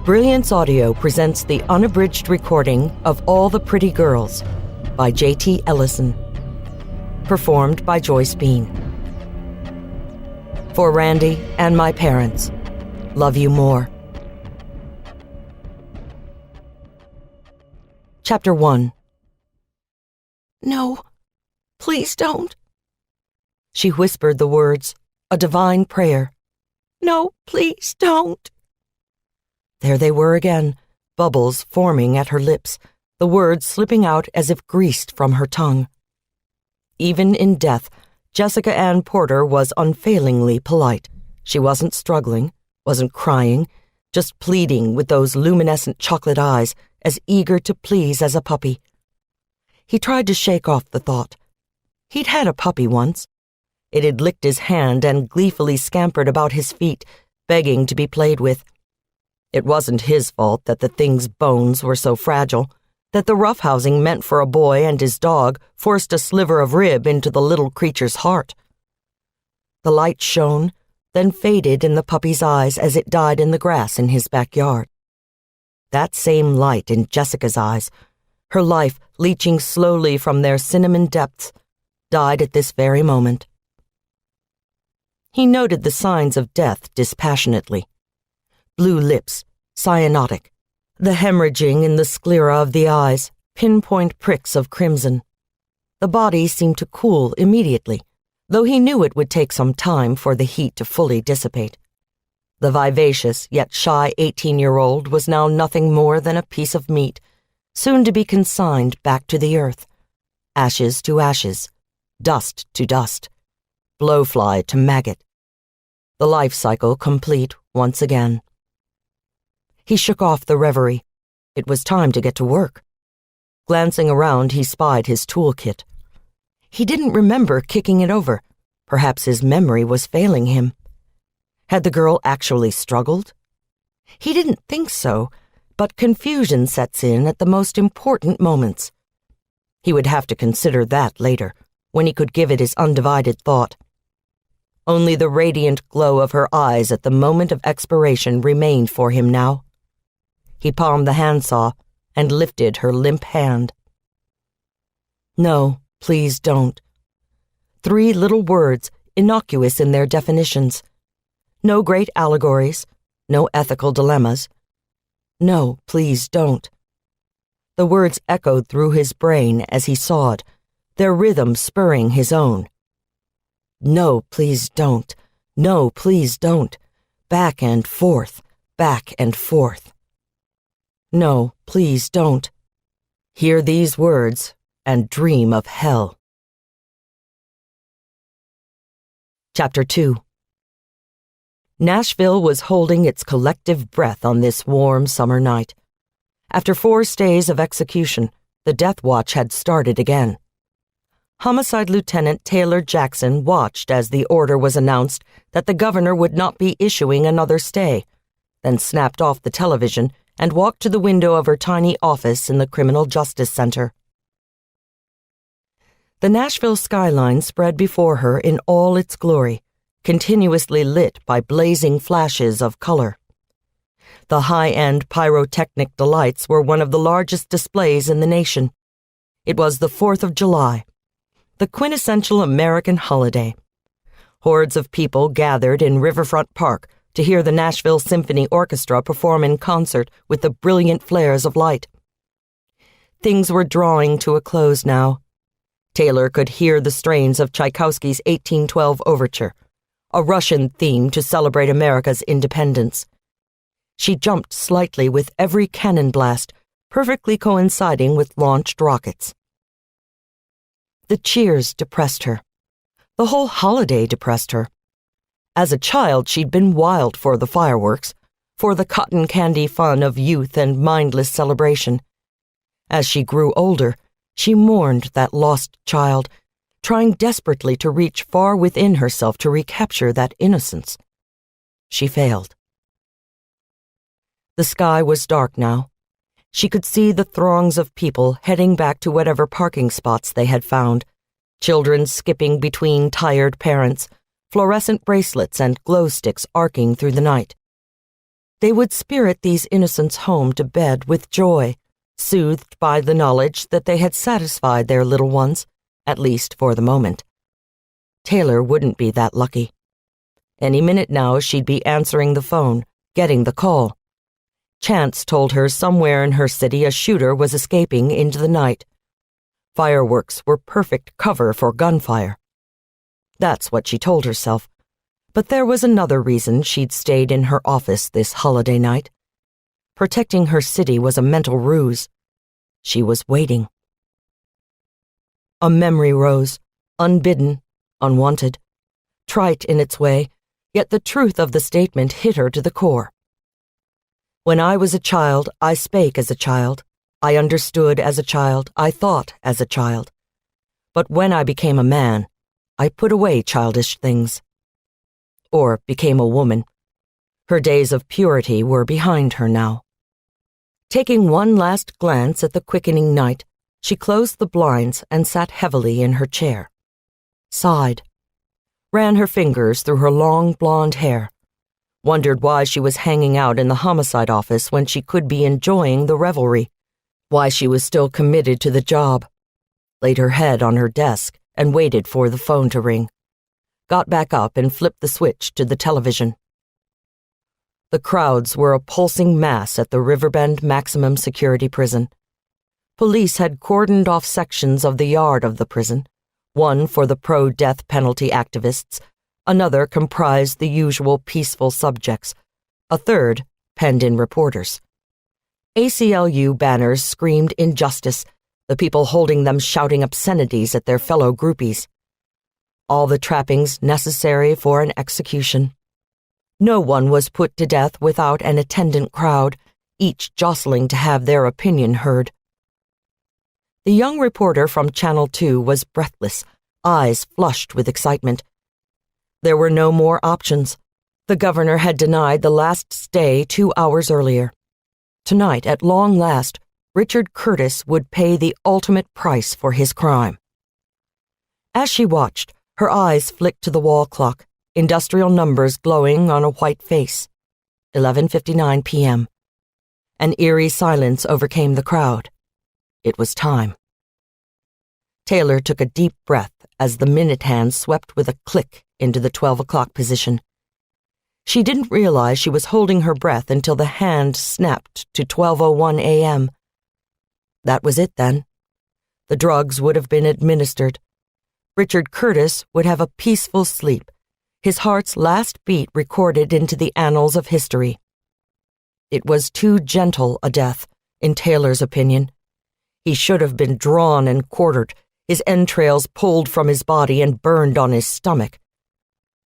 Brilliance Audio presents the unabridged recording of All the Pretty Girls by J.T. Ellison. Performed by Joyce Bean. For Randy and my parents, love you more. Chapter 1. No, please don't. She whispered the words, a divine prayer. No, please don't. There they were again, bubbles forming at her lips, the words slipping out as if greased from her tongue. Even in death, Jessica Ann Porter was unfailingly polite. She wasn't struggling, wasn't crying, just pleading with those luminescent chocolate eyes, as eager to please as a puppy. He tried to shake off the thought. He'd had a puppy once. It had licked his hand and gleefully scampered about his feet, begging to be played with. It wasn't his fault that the thing's bones were so fragile, that the roughhousing meant for a boy and his dog forced a sliver of rib into the little creature's heart. The light shone, then faded in the puppy's eyes as it died in the grass in his backyard. That same light in Jessica's eyes, her life leaching slowly from their cinnamon depths, died at this very moment. He noted the signs of death dispassionately. Blue lips, cyanotic, the hemorrhaging in the sclera of the eyes, pinpoint pricks of crimson. The body seemed to cool immediately, though he knew it would take some time for the heat to fully dissipate. The vivacious yet shy 18-year-old was now nothing more than a piece of meat, soon to be consigned back to the earth. Ashes to ashes, dust to dust, blowfly to maggot. The life cycle complete once again. He shook off the reverie. It was time to get to work. Glancing around, he spied his toolkit. He didn't remember kicking it over. Perhaps his memory was failing him. Had the girl actually struggled? He didn't think so, but confusion sets in at the most important moments. He would have to consider that later, when he could give it his undivided thought. Only the radiant glow of her eyes at the moment of expiration remained for him now. He palmed the handsaw and lifted her limp hand. No, please don't. 3 little words, innocuous in their definitions. No great allegories, no ethical dilemmas. No, please don't. The words echoed through his brain as he sawed, their rhythm spurring his own. No, please don't. No, please don't. Back and forth, back and forth. No, please don't. Hear these words and dream of hell. Chapter 2. Nashville was holding its collective breath on this warm summer night. After 4 stays of execution, the death watch had started again. Homicide Lieutenant Taylor Jackson watched as the order was announced that the governor would not be issuing another stay, then snapped off the television and walked to the window of her tiny office in the Criminal Justice Center. The Nashville skyline spread before her in all its glory, continuously lit by blazing flashes of color. The high-end pyrotechnic delights were one of the largest displays in the nation. It was the 4th of July, the quintessential American holiday. Hordes of people gathered in Riverfront Park to hear the Nashville Symphony Orchestra perform in concert with the brilliant flares of light. Things were drawing to a close now. Taylor could hear the strains of Tchaikovsky's 1812 Overture, a Russian theme to celebrate America's independence. She jumped slightly with every cannon blast, perfectly coinciding with launched rockets. The cheers depressed her. The whole holiday depressed her. As a child, she'd been wild for the fireworks, for the cotton candy fun of youth and mindless celebration. As she grew older, she mourned that lost child, trying desperately to reach far within herself to recapture that innocence. She failed. The sky was dark now. She could see the throngs of people heading back to whatever parking spots they had found, children skipping between tired parents, fluorescent bracelets and glow sticks arcing through the night. They would spirit these innocents home to bed with joy, soothed by the knowledge that they had satisfied their little ones, at least for the moment. Taylor wouldn't be that lucky. Any minute now she'd be answering the phone, getting the call. Chance told her somewhere in her city a shooter was escaping into the night. Fireworks were perfect cover for gunfire. That's what she told herself. But there was another reason she'd stayed in her office this holiday night. Protecting her city was a mental ruse. She was waiting. A memory rose, unbidden, unwanted, trite in its way, yet the truth of the statement hit her to the core. When I was a child, I spake as a child. I understood as a child. I thought as a child. But when I became a man, I put away childish things. Or became a woman. Her days of purity were behind her now. Taking one last glance at the quickening night, she closed the blinds and sat heavily in her chair. Sighed. Ran her fingers through her long blonde hair. Wondered why she was hanging out in the homicide office when she could be enjoying the revelry. Why she was still committed to the job. Laid her head on her desk and waited for the phone to ring. Got back up and flipped the switch to the television. The crowds were a pulsing mass at the Riverbend Maximum Security Prison. Police had cordoned off sections of the yard of the prison, one for the pro-death penalty activists, another comprised the usual peaceful subjects, a third penned-in reporters. ACLU banners screamed injustice, the people holding them shouting obscenities at their fellow groupies. All the trappings necessary for an execution. No one was put to death without an attendant crowd, each jostling to have their opinion heard. The young reporter from Channel 2 was breathless, eyes flushed with excitement. There were no more options. The governor had denied the last stay 2 hours earlier. Tonight, at long last, Richard Curtis would pay the ultimate price for his crime. As she watched, her eyes flicked to the wall clock, industrial numbers glowing on a white face. 11:59 p.m. An eerie silence overcame the crowd. It was time. Taylor took a deep breath as the minute hand swept with a click into the 12 o'clock position. She didn't realize she was holding her breath until the hand snapped to 12:01 a.m. That was it then. The drugs would have been administered. Richard Curtis would have a peaceful sleep, his heart's last beat recorded into the annals of history. It was too gentle a death, in Taylor's opinion. He should have been drawn and quartered, his entrails pulled from his body and burned on his stomach.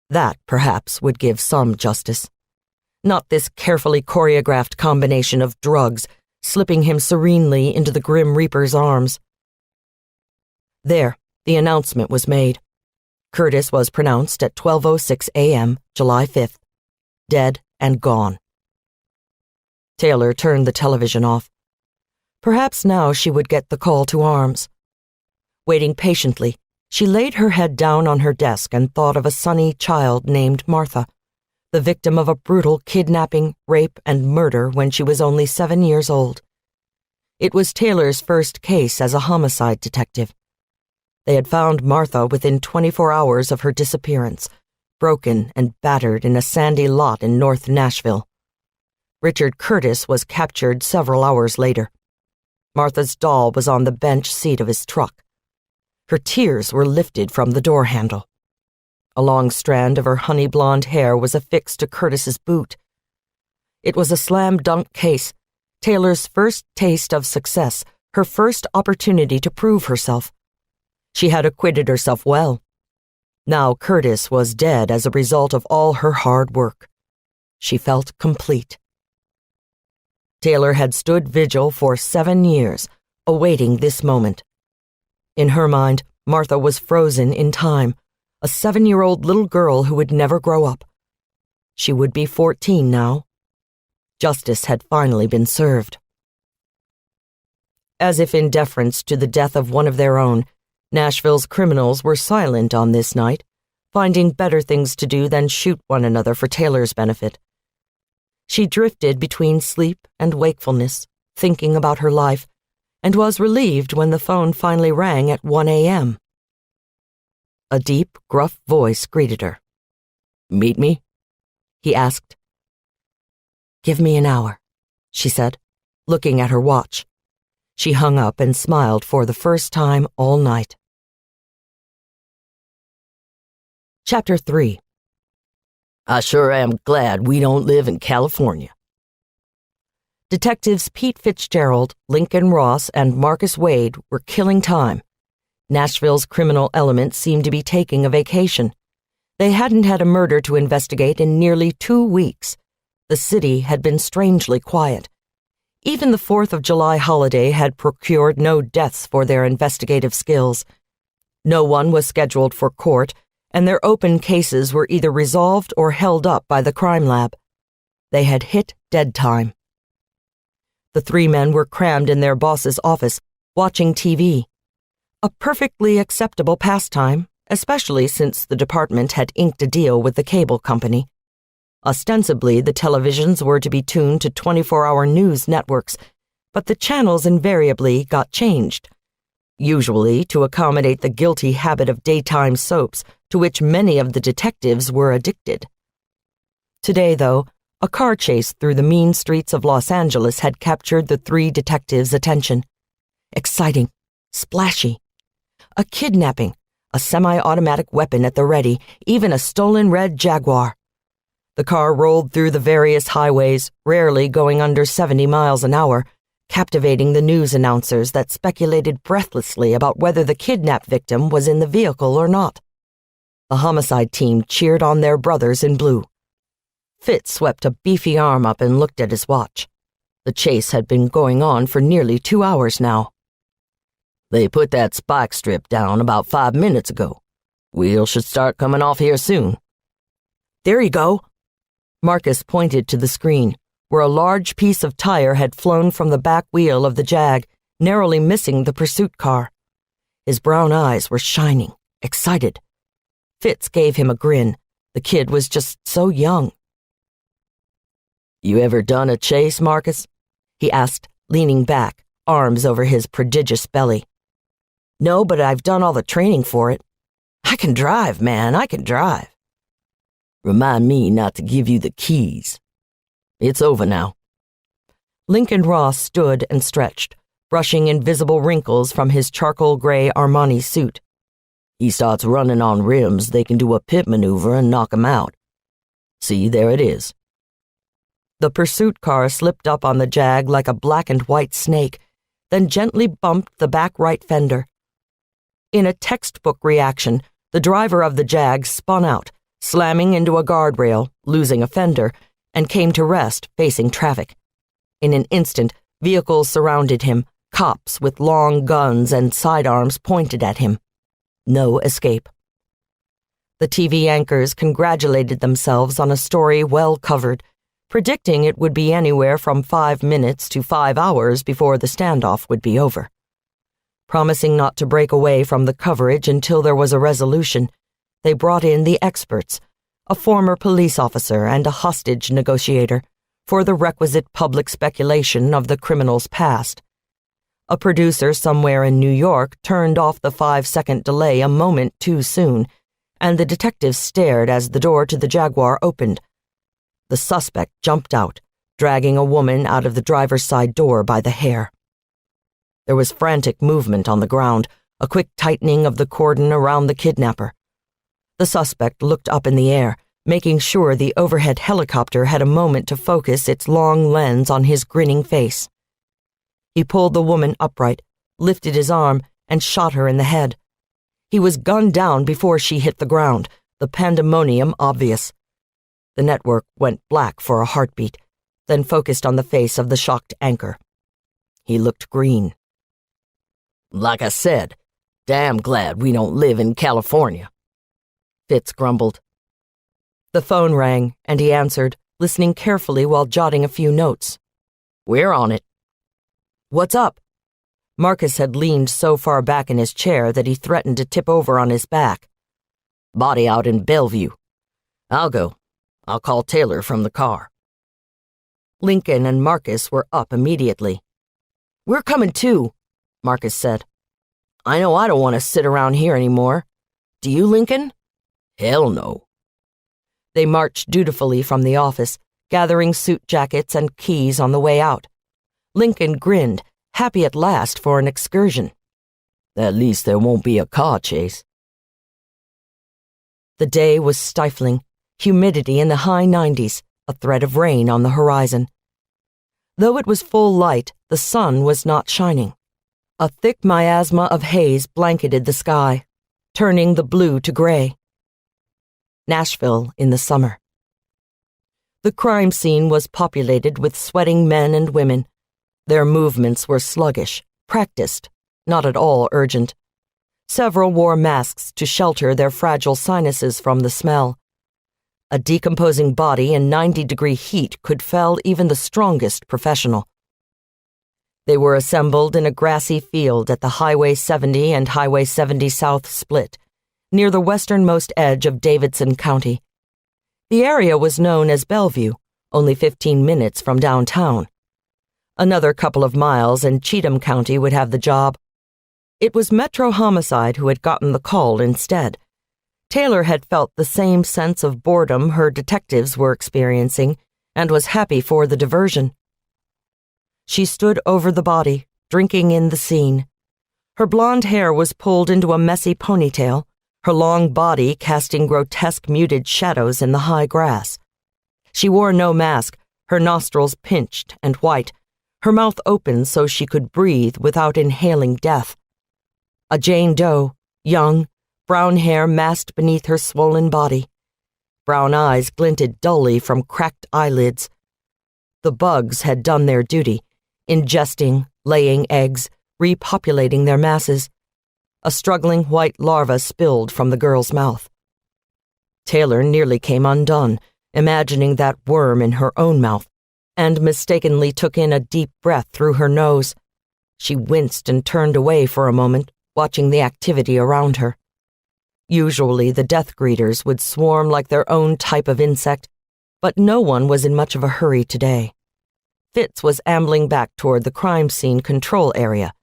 That, perhaps, would give some justice. Not this carefully choreographed combination of drugs, slipping him serenely into the Grim Reaper's arms. There, the announcement was made. Curtis was pronounced at 12:06 a.m., July 5th, dead and gone. Taylor turned the television off. Perhaps now she would get the call to arms. Waiting patiently, she laid her head down on her desk and thought of a sunny child named Martha, the victim of a brutal kidnapping, rape, and murder when she was only 7 years old. It was Taylor's first case as a homicide detective. They had found Martha within 24 hours of her disappearance, broken and battered in a sandy lot in North Nashville. Richard Curtis was captured several hours later. Martha's doll was on the bench seat of his truck. Her tears were lifted from the door handle. A long strand of her honey blonde hair was affixed to Curtis's boot. It was a slam-dunk case, Taylor's first taste of success, her first opportunity to prove herself. She had acquitted herself well. Now Curtis was dead as a result of all her hard work. She felt complete. Taylor had stood vigil for 7 years, awaiting this moment. In her mind, Martha was frozen in time, a 7-year-old little girl who would never grow up. She would be 14 now. Justice had finally been served. As if in deference to the death of one of their own, Nashville's criminals were silent on this night, finding better things to do than shoot one another for Taylor's benefit. She drifted between sleep and wakefulness, thinking about her life, and was relieved when the phone finally rang at 1 a.m. A deep, gruff voice greeted her. "Meet me?" he asked. "Give me an hour," she said, looking at her watch. She hung up and smiled for the first time all night. Chapter 3. I sure am glad we don't live in California. Detectives Pete Fitzgerald, Lincoln Ross, and Marcus Wade were killing time. Nashville's criminal element seemed to be taking a vacation. They hadn't had a murder to investigate in nearly 2 weeks. The city had been strangely quiet. Even the 4th of July holiday had procured no deaths for their investigative skills. No one was scheduled for court, and their open cases were either resolved or held up by the crime lab. They had hit dead time. The 3 men were crammed in their boss's office, watching TV. A perfectly acceptable pastime, especially since the department had inked a deal with the cable company. Ostensibly, the televisions were to be tuned to 24-hour news networks, but the channels invariably got changed, usually to accommodate the guilty habit of daytime soaps to which many of the detectives were addicted. Today, though, a car chase through the mean streets of Los Angeles had captured the 3 detectives' attention. Exciting, splashy. A kidnapping, a semi-automatic weapon at the ready, even a stolen red Jaguar. The car rolled through the various highways, rarely going under 70 miles an hour, captivating the news announcers that speculated breathlessly about whether the kidnap victim was in the vehicle or not. The homicide team cheered on their brothers in blue. Fitz swept a beefy arm up and looked at his watch. The chase had been going on for nearly 2 hours now. They put that spike strip down about 5 minutes ago. Wheels should start coming off here soon. There you go. Marcus pointed to the screen, where a large piece of tire had flown from the back wheel of the Jag, narrowly missing the pursuit car. His brown eyes were shining, excited. Fitz gave him a grin. The kid was just so young. You ever done a chase, Marcus? He asked, leaning back, arms over his prodigious belly. No, but I've done all the training for it. I can drive, man, I can drive. Remind me not to give you the keys. It's over now. Lincoln Ross stood and stretched, brushing invisible wrinkles from his charcoal gray Armani suit. He starts running on rims, they can do a pit maneuver and knock him out. See, there it is. The pursuit car slipped up on the Jag like a black and white snake, then gently bumped the back right fender. In a textbook reaction, the driver of the Jag spun out, slamming into a guardrail, losing a fender, and came to rest facing traffic. In an instant, vehicles surrounded him, cops with long guns and sidearms pointed at him. No escape. The TV anchors congratulated themselves on a story well covered, predicting it would be anywhere from 5 minutes to 5 hours before the standoff would be over. Promising not to break away from the coverage until there was a resolution, they brought in the experts, a former police officer and a hostage negotiator, for the requisite public speculation of the criminal's past. A producer somewhere in New York turned off the 5-second delay a moment too soon, and the detectives stared as the door to the Jaguar opened. The suspect jumped out, dragging a woman out of the driver's side door by the hair. There was frantic movement on the ground, a quick tightening of the cordon around the kidnapper. The suspect looked up in the air, making sure the overhead helicopter had a moment to focus its long lens on his grinning face. He pulled the woman upright, lifted his arm, and shot her in the head. He was gunned down before she hit the ground, the pandemonium obvious. The network went black for a heartbeat, then focused on the face of the shocked anchor. He looked green. Like I said, damn glad we don't live in California. Fitz grumbled. The phone rang, and he answered, listening carefully while jotting a few notes. We're on it. What's up? Marcus had leaned so far back in his chair that he threatened to tip over on his back. Body out in Bellevue. I'll go. I'll call Taylor from the car. Lincoln and Marcus were up immediately. "We're coming too," Marcus said. "I know I don't want to sit around here anymore. Do you, Lincoln?" "Hell no." They marched dutifully from the office, gathering suit jackets and keys on the way out. Lincoln grinned, happy at last for an excursion. "At least there won't be a car chase." The day was stifling, humidity in the high 90s, a threat of rain on the horizon. Though it was full light, the sun was not shining. A thick miasma of haze blanketed the sky, turning the blue to gray. Nashville in the summer. The crime scene was populated with sweating men and women. Their movements were sluggish, practiced, not at all urgent. Several wore masks to shelter their fragile sinuses from the smell. A decomposing body in 90-degree heat could fell even the strongest professional. They were assembled in a grassy field at the Highway 70 and Highway 70 South split, near the westernmost edge of Davidson County. The area was known as Bellevue, only 15 minutes from downtown. Another couple of miles and Cheatham County would have the job. It was Metro Homicide who had gotten the call instead. Taylor had felt the same sense of boredom her detectives were experiencing and was happy for the diversion. She stood over the body, drinking in the scene. Her blonde hair was pulled into a messy ponytail, her long body casting grotesque muted shadows in the high grass. She wore no mask, her nostrils pinched and white, her mouth open so she could breathe without inhaling death. A Jane Doe, young, brown hair massed beneath her swollen body. Brown eyes glinted dully from cracked eyelids. The bugs had done their duty, ingesting, laying eggs, repopulating their masses. A struggling white larva spilled from the girl's mouth. Taylor nearly came undone, imagining that worm in her own mouth, and mistakenly took in a deep breath through her nose. She winced and turned away for a moment, watching the activity around her. Usually the death greeters would swarm like their own type of insect, but no one was in much of a hurry today. Fitz was ambling back toward the crime scene control area.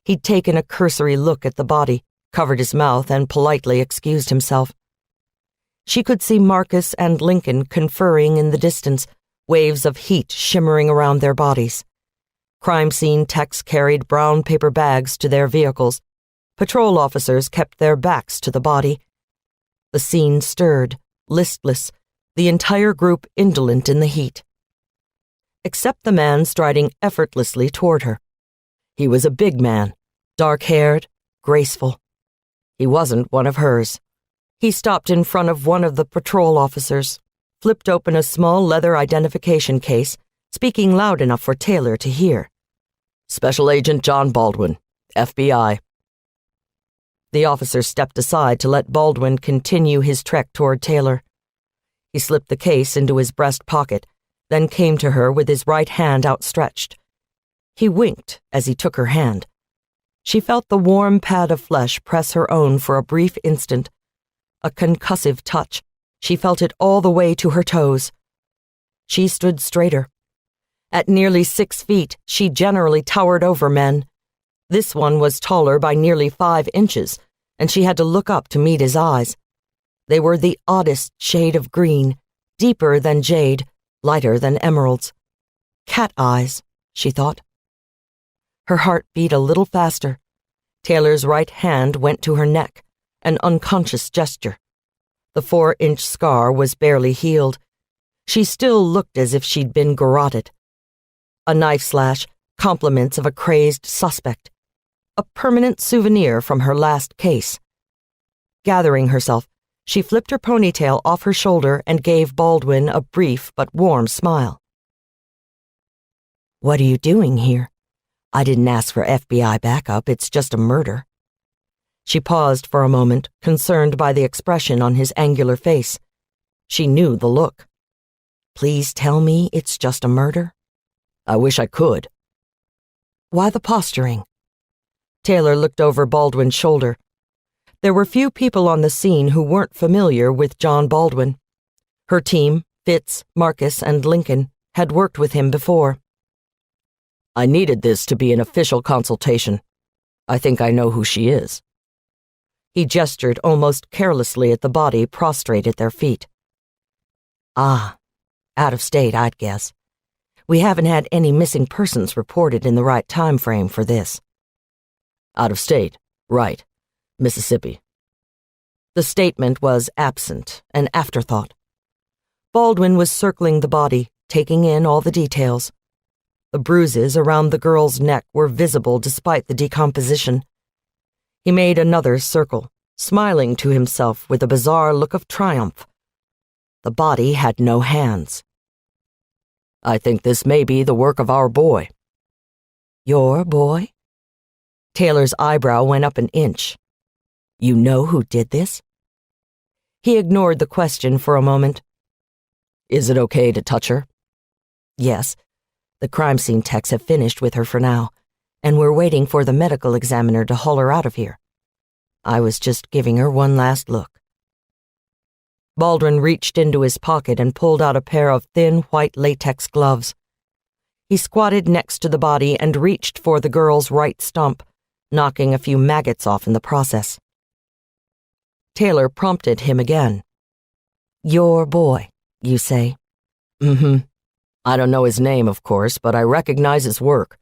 He'd taken a cursory look at the body, covered his mouth, and politely excused himself. She could see Marcus and Lincoln conferring in the distance, waves of heat shimmering around their bodies. Crime scene techs carried brown paper bags to their vehicles. Patrol officers kept their backs to the body. The scene stirred, listless, the entire group indolent in the heat. Except the man striding effortlessly toward her. He was a big man, dark-haired, graceful. He wasn't one of hers. He stopped in front of one of the patrol officers, flipped open a small leather identification case, speaking loud enough for Taylor to hear. "Special Agent John Baldwin, FBI." The officer stepped aside to let Baldwin continue his trek toward Taylor. He slipped the case into his breast pocket, then came to her with his right hand outstretched. He winked as he took her hand. She felt the warm pad of flesh press her own for a brief instant. A concussive touch. She felt it all the way to her toes. She stood straighter. At nearly 6 feet, she generally towered over men. This one was taller by nearly 5 inches, and she had to look up to meet his eyes. They were the oddest shade of green, deeper than jade, lighter than emeralds. Cat eyes, she thought. Her heart beat a little faster. Taylor's right hand went to her neck, an unconscious gesture. The 4-inch scar was barely healed. She still looked as if she'd been garroted. A knife slash, compliments of a crazed suspect. A permanent souvenir from her last case. Gathering herself, she flipped her ponytail off her shoulder and gave Baldwin a brief but warm smile. "What are you doing here? I didn't ask for FBI backup, it's just a murder." She paused for a moment, concerned by the expression on his angular face. She knew the look. "Please tell me it's just a murder?" "I wish I could." "Why the posturing?" Taylor looked over Baldwin's shoulder. There were few people on the scene who weren't familiar with John Baldwin. Her team, Fitz, Marcus, and Lincoln, had worked with him before. "I needed this to be an official consultation. I think I know who she is." He gestured almost carelessly at the body prostrate at their feet. "Ah, out of state, I'd guess. We haven't had any missing persons reported in the right time frame for this." "Out of state, right. Mississippi." The statement was absent, an afterthought. Baldwin was circling the body, taking in all the details. The bruises around the girl's neck were visible despite the decomposition. He made another circle, smiling to himself with a bizarre look of triumph. The body had no hands. "I think this may be the work of our boy." "Your boy?" Taylor's eyebrow went up an inch. "You know who did this?" He ignored the question for a moment. "Is it okay to touch her?" "Yes. The crime scene techs have finished with her for now, and we're waiting for the medical examiner to haul her out of here. I was just giving her one last look." Baldwin reached into his pocket and pulled out a pair of thin white latex gloves. He squatted next to the body and reached for the girl's right stump, knocking a few maggots off in the process. Taylor prompted him again. "Your boy, you say?" "Mm-hmm. I don't know his name, of course, but I recognize his work."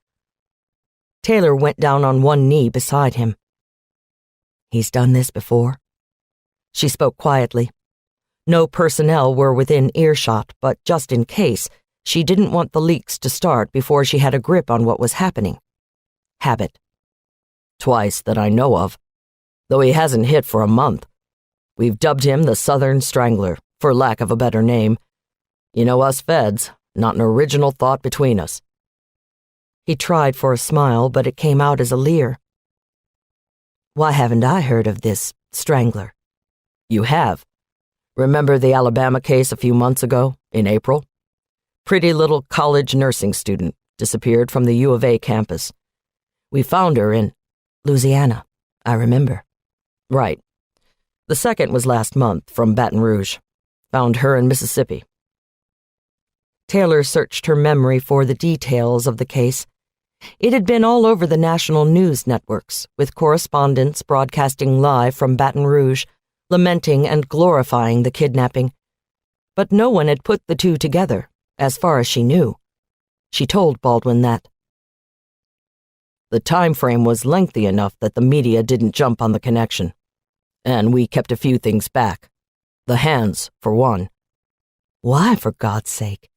Taylor went down on one knee beside him. "He's done this before?" She spoke quietly. No personnel were within earshot, but just in case, she didn't want the leaks to start before she had a grip on what was happening. Habit. "Twice that I know of, though he hasn't hit for a month. We've dubbed him the Southern Strangler, for lack of a better name. You know us feds, not an original thought between us." He tried for a smile, but it came out as a leer. "Why haven't I heard of this Strangler?" "You have. Remember the Alabama case a few months ago, in April? Pretty little college nursing student disappeared from the U of A campus. We found her in Louisiana, I remember." "Right. The second was last month, from Baton Rouge. Found her in Mississippi." Taylor searched her memory for the details of the case. It had been all over the national news networks, with correspondents broadcasting live from Baton Rouge, lamenting and glorifying the kidnapping. But no one had put the two together, as far as she knew. She told Baldwin that. "The time frame was lengthy enough that the media didn't jump on the connection. And we kept a few things back. The hands, for one." "Why, for God's sake?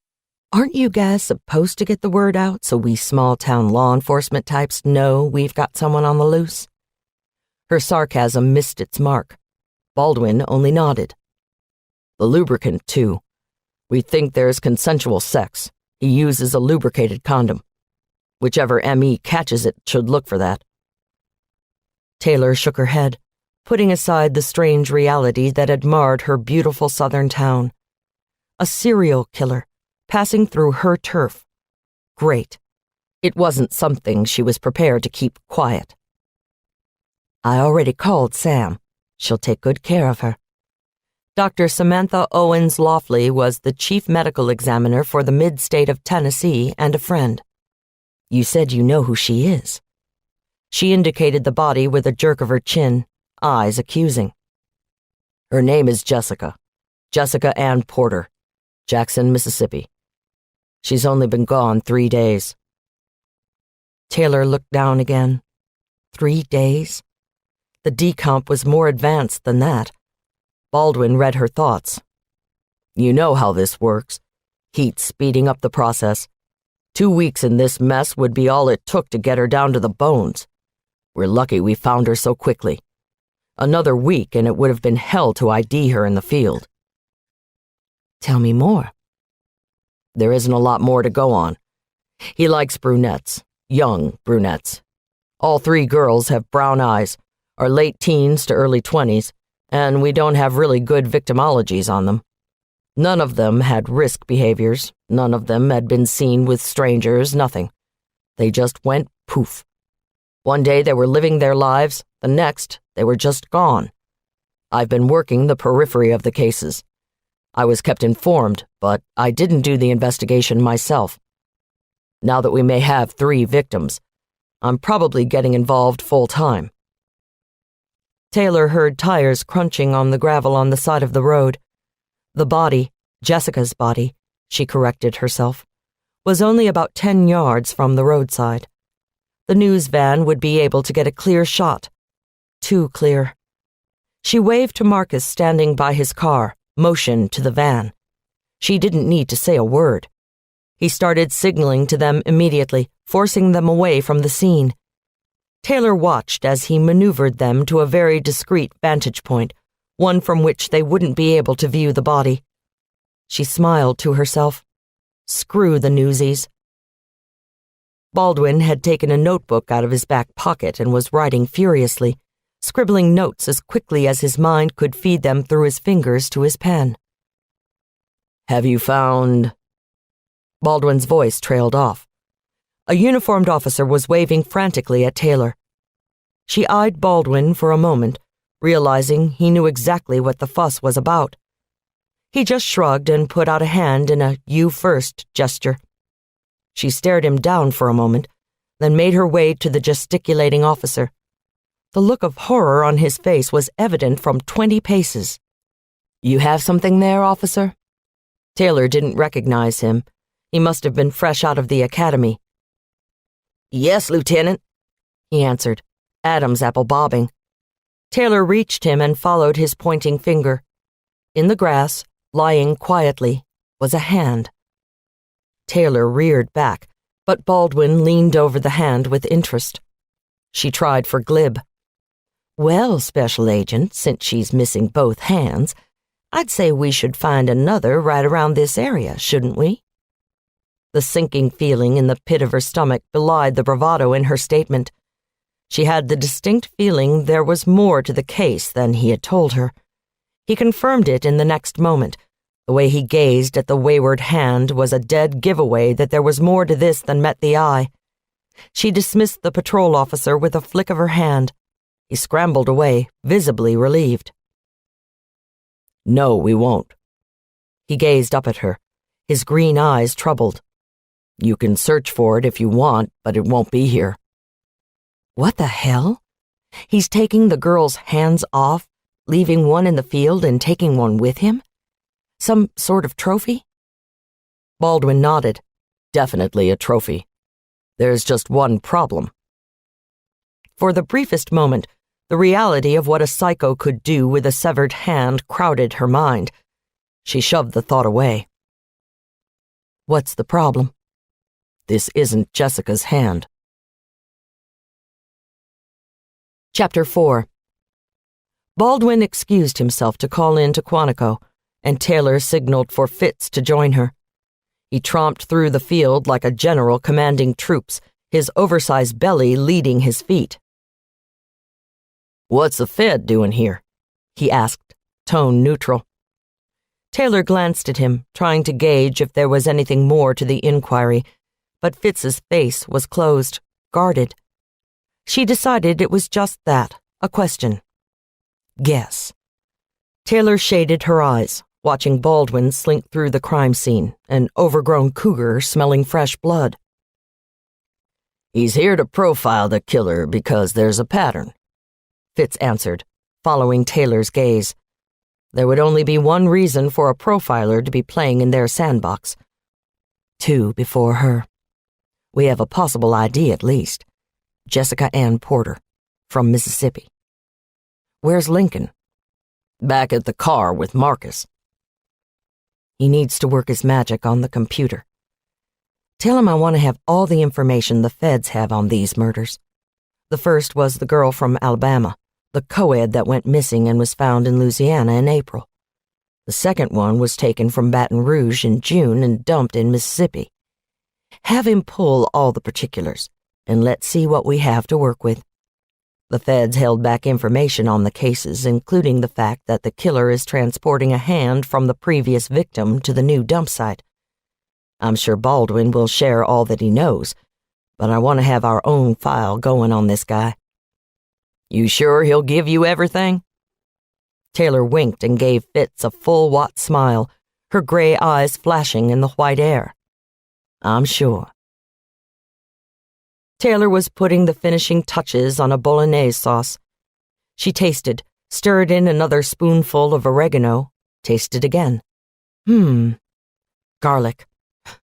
Aren't you guys supposed to get the word out so we small-town law enforcement types know we've got someone on the loose?" Her sarcasm missed its mark. Baldwin only nodded. "The lubricant, too. We think there's consensual sex. He uses a lubricated condom. Whichever ME catches it should look for that." Taylor shook her head, putting aside the strange reality that had marred her beautiful southern town. A serial killer, passing through her turf. Great. It wasn't something she was prepared to keep quiet. "I already called Sam. She'll take good care of her." Dr. Samantha Owens Laughley was the chief medical examiner for the mid-state of Tennessee and a friend. "You said you know who she is." She indicated the body with a jerk of her chin, eyes accusing. "Her name is Jessica. Jessica Ann Porter, Jackson, Mississippi. She's only been gone 3 days." Taylor looked down again. 3 days? The decomp was more advanced than that. Baldwin read her thoughts. "You know how this works. Heat speeding up the process. 2 weeks in this mess would be all it took to get her down to the bones. We're lucky we found her so quickly. Another week and it would have been hell to ID her in the field." "Tell me more." "There isn't a lot more to go on. He likes brunettes, young brunettes. All 3 girls have brown eyes, are late teens to early 20s, and we don't have really good victimologies on them. None of them had risk behaviors, none of them had been seen with strangers, nothing. They just went poof. One day they were living their lives, the next they were just gone. I've been working the periphery of the cases. I was kept informed, but I didn't do the investigation myself. Now that we may have 3 victims, I'm probably getting involved full-time." Taylor heard tires crunching on the gravel on the side of the road. The body, Jessica's body, she corrected herself, was only about 10 yards from the roadside. The news van would be able to get a clear shot. Too clear. She waved to Marcus standing by his car, motioned to the van. She didn't need to say a word. He started signaling to them immediately, forcing them away from the scene. Taylor watched as he maneuvered them to a very discreet vantage point, one from which they wouldn't be able to view the body. She smiled to herself. Screw the newsies. Baldwin had taken a notebook out of his back pocket and was writing furiously, scribbling notes as quickly as his mind could feed them through his fingers to his pen. "Have you found—" Baldwin's voice trailed off. A uniformed officer was waving frantically at Taylor. She eyed Baldwin for a moment, realizing he knew exactly what the fuss was about. He just shrugged and put out a hand in a "you first" gesture. She stared him down for a moment, then made her way to the gesticulating officer. The look of horror on his face was evident from 20 paces. "You have something there, officer?" Taylor didn't recognize him. He must have been fresh out of the academy. "Yes, Lieutenant," he answered, Adam's apple bobbing. Taylor reached him and followed his pointing finger. In the grass, lying quietly, was a hand. Taylor reared back, but Baldwin leaned over the hand with interest. She tried for glib. "Well, Special Agent, since she's missing both hands, I'd say we should find another right around this area, shouldn't we?" The sinking feeling in the pit of her stomach belied the bravado in her statement. She had the distinct feeling there was more to the case than he had told her. He confirmed it in the next moment. The way he gazed at the wayward hand was a dead giveaway that there was more to this than met the eye. She dismissed the patrol officer with a flick of her hand. He scrambled away, visibly relieved. "No, we won't." He gazed up at her, his green eyes troubled. "You can search for it if you want, but it won't be here." What the hell? He's taking the girl's hands off, leaving one in the field and taking one with him? Some sort of trophy? Baldwin nodded. "Definitely a trophy. There's just one problem." For the briefest moment, the reality of what a psycho could do with a severed hand crowded her mind. She shoved the thought away. "What's the problem?" "This isn't Jessica's hand." Chapter 4. Baldwin excused himself to call in to Quantico, and Taylor signaled for Fitz to join her. He tromped through the field like a general commanding troops, his oversized belly leading his feet. "What's the Fed doing here?" he asked, tone neutral. Taylor glanced at him, trying to gauge if there was anything more to the inquiry, but Fitz's face was closed, guarded. She decided it was just that, a question. Guess. Taylor shaded her eyes, watching Baldwin slink through the crime scene, an overgrown cougar smelling fresh blood. "He's here to profile the killer because there's a pattern," Fitz answered, following Taylor's gaze. There would only be one reason for a profiler to be playing in their sandbox. 2 before her. We have a possible ID at least. Jessica Ann Porter, from Mississippi. Where's Lincoln? Back at the car with Marcus. He needs to work his magic on the computer. Tell him I want to have all the information the feds have on these murders. The first was the girl from Alabama, the co-ed that went missing and was found in Louisiana in April. The second one was taken from Baton Rouge in June and dumped in Mississippi. Have him pull all the particulars, and let's see what we have to work with. The feds held back information on the cases, including the fact that the killer is transporting a hand from the previous victim to the new dump site. I'm sure Baldwin will share all that he knows, but I want to have our own file going on this guy. You sure he'll give you everything? Taylor winked and gave Fitz a full-watt smile, her gray eyes flashing in the white air. "I'm sure." Taylor was putting the finishing touches on a bolognese sauce. She tasted, stirred in another spoonful of oregano, tasted again. Garlic.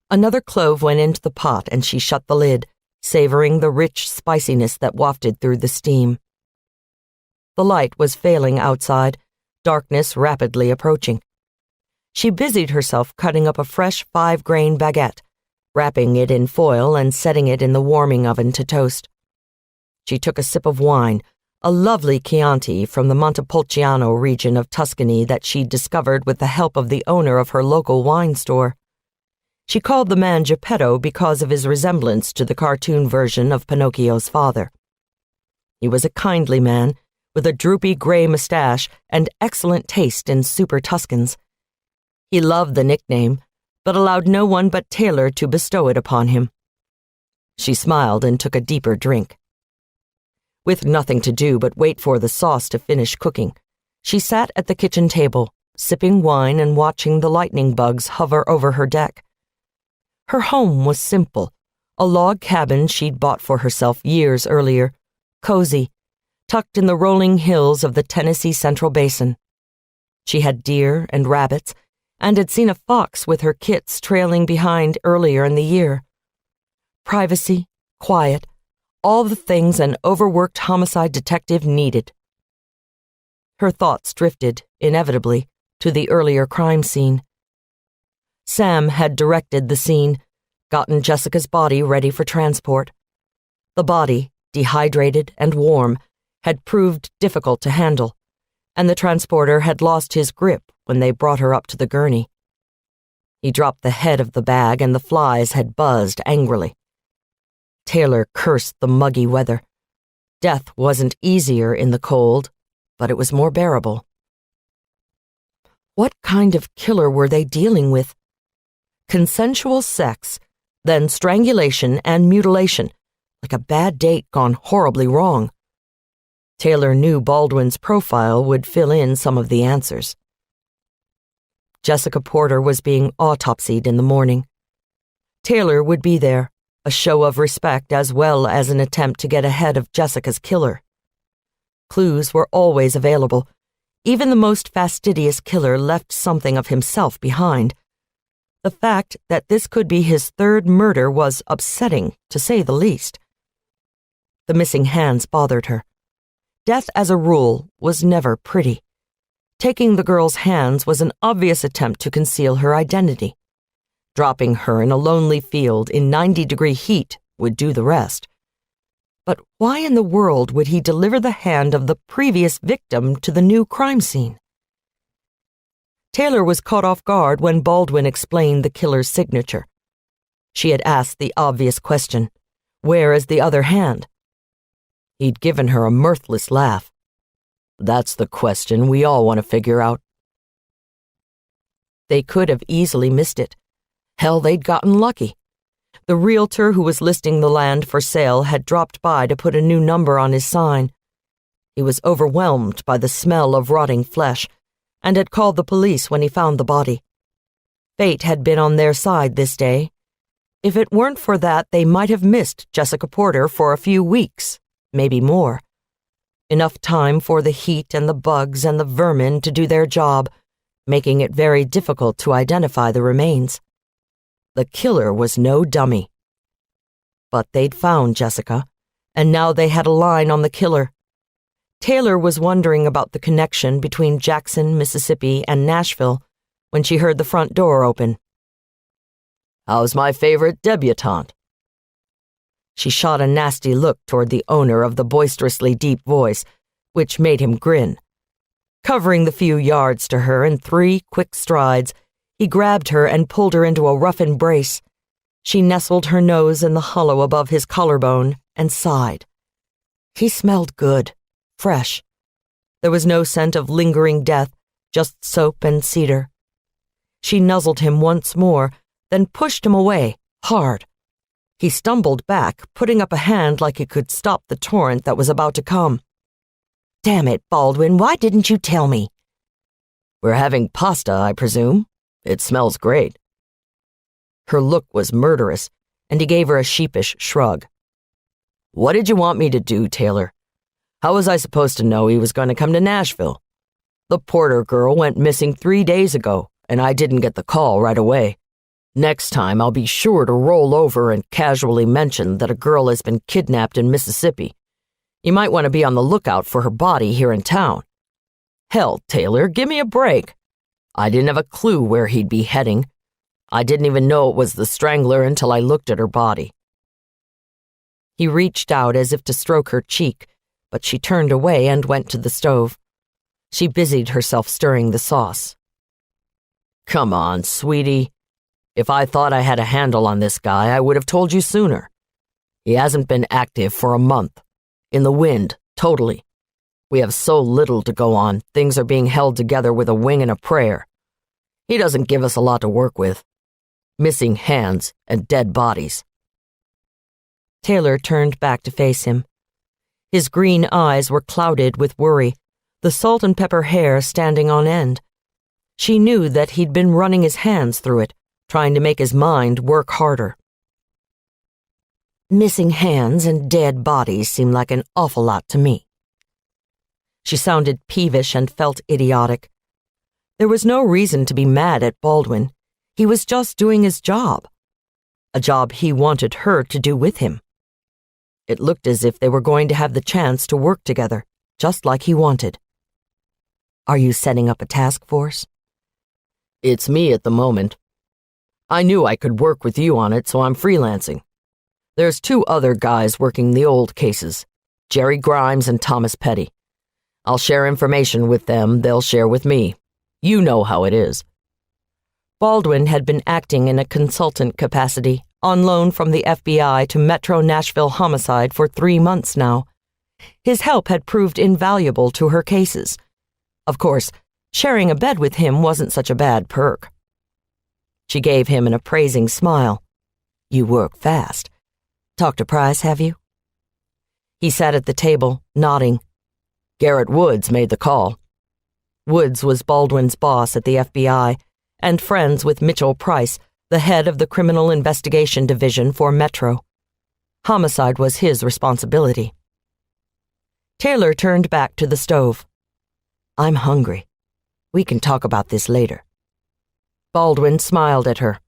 Another clove went into the pot and she shut the lid, savoring the rich spiciness that wafted through the steam. The light was failing outside, darkness rapidly approaching. She busied herself cutting up a fresh 5-grain baguette, wrapping it in foil and setting it in the warming oven to toast. She took a sip of wine, a lovely Chianti from the Montepulciano region of Tuscany that she'd discovered with the help of the owner of her local wine store. She called the man Geppetto because of his resemblance to the cartoon version of Pinocchio's father. He was a kindly man, with a droopy gray mustache and excellent taste in super Tuscans. He loved the nickname, but allowed no one but Taylor to bestow it upon him. She smiled and took a deeper drink. With nothing to do but wait for the sauce to finish cooking, she sat at the kitchen table, sipping wine and watching the lightning bugs hover over her deck. Her home was simple, a log cabin she'd bought for herself years earlier, cozy, tucked in the rolling hills of the Tennessee Central Basin. She had deer and rabbits, and had seen a fox with her kits trailing behind earlier in the year. Privacy, quiet, all the things an overworked homicide detective needed. Her thoughts drifted, inevitably, to the earlier crime scene. Sam had directed the scene, gotten Jessica's body ready for transport. The body, dehydrated and warm, had proved difficult to handle, and the transporter had lost his grip when they brought her up to the gurney. He dropped the head of the bag and the flies had buzzed angrily. Taylor cursed the muggy weather. Death wasn't easier in the cold, but it was more bearable. What kind of killer were they dealing with? Consensual sex, then strangulation and mutilation, like a bad date gone horribly wrong. Taylor knew Baldwin's profile would fill in some of the answers. Jessica Porter was being autopsied in the morning. Taylor would be there, a show of respect as well as an attempt to get ahead of Jessica's killer. Clues were always available. Even the most fastidious killer left something of himself behind. The fact that this could be his third murder was upsetting, to say the least. The missing hands bothered her. Death, as a rule, was never pretty. Taking the girl's hands was an obvious attempt to conceal her identity. Dropping her in a lonely field in 90-degree heat would do the rest. But why in the world would he deliver the hand of the previous victim to the new crime scene? Taylor was caught off guard when Baldwin explained the killer's signature. She had asked the obvious question, "Where is the other hand?" He'd given her a mirthless laugh. "That's the question we all want to figure out." They could have easily missed it. Hell, they'd gotten lucky. The realtor who was listing the land for sale had dropped by to put a new number on his sign. He was overwhelmed by the smell of rotting flesh and had called the police when he found the body. Fate had been on their side this day. If it weren't for that, they might have missed Jessica Porter for a few weeks, maybe more. Enough time for the heat and the bugs and the vermin to do their job, making it very difficult to identify the remains. The killer was no dummy. But they'd found Jessica, and now they had a line on the killer. Taylor was wondering about the connection between Jackson, Mississippi, and Nashville when she heard the front door open. "How's my favorite debutante?" She shot a nasty look toward the owner of the boisterously deep voice, which made him grin. Covering the few yards to her in 3 quick strides, he grabbed her and pulled her into a rough embrace. She nestled her nose in the hollow above his collarbone and sighed. He smelled good, fresh. There was no scent of lingering death, just soap and cedar. She nuzzled him once more, then pushed him away, hard. He stumbled back, putting up a hand like he could stop the torrent that was about to come. "Damn it, Baldwin, why didn't you tell me?" "We're having pasta, I presume. It smells great." Her look was murderous, and he gave her a sheepish shrug. "What did you want me to do, Taylor? How was I supposed to know he was going to come to Nashville? The Porter girl went missing 3 days ago, and I didn't get the call right away. Next time, I'll be sure to roll over and casually mention that a girl has been kidnapped in Mississippi. You might want to be on the lookout for her body here in town. Hell, Taylor, give me a break. I didn't have a clue where he'd be heading. I didn't even know it was the Strangler until I looked at her body." He reached out as if to stroke her cheek, but she turned away and went to the stove. She busied herself stirring the sauce. "Come on, sweetie. If I thought I had a handle on this guy, I would have told you sooner. He hasn't been active for a month. In the wind, totally. We have so little to go on, things are being held together with a wing and a prayer. He doesn't give us a lot to work with. Missing hands and dead bodies." Taylor turned back to face him. His green eyes were clouded with worry, the salt and pepper hair standing on end. She knew that he'd been running his hands through it, trying to make his mind work harder. "Missing hands and dead bodies seem like an awful lot to me." She sounded peevish and felt idiotic. There was no reason to be mad at Baldwin. He was just doing his job. A job he wanted her to do with him. It looked as if they were going to have the chance to work together, just like he wanted. "Are you setting up a task force?" "It's me at the moment. I knew I could work with you on it, so I'm freelancing. There's 2 other guys working the old cases, Jerry Grimes and Thomas Petty. I'll share information with them, they'll share with me. You know how it is." Baldwin had been acting in a consultant capacity, on loan from the FBI to Metro Nashville Homicide for 3 months now. His help had proved invaluable to her cases. Of course, sharing a bed with him wasn't such a bad perk. She gave him an appraising smile. "You work fast. Talked to Price, have you?" He sat at the table, nodding. "Garrett Woods made the call." Woods was Baldwin's boss at the FBI, and friends with Mitchell Price, the head of the Criminal Investigation Division for Metro. Homicide was his responsibility. Taylor turned back to the stove. "I'm hungry. We can talk about this later." Baldwin smiled at her.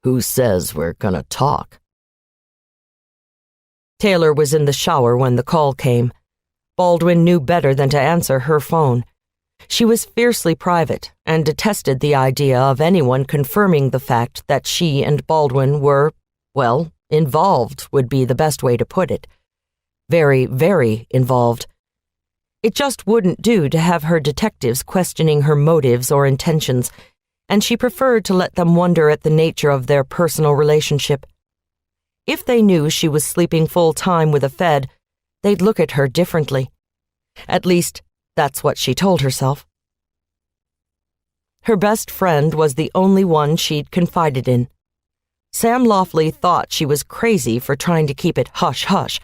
"Who says we're gonna talk?" Taylor was in the shower when the call came. Baldwin knew better than to answer her phone. She was fiercely private and detested the idea of anyone confirming the fact that she and Baldwin were, well, involved would be the best way to put it. Very, very involved. It just wouldn't do to have her detectives questioning her motives or intentions, and she preferred to let them wonder at the nature of their personal relationship. If they knew she was sleeping full-time with a Fed, they'd look at her differently. At least, that's what she told herself. Her best friend was the only one she'd confided in. Sam Laughley thought she was crazy for trying to keep it hush-hush,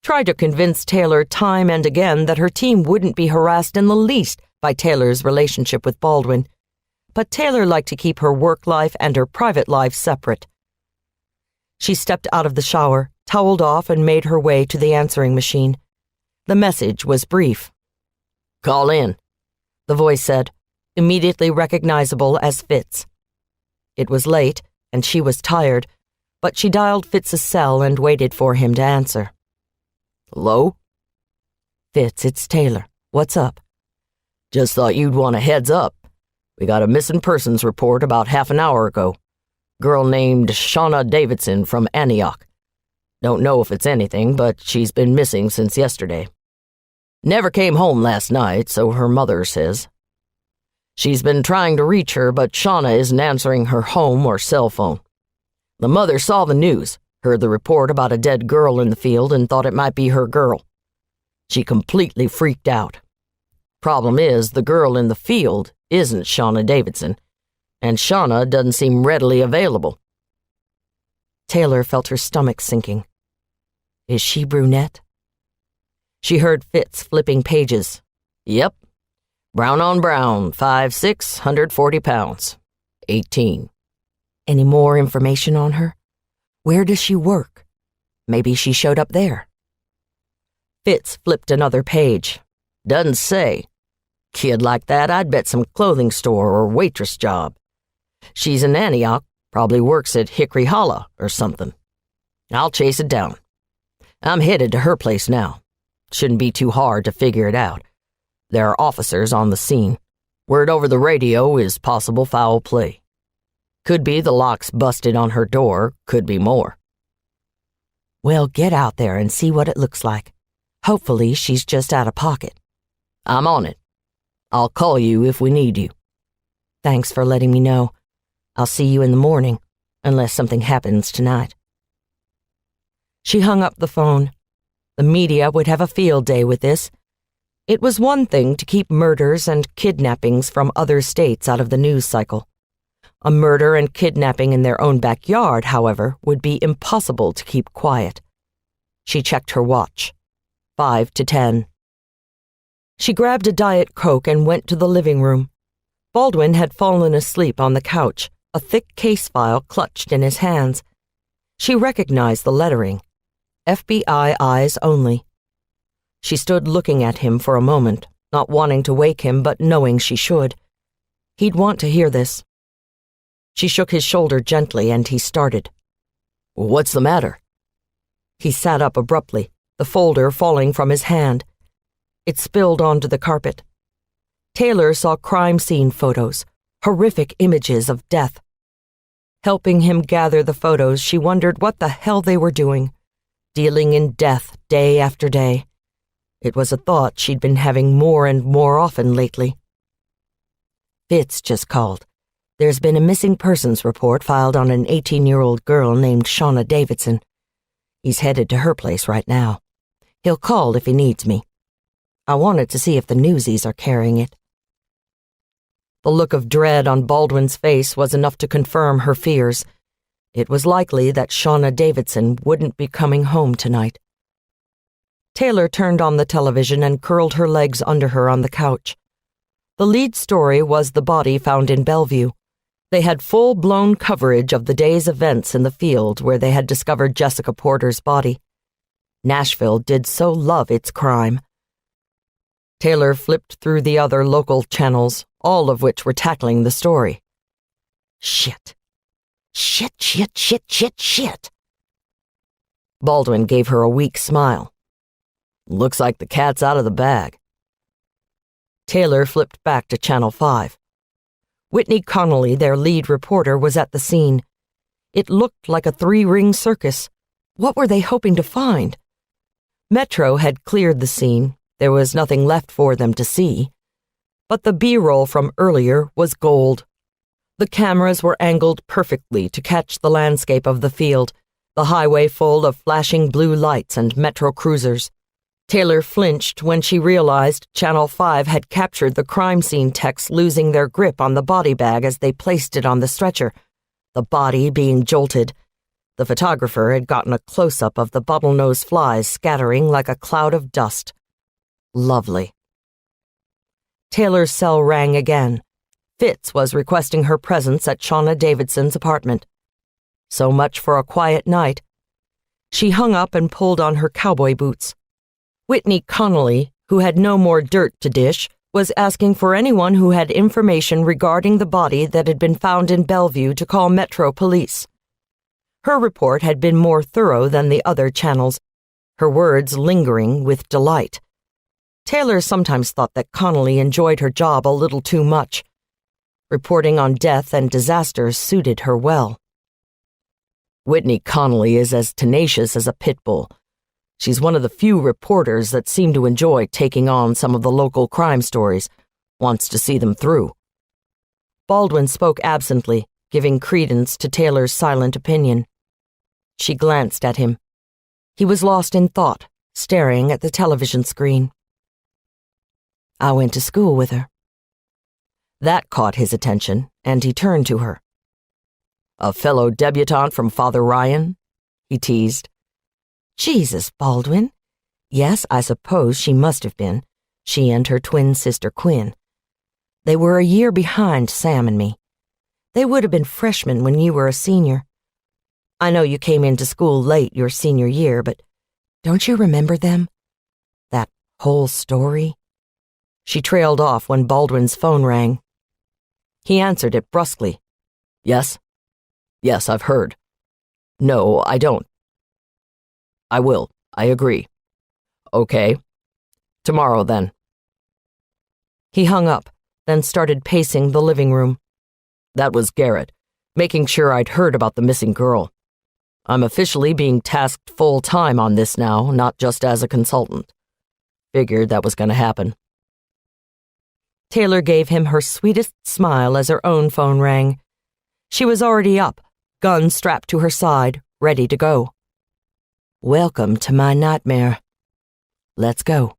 tried to convince Taylor time and again that her team wouldn't be harassed in the least by Taylor's relationship with Baldwin. But Taylor liked to keep her work life and her private life separate. She stepped out of the shower, toweled off, and made her way to the answering machine. The message was brief. "Call in," the voice said, immediately recognizable as Fitz. It was late, and she was tired, but she dialed Fitz's cell and waited for him to answer. "Hello?" "Fitz, it's Taylor. What's up?" "Just thought you'd want a heads up. We got a missing persons report about half an hour ago. Girl named Shauna Davidson from Antioch. Don't know if it's anything, but she's been missing since yesterday. Never came home last night, so her mother says. She's been trying to reach her, but Shauna isn't answering her home or cell phone. The mother saw the news, heard the report about a dead girl in the field, and thought it might be her girl. She completely freaked out. Problem is, the girl in the field isn't Shauna Davidson, and Shauna doesn't seem readily available." Taylor felt her stomach sinking. "Is she brunette?" She heard Fitz flipping pages. "Yep. Brown on brown, 5'6", 140 pounds. 18. Any more information on her? Where does she work? Maybe she showed up there. Fitz flipped another page. Doesn't say. Kid like that, I'd bet some clothing store or waitress job. She's in Antioch, probably works at Hickory Hollow or something. I'll chase it down. I'm headed to her place now. Shouldn't be too hard to figure it out. There are officers on the scene. Word over the radio is possible foul play. Could be the lock's busted on her door, could be more. Well, get out there and see what it looks like. Hopefully she's just out of pocket. I'm on it. I'll call you if we need you. Thanks for letting me know. I'll see you in the morning, unless something happens tonight. She hung up the phone. The media would have a field day with this. It was one thing to keep murders and kidnappings from other states out of the news cycle. A murder and kidnapping in their own backyard, however, would be impossible to keep quiet. She checked her watch. 5 to 10. She grabbed a Diet Coke and went to the living room. Baldwin had fallen asleep on the couch, a thick case file clutched in his hands. She recognized the lettering. FBI eyes only. She stood looking at him for a moment, not wanting to wake him but knowing she should. He'd want to hear this. She shook his shoulder gently and he started. What's the matter? He sat up abruptly, the folder falling from his hand. It spilled onto the carpet. Taylor saw crime scene photos, horrific images of death. Helping him gather the photos, she wondered what the hell they were doing, dealing in death day after day. It was a thought she'd been having more and more often lately. Fitz just called. There's been a missing persons report filed on an 18-year-old girl named Shauna Davidson. He's headed to her place right now. He'll call if he needs me. I wanted to see if the newsies are carrying it. The look of dread on Baldwin's face was enough to confirm her fears. It was likely that Shauna Davidson wouldn't be coming home tonight. Taylor turned on the television and curled her legs under her on the couch. The lead story was the body found in Bellevue. They had full-blown coverage of the day's events in the field where they had discovered Jessica Porter's body. Nashville did so love its crime. Taylor flipped through the other local channels, all of which were tackling the story. Shit. Shit, shit, shit, shit, shit. Baldwin gave her a weak smile. Looks like the cat's out of the bag. Taylor flipped back to Channel 5. Whitney Connolly, their lead reporter, was at the scene. It looked like a three-ring circus. What were they hoping to find? Metro had cleared the scene. There was nothing left for them to see. But the B-roll from earlier was gold. The cameras were angled perfectly to catch the landscape of the field, the highway full of flashing blue lights and Metro cruisers. Taylor flinched when she realized Channel 5 had captured the crime scene techs losing their grip on the body bag as they placed it on the stretcher, the body being jolted. The photographer had gotten a close-up of the bottlenose flies scattering like a cloud of dust. Lovely. Taylor's cell rang again. Fitz was requesting her presence at Shauna Davidson's apartment. So much for a quiet night. She hung up and pulled on her cowboy boots. Whitney Connolly, who had no more dirt to dish, was asking for anyone who had information regarding the body that had been found in Bellevue to call Metro Police. Her report had been more thorough than the other channels, her words lingering with delight. Taylor sometimes thought that Connolly enjoyed her job a little too much. Reporting on death and disasters suited her well. Whitney Connolly is as tenacious as a pit bull. She's one of the few reporters that seem to enjoy taking on some of the local crime stories, wants to see them through. Baldwin spoke absently, giving credence to Taylor's silent opinion. She glanced at him. He was lost in thought, staring at the television screen. I went to school with her. That caught his attention, and he turned to her. A fellow debutante from Father Ryan? He teased. Jesus, Baldwin. Yes, I suppose she must have been. She and her twin sister Quinn. They were a year behind Sam and me. They would have been freshmen when you were a senior. I know you came into school late your senior year, but don't you remember them? That whole story?" She trailed off when Baldwin's phone rang. He answered it brusquely. "Yes? Yes, I've heard. No, I don't. I will. I agree. Okay. Tomorrow, then." He hung up, then started pacing the living room. That was Garrett, making sure I'd heard about the missing girl. I'm officially being tasked full-time on this now, not just as a consultant. Figured that was going to happen. Taylor gave him her sweetest smile as her own phone rang. She was already up, gun strapped to her side, ready to go. "Welcome to my nightmare. Let's go."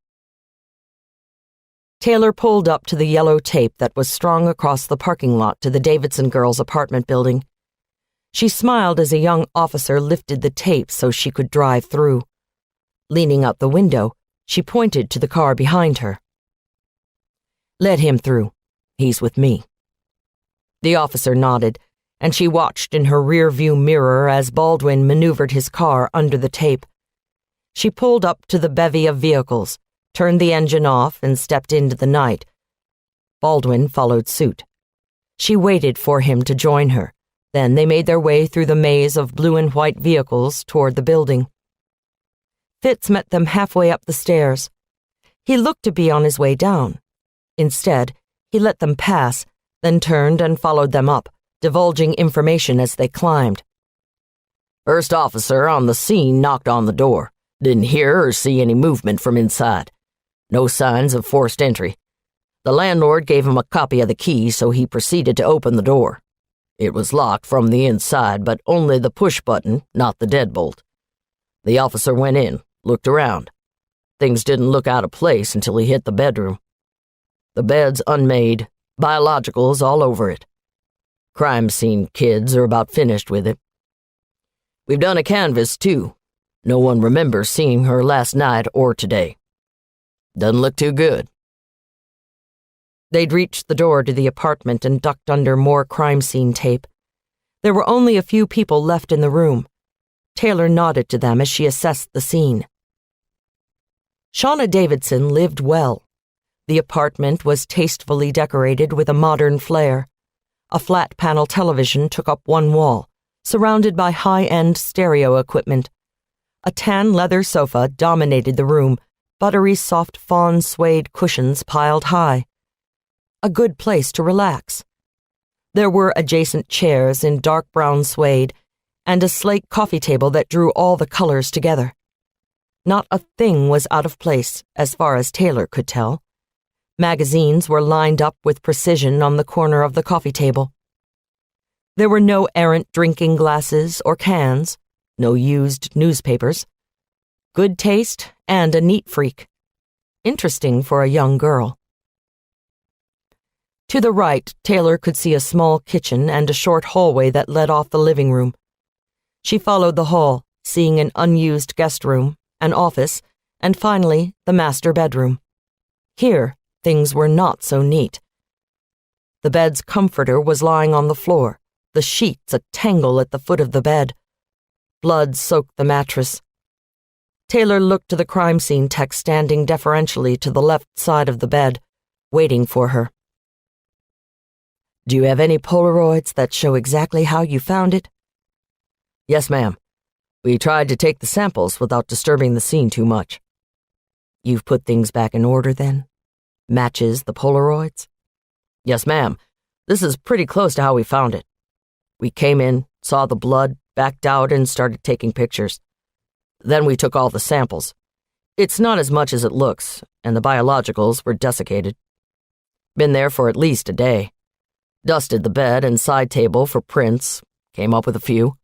Taylor pulled up to the yellow tape that was strung across the parking lot to the Davidson girls' apartment building. She smiled as a young officer lifted the tape so she could drive through. Leaning out the window, she pointed to the car behind her. "Let him through. He's with me." The officer nodded, and she watched in her rear-view mirror as Baldwin maneuvered his car under the tape. She pulled up to the bevy of vehicles, turned the engine off, and stepped into the night. Baldwin followed suit. She waited for him to join her. Then they made their way through the maze of blue and white vehicles toward the building. Fitz met them halfway up the stairs. He looked to be on his way down. Instead, he let them pass, then turned and followed them up, divulging information as they climbed. "First officer on the scene knocked on the door. Didn't hear or see any movement from inside. No signs of forced entry. The landlord gave him a copy of the key, so he proceeded to open the door. It was locked from the inside, but only the push button, not the deadbolt. The officer went in, looked around. Things didn't look out of place until he hit the bedroom. The bed's unmade, biologicals all over it. Crime scene kids are about finished with it. We've done a canvass, too. No one remembers seeing her last night or today. Doesn't look too good." They'd reached the door to the apartment and ducked under more crime scene tape. There were only a few people left in the room. Taylor nodded to them as she assessed the scene. Shauna Davidson lived well. The apartment was tastefully decorated with a modern flair. A flat-panel television took up one wall, surrounded by high-end stereo equipment. A tan leather sofa dominated the room, buttery soft fawn suede cushions piled high. A good place to relax. There were adjacent chairs in dark brown suede and a slate coffee table that drew all the colors together. Not a thing was out of place, as far as Taylor could tell. Magazines were lined up with precision on the corner of the coffee table. There were no errant drinking glasses or cans, no used newspapers. Good taste and a neat freak. Interesting for a young girl. To the right, Taylor could see a small kitchen and a short hallway that led off the living room. She followed the hall, seeing an unused guest room, an office, and finally, the master bedroom. Here, things were not so neat. The bed's comforter was lying on the floor, the sheets a tangle at the foot of the bed. Blood soaked the mattress. Taylor looked to the crime scene tech standing deferentially to the left side of the bed, waiting for her. "Do you have any Polaroids that show exactly how you found it?" "Yes, ma'am. We tried to take the samples without disturbing the scene too much." "You've put things back in order, then? Matches the Polaroids?" "Yes, ma'am. This is pretty close to how we found it. We came in, saw the blood, backed out, and started taking pictures. Then we took all the samples. It's not as much as it looks, and the biologicals were desiccated. Been there for at least a day. Dusted the bed and side table for prints, came up with a few.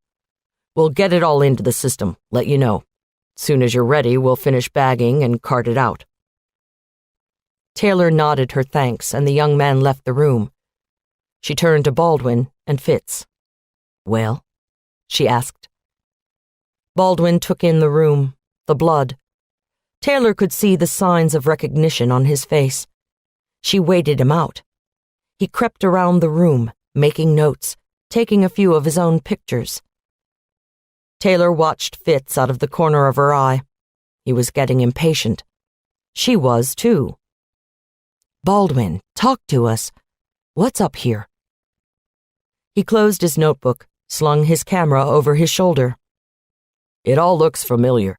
We'll get it all into the system, let you know. Soon as you're ready, we'll finish bagging and cart it out." Taylor nodded her thanks, and the young man left the room. She turned to Baldwin and Fitz. "Well?" she asked. Baldwin took in the room, the blood. Taylor could see the signs of recognition on his face. She waited him out. He crept around the room, making notes, taking a few of his own pictures. Taylor watched Fitz out of the corner of her eye. He was getting impatient. She was, too. "Baldwin, talk to us. What's up here?" He closed his notebook, slung his camera over his shoulder. "It all looks familiar.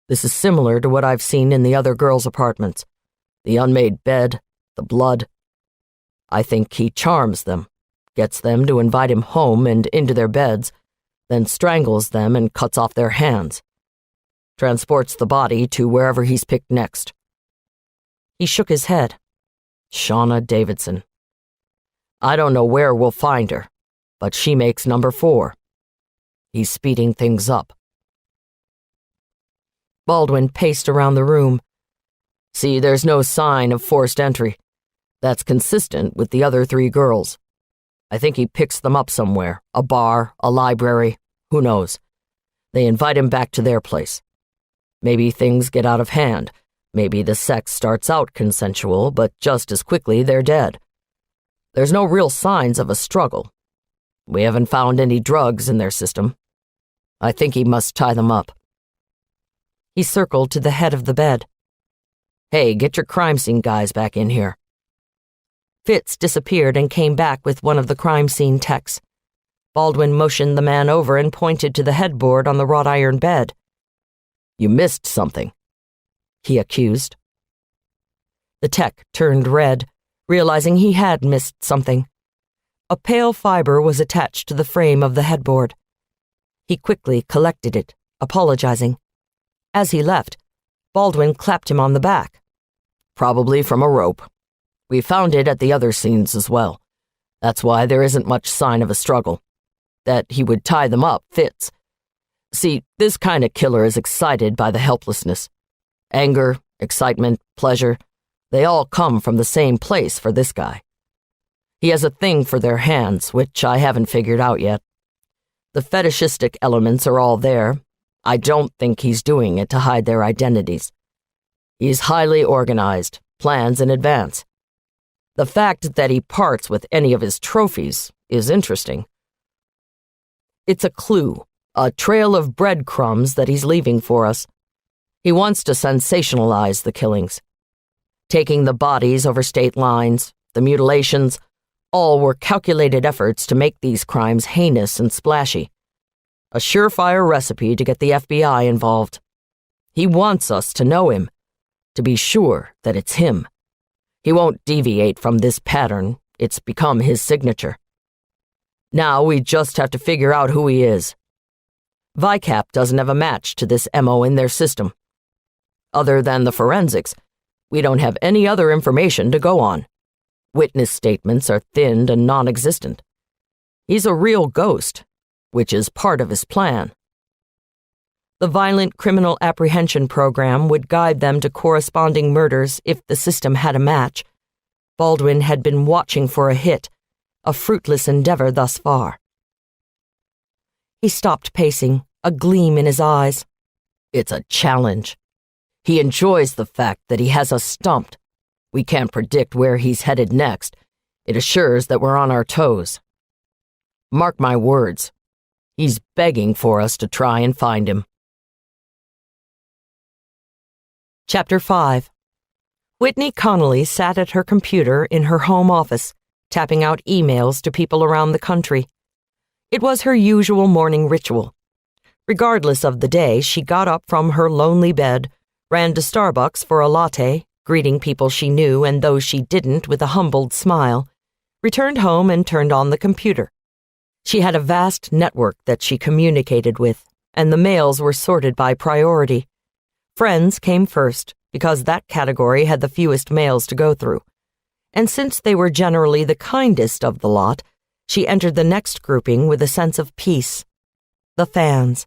This is similar to what I've seen in the other girls' apartments. The unmade bed, the blood. I think he charms them, gets them to invite him home and into their beds, then strangles them and cuts off their hands. Transports the body to wherever he's picked next." He shook his head. Shauna Davidson. I don't know where we'll find her, but she makes number 4. He's speeding things up. Baldwin paced around the room. See, there's no sign of forced entry. That's consistent with the other 3 girls. I think he picks them up somewhere, a bar, a library, who knows. They invite him back to their place. Maybe things get out of hand. Maybe the sex starts out consensual, but just as quickly they're dead. There's no real signs of a struggle. We haven't found any drugs in their system. I think he must tie them up. He circled to the head of the bed. Hey, get your crime scene guys back in here. Fitz disappeared and came back with one of the crime scene techs. Baldwin motioned the man over and pointed to the headboard on the wrought iron bed. You missed something, he accused. The tech turned red, realizing he had missed something. A pale fiber was attached to the frame of the headboard. He quickly collected it, apologizing. As he left, Baldwin clapped him on the back. Probably from a rope. We found it at the other scenes as well. That's why there isn't much sign of a struggle. That he would tie them up fits. See, this kind of killer is excited by the helplessness. Anger, excitement, pleasure, they all come from the same place for this guy. He has a thing for their hands, which I haven't figured out yet. The fetishistic elements are all there. I don't think he's doing it to hide their identities. He's highly organized, plans in advance. The fact that he parts with any of his trophies is interesting. It's a clue, a trail of breadcrumbs that he's leaving for us. He wants to sensationalize the killings. Taking the bodies over state lines, the mutilations, all were calculated efforts to make these crimes heinous and splashy. A surefire recipe to get the FBI involved. He wants us to know him, to be sure that it's him. He won't deviate from this pattern. It's become his signature. Now we just have to figure out who he is. VICAP doesn't have a match to this MO in their system. Other than the forensics, we don't have any other information to go on. Witness statements are thinned and non-existent. He's a real ghost, which is part of his plan. The Violent Criminal Apprehension Program would guide them to corresponding murders if the system had a match. Baldwin had been watching for a hit, a fruitless endeavor thus far. He stopped pacing, a gleam in his eyes. It's a challenge. He enjoys the fact that he has us stumped. We can't predict where he's headed next. It assures that we're on our toes. Mark my words. He's begging for us to try and find him. Chapter 5. Whitney Connolly sat at her computer in her home office, tapping out emails to people around the country. It was her usual morning ritual. Regardless of the day, she got up from her lonely bed, ran to Starbucks for a latte, greeting people she knew and those she didn't with a humbled smile, returned home and turned on the computer. She had a vast network that she communicated with, and the mails were sorted by priority. Friends came first, because that category had the fewest mails to go through. And since they were generally the kindest of the lot, she entered the next grouping with a sense of peace. The fans.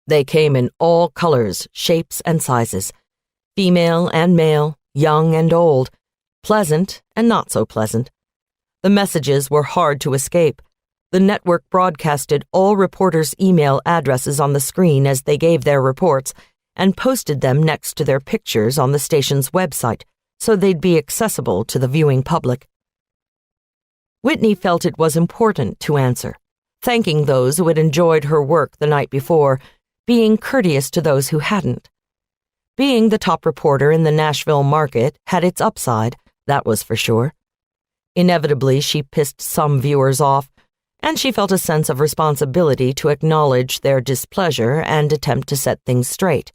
They came in all colors, shapes, and sizes. Female and male, young and old, pleasant and not so pleasant. The messages were hard to escape. The network broadcasted all reporters' email addresses on the screen as they gave their reports, and posted them next to their pictures on the station's website, so they'd be accessible to the viewing public. Whitney felt it was important to answer, thanking those who had enjoyed her work the night before, being courteous to those who hadn't. Being the top reporter in the Nashville market had its upside, that was for sure. Inevitably, she pissed some viewers off, and she felt a sense of responsibility to acknowledge their displeasure and attempt to set things straight.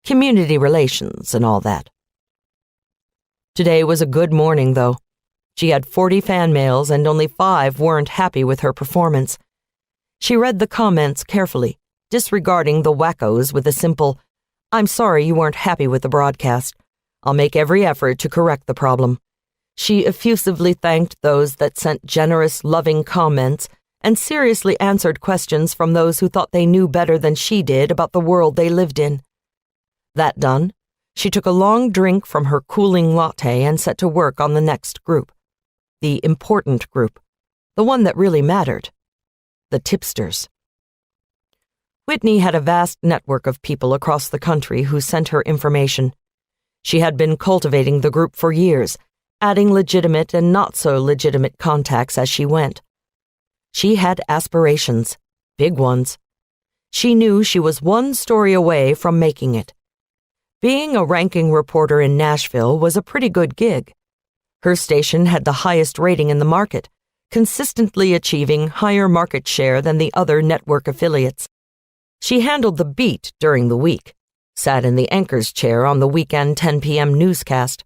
Community relations and all that. Today was a good morning, though. She had 40 fan mails and only 5 weren't happy with her performance. She read the comments carefully, disregarding the wackos with a simple, "I'm sorry you weren't happy with the broadcast. I'll make every effort to correct the problem." She effusively thanked those that sent generous, loving comments and seriously answered questions from those who thought they knew better than she did about the world they lived in. That done, she took a long drink from her cooling latte and set to work on the next group. The important group. The one that really mattered. The tipsters. Whitney had a vast network of people across the country who sent her information. She had been cultivating the group for years, adding legitimate and not-so-legitimate contacts as she went. She had aspirations, big ones. She knew she was one story away from making it. Being a ranking reporter in Nashville was a pretty good gig. Her station had the highest rating in the market, consistently achieving higher market share than the other network affiliates. She handled the beat during the week, sat in the anchor's chair on the weekend 10 p.m. newscast.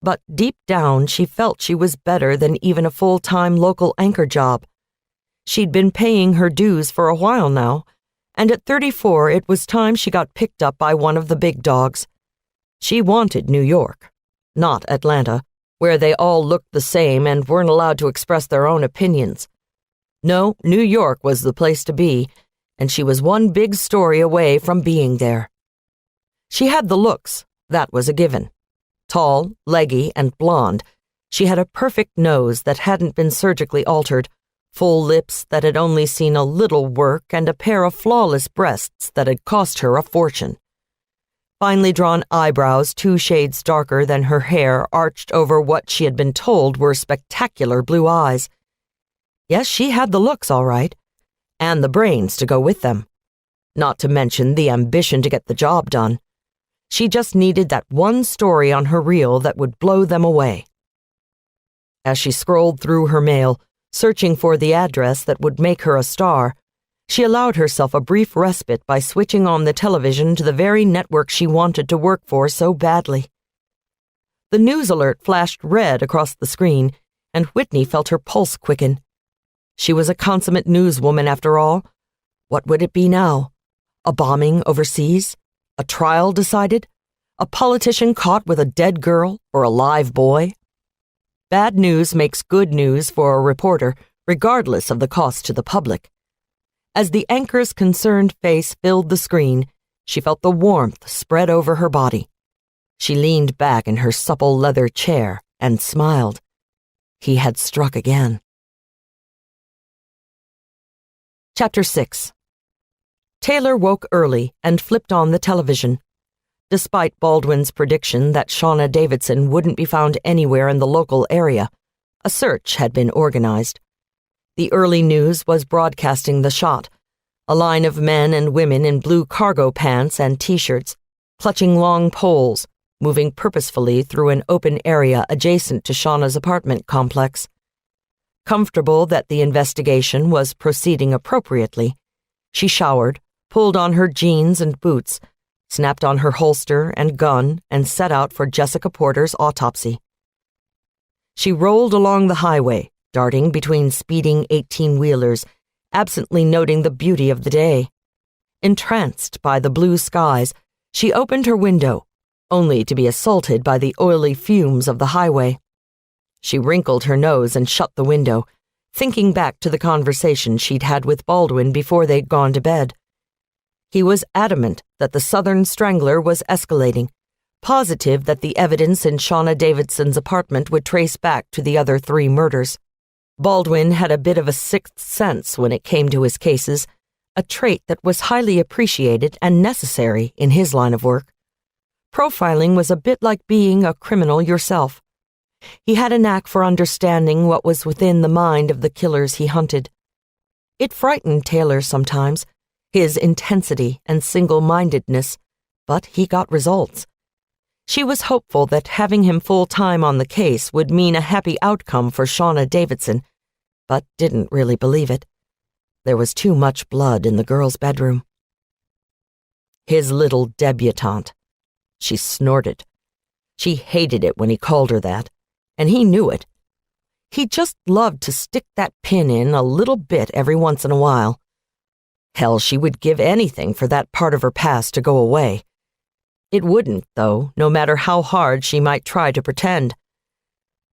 But deep down, she felt she was better than even a full-time local anchor job. She'd been paying her dues for a while now, and at 34 it was time she got picked up by one of the big dogs. She wanted New York, not Atlanta, where they all looked the same and weren't allowed to express their own opinions. No, New York was the place to be, and she was one big story away from being there. She had the looks, that was a given. Tall, leggy, and blonde, she had a perfect nose that hadn't been surgically altered, full lips that had only seen a little work, and a pair of flawless breasts that had cost her a fortune. Finely drawn eyebrows 2 shades darker than her hair arched over what she had been told were spectacular blue eyes. Yes, she had the looks, all right, and the brains to go with them. Not to mention the ambition to get the job done. She just needed that one story on her reel that would blow them away. As she scrolled through her mail, searching for the address that would make her a star, she allowed herself a brief respite by switching on the television to the very network she wanted to work for so badly. The news alert flashed red across the screen, and Whitney felt her pulse quicken. She was a consummate newswoman after all. What would it be now? A bombing overseas? A trial decided? A politician caught with a dead girl or a live boy? Bad news makes good news for a reporter, regardless of the cost to the public. As the anchor's concerned face filled the screen, she felt the warmth spread over her body. She leaned back in her supple leather chair and smiled. He had struck again. Chapter 6. Taylor woke early and flipped on the television. Despite Baldwin's prediction that Shauna Davidson wouldn't be found anywhere in the local area, a search had been organized. The early news was broadcasting the shot, a line of men and women in blue cargo pants and T-shirts, clutching long poles, moving purposefully through an open area adjacent to Shauna's apartment complex. Comfortable that the investigation was proceeding appropriately, she showered, pulled on her jeans and boots, snapped on her holster and gun, and set out for Jessica Porter's autopsy. She rolled along the highway, darting between speeding 18-wheelers, absently noting the beauty of the day. Entranced by the blue skies, she opened her window, only to be assaulted by the oily fumes of the highway. She wrinkled her nose and shut the window, thinking back to the conversation she'd had with Baldwin before they'd gone to bed. He was adamant that the Southern Strangler was escalating, positive that the evidence in Shauna Davidson's apartment would trace back to the other 3 murders. Baldwin had a bit of a sixth sense when it came to his cases, a trait that was highly appreciated and necessary in his line of work. Profiling was a bit like being a criminal yourself. He had a knack for understanding what was within the mind of the killers he hunted. It frightened Taylor sometimes, his intensity and single-mindedness, but he got results. She was hopeful that having him full-time on the case would mean a happy outcome for Shauna Davidson, but didn't really believe it. There was too much blood in the girl's bedroom. His little debutante. She snorted. She hated it when he called her that, and he knew it. He just loved to stick that pin in a little bit every once in a while. Hell, she would give anything for that part of her past to go away. It wouldn't, though, no matter how hard she might try to pretend.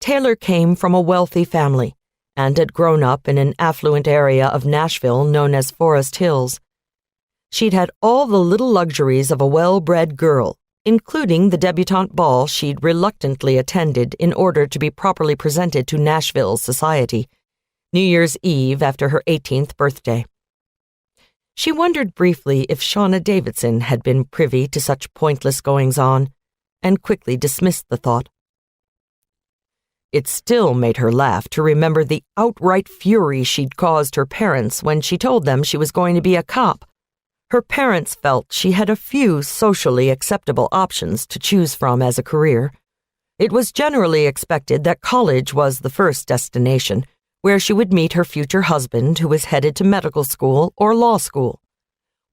Taylor came from a wealthy family and had grown up in an affluent area of Nashville known as Forest Hills. She'd had all the little luxuries of a well-bred girl, including the debutante ball she'd reluctantly attended in order to be properly presented to Nashville society, New Year's Eve after her 18th birthday. She wondered briefly if Shauna Davidson had been privy to such pointless goings-on, and quickly dismissed the thought. It still made her laugh to remember the outright fury she'd caused her parents when she told them she was going to be a cop. Her parents felt she had a few socially acceptable options to choose from as a career. It was generally expected that college was the first destination, where she would meet her future husband who was headed to medical school or law school.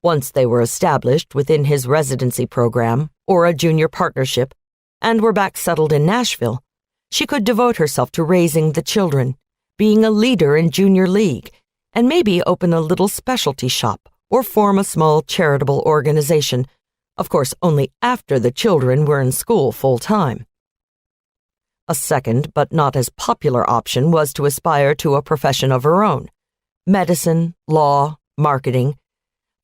Once they were established within his residency program or a junior partnership and were back settled in Nashville, she could devote herself to raising the children, being a leader in junior league, and maybe open a little specialty shop or form a small charitable organization, of course only after the children were in school full-time. A second, but not as popular option was to aspire to a profession of her own: medicine, law, marketing,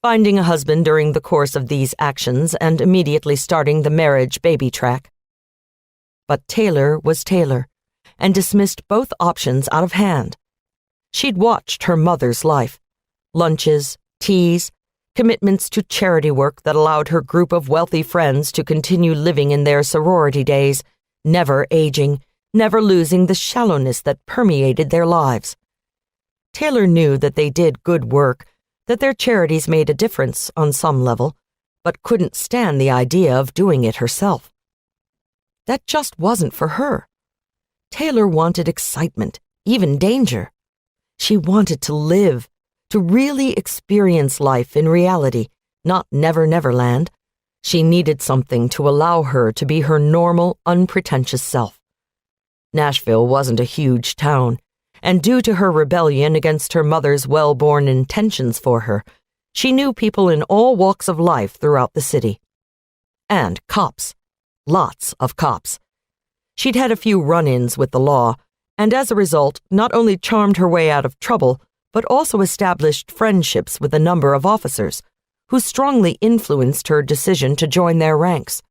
finding a husband during the course of these actions and immediately starting the marriage baby track. But Taylor was Taylor, and dismissed both options out of hand. She'd watched her mother's life: lunches, teas, commitments to charity work that allowed her group of wealthy friends to continue living in their sorority days, never aging, never losing the shallowness that permeated their lives. Taylor knew that they did good work, that their charities made a difference on some level, but couldn't stand the idea of doing it herself. That just wasn't for her. Taylor wanted excitement, even danger. She wanted to live, to really experience life in reality, not Never Never Land. She needed something to allow her to be her normal, unpretentious self. Nashville wasn't a huge town, and due to her rebellion against her mother's well-born intentions for her, she knew people in all walks of life throughout the city. And cops. Lots of cops. She'd had a few run-ins with the law, and as a result, not only charmed her way out of trouble, but also established friendships with a number of officers, who strongly influenced her decision to join their ranks.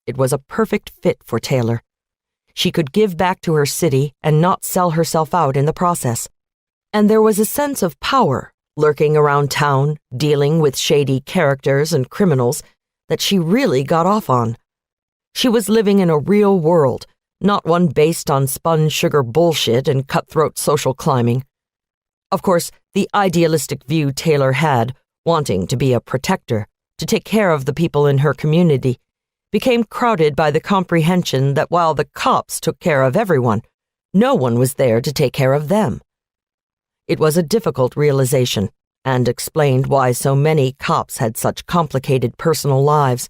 It was a perfect fit for Taylor. She could give back to her city and not sell herself out in the process. And there was a sense of power lurking around town, dealing with shady characters and criminals, that she really got off on. She was living in a real world, not one based on spun sugar bullshit and cutthroat social climbing. Of course, the idealistic view Taylor had, wanting to be a protector, to take care of the people in her community, became crowded by the comprehension that while the cops took care of everyone, no one was there to take care of them. It was a difficult realization, and explained why so many cops had such complicated personal lives,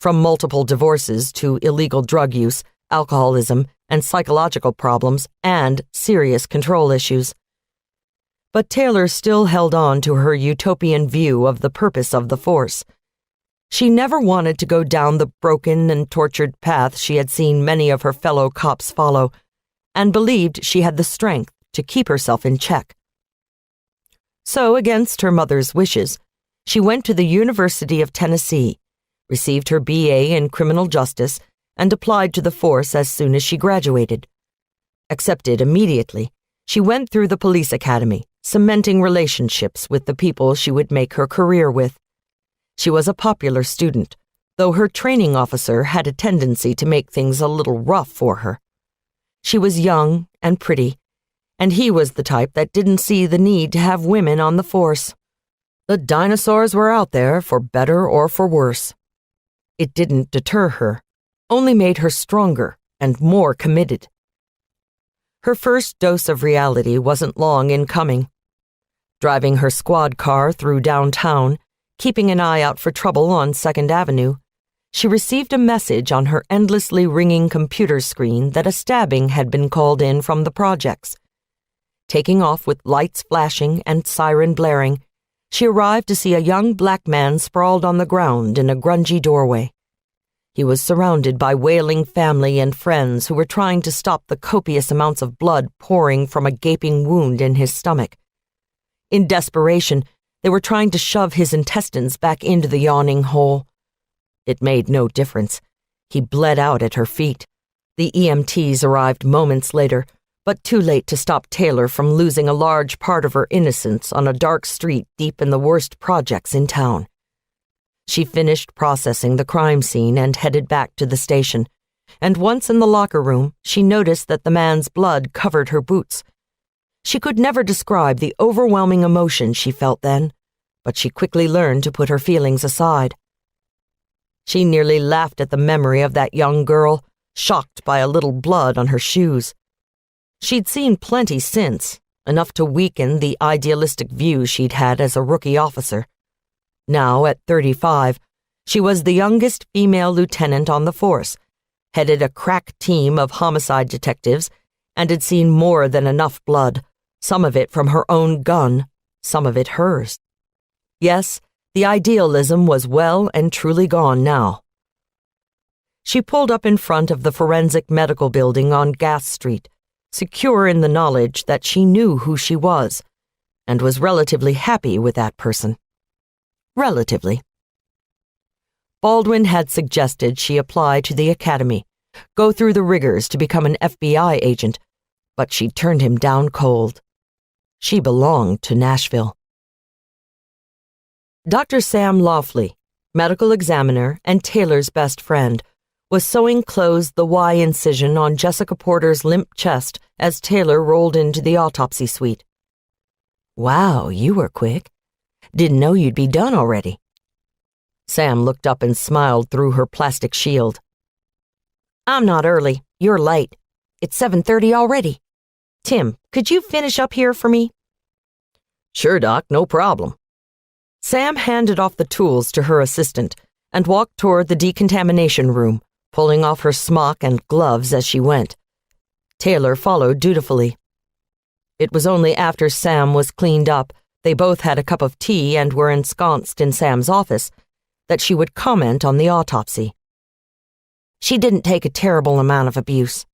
from multiple divorces to illegal drug use, alcoholism, and psychological problems, and serious control issues. But Taylor still held on to her utopian view of the purpose of the force. She never wanted to go down the broken and tortured path she had seen many of her fellow cops follow, and believed she had the strength to keep herself in check. So, against her mother's wishes, she went to the University of Tennessee, received her BA in criminal justice, and applied to the force as soon as she graduated. Accepted immediately, she went through the police academy, cementing relationships with the people she would make her career with. She was a popular student, though her training officer had a tendency to make things a little rough for her. She was young and pretty, and he was the type that didn't see the need to have women on the force. The dinosaurs were out there for better or for worse. It didn't deter her, only made her stronger and more committed. Her first dose of reality wasn't long in coming. Driving her squad car through downtown, keeping an eye out for trouble on 2nd Avenue, she received a message on her endlessly ringing computer screen that a stabbing had been called in from the projects. Taking off with lights flashing and siren blaring, she arrived to see a young black man sprawled on the ground in a grungy doorway. He was surrounded by wailing family and friends who were trying to stop the copious amounts of blood pouring from a gaping wound in his stomach. In desperation, they were trying to shove his intestines back into the yawning hole. It made no difference. He bled out at her feet. The EMTs arrived moments later, but too late to stop Taylor from losing a large part of her innocence on a dark street deep in the worst projects in town. She finished processing the crime scene and headed back to the station, and once in the locker room, she noticed that the man's blood covered her boots. She could never describe the overwhelming emotion she felt then, but she quickly learned to put her feelings aside. She nearly laughed at the memory of that young girl, shocked by a little blood on her shoes. She'd seen plenty since, enough to weaken the idealistic view she'd had as a rookie officer. Now, at 35, she was the youngest female lieutenant on the force, headed a crack team of homicide detectives, and had seen more than enough blood, some of it from her own gun, some of it hers. Yes, the idealism was well and truly gone now. She pulled up in front of the forensic medical building on Gass Street, secure in the knowledge that she knew who she was, and was relatively happy with that person. Relatively. Baldwin had suggested she apply to the academy, go through the rigors to become an FBI agent, but she turned him down cold. She belonged to Nashville. Dr. Sam Laughley, medical examiner and Taylor's best friend, was sewing closed the Y incision on Jessica Porter's limp chest as Taylor rolled into the autopsy suite. "Wow, you were quick. Didn't know you'd be done already." Sam looked up and smiled through her plastic shield. "I'm not early. You're late. It's 7:30 already. Tim, could you finish up here for me?" "Sure, Doc, no problem." Sam handed off the tools to her assistant and walked toward the decontamination room, pulling off her smock and gloves as she went. Taylor followed dutifully. It was only after Sam was cleaned up, they both had a cup of tea and were ensconced in Sam's office, that she would comment on the autopsy. "She didn't take a terrible amount of abuse."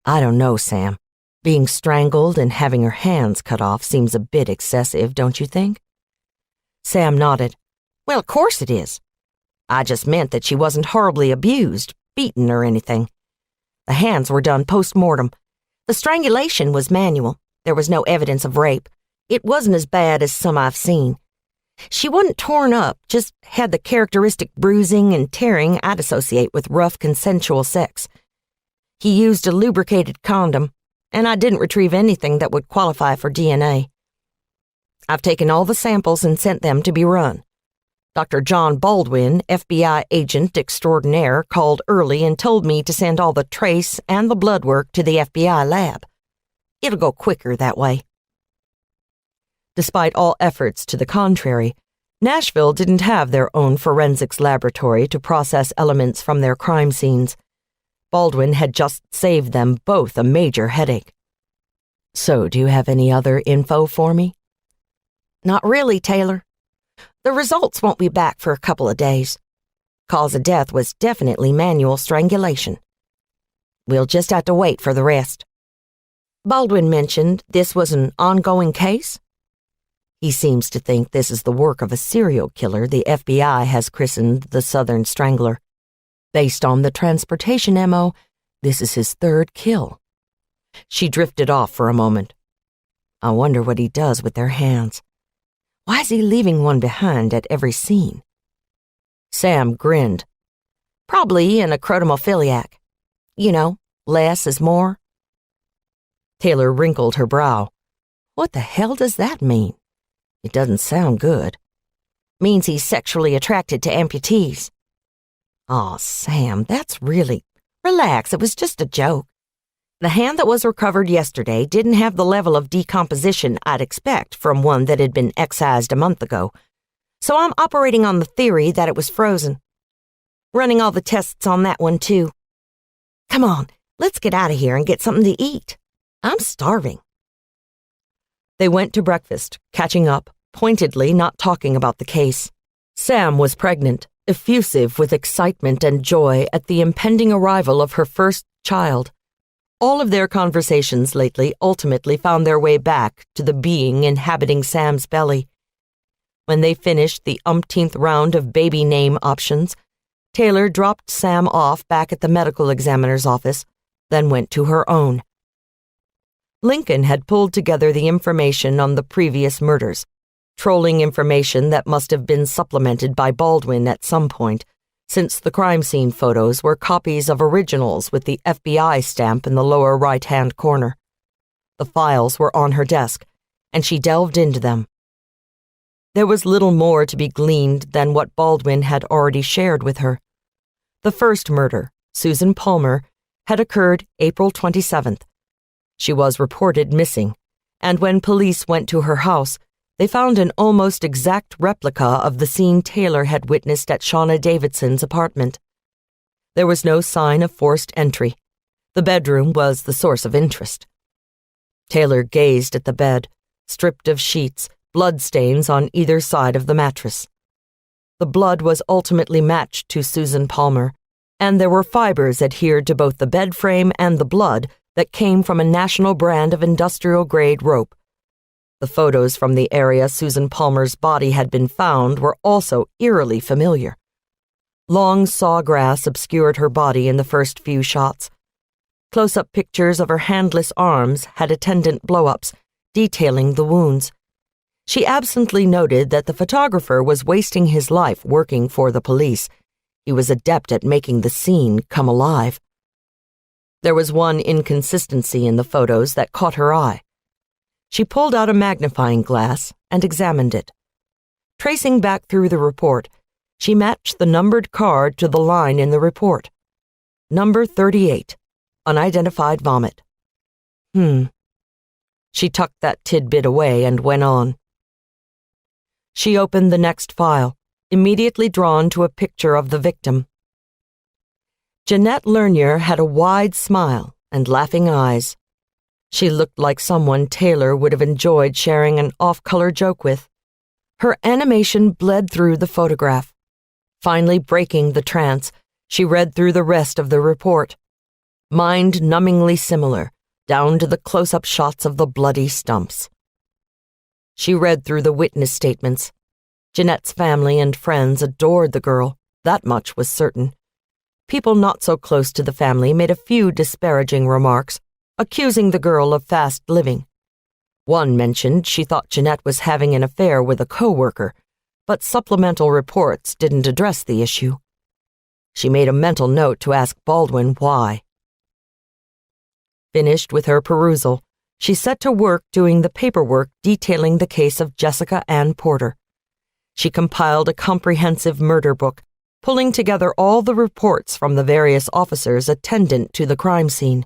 "I don't know, Sam. Being strangled and having her hands cut off seems a bit excessive, don't you think?" Sam nodded. "Well, of course it is. I just meant that she wasn't horribly abused, beaten or anything. The hands were done post-mortem. The strangulation was manual. There was no evidence of rape. It wasn't as bad as some I've seen. She wasn't torn up, just had the characteristic bruising and tearing I'd associate with rough consensual sex. He used a lubricated condom, and I didn't retrieve anything that would qualify for DNA. I've taken all the samples and sent them to be run. Dr. John Baldwin, FBI agent extraordinaire, called early and told me to send all the trace and the blood work to the FBI lab. It'll go quicker that way." Despite all efforts to the contrary, Nashville didn't have their own forensics laboratory to process elements from their crime scenes. Baldwin had just saved them both a major headache. "So, do you have any other info for me?" "Not really, Taylor. The results won't be back for a couple of days. Cause of death was definitely manual strangulation. We'll just have to wait for the rest." Baldwin mentioned this was an ongoing case. He seems to think this is the work of a serial killer the FBI has christened the Southern Strangler. Based on the transportation MO, this is his third kill. She drifted off for a moment. "I wonder what he does with their hands. Why is he leaving one behind at every scene?" Sam grinned. "Probably an acrotomophiliac. You know, less is more? Taylor wrinkled her brow. What the hell does that mean? It doesn't sound good. Means he's sexually attracted to amputees. Aw, Sam, that's really... Relax, it was just a joke. The hand that was recovered yesterday didn't have the level of decomposition I'd expect from one that had been excised a month ago, so I'm operating on the theory that it was frozen. Running all the tests on that one, too. Come on, let's get out of here and get something to eat. I'm starving. They went to breakfast, catching up, pointedly not talking about the case. Sam was pregnant, effusive with excitement and joy at the impending arrival of her first child. All of their conversations lately ultimately found their way back to the being inhabiting Sam's belly. When they finished the umpteenth round of baby name options, Taylor dropped Sam off back at the medical examiner's office, then went to her own. Lincoln had pulled together the information on the previous murders, trolling information that must have been supplemented by Baldwin at some point, since the crime scene photos were copies of originals with the FBI stamp in the lower right-hand corner. The files were on her desk, and she delved into them. There was little more to be gleaned than what Baldwin had already shared with her. The first murder, Susan Palmer, had occurred April 27th. She was reported missing, and when police went to her house, they found an almost exact replica of the scene Taylor had witnessed at Shauna Davidson's apartment. There was no sign of forced entry. The bedroom was the source of interest. Taylor gazed at the bed, stripped of sheets, bloodstains on either side of the mattress. The blood was ultimately matched to Susan Palmer, and there were fibers adhered to both the bed frame and the blood that came from a national brand of industrial-grade rope. The photos from the area Susan Palmer's body had been found were also eerily familiar. Long sawgrass obscured her body in the first few shots. Close-up pictures of her handless arms had attendant blow-ups, detailing the wounds. She absently noted that the photographer was wasting his life working for the police. He was adept at making the scene come alive. There was one inconsistency in the photos that caught her eye. She pulled out a magnifying glass and examined it. Tracing back through the report, she matched the numbered card to the line in the report. Number 38, unidentified vomit. She tucked that tidbit away and went on. She opened the next file, immediately drawn to a picture of the victim. Jeanette Lernier had a wide smile and laughing eyes. She looked like someone Taylor would have enjoyed sharing an off-color joke with. Her animation bled through the photograph. Finally breaking the trance, she read through the rest of the report. Mind-numbingly similar, down to the close-up shots of the bloody stumps. She read through the witness statements. Jeanette's family and friends adored the girl, that much was certain. People not so close to the family made a few disparaging remarks, accusing the girl of fast living. One mentioned she thought Jeanette was having an affair with a co-worker, but supplemental reports didn't address the issue. She made a mental note to ask Baldwin why. Finished with her perusal, she set to work doing the paperwork detailing the case of Jessica Ann Porter. She compiled a comprehensive murder book, pulling together all the reports from the various officers attendant to the crime scene.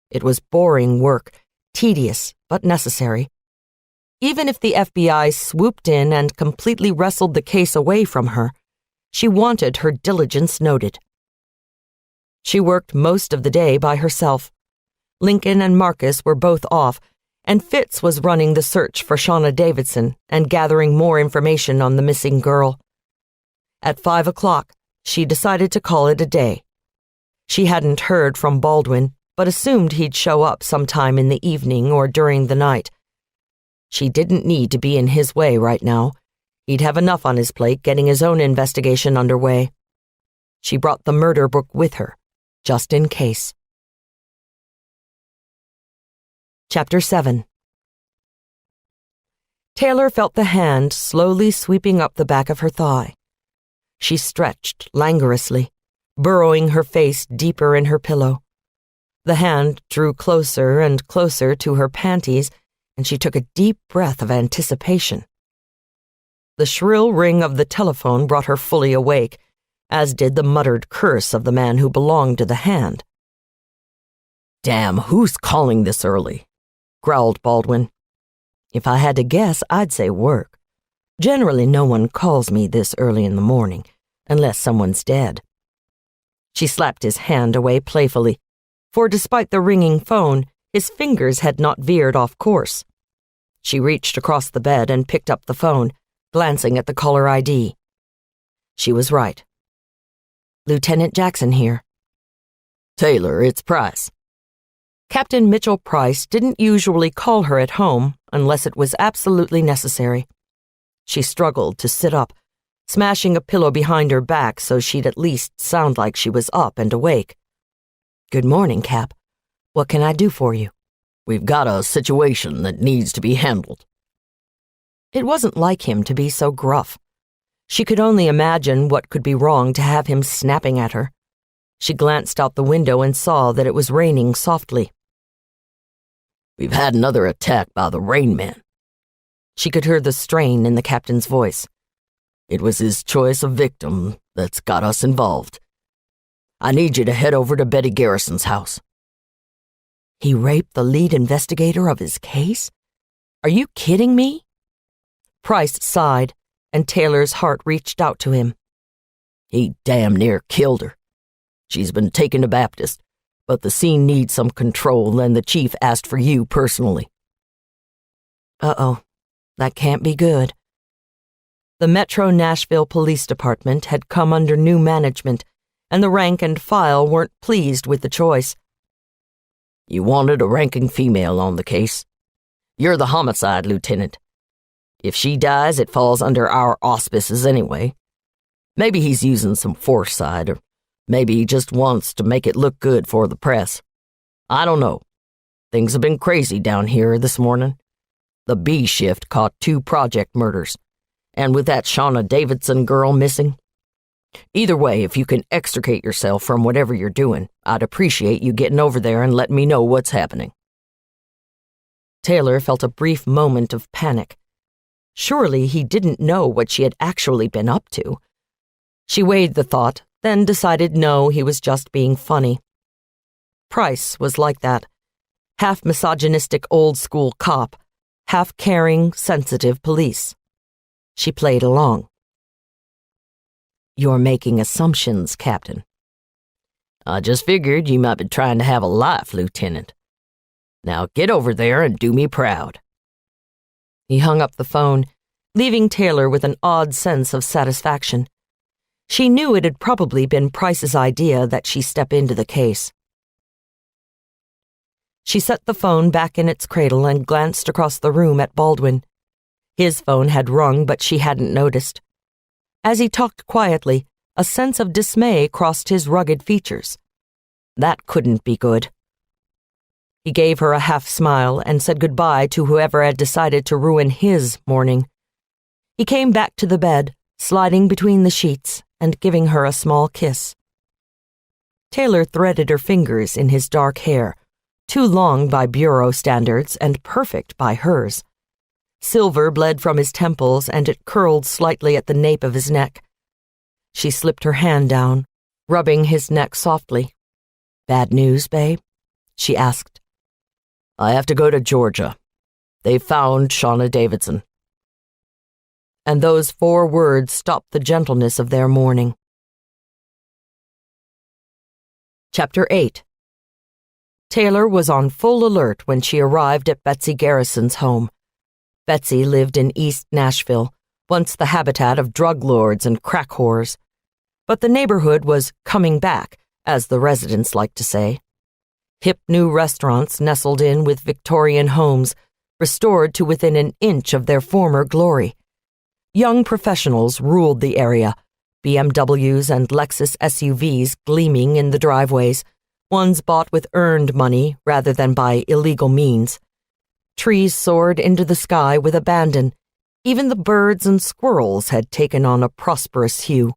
It was boring work, tedious but necessary. Even if the FBI swooped in and completely wrestled the case away from her, she wanted her diligence noted. She worked most of the day by herself. Lincoln and Marcus were both off, and Fitz was running the search for Shauna Davidson and gathering more information on the missing girl. At 5 o'clock, she decided to call it a day. She hadn't heard from Baldwin, but assumed he'd show up sometime in the evening or during the night. She didn't need to be in his way right now. He'd have enough on his plate getting his own investigation underway. She brought the murder book with her, just in case. Chapter 7. Taylor felt the hand slowly sweeping up the back of her thigh. She stretched languorously, burrowing her face deeper in her pillow. The hand drew closer and closer to her panties, and she took a deep breath of anticipation. The shrill ring of the telephone brought her fully awake, as did the muttered curse of the man who belonged to the hand. "Damn, who's calling this early?" growled Baldwin. "If I had to guess, I'd say work. Generally, no one calls me this early in the morning, unless someone's dead." She slapped his hand away playfully, for despite the ringing phone, his fingers had not veered off course. She reached across the bed and picked up the phone, glancing at the caller ID. She was right. "Lieutenant Jackson here." "Taylor, it's Price." Captain Mitchell Price didn't usually call her at home unless it was absolutely necessary. She struggled to sit up, smashing a pillow behind her back so she'd at least sound like she was up and awake. "Good morning, Cap. What can I do for you?" "We've got a situation that needs to be handled." It wasn't like him to be so gruff. She could only imagine what could be wrong to have him snapping at her. She glanced out the window and saw that it was raining softly. "We've had another attack by the Rain Man." She could hear the strain in the captain's voice. "It was his choice of victim that's got us involved. I need you to head over to Betty Garrison's house." He raped the lead investigator of his case? Are you kidding me? Price sighed, and Taylor's heart reached out to him. "He damn near killed her. She's been taken to Baptist, but the scene needs some control, and the chief asked for you personally." Uh-oh, that can't be good. The Metro Nashville Police Department had come under new management, and the rank and file weren't pleased with the choice. "You wanted a ranking female on the case. You're the homicide lieutenant. If she dies, it falls under our auspices anyway. Maybe he's using some foresight, or maybe he just wants to make it look good for the press. I don't know. Things have been crazy down here this morning. The B shift caught 2 project murders, and with that Shauna Davidson girl missing. Either way, if you can extricate yourself from whatever you're doing, I'd appreciate you getting over there and letting me know what's happening." Taylor felt a brief moment of panic. Surely he didn't know what she had actually been up to. She weighed the thought, then decided no, he was just being funny. Price was like that. Half misogynistic old-school cop, half caring, sensitive police. She played along. "You're making assumptions, Captain." "I just figured you might be trying to have a life, Lieutenant. Now get over there and do me proud." He hung up the phone, leaving Taylor with an odd sense of satisfaction. She knew it had probably been Price's idea that she step into the case. She set the phone back in its cradle and glanced across the room at Baldwin. His phone had rung, but she hadn't noticed. As he talked quietly, a sense of dismay crossed his rugged features. That couldn't be good. He gave her a half smile and said goodbye to whoever had decided to ruin his morning. He came back to the bed, sliding between the sheets and giving her a small kiss. Taylor threaded her fingers in his dark hair, too long by bureau standards and perfect by hers. Silver bled from his temples and it curled slightly at the nape of his neck. She slipped her hand down, rubbing his neck softly. "Bad news, babe?" she asked. "I have to go to Georgia. They found Shauna Davidson." And those 4 words stopped the gentleness of their mourning. Chapter 8. Taylor was on full alert when she arrived at Betsy Garrison's home. Betsy lived in East Nashville, once the habitat of drug lords and crack whores. But the neighborhood was coming back, as the residents liked to say. Hip new restaurants nestled in with Victorian homes, restored to within an inch of their former glory. Young professionals ruled the area, BMWs and Lexus SUVs gleaming in the driveways, ones bought with earned money rather than by illegal means. Trees soared into the sky with abandon. Even the birds and squirrels had taken on a prosperous hue.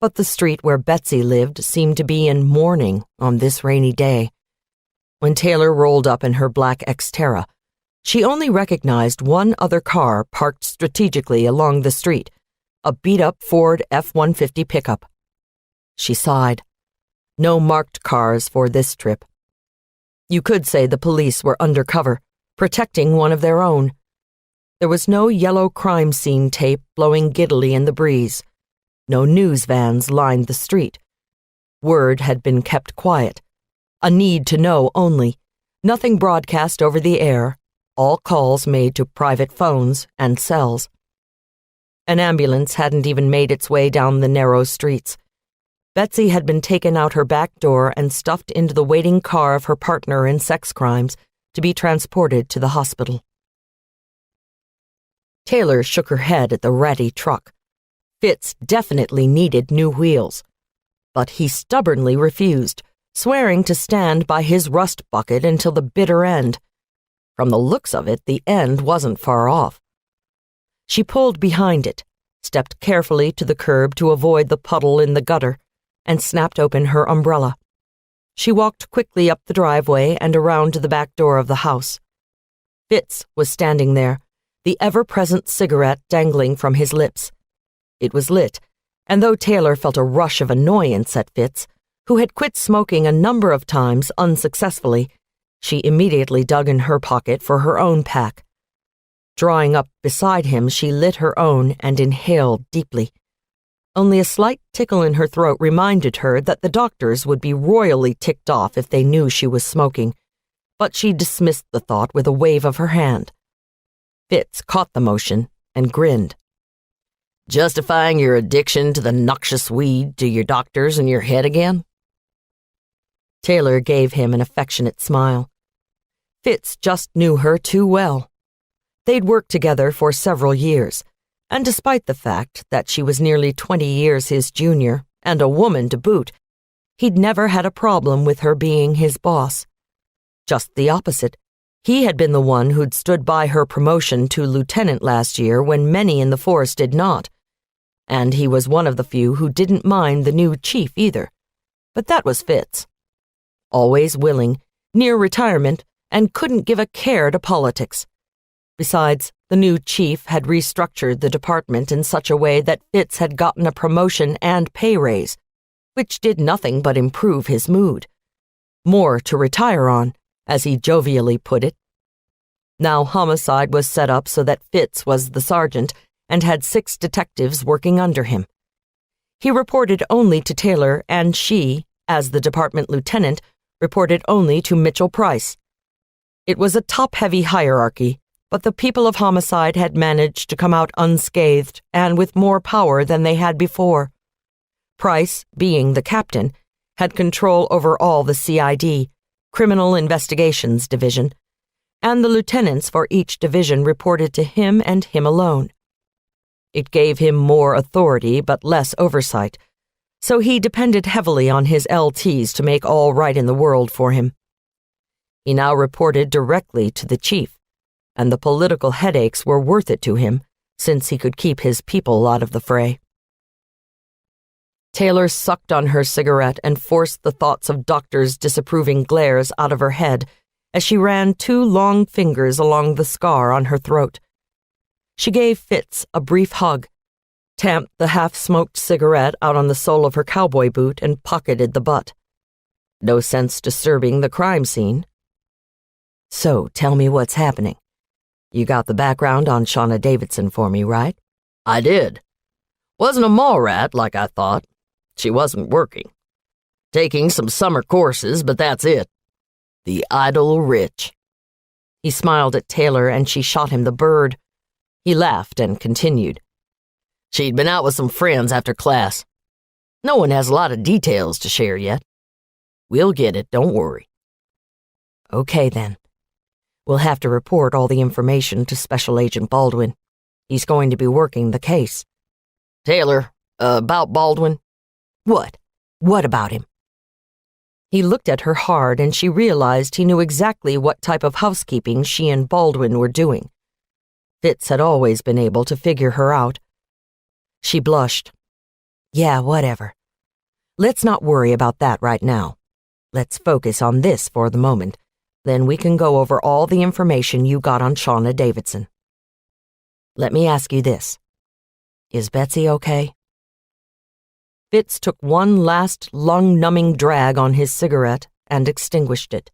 But the street where Betsy lived seemed to be in mourning on this rainy day. When Taylor rolled up in her black Xterra, she only recognized one other car parked strategically along the street, a beat-up Ford F-150 pickup. She sighed. No marked cars for this trip. You could say the police were undercover, protecting one of their own. There was no yellow crime scene tape blowing giddily in the breeze. No news vans lined the street. Word had been kept quiet. A need to know only. Nothing broadcast over the air. All calls made to private phones and cells. An ambulance hadn't even made its way down the narrow streets. Betsy had been taken out her back door and stuffed into the waiting car of her partner in sex crimes to be transported to the hospital. Taylor shook her head at the ratty truck. Fitz definitely needed new wheels. But he stubbornly refused, swearing to stand by his rust bucket until the bitter end. From the looks of it, the end wasn't far off. She pulled behind it, stepped carefully to the curb to avoid the puddle in the gutter, and snapped open her umbrella. She walked quickly up the driveway and around to the back door of the house. Fitz was standing there, the ever-present cigarette dangling from his lips. It was lit, and though Taylor felt a rush of annoyance at Fitz, who had quit smoking a number of times unsuccessfully, she immediately dug in her pocket for her own pack. Drawing up beside him, she lit her own and inhaled deeply. Only a slight tickle in her throat reminded her that the doctors would be royally ticked off if they knew she was smoking, but she dismissed the thought with a wave of her hand. Fitz caught the motion and grinned. Justifying your addiction to the noxious weed to your doctors in your head again? Taylor gave him an affectionate smile. Fitz just knew her too well. They'd worked together for several years, and despite the fact that she was nearly 20 years his junior, and a woman to boot, he'd never had a problem with her being his boss. Just the opposite. He had been the one who'd stood by her promotion to lieutenant last year when many in the force did not. And he was one of the few who didn't mind the new chief either. But that was Fitz. Always willing, near retirement, and couldn't give a care to politics. Besides, the new chief had restructured the department in such a way that Fitz had gotten a promotion and pay raise, which did nothing but improve his mood. More to retire on, as he jovially put it. Now homicide was set up so that Fitz was the sergeant and had 6 detectives working under him. He reported only to Taylor, and she, as the department lieutenant, reported only to Mitchell Price. It was a top-heavy hierarchy, but the people of homicide had managed to come out unscathed and with more power than they had before. Price, being the captain, had control over all the CID, Criminal Investigations Division, and the lieutenants for each division reported to him and him alone. It gave him more authority but less oversight, so he depended heavily on his LTs to make all right in the world for him. He now reported directly to the chief, and the political headaches were worth it to him, since he could keep his people out of the fray. Taylor sucked on her cigarette and forced the thoughts of doctors' disapproving glares out of her head as she ran 2 long fingers along the scar on her throat. She gave Fitz a brief hug, tamped the half-smoked cigarette out on the sole of her cowboy boot, and pocketed the butt. No sense disturbing the crime scene. So, tell me what's happening. You got the background on Shauna Davidson for me, right? I did. Wasn't a mall rat like I thought. She wasn't working. Taking some summer courses, but that's it. The idle rich. He smiled at Taylor, and she shot him the bird. He laughed and continued. She'd been out with some friends after class. No one has a lot of details to share yet. We'll get it, don't worry. Okay, then. We'll have to report all the information to Special Agent Baldwin. He's going to be working the case. Taylor, about Baldwin? What? What about him? He looked at her hard, and she realized he knew exactly what type of housekeeping she and Baldwin were doing. Fitz had always been able to figure her out. She blushed. Yeah, whatever. Let's not worry about that right now. Let's focus on this for the moment. Then we can go over all the information you got on Shauna Davidson. Let me ask you this. Is Betsy okay? Fitz took one last lung-numbing drag on his cigarette and extinguished it.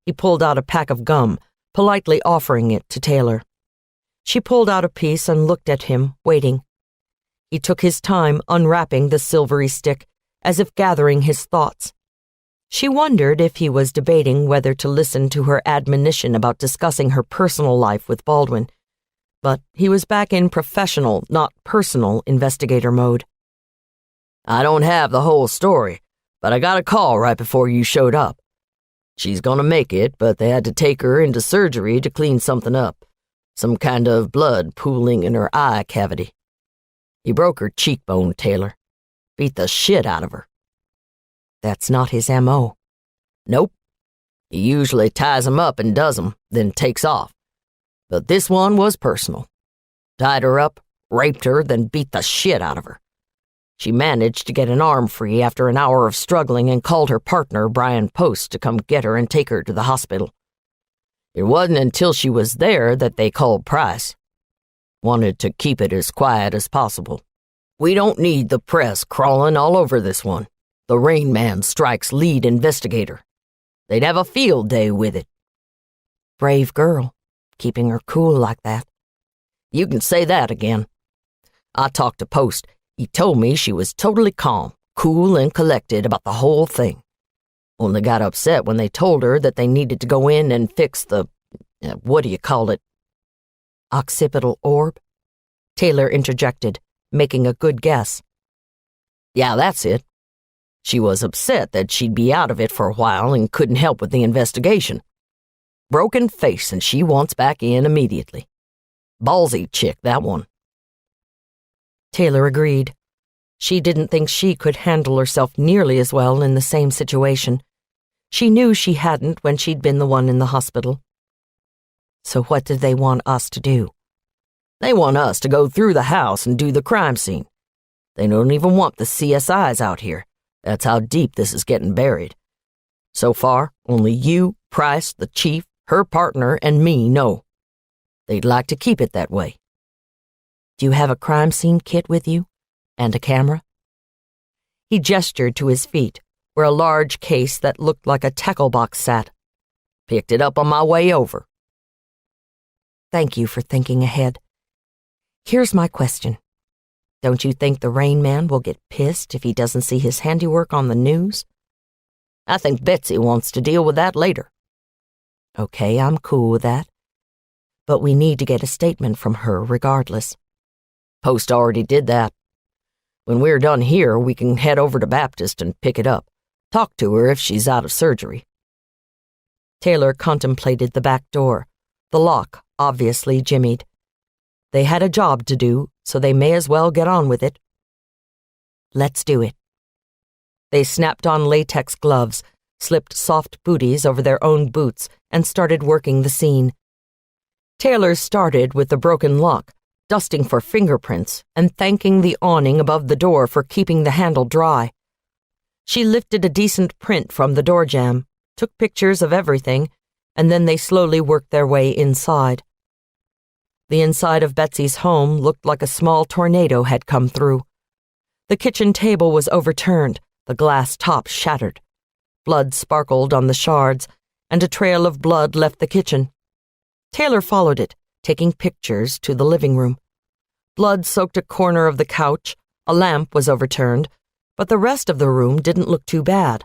He pulled out a pack of gum, politely offering it to Taylor. She pulled out a piece and looked at him, waiting. He took his time unwrapping the silvery stick, as if gathering his thoughts. She wondered if he was debating whether to listen to her admonition about discussing her personal life with Baldwin, but he was back in professional, not personal, investigator mode. I don't have the whole story, but I got a call right before you showed up. She's gonna make it, but they had to take her into surgery to clean something up. Some kind of blood pooling in her eye cavity. He broke her cheekbone, Taylor. Beat the shit out of her. That's not his M.O. Nope. He usually ties 'em up and does 'em, then takes off. But this one was personal. Tied her up, raped her, then beat the shit out of her. She managed to get an arm free after an hour of struggling and called her partner, Brian Post, to come get her and take her to the hospital. It wasn't until she was there that they called Price. Wanted to keep it as quiet as possible. We don't need the press crawling all over this one. The Rain Man strikes lead investigator. They'd have a field day with it. Brave girl, keeping her cool like that. You can say that again. I talked to Post. He told me she was totally calm, cool and collected about the whole thing. Only got upset when they told her that they needed to go in and fix the, what do you call it? Occipital orb? Taylor interjected, making a good guess. Yeah, that's it. She was upset that she'd be out of it for a while and couldn't help with the investigation. Broken face, and she wants back in immediately. Ballsy chick, that one. Taylor agreed. She didn't think she could handle herself nearly as well in the same situation. She knew she hadn't when she'd been the one in the hospital. So what did they want us to do? They want us to go through the house and do the crime scene. They don't even want the CSIs out here. That's how deep this is getting buried. So far, only you, Price, the chief, her partner, and me know. They'd like to keep it that way. Do you have a crime scene kit with you? And a camera? He gestured to his feet, where a large case that looked like a tackle box sat. Picked it up on my way over. Thank you for thinking ahead. Here's my question. Don't you think the Rain Man will get pissed if he doesn't see his handiwork on the news? I think Betsy wants to deal with that later. Okay, I'm cool with that. But we need to get a statement from her regardless. Post already did that. When we're done here, we can head over to Baptist and pick it up. Talk to her if she's out of surgery. Taylor contemplated the back door, the lock obviously jimmied. They had a job to do, so they may as well get on with it. Let's do it. They snapped on latex gloves, slipped soft booties over their own boots, and started working the scene. Taylor started with the broken lock, dusting for fingerprints and thanking the awning above the door for keeping the handle dry. She lifted a decent print from the door jamb, took pictures of everything, and then they slowly worked their way inside. The inside of Betsy's home looked like a small tornado had come through. The kitchen table was overturned, the glass top shattered. Blood sparkled on the shards, and a trail of blood left the kitchen. Taylor followed it, taking pictures to the living room. Blood soaked a corner of the couch, a lamp was overturned, but the rest of the room didn't look too bad.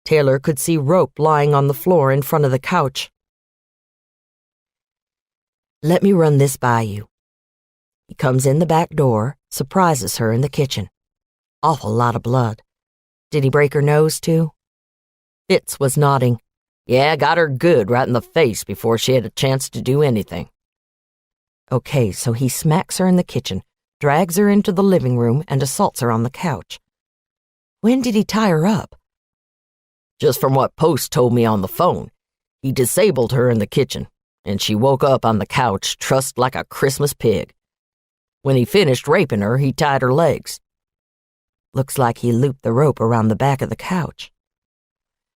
Taylor could see rope lying on the floor in front of the couch. Let me run this by you. He comes in the back door, surprises her in the kitchen. Awful lot of blood. Did he break her nose, too? Fitz was nodding. Yeah, got her good right in the face before she had a chance to do anything. Okay, so he smacks her in the kitchen, drags her into the living room, and assaults her on the couch. When did he tie her up? Just from what Post told me on the phone. He disabled her in the kitchen, and she woke up on the couch trussed like a Christmas pig. When he finished raping her, he tied her legs. Looks like he looped the rope around the back of the couch.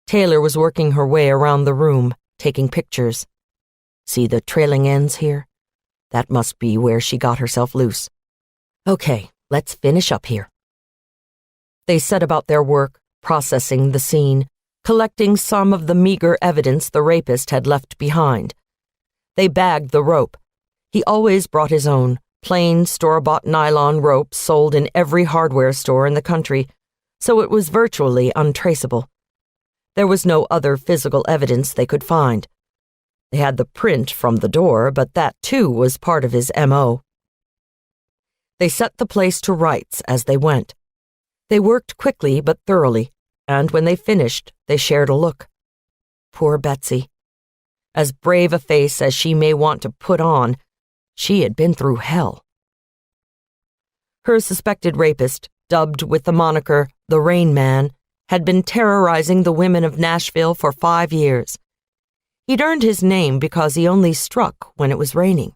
Taylor was working her way around the room, taking pictures. See the trailing ends here? That must be where she got herself loose. Okay, let's finish up here. They set about their work, processing the scene, collecting some of the meager evidence the rapist had left behind. They bagged the rope. He always brought his own, plain, store-bought nylon rope sold in every hardware store in the country, so it was virtually untraceable. There was no other physical evidence they could find. They had the print from the door, but that too was part of his M.O. They set the place to rights as they went. They worked quickly but thoroughly, and when they finished, they shared a look. Poor Betsy. As brave a face as she may want to put on, she had been through hell. Her suspected rapist, dubbed with the moniker the Rain Man, had been terrorizing the women of Nashville for 5 years. He'd earned his name because he only struck when it was raining.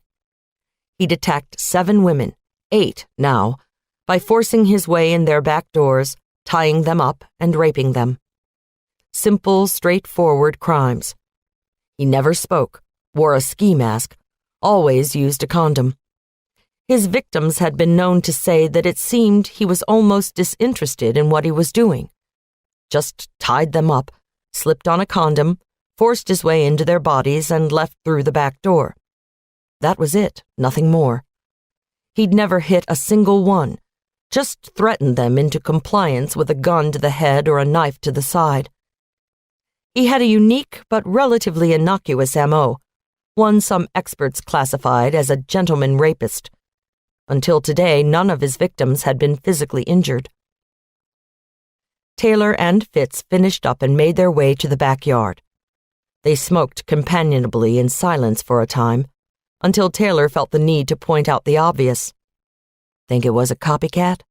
He'd attacked 7 women, 8 now, by forcing his way in their back doors, tying them up and raping them. Simple, straightforward crimes. He never spoke, wore a ski mask, always used a condom. His victims had been known to say that it seemed he was almost disinterested in what he was doing. Just tied them up, slipped on a condom, forced his way into their bodies, and left through the back door. That was it, nothing more. He'd never hit a single one, just threatened them into compliance with a gun to the head or a knife to the side. He had a unique but relatively innocuous M.O., one some experts classified as a gentleman rapist. Until today, none of his victims had been physically injured. Taylor and Fitz finished up and made their way to the backyard. They smoked companionably in silence for a time, until Taylor felt the need to point out the obvious. Think it was a copycat?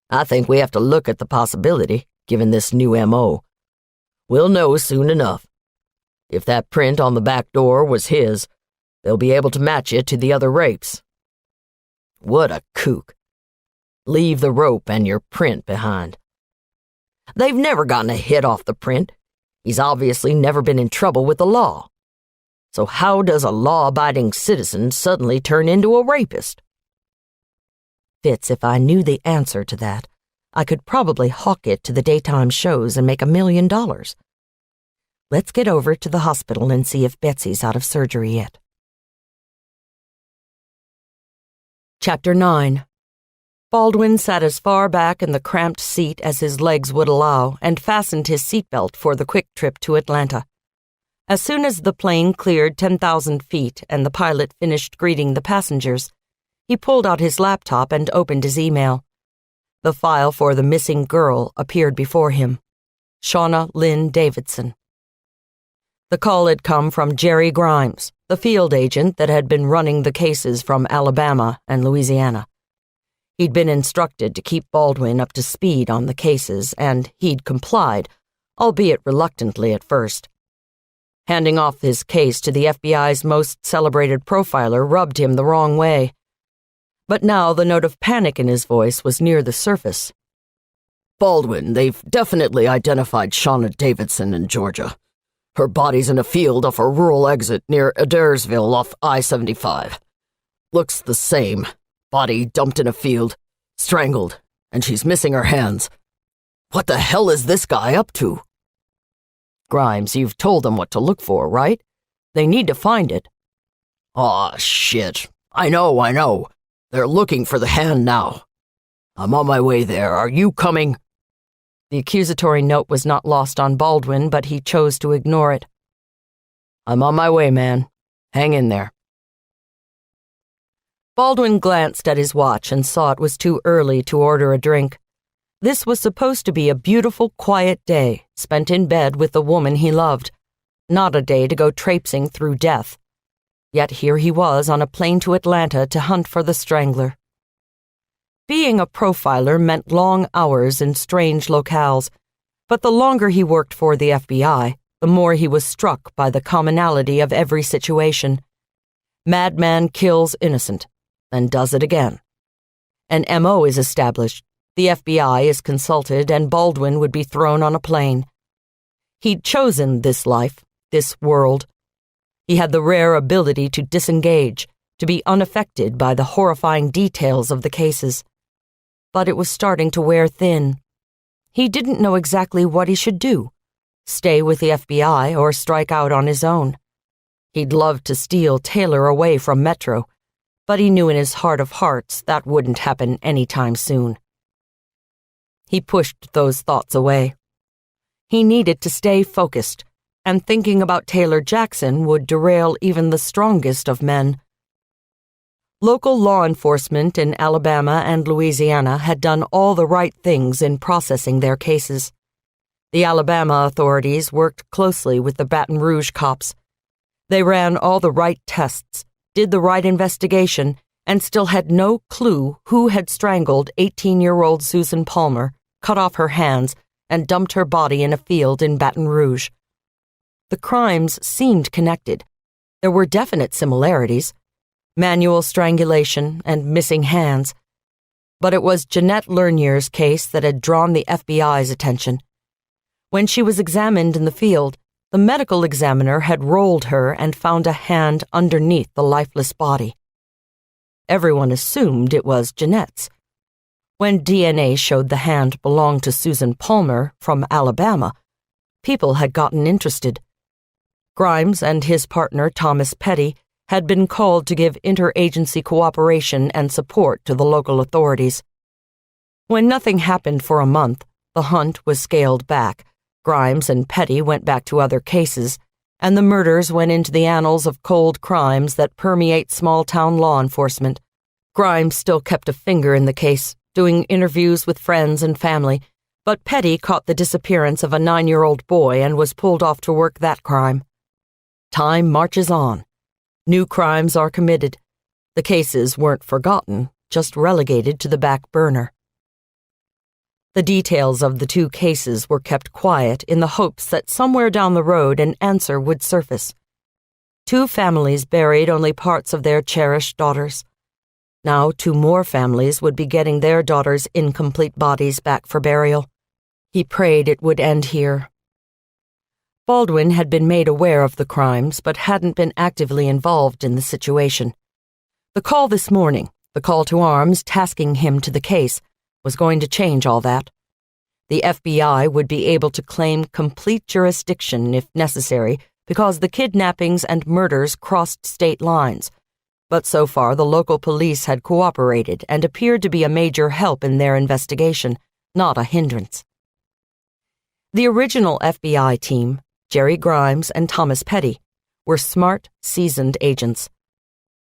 I think we have to look at the possibility, given this new M.O. We'll know soon enough. If that print on the back door was his, they'll be able to match it to the other rapes. What a kook. Leave the rope and your print behind. They've never gotten a hit off the print. He's obviously never been in trouble with the law. So how does a law-abiding citizen suddenly turn into a rapist? Fitz, if I knew the answer to that, I could probably hawk it to the daytime shows and make $1 million. Let's get over to the hospital and see if Betsy's out of surgery yet. Chapter 9. Baldwin sat as far back in the cramped seat as his legs would allow and fastened his seatbelt for the quick trip to Atlanta. As soon as the plane cleared 10,000 feet and the pilot finished greeting the passengers, he pulled out his laptop and opened his email. The file for the missing girl appeared before him. Shauna Lynn Davidson. The call had come from Jerry Grimes, the field agent that had been running the cases from Alabama and Louisiana. He'd been instructed to keep Baldwin up to speed on the cases, and he'd complied, albeit reluctantly at first. Handing off his case to the FBI's most celebrated profiler rubbed him the wrong way. But now the note of panic in his voice was near the surface. Baldwin, they've definitely identified Shauna Davidson in Georgia. Her body's in a field off a rural exit near Adairsville off I-75. Looks the same. Body dumped in a field, strangled, and she's missing her hands. What the hell is this guy up to? Grimes, you've told them what to look for, right? They need to find it. Aw, shit. I know. They're looking for the hand now. I'm on my way there. Are you coming? The accusatory note was not lost on Baldwin, but he chose to ignore it. I'm on my way, man. Hang in there. Baldwin glanced at his watch and saw it was too early to order a drink. This was supposed to be a beautiful, quiet day, spent in bed with the woman he loved, not a day to go traipsing through death. Yet here he was on a plane to Atlanta to hunt for the strangler. Being a profiler meant long hours in strange locales, but the longer he worked for the FBI, the more he was struck by the commonality of every situation. Madman kills innocent, then does it again. An M.O. is established. The FBI is consulted, and Baldwin would be thrown on a plane. He'd chosen this life, this world. He had the rare ability to disengage, to be unaffected by the horrifying details of the cases. But it was starting to wear thin. He didn't know exactly what he should do, stay with the FBI or strike out on his own. He'd love to steal Taylor away from Metro, but he knew in his heart of hearts that wouldn't happen anytime soon. He pushed those thoughts away. He needed to stay focused, and thinking about Taylor Jackson would derail even the strongest of men. Local law enforcement in Alabama and Louisiana had done all the right things in processing their cases. The Alabama authorities worked closely with the Baton Rouge cops. They ran all the right tests, did the right investigation, and still had no clue who had strangled 18-year-old Susan Palmer, cut off her hands, and dumped her body in a field in Baton Rouge. The crimes seemed connected. There were definite similarities: manual strangulation and missing hands. But it was Jeanette Lernier's case that had drawn the FBI's attention. When she was examined in the field, the medical examiner had rolled her and found a hand underneath the lifeless body. Everyone assumed it was Jeanette's. When DNA showed the hand belonged to Susan Palmer from Alabama, people had gotten interested. Grimes and his partner, Thomas Petty, had been called to give interagency cooperation and support to the local authorities. When nothing happened for a month, the hunt was scaled back. Grimes and Petty went back to other cases, and the murders went into the annals of cold crimes that permeate small-town law enforcement. Grimes still kept a finger in the case, doing interviews with friends and family, but Petty caught the disappearance of a 9-year-old boy and was pulled off to work that crime. Time marches on. New crimes are committed. The cases weren't forgotten, just relegated to the back burner. The details of the two cases were kept quiet in the hopes that somewhere down the road an answer would surface. Two families buried only parts of their cherished daughters. Now 2 more families would be getting their daughters' incomplete bodies back for burial. He prayed it would end here. Baldwin had been made aware of the crimes but hadn't been actively involved in the situation. The call this morning, the call to arms tasking him to the case, was going to change all that. The FBI would be able to claim complete jurisdiction if necessary because the kidnappings and murders crossed state lines. But so far the local police had cooperated and appeared to be a major help in their investigation, not a hindrance. The original FBI team, Jerry Grimes and Thomas Petty, were smart, seasoned agents.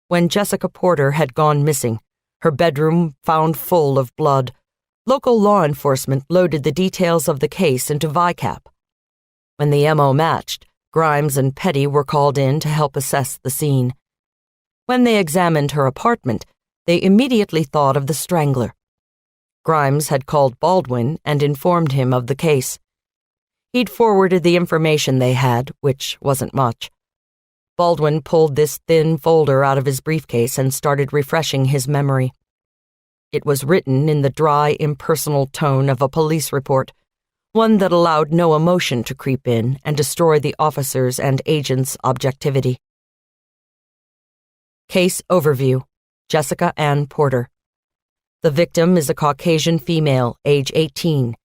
When Jessica Porter had gone missing, her bedroom found full of blood, local law enforcement loaded the details of the case into VICAP. When the MO matched, Grimes and Petty were called in to help assess the scene. When they examined her apartment, they immediately thought of the strangler. Grimes had called Baldwin and informed him of the case. He'd forwarded the information they had, which wasn't much. Baldwin pulled this thin folder out of his briefcase and started refreshing his memory. It was written in the dry, impersonal tone of a police report, one that allowed no emotion to creep in and destroy the officers' and agents' objectivity. Case Overview: Jessica Ann Porter. The victim is a Caucasian female, age 18.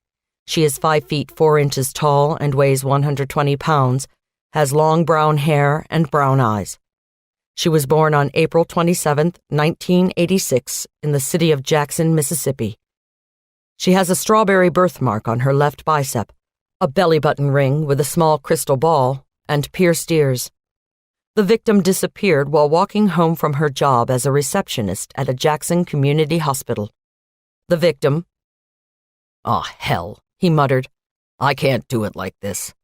She is 5 feet 4 inches tall and weighs 120 pounds, has long brown hair and brown eyes. She was born on April 27, 1986, in the city of Jackson, Mississippi. She has a strawberry birthmark on her left bicep, a belly button ring with a small crystal ball, and pierced ears. The victim disappeared while walking home from her job as a receptionist at a Jackson community hospital. The victim— "Oh, hell," he muttered. "I can't do it like this."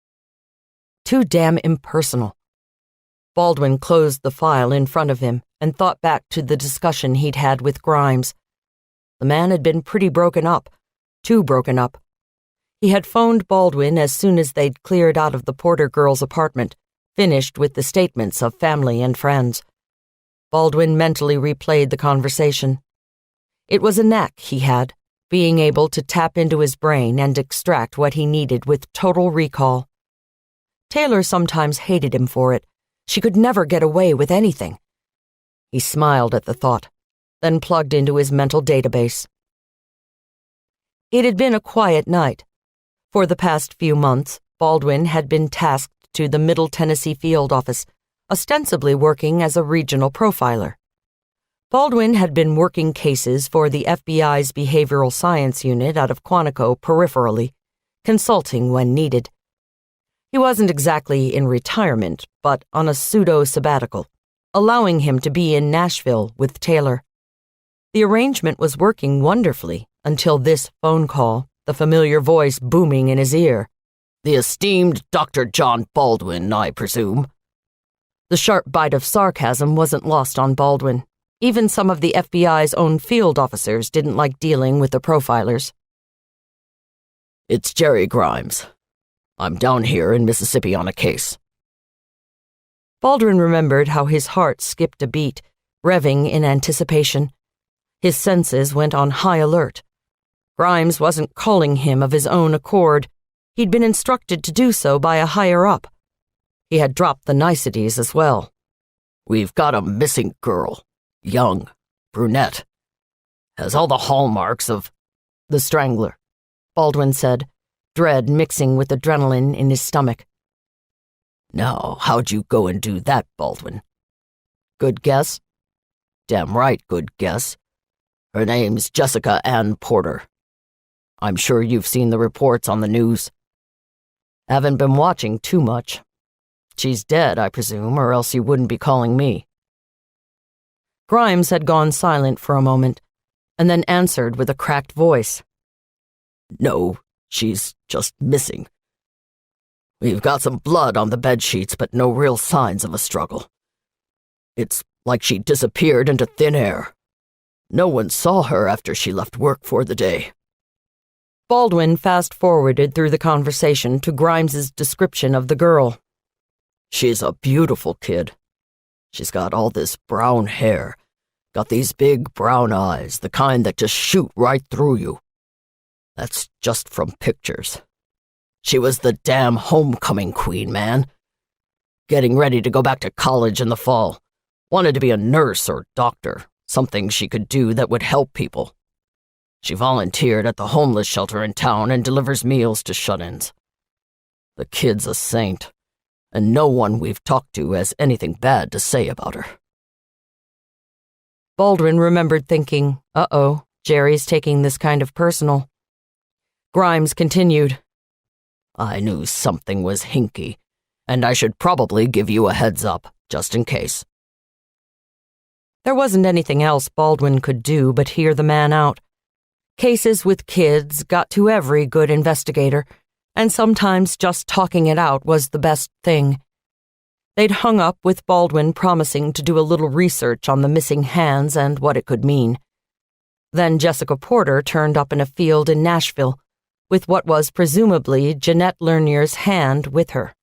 Too damn impersonal. Baldwin closed the file in front of him and thought back to the discussion he'd had with Grimes. The man had been pretty broken up, too broken up. He had phoned Baldwin as soon as they'd cleared out of the Porter girl's apartment, finished with the statements of family and friends. Baldwin mentally replayed the conversation. It was a knack he had, being able to tap into his brain and extract what he needed with total recall. Taylor sometimes hated him for it. She could never get away with anything. He smiled at the thought, then plugged into his mental database. It had been a quiet night. For the past few months, Baldwin had been tasked to the Middle Tennessee field office, ostensibly working as a regional profiler. Baldwin had been working cases for the FBI's Behavioral Science Unit out of Quantico peripherally, consulting when needed. He wasn't exactly in retirement, but on a pseudo-sabbatical, allowing him to be in Nashville with Taylor. The arrangement was working wonderfully until this phone call, the familiar voice booming in his ear. "The esteemed Dr. John Baldwin, I presume." The sharp bite of sarcasm wasn't lost on Baldwin. Even some of the FBI's own field officers didn't like dealing with the profilers. "It's Jerry Grimes. I'm down here in Mississippi on a case." Baldwin remembered how his heart skipped a beat, revving in anticipation. His senses went on high alert. Grimes wasn't calling him of his own accord. He'd been instructed to do so by a higher-up. He had dropped the niceties as well. "We've got a missing girl. Young, brunette. Has all the hallmarks of—" "The Strangler," Baldwin said, dread mixing with adrenaline in his stomach. "Now, how'd you go and do that, Baldwin?" "Good guess?" "Damn right, good guess. Her name's Jessica Ann Porter. I'm sure you've seen the reports on the news." "Haven't been watching too much. She's dead, I presume, or else you wouldn't be calling me." Grimes had gone silent for a moment, and then answered with a cracked voice. "No, she's just missing. We've got some blood on the bedsheets, but no real signs of a struggle. It's like she disappeared into thin air. No one saw her after she left work for the day." Baldwin fast-forwarded through the conversation to Grimes's description of the girl. "She's a beautiful kid. She's got all this brown hair, got these big brown eyes, the kind that just shoot right through you. That's just from pictures. She was the damn homecoming queen, man. Getting ready to go back to college in the fall. Wanted to be a nurse or doctor, something she could do that would help people. She volunteered at the homeless shelter in town and delivers meals to shut-ins. The kid's a saint, and no one we've talked to has anything bad to say about her." Baldwin remembered thinking, uh-oh, Jerry's taking this kind of personal. Grimes continued. "I knew something was hinky, and I should probably give you a heads up, just in case." There wasn't anything else Baldwin could do but hear the man out. Cases with kids got to every good investigator, and sometimes just talking it out was the best thing. They'd hung up with Baldwin promising to do a little research on the missing hands and what it could mean. Then Jessica Porter turned up in a field in Nashville, with what was presumably Jeanette Lernier's hand with her.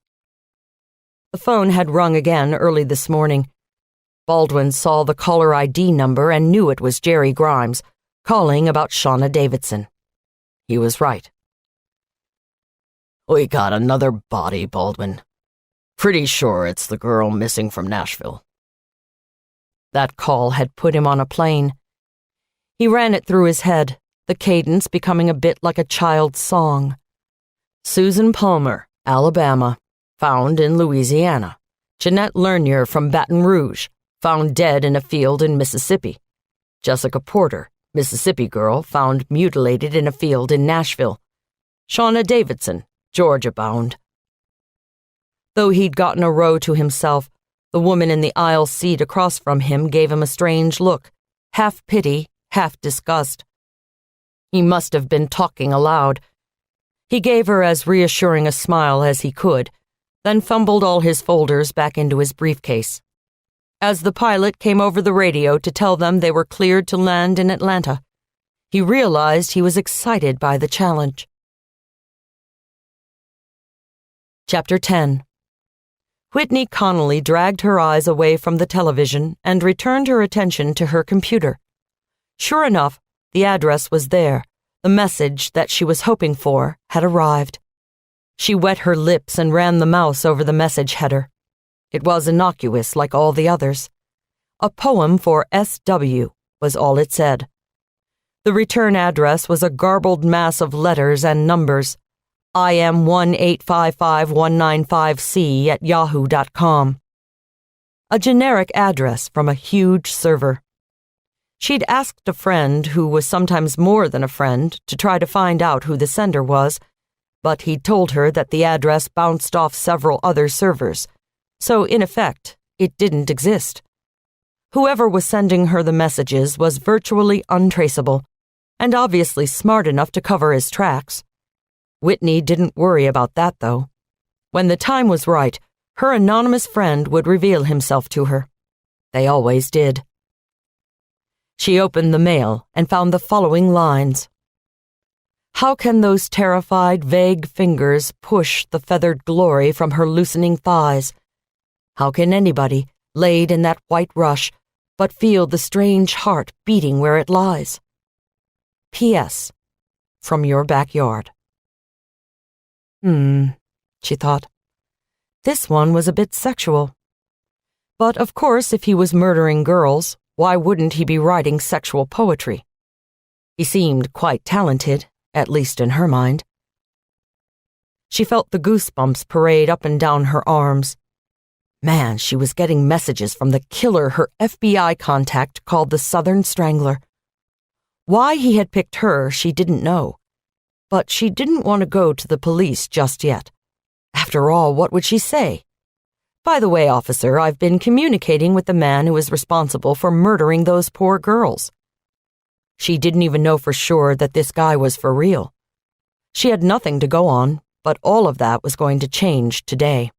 The phone had rung again early this morning. Baldwin saw the caller ID number and knew it was Jerry Grimes, calling about Shauna Davidson. He was right. "We got another body, Baldwin. Pretty sure it's the girl missing from Nashville." That call had put him on a plane. He ran it through his head, the cadence becoming a bit like a child's song. Susan Palmer, Alabama, found in Louisiana. Jeanette Lernier from Baton Rouge, found dead in a field in Mississippi. Jessica Porter, Mississippi girl, found mutilated in a field in Nashville. Shauna Davidson, Georgia-bound. Though he'd gotten a row to himself, the woman in the aisle seat across from him gave him a strange look, half pity, half disgust. He must have been talking aloud. He gave her as reassuring a smile as he could, then fumbled all his folders back into his briefcase. As the pilot came over the radio to tell them they were cleared to land in Atlanta, he realized he was excited by the challenge. Chapter 10. Whitney Connolly dragged her eyes away from the television and returned her attention to her computer. Sure enough, the address was there, The message that she was hoping for had arrived. She wet her lips and ran the mouse over the message header. It was innocuous like all the others. A poem for S.W. was all it said. The return address was a garbled mass of letters and numbers. IM1855195C@yahoo.com. A generic address from a huge server. She'd asked a friend, who was sometimes more than a friend, to try to find out who the sender was, but he'd told her that the address bounced off several other servers, so in effect, it didn't exist. Whoever was sending her the messages was virtually untraceable, and obviously smart enough to cover his tracks. Whitney didn't worry about that, though. When the time was right, her anonymous friend would reveal himself to her. They always did. She opened the mail and found the following lines. How can those terrified, vague fingers push the feathered glory from her loosening thighs? How can anybody, laid in that white rush, but feel the strange heart beating where it lies? P.S. From your backyard. She thought. This one was a bit sexual. But of course, if he was murdering girls, why wouldn't he be writing sexual poetry? He seemed quite talented, at least in her mind. She felt the goosebumps parade up and down her arms. Man, she was getting messages from the killer her FBI contact called the Southern Strangler. Why he had picked her, she didn't know. But she didn't want to go to the police just yet. After all, what would she say? By the way, officer, I've been communicating with the man who is responsible for murdering those poor girls. She didn't even know for sure that this guy was for real. She had nothing to go on, but all of that was going to change today.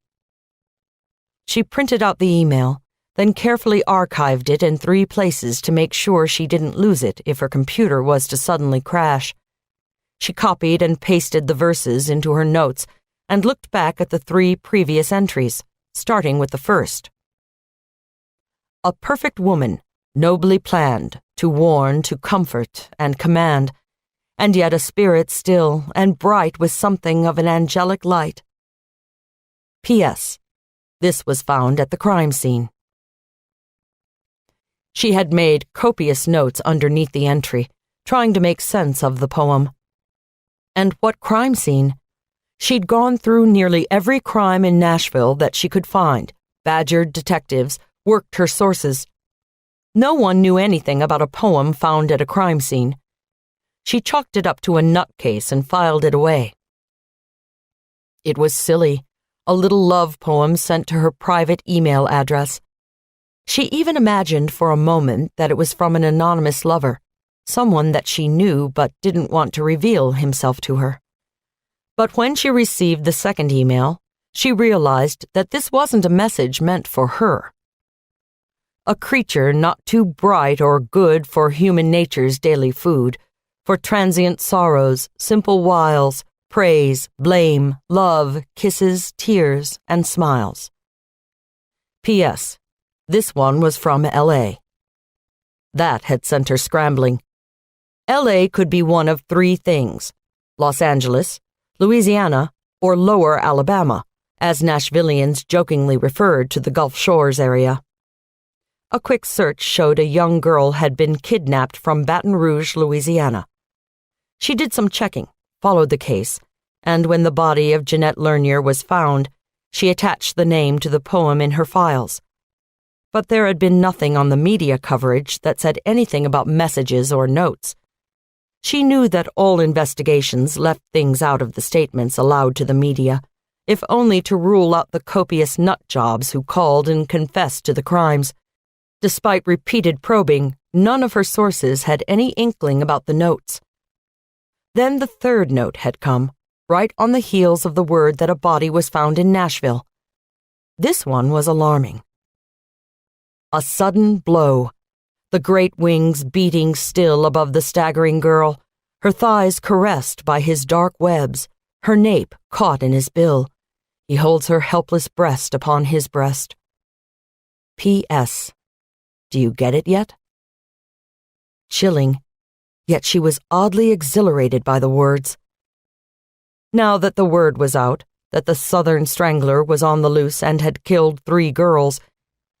She printed out the email, then carefully archived it in 3 places to make sure she didn't lose it if her computer was to suddenly crash. She copied and pasted the verses into her notes and looked back at the 3 previous entries, starting with the first. A perfect woman, nobly planned, to warn, to comfort, and command, and yet a spirit still and bright with something of an angelic light. P.S. This was found at the crime scene. She had made copious notes underneath the entry, trying to make sense of the poem. And what crime scene? She'd gone through nearly every crime in Nashville that she could find, badgered detectives, worked her sources. No one knew anything about a poem found at a crime scene. She chalked it up to a nutcase and filed it away. It was silly, a little love poem sent to her private email address. She even imagined for a moment that it was from an anonymous lover, someone that she knew but didn't want to reveal himself to her. But when she received the second email, she realized that this wasn't a message meant for her. A creature not too bright or good for human nature's daily food, for transient sorrows, simple wiles, praise, blame, love, kisses, tears, and smiles. P.S. This one was from L.A. That had sent her scrambling. L.A. could be one of 3 things: Los Angeles, Louisiana, or Lower Alabama, as Nashvillians jokingly referred to the Gulf Shores area. A quick search showed a young girl had been kidnapped from Baton Rouge, Louisiana. She did some checking, followed the case, and when the body of Jeanette Lernier was found, she attached the name to the poem in her files. But there had been nothing on the media coverage that said anything about messages or notes. She knew that all investigations left things out of the statements allowed to the media, if only to rule out the copious nutjobs who called and confessed to the crimes. Despite repeated probing, none of her sources had any inkling about the notes. Then the third note had come, right on the heels of the word that a body was found in Nashville. This one was alarming. A sudden blow, the great wings beating still above the staggering girl, her thighs caressed by his dark webs, her nape caught in his bill. He holds her helpless breast upon his breast. P.S. Do you get it yet? Chilling. yet she was oddly exhilarated by the words. Now that the word was out, that the Southern Strangler was on the loose and had killed 3 girls,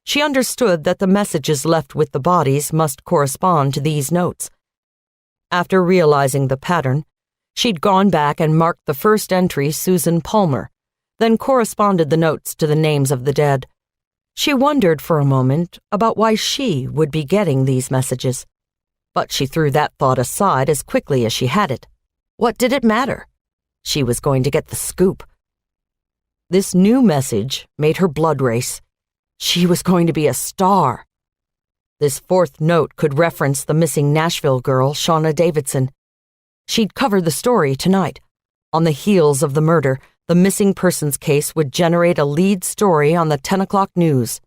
she understood that the messages left with the bodies must correspond to these notes. After realizing the pattern, she'd gone back and marked the first entry Susan Palmer, then corresponded the notes to the names of the dead. She wondered for a moment about why she would be getting these messages, but she threw that thought aside as quickly as she had it. What did it matter? She was going to get the scoop. This new message made her blood race. She was going to be a star. This 4th note could reference the missing Nashville girl, Shauna Davidson. She'd cover the story tonight. On the heels of the murder, the missing persons case would generate a lead story on the 10 o'clock news.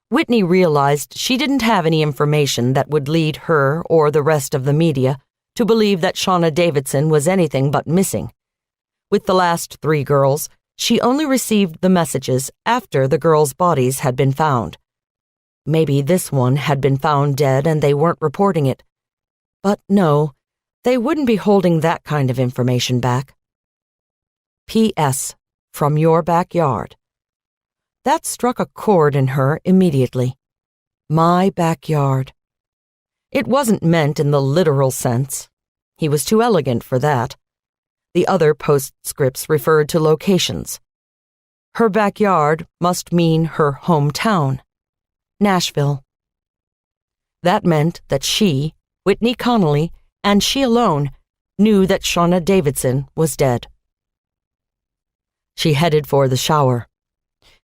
Whitney realized she didn't have any information that would lead her or the rest of the media to believe that Shauna Davidson was anything but missing. With the last 3 girls, she only received the messages after the girls' bodies had been found. Maybe this one had been found dead and they weren't reporting it. But no, they wouldn't be holding that kind of information back. P.S. From your backyard. That struck a chord in her immediately. My backyard. It wasn't meant in the literal sense. He was too elegant for that. The other postscripts referred to locations. Her backyard must mean her hometown, Nashville. That meant that she, Whitney Connolly, and she alone, knew that Shauna Davidson was dead. She headed for the shower.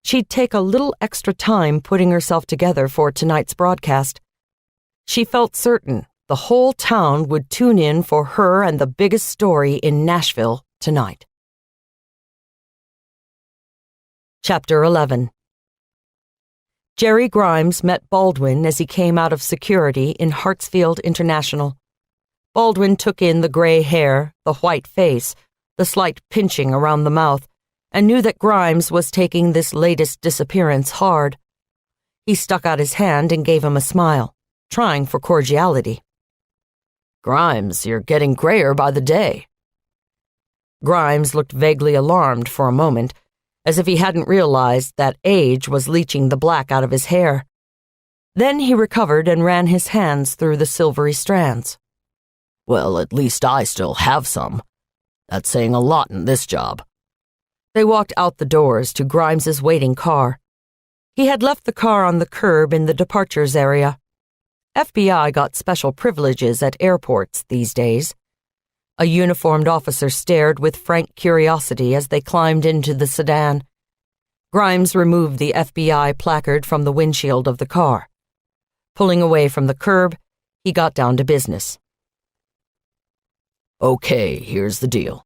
She'd take a little extra time putting herself together for tonight's broadcast. She felt certain the whole town would tune in for her and the biggest story in Nashville tonight. Chapter 11. Jerry Grimes met Baldwin as he came out of security in Hartsfield International. Baldwin took in the gray hair, the white face, the slight pinching around the mouth, and knew that Grimes was taking this latest disappearance hard. He stuck out his hand and gave him a smile, trying for cordiality. Grimes, you're getting grayer by the day. Grimes looked vaguely alarmed for a moment, as if he hadn't realized that age was leaching the black out of his hair. Then he recovered and ran his hands through the silvery strands. Well, at least I still have some. That's saying a lot in this job. They walked out the doors to Grimes's waiting car. He had left the car on the curb in the departures area. FBI got special privileges at airports these days. A uniformed officer stared with frank curiosity as they climbed into the sedan. Grimes removed the FBI placard from the windshield of the car. Pulling away from the curb, he got down to business. Okay, here's the deal.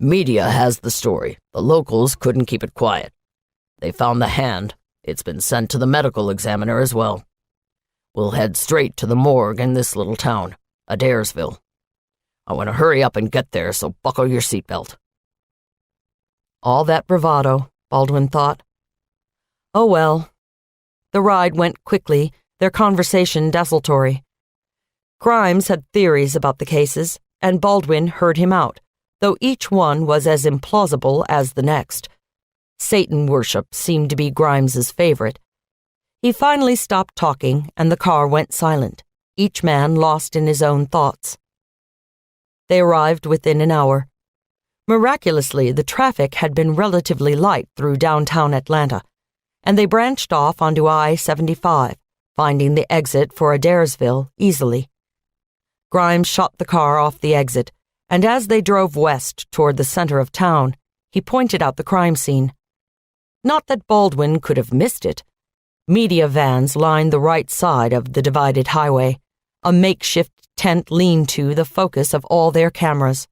Media has the story. The locals couldn't keep it quiet. They found the hand. It's been sent to the medical examiner as well. We'll head straight to the morgue in this little town, Adairsville. I want to hurry up and get there, so buckle your seatbelt. All that bravado, Baldwin thought. Oh well. The ride went quickly, their conversation desultory. Grimes had theories about the cases, and Baldwin heard him out, though each one was as implausible as the next. Satan worship seemed to be Grimes's favorite. He finally stopped talking, and the car went silent, each man lost in his own thoughts. They arrived within an hour. Miraculously, the traffic had been relatively light through downtown Atlanta, and they branched off onto I-75, finding the exit for Adairsville easily. Grimes shot the car off the exit, and as they drove west toward the center of town, he pointed out the crime scene. Not that Baldwin could have missed it. Media vans lined the right side of the divided highway, a makeshift tent lean-to the focus of all their cameras.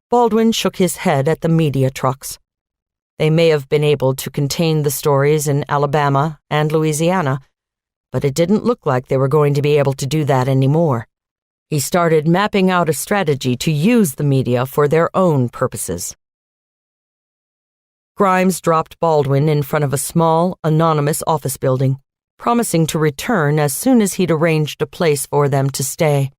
Baldwin shook his head at the media trucks. They may have been able to contain the stories in Alabama and Louisiana, but it didn't look like they were going to be able to do that anymore. He started mapping out a strategy to use the media for their own purposes. Grimes dropped Baldwin in front of a small, anonymous office building, promising to return as soon as he'd arranged a place for them to stay.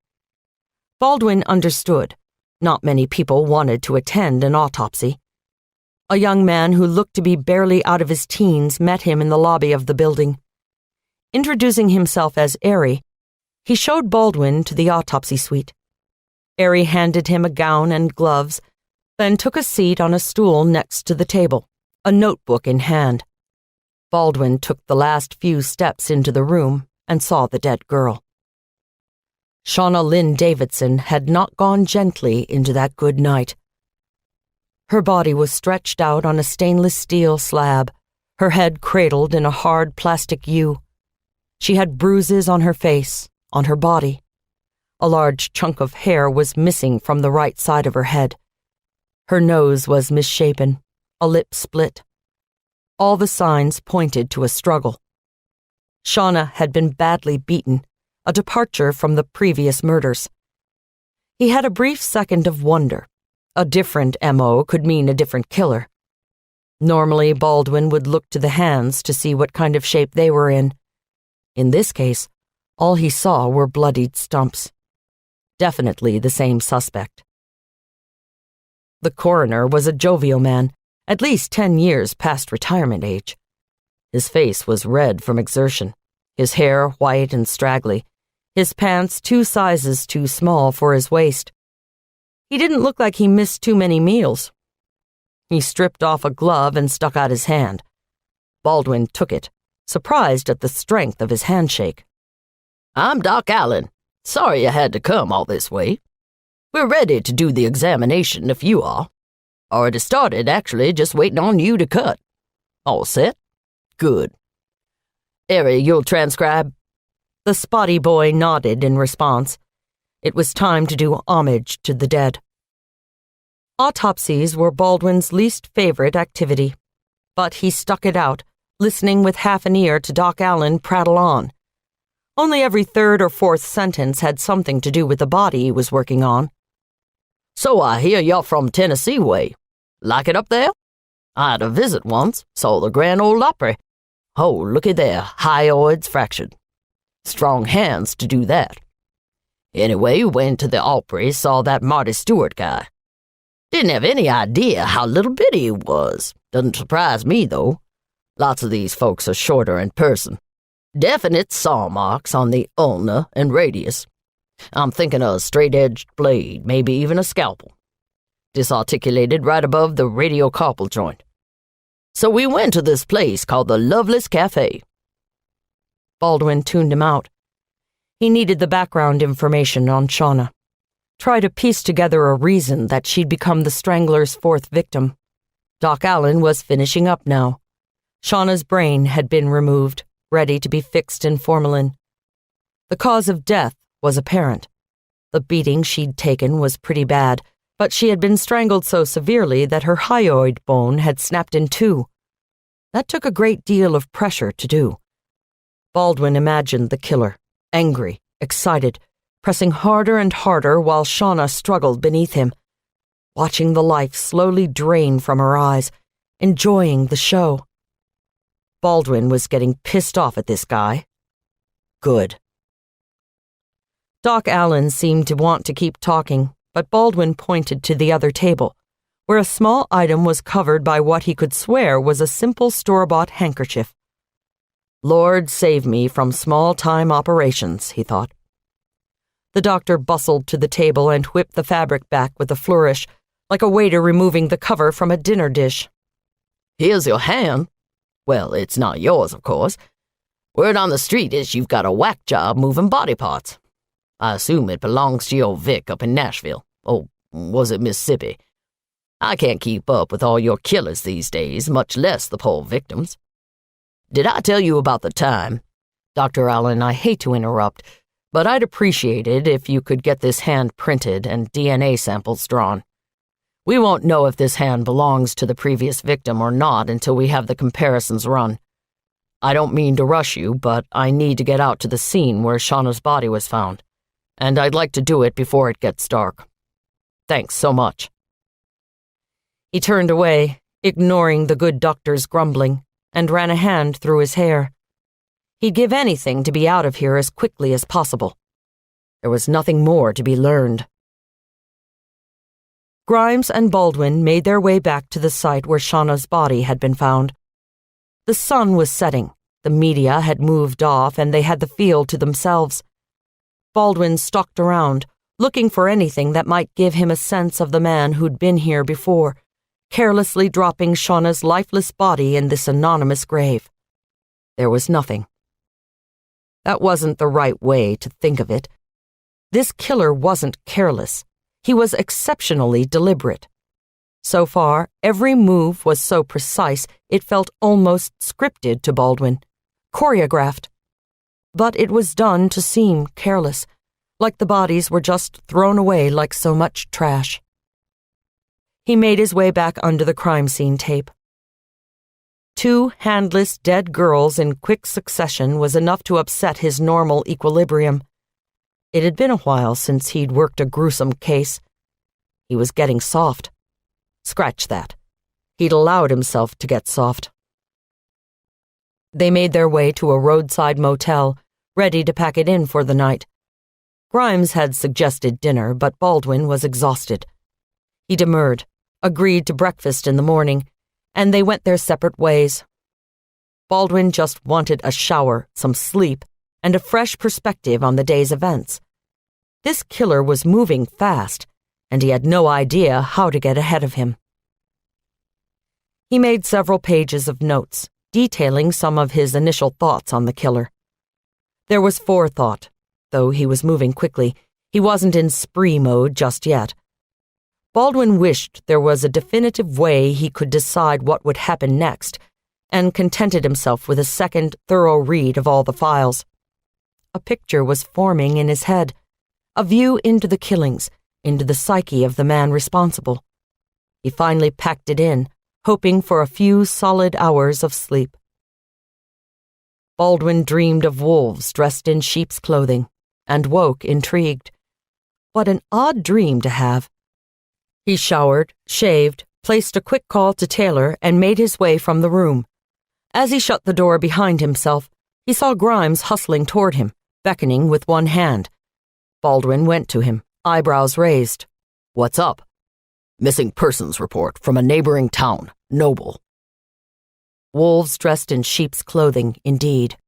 Baldwin understood. Not many people wanted to attend an autopsy. A young man who looked to be barely out of his teens met him in the lobby of the building. Introducing himself as Airy, he showed Baldwin to the autopsy suite. Airy handed him a gown and gloves, then took a seat on a stool next to the table, a notebook in hand. Baldwin took the last few steps into the room and saw the dead girl. Shauna Lynn Davidson had not gone gently into that good night. Her body was stretched out on a stainless steel slab, her head cradled in a hard plastic U. She had bruises on her face, on her body. A large chunk of hair was missing from the right side of her head. Her nose was misshapen, a lip split. All the signs pointed to a struggle. Shauna had been badly beaten, a departure from the previous murders. He had a brief second of wonder. A different MO could mean a different killer. Normally, Baldwin would look to the hands to see what kind of shape they were in. In this case, all he saw were bloodied stumps. Definitely the same suspect. The coroner was a jovial man, at least 10 years past retirement age. His face was red from exertion, his hair white and straggly, his pants 2 sizes too small for his waist. He didn't look like he missed too many meals. He stripped off a glove and stuck out his hand. Baldwin took it, surprised at the strength of his handshake. I'm Doc Allen. Sorry you had to come all this way. We're ready to do the examination if you are. Already started, actually, just waiting on you to cut. All set? Good. Airy, you'll transcribe? The spotty boy nodded in response. It was time to do homage to the dead. Autopsies were Baldwin's least favorite activity, but he stuck it out, listening with half an ear to Doc Allen prattle on. Only every 3rd or 4th sentence had something to do with the body he was working on. So I hear you're from Tennessee way. Like it up there? I had a visit once, saw the Grand Ole Opry. Oh, looky there, hyoids fractured. Strong hands to do that. Anyway, went to the Opry, saw that Marty Stewart guy. Didn't have any idea how little bitty he was. Doesn't surprise me, though. Lots of these folks are shorter in person. Definite saw marks on the ulna and radius. I'm thinking of a straight-edged blade, maybe even a scalpel. Disarticulated right above the radiocarpal joint. So we went to this place called the Loveless Cafe. Baldwin tuned him out. He needed the background information on Shauna. Try to piece together a reason that she'd become the Strangler's 4th victim. Doc Allen was finishing up now. Shauna's brain had been removed, ready to be fixed in formalin. The cause of death was apparent. The beating she'd taken was pretty bad, but she had been strangled so severely that her hyoid bone had snapped in 2. That took a great deal of pressure to do. Baldwin imagined the killer, angry, excited, pressing harder and harder while Shauna struggled beneath him, watching the life slowly drain from her eyes, enjoying the show. Baldwin was getting pissed off at this guy. Good. Doc Allen seemed to want to keep talking, but Baldwin pointed to the other table, where a small item was covered by what he could swear was a simple store-bought handkerchief. Lord save me from small-time operations, he thought. The doctor bustled to the table and whipped the fabric back with a flourish, like a waiter removing the cover from a dinner dish. Here's your hand. Well, it's not yours, of course. Word on the street is you've got a whack job moving body parts. I assume it belongs to your Vic up in Nashville. Oh, was it Mississippi? I can't keep up with all your killers these days, much less the poor victims. Did I tell you about the time? Dr. Allen, I hate to interrupt, but I'd appreciate it if you could get this hand printed and DNA samples drawn. We won't know if this hand belongs to the previous victim or not until we have the comparisons run. I don't mean to rush you, but I need to get out to the scene where Shauna's body was found, and I'd like to do it before it gets dark. Thanks so much. He turned away, ignoring the good doctor's grumbling, and ran a hand through his hair. He'd give anything to be out of here as quickly as possible. There was nothing more to be learned. Grimes and Baldwin made their way back to the site where Shauna's body had been found. The sun was setting, the media had moved off, and they had the field to themselves. Baldwin stalked around, looking for anything that might give him a sense of the man who'd been here before, carelessly dropping Shauna's lifeless body in this anonymous grave. There was nothing. That wasn't the right way to think of it. This killer wasn't careless. He was exceptionally deliberate. So far, every move was so precise it felt almost scripted to Baldwin, choreographed. But it was done to seem careless, like the bodies were just thrown away like so much trash. He made his way back under the crime scene tape. 2 handless dead girls in quick succession was enough to upset his normal equilibrium. It had been a while since he'd worked a gruesome case. He was getting soft. Scratch that. He'd allowed himself to get soft. They made their way to a roadside motel, ready to pack it in for the night. Grimes had suggested dinner, but Baldwin was exhausted. He demurred, agreed to breakfast in the morning, and they went their separate ways. Baldwin just wanted a shower, some sleep, and a fresh perspective on the day's events. This killer was moving fast, and he had no idea how to get ahead of him. He made several pages of notes, detailing some of his initial thoughts on the killer. There was forethought. Though he was moving quickly, he wasn't in spree mode just yet. Baldwin wished there was a definitive way he could decide what would happen next, and contented himself with a second, thorough read of all the files. A picture was forming in his head, a view into the killings, into the psyche of the man responsible. He finally packed it in, hoping for a few solid hours of sleep. Baldwin dreamed of wolves dressed in sheep's clothing, and woke intrigued. What an odd dream to have. He showered, shaved, placed a quick call to Taylor, and made his way from the room. As he shut the door behind himself, he saw Grimes hustling toward him, beckoning with one hand. Baldwin went to him, eyebrows raised. "What's up?" "Missing persons report from a neighboring town, Noble." Wolves dressed in sheep's clothing, indeed.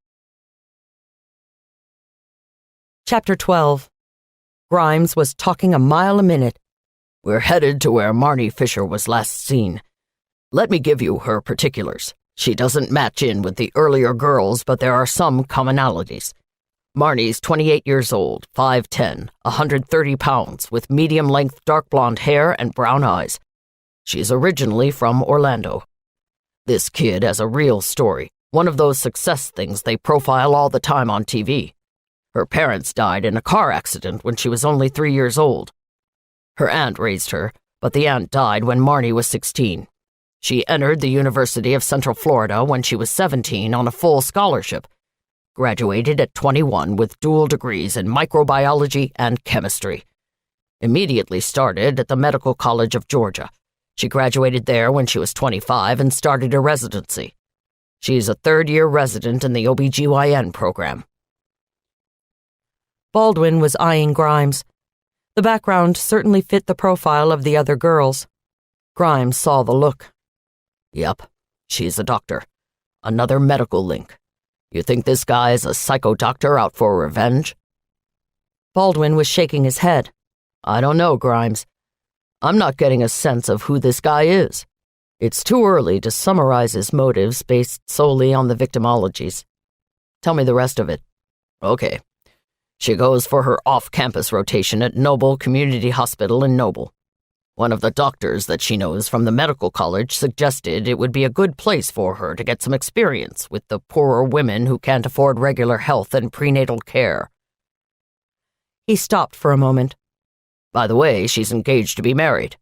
Chapter 12. Grimes was talking a mile a minute. "We're headed to where Marnie Fisher was last seen. Let me give you her particulars. She doesn't match in with the earlier girls, but there are some commonalities. Marnie's 28 years old, 5'10", 130 pounds, with medium-length dark blonde hair and brown eyes. She's originally from Orlando. This kid has a real story, one of those success things they profile all the time on TV. Her parents died in a car accident when she was only 3 years old. Her aunt raised her, but the aunt died when Marnie was 16. She entered the University of Central Florida when she was 17 on a full scholarship. Graduated at 21 with dual degrees in microbiology and chemistry. Immediately started at the Medical College of Georgia. She graduated there when she was 25 and started a residency. She's a third-year resident in the OB/GYN program." Baldwin was eyeing Grimes. The background certainly fit the profile of the other girls. Grimes saw the look. "Yep, she's a doctor. Another medical link. You think this guy's a psycho doctor out for revenge?" Baldwin was shaking his head. "I don't know, Grimes. I'm not getting a sense of who this guy is. It's too early to summarize his motives based solely on the victimologies. Tell me the rest of it." "Okay. She goes for her off-campus rotation at Noble Community Hospital in Noble. One of the doctors that she knows from the medical college suggested it would be a good place for her to get some experience with the poorer women who can't afford regular health and prenatal care." He stopped for a moment. "By the way, she's engaged to be married.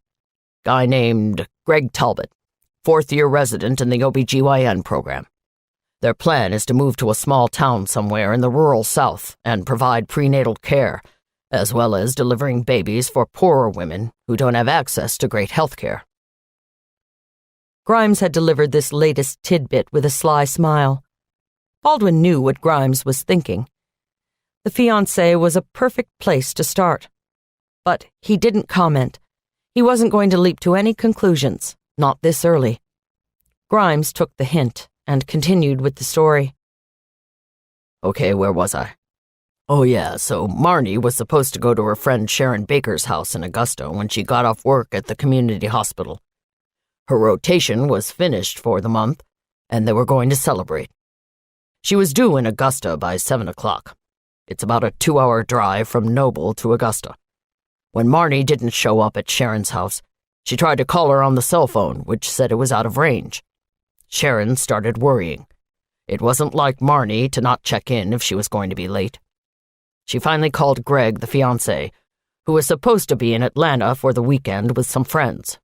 Guy named Greg Talbot, 4th-year resident in the OB/GYN program. Their plan is to move to a small town somewhere in the rural South and provide prenatal care, as well as delivering babies for poorer women who don't have access to great health care." Grimes had delivered this latest tidbit with a sly smile. Baldwin knew what Grimes was thinking. The fiancé was a perfect place to start. But he didn't comment. He wasn't going to leap to any conclusions, not this early. Grimes took the hint and continued with the story. Okay, where was I? Oh yeah, so Marnie was supposed to go to her friend Sharon Baker's house in Augusta when she got off work at the community hospital. Her rotation was finished for the month, and they were going to celebrate. She was due in Augusta by 7 o'clock. It's about a 2-hour drive from Noble to Augusta. When Marnie didn't show up at Sharon's house, she tried to call her on the cell phone, which said it was out of range. Sharon started worrying. It wasn't like Marnie to not check in if she was going to be late. She finally called Greg, the fiancé, who was supposed to be in Atlanta for the weekend with some friends.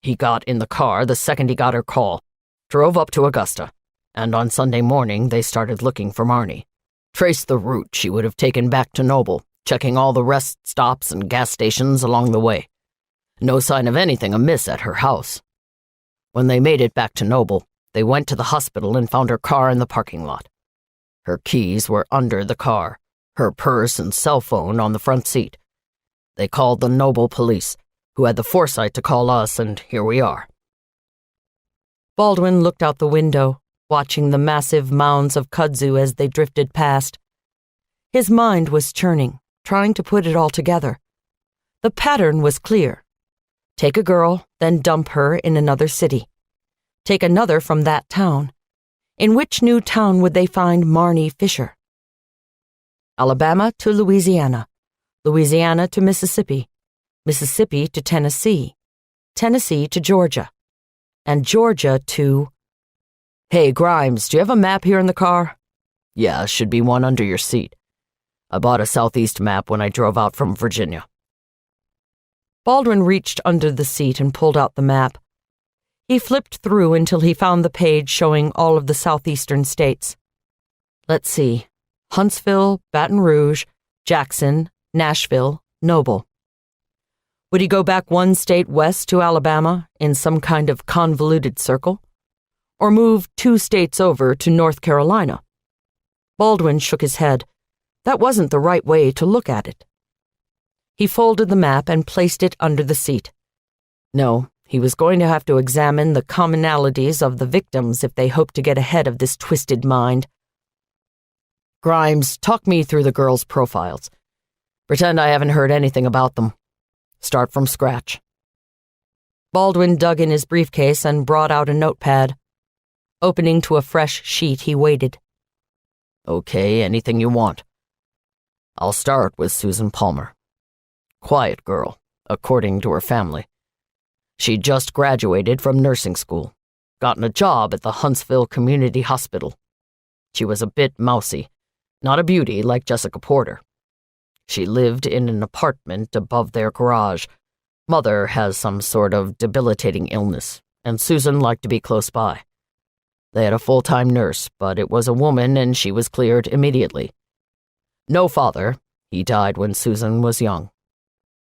He got in the car the second he got her call, drove up to Augusta, and on Sunday morning they started looking for Marnie. Traced the route she would have taken back to Noble, checking all the rest stops and gas stations along the way. No sign of anything amiss at her house. When they made it back to Noble, they went to the hospital and found her car in the parking lot. Her keys were under the car, her purse and cell phone on the front seat. They called the Noble police, who had the foresight to call us, and here we are. Baldwin looked out the window, watching the massive mounds of kudzu as they drifted past. His mind was churning, trying to put it all together. The pattern was clear. Take a girl, then dump her in another city. Take another from that town. In which new town would they find Marnie Fisher? Alabama to Louisiana, Louisiana to Mississippi, Mississippi to Tennessee, Tennessee to Georgia, and Georgia to... Hey, Grimes, do you have a map here in the car? Yeah, should be one under your seat. I bought a southeast map when I drove out from Virginia. Baldwin reached under the seat and pulled out the map. He flipped through until he found the page showing all of the southeastern states. Let's see. Huntsville, Baton Rouge, Jackson, Nashville, Noble. Would he go back one state west to Alabama in some kind of convoluted circle? Or move 2 states over to North Carolina? Baldwin shook his head. That wasn't the right way to look at it. He folded the map and placed it under the seat. No, he was going to have to examine the commonalities of the victims if they hoped to get ahead of this twisted mind. Grimes, talk me through the girls' profiles. Pretend I haven't heard anything about them. Start from scratch. Baldwin dug in his briefcase and brought out a notepad. Opening to a fresh sheet, he waited. Okay, anything you want. I'll start with Susan Palmer. Quiet girl, according to her family. She just graduated from nursing school, gotten a job at the Huntsville Community Hospital. She was a bit mousy, not a beauty like Jessica Porter. She lived in an apartment above their garage. Mother has some sort of debilitating illness, and Susan liked to be close by. They had a full-time nurse, but it was a woman and she was cleared immediately. No father. He died when Susan was young.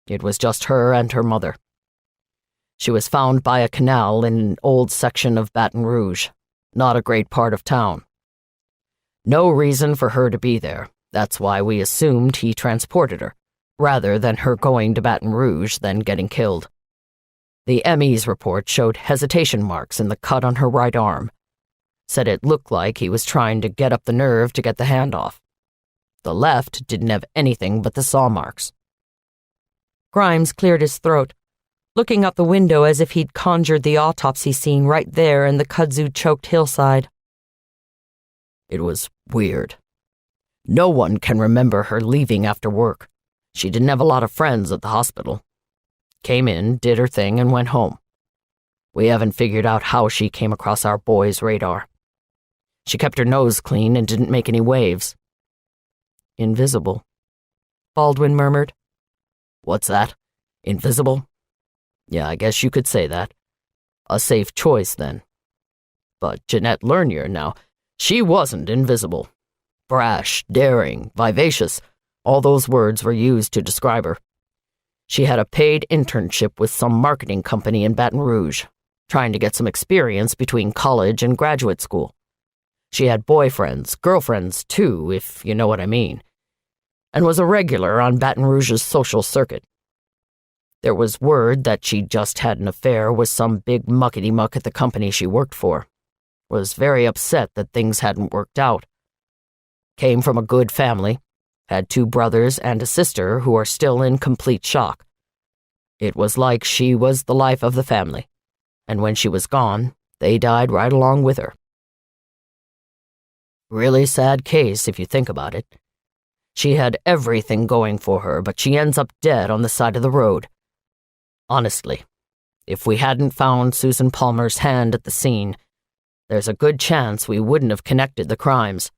It was just her and her mother. She was found by a canal in an old section of Baton Rouge, not a great part of town. No reason for her to be there. That's why we assumed he transported her, rather than her going to Baton Rouge then getting killed. The ME's report showed hesitation marks in the cut on her right arm. Said it looked like he was trying to get up the nerve to get the hand off. The left didn't have anything but the saw marks. Grimes cleared his throat, looking out the window as if he'd conjured the autopsy scene right there in the kudzu-choked hillside. It was weird. No one can remember her leaving after work. She didn't have a lot of friends at the hospital. Came in, did her thing, and went home. We haven't figured out how she came across our boys' radar. She kept her nose clean and didn't make any waves. Invisible, Baldwin murmured. What's that? Invisible? Yeah, I guess you could say that. A safe choice, then. But Jeanette Lernier, now, she wasn't invisible. Brash, daring, vivacious, all those words were used to describe her. She had a paid internship with some marketing company in Baton Rouge, trying to get some experience between college and graduate school. She had boyfriends, girlfriends too, if you know what I mean, and was a regular on Baton Rouge's social circuit. There was word that she just had an affair with some big muckety-muck at the company she worked for. Was very upset that things hadn't worked out. Came from a good family, had 2 brothers and a sister who are still in complete shock. It was like she was the life of the family, and when she was gone, they died right along with her. Really sad case if you think about it. She had everything going for her, but she ends up dead on the side of the road. Honestly, if we hadn't found Susan Palmer's hand at the scene, there's a good chance we wouldn't have connected the crimes.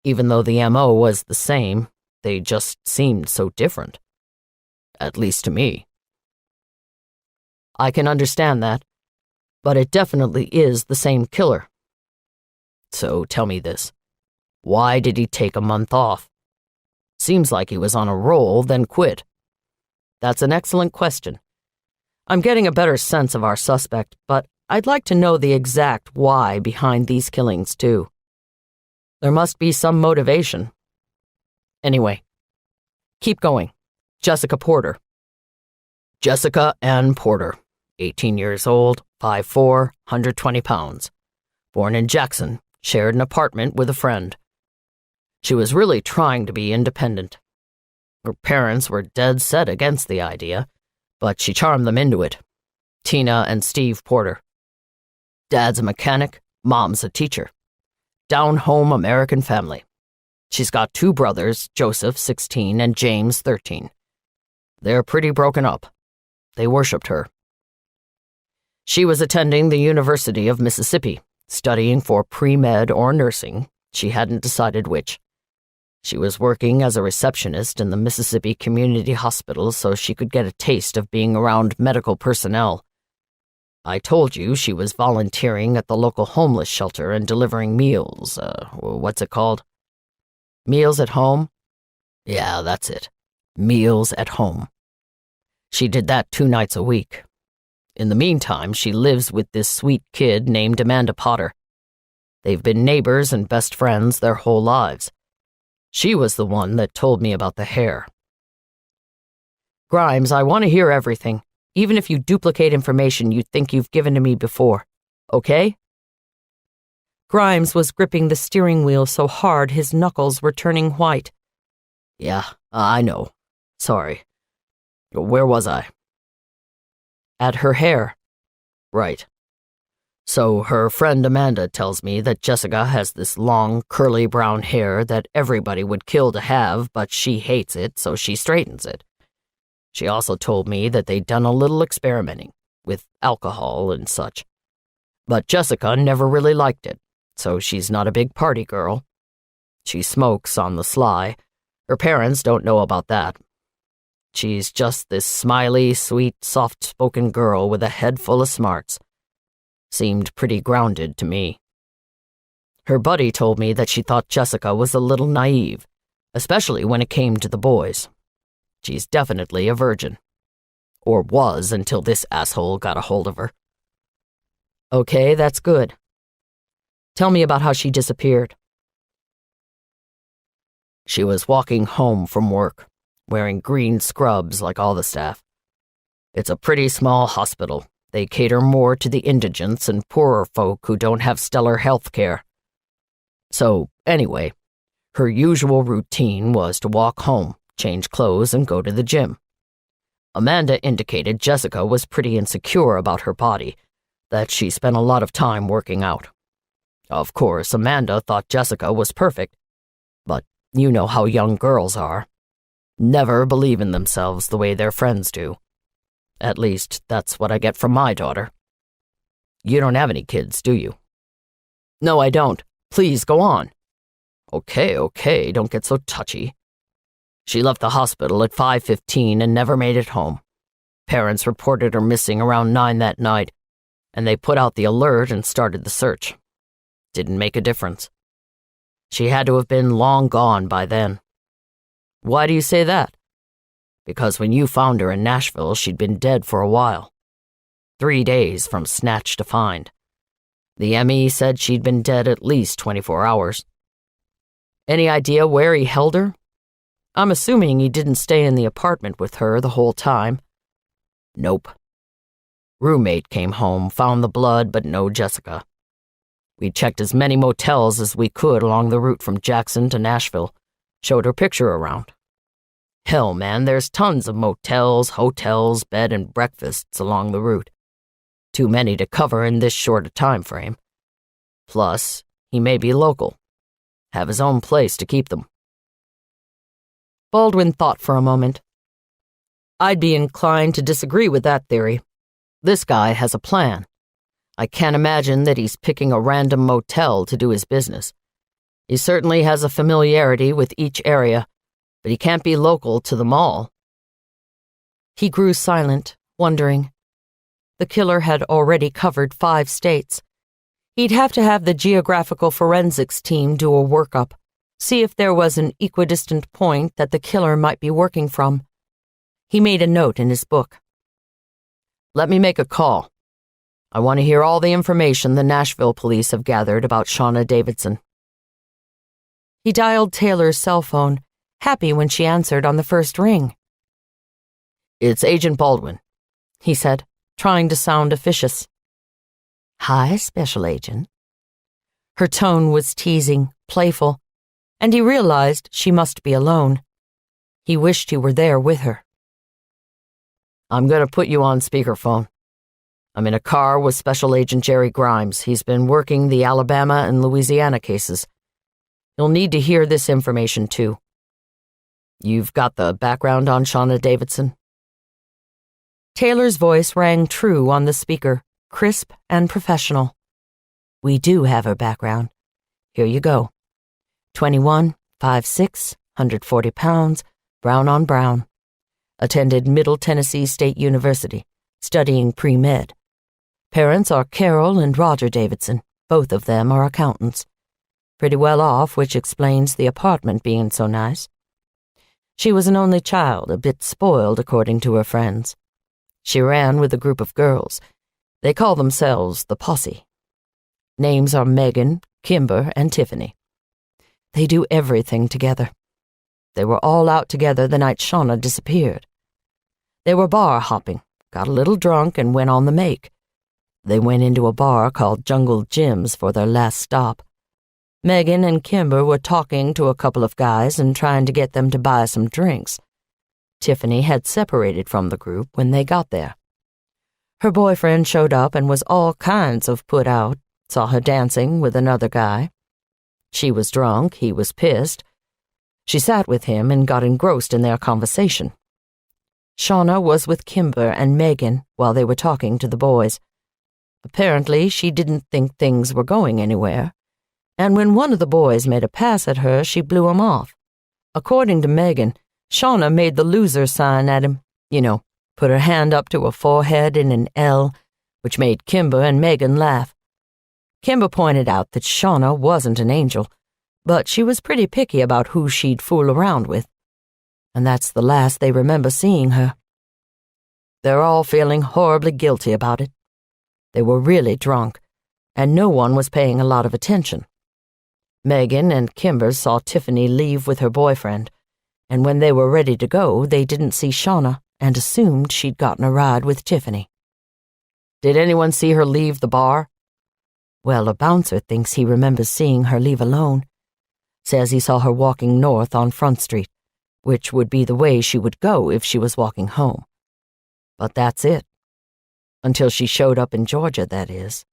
Even though the MO was the same, they just seemed so different. At least to me. I can understand that, but it definitely is the same killer. So tell me this. Why did he take a month off? Seems like he was on a roll, then quit. That's an excellent question. I'm getting a better sense of our suspect, but I'd like to know the exact why behind these killings, too. There must be some motivation. Anyway, keep going. Jessica Porter. Jessica Ann Porter, 18 years old, 5'4", 120 pounds. Born in Jackson, shared an apartment with a friend. She was really trying to be independent. Her parents were dead set against the idea, but she charmed them into it. Tina and Steve Porter. Dad's a mechanic, mom's a teacher. Down-home American family. She's got 2 brothers, Joseph, 16, and James, 13. They're pretty broken up. They worshipped her. She was attending the University of Mississippi, studying for pre-med or nursing. She hadn't decided which. She was working as a receptionist in the Mississippi Community Hospital so she could get a taste of being around medical personnel. I told you she was volunteering at the local homeless shelter and delivering meals. What's it called? Meals at home? Yeah, that's it. Meals at home. She did that 2 nights a week. In the meantime, she lives with this sweet kid named Amanda Potter. They've been neighbors and best friends their whole lives. She was the one that told me about the hair. Grimes, I want to hear everything, even if you duplicate information you think you've given to me before. Okay? Grimes was gripping the steering wheel so hard his knuckles were turning white. Yeah, I know. Sorry. Where was I? At her hair. Right. So her friend Amanda tells me that Jessica has this long, curly brown hair that everybody would kill to have, but she hates it, so she straightens it. She also told me that they'd done a little experimenting, with alcohol and such. But Jessica never really liked it, so she's not a big party girl. She smokes on the sly. Her parents don't know about that. She's just this smiley, sweet, soft-spoken girl with a head full of smarts. Seemed pretty grounded to me. Her buddy told me that she thought Jessica was a little naive, especially when it came to the boys. She's definitely a virgin. Or was until this asshole got a hold of her. Okay, that's good. Tell me about how she disappeared. She was walking home from work, wearing green scrubs like all the staff. It's a pretty small hospital. They cater more to the indigents and poorer folk who don't have stellar health care. So, anyway, her usual routine was to walk home, change clothes, and go to the gym. Amanda indicated Jessica was pretty insecure about her body, that she spent a lot of time working out. Of course, Amanda thought Jessica was perfect, but you know how young girls are. Never believe in themselves the way their friends do. At least, that's what I get from my daughter. You don't have any kids, do you? No, I don't. Please, go on. Okay, don't get so touchy. She left the hospital at 5:15 and never made it home. Parents reported her missing around 9 that night, and they put out the alert and started the search. Didn't make a difference. She had to have been long gone by then. Why do you say that? Because when you found her in Nashville, she'd been dead for a while. 3 days from snatch to find. The ME said she'd been dead at least 24 hours. Any idea where he held her? I'm assuming he didn't stay in the apartment with her the whole time. Nope. Roommate came home, found the blood, but no Jessica. We checked as many motels as we could along the route from Jackson to Nashville, showed her picture around. Hell, man, there's tons of motels, hotels, bed and breakfasts along the route. Too many to cover in this short a time frame. Plus, he may be local. Have his own place to keep them. Baldwin thought for a moment. I'd be inclined to disagree with that theory. This guy has a plan. I can't imagine that he's picking a random motel to do his business. He certainly has a familiarity with each area, but he can't be local to them all. He grew silent, wondering. The killer had already covered 5 states. He'd have to have the geographical forensics team do a workup, see if there was an equidistant point that the killer might be working from. He made a note in his book. Let me make a call. I want to hear all the information the Nashville police have gathered about Shauna Davidson. He dialed Taylor's cell phone, happy when she answered on the first ring. It's Agent Baldwin, he said, trying to sound officious. Hi, Special Agent. Her tone was teasing, playful, and he realized she must be alone. He wished he were there with her. I'm going to put you on speakerphone. I'm in a car with Special Agent Jerry Grimes. He's been working the Alabama and Louisiana cases. You'll need to hear this information, too. You've got the background on Shauna Davidson? Taylor's voice rang true on the speaker, crisp and professional. We do have her background. Here you go. 21, 5'6", 140 pounds, brown on brown. Attended Middle Tennessee State University, studying pre-med. Parents are Carol and Roger Davidson. Both of them are accountants. Pretty well off, which explains the apartment being so nice. She was an only child, a bit spoiled according to her friends. She ran with a group of girls. They call themselves the Posse. Names are Megan, Kimber, and Tiffany. They do everything together. They were all out together the night Shauna disappeared. They were bar hopping, got a little drunk, and went on the make. They went into a bar called Jungle Jim's for their last stop. Megan and Kimber were talking to a couple of guys and trying to get them to buy some drinks. Tiffany had separated from the group when they got there. Her boyfriend showed up and was all kinds of put out, saw her dancing with another guy. She was drunk, he was pissed. She sat with him and got engrossed in their conversation. Shauna was with Kimber and Megan while they were talking to the boys. Apparently, she didn't think things were going anywhere, and when one of the boys made a pass at her, she blew him off. According to Megan, Shauna made the loser sign at him, put her hand up to her forehead in an L, which made Kimber and Megan laugh. Kimber pointed out that Shauna wasn't an angel, but she was pretty picky about who she'd fool around with. And that's the last they remember seeing her. They're all feeling horribly guilty about it. They were really drunk, and no one was paying a lot of attention. Megan and Kimber saw Tiffany leave with her boyfriend, and when they were ready to go, they didn't see Shauna and assumed she'd gotten a ride with Tiffany. Did anyone see her leave the bar? Well, a bouncer thinks he remembers seeing her leave alone. Says he saw her walking north on Front Street, which would be the way she would go if she was walking home. But that's it. Until she showed up in Georgia, that is.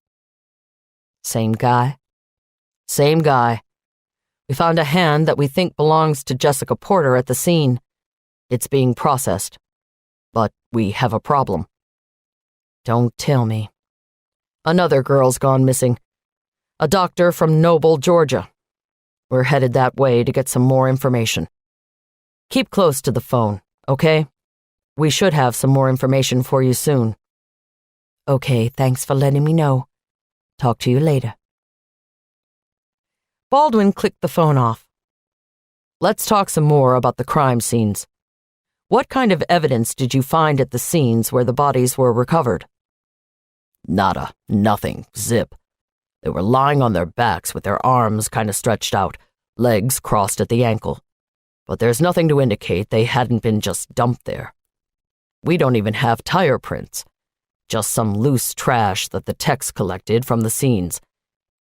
Same guy? Same guy. We found a hand that we think belongs to Jessica Porter at the scene. It's being processed. But we have a problem. Don't tell me. Another girl's gone missing. A doctor from Noble, Georgia. We're headed that way to get some more information. Keep close to the phone, okay? We should have some more information for you soon. Okay, thanks for letting me know. Talk to you later. Baldwin clicked the phone off. Let's talk some more about the crime scenes. What kind of evidence did you find at the scenes where the bodies were recovered? Nada, nothing, zip. They were lying on their backs with their arms kind of stretched out, legs crossed at the ankle. But there's nothing to indicate they hadn't been just dumped there. We don't even have tire prints, just some loose trash that the techs collected from the scenes.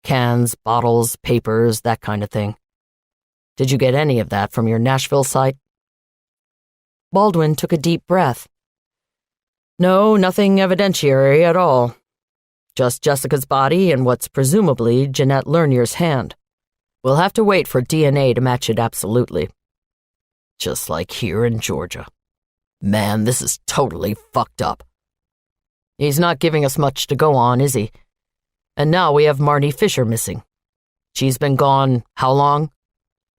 Cans, bottles, papers, that kind of thing. Did you get any of that from your Nashville site? Baldwin took a deep breath. No, nothing evidentiary at all. Just Jessica's body and what's presumably Jeanette Lernier's hand. We'll have to wait for DNA to match it absolutely. Just like here in Georgia. Man, this is totally fucked up. He's not giving us much to go on, is he? And now we have Marnie Fisher missing. She's been gone how long?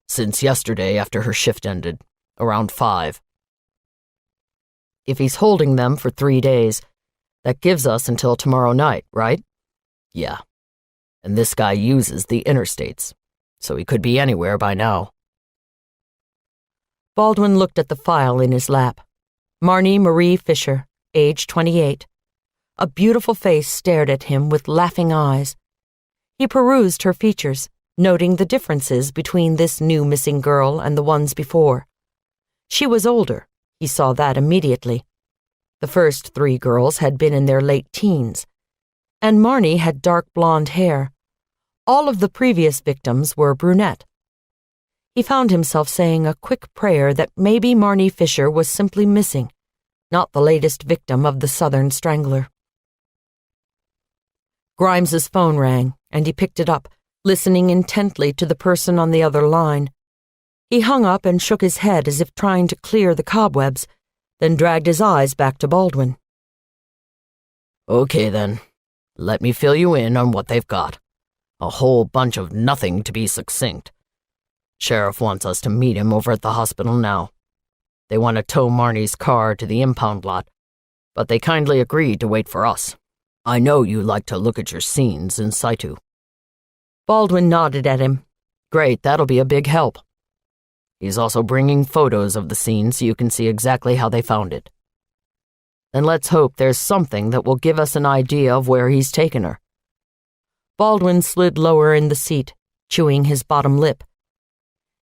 Since yesterday after her shift ended, around 5. If he's holding them for 3 days, that gives us until tomorrow night, right? Yeah. And this guy uses the interstates, so he could be anywhere by now. Baldwin looked at the file in his lap. Marnie Marie Fisher, age 28. A beautiful face stared at him with laughing eyes. He perused her features, noting the differences between this new missing girl and the ones before. She was older, he saw that immediately. The first 3 girls had been in their late teens, and Marnie had dark blonde hair. All of the previous victims were brunette. He found himself saying a quick prayer that maybe Marnie Fisher was simply missing, not the latest victim of the Southern Strangler. Grimes's phone rang, and he picked it up, listening intently to the person on the other line. He hung up and shook his head as if trying to clear the cobwebs, then dragged his eyes back to Baldwin. Okay, then. Let me fill you in on what they've got. A whole bunch of nothing, to be succinct. Sheriff wants us to meet him over at the hospital now. They want to tow Marnie's car to the impound lot, but they kindly agreed to wait for us. I know you like to look at your scenes in situ. Baldwin nodded at him. Great, that'll be a big help. He's also bringing photos of the scene so you can see exactly how they found it. And let's hope there's something that will give us an idea of where he's taken her. Baldwin slid lower in the seat, chewing his bottom lip.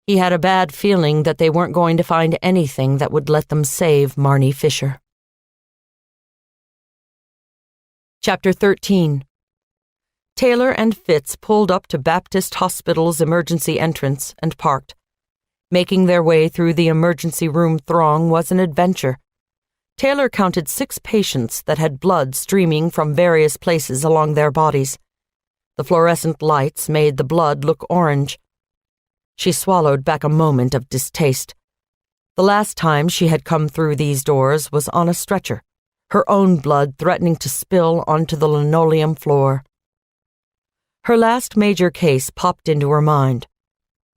He had a bad feeling that they weren't going to find anything that would let them save Marnie Fisher. Chapter 13. Taylor and Fitz pulled up to Baptist Hospital's emergency entrance and parked. Making their way through the emergency room throng was an adventure. Taylor counted 6 patients that had blood streaming from various places along their bodies. The fluorescent lights made the blood look orange. She swallowed back a moment of distaste. The last time she had come through these doors was on a stretcher, her own blood threatening to spill onto the linoleum floor. Her last major case popped into her mind.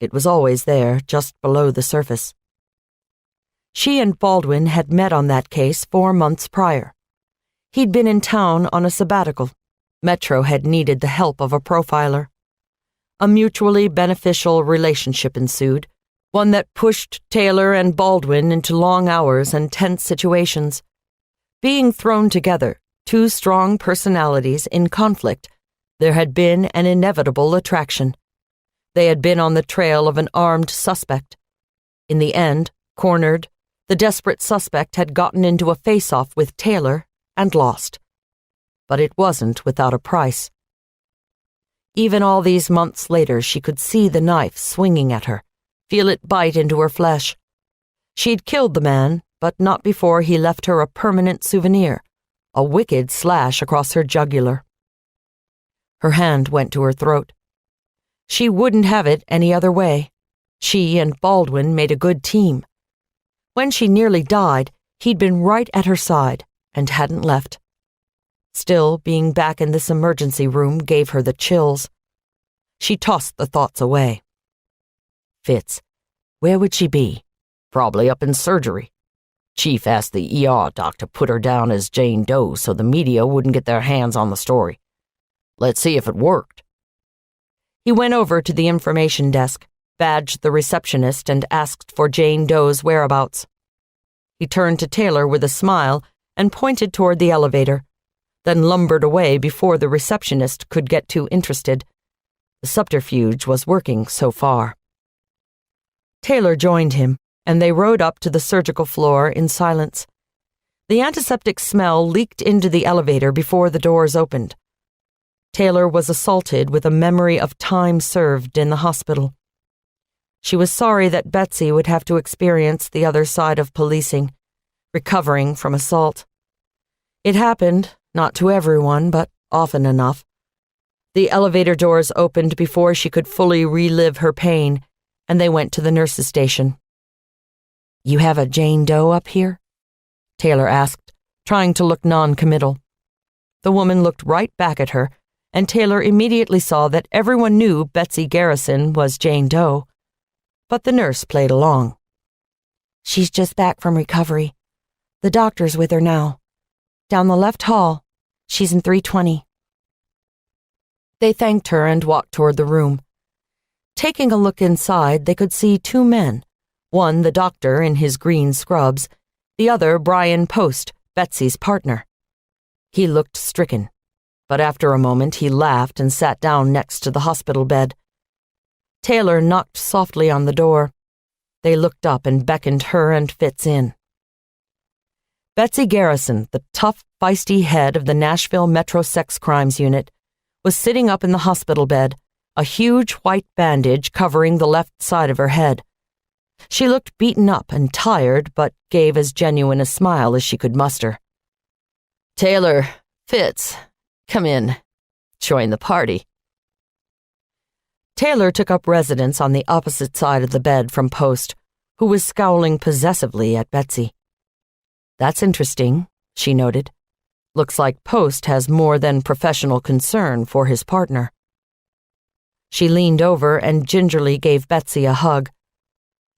It was always there, just below the surface. She and Baldwin had met on that case 4 months prior. He'd been in town on a sabbatical. Metro had needed the help of a profiler. A mutually beneficial relationship ensued, one that pushed Taylor and Baldwin into long hours and tense situations. Being thrown together, 2 strong personalities in conflict, there had been an inevitable attraction. They had been on the trail of an armed suspect. In the end, cornered, the desperate suspect had gotten into a face-off with Taylor and lost. But it wasn't without a price. Even all these months later, she could see the knife swinging at her, feel it bite into her flesh. She'd killed the man, but not before he left her a permanent souvenir, a wicked slash across her jugular. Her hand went to her throat. She wouldn't have it any other way. She and Baldwin made a good team. When she nearly died, he'd been right at her side and hadn't left. Still, being back in this emergency room gave her the chills. She tossed the thoughts away. Fitz, where would she be? Probably up in surgery. Chief asked the ER doc to put her down as Jane Doe so the media wouldn't get their hands on the story. Let's see if it worked. He went over to the information desk, badged the receptionist, and asked for Jane Doe's whereabouts. He turned to Taylor with a smile and pointed toward the elevator. then lumbered away before the receptionist could get too interested. The subterfuge was working so far. Taylor joined him, and they rode up to the surgical floor in silence. The antiseptic smell leaked into the elevator before the doors opened. Taylor was assaulted with a memory of time served in the hospital. She was sorry that Betsy would have to experience the other side of policing, recovering from assault. It happened, not to everyone, but often enough. The elevator doors opened before she could fully relive her pain, and they went to the nurse's station. "You have a Jane Doe up here?" Taylor asked, trying to look non-committal. The woman looked right back at her, and Taylor immediately saw that everyone knew Betsy Garrison was Jane Doe. But the nurse played along. "She's just back from recovery. The doctor's with her now. Down the left hall. She's in 320. They thanked her and walked toward the room. Taking a look inside, they could see two men, one the doctor in his green scrubs, the other Brian Post, Betsy's partner. He looked stricken, but after a moment he laughed and sat down next to the hospital bed. Taylor knocked softly on the door. They looked up and beckoned her and Fitz in. Betsy Garrison, the tough, feisty head of the Nashville Metro Sex Crimes Unit, was sitting up in the hospital bed, a huge white bandage covering the left side of her head. She looked beaten up and tired, but gave as genuine a smile as she could muster. "Taylor, Fitz, come in. Join the party." Taylor took up residence on the opposite side of the bed from Post, who was scowling possessively at Betsy. "That's interesting," she noted. "Looks like Post has more than professional concern for his partner." She leaned over and gingerly gave Betsy a hug.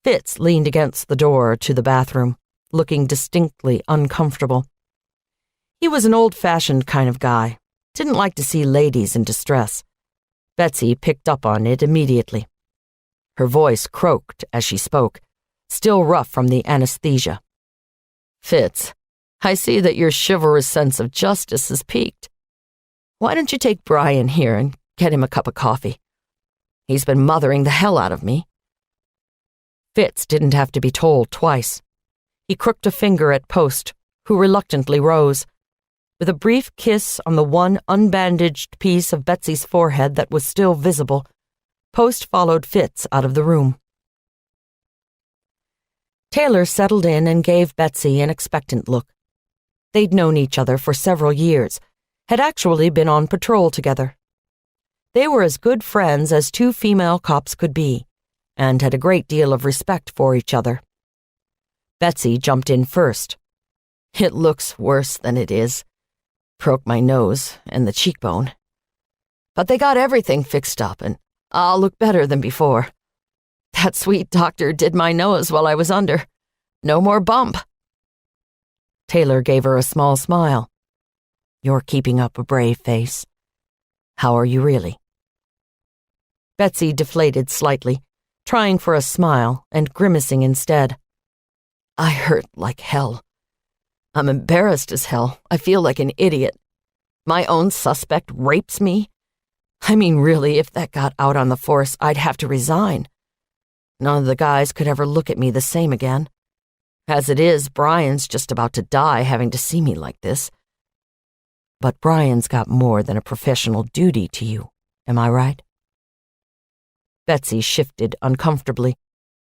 Fitz leaned against the door to the bathroom, looking distinctly uncomfortable. He was an old-fashioned kind of guy, didn't like to see ladies in distress. Betsy picked up on it immediately. Her voice croaked as she spoke, still rough from the anesthesia. "Fitz, I see that your chivalrous sense of justice has peaked. Why don't you take Brian here and get him a cup of coffee? He's been mothering the hell out of me." Fitz didn't have to be told twice. He crooked a finger at Post, who reluctantly rose. With a brief kiss on the one unbandaged piece of Betsy's forehead that was still visible, Post followed Fitz out of the room. Taylor settled in and gave Betsy an expectant look. They'd known each other for several years, had actually been on patrol together. They were as good friends as two female cops could be, and had a great deal of respect for each other. Betsy jumped in first. "It looks worse than it is. Broke my nose and the cheekbone. But they got everything fixed up, and I'll look better than before. That sweet doctor did my nose while I was under. No more bump." Taylor gave her a small smile. "You're keeping up a brave face. How are you really?" Betsy deflated slightly, trying for a smile and grimacing instead. "I hurt like hell. I'm embarrassed as hell. I feel like an idiot. My own suspect rapes me. I mean, really, if that got out on the force, I'd have to resign. None of the guys could ever look at me the same again. As it is, Brian's just about to die having to see me like this." "But Brian's got more than a professional duty to you, am I right?" Betsy shifted uncomfortably,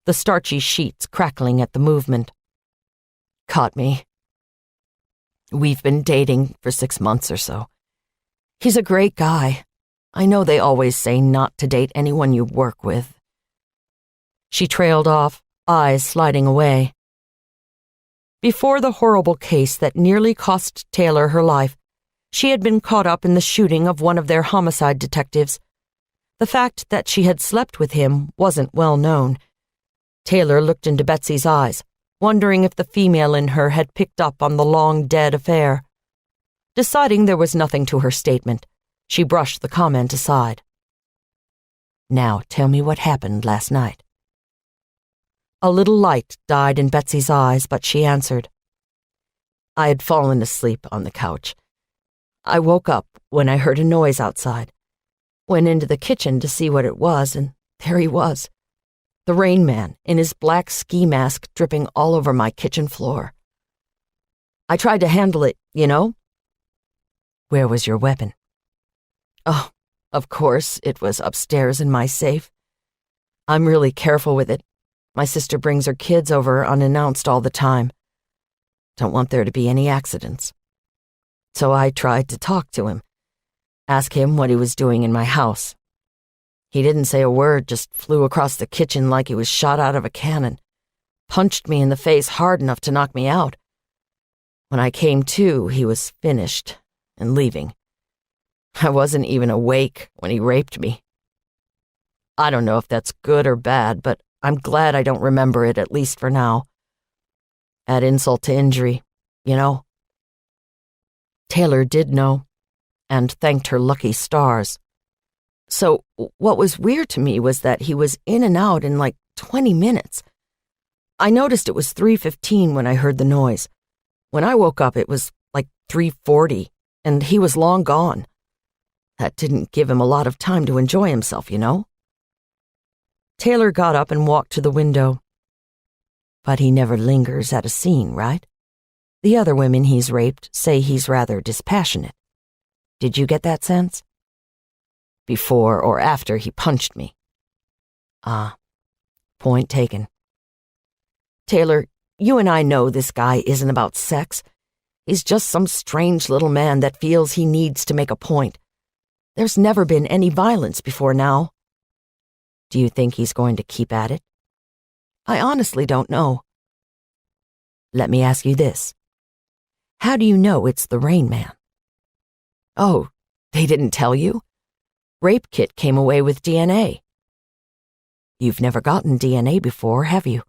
the starchy sheets crackling at the movement. "Caught me. We've been dating for 6 months or so. He's a great guy. I know they always say not to date anyone you work with." She trailed off, eyes sliding away. Before the horrible case that nearly cost Taylor her life, she had been caught up in the shooting of one of their homicide detectives. The fact that she had slept with him wasn't well known. Taylor looked into Betsy's eyes, wondering if the female in her had picked up on the long-dead affair. Deciding there was nothing to her statement, she brushed the comment aside. "Now tell me what happened last night." A little light died in Betsy's eyes, but she answered. "I had fallen asleep on the couch. I woke up when I heard a noise outside. Went into the kitchen to see what it was, and there he was. The Rain Man, in his black ski mask dripping all over my kitchen floor. I tried to handle it, you know. Where was your weapon? Oh, of course, it was upstairs in my safe. I'm really careful with it. My sister brings her kids over unannounced all the time. Don't want there to be any accidents. So I tried to talk to him, ask him what he was doing in my house. He didn't say a word, just flew across the kitchen like he was shot out of a cannon, punched me in the face hard enough to knock me out. When I came to, he was finished and leaving. I wasn't even awake when he raped me. I don't know if that's good or bad, but I'm glad I don't remember it, at least for now. Add insult to injury, you know. Taylor did know, and thanked her lucky stars. So what was weird to me was that he was in and out in like 20 minutes. I noticed it was 3:15 when I heard the noise. When I woke up, it was like 3:40, and he was long gone. That didn't give him a lot of time to enjoy himself, you know? Taylor got up and walked to the window. But he never lingers at a scene, right? The other women he's raped say he's rather dispassionate. Did you get that sense? Before or after he punched me? Ah, point taken. Taylor, you and I know this guy isn't about sex. He's just some strange little man that feels he needs to make a point. There's never been any violence before now. Do you think he's going to keep at it? I honestly don't know. Let me ask you this. How do you know it's the Rain Man? Oh, they didn't tell you? Rape kit came away with DNA. You've never gotten DNA before, have you?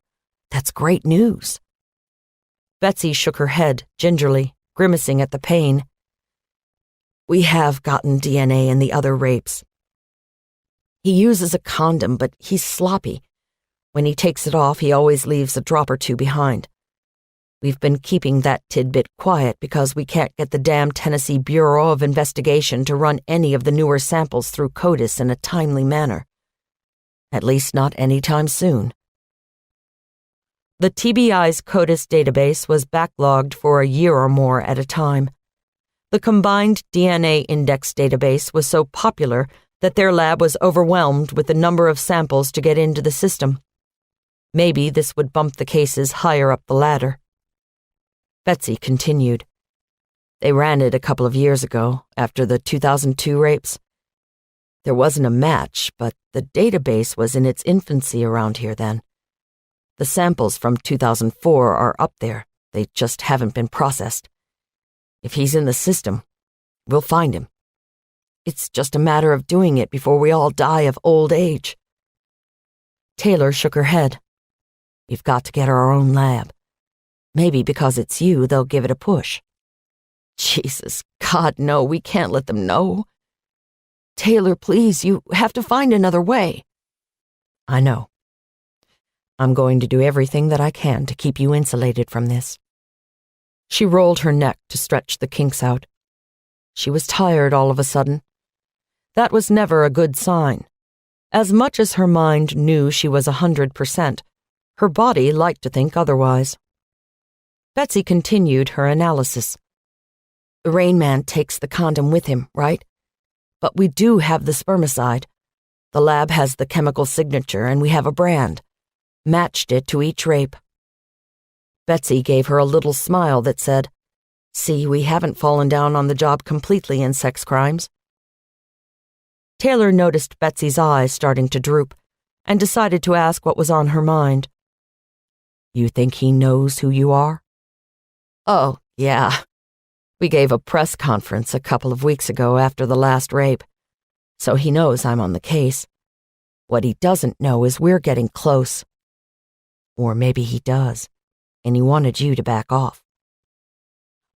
That's great news. Betsy shook her head gingerly, grimacing at the pain. We have gotten DNA in the other rapes. He uses a condom, but he's sloppy. When he takes it off, he always leaves a drop or two behind. We've been keeping that tidbit quiet because we can't get the damn Tennessee Bureau of Investigation to run any of the newer samples through CODIS in a timely manner. At least not anytime soon. The TBI's CODIS database was backlogged for a year or more at a time. The combined DNA index database was so popular that their lab was overwhelmed with the number of samples to get into the system. Maybe this would bump the cases higher up the ladder. Betsy continued. They ran it a couple of years ago, after the 2002 rapes. There wasn't a match, but the database was in its infancy around here then. The samples from 2004 are up there. They just haven't been processed. If he's in the system, we'll find him. It's just a matter of doing it before we all die of old age. Taylor shook her head. We've got to get our own lab. Maybe because it's you, they'll give it a push. Jesus, God, no, we can't let them know. Taylor, please, you have to find another way. I know. I'm going to do everything that I can to keep you insulated from this. She rolled her neck to stretch the kinks out. She was tired all of a sudden. That was never a good sign. As much as her mind knew she was 100%, her body liked to think otherwise. Betsy continued her analysis. The Rain Man takes the condom with him, right? But we do have the spermicide. The lab has the chemical signature and we have a brand. Matched it to each rape. Betsy gave her a little smile that said, See, we haven't fallen down on the job completely in sex crimes. Taylor noticed Betsy's eyes starting to droop and decided to ask what was on her mind. You think he knows who you are? Oh, yeah. We gave a press conference a couple of weeks ago after the last rape, so he knows I'm on the case. What he doesn't know is we're getting close. Or maybe he does, and he wanted you to back off.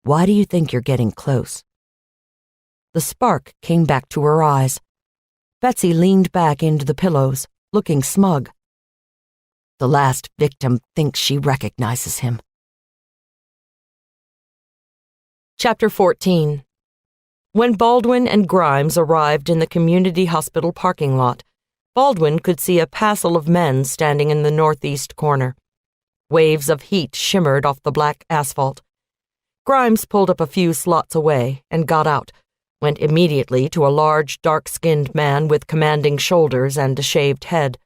Why do you think you're getting close? The spark came back to her eyes. Betsy leaned back into the pillows, looking smug. The last victim thinks she recognizes him. Chapter 14. When Baldwin and Grimes arrived in the community hospital parking lot, Baldwin could see a passel of men standing in the northeast corner. Waves of heat shimmered off the black asphalt. Grimes pulled up a few slots away and got out, went immediately to a large, dark-skinned man with commanding shoulders and a shaved head.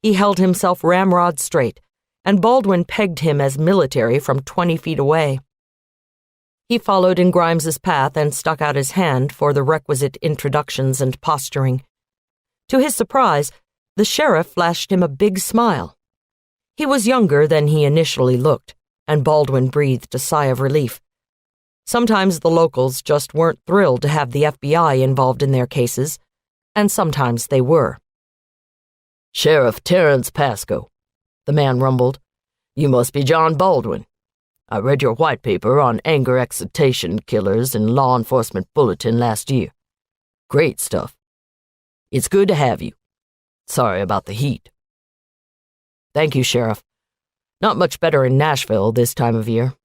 He held himself ramrod straight, and Baldwin pegged him as military from 20 feet away. He followed in Grimes's path and stuck out his hand for the requisite introductions and posturing. To his surprise, the sheriff flashed him a big smile. He was younger than he initially looked, and Baldwin breathed a sigh of relief. Sometimes the locals just weren't thrilled to have the FBI involved in their cases, and sometimes they were. "Sheriff Terrence Pasco," the man rumbled. "You must be John Baldwin. I read your white paper on anger excitation killers in Law Enforcement Bulletin last year. Great stuff. It's good to have you. Sorry about the heat." "Thank you, Sheriff. Not much better in Nashville this time of year.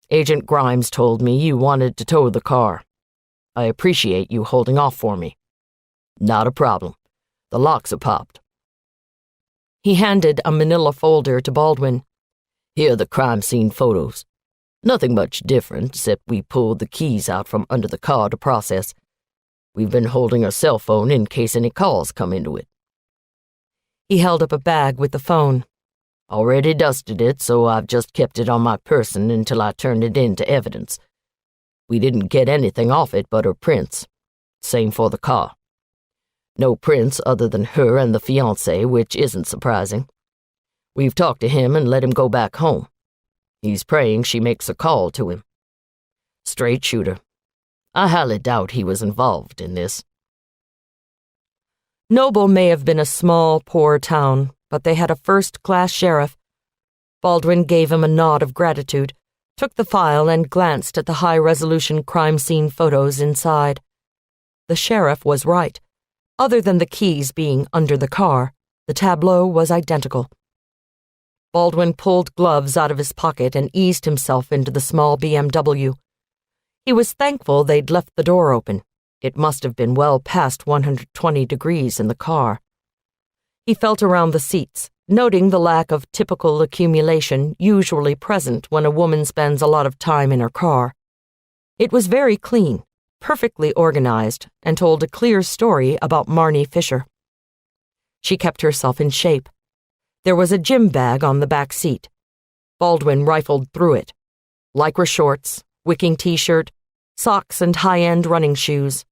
Agent Grimes told me you wanted to tow the car. I appreciate you holding off for me." "Not a problem. The locks are popped." He handed a manila folder to Baldwin. "Here are the crime scene photos. Nothing much different, except we pulled the keys out from under the car to process. We've been holding her cell phone in case any calls come into it." He held up a bag with the phone. "Already dusted it, so I've just kept it on my person until I turned it in to evidence. We didn't get anything off it but her prints. Same for the car. No prints other than her and the fiancé, which isn't surprising. We've talked to him and let him go back home. He's praying she makes a call to him. Straight shooter. I highly doubt he was involved in this." Noble may have been a small, poor town, but they had a first-class sheriff. Baldwin gave him a nod of gratitude, took the file and glanced at the high-resolution crime scene photos inside. The sheriff was right. Other than the keys being under the car, the tableau was identical. Baldwin pulled gloves out of his pocket and eased himself into the small BMW. He was thankful they'd left the door open. It must have been well past 120 degrees in the car. He felt around the seats, noting the lack of typical accumulation usually present when a woman spends a lot of time in her car. It was very clean, perfectly organized, and told a clear story about Marnie Fisher. She kept herself in shape. There was a gym bag on the back seat. Baldwin rifled through it. Lycra shorts, wicking t-shirt, socks and high-end running shoes.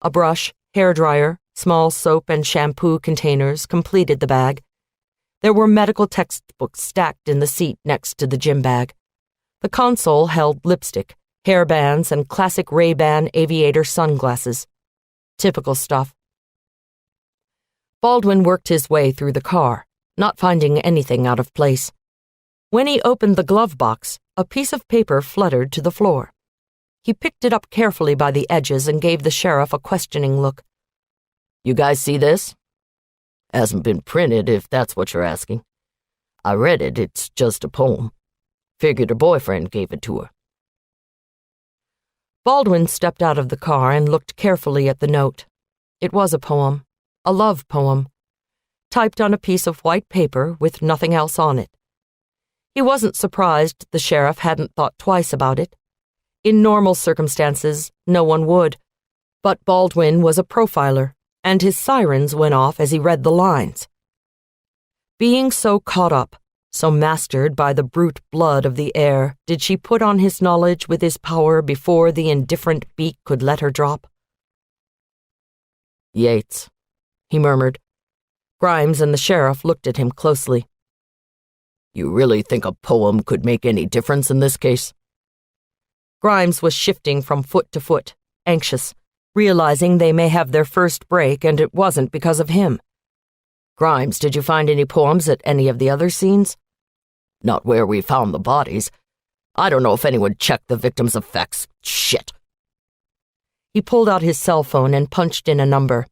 A brush, hairdryer, small soap and shampoo containers completed the bag. There were medical textbooks stacked in the seat next to the gym bag. The console held lipstick, hairbands, and classic Ray-Ban aviator sunglasses. Typical stuff. Baldwin worked his way through the car, not finding anything out of place. When he opened the glove box, a piece of paper fluttered to the floor. He picked it up carefully by the edges and gave the sheriff a questioning look. "You guys see this? Hasn't been printed, if that's what you're asking. I read it, it's just a poem. Figured her boyfriend gave it to her." Baldwin stepped out of the car and looked carefully at the note. It was a poem, a love poem, typed on a piece of white paper with nothing else on it. He wasn't surprised the sheriff hadn't thought twice about it. In normal circumstances, no one would. But Baldwin was a profiler, and his sirens went off as he read the lines. Being so caught up, so mastered by the brute blood of the air, did she put on his knowledge with his power before the indifferent beak could let her drop? "Yates," he murmured. Grimes and the sheriff looked at him closely. "You really think a poem could make any difference in this case?" Grimes was shifting from foot to foot, anxious, realizing they may have their first break and it wasn't because of him. "Grimes, did you find any poems at any of the other scenes?" "Not where we found the bodies. I don't know if anyone checked the victim's effects. Shit." He pulled out his cell phone and punched in a number.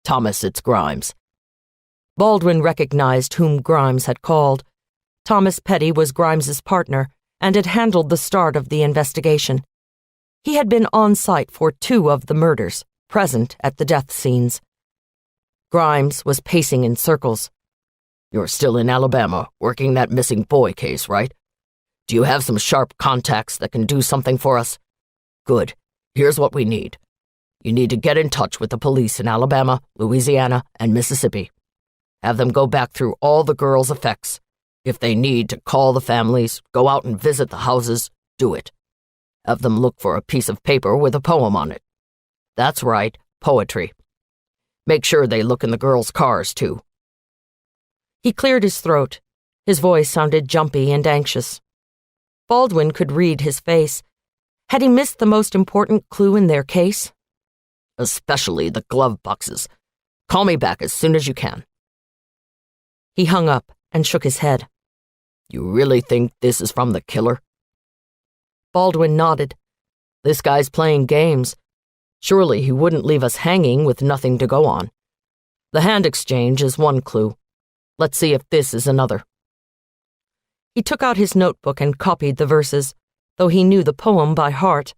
"Thomas, it's Grimes." Baldwin recognized whom Grimes had called. Thomas Petty was Grimes's partner and had handled the start of the investigation. He had been on site for 2 of the murders, present at the death scenes. Grimes was pacing in circles. You're still in Alabama, working that missing boy case, right? Do you have some sharp contacts that can do something for us? Good. Here's what we need. You need to get in touch with the police in Alabama, Louisiana, and Mississippi. Have them go back through all the girls' effects. If they need to call the families, go out and visit the houses, do it. Have them look for a piece of paper with a poem on it. That's right, poetry. Make sure they look in the girls' cars, too. He cleared his throat. His voice sounded jumpy and anxious. Baldwin could read his face. Had he missed the most important clue in their case? Especially the glove boxes. Call me back as soon as you can. He hung up and shook his head. You really think this is from the killer? Baldwin nodded. This guy's playing games. Surely he wouldn't leave us hanging with nothing to go on. The hand exchange is one clue. Let's see if this is another. He took out his notebook and copied the verses, though he knew the poem by heart.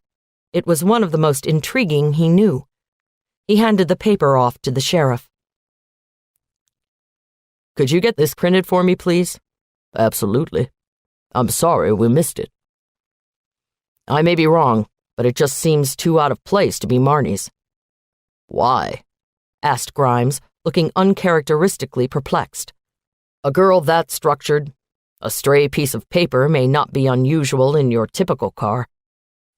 It was one of the most intriguing he knew. He handed the paper off to the sheriff. Could you get this printed for me, please? Absolutely. I'm sorry we missed it. I may be wrong, but it just seems too out of place to be Marnie's. Why? Asked Grimes, looking uncharacteristically perplexed. A girl that structured, a stray piece of paper may not be unusual in your typical car,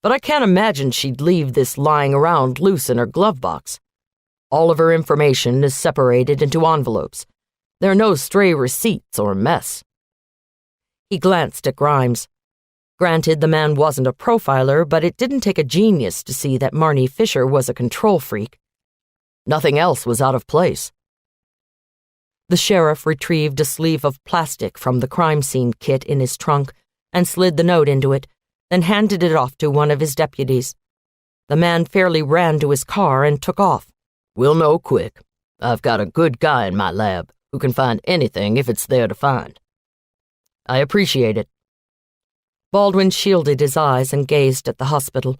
but I can't imagine she'd leave this lying around loose in her glove box. All of her information is separated into envelopes. There are no stray receipts or mess. He glanced at Grimes. Granted, the man wasn't a profiler, but it didn't take a genius to see that Marnie Fisher was a control freak. Nothing else was out of place. The sheriff retrieved a sleeve of plastic from the crime scene kit in his trunk and slid the note into it, then handed it off to one of his deputies. The man fairly ran to his car and took off. We'll know quick. I've got a good guy in my lab who can find anything if it's there to find. I appreciate it. Baldwin shielded his eyes and gazed at the hospital.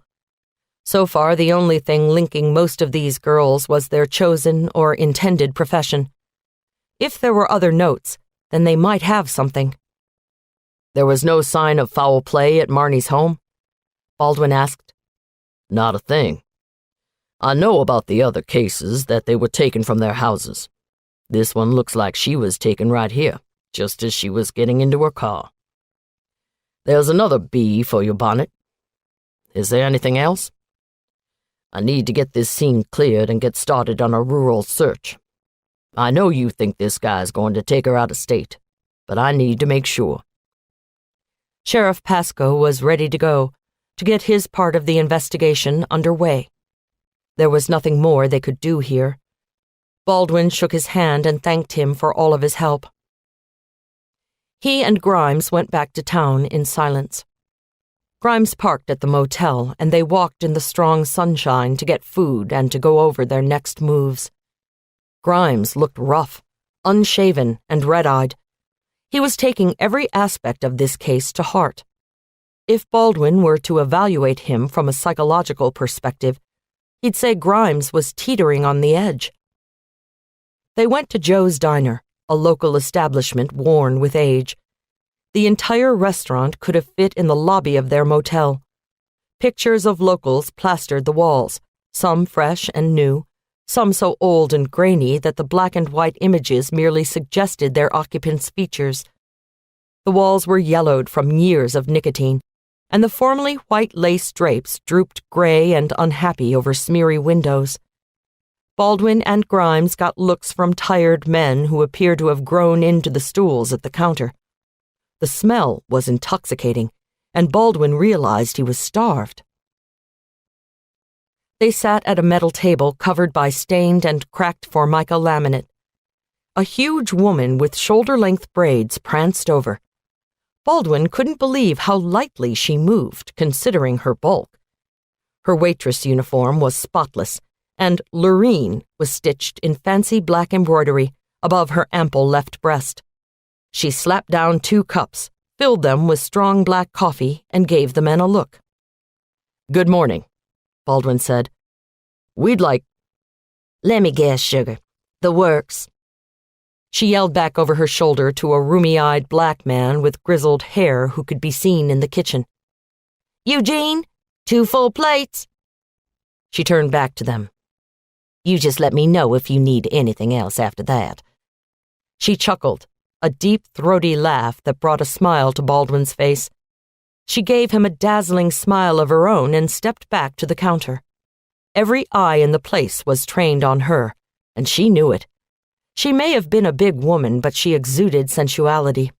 So far, the only thing linking most of these girls was their chosen or intended profession. If there were other notes, then they might have something. There was no sign of foul play at Marnie's home? Baldwin asked. Not a thing. I know about the other cases that they were taken from their houses. This one looks like she was taken right here, just as she was getting into her car. There's another B for your bonnet. Is there anything else? I need to get this scene cleared and get started on a rural search. I know you think this guy's going to take her out of state, but I need to make sure. Sheriff Pascoe was ready to go, to get his part of the investigation underway. There was nothing more they could do here. Baldwin shook his hand and thanked him for all of his help. He and Grimes went back to town in silence. Grimes parked at the motel, and they walked in the strong sunshine to get food and to go over their next moves. Grimes looked rough, unshaven, and red-eyed. He was taking every aspect of this case to heart. If Baldwin were to evaluate him from a psychological perspective, he'd say Grimes was teetering on the edge. They went to Joe's Diner, a local establishment worn with age. The entire restaurant could have fit in the lobby of their motel. Pictures of locals plastered the walls, some fresh and new, some so old and grainy that the black and white images merely suggested their occupants' features. The walls were yellowed from years of nicotine, and the formerly white lace drapes drooped gray and unhappy over smeary windows. Baldwin and Grimes got looks from tired men who appeared to have grown into the stools at the counter. The smell was intoxicating, and Baldwin realized he was starved. They sat at a metal table covered by stained and cracked formica laminate. A huge woman with shoulder-length braids pranced over. Baldwin couldn't believe how lightly she moved, considering her bulk. Her waitress uniform was spotless, and Lorene was stitched in fancy black embroidery above her ample left breast. She slapped down 2 cups, filled them with strong black coffee, and gave the men a look. "Good morning," Baldwin said. We'd like— Let me guess, sugar. The works. She yelled back over her shoulder to a rheumy-eyed black man with grizzled hair who could be seen in the kitchen. Eugene, 2 full plates. She turned back to them. You just let me know if you need anything else after that. She chuckled, a deep, throaty laugh that brought a smile to Baldwin's face. She gave him a dazzling smile of her own and stepped back to the counter. Every eye in the place was trained on her, and she knew it. She may have been a big woman, but she exuded sensuality.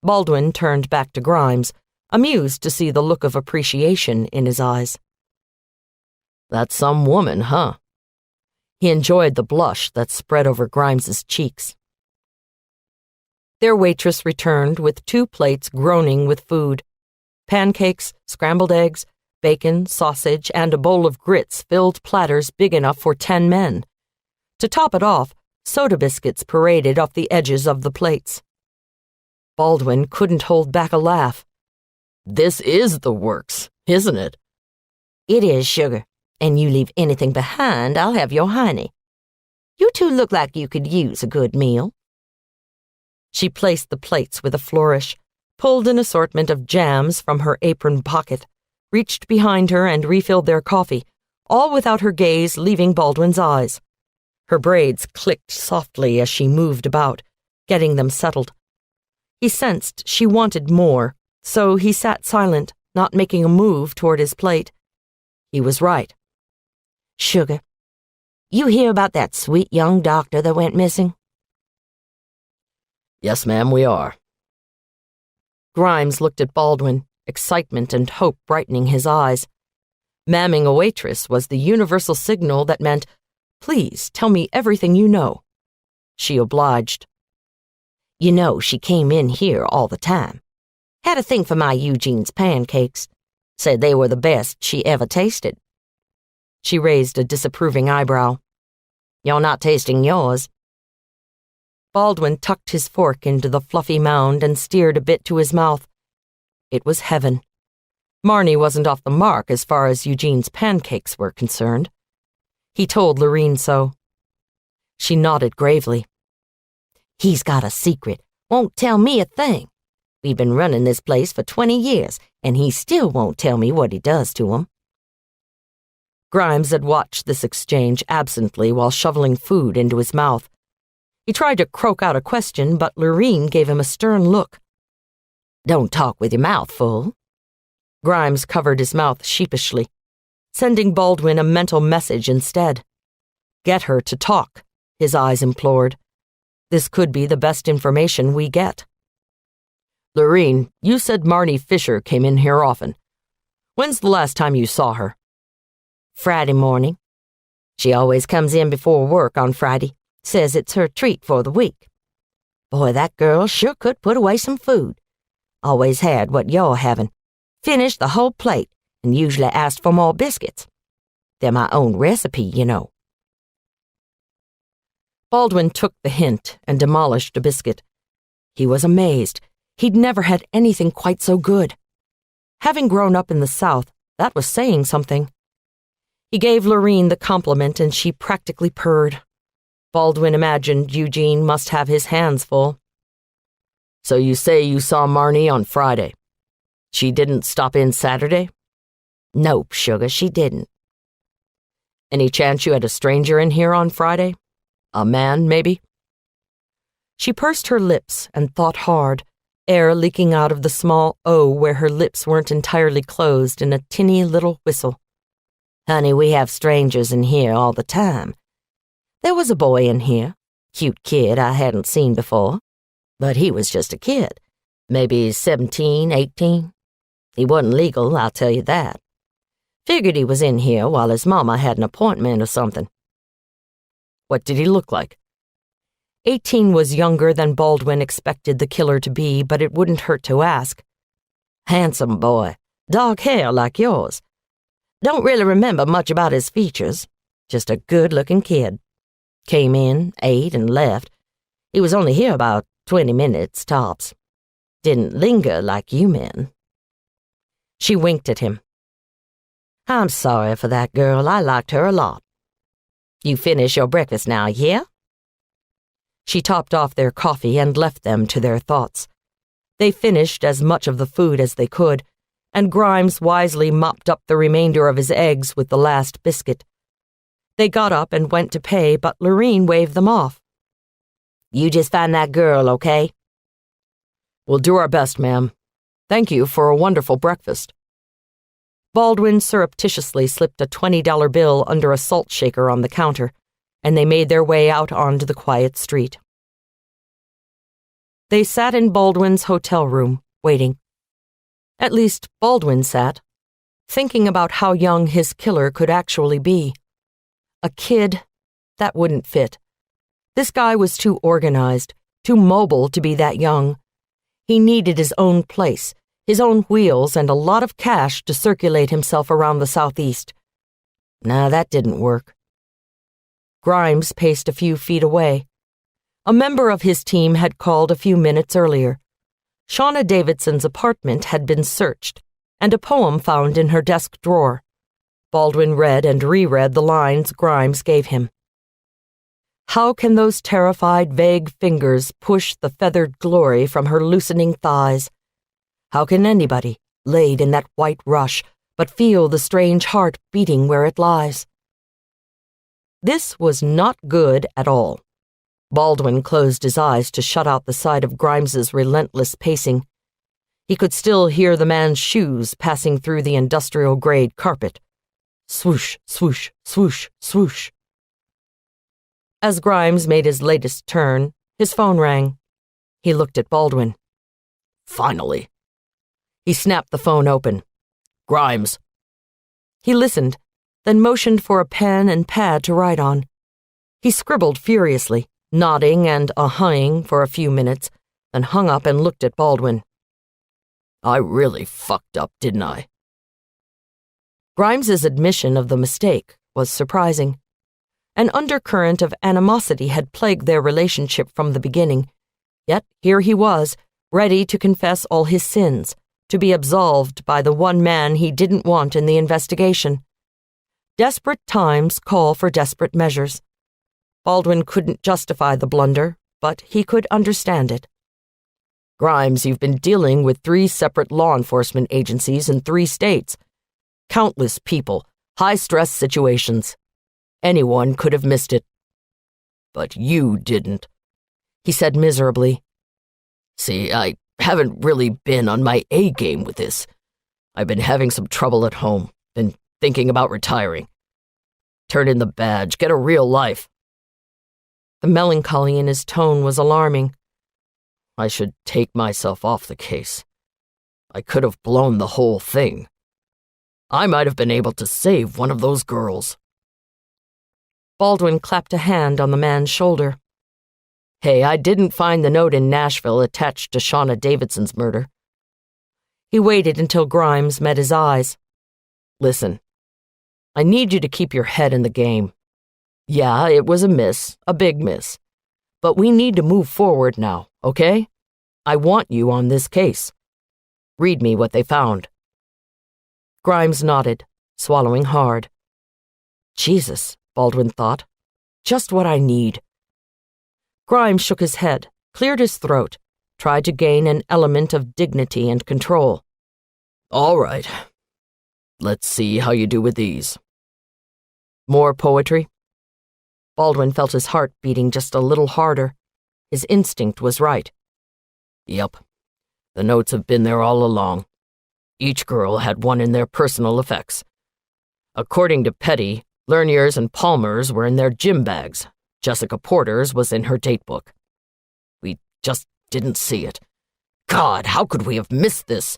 Baldwin turned back to Grimes, amused to see the look of appreciation in his eyes. That's some woman, huh? He enjoyed the blush that spread over Grimes's cheeks. Their waitress returned with 2 plates groaning with food. Pancakes, scrambled eggs, bacon, sausage, and a bowl of grits filled platters big enough for 10 men. To top it off, soda biscuits paraded off the edges of the plates. Baldwin couldn't hold back a laugh. This is the works, isn't it? It is, sugar. And you leave anything behind, I'll have your hiney. You 2 look like you could use a good meal. She placed the plates with a flourish, pulled an assortment of jams from her apron pocket, reached behind her and refilled their coffee, all without her gaze leaving Baldwin's eyes. Her braids clicked softly as she moved about, getting them settled. He sensed she wanted more, so he sat silent, not making a move toward his plate. He was right. Sugar, you hear about that sweet young doctor that went missing? Yes, ma'am, we are. Grimes looked at Baldwin, excitement and hope brightening his eyes. Mamming a waitress was the universal signal that meant, "Please tell me everything you know." She obliged. You know, she came in here all the time. Had a thing for my Eugene's pancakes. Said they were the best she ever tasted. She raised a disapproving eyebrow. You're not tasting yours. Baldwin tucked his fork into the fluffy mound and steered a bit to his mouth. It was heaven. Marnie wasn't off the mark as far as Eugene's pancakes were concerned. He told Lorene so. She nodded gravely. He's got a secret. Won't tell me a thing. We've been running this place for 20 years, and he still won't tell me what he does to 'em. Grimes had watched this exchange absently while shoveling food into his mouth. He tried to croak out a question, but Lorene gave him a stern look. Don't talk with your mouth full. Grimes covered his mouth sheepishly, sending Baldwin a mental message instead. Get her to talk, his eyes implored. This could be the best information we get. Lorene, you said Marnie Fisher came in here often. When's the last time you saw her? Friday morning. She always comes in before work on Friday. Says it's her treat for the week. Boy, that girl sure could put away some food. Always had what you're having. Finished the whole plate and usually asked for more biscuits. They're my own recipe, you know. Baldwin took the hint and demolished a biscuit. He was amazed. He'd never had anything quite so good. Having grown up in the South, that was saying something. He gave Lorene the compliment and she practically purred. Baldwin imagined Eugene must have his hands full. So you say you saw Marnie on Friday. She didn't stop in Saturday? Nope, sugar, she didn't. Any chance you had a stranger in here on Friday? A man, maybe? She pursed her lips and thought hard, air leaking out of the small O where her lips weren't entirely closed in a tinny little whistle. Honey, we have strangers in here all the time. There was a boy in here, cute kid I hadn't seen before, but he was just a kid, maybe 17, 18. He wasn't legal, I'll tell you that. Figured he was in here while his mama had an appointment or something. What did he look like? 18 was younger than Baldwin expected the killer to be, but it wouldn't hurt to ask. Handsome boy, dark hair like yours. Don't really remember much about his features, just a good-looking kid. Came in, ate, and left. He was only here about 20 minutes, tops. Didn't linger like you men. She winked at him. I'm sorry for that girl. I liked her a lot. You finish your breakfast now, yeah? She topped off their coffee and left them to their thoughts. They finished as much of the food as they could, and Grimes wisely mopped up the remainder of his eggs with the last biscuit. They got up and went to pay, but Lorene waved them off. You just find that girl, okay? We'll do our best, ma'am. Thank you for a wonderful breakfast. Baldwin surreptitiously slipped a $20 bill under a salt shaker on the counter, and they made their way out onto the quiet street. They sat in Baldwin's hotel room, waiting. At least Baldwin sat, thinking about how young his killer could actually be. A kid, that wouldn't fit. This guy was too organized, too mobile to be that young. He needed his own place, his own wheels, and a lot of cash to circulate himself around the Southeast. Nah, that didn't work. Grimes paced a few feet away. A member of his team had called a few minutes earlier. Shauna Davidson's apartment had been searched, and a poem found in her desk drawer. Baldwin read and reread the lines Grimes gave him. How can those terrified, vague fingers push the feathered glory from her loosening thighs? How can anybody, laid in that white rush, but feel the strange heart beating where it lies? This was not good at all. Baldwin closed his eyes to shut out the sight of Grimes's relentless pacing. He could still hear the man's shoes passing through the industrial-grade carpet. Swoosh, swoosh, swoosh, swoosh. As Grimes made his latest turn, his phone rang. He looked at Baldwin. Finally. He snapped the phone open. Grimes. He listened, then motioned for a pen and pad to write on. He scribbled furiously, nodding and ahhing for a few minutes, then hung up and looked at Baldwin. I really fucked up, didn't I? Grimes's admission of the mistake was surprising. An undercurrent of animosity had plagued their relationship from the beginning, yet here he was, ready to confess all his sins, to be absolved by the one man he didn't want in the investigation. Desperate times call for desperate measures. Baldwin couldn't justify the blunder, but he could understand it. Grimes, you've been dealing with 3 separate law enforcement agencies in 3 states. Countless people, high-stress situations. Anyone could have missed it. But you didn't, he said miserably. See, I haven't really been on my A game with this. I've been having some trouble at home, been thinking about retiring. Turn in the badge, get a real life. The melancholy in his tone was alarming. I should take myself off the case. I could have blown the whole thing. I might have been able to save one of those girls. Baldwin clapped a hand on the man's shoulder. Hey, I didn't find the note in Nashville attached to Shauna Davidson's murder. He waited until Grimes met his eyes. Listen, I need you to keep your head in the game. Yeah, it was a miss, a big miss. But we need to move forward now, okay? I want you on this case. Read me what they found. Grimes nodded, swallowing hard. Jesus, Baldwin thought. Just what I need. Grimes shook his head, cleared his throat, tried to gain an element of dignity and control. All right. Let's see how you do with these. More poetry? Baldwin felt his heart beating just a little harder. His instinct was right. Yep. The notes have been there all along. Each girl had one in their personal effects. According to Petty, Lernier's and Palmer's were in their gym bags. Jessica Porter's was in her date book. We just didn't see it. God, how could we have missed this?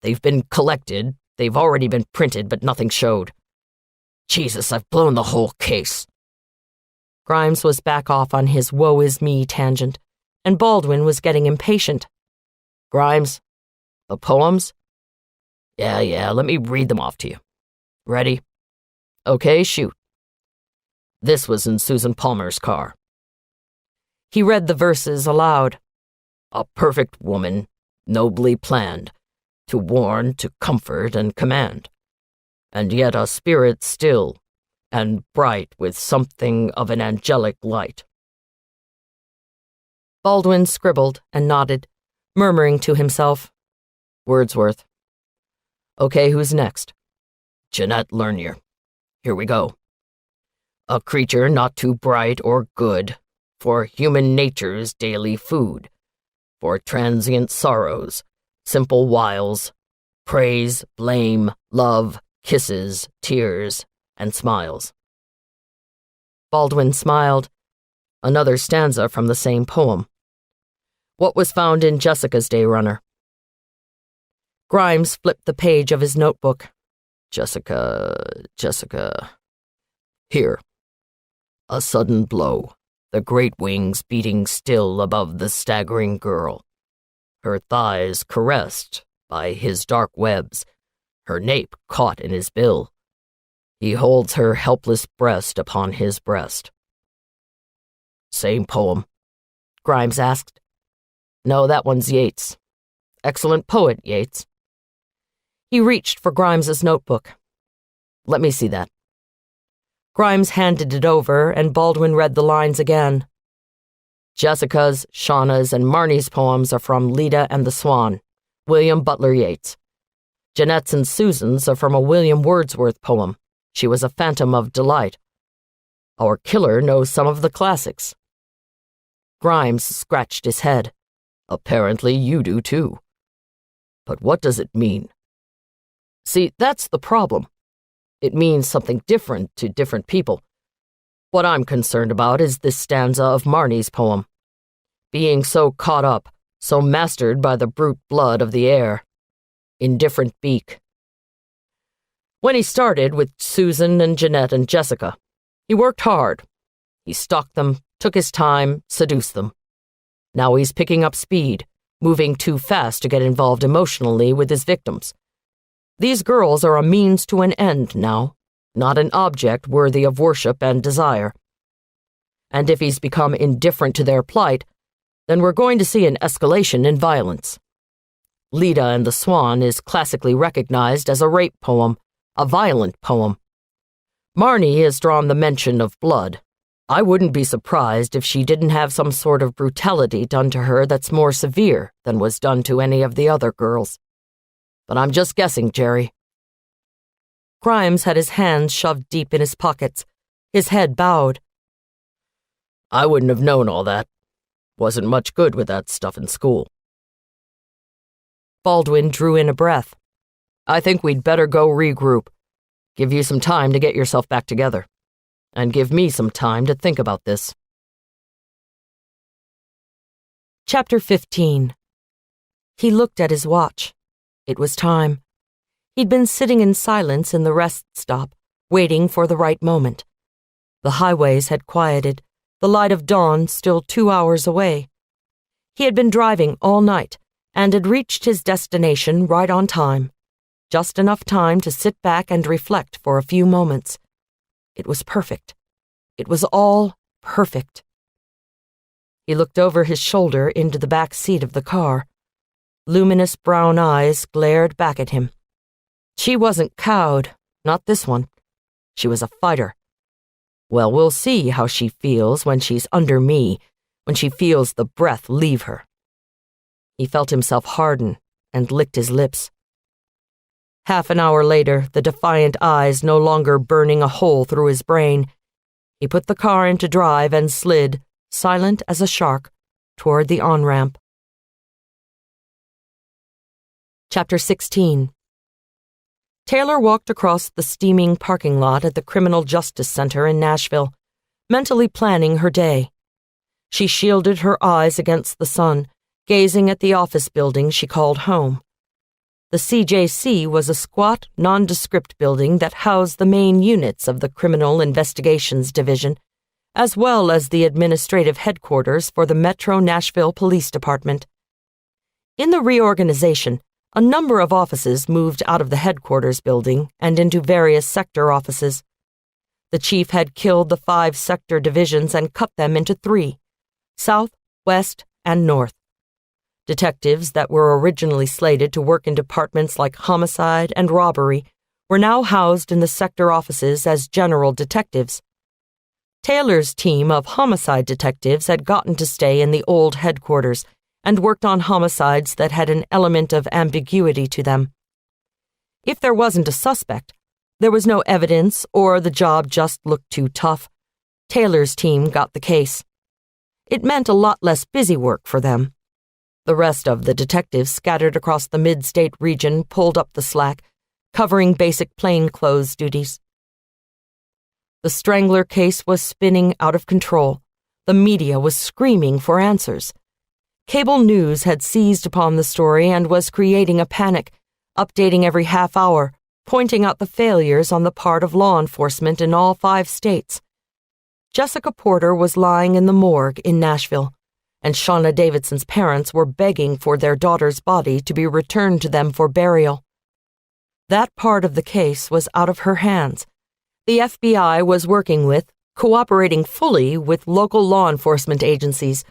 They've been collected, they've already been printed, but nothing showed. Jesus, I've blown the whole case. Grimes was back off on his woe-is-me tangent, and Baldwin was getting impatient. Grimes, the poems? Yeah, let me read them off to you. Ready? Okay, shoot. This was in Susan Palmer's car. He read the verses aloud. A perfect woman, nobly planned, to warn, to comfort, and command. and yet a spirit still, and bright with something of an angelic light. Baldwin scribbled and nodded, murmuring to himself, Wordsworth. Okay, who's next? Jeanette Lernier. Here we go. A creature not too bright or good, for human nature's daily food, for transient sorrows, simple wiles, praise, blame, love, kisses, tears, and smiles. Baldwin smiled. Another stanza from the same poem. What was found in Jessica's day runner? Grimes flipped the page of his notebook. Jessica. Here. A sudden blow, the great wings beating still above the staggering girl. Her thighs caressed by his dark webs, her nape caught in his bill. He holds her helpless breast upon his breast. Same poem? Grimes asked. No, that one's Yeats. Excellent poet, Yeats. He reached for Grimes's notebook. Let me see that. Grimes handed it over, and Baldwin read the lines again. Jessica's, Shauna's, and Marnie's poems are from Leda and the Swan, William Butler Yeats. Jeanette's and Susan's are from a William Wordsworth poem, She Was a Phantom of Delight. Our killer knows some of the classics. Grimes scratched his head. Apparently you do too. But what does it mean? See, that's the problem. It means something different to different people. What I'm concerned about is this stanza of Marnie's poem. Being so caught up, so mastered by the brute blood of the air. Indifferent beak. When he started with Susan and Jeanette and Jessica, he worked hard. He stalked them, took his time, seduced them. Now he's picking up speed, moving too fast to get involved emotionally with his victims. These girls are a means to an end now, not an object worthy of worship and desire. And if he's become indifferent to their plight, then we're going to see an escalation in violence. Leda and the Swan is classically recognized as a rape poem, a violent poem. Marnie has drawn the mention of blood. I wouldn't be surprised if she didn't have some sort of brutality done to her that's more severe than was done to any of the other girls. But I'm just guessing, Jerry. Grimes had his hands shoved deep in his pockets, his head bowed. I wouldn't have known all that. Wasn't much good with that stuff in school. Baldwin drew in a breath. I think we'd better go regroup. Give you some time to get yourself back together. And give me some time to think about this. Chapter 15. He looked at his watch. It was time. He'd been sitting in silence in the rest stop, waiting for the right moment. The highways had quieted, the light of dawn still 2 hours away. He had been driving all night and had reached his destination right on time. Just enough time to sit back and reflect for a few moments. It was perfect. It was all perfect. He looked over his shoulder into the back seat of the car. Luminous brown eyes glared back at him. She wasn't cowed, not this one. She was a fighter. Well, we'll see how she feels when she's under me, when she feels the breath leave her. He felt himself harden and licked his lips. Half an hour later, the defiant eyes no longer burning a hole through his brain, he put the car into drive and slid, silent as a shark, toward the on-ramp. Chapter 16. Taylor walked across the steaming parking lot at the Criminal Justice Center in Nashville, mentally planning her day. She shielded her eyes against the sun, gazing at the office building she called home. The CJC was a squat, nondescript building that housed the main units of the Criminal Investigations Division, as well as the administrative headquarters for the Metro Nashville Police Department. In the reorganization, a number of offices moved out of the headquarters building and into various sector offices. The chief had killed the 5 sector divisions and cut them into 3, South, West, and North. Detectives that were originally slated to work in departments like homicide and robbery were now housed in the sector offices as general detectives. Taylor's team of homicide detectives had gotten to stay in the old headquarters and worked on homicides that had an element of ambiguity to them. If there wasn't a suspect, there was no evidence or the job just looked too tough, Taylor's team got the case. It meant a lot less busy work for them. The rest of the detectives scattered across the mid-state region pulled up the slack, covering basic plainclothes duties. The Strangler case was spinning out of control. The media was screaming for answers. Cable news had seized upon the story and was creating a panic, updating every half hour, pointing out the failures on the part of law enforcement in all 5 states. Jessica Porter was lying in the morgue in Nashville, and Shauna Davidson's parents were begging for their daughter's body to be returned to them for burial. That part of the case was out of her hands. The FBI was working with, cooperating fully with local law enforcement agencies,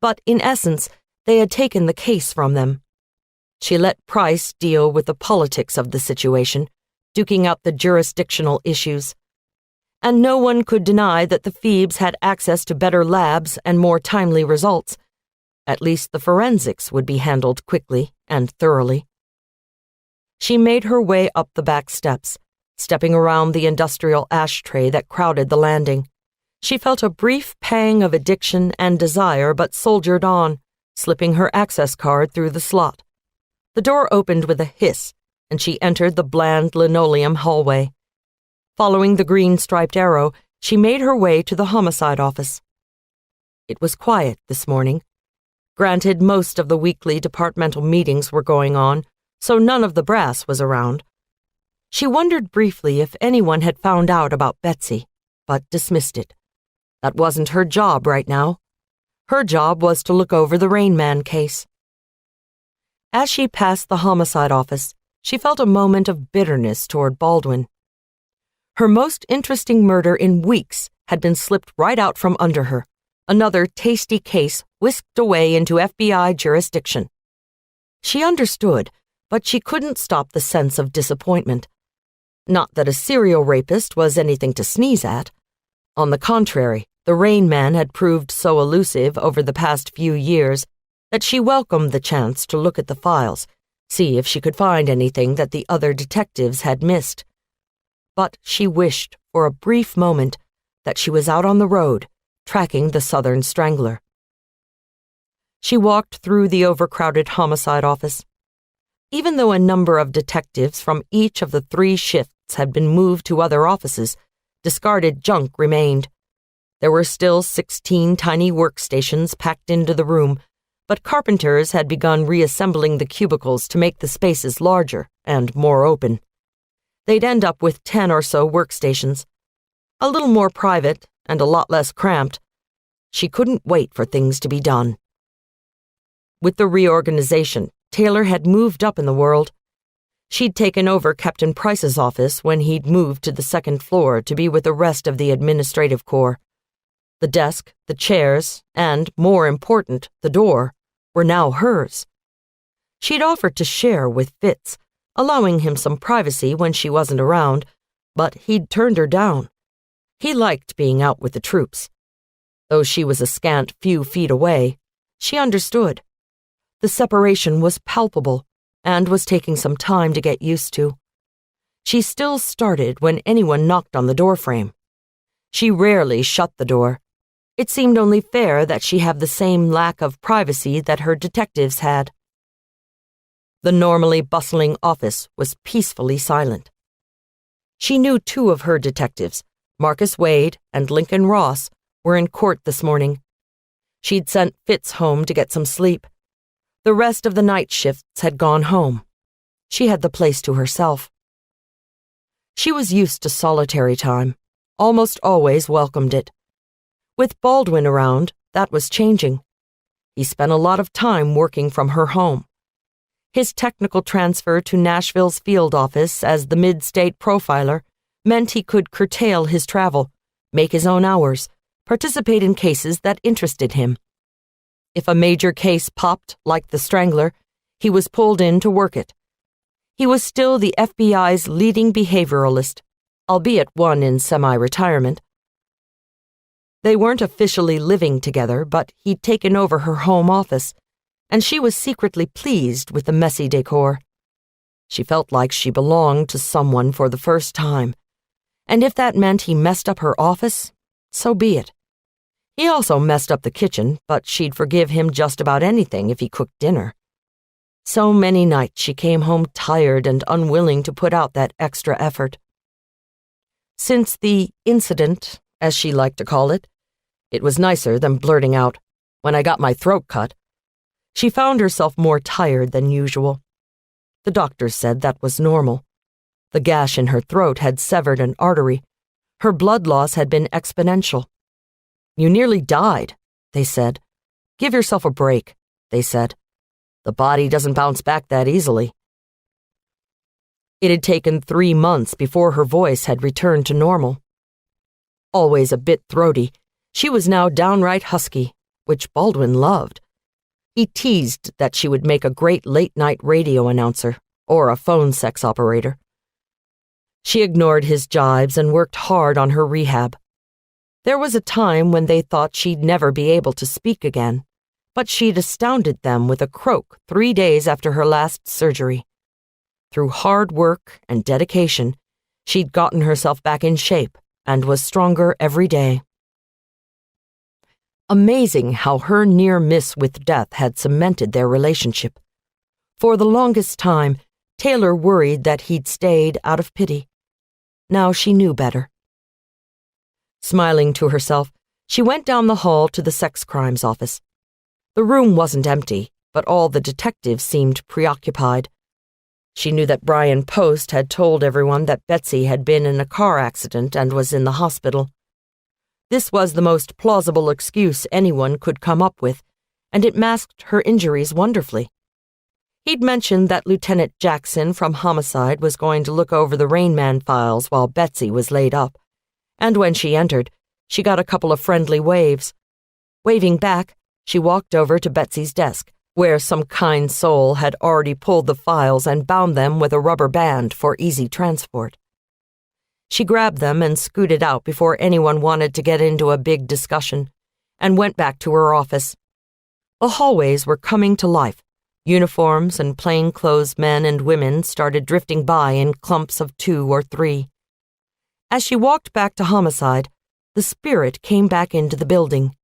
but in essence, they had taken the case from them. She let Price deal with the politics of the situation, duking out the jurisdictional issues. And no one could deny that the Phoebes had access to better labs and more timely results. At least the forensics would be handled quickly and thoroughly. She made her way up the back steps, stepping around the industrial ashtray that crowded the landing. She felt a brief pang of addiction and desire but soldiered on, slipping her access card through the slot. The door opened with a hiss, and she entered the bland linoleum hallway. Following the green-striped arrow, she made her way to the homicide office. It was quiet this morning. Granted, most of the weekly departmental meetings were going on, so none of the brass was around. She wondered briefly if anyone had found out about Betsy, but dismissed it. That wasn't her job right now. Her job was to look over the Rain Man case. As she passed the homicide office, she felt a moment of bitterness toward Baldwin. Her most interesting murder in weeks had been slipped right out from under her, another tasty case whisked away into FBI jurisdiction. She understood, but she couldn't stop the sense of disappointment. Not that a serial rapist was anything to sneeze at. On the contrary, the Rain Man had proved so elusive over the past few years that she welcomed the chance to look at the files, see if she could find anything that the other detectives had missed. But she wished, for a brief moment, that she was out on the road, tracking the Southern Strangler. She walked through the overcrowded homicide office. Even though a number of detectives from each of the 3 shifts had been moved to other offices, discarded junk remained. There were still 16 tiny workstations packed into the room, but carpenters had begun reassembling the cubicles to make the spaces larger and more open. They'd end up with 10 or so workstations. A little more private and a lot less cramped. She couldn't wait for things to be done. With the reorganization, Taylor had moved up in the world. She'd taken over Captain Price's office when he'd moved to the 2nd floor to be with the rest of the administrative corps. The desk, the chairs, and, more important, the door, were now hers. She'd offered to share with Fitz, allowing him some privacy when she wasn't around, but he'd turned her down. He liked being out with the troops. Though she was a scant few feet away, she understood. The separation was palpable and was taking some time to get used to. She still started when anyone knocked on the doorframe. She rarely shut the door. It seemed only fair that she have the same lack of privacy that her detectives had. The normally bustling office was peacefully silent. She knew 2 of her detectives, Marcus Wade and Lincoln Ross, were in court this morning. She'd sent Fitz home to get some sleep. The rest of the night shifts had gone home. She had the place to herself. She was used to solitary time, almost always welcomed it. With Baldwin around, that was changing. He spent a lot of time working from her home. His technical transfer to Nashville's field office as the mid-state profiler meant he could curtail his travel, make his own hours, participate in cases that interested him. If a major case popped, like the Strangler, he was pulled in to work it. He was still the FBI's leading behavioralist, albeit one in semi-retirement. They weren't officially living together, but he'd taken over her home office, and she was secretly pleased with the messy decor. She felt like she belonged to someone for the first time, and if that meant he messed up her office, so be it. He also messed up the kitchen, but she'd forgive him just about anything if he cooked dinner. So many nights she came home tired and unwilling to put out that extra effort. Since the incident, as she liked to call it was nicer than blurting out, "When I got my throat cut," she found herself more tired than usual. The doctors said that was normal. The gash in her throat had severed an artery. Her blood loss had been exponential. "You nearly died," they said. "Give yourself a break," they said. "The body doesn't bounce back that easily." It had taken 3 months before her voice had returned to normal. Always a bit throaty, she was now downright husky, which Baldwin loved. He teased that she would make a great late-night radio announcer or a phone sex operator. She ignored his jibes and worked hard on her rehab. There was a time when they thought she'd never be able to speak again, but she'd astounded them with a croak 3 days after her last surgery. Through hard work and dedication, she'd gotten herself back in shape and was stronger every day. Amazing how her near miss with death had cemented their relationship. For the longest time, Taylor worried that he'd stayed out of pity. Now she knew better. Smiling to herself, she went down the hall to the sex crimes office. The room wasn't empty, but all the detectives seemed preoccupied. She knew that Brian Post had told everyone that Betsy had been in a car accident and was in the hospital. This was the most plausible excuse anyone could come up with, and it masked her injuries wonderfully. He'd mentioned that Lieutenant Jackson from Homicide was going to look over the Rain Man files while Betsy was laid up, and when she entered, she got a couple of friendly waves. Waving back, she walked over to Betsy's desk, where some kind soul had already pulled the files and bound them with a rubber band for easy transport. She grabbed them and scooted out before anyone wanted to get into a big discussion, and went back to her office. The hallways were coming to life. Uniforms and plainclothes men and women started drifting by in clumps of 2 or 3. As she walked back to Homicide, the spirit came back into the building.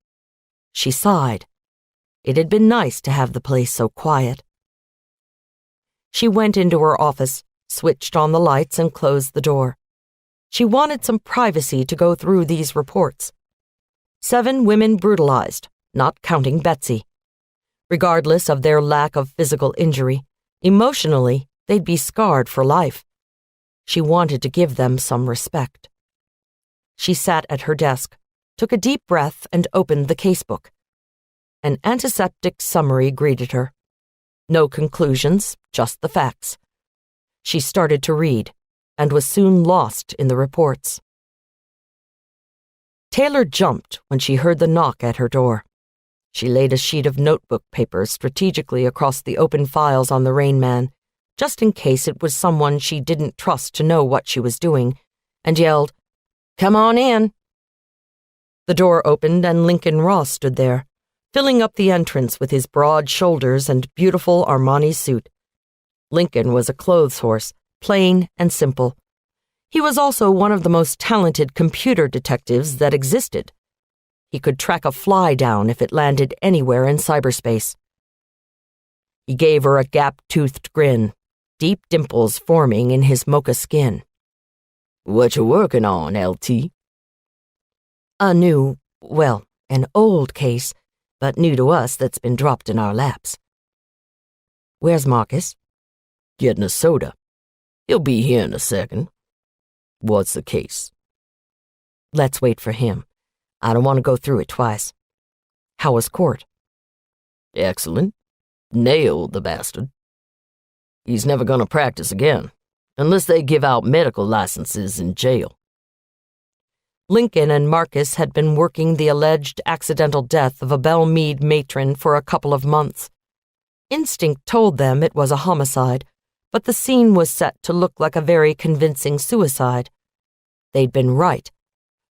She sighed. It had been nice to have the place so quiet. She went into her office, switched on the lights, and closed the door. She wanted some privacy to go through these reports. 7 women brutalized, not counting Betsy. Regardless of their lack of physical injury, emotionally, they'd be scarred for life. She wanted to give them some respect. She sat at her desk, took a deep breath, and opened the casebook. An antiseptic summary greeted her. No conclusions, just the facts. She started to read, and was soon lost in the reports. Taylor jumped when she heard the knock at her door. She laid a sheet of notebook paper strategically across the open files on the Rain Man, just in case it was someone she didn't trust to know what she was doing, and yelled, "Come on in." The door opened and Lincoln Ross stood there, filling up the entrance with his broad shoulders and beautiful Armani suit. Lincoln was a clothes horse, plain and simple. He was also one of the most talented computer detectives that existed. He could track a fly down if it landed anywhere in cyberspace. He gave her a gap-toothed grin, deep dimples forming in his mocha skin. "What you working on, LT?" An old case, but new to us that's been dropped in our laps." "Where's Marcus?" "Getting a soda. He'll be here in a second." "What's the case?" "Let's wait for him. I don't want to go through it twice." "How was court?" "Excellent. Nailed the bastard. He's never gonna practice again, unless they give out medical licenses in jail." Lincoln and Marcus had been working the alleged accidental death of a Belmead matron for a couple of months. Instinct told them it was a homicide, but the scene was set to look like a very convincing suicide. They'd been right.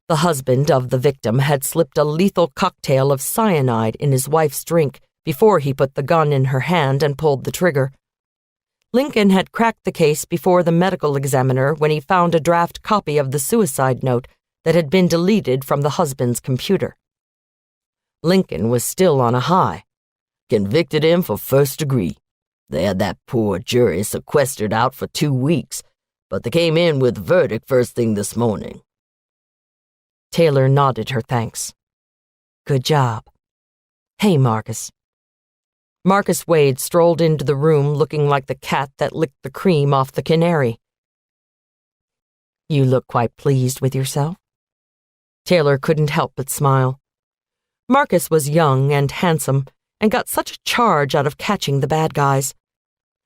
The husband of the victim had slipped a lethal cocktail of cyanide in his wife's drink before he put the gun in her hand and pulled the trigger. Lincoln had cracked the case before the medical examiner when he found a draft copy of the suicide note that had been deleted from the husband's computer. Lincoln was still on a high. Convicted him for first degree. They had that poor jury sequestered out for 2 weeks, but they came in with the verdict first thing this morning. Taylor nodded her thanks. Good job. Hey, Marcus. Marcus Wade strolled into the room looking like the cat that licked the cream off the canary. You look quite pleased with yourself. Taylor couldn't help but smile. Marcus was young and handsome and got such a charge out of catching the bad guys.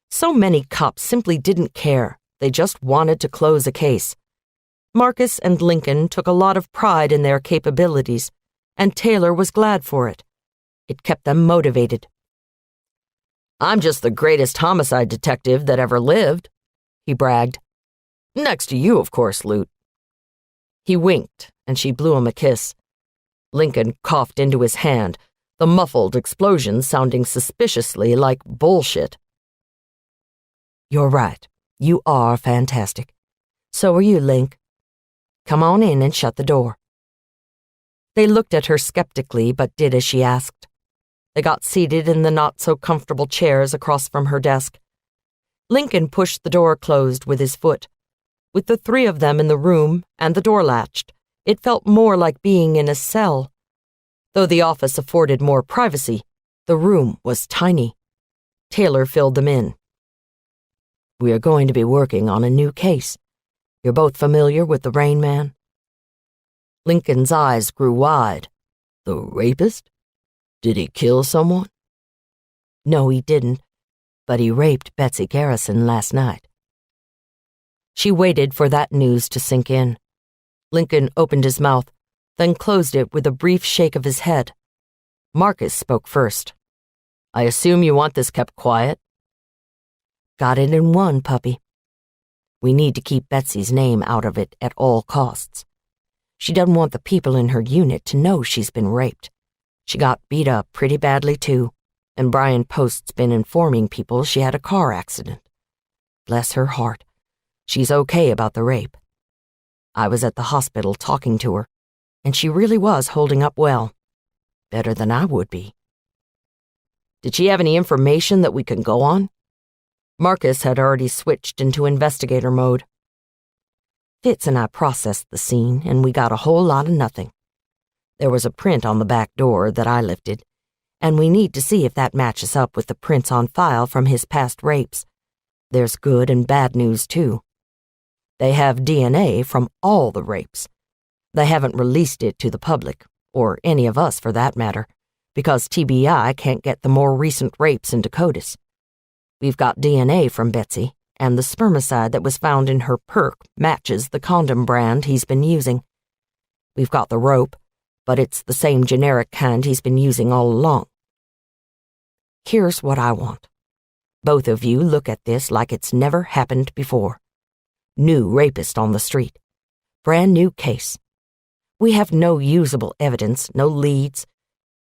So many cops simply didn't care. They just wanted to close a case. Marcus and Lincoln took a lot of pride in their capabilities, and Taylor was glad for it. It kept them motivated. I'm just the greatest homicide detective that ever lived, he bragged. Next to you, of course, Lute. He winked, and she blew him a kiss. Lincoln coughed into his hand, the muffled explosion sounding suspiciously like bullshit. You're right. You are fantastic. So are you, Link. Come on in and shut the door. They looked at her skeptically, but did as she asked. They got seated in the not-so-comfortable chairs across from her desk. Lincoln pushed the door closed with his foot. With the three of them in the room and the door latched, it felt more like being in a cell. Though the office afforded more privacy, the room was tiny. Taylor filled them in. We are going to be working on a new case. You're both familiar with the Rain Man? Lincoln's eyes grew wide. The rapist? Did he kill someone? No, he didn't, but he raped Betsy Garrison last night. She waited for that news to sink in. Lincoln opened his mouth, then closed it with a brief shake of his head. Marcus spoke first. I assume you want this kept quiet? Got it in one, puppy. We need to keep Betsy's name out of it at all costs. She doesn't want the people in her unit to know she's been raped. She got beat up pretty badly, too, and Brian Post's been informing people she had a car accident. Bless her heart. She's okay about the rape. I was at the hospital talking to her, and she really was holding up well. Better than I would be. Did she have any information that we can go on? Marcus had already switched into investigator mode. Fitz and I processed the scene, and we got a whole lot of nothing. There was a print on the back door that I lifted, and we need to see if that matches up with the prints on file from his past rapes. There's good and bad news, too. They have DNA from all the rapes. They haven't released it to the public, or any of us for that matter, because TBI can't get the more recent rapes into CODIS. We've got DNA from Betsy, and the spermicide that was found in her perk matches the condom brand he's been using. We've got the rope, but it's the same generic kind he's been using all along. Here's what I want. Both of you look at this like it's never happened before. New rapist on the street. Brand new case. We have no usable evidence, no leads.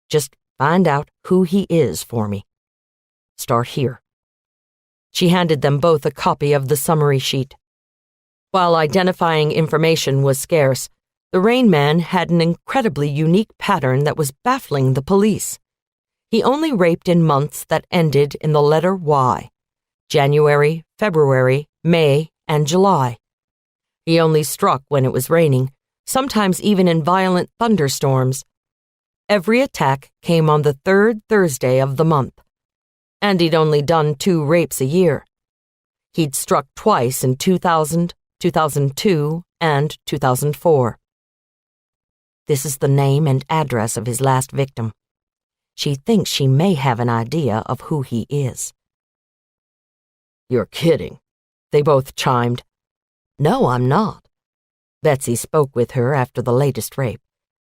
Just find out who he is for me. Start here. She handed them both a copy of the summary sheet. While identifying information was scarce, the Rain Man had an incredibly unique pattern that was baffling the police. He only raped in months that ended in the letter Y: January, February, May, and July. He only struck when it was raining, sometimes even in violent thunderstorms. Every attack came on the third Thursday of the month. And he'd only done 2 rapes a year. He'd struck twice in 2000, 2002, and 2004. This is the name and address of his last victim. She thinks she may have an idea of who he is. You're kidding, they both chimed. No, I'm not. Betsy spoke with her after the latest rape.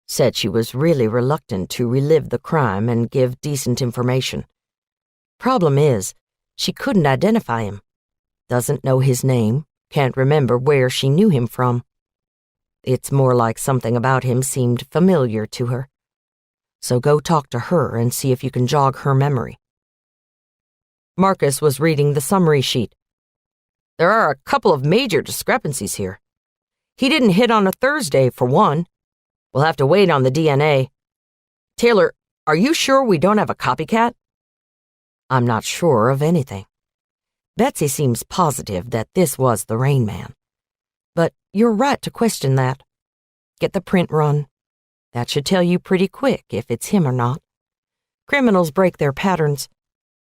Said she was really reluctant to relive the crime and give decent information. Problem is, she couldn't identify him. Doesn't know his name, can't remember where she knew him from. It's more like something about him seemed familiar to her. So go talk to her and see if you can jog her memory. Marcus was reading the summary sheet. There are a couple of major discrepancies here. He didn't hit on a Thursday, for one. We'll have to wait on the DNA. Taylor, are you sure we don't have a copycat? I'm not sure of anything. Betsy seems positive that this was the Rain Man. But you're right to question that. Get the print run. That should tell you pretty quick if it's him or not. Criminals break their patterns.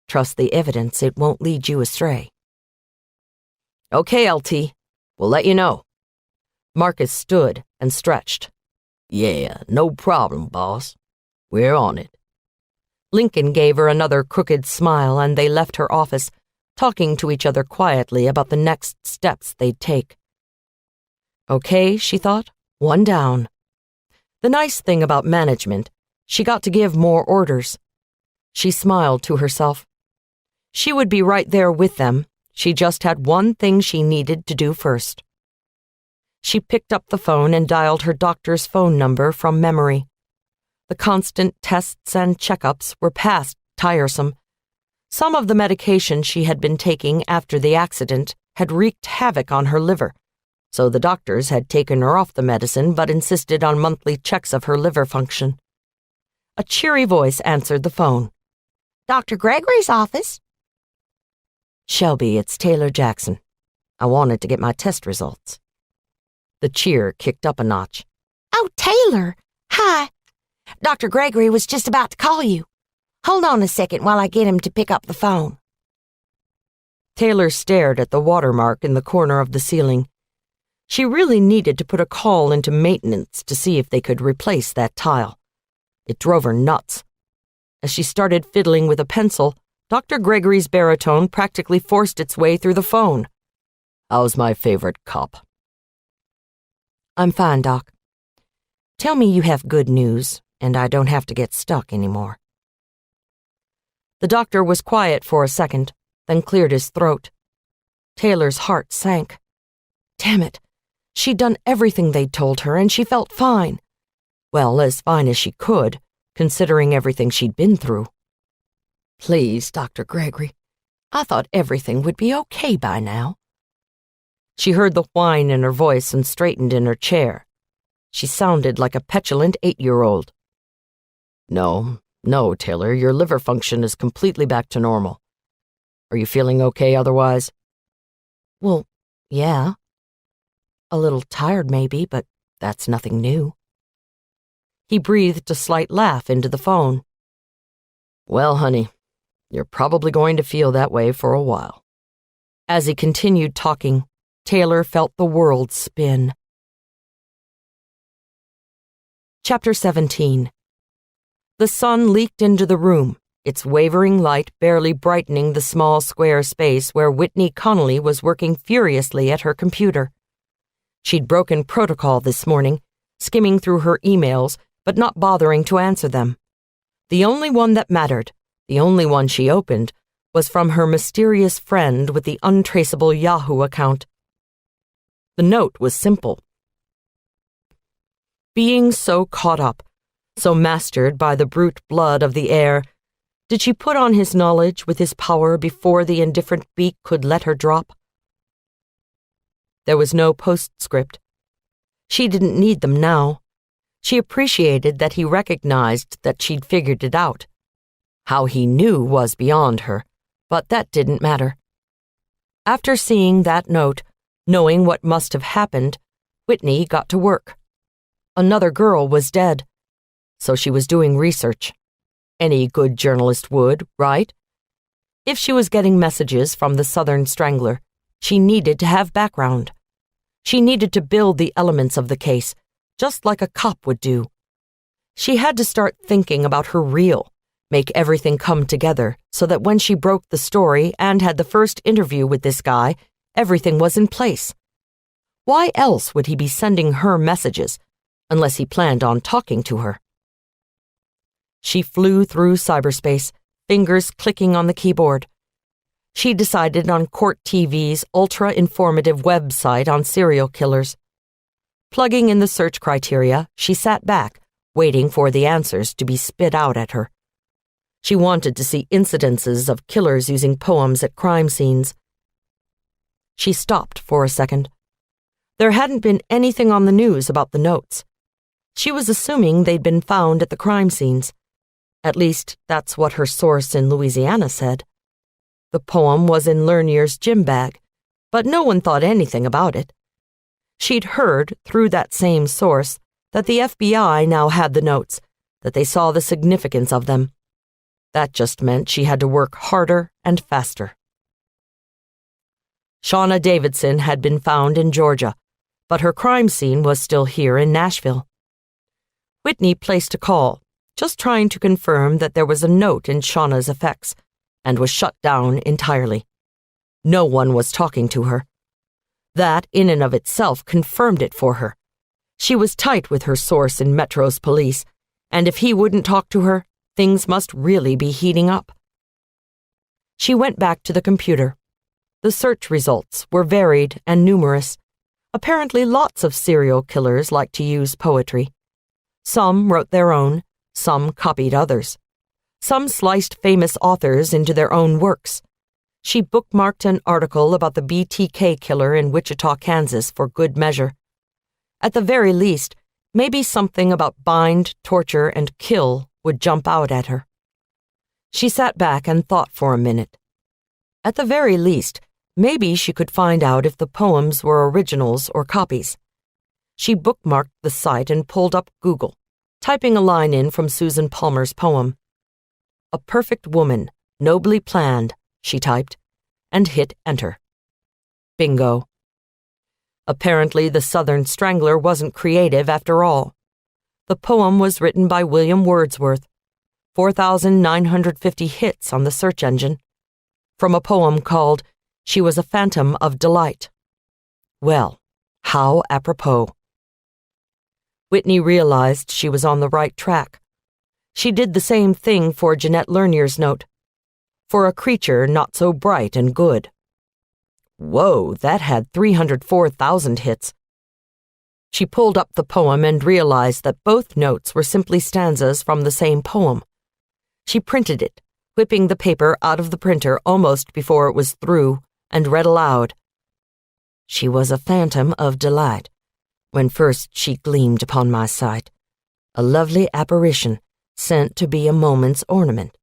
Trust the evidence, it won't lead you astray. Okay, LT. We'll let you know. Marcus stood and stretched. Yeah, no problem, boss. We're on it. Lincoln gave her another crooked smile and they left her office, talking to each other quietly about the next steps they'd take. Okay, she thought, one down. The nice thing about management, she got to give more orders. She smiled to herself. She would be right there with them. She just had one thing she needed to do first. She picked up the phone and dialed her doctor's phone number from memory. The constant tests and checkups were past tiresome. Some of the medication she had been taking after the accident had wreaked havoc on her liver, so the doctors had taken her off the medicine but insisted on monthly checks of her liver function. A cheery voice answered the phone. Dr. Gregory's office? Shelby, it's Taylor Jackson. I wanted to get my test results. The cheer kicked up a notch. Oh, Taylor! Hi! Dr. Gregory was just about to call you. Hold on a second while I get him to pick up the phone. Taylor stared at the watermark in the corner of the ceiling. She really needed to put a call into maintenance to see if they could replace that tile. It drove her nuts. As she started fiddling with a pencil, Dr. Gregory's baritone practically forced its way through the phone. How's my favorite cop? I'm fine, Doc. Tell me you have good news, and I don't have to get stuck anymore. The doctor was quiet for a second, then cleared his throat. Taylor's heart sank. Damn it. She'd done everything they'd told her, and she felt fine. Well, as fine as she could, considering everything she'd been through. Please, Dr. Gregory. I thought everything would be okay by now. She heard the whine in her voice and straightened in her chair. She sounded like a petulant 8-year-old. No, Taylor, your liver function is completely back to normal. Are you feeling okay otherwise? Well, yeah. A little tired maybe, but that's nothing new. He breathed a slight laugh into the phone. Well, honey, you're probably going to feel that way for a while. As he continued talking, Taylor felt the world spin. Chapter 17. The sun leaked into the room, its wavering light barely brightening the small square space where Whitney Connolly was working furiously at her computer. She'd broken protocol this morning, skimming through her emails, but not bothering to answer them. The only one that mattered, the only one she opened, was from her mysterious friend with the untraceable Yahoo account. The note was simple. Being so caught up, so mastered by the brute blood of the air, did she put on his knowledge with his power before the indifferent beak could let her drop? There was no postscript. She didn't need them now. She appreciated that he recognized that she'd figured it out. How he knew was beyond her, but that didn't matter. After seeing that note, knowing what must have happened, Whitney got to work. Another girl was dead, so she was doing research. Any good journalist would, right? If she was getting messages from the Southern Strangler, she needed to have background. She needed to build the elements of the case, just like a cop would do. She had to start thinking about her reel, make everything come together so that when she broke the story and had the first interview with this guy, everything was in place. Why else would he be sending her messages, unless he planned on talking to her? She flew through cyberspace, fingers clicking on the keyboard. She decided on Court TV's ultra-informative website on serial killers. Plugging in the search criteria, she sat back, waiting for the answers to be spit out at her. She wanted to see incidences of killers using poems at crime scenes. She stopped for a second. There hadn't been anything on the news about the notes. She was assuming they'd been found at the crime scenes. At least, that's what her source in Louisiana said. The poem was in Lernier's gym bag, but no one thought anything about it. She'd heard, through that same source, that the FBI now had the notes, that they saw the significance of them. That just meant she had to work harder and faster. Shauna Davidson had been found in Georgia, but her crime scene was still here in Nashville. Whitney placed a call, just trying to confirm that there was a note in Shauna's effects, and was shut down entirely. No one was talking to her. That, in and of itself, confirmed it for her. She was tight with her source in Metro's police, and if he wouldn't talk to her, things must really be heating up. She went back to the computer. The search results were varied and numerous. Apparently lots of serial killers like to use poetry. Some wrote their own, some copied others. Some sliced famous authors into their own works. She bookmarked an article about the BTK killer in Wichita, Kansas for good measure. At the very least, maybe something about bind, torture, and kill would jump out at her. She sat back and thought for a minute. At the very least, maybe she could find out if the poems were originals or copies. She bookmarked the site and pulled up Google, typing a line in from Susan Palmer's poem. "A perfect woman, nobly planned," she typed, and hit enter. Bingo. Apparently the Southern Strangler wasn't creative after all. The poem was written by William Wordsworth, 4,950 hits on the search engine, from a poem called She Was a Phantom of Delight. Well, how apropos. Whitney realized she was on the right track. She did the same thing for Jeanette Lernier's note. For a creature not so bright and good. Whoa, that had 304,000 hits. She pulled up the poem and realized that both notes were simply stanzas from the same poem. She printed it, whipping the paper out of the printer almost before it was through, and read aloud. She was a phantom of delight, when first she gleamed upon my sight, a lovely apparition, sent to be a moment's ornament.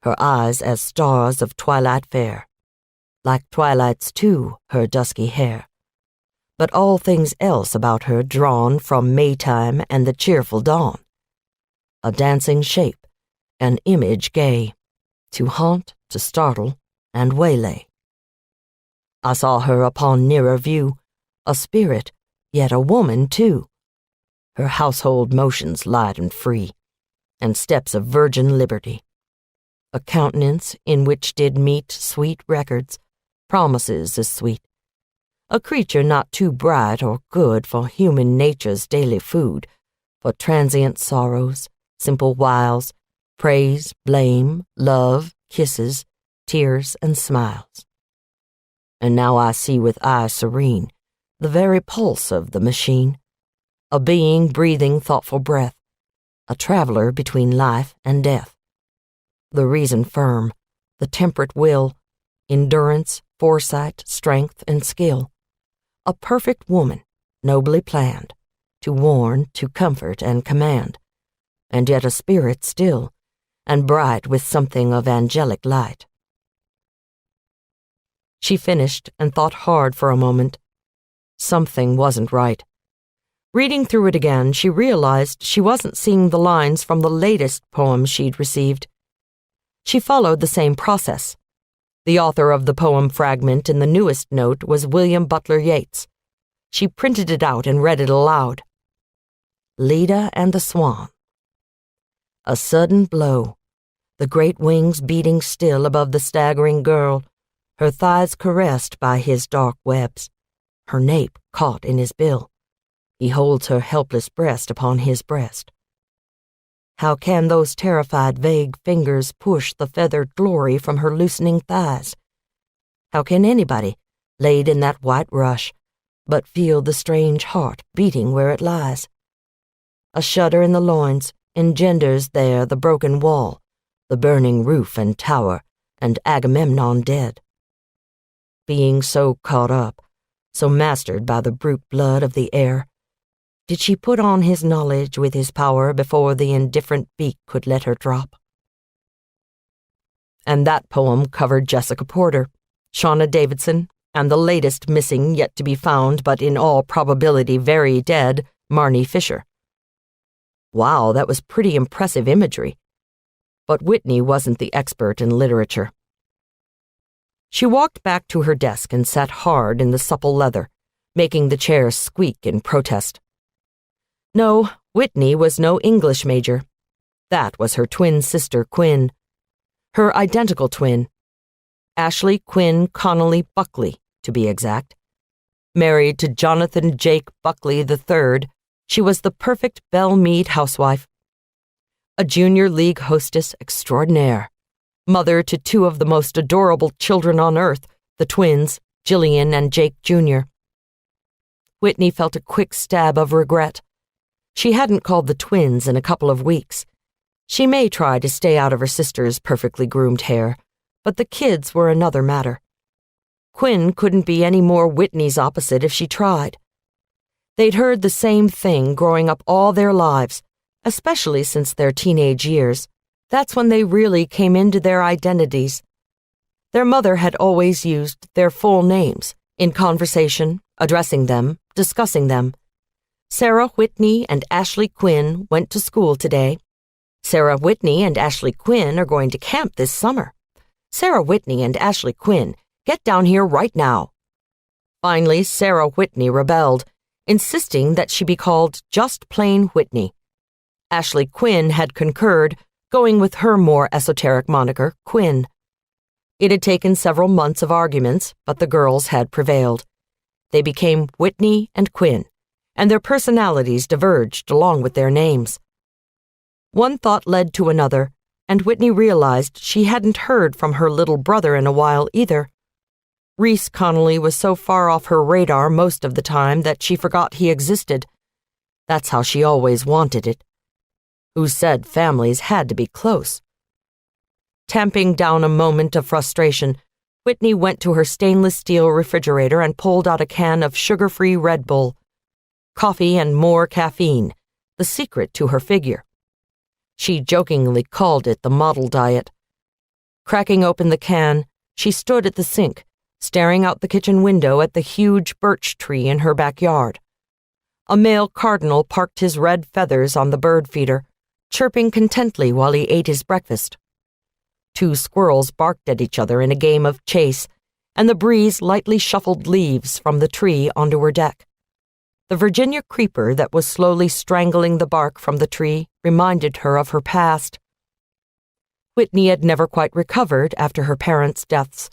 Her eyes as stars of twilight fair, like twilight's too her dusky hair, but all things else about her drawn from Maytime and the cheerful dawn. A dancing shape, an image gay, to haunt, to startle, and waylay. I saw her upon nearer view, a spirit, yet a woman too. Her household motions light and free, and steps of virgin liberty. A countenance in which did meet sweet records, promises as sweet. A creature not too bright or good for human nature's daily food, for transient sorrows, simple wiles, praise, blame, love, kisses, tears, and smiles. And now I see with eye serene the very pulse of the machine, a being breathing thoughtful breath, a traveler between life and death. The reason firm, the temperate will, endurance, foresight, strength, and skill. A perfect woman, nobly planned, to warn, to comfort, and command, and yet a spirit still, and bright with something of angelic light. She finished and thought hard for a moment. Something wasn't right. Reading through it again, she realized she wasn't seeing the lines from the latest poem she'd received. She followed the same process. The author of the poem fragment in the newest note was William Butler Yeats. She printed it out and read it aloud. Leda and the Swan. A sudden blow, the great wings beating still above the staggering girl, her thighs caressed by his dark webs, her nape caught in his bill. He holds her helpless breast upon his breast. How can those terrified, vague fingers push the feathered glory from her loosening thighs, How can anybody, laid in that white rush, but feel the strange heart beating where it lies? A shudder in the loins engenders there the broken wall, the burning roof and tower, and Agamemnon dead. Being so caught up, so mastered by the brute blood of the air, did she put on his knowledge with his power before the indifferent beak could let her drop? And that poem covered Jessica Porter, Shauna Davidson, and the latest missing yet to be found but in all probability very dead, Marnie Fisher. Wow, that was pretty impressive imagery. But Whitney wasn't the expert in literature. She walked back to her desk and sat hard in the supple leather, making the chair squeak in protest. No, Whitney was no English major. That was her twin sister, Quinn. Her identical twin, Ashley Quinn Connolly Buckley, to be exact. Married to Jonathan Jake Buckley III, she was the perfect Belle Meade housewife. A junior league hostess extraordinaire, mother to two of the most adorable children on earth, the twins, Jillian and Jake Jr. Whitney felt a quick stab of regret. She hadn't called the twins in a couple of weeks. She may try to stay out of her sister's perfectly groomed hair, but the kids were another matter. Quinn couldn't be any more Whitney's opposite if she tried. They'd heard the same thing growing up all their lives, especially since their teenage years. That's when they really came into their identities. Their mother had always used their full names in conversation, addressing them, discussing them. Sarah Whitney and Ashley Quinn went to school today. Sarah Whitney and Ashley Quinn are going to camp this summer. Sarah Whitney and Ashley Quinn, get down here right now. Finally, Sarah Whitney rebelled, insisting that she be called just plain Whitney. Ashley Quinn had concurred, going with her more esoteric moniker, Quinn. It had taken several months of arguments, but the girls had prevailed. They became Whitney and Quinn, and their personalities diverged along with their names. One thought led to another, and Whitney realized she hadn't heard from her little brother in a while either. Reese Connolly was so far off her radar most of the time that she forgot he existed. That's how she always wanted it. Who said families had to be close? Tamping down a moment of frustration, Whitney went to her stainless steel refrigerator and pulled out a can of sugar-free Red Bull. Coffee and more caffeine, the secret to her figure. She jokingly called it the model diet. Cracking open the can, she stood at the sink, staring out the kitchen window at the huge birch tree in her backyard. A male cardinal parked his red feathers on the bird feeder, chirping contently while he ate his breakfast. Two squirrels barked at each other in a game of chase, and the breeze lightly shuffled leaves from the tree onto her deck. The Virginia creeper that was slowly strangling the bark from the tree reminded her of her past. Whitney had never quite recovered after her parents' deaths.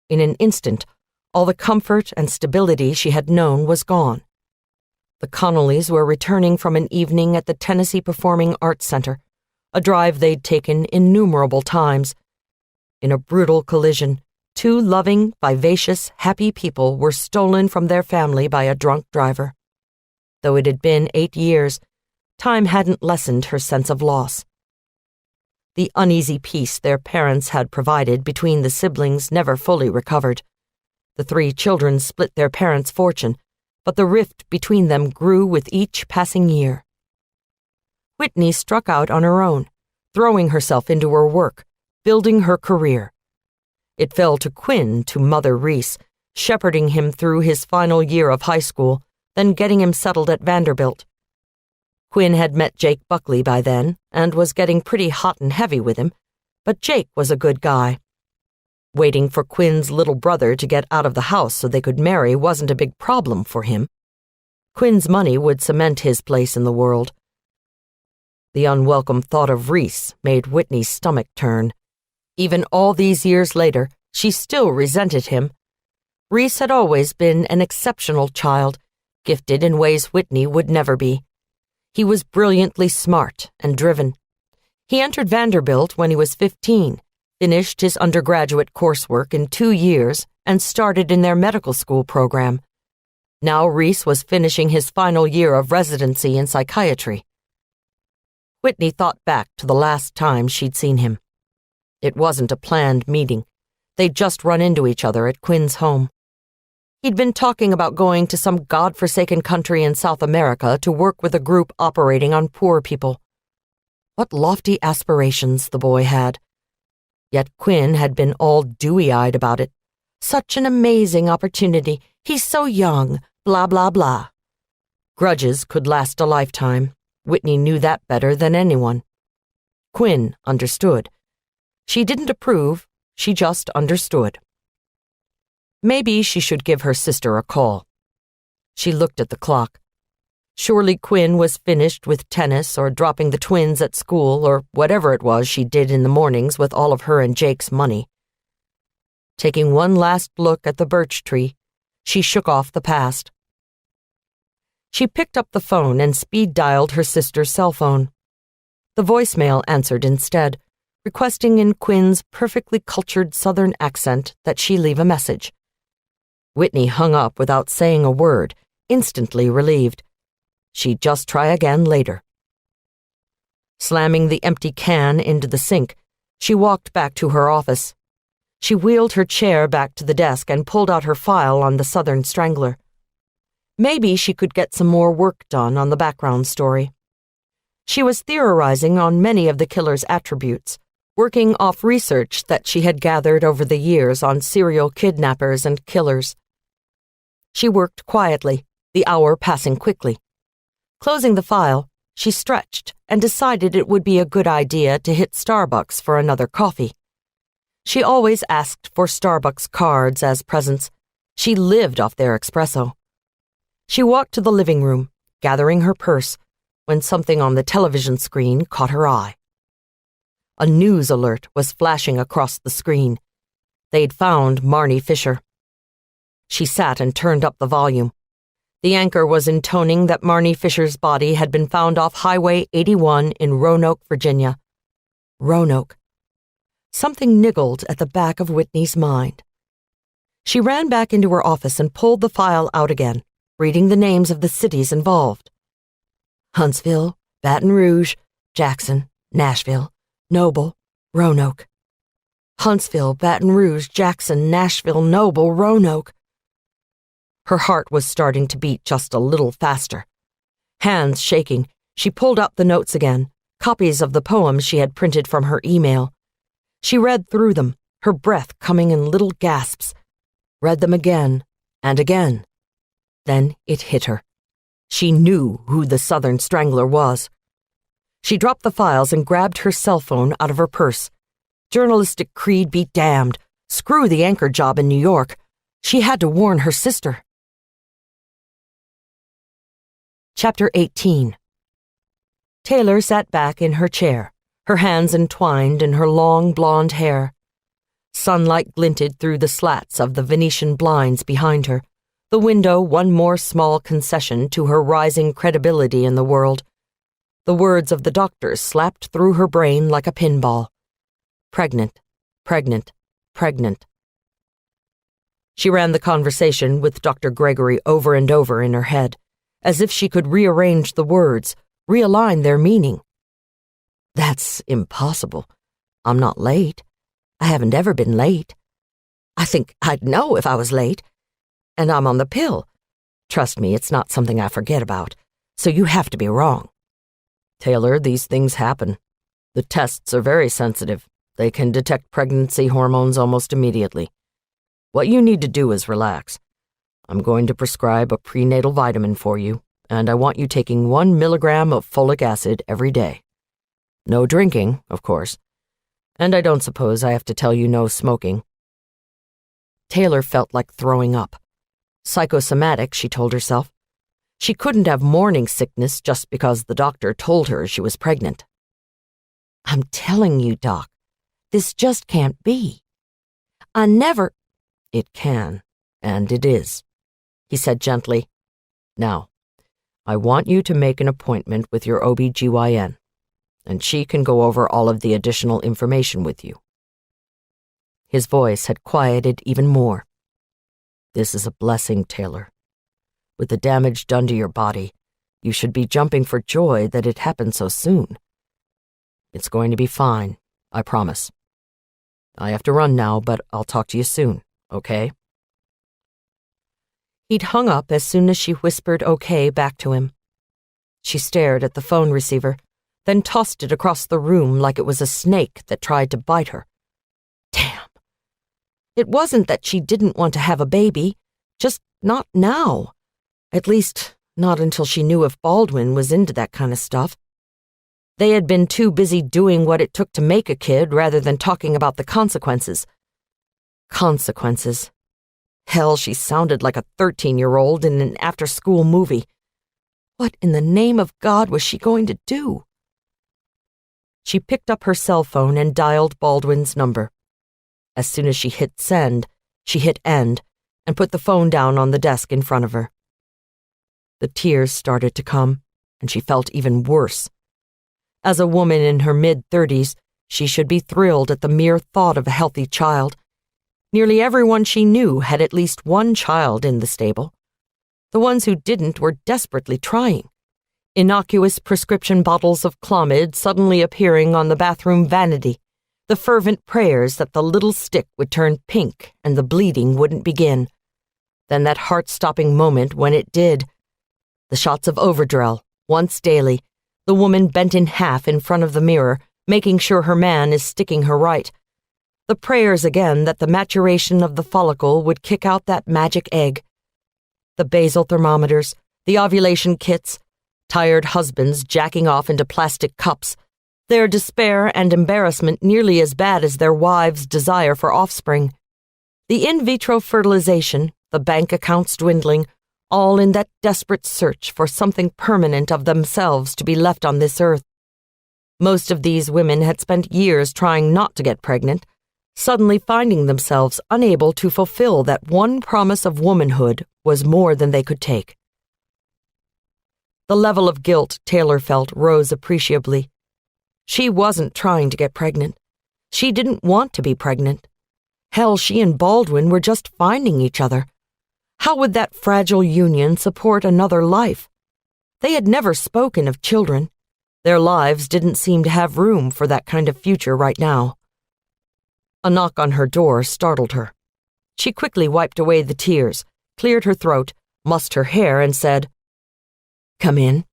In an instant, all the comfort and stability she had known was gone. The Connollys were returning from an evening at the Tennessee Performing Arts Center, a drive they'd taken innumerable times. In a brutal collision, two loving, vivacious, happy people were stolen from their family by a drunk driver. Though it had been 8 years, time hadn't lessened her sense of loss. The uneasy peace their parents had provided between the siblings never fully recovered. The 3 children split their parents' fortune, but the rift between them grew with each passing year. Whitney struck out on her own, throwing herself into her work, building her career. It fell to Quinn to mother Reese, shepherding him through his final year of high school, then getting him settled at Vanderbilt. Quinn had met Jake Buckley by then and was getting pretty hot and heavy with him, but Jake was a good guy. Waiting for Quinn's little brother to get out of the house so they could marry wasn't a big problem for him. Quinn's money would cement his place in the world. The unwelcome thought of Reese made Whitney's stomach turn. Even all these years later, she still resented him. Reese had always been an exceptional child, gifted in ways Whitney would never be. He was brilliantly smart and driven. He entered Vanderbilt when he was 15, finished his undergraduate coursework in 2 years, and started in their medical school program. Now Reese was finishing his final year of residency in psychiatry. Whitney thought back to the last time she'd seen him. It wasn't a planned meeting. They'd just run into each other at Quinn's home. He'd been talking about going to some godforsaken country in South America to work with a group operating on poor people. What lofty aspirations the boy had. Yet Quinn had been all dewy-eyed about it. Such an amazing opportunity. He's so young. Blah, blah, blah. Grudges could last a lifetime. Whitney knew that better than anyone. Quinn understood. She didn't approve. She just understood. Maybe she should give her sister a call. She looked at the clock. Surely Quinn was finished with tennis or dropping the twins at school or whatever it was she did in the mornings with all of her and Jake's money. Taking one last look at the birch tree, she shook off the past. She picked up the phone and speed-dialed her sister's cell phone. The voicemail answered instead, requesting in Quinn's perfectly cultured Southern accent that she leave a message. Whitney hung up without saying a word, instantly relieved. She'd just try again later. Slamming the empty can into the sink, she walked back to her office. She wheeled her chair back to the desk and pulled out her file on the Southern Strangler. Maybe she could get some more work done on the background story. She was theorizing on many of the killer's attributes, working off research that she had gathered over the years on serial kidnappers and killers. She worked quietly, the hour passing quickly. Closing the file, she stretched and decided it would be a good idea to hit Starbucks for another coffee. She always asked for Starbucks cards as presents. She lived off their espresso. She walked to the living room, gathering her purse, when something on the television screen caught her eye. A news alert was flashing across the screen. They'd found Marnie Fisher. She sat and turned up the volume. The anchor was intoning that Marnie Fisher's body had been found off Highway 81 in Roanoke, Virginia. Roanoke. Something niggled at the back of Whitney's mind. She ran back into her office and pulled the file out again, reading the names of the cities involved. Huntsville, Baton Rouge, Jackson, Nashville, Noble, Roanoke. Huntsville, Baton Rouge, Jackson, Nashville, Noble, Roanoke. Her heart was starting to beat just a little faster. Hands shaking, she pulled out the notes again, copies of the poems she had printed from her email. She read through them, her breath coming in little gasps. Read them again and again. Then it hit her. She knew who the Southern Strangler was. She dropped the files and grabbed her cell phone out of her purse. Journalistic creed be damned. Screw the anchor job in New York. She had to warn her sister. Chapter 18. Taylor sat back in her chair, her hands entwined in her long blonde hair. Sunlight glinted through the slats of the Venetian blinds behind her, the window one more small concession to her rising credibility in the world. The words of the doctors slapped through her brain like a pinball. Pregnant, pregnant, pregnant. She ran the conversation with Dr. Gregory over and over in her head, as if she could rearrange the words, realign their meaning. That's impossible. I'm not late. I haven't ever been late. I think I'd know if I was late. And I'm on the pill. Trust me, it's not something I forget about, so you have to be wrong. Taylor, these things happen. The tests are very sensitive. They can detect pregnancy hormones almost immediately. What you need to do is relax. I'm going to prescribe a prenatal vitamin for you, and I want you taking 1 milligram of folic acid every day. No drinking, of course. And I don't suppose I have to tell you no smoking. Taylor felt like throwing up. Psychosomatic, she told herself. She couldn't have morning sickness just because the doctor told her she was pregnant. I'm telling you, Doc, this just can't be. I never... It can, and it is, he said gently. Now, I want you to make an appointment with your OB-GYN, and she can go over all of the additional information with you. His voice had quieted even more. This is a blessing, Taylor. With the damage done to your body, you should be jumping for joy that it happened so soon. It's going to be fine, I promise. I have to run now, but I'll talk to you soon, okay? He'd hung up as soon as she whispered okay back to him. She stared at the phone receiver, then tossed it across the room like it was a snake that tried to bite her. Damn. It wasn't that she didn't want to have a baby, just not now. At least, not until she knew if Baldwin was into that kind of stuff. They had been too busy doing what it took to make a kid rather than talking about the consequences. Consequences. Hell, she sounded like a 13-year-old in an after-school movie. What in the name of God was she going to do? She picked up her cell phone and dialed Baldwin's number. As soon as she hit send, she hit end and put the phone down on the desk in front of her. The tears started to come, and she felt even worse. As a woman in her mid-30s, she should be thrilled at the mere thought of a healthy child. Nearly everyone she knew had at least one child in the stable. The ones who didn't were desperately trying. Innocuous prescription bottles of Clomid suddenly appearing on the bathroom vanity, the fervent prayers that the little stick would turn pink and the bleeding wouldn't begin. Then that heart-stopping moment when it did. The shots of Overdrel, once daily, the woman bent in half in front of the mirror, making sure her man is sticking her right. The prayers again that the maturation of the follicle would kick out that magic egg. The basal thermometers, the ovulation kits, tired husbands jacking off into plastic cups, their despair and embarrassment nearly as bad as their wives' desire for offspring. The in vitro fertilization, the bank accounts dwindling, all in that desperate search for something permanent of themselves to be left on this earth. Most of these women had spent years trying not to get pregnant, suddenly finding themselves unable to fulfill that one promise of womanhood was more than they could take. The level of guilt Taylor felt rose appreciably. She wasn't trying to get pregnant. She didn't want to be pregnant. Hell, she and Baldwin were just finding each other. How would that fragile union support another life? They had never spoken of children. Their lives didn't seem to have room for that kind of future right now. A knock on her door startled her. She quickly wiped away the tears, cleared her throat, mussed her hair, and said, "Come in."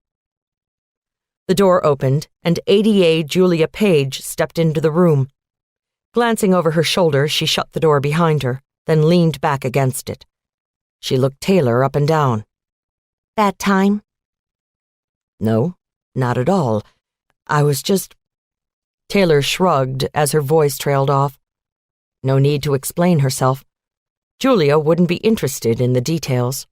The door opened, and ADA Julia Page stepped into the room. Glancing over her shoulder, she shut the door behind her, then leaned back against it. She looked Taylor up and down. "Bad time?" "No, not at all. I was just—" Taylor shrugged as her voice trailed off. No need to explain herself. Julia wouldn't be interested in the details.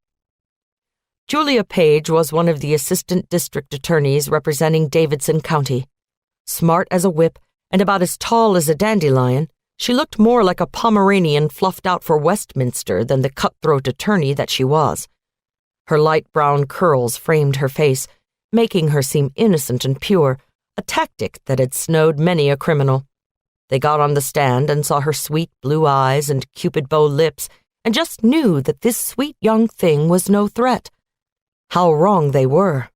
Julia Page was one of the assistant district attorneys representing Davidson County. Smart as a whip and about as tall as a dandelion, she looked more like a Pomeranian fluffed out for Westminster than the cutthroat attorney that she was. Her light brown curls framed her face, making her seem innocent and pure, a tactic that had snowed many a criminal. They got on the stand and saw her sweet blue eyes and cupid bow lips and just knew that this sweet young thing was no threat. How wrong they were.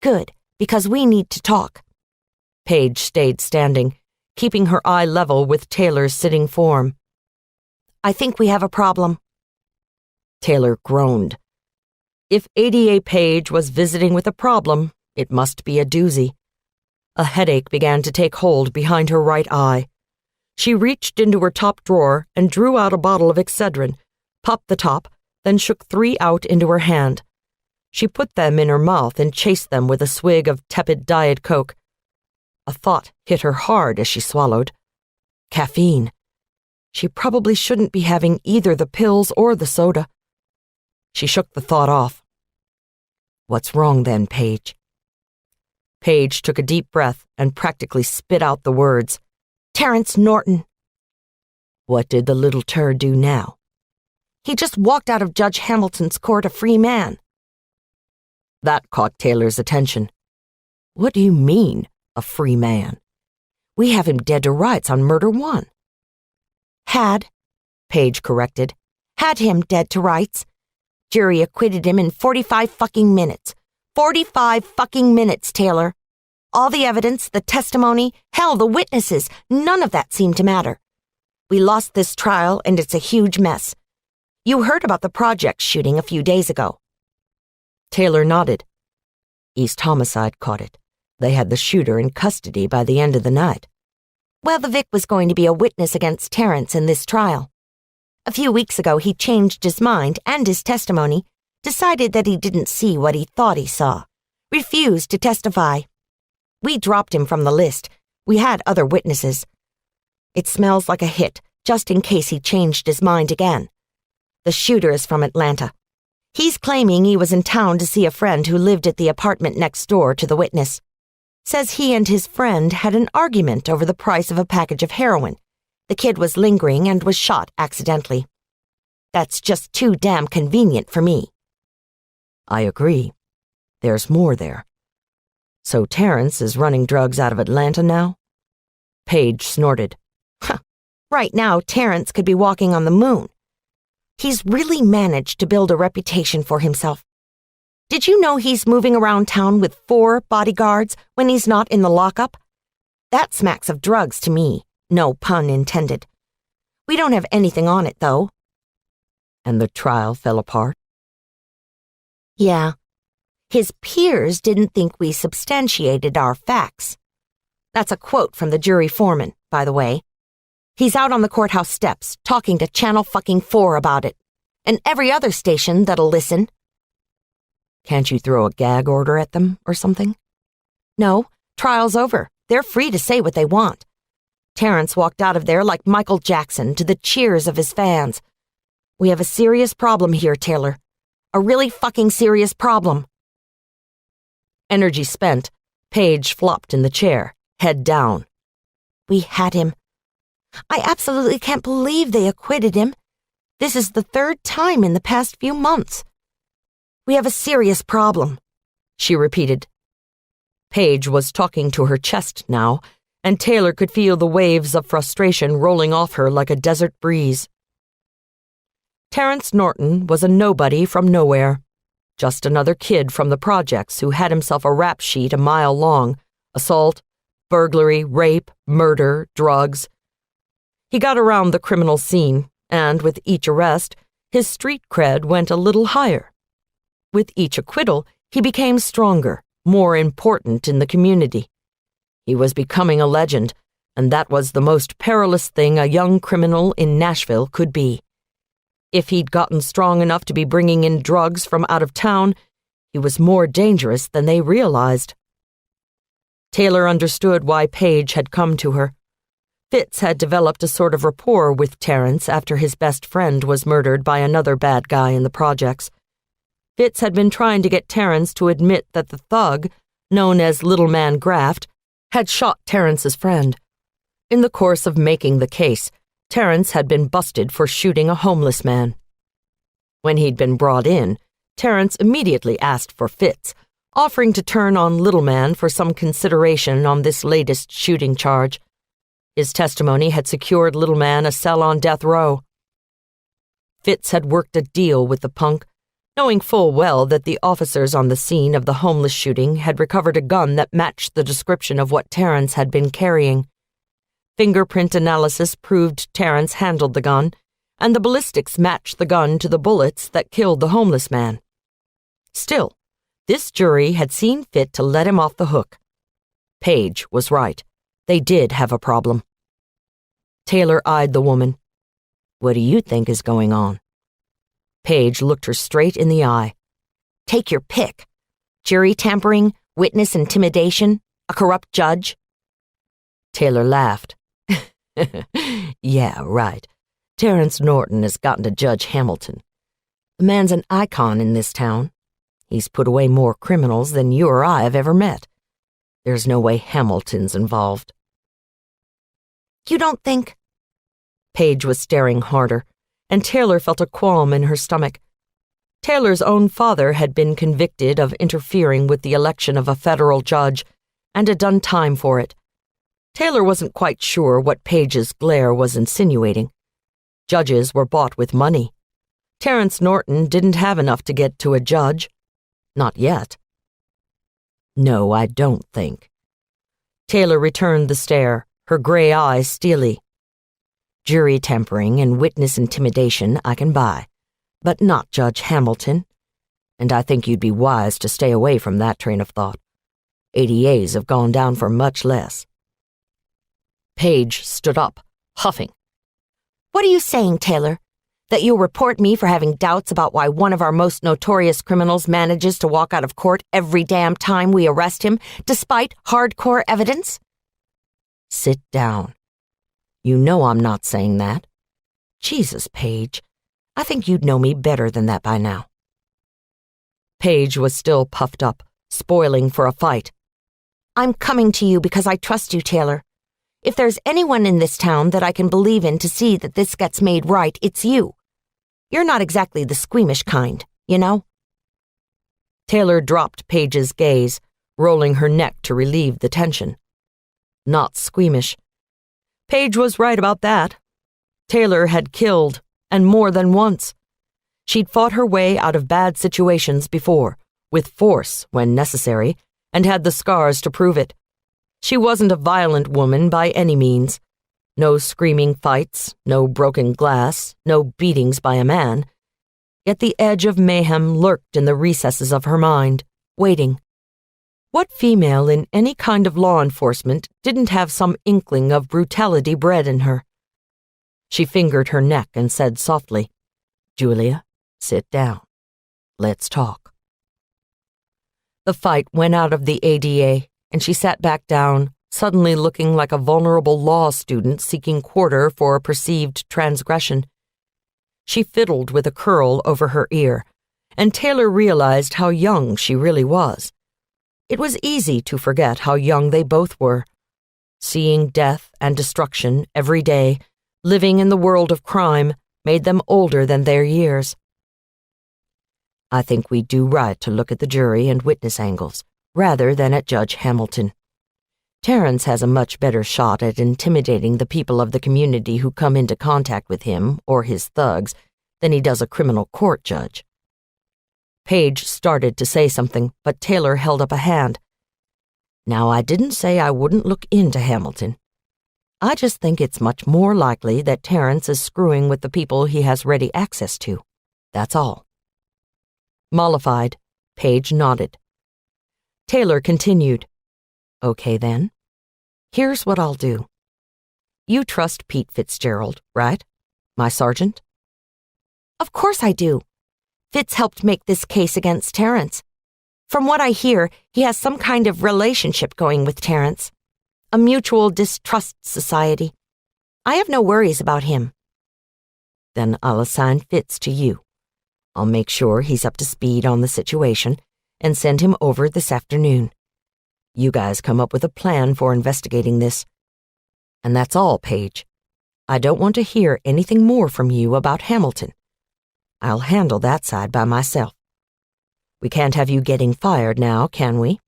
"Good, because we need to talk." Page stayed standing, keeping her eye level with Taylor's sitting form. "I think we have a problem." Taylor groaned. If ADA Page was visiting with a problem, it must be a doozy. A headache began to take hold behind her right eye. She reached into her top drawer and drew out a bottle of Excedrin, popped the top, then shook 3 out into her hand. She put them in her mouth and chased them with a swig of tepid Diet Coke. A thought hit her hard as she swallowed. Caffeine. She probably shouldn't be having either the pills or the soda. She shook the thought off. "What's wrong then, Paige?" Paige took a deep breath and practically spit out the words, "Terrence Norton." "What did the little turd do now?" "He just walked out of Judge Hamilton's court a free man." That caught Taylor's attention. "What do you mean, a free man? We have him dead to rights on murder 1. "Had," Paige corrected. Had him dead to rights. Jury acquitted him in 45 fucking minutes. 45 fucking minutes, Taylor. All the evidence, the testimony, hell, the witnesses, none of that seemed to matter. We lost this trial, and it's a huge mess. You heard about the project shooting a few days ago. Taylor nodded. East Homicide caught it. They had the shooter in custody by the end of the night. Well, the Vic was going to be a witness against Terrence in this trial. A few weeks ago, he changed his mind and his testimony, decided that he didn't see what he thought he saw, refused to testify. We dropped him from the list. We had other witnesses. It smells like a hit, just in case he changed his mind again. The shooter is from Atlanta. He's claiming he was in town to see a friend who lived at the apartment next door to the witness. Says he and his friend had an argument over the price of a package of heroin. The kid was lingering and was shot accidentally. That's just too damn convenient for me. I agree. There's more there. So Terrence is running drugs out of Atlanta now? Paige snorted. Huh. Right now, Terrence could be walking on the moon. He's really managed to build a reputation for himself. Did you know he's moving around town with 4 bodyguards when he's not in the lockup? That smacks of drugs to me, no pun intended. We don't have anything on it, though. And the trial fell apart? Yeah. His peers didn't think we substantiated our facts. That's a quote from the jury foreman, by the way. He's out on the courthouse steps, talking to Channel fucking 4 about it. And every other station that'll listen. Can't you throw a gag order at them or something? No, trial's over. They're free to say what they want. Terrence walked out of there like Michael Jackson to the cheers of his fans. We have a serious problem here, Taylor. A really fucking serious problem. Energy spent, Paige flopped in the chair, head down. We had him. I absolutely can't believe they acquitted him. This is the 3rd time in the past few months. We have a serious problem, she repeated. Paige was talking to her chest now, and Taylor could feel the waves of frustration rolling off her like a desert breeze. Terrence Norton was a nobody from nowhere. Just another kid from the projects who had himself a rap sheet a mile long. Assault, burglary, rape, murder, drugs. He got around the criminal scene, and with each arrest, his street cred went a little higher. With each acquittal, he became stronger, more important in the community. He was becoming a legend, and that was the most perilous thing a young criminal in Nashville could be. If he'd gotten strong enough to be bringing in drugs from out of town, he was more dangerous than they realized. Taylor understood why Paige had come to her. Fitz had developed a sort of rapport with Terrence after his best friend was murdered by another bad guy in the projects. Fitz had been trying to get Terrence to admit that the thug, known as Little Man Graft, had shot Terrence's friend. In the course of making the case, Terrence had been busted for shooting a homeless man. When he'd been brought in, Terrence immediately asked for Fitz, offering to turn on Little Man for some consideration on this latest shooting charge. His testimony had secured Little Man a cell on death row. Fitz had worked a deal with the punk, knowing full well that the officers on the scene of the homeless shooting had recovered a gun that matched the description of what Terrence had been carrying. Fingerprint analysis proved Terrence handled the gun, and the ballistics matched the gun to the bullets that killed the homeless man. Still, this jury had seen fit to let him off the hook. Paige was right. They did have a problem. Taylor eyed the woman. "What do you think is going on?" Paige looked her straight in the eye. Take your pick. Jury tampering, witness intimidation, a corrupt judge. Taylor laughed. "Yeah, right. Terrence Norton has gotten to Judge Hamilton. The man's an icon in this town. He's put away more criminals than you or I have ever met. There's no way Hamilton's involved." You don't think? Paige was staring harder, and Taylor felt a qualm in her stomach. Taylor's own father had been convicted of interfering with the election of a federal judge and had done time for it. Taylor wasn't quite sure what Paige's glare was insinuating. Judges were bought with money. Terrence Norton didn't have enough to get to a judge. Not yet. No, I don't think. Taylor returned the stare, her gray eyes steely. Jury tampering and witness intimidation I can buy, but not Judge Hamilton. And I think you'd be wise to stay away from that train of thought. ADAs have gone down for much less. Paige stood up, huffing. What are you saying, Taylor? That you'll report me for having doubts about why one of our most notorious criminals manages to walk out of court every damn time we arrest him, despite hardcore evidence? Sit down. You know I'm not saying that. Jesus, Paige, I think you'd know me better than that by now. Paige was still puffed up, spoiling for a fight. I'm coming to you because I trust you, Taylor. If there's anyone in this town that I can believe in to see that this gets made right, it's you. You're not exactly the squeamish kind, you know? Taylor dropped Paige's gaze, rolling her neck to relieve the tension. Not squeamish. Paige was right about that. Taylor had killed, and more than once. She'd fought her way out of bad situations before, with force when necessary, and had the scars to prove it. She wasn't a violent woman by any means. No screaming fights, no broken glass, no beatings by a man. Yet the edge of mayhem lurked in the recesses of her mind, waiting. What female in any kind of law enforcement didn't have some inkling of brutality bred in her? She fingered her neck and said softly, Julia, sit down. Let's talk. The fight went out of the ADA, and she sat back down, suddenly looking like a vulnerable law student seeking quarter for a perceived transgression. She fiddled with a curl over her ear, and Taylor realized how young she really was. It was easy to forget how young they both were. Seeing death and destruction every day, living in the world of crime, made them older than their years. I think we do right to look at the jury and witness angles, rather than at Judge Hamilton. Terrence has a much better shot at intimidating the people of the community who come into contact with him or his thugs than he does a criminal court judge. Paige started to say something, but Taylor held up a hand. Now, I didn't say I wouldn't look into Hamilton. I just think it's much more likely that Terrence is screwing with the people he has ready access to. That's all. Mollified, Paige nodded. Taylor continued. Okay, then. Here's what I'll do. You trust Pete Fitzgerald, right? My sergeant? Of course I do. Fitz helped make this case against Terrence. From what I hear, he has some kind of relationship going with Terrence. A mutual distrust society. I have no worries about him. Then I'll assign Fitz to you. I'll make sure he's up to speed on the situation and send him over this afternoon. You guys come up with a plan for investigating this. And that's all, Paige. I don't want to hear anything more from you about Hamilton. I'll handle that side by myself. We can't have you getting fired now, can we?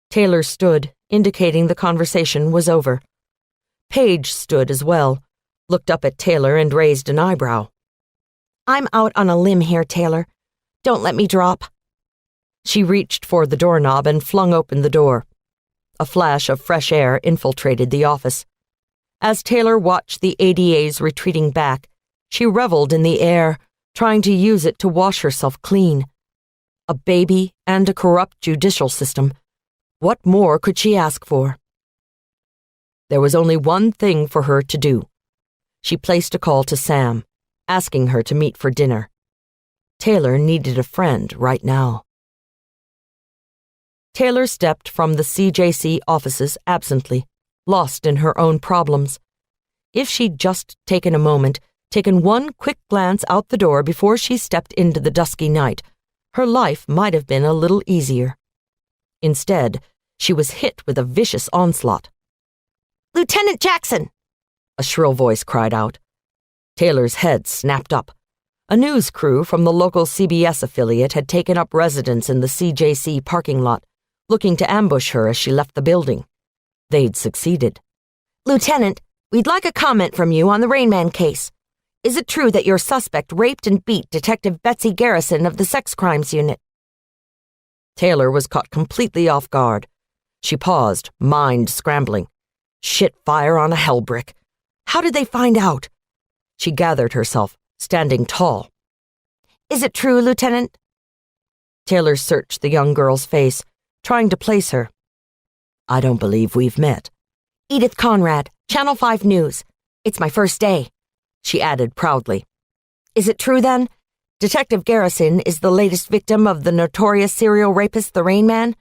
Taylor stood, indicating the conversation was over. Paige stood as well, looked up at Taylor and raised an eyebrow. I'm out on a limb here, Taylor. Don't let me drop. She reached for the doorknob and flung open the door. A flash of fresh air infiltrated the office. As Taylor watched the ADAs retreating back, she reveled in the air, trying to use it to wash herself clean. A baby and a corrupt judicial system. What more could she ask for? There was only one thing for her to do. She placed a call to Sam, asking her to meet for dinner. Taylor needed a friend right now. Taylor stepped from the CJC offices absently, lost in her own problems. If she'd just taken a moment, taken one quick glance out the door before she stepped into the dusky night, her life might have been a little easier. Instead, she was hit with a vicious onslaught. Lieutenant Jackson! A shrill voice cried out. Taylor's head snapped up. A news crew from the local CBS affiliate had taken up residence in the CJC parking lot, looking to ambush her as she left the building. They'd succeeded. Lieutenant, we'd like a comment from you on the Rain Man case. Is it true that your suspect raped and beat Detective Betsy Garrison of the Sex Crimes Unit? Taylor was caught completely off guard. She paused, mind scrambling. Shit fire on a hell brick. How did they find out? She gathered herself, standing tall. Is it true, Lieutenant? Taylor searched the young girl's face, trying to place her. I don't believe we've met. Edith Conrad, Channel 5 News. It's my first day, she added proudly. Is it true, then? Detective Garrison is the latest victim of the notorious serial rapist, the Rain Man?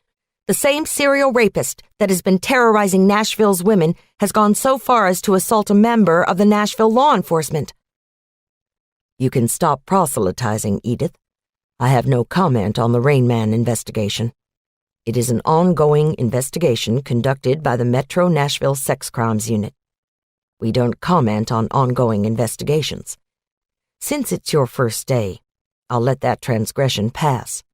The same serial rapist that has been terrorizing Nashville's women has gone so far as to assault a member of the Nashville law enforcement. You can stop proselytizing, Edith. I have no comment on the Rain Man investigation. It is an ongoing investigation conducted by the Metro Nashville Sex Crimes Unit. We don't comment on ongoing investigations. Since it's your first day, I'll let that transgression pass.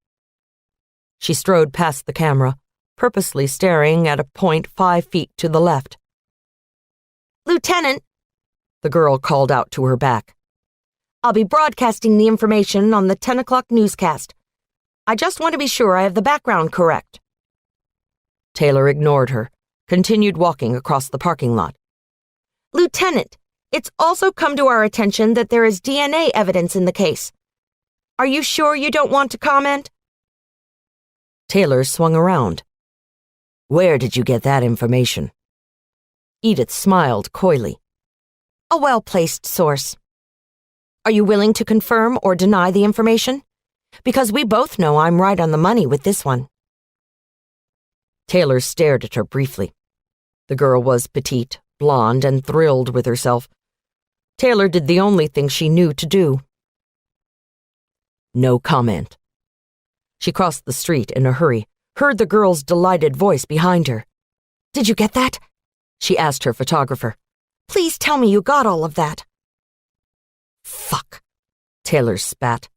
She strode past the camera, purposely staring at a point 5 feet to the left. Lieutenant, the girl called out to her back. I'll be broadcasting the information on the 10 o'clock newscast. I just want to be sure I have the background correct. Taylor ignored her, continued walking across the parking lot. Lieutenant, it's also come to our attention that there is DNA evidence in the case. Are you sure you don't want to comment? Taylor swung around. Where did you get that information? Edith smiled coyly. A well-placed source. Are you willing to confirm or deny the information? Because we both know I'm right on the money with this one. Taylor stared at her briefly. The girl was petite, blonde, and thrilled with herself. Taylor did the only thing she knew to do. No comment. She crossed the street in a hurry, heard the girl's delighted voice behind her. Did you get that? She asked her photographer. Please tell me you got all of that. Fuck, Taylor spat.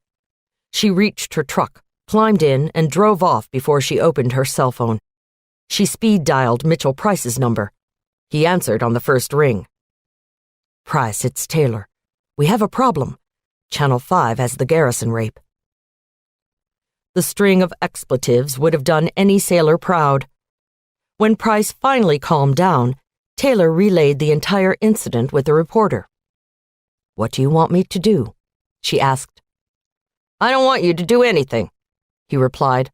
She reached her truck, climbed in, and drove off before she opened her cell phone. She speed-dialed Mitchell Price's number. He answered on the first ring. Price, it's Taylor. We have a problem. Channel 5 has the Garrison rape. The string of expletives would have done any sailor proud. When Price finally calmed down, Taylor relayed the entire incident with the reporter. What do you want me to do? She asked. I don't want you to do anything, he replied.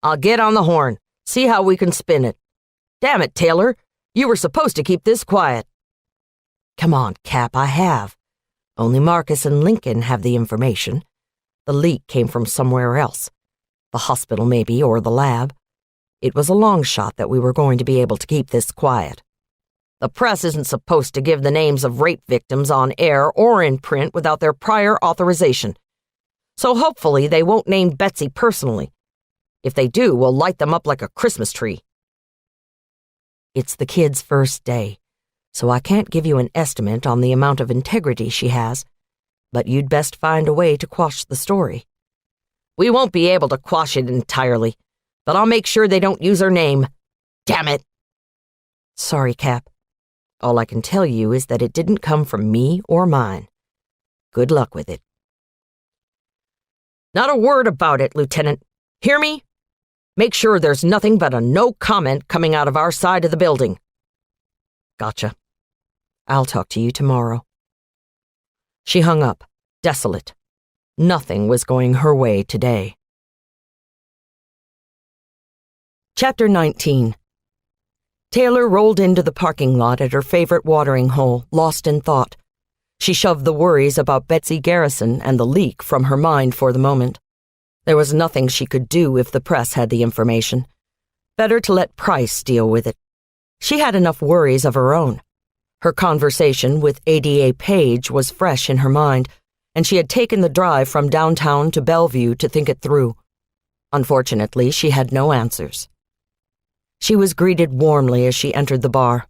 I'll get on the horn, see how we can spin it. Damn it, Taylor, you were supposed to keep this quiet. Come on, Cap, I have. Only Marcus and Lincoln have the information. The leak came from somewhere else. The hospital, maybe, or the lab. It was a long shot that we were going to be able to keep this quiet. The press isn't supposed to give the names of rape victims on air or in print without their prior authorization. So hopefully they won't name Betsy personally. If they do, we'll light them up like a Christmas tree. It's the kid's first day, so I can't give you an estimate on the amount of integrity she has, but you'd best find a way to quash the story. We won't be able to quash it entirely, but I'll make sure they don't use her name. Damn it! Sorry, Cap. All I can tell you is that it didn't come from me or mine. Good luck with it. Not a word about it, Lieutenant. Hear me? Make sure there's nothing but a no comment coming out of our side of the building. Gotcha. I'll talk to you tomorrow. She hung up, desolate. Nothing was going her way today. Chapter 19. Taylor rolled into the parking lot at her favorite watering hole, lost in thought. She shoved the worries about Betsy Garrison and the leak from her mind for the moment. There was nothing she could do if the press had the information. Better to let Price deal with it. She had enough worries of her own. Her conversation with ADA Page was fresh in her mind, and she had taken the drive from downtown to Bellevue to think it through. Unfortunately, she had no answers. She was greeted warmly as she entered the bar.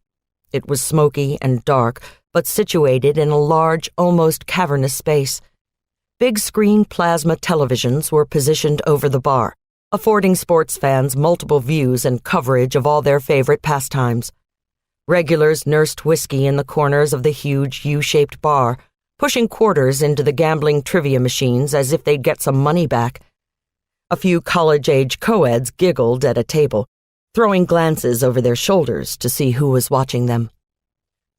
It was smoky and dark, but situated in a large, almost cavernous space. Big-screen plasma televisions were positioned over the bar, affording sports fans multiple views and coverage of all their favorite pastimes. Regulars nursed whiskey in the corners of the huge U-shaped bar, pushing quarters into the gambling trivia machines as if they'd get some money back. A few college-age co-eds giggled at a table, throwing glances over their shoulders to see who was watching them.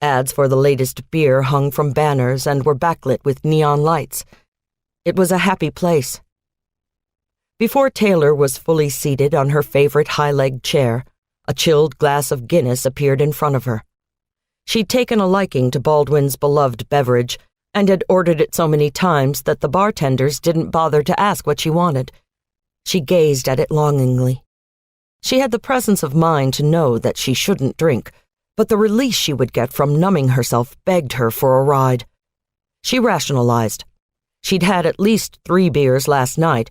Ads for the latest beer hung from banners and were backlit with neon lights. It was a happy place. Before Taylor was fully seated on her favorite high-legged chair, a chilled glass of Guinness appeared in front of her. She'd taken a liking to Baldwin's beloved beverage and had ordered it so many times that the bartenders didn't bother to ask what she wanted. She gazed at it longingly. She had the presence of mind to know that she shouldn't drink, but the release she would get from numbing herself begged her for a ride. She rationalized. She'd had at least 3 beers last night.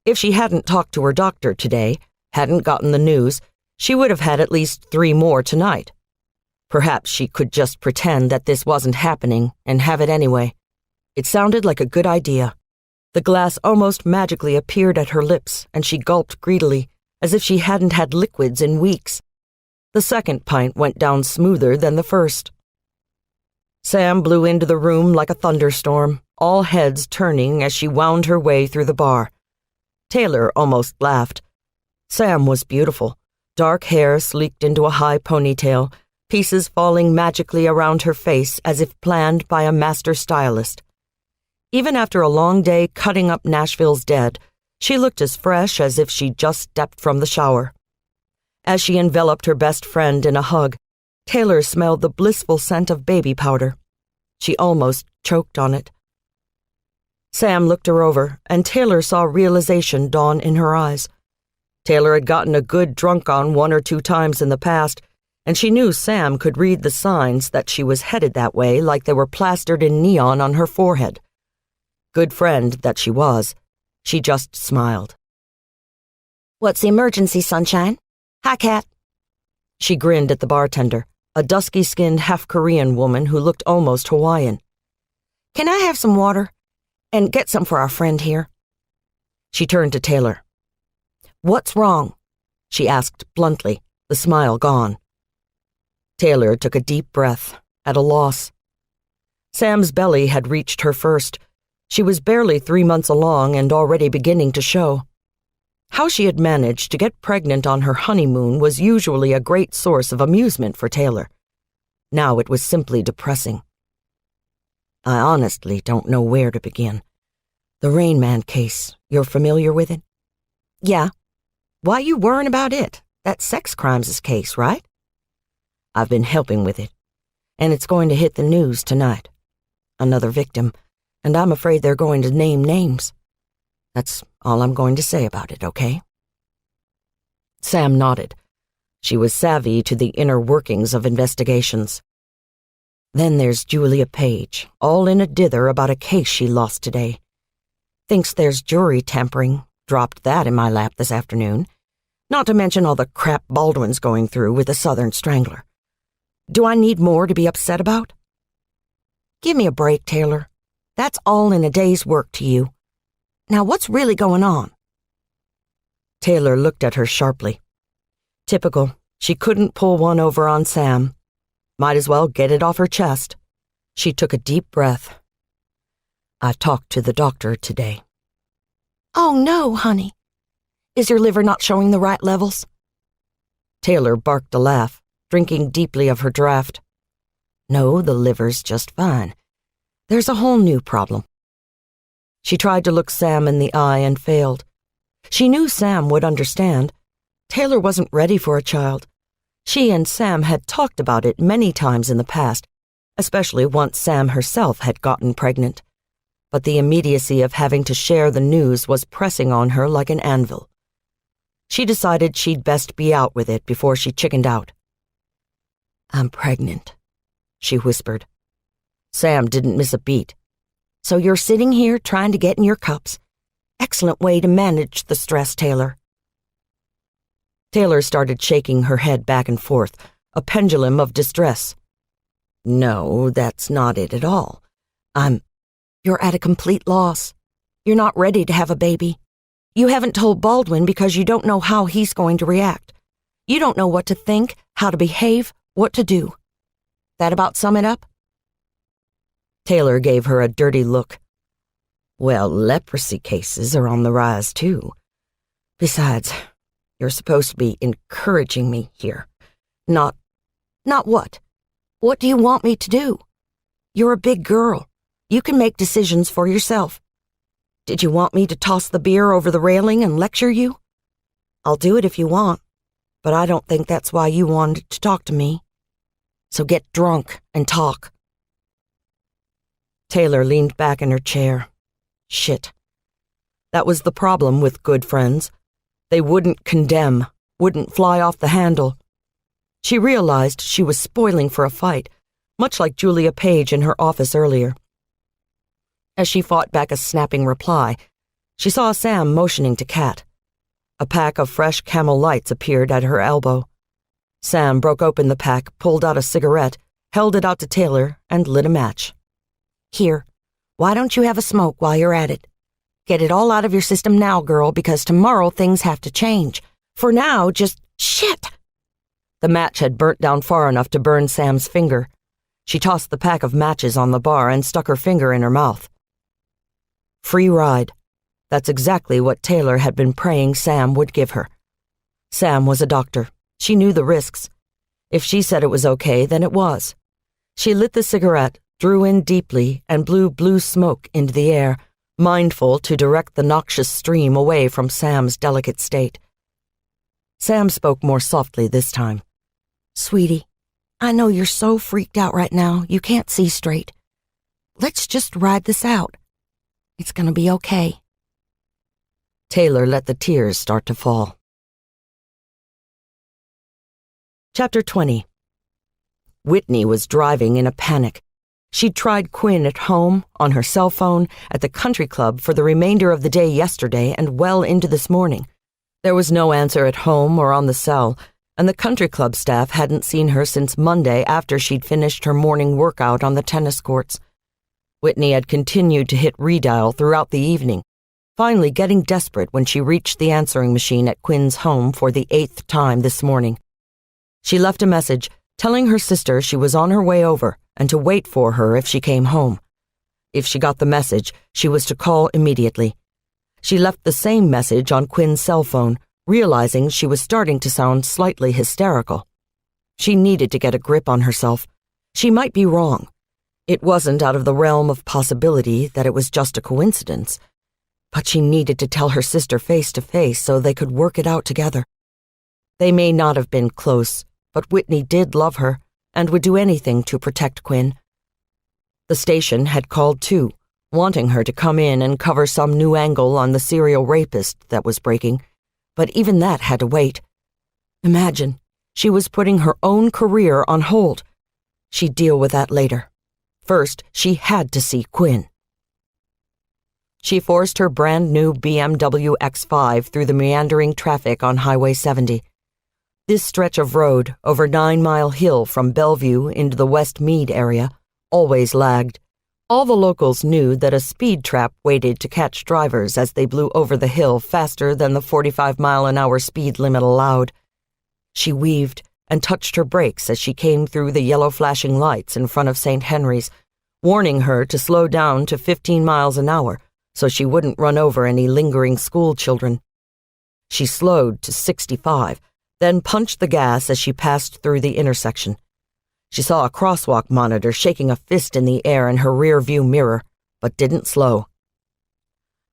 If she hadn't talked to her doctor today, hadn't gotten the news, she would have had at least 3 more tonight. Perhaps she could just pretend that this wasn't happening and have it anyway. It sounded like a good idea. The glass almost magically appeared at her lips, and she gulped greedily, as if she hadn't had liquids in weeks. The second pint went down smoother than the first. Sam blew into the room like a thunderstorm, all heads turning as she wound her way through the bar. Taylor almost laughed. Sam was beautiful, dark hair sleeked into a high ponytail, pieces falling magically around her face as if planned by a master stylist. Even after a long day cutting up Nashville's dead, she looked as fresh as if she'd just stepped from the shower. As she enveloped her best friend in a hug, Taylor smelled the blissful scent of baby powder. She almost choked on it. Sam looked her over, and Taylor saw realization dawn in her eyes. Taylor had gotten a good drunk on 1 or 2 times in the past, and she knew Sam could read the signs that she was headed that way like they were plastered in neon on her forehead. Good friend that she was, she just smiled. What's the emergency, sunshine? Hi, Cat. She grinned at the bartender, a dusky-skinned half-Korean woman who looked almost Hawaiian. Can I have some water? And get some for our friend here. She turned to Taylor. What's wrong? She asked bluntly, the smile gone. Taylor took a deep breath, at a loss. Sam's belly had reached her first. She was barely 3 months along and already beginning to show. How she had managed to get pregnant on her honeymoon was usually a great source of amusement for Taylor. Now it was simply depressing. I honestly don't know where to begin. The Rain Man case, you're familiar with it? Yeah. Why you worrying about it? That's sex crimes' case, right? I've been helping with it, and it's going to hit the news tonight. Another victim, and I'm afraid they're going to name names. That's all I'm going to say about it, okay? Sam nodded. She was savvy to the inner workings of investigations. Then there's Julia Page, all in a dither about a case she lost today. Thinks there's jury tampering. Dropped that in my lap this afternoon. Not to mention all the crap Baldwin's going through with the Southern Strangler. Do I need more to be upset about? Give me a break, Taylor. That's all in a day's work to you. Now what's really going on? Taylor looked at her sharply. Typical. She couldn't pull one over on Sam. Might as well get it off her chest. She took a deep breath. I talked to the doctor today. Oh no, honey. Is your liver not showing the right levels? Taylor barked a laugh, drinking deeply of her draft. No, the liver's just fine. There's a whole new problem. She tried to look Sam in the eye and failed. She knew Sam would understand. Taylor wasn't ready for a child. She and Sam had talked about it many times in the past, especially once Sam herself had gotten pregnant. But the immediacy of having to share the news was pressing on her like an anvil. She decided she'd best be out with it before she chickened out. I'm pregnant, she whispered. Sam didn't miss a beat. So you're sitting here trying to get in your cups. Excellent way to manage the stress, Taylor. Taylor started shaking her head back and forth, a pendulum of distress. No, that's not it at all. You're at a complete loss. You're not ready to have a baby. You haven't told Baldwin because you don't know how he's going to react. You don't know what to think, how to behave, what to do. That about sum it up? Taylor gave her a dirty look. Well, leprosy cases are on the rise, too. Besides, you're supposed to be encouraging me here. Not what? What do you want me to do? You're a big girl. You can make decisions for yourself. Did you want me to toss the beer over the railing and lecture you? I'll do it if you want, but I don't think that's why you wanted to talk to me. So get drunk and talk. Taylor leaned back in her chair. Shit. That was the problem with good friends. They wouldn't condemn, wouldn't fly off the handle. She realized she was spoiling for a fight, much like Julia Page in her office earlier. As she fought back a snapping reply, she saw Sam motioning to Kat. A pack of fresh Camel Lights appeared at her elbow. Sam broke open the pack, pulled out a cigarette, held it out to Taylor, and lit a match. Here, why don't you have a smoke while you're at it? Get it all out of your system now, girl, because tomorrow things have to change. For now, just shit! The match had burnt down far enough to burn Sam's finger. She tossed the pack of matches on the bar and stuck her finger in her mouth. Free ride. That's exactly what Taylor had been praying Sam would give her. Sam was a doctor. She knew the risks. If she said it was okay, then it was. She lit the cigarette, drew in deeply, and blew blue smoke into the air, mindful to direct the noxious stream away from Sam's delicate state. Sam spoke more softly this time. Sweetie, I know you're so freaked out right now you can't see straight. Let's just ride this out. It's gonna be okay. Taylor let the tears start to fall. Chapter 20. Whitney was driving in a panic. She'd tried Quinn at home, on her cell phone, at the country club for the remainder of the day yesterday and well into this morning. There was no answer at home or on the cell, and the country club staff hadn't seen her since Monday after she'd finished her morning workout on the tennis courts. Whitney had continued to hit redial throughout the evening, finally getting desperate when she reached the answering machine at Quinn's home for the 8th time this morning. She left a message telling her sister she was on her way over and to wait for her if she came home. If she got the message, she was to call immediately. She left the same message on Quinn's cell phone, realizing she was starting to sound slightly hysterical. She needed to get a grip on herself. She might be wrong. It wasn't out of the realm of possibility that it was just a coincidence, but she needed to tell her sister face to face so they could work it out together. They may not have been close, but Whitney did love her and would do anything to protect Quinn. The station had called too, wanting her to come in and cover some new angle on the serial rapist that was breaking, but even that had to wait. Imagine, she was putting her own career on hold. She'd deal with that later. First, she had to see Quinn. She forced her brand-new BMW X5 through the meandering traffic on Highway 70. This stretch of road, over 9 Mile Hill from Bellevue into the West Mead area, always lagged. All the locals knew that a speed trap waited to catch drivers as they blew over the hill faster than the 45-mile-an-hour speed limit allowed. She weaved and touched her brakes as she came through the yellow flashing lights in front of St. Henry's, warning her to slow down to 15 miles an hour so she wouldn't run over any lingering school children. She slowed to 65, then punched the gas as she passed through the intersection. She saw a crosswalk monitor shaking a fist in the air in her rear-view mirror, but didn't slow.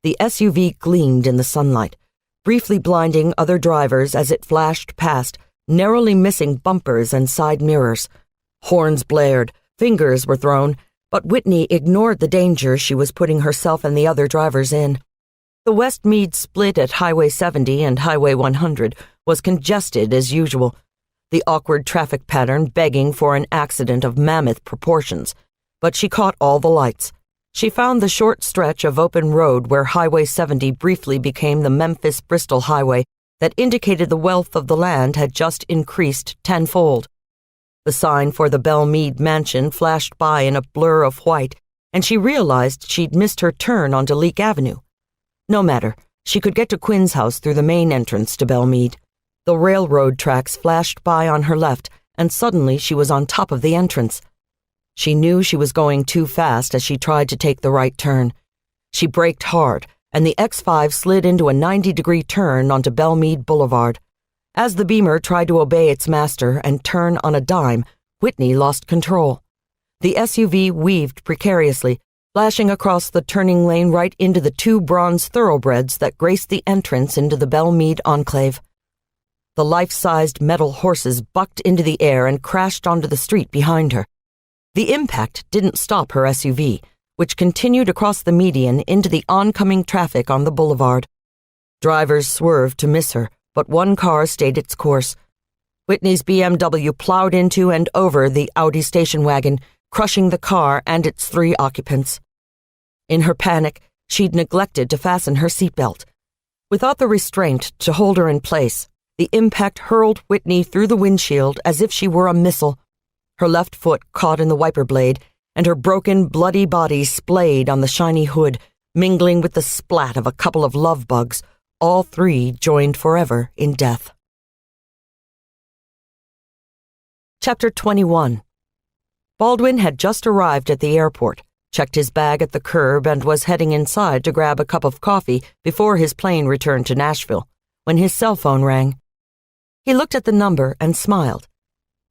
The SUV gleamed in the sunlight, briefly blinding other drivers as it flashed past, narrowly missing bumpers and side mirrors. Horns blared, fingers were thrown, but Whitney ignored the danger she was putting herself and the other drivers in. The West Mead split at Highway 70 and Highway 100 was congested as usual, the awkward traffic pattern begging for an accident of mammoth proportions. But she caught all the lights. She found the short stretch of open road where Highway 70 briefly became the Memphis-Bristol Highway that indicated the wealth of the land had just increased tenfold. The sign for the Belle Meade mansion flashed by in a blur of white, and she realized she'd missed her turn onto Leek Avenue. No matter, she could get to Quinn's house through the main entrance to Belle Meade. The railroad tracks flashed by on her left, and suddenly she was on top of the entrance. She knew she was going too fast as she tried to take the right turn. She braked hard, and the X5 slid into a 90-degree turn onto Belmead Boulevard. As the Beamer tried to obey its master and turn on a dime, Whitney lost control. The SUV weaved precariously, flashing across the turning lane right into the two bronze thoroughbreds that graced the entrance into the Belmead enclave. The life-sized metal horses bucked into the air and crashed onto the street behind her. The impact didn't stop her SUV, which continued across the median into the oncoming traffic on the boulevard. Drivers swerved to miss her, but one car stayed its course. Whitney's BMW plowed into and over the Audi station wagon, crushing the car and its 3 occupants. In her panic, she'd neglected to fasten her seatbelt. Without the restraint to hold her in place, the impact hurled Whitney through the windshield as if she were a missile. Her left foot caught in the wiper blade, and her broken, bloody body splayed on the shiny hood, mingling with the splat of a couple of love bugs, all 3 joined forever in death. Chapter 21. Baldwin had just arrived at the airport, checked his bag at the curb, and was heading inside to grab a cup of coffee before his plane returned to Nashville, when his cell phone rang. He looked at the number and smiled.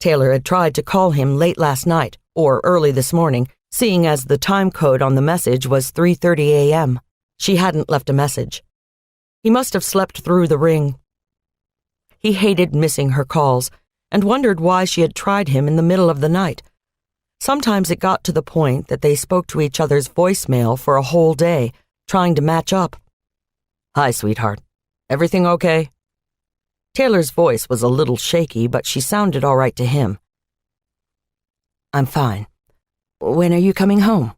Taylor had tried to call him late last night, or early this morning, seeing as the time code on the message was 3:30 a.m. She hadn't left a message. He must have slept through the ring. He hated missing her calls, and wondered why she had tried him in the middle of the night. Sometimes it got to the point that they spoke to each other's voicemail for a whole day, trying to match up. "Hi, sweetheart. Everything okay?" Taylor's voice was a little shaky, but she sounded all right to him. "I'm fine. When are you coming home?"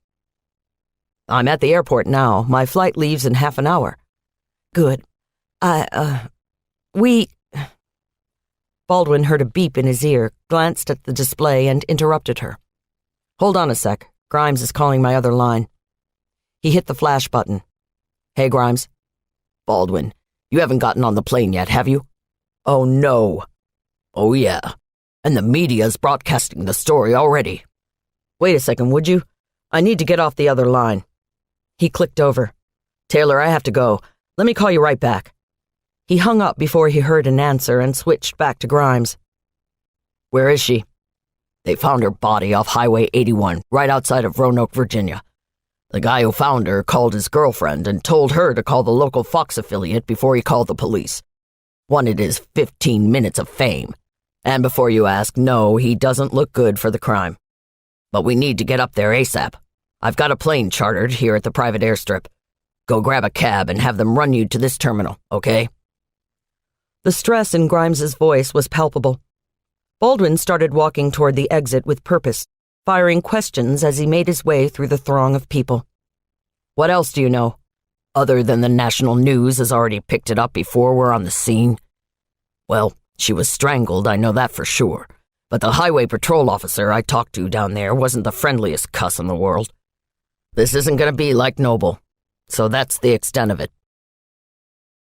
"I'm at the airport now. My flight leaves in half an hour." "Good. We..." Baldwin heard a beep in his ear, glanced at the display, and interrupted her. "Hold on a sec. Grimes is calling my other line." He hit the flash button. "Hey, Grimes." "Baldwin, you haven't gotten on the plane yet, have you?" "Oh, no." "Oh, yeah. And the media's broadcasting the story already." "Wait a second, would you? I need to get off the other line." He clicked over. "Taylor, I have to go. Let me call you right back." He hung up before he heard an answer and switched back to Grimes. "Where is she?" "They found her body off Highway 81, right outside of Roanoke, Virginia. The guy who found her called his girlfriend and told her to call the local Fox affiliate before he called the police. Wanted his 15 minutes of fame. And before you ask, no, he doesn't look good for the crime. But we need to get up there ASAP. I've got a plane chartered here at the private airstrip. Go grab a cab and have them run you to this terminal, okay?" The stress in Grimes's voice was palpable. Baldwin started walking toward the exit with purpose, firing questions as he made his way through the throng of people. "What else do you know? Other than the national news has already picked it up before we're on the scene?" "Well, she was strangled, I know that for sure. But the highway patrol officer I talked to down there wasn't the friendliest cuss in the world. This isn't going to be like Noble, so that's the extent of it."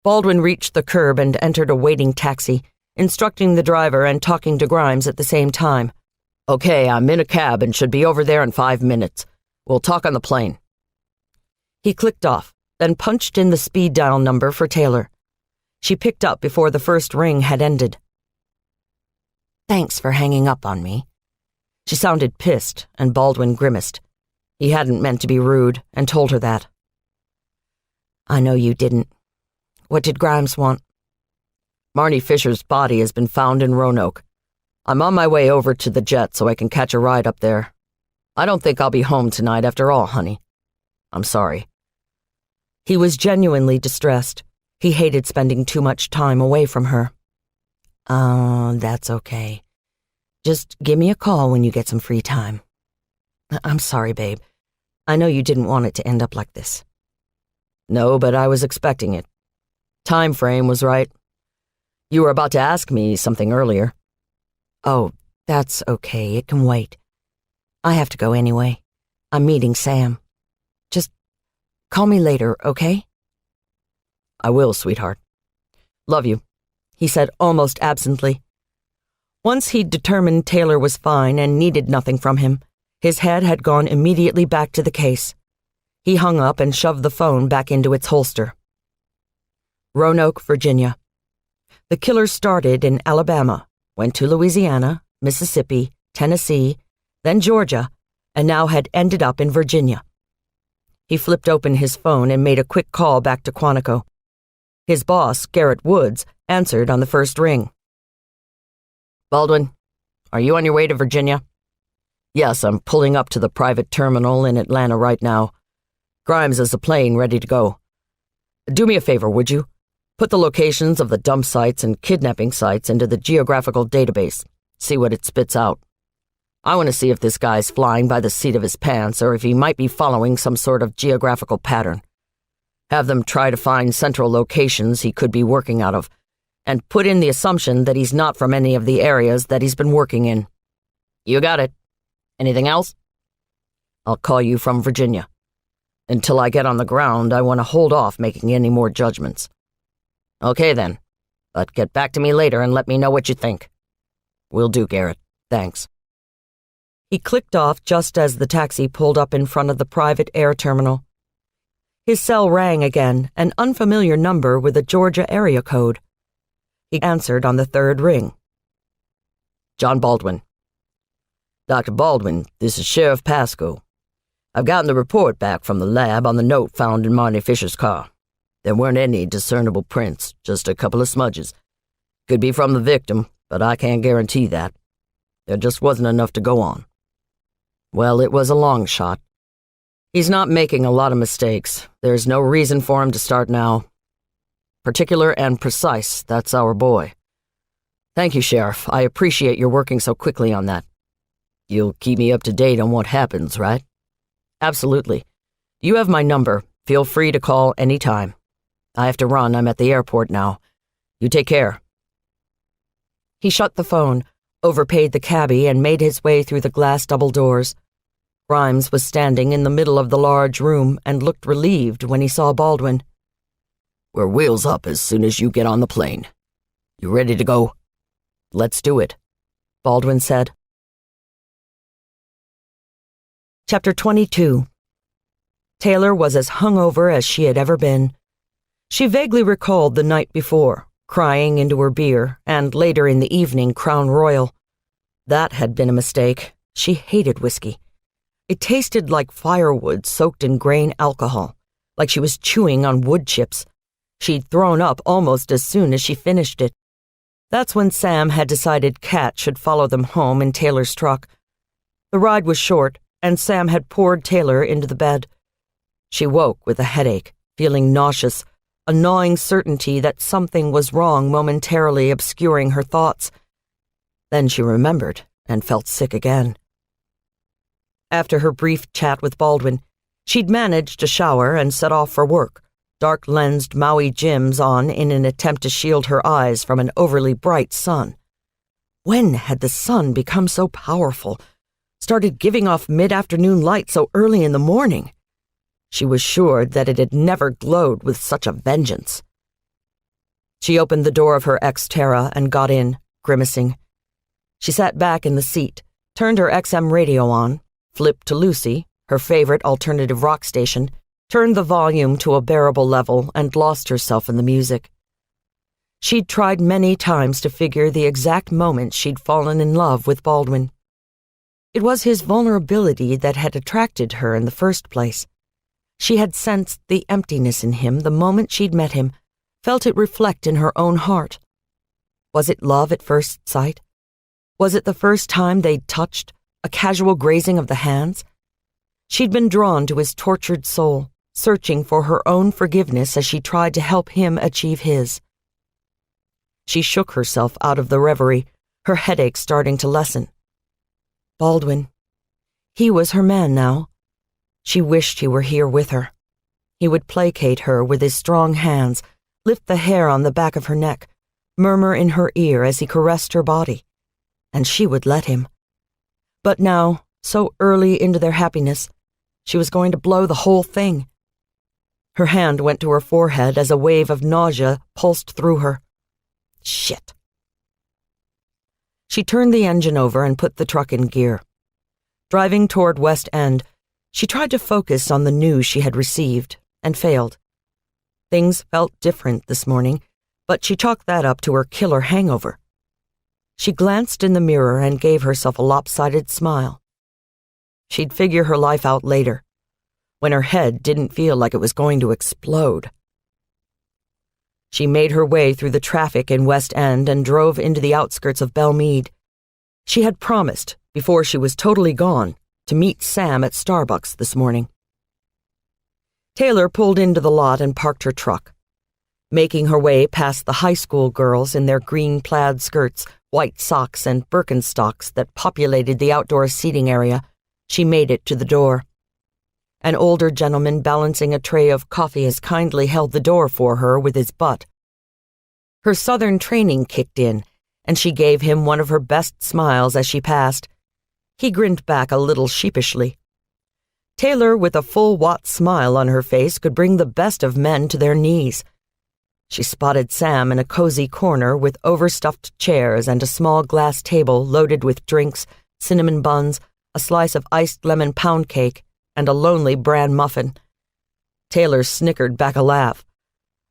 Baldwin reached the curb and entered a waiting taxi, instructing the driver and talking to Grimes at the same time. "Okay, I'm in a cab and should be over there in 5 minutes. We'll talk on the plane." He clicked off, then punched in the speed dial number for Taylor. She picked up before the first ring had ended. "Thanks for hanging up on me." She sounded pissed, and Baldwin grimaced. He hadn't meant to be rude, and told her that. "I know you didn't. What did Grimes want?" "Marnie Fisher's body has been found in Roanoke. I'm on my way over to the jet so I can catch a ride up there. I don't think I'll be home tonight after all, honey. I'm sorry." He was genuinely distressed. He hated spending too much time away from her. "Oh, that's okay. Just give me a call when you get some free time." "I'm sorry, babe. I know you didn't want it to end up like this." "No, but I was expecting it. Time frame was right. You were about to ask me something earlier." "Oh, that's okay. It can wait. I have to go anyway. I'm meeting Sam. Just call me later, okay?" "I will, sweetheart. Love you," he said almost absently. Once he'd determined Taylor was fine and needed nothing from him, His head had gone immediately back to the case. He hung up and shoved the phone back into its holster. Roanoke, Virginia. The killer started in Alabama, went to Louisiana, Mississippi, Tennessee, then Georgia, and now had ended up in Virginia. He flipped open his phone and made a quick call back to Quantico. His boss, Garrett Woods, answered on the first ring. Baldwin, are you on your way to Virginia? Yes, I'm pulling up to the private terminal in Atlanta right now. Grimes has a plane ready to go. Do me a favor, would you? Put the locations of the dump sites and kidnapping sites into the geographical database. See what it spits out. I want to see if this guy's flying by the seat of his pants or if he might be following some sort of geographical pattern. Have them try to find central locations he could be working out of, and put in the assumption that he's not from any of the areas that he's been working in. You got it. Anything else? I'll call you from Virginia. Until I get on the ground, I want to hold off making any more judgments. Okay then, but get back to me later and let me know what you think. Will do, Garrett. Thanks. He clicked off just as the taxi pulled up in front of the private air terminal. His cell rang again, an unfamiliar number with a Georgia area code. He answered on the third ring. John Baldwin. Dr. Baldwin, this is Sheriff Pascoe. I've gotten the report back from the lab on the note found in Marty Fisher's car. There weren't any discernible prints, just a couple of smudges. Could be from the victim, but I can't guarantee that. There just wasn't enough to go on. Well, it was a long shot. He's not making a lot of mistakes. There's no reason for him to start now. Particular and precise, that's our boy. Thank you, Sheriff. I appreciate your working so quickly on that. You'll keep me up to date on what happens, right? Absolutely. You have my number. Feel free to call any time. I have to run. I'm at the airport now. You take care. He shut the phone, overpaid the cabbie, and made his way through the glass double doors. Grimes was standing in the middle of the large room and looked relieved when he saw Baldwin. We're wheels up as soon as you get on the plane. You ready to go? Let's do it, Baldwin said. Chapter 22. Taylor was as hungover as she had ever been. She vaguely recalled the night before, crying into her beer, and later in the evening Crown Royal. That had been a mistake. She hated whiskey. It tasted like firewood soaked in grain alcohol, like she was chewing on wood chips. She'd thrown up almost as soon as she finished it. That's when Sam had decided Kat should follow them home in Taylor's truck. The ride was short, and Sam had poured Taylor into the bed. She woke with a headache, feeling nauseous, a gnawing certainty that something was wrong momentarily obscuring her thoughts. Then she remembered and felt sick again. After her brief chat with Baldwin, she'd managed to shower and set off for work, dark-lensed Maui Jims on in an attempt to shield her eyes from an overly bright sun. When had the sun become so powerful, started giving off mid-afternoon light so early in the morning? She was sure that it had never glowed with such a vengeance. She opened the door of her Xterra and got in, grimacing. She sat back in the seat, turned her XM radio on, flipped to Lucy, her favorite alternative rock station, turned the volume to a bearable level, and lost herself in the music. She'd tried many times to figure the exact moment she'd fallen in love with Baldwin. It was his vulnerability that had attracted her in the first place. She had sensed the emptiness in him the moment she'd met him, felt it reflect in her own heart. Was it love at first sight? Was it the first time they'd touched, a casual grazing of the hands? She'd been drawn to his tortured soul, searching for her own forgiveness as she tried to help him achieve his. She shook herself out of the reverie, her headache starting to lessen. Baldwin. He was her man now. She wished he were here with her. He would placate her with his strong hands, lift the hair on the back of her neck, murmur in her ear as he caressed her body. And she would let him. But now, so early into their happiness, she was going to blow the whole thing. Her hand went to her forehead as a wave of nausea pulsed through her. Shit. She turned the engine over and put the truck in gear. Driving toward West End, she tried to focus on the news she had received and failed. Things felt different this morning, but she chalked that up to her killer hangover. She glanced in the mirror and gave herself a lopsided smile. She'd figure her life out later, when her head didn't feel like it was going to explode. She made her way through the traffic in West End and drove into the outskirts of Belmead. She had promised, before she was totally gone, to meet Sam at Starbucks this morning. Taylor pulled into the lot and parked her truck. Making her way past the high school girls in their green plaid skirts, white socks, and Birkenstocks that populated the outdoor seating area, she made it to the door. An older gentleman balancing a tray of coffee as kindly held the door for her with his butt. Her Southern training kicked in, and she gave him one of her best smiles as she passed. He grinned back a little sheepishly. Taylor, with a full Watt smile on her face, could bring the best of men to their knees. She spotted Sam in a cozy corner with overstuffed chairs and a small glass table loaded with drinks, cinnamon buns, a slice of iced lemon pound cake, and a lonely bran muffin. Taylor snickered back a laugh.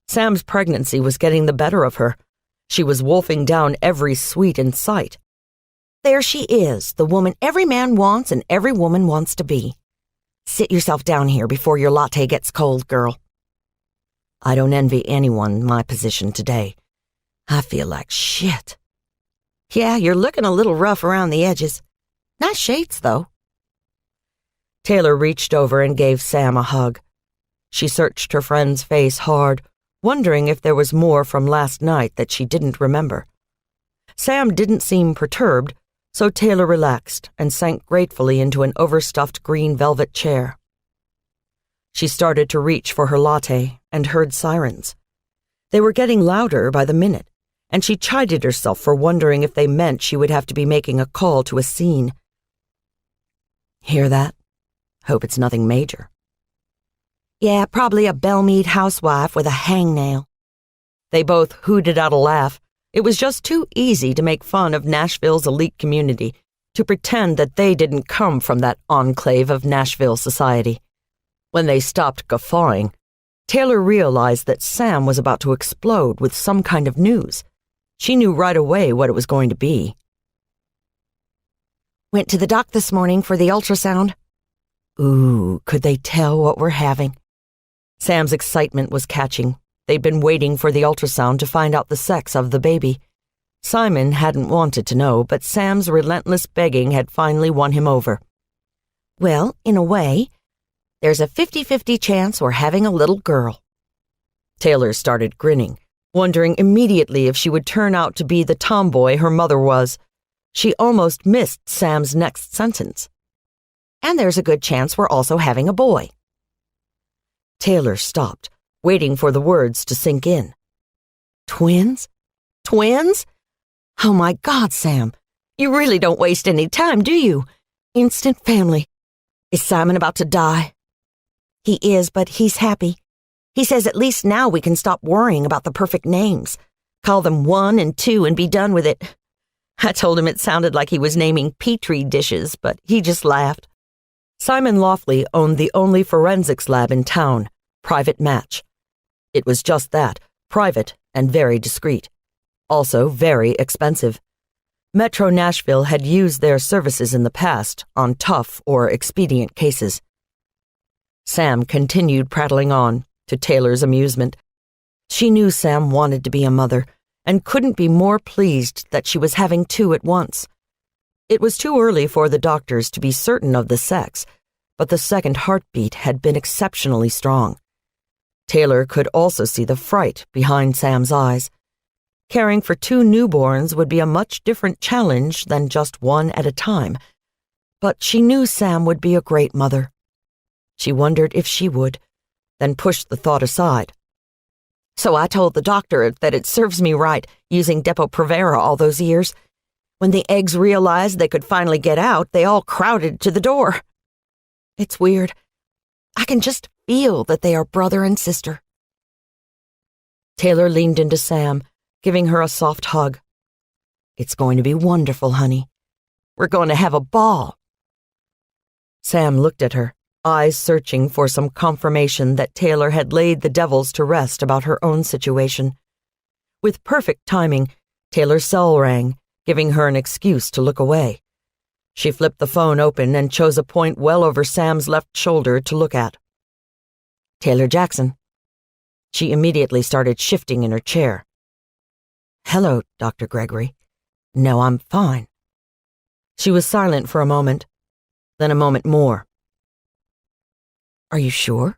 Sam's pregnancy was getting the better of her. She was wolfing down every sweet in sight. There she is, the woman every man wants and every woman wants to be. Sit yourself down here before your latte gets cold, girl. I don't envy anyone my position today. I feel like shit. Yeah, you're looking a little rough around the edges. Nice shades, though. Taylor reached over and gave Sam a hug. She searched her friend's face hard, wondering if there was more from last night that she didn't remember. Sam didn't seem perturbed, so Taylor relaxed and sank gratefully into an overstuffed green velvet chair. She started to reach for her latte and heard sirens. They were getting louder by the minute, and she chided herself for wondering if they meant she would have to be making a call to a scene. Hear that? Hope it's nothing major. Yeah, probably a Belmead housewife with a hangnail. They both hooted out a laugh. It was just too easy to make fun of Nashville's elite community, to pretend that they didn't come from that enclave of Nashville society. When they stopped guffawing, Taylor realized that Sam was about to explode with some kind of news. She knew right away what it was going to be. Went to the doc this morning for the ultrasound. Ooh, could they tell what we're having? Sam's excitement was catching. They'd been waiting for the ultrasound to find out the sex of the baby. Simon hadn't wanted to know, but Sam's relentless begging had finally won him over. Well, in a way, there's a 50-50 chance we're having a little girl. Taylor started grinning, wondering immediately if she would turn out to be the tomboy her mother was. She almost missed Sam's next sentence. And there's a good chance we're also having a boy. Taylor stopped, waiting for the words to sink in. Twins? Twins? Oh my God, Sam. You really don't waste any time, do you? Instant family. Is Simon about to die? He is, but he's happy. He says at least now we can stop worrying about the perfect names. Call them 1 and 2 and be done with it. I told him it sounded like he was naming Petri dishes, but he just laughed. Simon Laughley owned the only forensics lab in town, Private Match. It was just that, private and very discreet. Also very expensive. Metro Nashville had used their services in the past on tough or expedient cases. Sam continued prattling on, to Taylor's amusement. She knew Sam wanted to be a mother, and couldn't be more pleased that she was having 2 at once. It was too early for the doctors to be certain of the sex, but the second heartbeat had been exceptionally strong. Taylor could also see the fright behind Sam's eyes. Caring for 2 newborns would be a much different challenge than just 1 at a time, but she knew Sam would be a great mother. She wondered if she would, then pushed the thought aside. So I told the doctor that it serves me right using Depo-Provera all those years. When the eggs realized they could finally get out, they all crowded to the door. It's weird. I can just feel that they are brother and sister. Taylor leaned into Sam, giving her a soft hug. It's going to be wonderful, honey. We're going to have a ball. Sam looked at her, eyes searching for some confirmation that Taylor had laid the devils to rest about her own situation. With perfect timing, Taylor's cell rang, giving her an excuse to look away. She flipped the phone open and chose a point well over Sam's left shoulder to look at. Taylor Jackson. She immediately started shifting in her chair. Hello, Dr. Gregory. No, I'm fine. She was silent for a moment, then a moment more. Are you sure?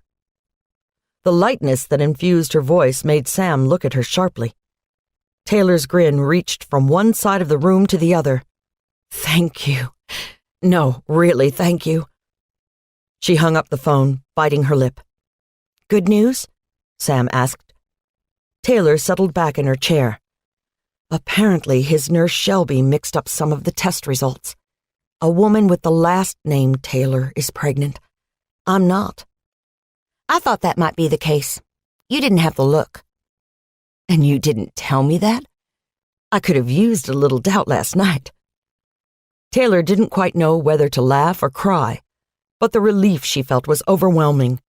The lightness that infused her voice made Sam look at her sharply. Taylor's grin reached from one side of the room to the other. Thank you. No, really, thank you. She hung up the phone, biting her lip. Good news? Sam asked. Taylor settled back in her chair. Apparently, his nurse Shelby mixed up some of the test results. A woman with the last name Taylor is pregnant. I'm not. I thought that might be the case. You didn't have the look. And you didn't tell me that? I could have used a little doubt last night. Taylor didn't quite know whether to laugh or cry, but the relief she felt was overwhelming.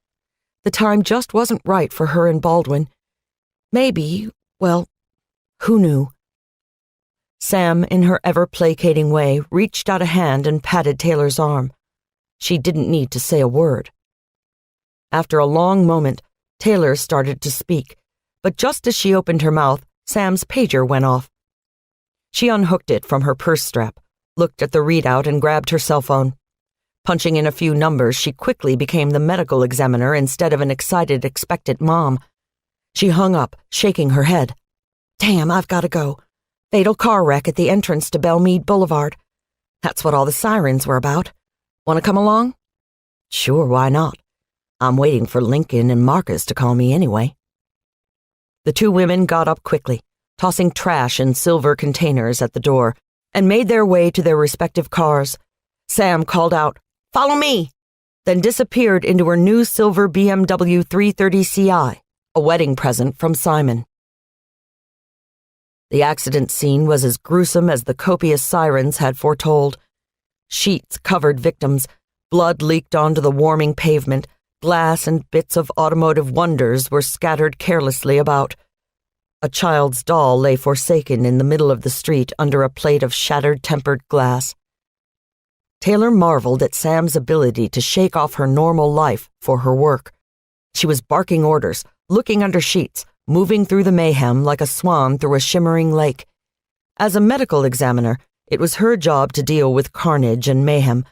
The time just wasn't right for her and Baldwin. Maybe, well, who knew? Sam, in her ever-placating way, reached out a hand and patted Taylor's arm. She didn't need to say a word. After a long moment, Taylor started to speak, but just as she opened her mouth, Sam's pager went off. She unhooked it from her purse strap, looked at the readout, and grabbed her cell phone. Punching in a few numbers, she quickly became the medical examiner instead of an excited, expectant mom. She hung up, shaking her head. Damn, I've got to go. Fatal car wreck at the entrance to Belmead Boulevard. That's what all the sirens were about. Want to come along? Sure, why not? I'm waiting for Lincoln and Marcus to call me anyway. The two women got up quickly, tossing trash in silver containers at the door, and made their way to their respective cars. Sam called out, "Follow me!" then disappeared into her new silver BMW 330 Ci, a wedding present from Simon. The accident scene was as gruesome as the copious sirens had foretold. Sheets covered victims, blood leaked onto the warming pavement, glass and bits of automotive wonders were scattered carelessly about. A child's doll lay forsaken in the middle of the street under a plate of shattered tempered glass. Taylor marveled at Sam's ability to shake off her normal life for her work. She was barking orders, looking under sheets, moving through the mayhem like a swan through a shimmering lake. As a medical examiner, it was her job to deal with carnage and mayhem,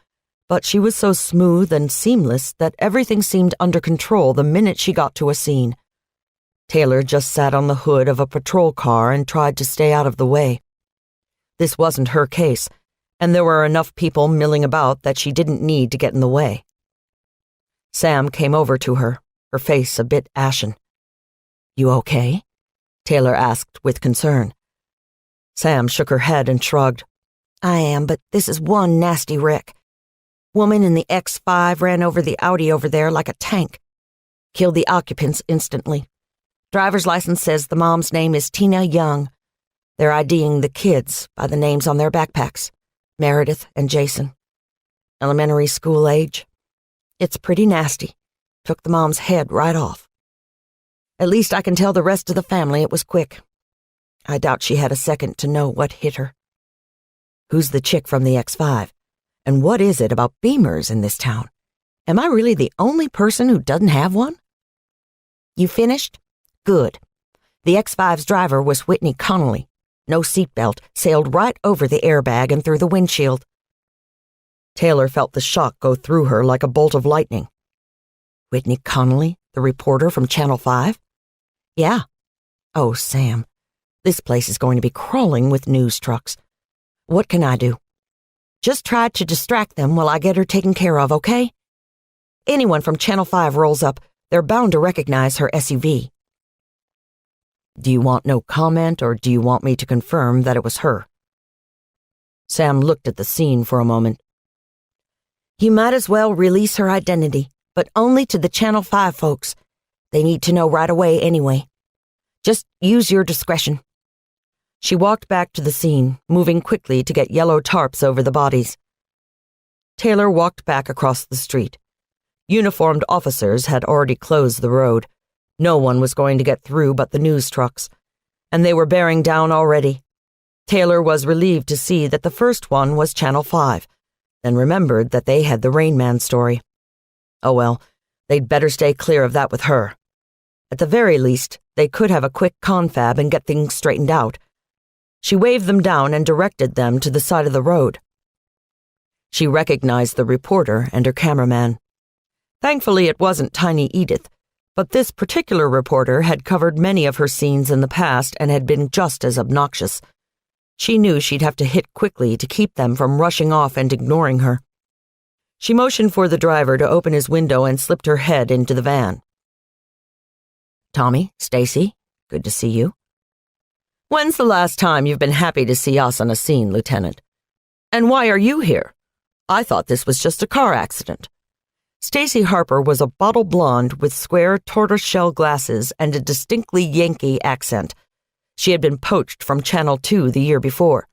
but she was so smooth and seamless that everything seemed under control the minute she got to a scene. Taylor just sat on the hood of a patrol car and tried to stay out of the way. This wasn't her case, and there were enough people milling about that she didn't need to get in the way. Sam came over to her, her face a bit ashen. You okay? Taylor asked with concern. Sam shook her head and shrugged. I am, but this is one nasty wreck. Woman in the X5 ran over the Audi over there like a tank. Killed the occupants instantly. Driver's license says the mom's name is Tina Young. They're IDing the kids by the names on their backpacks. Meredith and Jason. Elementary school age. It's pretty nasty. Took the mom's head right off. At least I can tell the rest of the family it was quick. I doubt she had a second to know what hit her. Who's the chick from the X5? And what is it about Beamers in this town? Am I really the only person who doesn't have one? You finished? Good. The X5's driver was Whitney Connolly. No seatbelt, sailed right over the airbag and through the windshield. Taylor felt the shock go through her like a bolt of lightning. Whitney Connolly, the reporter from Channel 5? Yeah. Oh, Sam, this place is going to be crawling with news trucks. What can I do? Just try to distract them while I get her taken care of, okay? Anyone from Channel 5 rolls up, they're bound to recognize her SUV. Do you want no comment, or do you want me to confirm that it was her? Sam looked at the scene for a moment. You might as well release her identity, but only to the Channel 5 folks. They need to know right away anyway. Just use your discretion. She walked back to the scene, moving quickly to get yellow tarps over the bodies. Taylor walked back across the street. Uniformed officers had already closed the road. No one was going to get through but the news trucks, and they were bearing down already. Taylor was relieved to see that the first one was Channel 5, then remembered that they had the Rain Man story. Oh well, they'd better stay clear of that with her. At the very least, they could have a quick confab and get things straightened out. She waved them down and directed them to the side of the road. She recognized the reporter and her cameraman. Thankfully, it wasn't Tiny Edith, but this particular reporter had covered many of her scenes in the past and had been just as obnoxious. She knew she'd have to hit quickly to keep them from rushing off and ignoring her. She motioned for the driver to open his window and slipped her head into the van. "Tommy, Stacy, good to see you. When's the last time you've been happy to see us on a scene, Lieutenant? And why are you here? I thought this was just a car accident." Stacy Harper was a bottle blonde with square tortoiseshell glasses and a distinctly Yankee accent. She had been poached from Channel 2 the year before.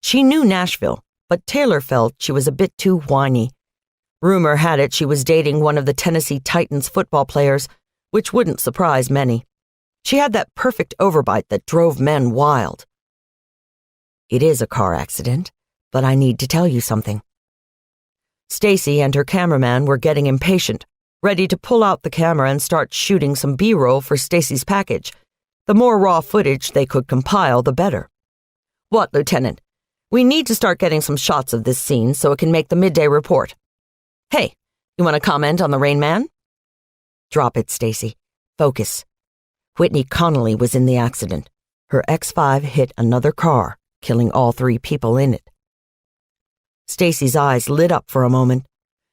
She knew Nashville, but Taylor felt she was a bit too whiny. Rumor had it she was dating one of the Tennessee Titans football players, which wouldn't surprise many. She had that perfect overbite that drove men wild. "It is a car accident, but I need to tell you something." Stacy and her cameraman were getting impatient, ready to pull out the camera and start shooting some B-roll for Stacy's package. The more raw footage they could compile, the better. "What, Lieutenant? We need to start getting some shots of this scene so it can make the midday report. Hey, you want to comment on the Rain Man?" "Drop it, Stacy. Focus. Whitney Connolly was in the accident. Her X5 hit another car, killing all 3 people in it." Stacy's eyes lit up for a moment.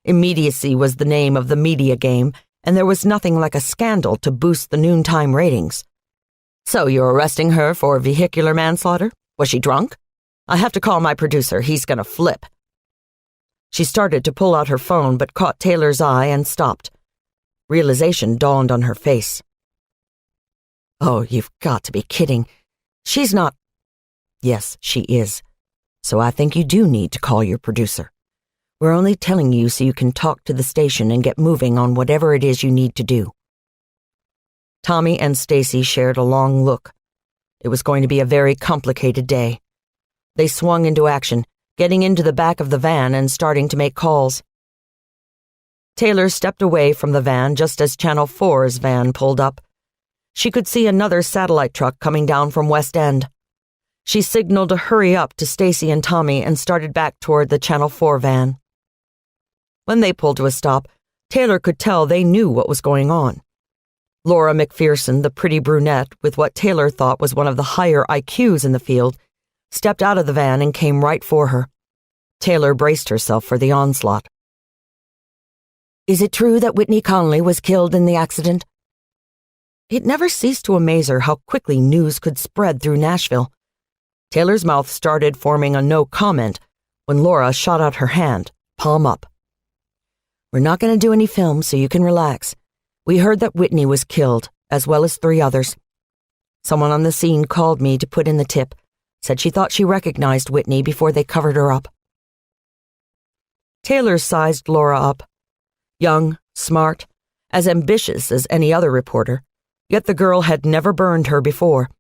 Immediacy was the name of the media game, and there was nothing like a scandal to boost the noontime ratings. "So you're arresting her for vehicular manslaughter? Was she drunk? I have to call my producer. He's gonna flip." She started to pull out her phone but caught Taylor's eye and stopped. Realization dawned on her face. "Oh, you've got to be kidding. She's not—" "Yes, she is. So I think you do need to call your producer. We're only telling you so you can talk to the station and get moving on whatever it is you need to do." Tommy and Stacy shared a long look. It was going to be a very complicated day. They swung into action, getting into the back of the van and starting to make calls. Taylor stepped away from the van just as Channel 4's van pulled up. She could see another satellite truck coming down from West End. She signaled to hurry up to Stacy and Tommy and started back toward the Channel 4 van. When they pulled to a stop, Taylor could tell they knew what was going on. Laura McPherson, the pretty brunette with what Taylor thought was one of the higher IQs in the field, stepped out of the van and came right for her. Taylor braced herself for the onslaught. "Is it true that Whitney Connolly was killed in the accident?" It never ceased to amaze her how quickly news could spread through Nashville. Taylor's mouth started forming a no comment when Laura shot out her hand, palm up. "We're not going to do any film, so you can relax. We heard that Whitney was killed, as well as 3 others. Someone on the scene called me to put in the tip, said she thought she recognized Whitney before they covered her up." Taylor sized Laura up. Young, smart, as ambitious as any other reporter, yet the girl had never burned her before.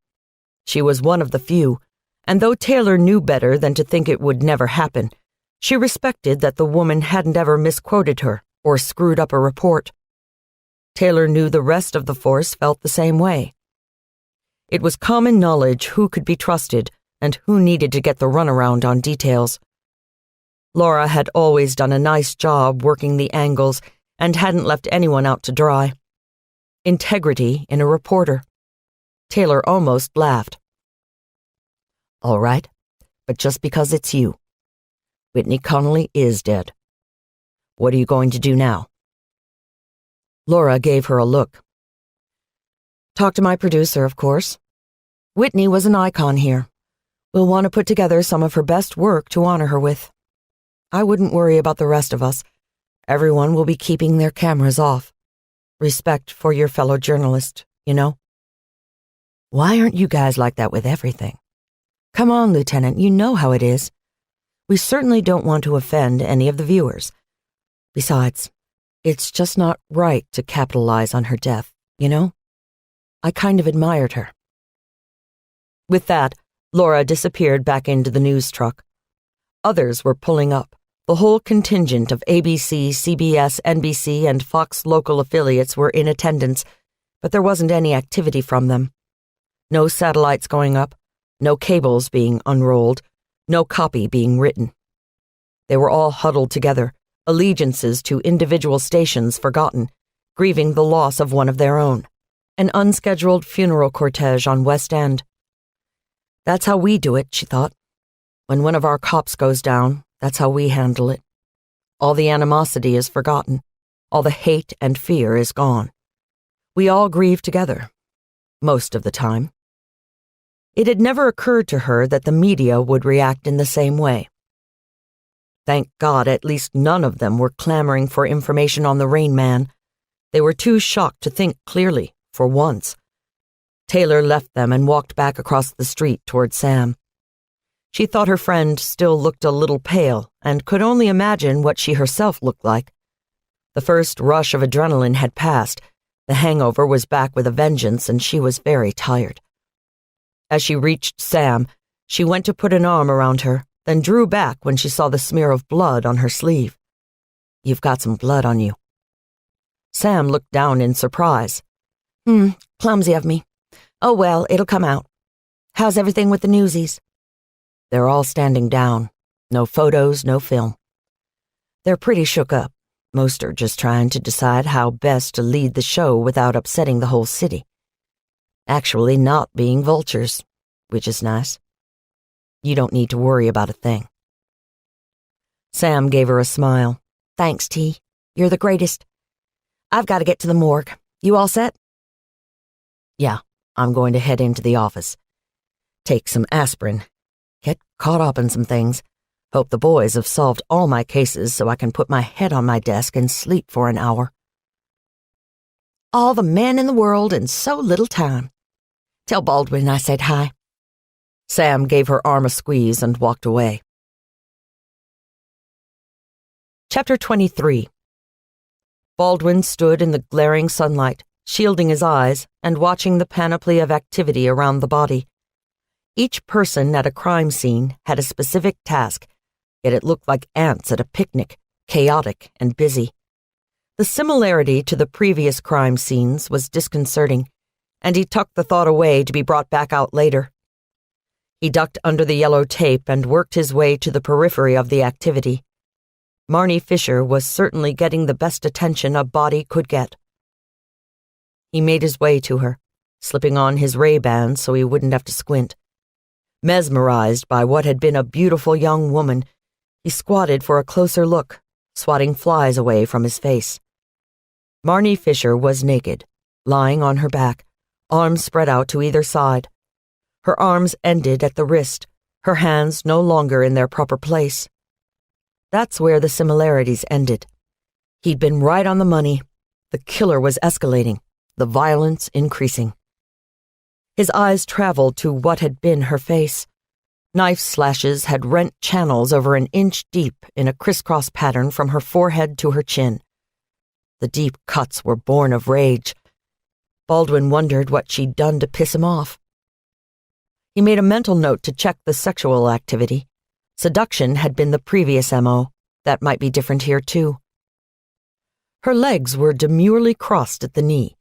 She was one of the few, and though Taylor knew better than to think it would never happen, she respected that the woman hadn't ever misquoted her or screwed up a report. Taylor knew the rest of the force felt the same way. It was common knowledge who could be trusted and who needed to get the runaround on details. Laura had always done a nice job working the angles and hadn't left anyone out to dry. Integrity in a reporter. Taylor almost laughed. "All right, but just because it's you. Whitney Connolly is dead. What are you going to do now?" Laura gave her a look. "Talk to my producer, of course. Whitney was an icon here. We'll want to put together some of her best work to honor her with. I wouldn't worry about the rest of us. Everyone will be keeping their cameras off. Respect for your fellow journalist, you know?" "Why aren't you guys like that with everything? Come on, Lieutenant, you know how it is. We certainly don't want to offend any of the viewers. Besides, it's just not right to capitalize on her death, you know? I kind of admired her." With that, Laura disappeared back into the news truck. Others were pulling up. The whole contingent of ABC, CBS, NBC, and Fox local affiliates were in attendance, but there wasn't any activity from them. No satellites going up, no cables being unrolled, no copy being written. They were all huddled together, allegiances to individual stations forgotten, grieving the loss of one of their own. An unscheduled funeral cortege on West End. That's how we do it, she thought. When one of our cops goes down, that's how we handle it. All the animosity is forgotten. All the hate and fear is gone. We all grieve together. Most of the time. It had never occurred to her that the media would react in the same way. Thank God at least none of them were clamoring for information on the Rain Man. They were too shocked to think clearly, for once. Taylor left them and walked back across the street toward Sam. She thought her friend still looked a little pale and could only imagine what she herself looked like. The first rush of adrenaline had passed. The hangover was back with a vengeance, and she was very tired. As she reached Sam, she went to put an arm around her, then drew back when she saw the smear of blood on her sleeve. "You've got some blood on you." Sam looked down in surprise. Clumsy of me. Oh well, it'll come out. How's everything with the newsies?" "They're all standing down. No photos, no film. They're pretty shook up. Most are just trying to decide how best to lead the show without upsetting the whole city. Actually not being vultures, which is nice. You don't need to worry about a thing." Sam gave her a smile. "Thanks, T. You're the greatest. I've got to get to the morgue. You all set?" "Yeah, I'm going to head into the office. Take some aspirin. Get caught up in some things. Hope the boys have solved all my cases so I can put my head on my desk and sleep for an hour." "All the men in the world and so little time. Tell Baldwin I said hi." Sam gave her arm a squeeze and walked away. Chapter 23. Baldwin stood in the glaring sunlight, shielding his eyes and watching the panoply of activity around the body. Each person at a crime scene had a specific task, yet it looked like ants at a picnic, chaotic and busy. The similarity to the previous crime scenes was disconcerting, and he tucked the thought away to be brought back out later. He ducked under the yellow tape and worked his way to the periphery of the activity. Marnie Fisher was certainly getting the best attention a body could get. He made his way to her, slipping on his Ray-Bans so he wouldn't have to squint. Mesmerized by what had been a beautiful young woman, he squatted for a closer look, swatting flies away from his face. Marnie Fisher was naked, lying on her back, arms spread out to either side. Her arms ended at the wrist, her hands no longer in their proper place. That's where the similarities ended. He'd been right on the money. The killer was escalating, the violence increasing. His eyes traveled to what had been her face. Knife slashes had rent channels over an inch deep in a crisscross pattern from her forehead to her chin. The deep cuts were born of rage. Baldwin wondered what she'd done to piss him off. He made a mental note to check the sexual activity. Seduction had been the previous MO. That might be different here, too. Her legs were demurely crossed at the knee.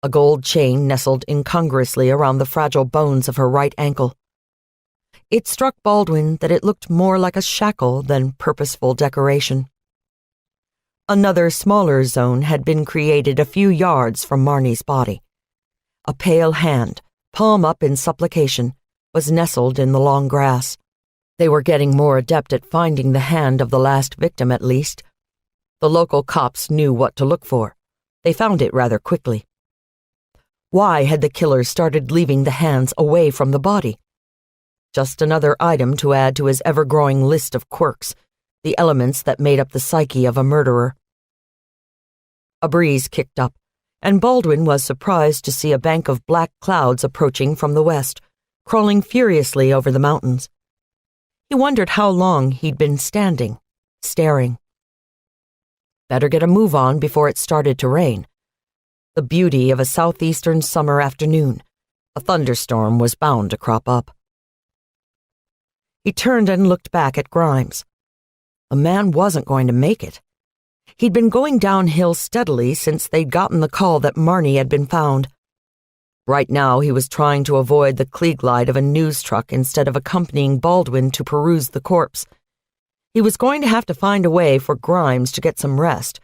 A gold chain nestled incongruously around the fragile bones of her right ankle. It struck Baldwin that it looked more like a shackle than purposeful decoration. Another smaller zone had been created a few yards from Marnie's body. A pale hand, palm up in supplication, was nestled in the long grass. They were getting more adept at finding the hand of the last victim, at least. The local cops knew what to look for. They found it rather quickly. Why had the killer started leaving the hands away from the body? Just another item to add to his ever-growing list of quirks, the elements that made up the psyche of a murderer. A breeze kicked up, and Baldwin was surprised to see a bank of black clouds approaching from the west, crawling furiously over the mountains. He wondered how long he'd been standing, staring. Better get a move on before it started to rain. The beauty of a southeastern summer afternoon. A thunderstorm was bound to crop up. He turned and looked back at Grimes. The man wasn't going to make it. He'd been going downhill steadily since they'd gotten the call that Marnie had been found. Right now he was trying to avoid the Klieg light of a news truck instead of accompanying Baldwin to peruse the corpse. He was going to have to find a way for Grimes to get some rest,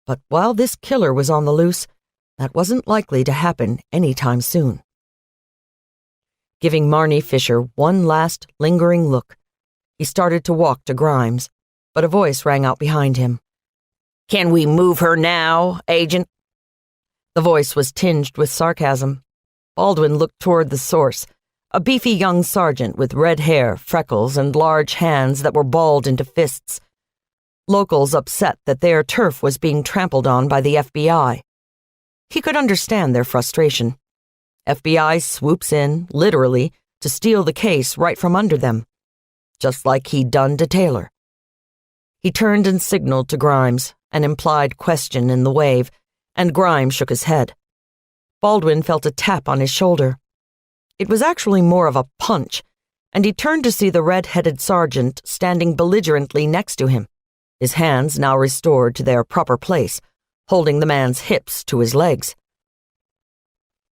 but while this killer was on the loose, that wasn't likely to happen any time soon. Giving Marnie Fisher one last lingering look, he started to walk to Grimes, but a voice rang out behind him. Can we move her now, Agent? The voice was tinged with sarcasm. Baldwin looked toward the source, a beefy young sergeant with red hair, freckles, and large hands that were balled into fists. Locals upset that their turf was being trampled on by the FBI. He could understand their frustration. FBI swoops in, literally, to steal the case right from under them, just like he'd done to Taylor. He turned and signaled to Grimes, an implied question in the wave, and Grimes shook his head. Baldwin felt a tap on his shoulder. It was actually more of a punch, and he turned to see the red-headed sergeant standing belligerently next to him, his hands now restored to their proper place, holding the man's hips to his legs.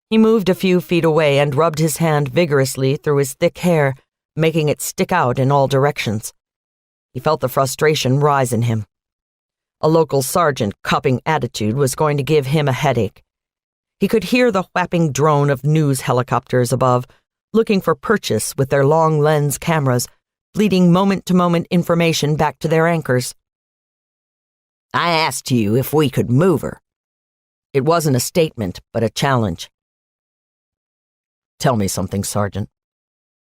He moved a few feet away and rubbed his hand vigorously through his thick hair, making it stick out in all directions. He felt the frustration rise in him. A local sergeant copping attitude was going to give him a headache. He could hear the whapping drone of news helicopters above, looking for purchase with their long lens cameras, bleeding moment-to-moment information back to their anchors. I asked you if we could move her. It wasn't a statement, but a challenge. Tell me something, Sergeant,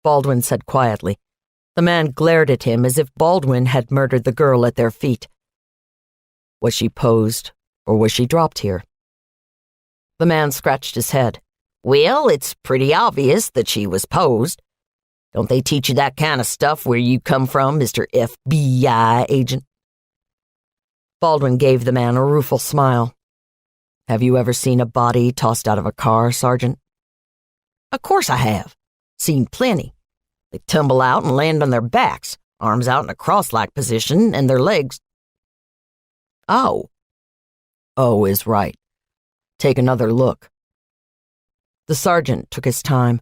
Baldwin said quietly. The man glared at him as if Baldwin had murdered the girl at their feet. Was she posed, or was she dropped here? The man scratched his head. Well, it's pretty obvious that she was posed. Don't they teach you that kind of stuff where you come from, Mr. FBI agent? Baldwin gave the man a rueful smile. Have you ever seen a body tossed out of a car, Sergeant? Of course I have. Seen plenty. They tumble out and land on their backs, arms out in a cross-like position, and their legs. Oh. Oh is right. Take another look. The sergeant took his time,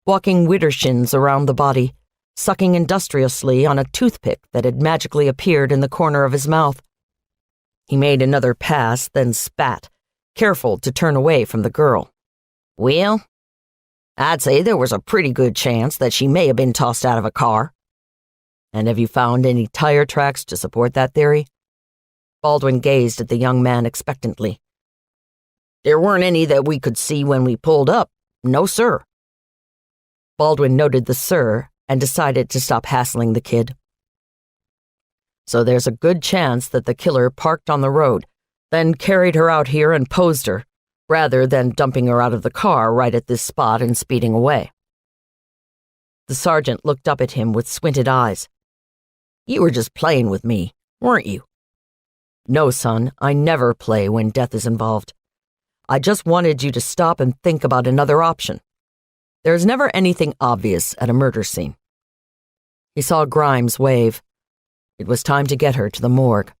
walking widdershins around the body, sucking industriously on a toothpick that had magically appeared in the corner of his mouth. He made another pass, then spat, careful to turn away from the girl. Well, I'd say there was a pretty good chance that she may have been tossed out of a car. And have you found any tire tracks to support that theory? Baldwin gazed at the young man expectantly. There weren't any that we could see when we pulled up. No, sir. Baldwin noted the sir and decided to stop hassling the kid. So there's a good chance that the killer parked on the road, then carried her out here and posed her, rather than dumping her out of the car right at this spot and speeding away. The sergeant looked up at him with squinted eyes. You were just playing with me, weren't you? No, son, I never play when death is involved. I just wanted you to stop and think about another option. There's never anything obvious at a murder scene. He saw Grimes wave. It was time to get her to the morgue.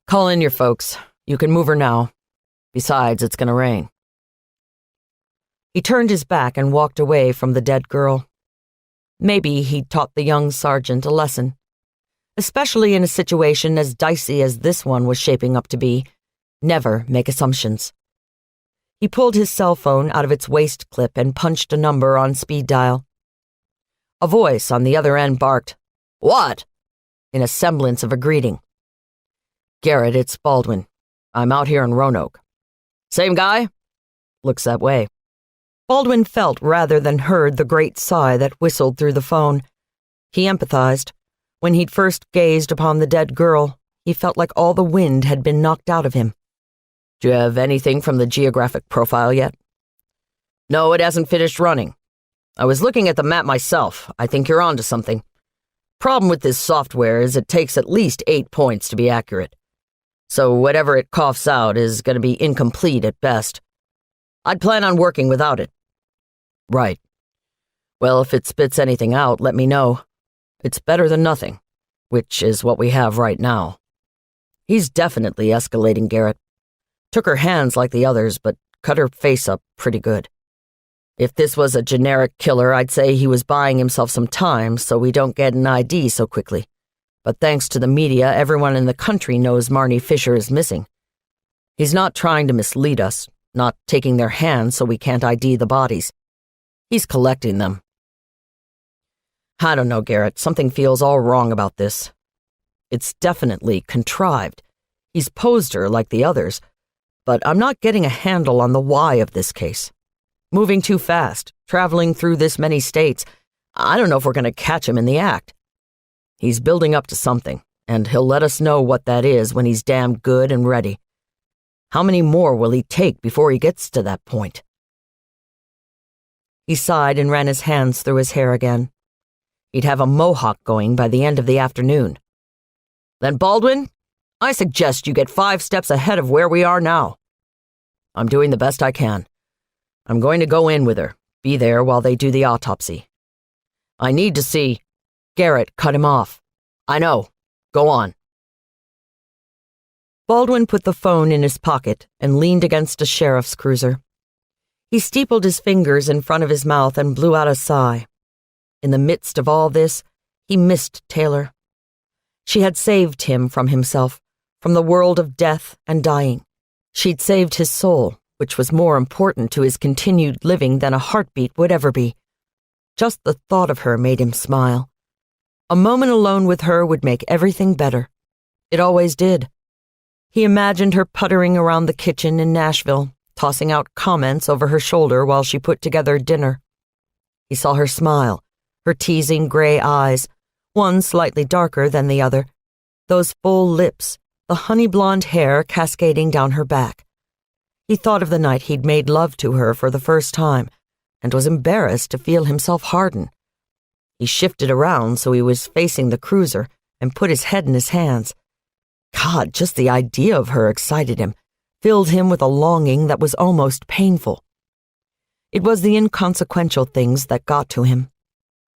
Call in your folks. You can move her now. Besides, it's going to rain. He turned his back and walked away from the dead girl. Maybe he'd taught the young sergeant a lesson. Especially in a situation as dicey as this one was shaping up to be, never make assumptions. He pulled his cell phone out of its waist clip and punched a number on speed dial. A voice on the other end barked, "What?" in a semblance of a greeting. Garrett, it's Baldwin. I'm out here in Roanoke. Same guy? Looks that way. Baldwin felt rather than heard the great sigh that whistled through the phone. He empathized. When he'd first gazed upon the dead girl, he felt like all the wind had been knocked out of him. Do you have anything from the geographic profile yet? No, it hasn't finished running. I was looking at the map myself. I think you're onto something. Problem with this software is it takes at least 8 points to be accurate. So whatever it coughs out is going to be incomplete at best. I'd plan on working without it. Right. Well, if it spits anything out, let me know. It's better than nothing, which is what we have right now. He's definitely escalating, Garrett. Took her hands like the others, but cut her face up pretty good. If this was a generic killer, I'd say he was buying himself some time so we don't get an ID so quickly. But thanks to the media, everyone in the country knows Marnie Fisher is missing. He's not trying to mislead us, not taking their hands so we can't ID the bodies. He's collecting them. I don't know, Garrett. Something feels all wrong about this. It's definitely contrived. He's posed her like the others, but I'm not getting a handle on the why of this case. Moving too fast, traveling through this many states, I don't know if we're going to catch him in the act. He's building up to something, and he'll let us know what that is when he's damn good and ready. How many more will he take before he gets to that point? He sighed and ran his hands through his hair again. He'd have a mohawk going by the end of the afternoon. Then, Baldwin, I suggest you get 5 steps ahead of where we are now. I'm doing the best I can. I'm going to go in with her, be there while they do the autopsy. I need to see... Garrett cut him off. I know. Go on. Baldwin put the phone in his pocket and leaned against a sheriff's cruiser. He steepled his fingers in front of his mouth and blew out a sigh. In the midst of all this, he missed Taylor. She had saved him from himself, from the world of death and dying. She'd saved his soul, which was more important to his continued living than a heartbeat would ever be. Just the thought of her made him smile. A moment alone with her would make everything better. It always did. He imagined her puttering around the kitchen in Nashville, tossing out comments over her shoulder while she put together dinner. He saw her smile, her teasing gray eyes, one slightly darker than the other, those full lips, the honey-blonde hair cascading down her back. He thought of the night he'd made love to her for the first time, and was embarrassed to feel himself harden. He shifted around so he was facing the cruiser and put his head in his hands. God, just the idea of her excited him, filled him with a longing that was almost painful. It was the inconsequential things that got to him.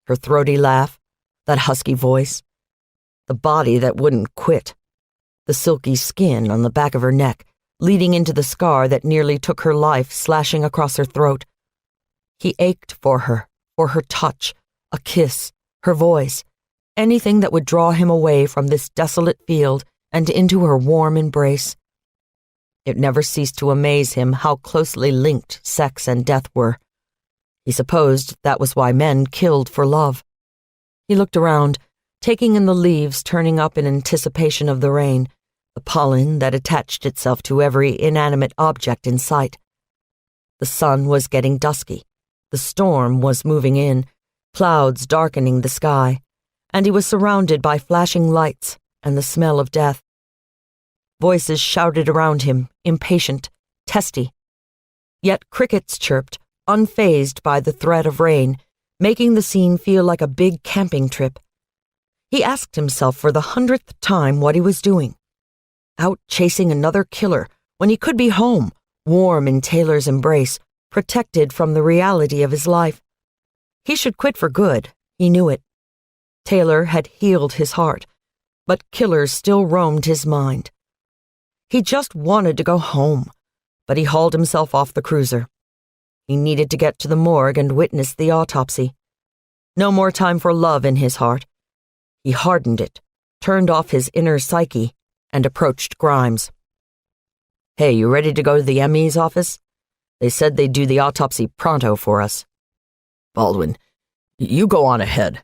Her throaty laugh, that husky voice, the body that wouldn't quit, the silky skin on the back of her neck, leading into the scar that nearly took her life slashing across her throat. He ached for her touch, a kiss, her voice, anything that would draw him away from this desolate field and into her warm embrace. It never ceased to amaze him how closely linked sex and death were. He supposed that was why men killed for love. He looked around, taking in the leaves turning up in anticipation of the rain, the pollen that attached itself to every inanimate object in sight. The sun was getting dusky. The storm was moving in, clouds darkening the sky, and he was surrounded by flashing lights and the smell of death. Voices shouted around him, impatient, testy. Yet crickets chirped, unfazed by the threat of rain, making the scene feel like a big camping trip. He asked himself for the 100th time what he was doing. Out chasing another killer when he could be home, warm in Taylor's embrace, protected from the reality of his life. He should quit for good, he knew it. Taylor had healed his heart, but killers still roamed his mind. He just wanted to go home, but he hauled himself off the cruiser. He needed to get to the morgue and witness the autopsy. No more time for love in his heart. He hardened it, turned off his inner psyche, and approached Grimes. Hey, you ready to go to the ME's office? They said they'd do the autopsy pronto for us. Baldwin, you go on ahead.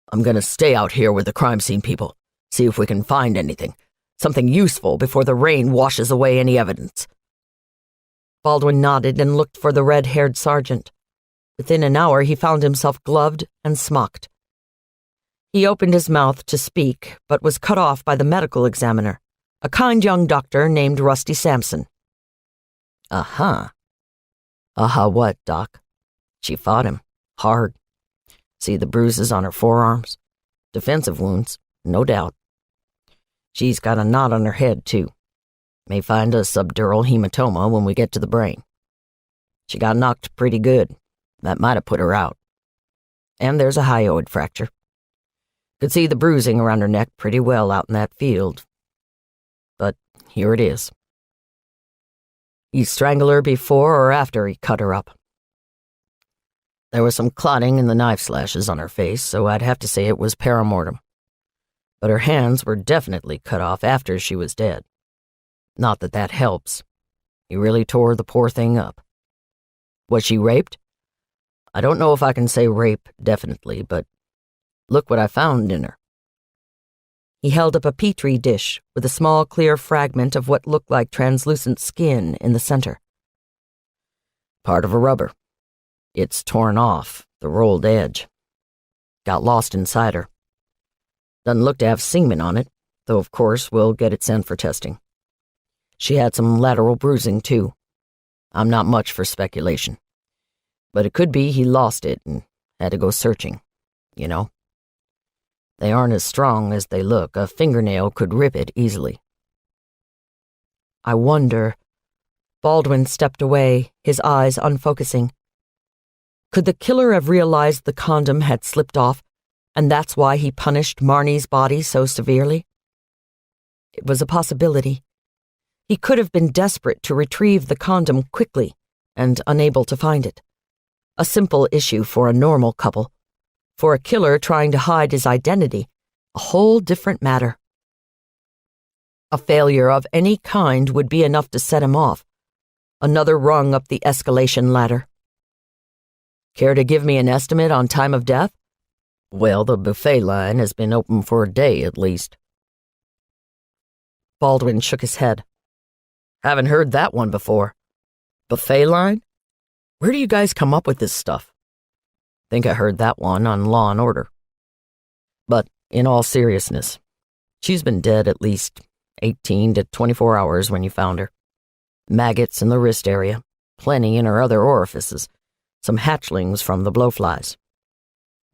I'm gonna stay out here with the crime scene people, see if we can find anything, something useful before the rain washes away any evidence. Baldwin nodded and looked for the red-haired sergeant. Within an hour, he found himself gloved and smocked. He opened his mouth to speak, but was cut off by the medical examiner, a kind young doctor named Rusty Sampson. Uh-huh. Uh-huh what, Doc? She fought him. Hard. See the bruises on her forearms? defensive wounds, no doubt. She's got a knot on her head, too. May find a subdural hematoma when we get to the brain. She got knocked pretty good. That might have put her out. And there's a hyoid fracture. Could see the bruising around her neck pretty well out in that field. But here it is. He strangled her before or after he cut her up. There was some clotting in the knife slashes on her face, so I'd have to say it was paramortem. But her hands were definitely cut off after she was dead. Not that that helps. He really tore the poor thing up. Was she raped? I don't know if I can say rape definitely, but look what I found in her. He held up a petri dish with a small clear fragment of what looked like translucent skin in the center. Part of a rubber. It's torn off, the rolled edge. Got lost inside her. Doesn't look to have semen on it, though of course we'll get it sent for testing. She had some lateral bruising too. I'm not much for speculation. But it could be he lost it and had to go searching, you know. They aren't as strong as they look. A fingernail could rip it easily. I wonder. Baldwin stepped away, his eyes unfocusing. Could the killer have realized the condom had slipped off, and that's why he punished Marnie's body so severely? It was a possibility. He could have been desperate to retrieve the condom quickly and unable to find it. A simple issue for a normal couple. For a killer trying to hide his identity, a whole different matter. A failure of any kind would be enough to set him off. Another rung up the escalation ladder. Care to give me an estimate on time of death? Well, the buffet line has been open for a day at least. Baldwin shook his head. Haven't heard that one before. Buffet line? Where do you guys come up with this stuff? Think I heard that one on Law and Order. But in all seriousness, she's been dead at least 18 to 24 hours when you found her. Maggots in the wrist area, plenty in her other orifices, some hatchlings from the blowflies.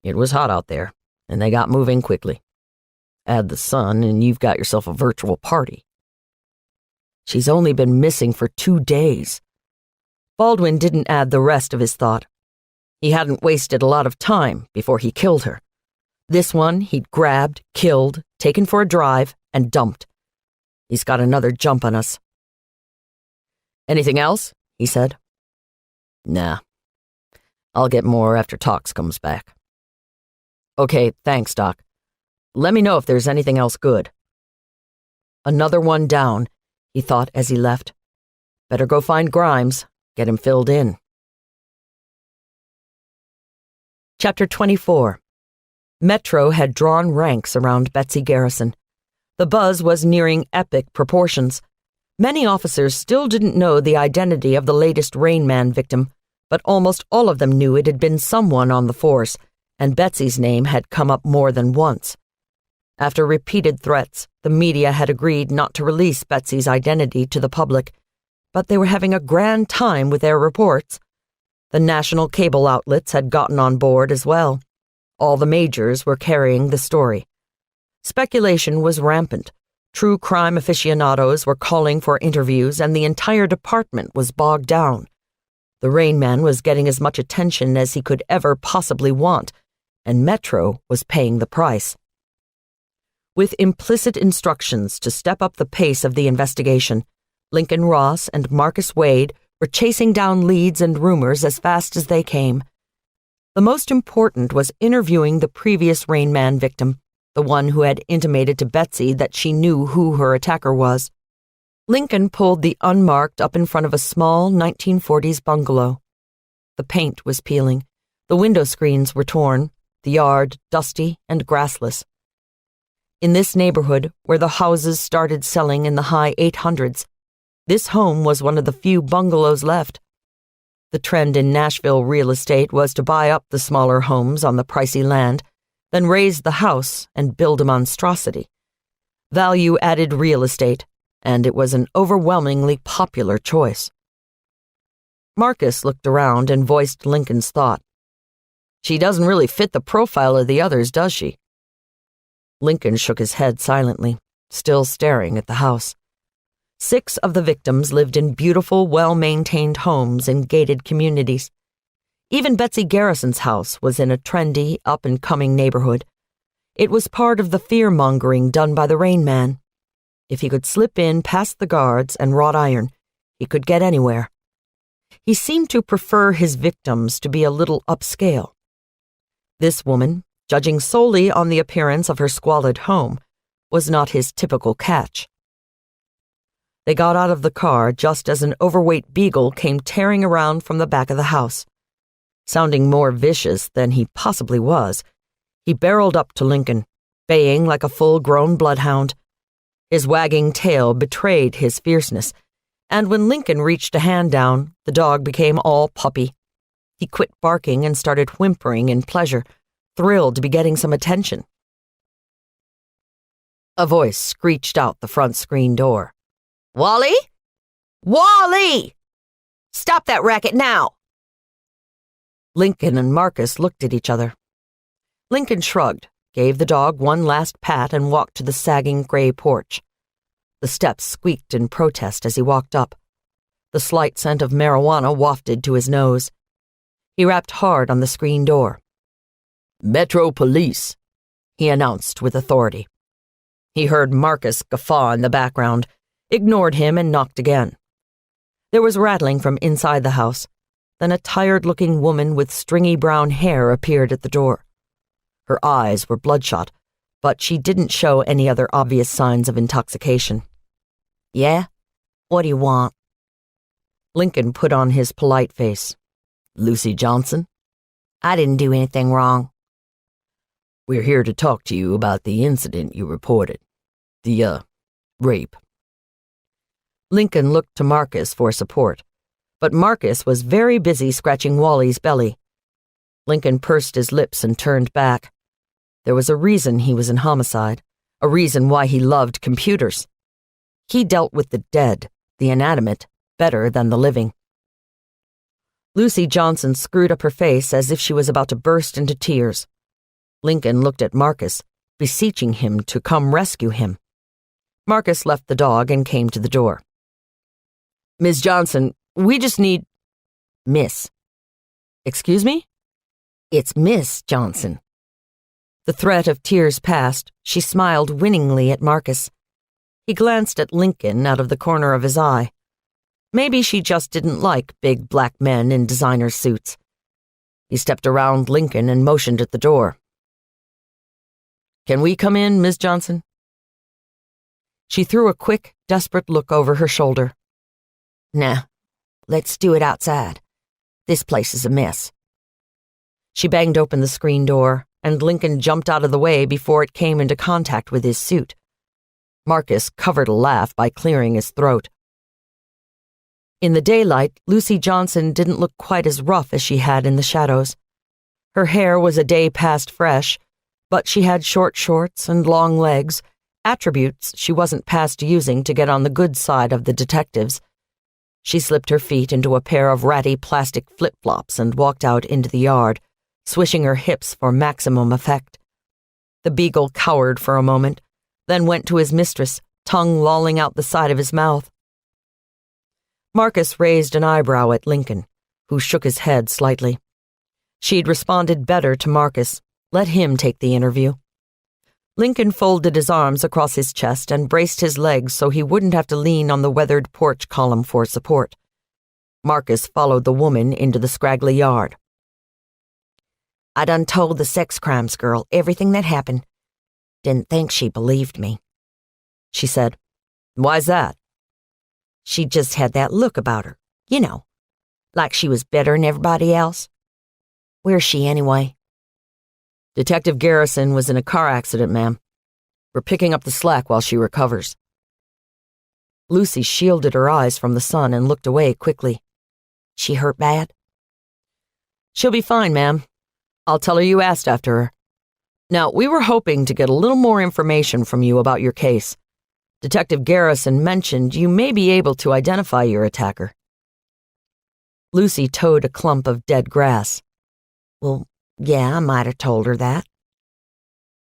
It was hot out there, and they got moving quickly. Add the sun, and you've got yourself a virtual party. She's only been missing for 2 days. Baldwin didn't add the rest of his thought. He hadn't wasted a lot of time before he killed her. This one he'd grabbed, killed, taken for a drive, and dumped. He's got another jump on us. Anything else? He said. Nah. I'll get more after Tox comes back. Okay, thanks, Doc. Let me know if there's anything else good. Another one down, he thought as he left. Better go find Grimes, get him filled in. Chapter 24. Metro had drawn ranks around Betsy Garrison. The buzz was nearing epic proportions. Many officers still didn't know the identity of the latest Rain Man victim, but almost all of them knew it had been someone on the force, and Betsy's name had come up more than once. After repeated threats, the media had agreed not to release Betsy's identity to the public, but they were having a grand time with their reports. The national cable outlets had gotten on board as well. All the majors were carrying the story. Speculation was rampant. True crime aficionados were calling for interviews, and the entire department was bogged down. The Rain Man was getting as much attention as he could ever possibly want, and Metro was paying the price. With implicit instructions to step up the pace of the investigation, Lincoln Ross and Marcus Wade were chasing down leads and rumors as fast as they came. The most important was interviewing the previous Rain Man victim, the one who had intimated to Betsy that she knew who her attacker was. Lincoln pulled the unmarked up in front of a small 1940s bungalow. The paint was peeling, the window screens were torn, the yard dusty and grassless. In this neighborhood, where the houses started selling in the high 800s, this home was one of the few bungalows left. The trend in Nashville real estate was to buy up the smaller homes on the pricey land, then raise the house and build a monstrosity. Value-added real estate, and it was an overwhelmingly popular choice. Marcus looked around and voiced Lincoln's thought. She doesn't really fit the profile of the others, does she? Lincoln shook his head silently, still staring at the house. 6 of the victims lived in beautiful, well-maintained homes in gated communities. Even Betsy Garrison's house was in a trendy, up-and-coming neighborhood. It was part of the fear-mongering done by the Rain Man. If he could slip in past the guards and wrought iron, he could get anywhere. He seemed to prefer his victims to be a little upscale. This woman, judging solely on the appearance of her squalid home, was not his typical catch. They got out of the car just as an overweight beagle came tearing around from the back of the house. Sounding more vicious than he possibly was, he barreled up to Lincoln, baying like a full-grown bloodhound. His wagging tail betrayed his fierceness, and when Lincoln reached a hand down, the dog became all puppy. He quit barking and started whimpering in pleasure, thrilled to be getting some attention. A voice screeched out the front screen door. "Wally? Wally! Stop that racket now!" Lincoln and Marcus looked at each other. Lincoln shrugged, gave the dog one last pat, and walked to the sagging gray porch. The steps squeaked in protest as he walked up. The slight scent of marijuana wafted to his nose. He rapped hard on the screen door. "Metro Police," he announced with authority. He heard Marcus guffaw in the background, ignored him, and knocked again. There was rattling from inside the house. Then a tired-looking woman with stringy brown hair appeared at the door. Her eyes were bloodshot, but she didn't show any other obvious signs of intoxication. "Yeah? What do you want?" Lincoln put on his polite face. "Lucy Johnson?" "I didn't do anything wrong." "We're here to talk to you about the incident you reported. The, rape." Lincoln looked to Marcus for support, but Marcus was very busy scratching Wally's belly. Lincoln pursed his lips and turned back. There was a reason he was in homicide, a reason why he loved computers. He dealt with the dead, the inanimate, better than the living. Lucy Johnson screwed up her face as if she was about to burst into tears. Lincoln looked at Marcus, beseeching him to come rescue him. Marcus left the dog and came to the door. "Ms. Johnson, we just need—" "Miss." "Excuse me?" "It's Miss Johnson." The threat of tears passed. She smiled winningly at Marcus. He glanced at Lincoln out of the corner of his eye. Maybe she just didn't like big black men in designer suits. He stepped around Lincoln and motioned at the door. "Can we come in, Miss Johnson?" She threw a quick, desperate look over her shoulder. "Nah, let's do it outside. This place is a mess." She banged open the screen door, and Lincoln jumped out of the way before it came into contact with his suit. Marcus covered a laugh by clearing his throat. In the daylight, Lucy Johnson didn't look quite as rough as she had in the shadows. Her hair was a day past fresh, but she had short shorts and long legs, attributes she wasn't past using to get on the good side of the detectives. She slipped her feet into a pair of ratty plastic flip-flops and walked out into the yard, swishing her hips for maximum effect. The beagle cowered for a moment, then went to his mistress, tongue lolling out the side of his mouth. Marcus raised an eyebrow at Lincoln, who shook his head slightly. She'd responded better to Marcus. Let him take the interview. Lincoln folded his arms across his chest and braced his legs so he wouldn't have to lean on the weathered porch column for support. Marcus followed the woman into the scraggly yard. "I done told the sex crimes girl everything that happened. Didn't think she believed me," she said. "Why's that?" "She just had that look about her, you know, like she was better than everybody else." "Where's she anyway?" "Detective Garrison was in a car accident, ma'am. We're picking up the slack while she recovers." Lucy shielded her eyes from the sun and looked away quickly. "She hurt bad?" "She'll be fine, ma'am. I'll tell her you asked after her. Now, we were hoping to get a little more information from you about your case. Detective Garrison mentioned you may be able to identify your attacker." Lucy towed a clump of dead grass. "Well, yeah, I might have told her that."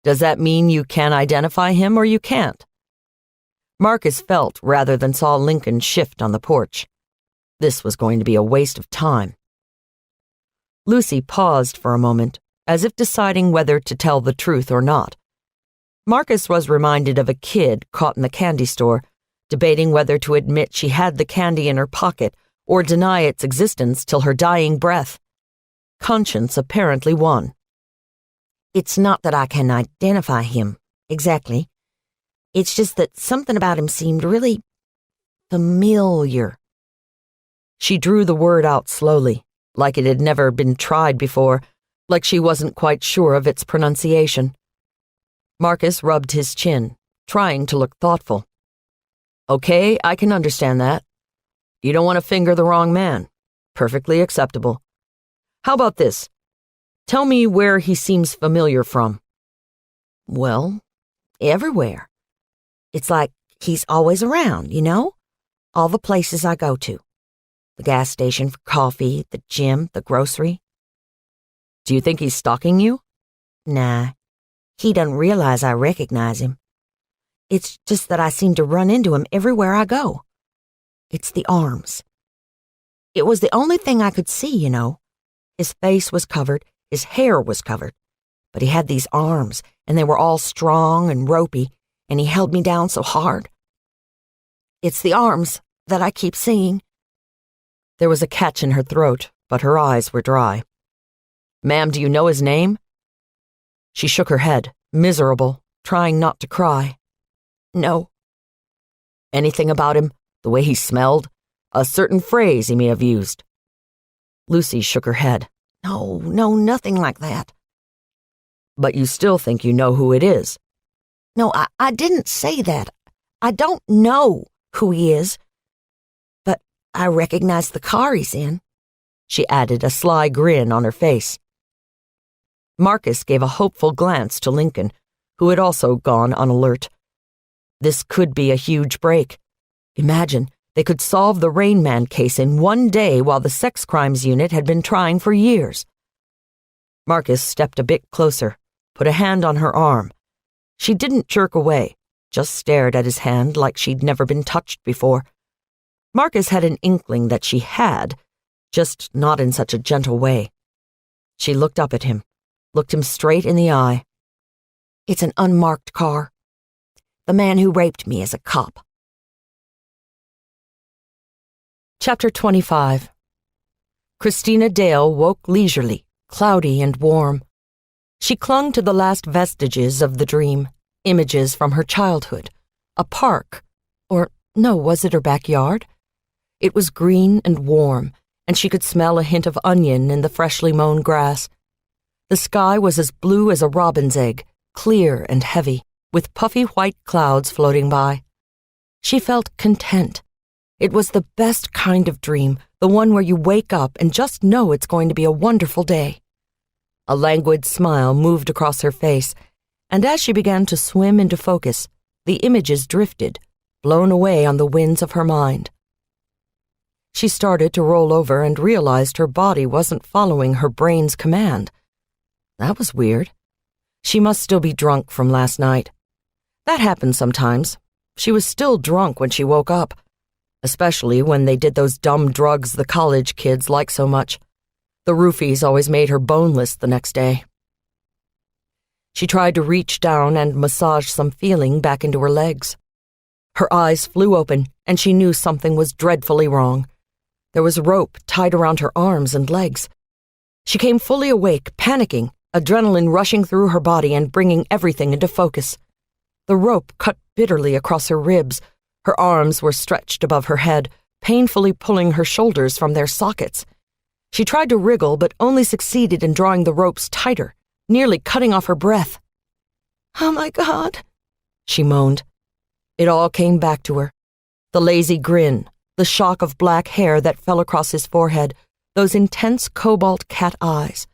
Does that mean you can identify him or you can't? Marcus felt rather than saw Lincoln shift on the porch. This was going to be a waste of time. Lucy paused for a moment, as if deciding whether to tell the truth or not. Marcus was reminded of a kid caught in the candy store, debating whether to admit she had the candy in her pocket or deny its existence till her dying breath. Conscience apparently won. It's not that I can identify him, exactly. It's just that something about him seemed really familiar. She drew the word out slowly, like it had never been tried before, like she wasn't quite sure of its pronunciation. Marcus rubbed his chin, trying to look thoughtful. Okay, I can understand that. You don't want to finger the wrong man. Perfectly acceptable. How about this? Tell me where he seems familiar from. Well, everywhere. It's like he's always around, you know? All the places I go to. The gas station for coffee, the gym, the grocery. Do you think he's stalking you? Nah, he doesn't realize I recognize him. It's just that I seem to run into him everywhere I go. It's the arms. It was the only thing I could see, you know. His face was covered, his hair was covered, but he had these arms, and they were all strong and ropey, and he held me down so hard. It's the arms that I keep seeing. There was a catch in her throat, but her eyes were dry. Ma'am, do you know his name? She shook her head, miserable, trying not to cry. No. Anything about him? The way he smelled? A certain phrase he may have used? Lucy shook her head. No, nothing like that. But you still think you know who it is? No, I didn't say that. I don't know who he is. But I recognize the car he's in. She added, a sly grin on her face. Marcus gave a hopeful glance to Lincoln, who had also gone on alert. This could be a huge break. Imagine, they could solve the Rain Man case in one day while the sex crimes unit had been trying for years. Marcus stepped a bit closer, put a hand on her arm. She didn't jerk away, just stared at his hand like she'd never been touched before. Marcus had an inkling that she had, just not in such a gentle way. She looked up at him, looked him straight in the eye. It's an unmarked car. The man who raped me is a cop. Chapter 25. Christina Dale woke leisurely, cloudy and warm. She clung to the last vestiges of the dream, images from her childhood. A park, or no, was it her backyard? It was green and warm, and she could smell a hint of onion in the freshly mown grass. The sky was as blue as a robin's egg, clear and heavy, with puffy white clouds floating by. She felt content. It was the best kind of dream, the one where you wake up and just know it's going to be a wonderful day. A languid smile moved across her face, and as she began to swim into focus, the images drifted, blown away on the winds of her mind. She started to roll over and realized her body wasn't following her brain's command. That was weird. She must still be drunk from last night. That happened sometimes. She was still drunk when she woke up, especially when they did those dumb drugs the college kids like so much. The roofies always made her boneless the next day. She tried to reach down and massage some feeling back into her legs. Her eyes flew open, and she knew something was dreadfully wrong. There was rope tied around her arms and legs. She came fully awake, panicking, adrenaline rushing through her body and bringing everything into focus. The rope cut bitterly across her ribs. Her arms were stretched above her head, painfully pulling her shoulders from their sockets. She tried to wriggle, but only succeeded in drawing the ropes tighter, nearly cutting off her breath. Oh my God, she moaned. It all came back to her. The lazy grin, the shock of black hair that fell across his forehead, those intense cobalt cat eyes.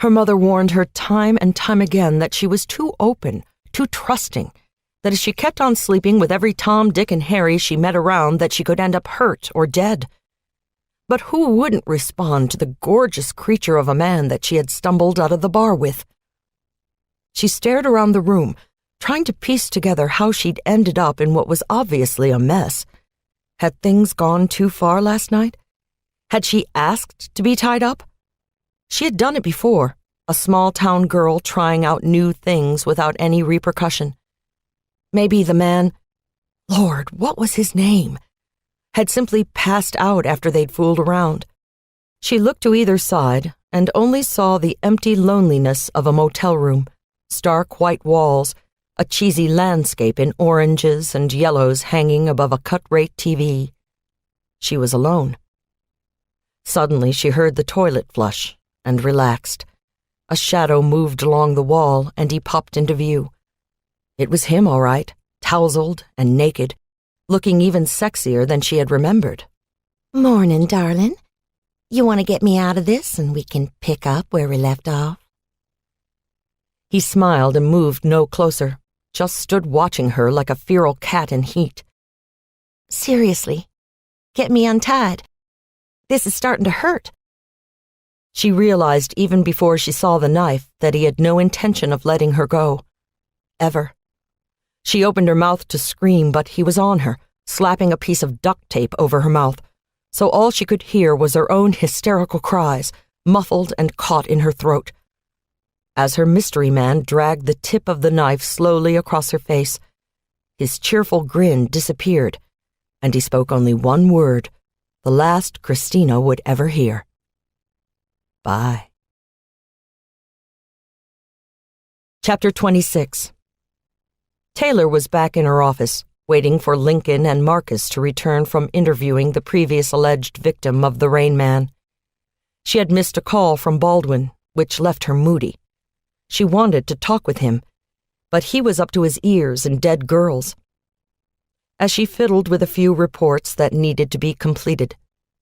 Her mother warned her time and time again that she was too open, too trusting, that if she kept on sleeping with every Tom, Dick, and Harry she met around, that she could end up hurt or dead. But who wouldn't respond to the gorgeous creature of a man that she had stumbled out of the bar with? She stared around the room, trying to piece together how she'd ended up in what was obviously a mess. Had things gone too far last night? Had she asked to be tied up? She had done it before, a small-town girl trying out new things without any repercussion. Maybe the man, Lord, what was his name, had simply passed out after they'd fooled around. She looked to either side and only saw the empty loneliness of a motel room, stark white walls, a cheesy landscape in oranges and yellows hanging above a cut-rate TV. She was alone. Suddenly she heard the toilet flush and relaxed. A shadow moved along the wall and he popped into view. It was him, all right, tousled and naked, looking even sexier than she had remembered. Morning, darling. You want to get me out of this and we can pick up where we left off? He smiled and moved no closer, just stood watching her like a feral cat in heat. Seriously, get me untied. This is starting to hurt. She realized even before she saw the knife that he had no intention of letting her go. Ever. She opened her mouth to scream, but he was on her, slapping a piece of duct tape over her mouth, so all she could hear was her own hysterical cries, muffled and caught in her throat. As her mystery man dragged the tip of the knife slowly across her face, his cheerful grin disappeared, and he spoke only one word, the last Christina would ever hear. Bye. Chapter 26. Taylor was back in her office, waiting for Lincoln and Marcus to return from interviewing the previous alleged victim of the Rain Man. She had missed a call from Baldwin, which left her moody. She wanted to talk with him, but he was up to his ears in dead girls. As she fiddled with a few reports that needed to be completed,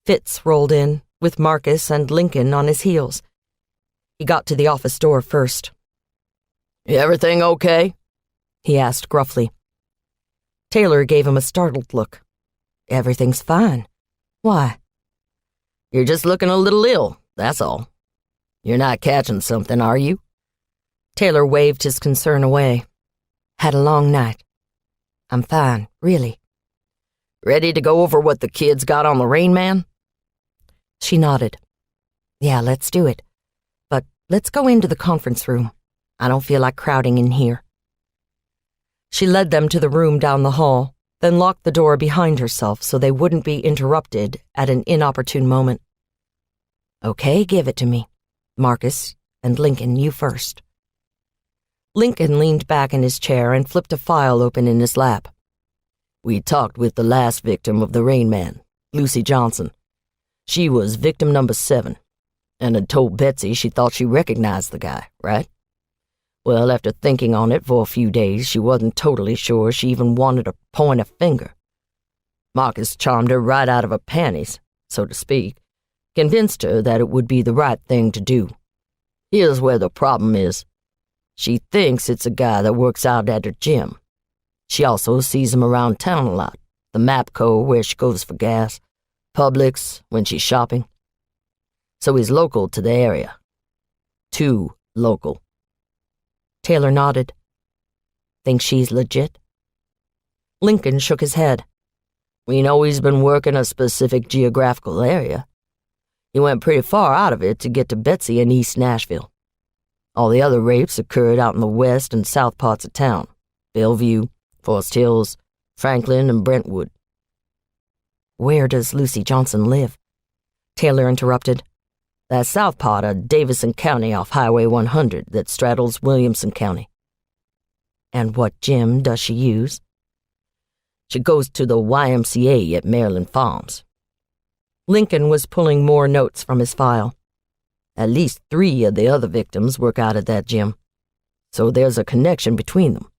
Fitz rolled in, with Marcus and Lincoln on his heels. He got to the office door first. Everything okay? He asked gruffly. Taylor gave him a startled look. Everything's fine. Why? You're just looking a little ill, that's all. You're not catching something, are you? Taylor waved his concern away. Had a long night. I'm fine, really. Ready to go over what the kids got on the Rain Man? She nodded. Yeah, let's do it. But let's go into the conference room. I don't feel like crowding in here. She led them to the room down the hall, then locked the door behind herself so they wouldn't be interrupted at an inopportune moment. Okay, give it to me. Marcus and Lincoln, you first. Lincoln leaned back in his chair and flipped a file open in his lap. We talked with the last victim of the Rain Man, Lucy Johnson. She was victim number 7, and had told Betsy she thought she recognized the guy, right? Well, after thinking on it for a few days, she wasn't totally sure she even wanted to point a finger. Marcus charmed her right out of her panties, so to speak, convinced her that it would be the right thing to do. Here's where the problem is. She thinks it's a guy that works out at her gym. She also sees him around town a lot, the Mapco where she goes for gas, Publix when she's shopping. So he's local to the area. Too local. Taylor nodded. Think she's legit? Lincoln shook his head. We know he's been working a specific geographical area. He went pretty far out of it to get to Betsy in East Nashville. All the other rapes occurred out in the west and south parts of town. Bellevue, Forest Hills, Franklin, and Brentwood. Where does Lucy Johnson live? Taylor interrupted. That south part of Davison County off Highway 100 that straddles Williamson County. And what gym does she use? She goes to the YMCA at Maryland Farms. Lincoln was pulling more notes from his file. At least 3 of the other victims work out at that gym, so there's a connection between them.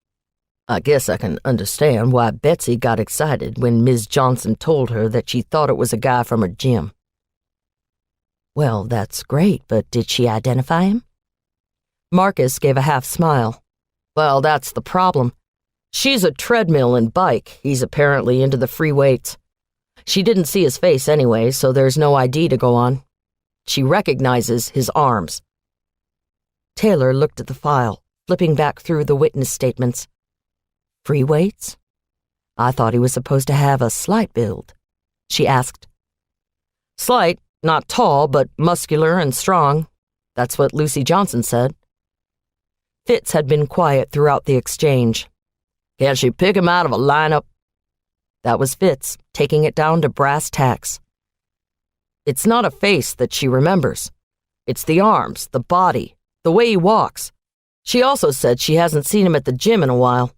I guess I can understand why Betsy got excited when Ms. Johnson told her that she thought it was a guy from her gym. Well, that's great, but did she identify him? Marcus gave a half smile. Well, that's the problem. She's a treadmill and bike. He's apparently into the free weights. She didn't see his face anyway, so there's no ID to go on. She recognizes his arms. Taylor looked at the file, flipping back through the witness statements. Free weights? I thought he was supposed to have a slight build, she asked. Slight, not tall, but muscular and strong. That's what Lucy Johnson said. Fitz had been quiet throughout the exchange. Can she pick him out of a lineup? That was Fitz, taking it down to brass tacks. It's not a face that she remembers. It's the arms, the body, the way he walks. She also said she hasn't seen him at the gym in a while.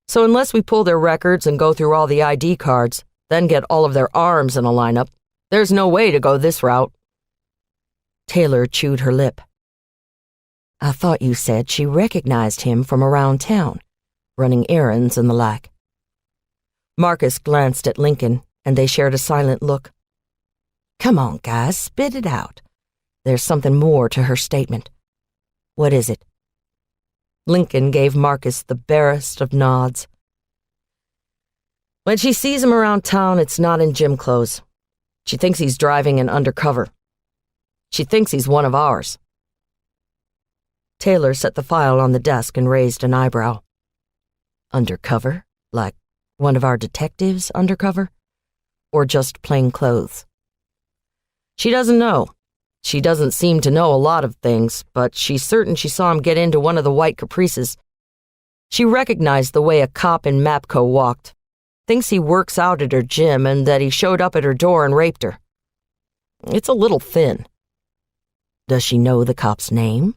So unless we pull their records and go through all the ID cards, then get all of their arms in a lineup, there's no way to go this route. Taylor chewed her lip. I thought you said she recognized him from around town, running errands and the like. Marcus glanced at Lincoln, and they shared a silent look. Come on, guys, spit it out. There's something more to her statement. What is it? Lincoln gave Marcus the barest of nods. When she sees him around town, it's not in gym clothes. She thinks he's driving an undercover. She thinks he's one of ours. Taylor set the file on the desk and raised an eyebrow. Undercover? Like one of our detectives undercover? Or just plain clothes? She doesn't know. She doesn't seem to know a lot of things, but she's certain she saw him get into one of the white Caprices. She recognized the way a cop in Mapco walked. Thinks he works out at her gym and that he showed up at her door and raped her. It's a little thin. Does she know the cop's name?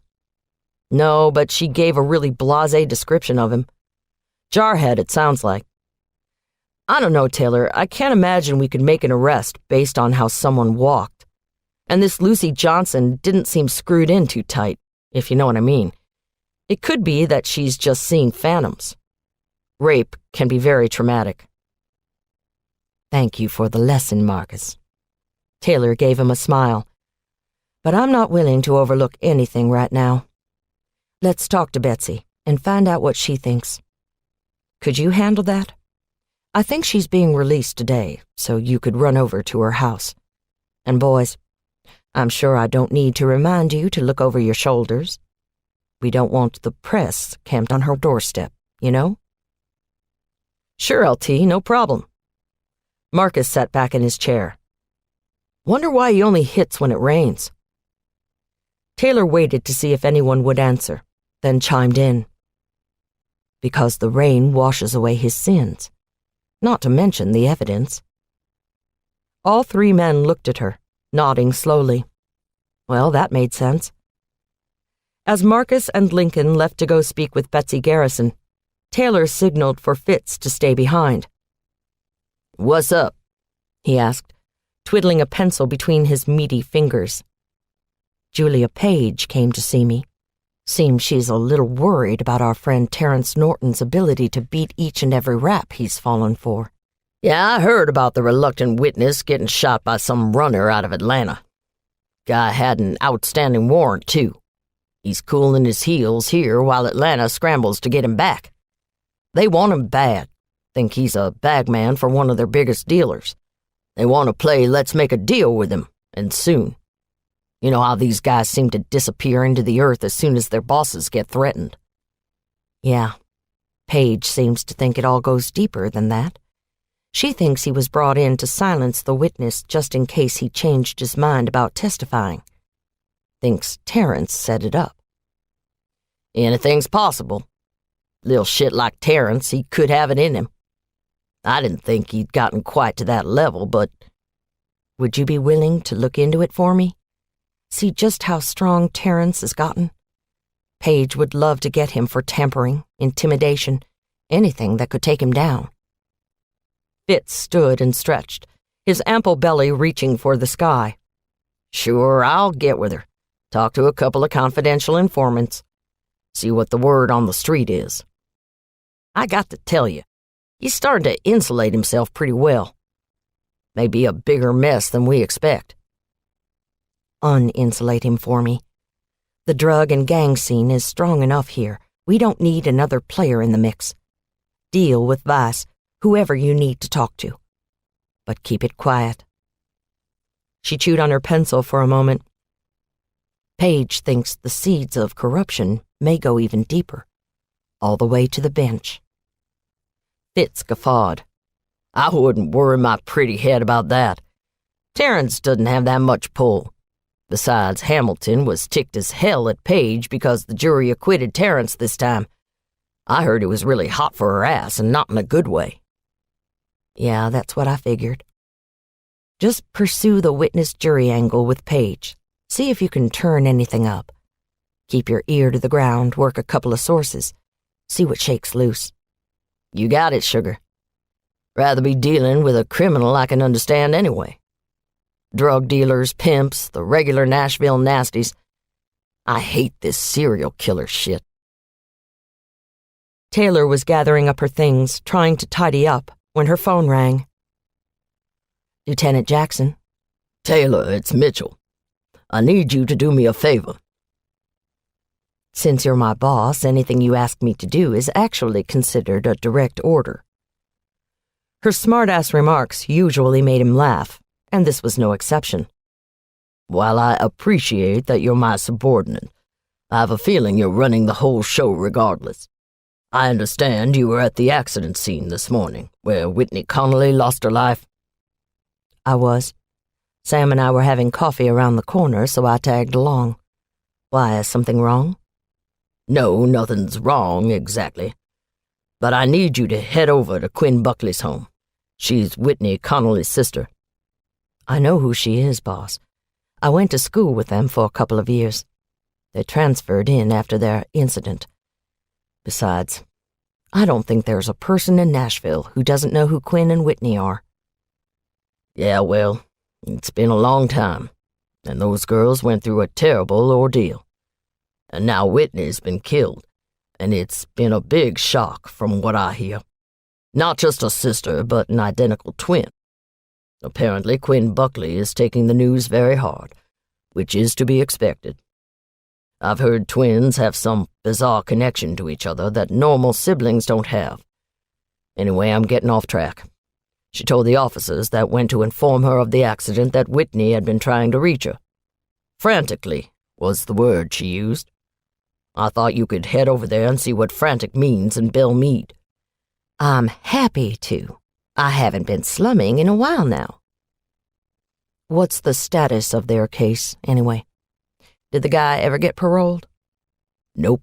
No, but she gave a really blasé description of him. Jarhead, it sounds like. I don't know, Taylor. I can't imagine we could make an arrest based on how someone walked. And this Lucy Johnson didn't seem screwed in too tight, if you know what I mean. It could be that she's just seeing phantoms. Rape can be very traumatic. Thank you for the lesson, Marcus. Taylor gave him a smile. But I'm not willing to overlook anything right now. Let's talk to Betsy and find out what she thinks. Could you handle that? I think she's being released today, so you could run over to her house. And boys, I'm sure I don't need to remind you to look over your shoulders. We don't want the press camped on her doorstep, you know? Sure, LT, no problem. Marcus sat back in his chair. Wonder why he only hits when it rains. Taylor waited to see if anyone would answer, then chimed in. Because the rain washes away his sins, not to mention the evidence. All three men looked at her, nodding slowly. Well, that made sense. As Marcus and Lincoln left to go speak with Betsy Garrison, Taylor signaled for Fitz to stay behind. What's up? He asked, twiddling a pencil between his meaty fingers. Julia Page came to see me. Seems she's a little worried about our friend Terrence Norton's ability to beat each and every rap he's fallen for. Yeah, I heard about the reluctant witness getting shot by some runner out of Atlanta. Guy had an outstanding warrant, too. He's cooling his heels here while Atlanta scrambles to get him back. They want him bad. Think he's a bagman for one of their biggest dealers. They want to play let's make a deal with him, and soon. You know how these guys seem to disappear into the earth as soon as their bosses get threatened. Yeah, Paige seems to think it all goes deeper than that. She thinks he was brought in to silence the witness just in case he changed his mind about testifying. Thinks Terrence set it up. Anything's possible. Little shit like Terrence, he could have it in him. I didn't think he'd gotten quite to that level, but... Would you be willing to look into it for me? See just how strong Terrence has gotten? Paige would love to get him for tampering, intimidation, anything that could take him down. Fitz stood and stretched, his ample belly reaching for the sky. Sure, I'll get with her. Talk to a couple of confidential informants. See what the word on the street is. I got to tell you, he's starting to insulate himself pretty well. Maybe a bigger mess than we expect. Uninsulate him for me. The drug and gang scene is strong enough here. We don't need another player in the mix. Deal with Vice, whoever you need to talk to. But keep it quiet. She chewed on her pencil for a moment. Paige thinks the seeds of corruption may go even deeper, all the way to the bench. Fitz guffawed. I wouldn't worry my pretty head about that. Terrence doesn't have that much pull. Besides, Hamilton was ticked as hell at Paige because the jury acquitted Terrence this time. I heard it was really hot for her ass, and not in a good way. Yeah, that's what I figured. Just pursue the witness-jury angle with Paige. See if you can turn anything up. Keep your ear to the ground, work a couple of sources. See what shakes loose. You got it, sugar. Rather be dealing with a criminal I can understand anyway. Drug dealers, pimps, the regular Nashville nasties. I hate this serial killer shit. Taylor was gathering up her things, trying to tidy up, when her phone rang. Lieutenant Jackson. Taylor, it's Mitchell. I need you to do me a favor. Since you're my boss, anything you ask me to do is actually considered a direct order. Her smart-ass remarks usually made him laugh, and this was no exception. While I appreciate that you're my subordinate, I have a feeling you're running the whole show regardless. I understand you were at the accident scene this morning, where Whitney Connolly lost her life. I was. Sam and I were having coffee around the corner, so I tagged along. Why, is something wrong? No, nothing's wrong, exactly. But I need you to head over to Quinn Buckley's home. She's Whitney Connolly's sister. I know who she is, boss. I went to school with them for a couple of years. They transferred in after their incident. Besides, I don't think there's a person in Nashville who doesn't know who Quinn and Whitney are. Yeah, well, it's been a long time, and those girls went through a terrible ordeal. And now Whitney's been killed, and it's been a big shock from what I hear. Not just a sister, but an identical twin. Apparently, Quinn Buckley is taking the news very hard, which is to be expected. I've heard twins have some bizarre connection to each other that normal siblings don't have. Anyway, I'm getting off track. She told the officers that went to inform her of the accident that Whitney had been trying to reach her. Frantically was the word she used. I thought you could head over there and see what frantic means in Belle Meade. I'm happy to. I haven't been slumming in a while now. What's the status of their case, anyway? Did the guy ever get paroled? Nope.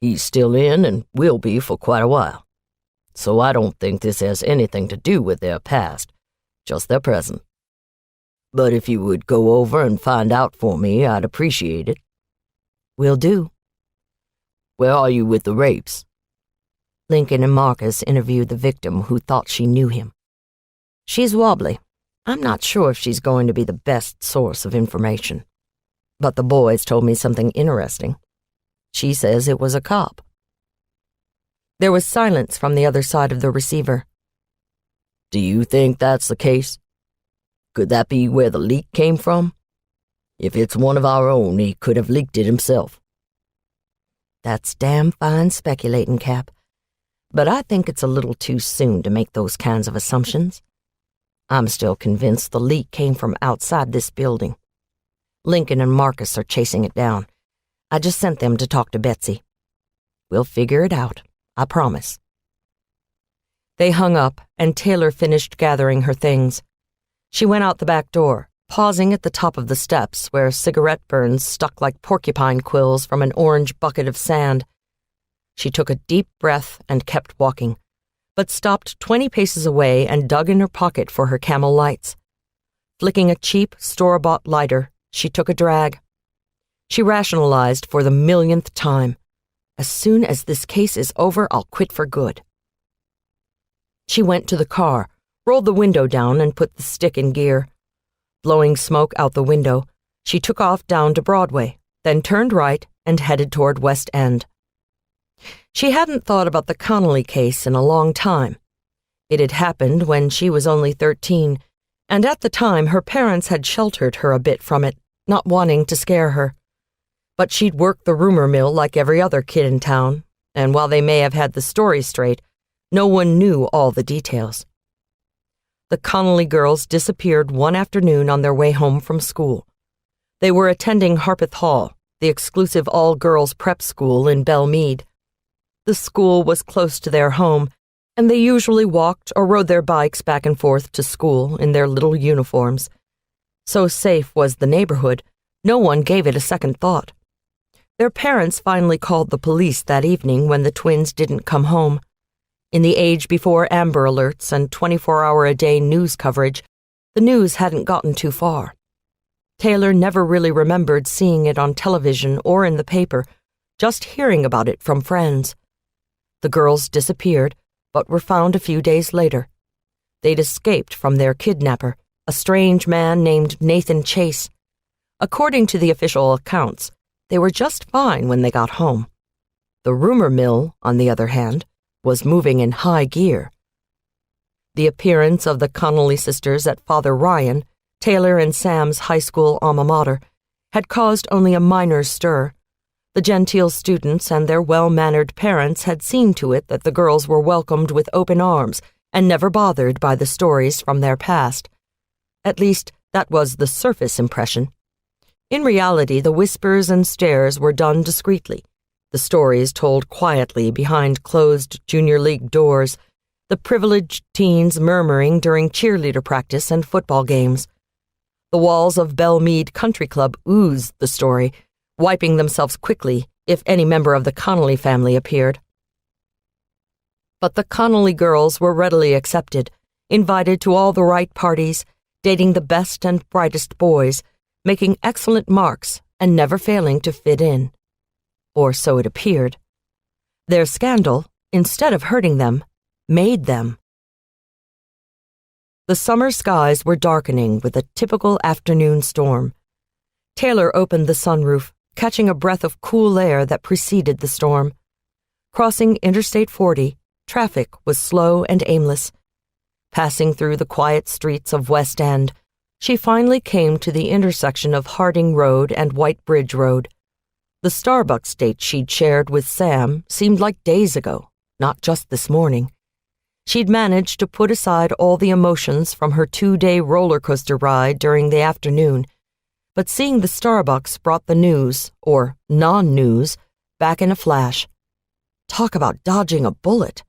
He's still in and will be for quite a while. So I don't think this has anything to do with their past, just their present. But if you would go over and find out for me, I'd appreciate it. Will do. Where are you with the rapes? Lincoln and Marcus interviewed the victim who thought she knew him. She's wobbly. I'm not sure if she's going to be the best source of information. But the boys told me something interesting. She says it was a cop. There was silence from the other side of the receiver. Do you think that's the case? Could that be where the leak came from? If it's one of our own, he could have leaked it himself. That's damn fine speculating, Cap. But I think it's a little too soon to make those kinds of assumptions. I'm still convinced the leak came from outside this building. Lincoln and Marcus are chasing it down. I just sent them to talk to Betsy. We'll figure it out, I promise. They hung up, and Taylor finished gathering her things. She went out the back door, pausing at the top of the steps where cigarette burns stuck like porcupine quills from an orange bucket of sand. She took a deep breath and kept walking, but stopped 20 paces away and dug in her pocket for her Camel lights. Flicking a cheap, store-bought lighter, she took a drag. She rationalized for the millionth time. As soon as this case is over, I'll quit for good. She went to the car, rolled the window down, and put the stick in gear. Blowing smoke out the window, she took off down to Broadway, then turned right and headed toward West End. She hadn't thought about the Connolly case in a long time. It had happened when she was only 13, and at the time her parents had sheltered her a bit from it, not wanting to scare her. But she'd worked the rumor mill like every other kid in town, and while they may have had the story straight, no one knew all the details. The Connolly girls disappeared one afternoon on their way home from school. They were attending Harpeth Hall, the exclusive all-girls prep school in Belmead. The school was close to their home, and they usually walked or rode their bikes back and forth to school in their little uniforms. So safe was the neighborhood, no one gave it a second thought. Their parents finally called the police that evening when the twins didn't come home. In the age before Amber Alerts and 24-hour-a-day news coverage, the news hadn't gotten too far. Taylor never really remembered seeing it on television or in the paper, just hearing about it from friends. The girls disappeared, but were found a few days later. They'd escaped from their kidnapper, a strange man named Nathan Chase. According to the official accounts, they were just fine when they got home. The rumor mill, on the other hand, was moving in high gear. The appearance of the Connolly sisters at Father Ryan, Taylor and Sam's high school alma mater, had caused only a minor stir. The genteel students and their well-mannered parents had seen to it that the girls were welcomed with open arms and never bothered by the stories from their past. At least, that was the surface impression. In reality, the whispers and stares were done discreetly, the stories told quietly behind closed junior league doors, the privileged teens murmuring during cheerleader practice and football games. The walls of Belmead Country Club oozed the story, wiping themselves quickly if any member of the Connolly family appeared. But the Connolly girls were readily accepted, invited to all the right parties, dating the best and brightest boys, making excellent marks and never failing to fit in. Or so it appeared. Their scandal, instead of hurting them, made them. The summer skies were darkening with a typical afternoon storm. Taylor opened the sunroof, catching a breath of cool air that preceded the storm. Crossing Interstate 40, traffic was slow and aimless. Passing through the quiet streets of West End, she finally came to the intersection of Harding Road and White Bridge Road. The Starbucks date she'd shared with Sam seemed like days ago, not just this morning. She'd managed to put aside all the emotions from her 2-day roller coaster ride during the afternoon, but seeing the Starbucks brought the news, or non-news, back in a flash. Talk about dodging a bullet.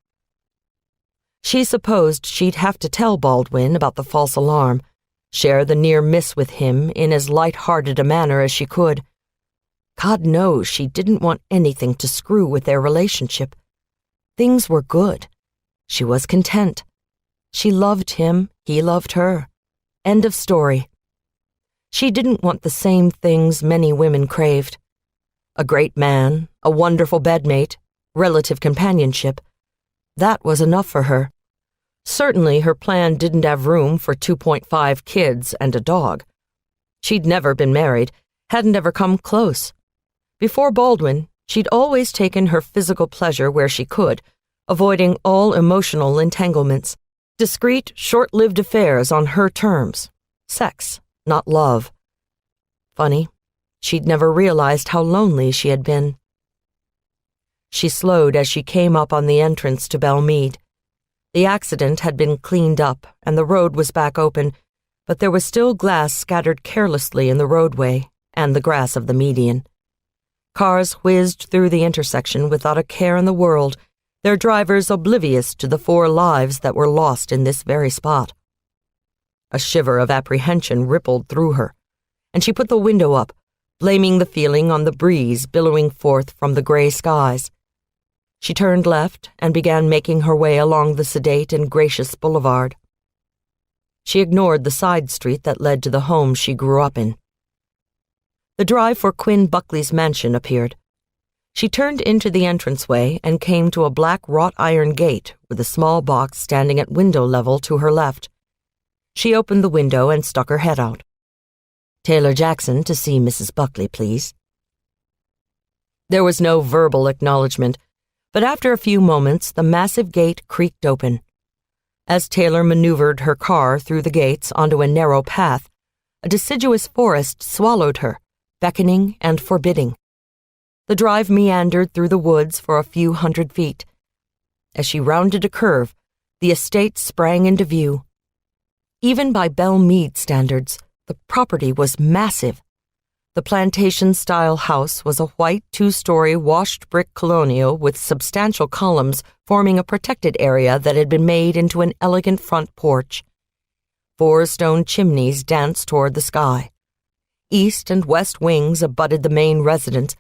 She supposed she'd have to tell Baldwin about the false alarm, share the near miss with him in as light-hearted a manner as she could. God knows she didn't want anything to screw with their relationship. Things were good. She was content. She loved him, he loved her. End of story. She didn't want the same things many women craved. A great man, a wonderful bedmate, relative companionship. That was enough for her. Certainly her plan didn't have room for 2.5 kids and a dog. She'd never been married, hadn't ever come close. Before Baldwin, she'd always taken her physical pleasure where she could, avoiding all emotional entanglements. Discreet, short-lived affairs on her terms. Sex, not love. Funny, she'd never realized how lonely she had been. She slowed as she came up on the entrance to Belmead. The accident had been cleaned up and the road was back open, but there was still glass scattered carelessly in the roadway and the grass of the median. Cars whizzed through the intersection without a care in the world, their drivers oblivious to the 4 lives that were lost in this very spot. A shiver of apprehension rippled through her, and she put the window up, blaming the feeling on the breeze billowing forth from the gray skies. She turned left and began making her way along the sedate and gracious boulevard. She ignored the side street that led to the home she grew up in. The drive for Quinn Buckley's mansion appeared. She turned into the entranceway and came to a black wrought iron gate with a small box standing at window level to her left. She opened the window and stuck her head out. "Taylor Jackson to see Mrs. Buckley, please." There was no verbal acknowledgement, but after a few moments the massive gate creaked open. As Taylor maneuvered her car through the gates onto a narrow path, a deciduous forest swallowed her, beckoning and forbidding. The drive meandered through the woods for a few hundred feet. As she rounded a curve, the estate sprang into view. Even by Belmead standards, the property was massive. The plantation-style house was a white two-story washed brick colonial with substantial columns forming a protected area that had been made into an elegant front porch. 4 stone chimneys danced toward the sky. East and west wings abutted the main residence,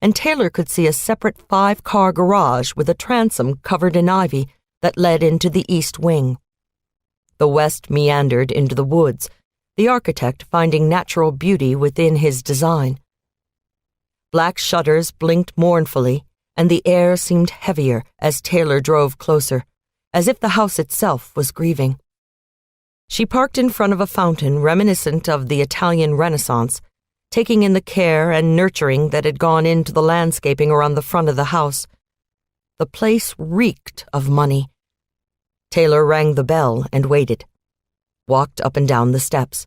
and Taylor could see a separate 5-car garage with a transom covered in ivy that led into the east wing. The west meandered into the woods, the architect finding natural beauty within his design. Black shutters blinked mournfully, and the air seemed heavier as Taylor drove closer, as if the house itself was grieving. She parked in front of a fountain reminiscent of the Italian Renaissance, taking in the care and nurturing that had gone into the landscaping around the front of the house. The place reeked of money. Taylor rang the bell and waited, walked up and down the steps.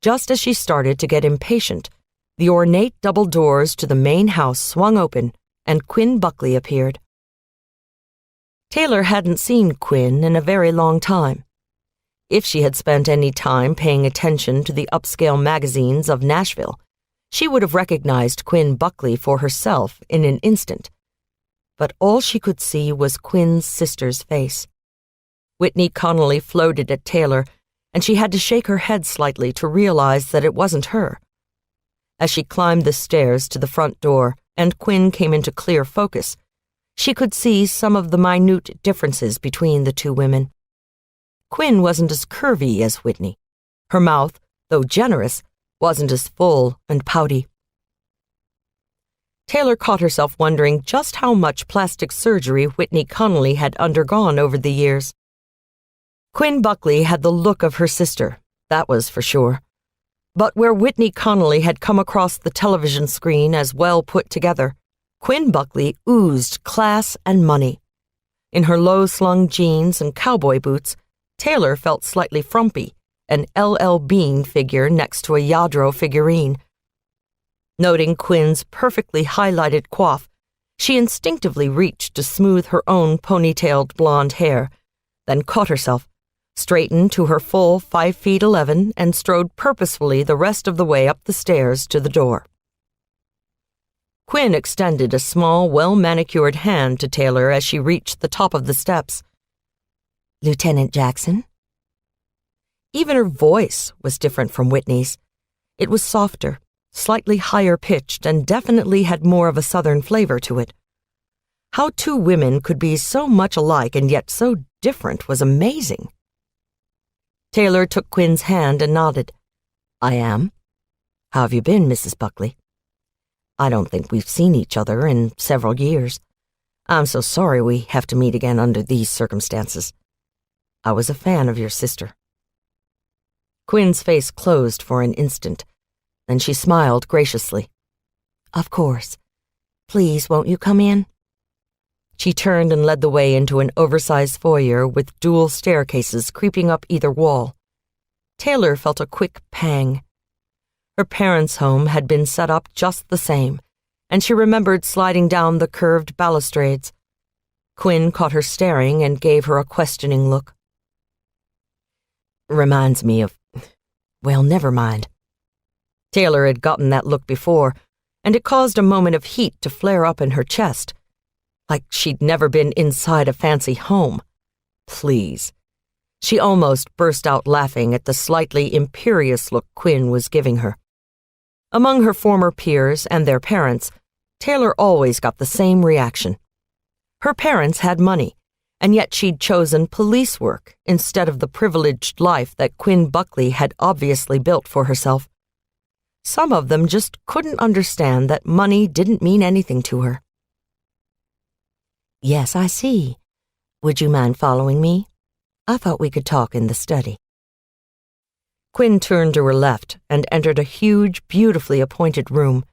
Just as she started to get impatient, the ornate double doors to the main house swung open and Quinn Buckley appeared. Taylor hadn't seen Quinn in a very long time. If she had spent any time paying attention to the upscale magazines of Nashville, she would have recognized Quinn Buckley for herself in an instant. But all she could see was Quinn's sister's face. Whitney Connolly floated at Taylor, and she had to shake her head slightly to realize that it wasn't her. As she climbed the stairs to the front door and Quinn came into clear focus, she could see some of the minute differences between the two women. Quinn wasn't as curvy as Whitney. Her mouth, though generous, wasn't as full and pouty. Taylor caught herself wondering just how much plastic surgery Whitney Connolly had undergone over the years. Quinn Buckley had the look of her sister, that was for sure. But where Whitney Connolly had come across the television screen as well put together, Quinn Buckley oozed class and money. In her low-slung jeans and cowboy boots, Taylor felt slightly frumpy, an L.L. Bean figure next to a Yadro figurine. Noting Quinn's perfectly highlighted coif, she instinctively reached to smooth her own ponytailed blonde hair, then caught herself, straightened to her full 5'11", and strode purposefully the rest of the way up the stairs to the door. Quinn extended a small, well-manicured hand to Taylor as she reached the top of the steps. "Lieutenant Jackson?" Even her voice was different from Whitney's. It was softer, slightly higher-pitched, and definitely had more of a southern flavor to it. How 2 women could be so much alike and yet so different was amazing. Taylor took Quinn's hand and nodded. "I am. How have you been, Mrs. Buckley? I don't think we've seen each other in several years. I'm so sorry we have to meet again under these circumstances. I was a fan of your sister." Quinn's face closed for an instant, then she smiled graciously. "Of course. Please, won't you come in?" She turned and led the way into an oversized foyer with dual staircases creeping up either wall. Taylor felt a quick pang. Her parents' home had been set up just the same, and she remembered sliding down the curved balustrades. Quinn caught her staring and gave her a questioning look. "Reminds me of... well, never mind." Taylor had gotten that look before, and it caused a moment of heat to flare up in her chest, like she'd never been inside a fancy home. Please. She almost burst out laughing at the slightly imperious look Quinn was giving her. Among her former peers and their parents, Taylor always got the same reaction. Her parents had money, and yet she'd chosen police work instead of the privileged life that Quinn Buckley had obviously built for herself. Some of them just couldn't understand that money didn't mean anything to her. "Yes, I see. Would you mind following me? I thought we could talk in the study." Quinn turned to her left and entered a huge, beautifully appointed room.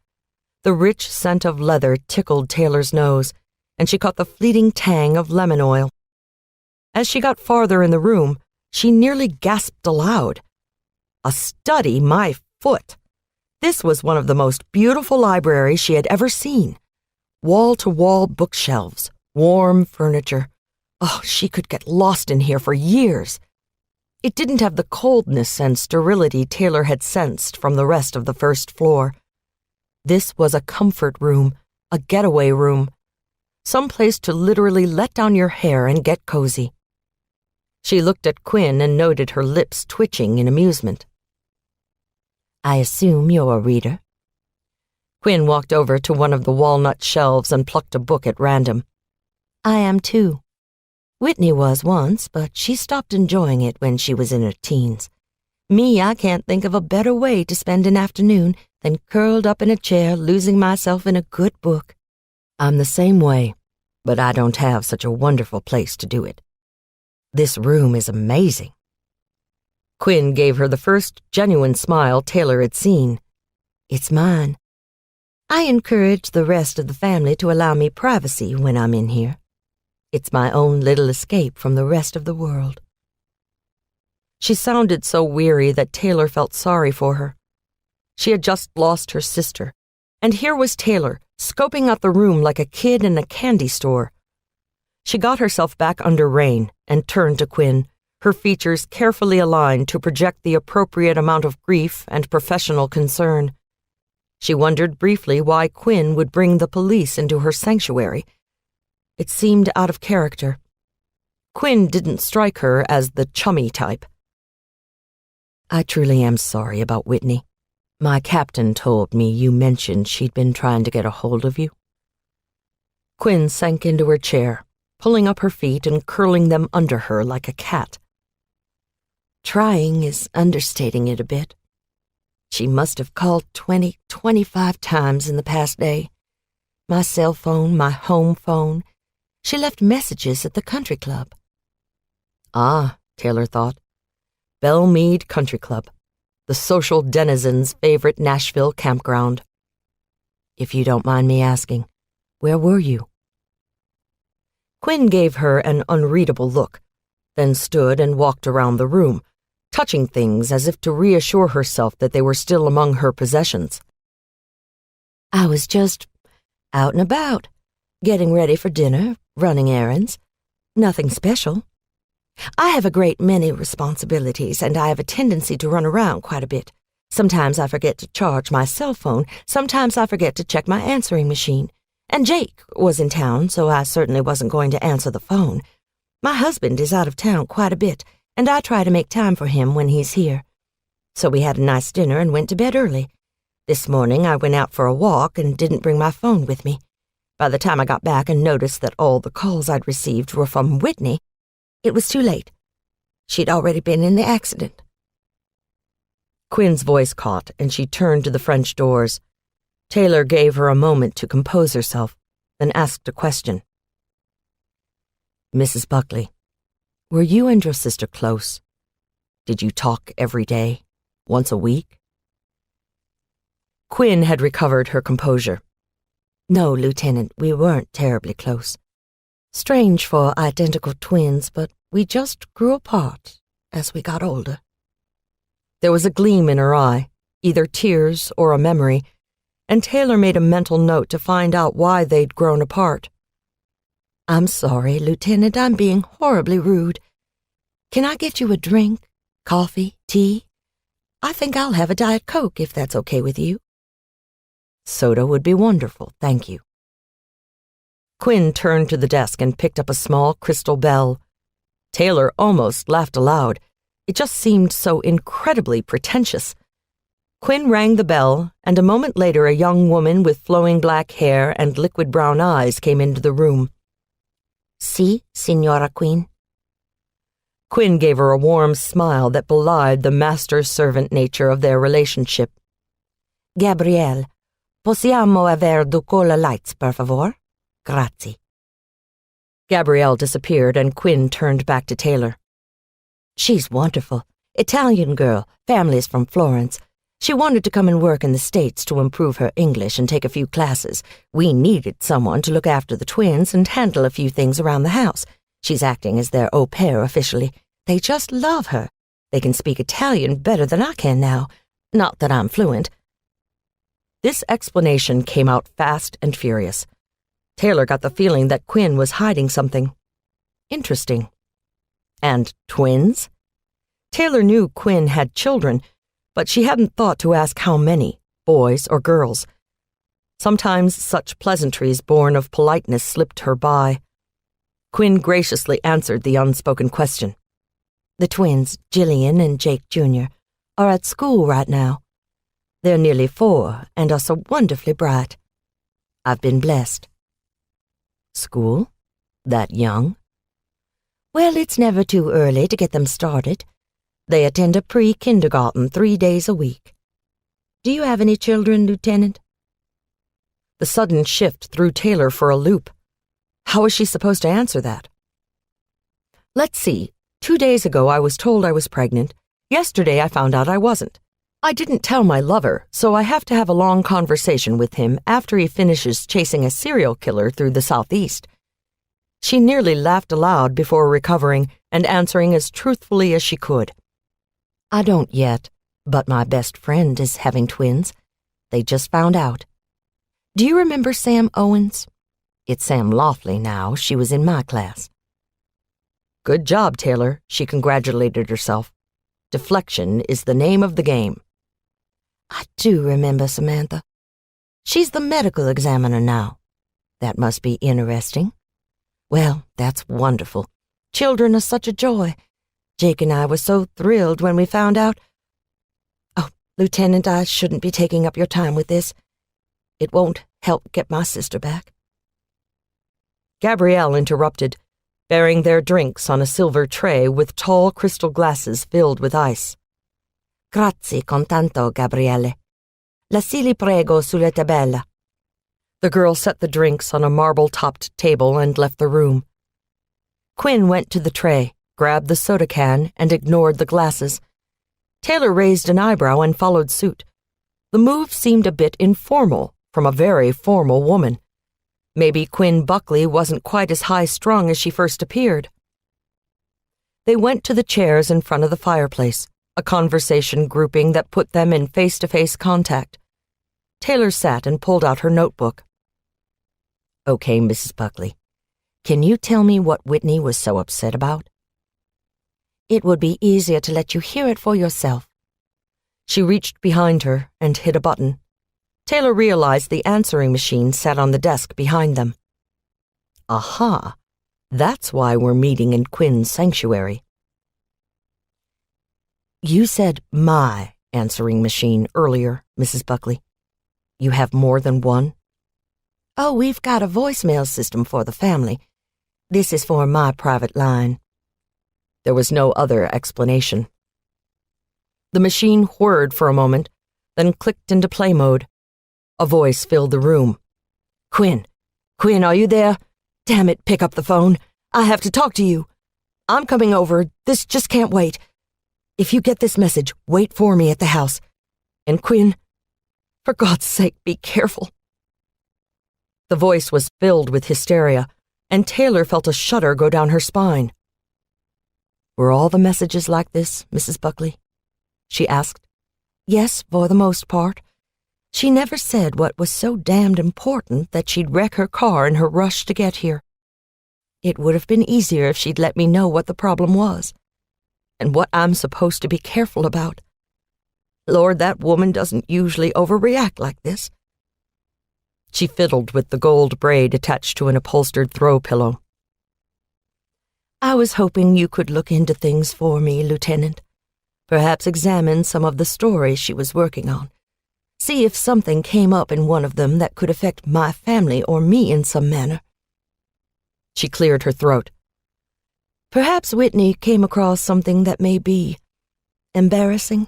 The rich scent of leather tickled Taylor's nose, and she caught the fleeting tang of lemon oil. As she got farther in the room, she nearly gasped aloud. A study, my foot! This was one of the most beautiful libraries she had ever seen. Wall-to-wall bookshelves, warm furniture. Oh, she could get lost in here for years. It didn't have the coldness and sterility Taylor had sensed from the rest of the first floor. This was a comfort room, a getaway room, some place to literally let down your hair and get cozy. She looked at Quinn and noted her lips twitching in amusement. I assume you're a reader? Quinn walked over to one of the walnut shelves and plucked a book at random. I am too. Whitney was once, but she stopped enjoying it when she was in her teens. Me, I can't think of a better way to spend an afternoon than curled up in a chair losing myself in a good book. I'm the same way, but I don't have such a wonderful place to do it. This room is amazing. Quinn gave her the first genuine smile Taylor had seen. It's mine. I encourage the rest of the family to allow me privacy when I'm in here. It's my own little escape from the rest of the world. She sounded so weary that Taylor felt sorry for her. She had just lost her sister, and here was Taylor, scoping out the room like a kid in a candy store. She got herself back under rein and turned to Quinn, her features carefully aligned to project the appropriate amount of grief and professional concern. She wondered briefly why Quinn would bring the police into her sanctuary. It seemed out of character. Quinn didn't strike her as the chummy type. I truly am sorry about Whitney. My captain told me you mentioned she'd been trying to get a hold of you. Quinn sank into her chair, pulling up her feet and curling them under her like a cat. Trying is understating it a bit. She must have called 25 times in the past day. My cell phone, my home phone. She left messages at the country club. Ah, Taylor thought. Belmead Country Club, the social denizen's favorite Nashville campground. If you don't mind me asking, where were you? Quinn gave her an unreadable look, then stood and walked around the room, touching things as if to reassure herself that they were still among her possessions. I was just out and about, getting ready for dinner, running errands. Nothing special. I have a great many responsibilities, and I have a tendency to run around quite a bit. Sometimes I forget to charge my cell phone, sometimes I forget to check my answering machine. And Jake was in town, so I certainly wasn't going to answer the phone. My husband is out of town quite a bit, and I try to make time for him when he's here. So we had a nice dinner and went to bed early. This morning I went out for a walk and didn't bring my phone with me. By the time I got back and noticed that all the calls I'd received were from Whitney, it was too late. She'd already been in the accident. Quinn's voice caught, and she turned to the French doors. Taylor gave her a moment to compose herself, then asked a question. Mrs. Buckley, were you and your sister close? Did you talk every day, once a week? Quinn had recovered her composure. No, Lieutenant, we weren't terribly close. Strange for identical twins, but we just grew apart as we got older. There was a gleam in her eye, either tears or a memory, and Taylor made a mental note to find out why they'd grown apart. I'm sorry, Lieutenant, I'm being horribly rude. Can I get you a drink? Coffee? Tea? I think I'll have a Diet Coke if that's okay with you. Soda would be wonderful, thank you. Quinn turned to the desk and picked up a small crystal bell. Taylor almost laughed aloud. It just seemed so incredibly pretentious. Quinn rang the bell, and a moment later a young woman with flowing black hair and liquid brown eyes came into the room. Si, Signora Quinn. Quinn gave her a warm smile that belied the master-servant nature of their relationship. Gabrielle, possiamo aver due cola lights, per favor? Grazie. Gabrielle disappeared, and Quinn turned back to Taylor. She's wonderful. Italian girl, family's from Florence. She wanted to come and work in the States to improve her English and take a few classes. We needed someone to look after the twins and handle a few things around the house. She's acting as their au pair officially. They just love her. They can speak Italian better than I can now. Not that I'm fluent. This explanation came out fast and furious. Taylor got the feeling that Quinn was hiding something interesting. And twins? Taylor knew Quinn had children, but she hadn't thought to ask how many, boys or girls. Sometimes such pleasantries born of politeness slipped her by. Quinn graciously answered the unspoken question. The twins, Jillian and Jake Jr., are at school right now. They're nearly 4 and are so wonderfully bright. I've been blessed. School? That young? Well, it's never too early to get them started. They attend a pre-kindergarten 3 days a week. Do you have any children, Lieutenant? The sudden shift threw Taylor for a loop. How was she supposed to answer that? Let's see. 2 days ago I was told I was pregnant. Yesterday I found out I wasn't. I didn't tell my lover, so I have to have a long conversation with him after he finishes chasing a serial killer through the southeast. She nearly laughed aloud before recovering and answering as truthfully as she could. I don't yet, but my best friend is having twins. They just found out. Do you remember Sam Owens? It's Sam Laughley now. She was in my class. Good job, Taylor, she congratulated herself. Deflection is the name of the game. I do remember Samantha. She's the medical examiner now. That must be interesting. Well, that's wonderful. Children are such a joy. Jake and I were so thrilled when we found out. Oh, Lieutenant, I shouldn't be taking up your time with this. It won't help get my sister back. Gabrielle interrupted, bearing their drinks on a silver tray with tall crystal glasses filled with ice. Grazie con tanto, Gabriele. Lasci prego sulla tabella. The girl set the drinks on a marble-topped table and left the room. Quinn went to the tray, grabbed the soda can, and ignored the glasses. Taylor raised an eyebrow and followed suit. The move seemed a bit informal from a very formal woman. Maybe Quinn Buckley wasn't quite as high-strung as she first appeared. They went to the chairs in front of the fireplace, a conversation grouping that put them in face-to-face contact. Taylor sat and pulled out her notebook. Okay, Mrs. Buckley, can you tell me what Whitney was so upset about? It would be easier to let you hear it for yourself. She reached behind her and hit a button. Taylor realized the answering machine sat on the desk behind them. Aha! That's why we're meeting in Quinn's sanctuary. You said my answering machine earlier, Mrs. Buckley. You have more than one? Oh, we've got a voicemail system for the family. This is for my private line. There was no other explanation. The machine whirred for a moment, then clicked into play mode. A voice filled the room. Quinn, are you there? Damn it, pick up the phone. I have to talk to you. I'm coming over. This just can't wait. If you get this message, wait for me at the house. And Quinn, for God's sake, be careful. The voice was filled with hysteria, and Taylor felt a shudder go down her spine. Were all the messages like this, Mrs. Buckley? She asked. Yes, for the most part. She never said what was so damned important that she'd wreck her car in her rush to get here. It would have been easier if she'd let me know what the problem was, and what I'm supposed to be careful about. Lord, that woman doesn't usually overreact like this. She fiddled with the gold braid attached to an upholstered throw pillow. I was hoping you could look into things for me, Lieutenant. Perhaps examine some of the stories she was working on. See if something came up in one of them that could affect my family or me in some manner. She cleared her throat. Perhaps Whitney came across something that may be embarrassing.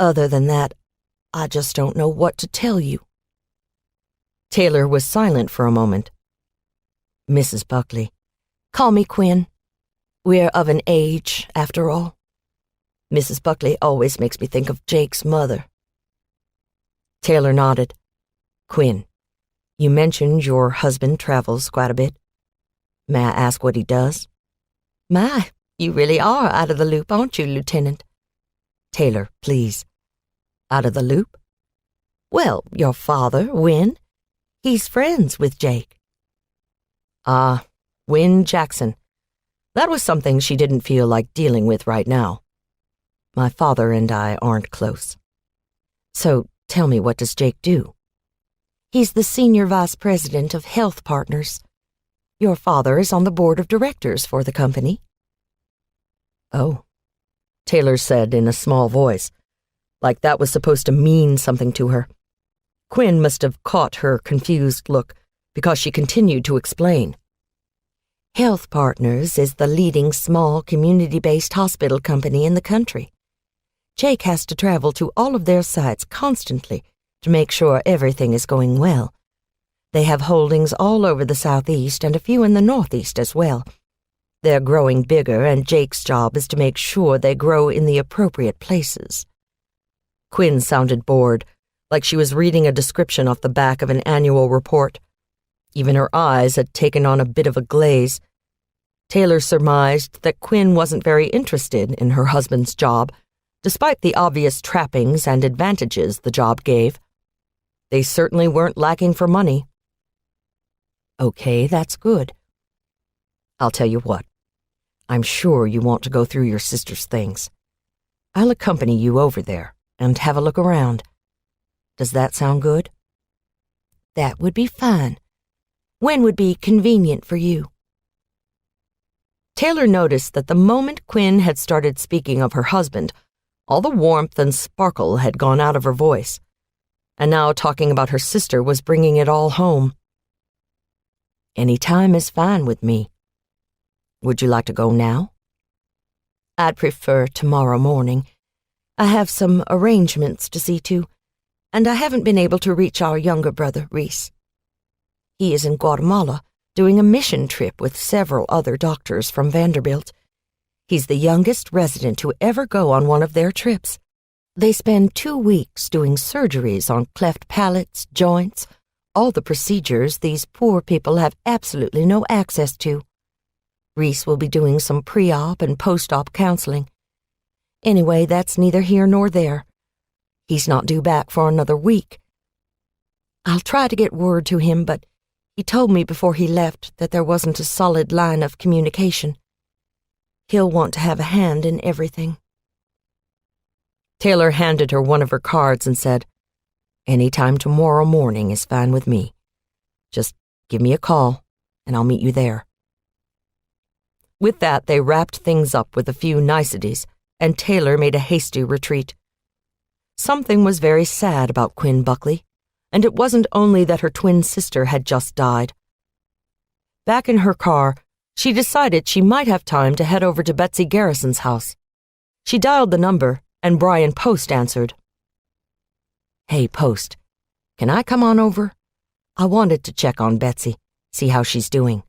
Other than that, I just don't know what to tell you. Taylor was silent for a moment. Mrs. Buckley, call me Quinn. We're of an age, after all. Mrs. Buckley always makes me think of Jake's mother. Taylor nodded. Quinn, you mentioned your husband travels quite a bit. May I ask what he does? My, you really are out of the loop, aren't you, Lieutenant? Taylor, please. Out of the loop? Well, your father, Win, he's friends with Jake. Ah, Win Jackson. That was something she didn't feel like dealing with right now. My father and I aren't close. So, tell me, what does Jake do? He's the senior vice president of Health Partners. Your father is on the board of directors for the company. Oh, Taylor said in a small voice, like that was supposed to mean something to her. Quinn must have caught her confused look because she continued to explain. Health Partners is the leading small community-based hospital company in the country. Jake has to travel to all of their sites constantly to make sure everything is going well. They have holdings all over the southeast and a few in the northeast as well. They're growing bigger, and Jake's job is to make sure they grow in the appropriate places. Quinn sounded bored, like she was reading a description off the back of an annual report. Even her eyes had taken on a bit of a glaze. Taylor surmised that Quinn wasn't very interested in her husband's job, despite the obvious trappings and advantages the job gave. They certainly weren't lacking for money. Okay, that's good. I'll tell you what. I'm sure you want to go through your sister's things. I'll accompany you over there and have a look around. Does that sound good? That would be fine. When would be convenient for you? Taylor noticed that the moment Quinn had started speaking of her husband, all the warmth and sparkle had gone out of her voice, and now talking about her sister was bringing it all home. Any time is fine with me. Would you like to go now? I'd prefer tomorrow morning. I have some arrangements to see to, and I haven't been able to reach our younger brother, Reese. He is in Guatemala, doing a mission trip with several other doctors from Vanderbilt. He's the youngest resident to ever go on one of their trips. They spend 2 weeks doing surgeries on cleft palates, joints, all the procedures these poor people have absolutely no access to. Reese will be doing some pre-op and post-op counseling. Anyway, that's neither here nor there. He's not due back for another week. I'll try to get word to him, but he told me before he left that there wasn't a solid line of communication. He'll want to have a hand in everything. Taylor handed her one of her cards and said, "Any time tomorrow morning is fine with me. Just give me a call, and I'll meet you there." With that, they wrapped things up with a few niceties, and Taylor made a hasty retreat. Something was very sad about Quinn Buckley, and it wasn't only that her twin sister had just died. Back in her car, she decided she might have time to head over to Betsy Garrison's house. She dialed the number, and Brian Post answered. "Hey, Post, can I come on over? I wanted to check on Betsy, see how she's doing.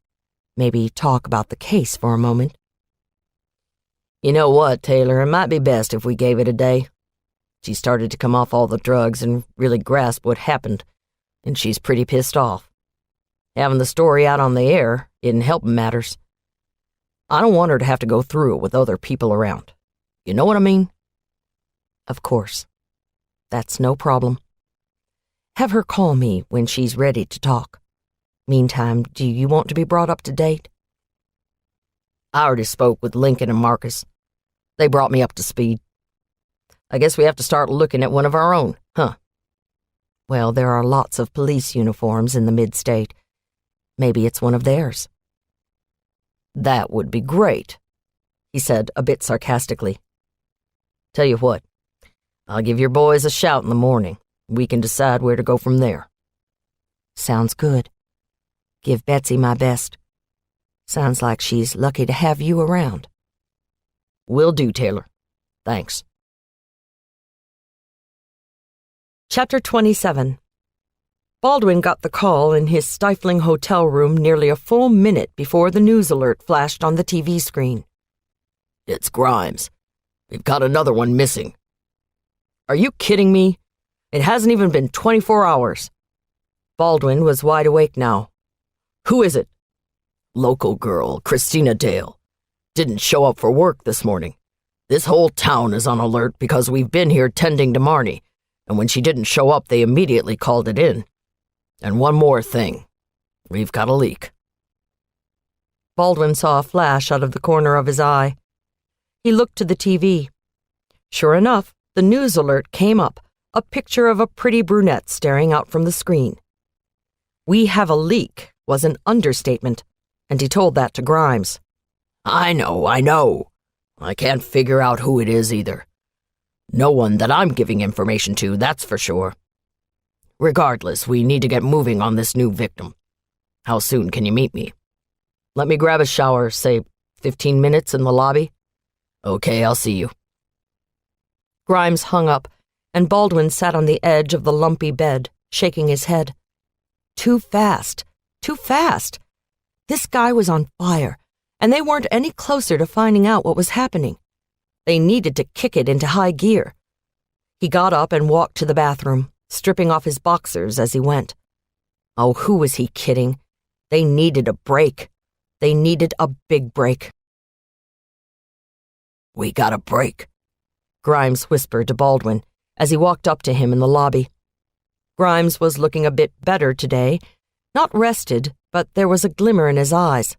Maybe talk about the case for a moment." "You know what, Taylor, it might be best if we gave it a day. She started to come off all the drugs and really grasp what happened, and she's pretty pissed off. Having the story out on the air isn't helping matters. I don't want her to have to go through it with other people around. You know what I mean?" "Of course. That's no problem. Have her call me when she's ready to talk. Meantime, do you want to be brought up to date?" "I already spoke with Lincoln and Marcus. They brought me up to speed. I guess we have to start looking at one of our own, huh?" "Well, there are lots of police uniforms in the mid-state. Maybe it's one of theirs." "That would be great," he said a bit sarcastically. "Tell you what, I'll give your boys a shout in the morning. We can decide where to go from there." "Sounds good. Give Betsy my best. Sounds like she's lucky to have you around." "Will do, Taylor. Thanks." Chapter 27. Baldwin got the call in his stifling hotel room nearly a full minute before the news alert flashed on the TV screen. "It's Grimes. We've got another one missing." "Are you kidding me? It hasn't even been 24 hours. Baldwin was wide awake now. "Who is it?" "Local girl, Christina Dale. Didn't show up for work this morning. This whole town is on alert because we've been here tending to Marnie, and when she didn't show up, they immediately called it in. And one more thing. We've got a leak." Baldwin saw a flash out of the corner of his eye. He looked to the TV. Sure enough, the news alert came up, a picture of a pretty brunette staring out from the screen. "We have a leak" was an understatement, and he told that to Grimes. I know. I can't figure out who it is either. No one that I'm giving information to, that's for sure. Regardless, we need to get moving on this new victim. How soon can you meet me? Let me grab a shower, say 15 minutes in the lobby. Okay, I'll see you. Grimes hung up, and Baldwin sat on the edge of the lumpy bed, shaking his head. Too fast. This guy was on fire, and they weren't any closer to finding out what was happening. They needed to kick it into high gear. He got up and walked to the bathroom, stripping off his boxers as he went. Oh, who was he kidding? They needed a break. They needed a big break. We got a break, Grimes whispered to Baldwin as he walked up to him in the lobby. Grimes was looking a bit better today, not rested, but there was a glimmer in his eyes.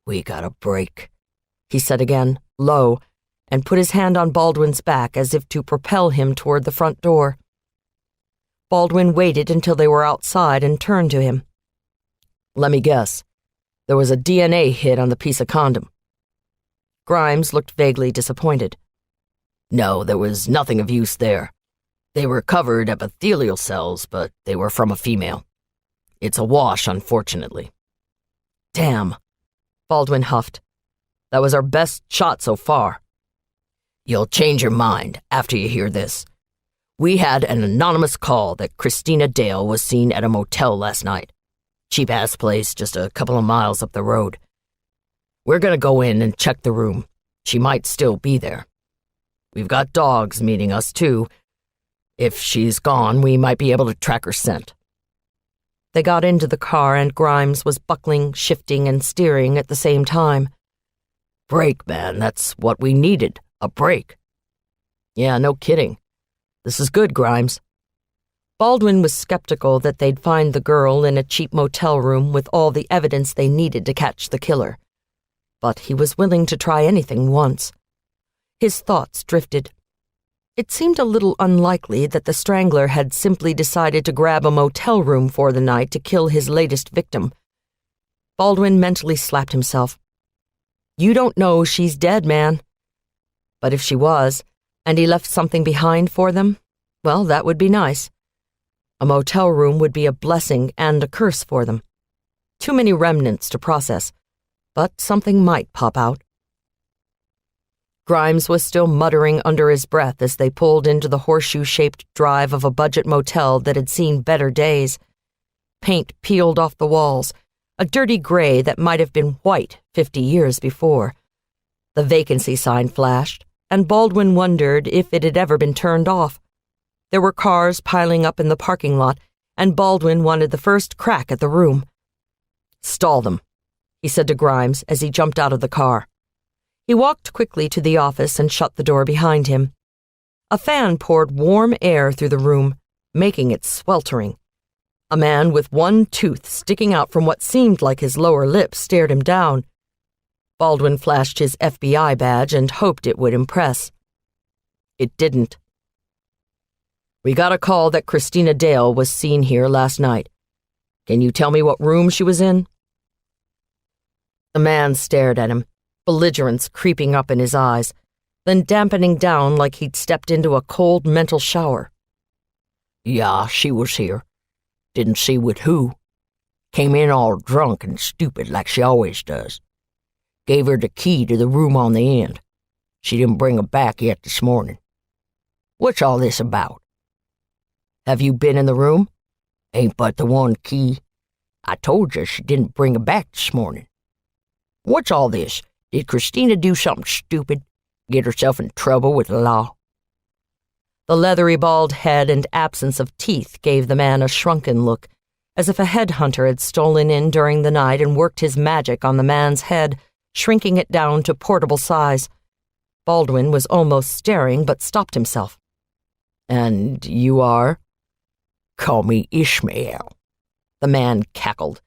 We got a break, he said again, low, and put his hand on Baldwin's back as if to propel him toward the front door. Baldwin waited until they were outside and turned to him. Let me guess. There was a DNA hit on the piece of condom. Grimes looked vaguely disappointed. No, there was nothing of use there. They were covered epithelial cells, but they were from a female. It's a wash, unfortunately. Damn, Baldwin huffed. That was our best shot so far. You'll change your mind after you hear this. We had an anonymous call that Christina Dale was seen at a motel last night. Cheap-ass place just a couple of miles up the road. We're gonna go in and check the room. She might still be there. We've got dogs meeting us, too. If she's gone, we might be able to track her scent. They got into the car and Grimes was buckling, shifting, and steering at the same time. Break, man, that's what we needed, a break. Yeah, no kidding. This is good, Grimes. Baldwin was skeptical that they'd find the girl in a cheap motel room with all the evidence they needed to catch the killer. But he was willing to try anything once. His thoughts drifted. It seemed a little unlikely that the strangler had simply decided to grab a motel room for the night to kill his latest victim. Baldwin mentally slapped himself. You don't know she's dead, man. But if she was, and he left something behind for them, well, that would be nice. A motel room would be a blessing and a curse for them. Too many remnants to process, but something might pop out. Grimes was still muttering under his breath as they pulled into the horseshoe-shaped drive of a budget motel that had seen better days. Paint peeled off the walls, a dirty gray that might have been white 50 years before. The vacancy sign flashed, and Baldwin wondered if it had ever been turned off. There were cars piling up in the parking lot, and Baldwin wanted the first crack at the room. Stall them, he said to Grimes as he jumped out of the car. He walked quickly to the office and shut the door behind him. A fan poured warm air through the room, making it sweltering. A man with one tooth sticking out from what seemed like his lower lip stared him down. Baldwin flashed his FBI badge and hoped it would impress. It didn't. We got a call that Christina Dale was seen here last night. Can you tell me what room she was in? The man stared at him, belligerence creeping up in his eyes, then dampening down like he'd stepped into a cold mental shower. Yeah, she was here. Didn't see with who. Came in all drunk and stupid like she always does. Gave her the key to the room on the end. She didn't bring her back yet this morning. What's all this about? Have you been in the room? Ain't but the one key. I told you she didn't bring her back this morning. What's all this? Did Christina do something stupid? Get herself in trouble with the law? The leathery bald head and absence of teeth gave the man a shrunken look, as if a headhunter had stolen in during the night and worked his magic on the man's head, shrinking it down to portable size. Baldwin was almost staring, but stopped himself. And you are? Call me Ishmael. The man cackled.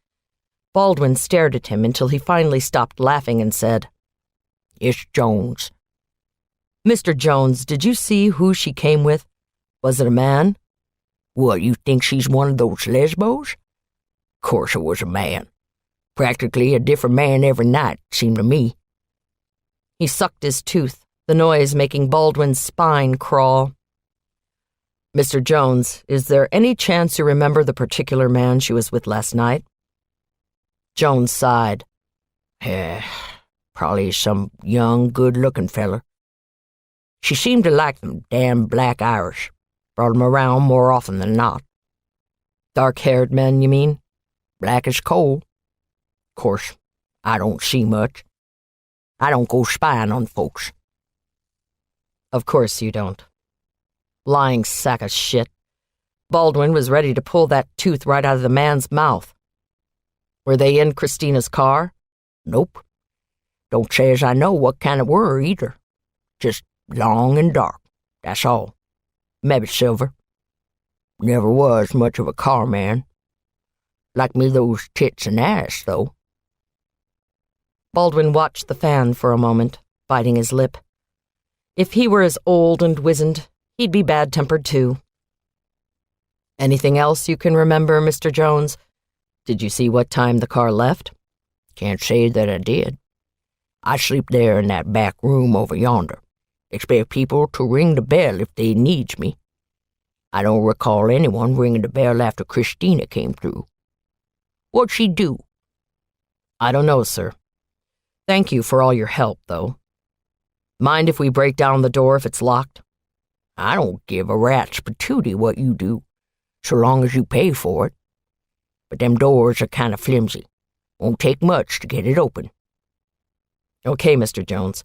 Baldwin stared at him until he finally stopped laughing and said, It's Jones. Mr. Jones, did you see who she came with? Was it a man? What, you think she's one of those lesbos? Course it was a man. Practically a different man every night, seemed to me. He sucked his tooth, the noise making Baldwin's spine crawl. Mr. Jones, is there any chance you remember the particular man she was with last night? Jones sighed. Probably some young, good-looking feller. She seemed to like them damn black Irish. Brought 'em around more often than not. Dark-haired men, you mean? Black as coal. Course, I don't see much. I don't go spying on folks. Of course you don't. Lying sack of shit. Baldwin was ready to pull that tooth right out of the man's mouth. Were they in Christina's car? Nope. Don't say as I know what kind of were either. Just long and dark, that's all. Maybe silver. Never was much of a car man. Like me those tits and ass, though. Baldwin watched the fan for a moment, biting his lip. If he were as old and wizened, he'd be bad-tempered too. Anything else you can remember, Mr. Jones? Did you see what time the car left? Can't say that I did. I sleep there in that back room over yonder. Expect people to ring the bell if they needs me. I don't recall anyone ringing the bell after Christina came through. What'd she do? I don't know, sir. Thank you for all your help, though. Mind if we break down the door if it's locked? I don't give a rat's patootie what you do, so long as you pay for it. But them doors are kind of flimsy. Won't take much to get it open. Okay, Mr. Jones.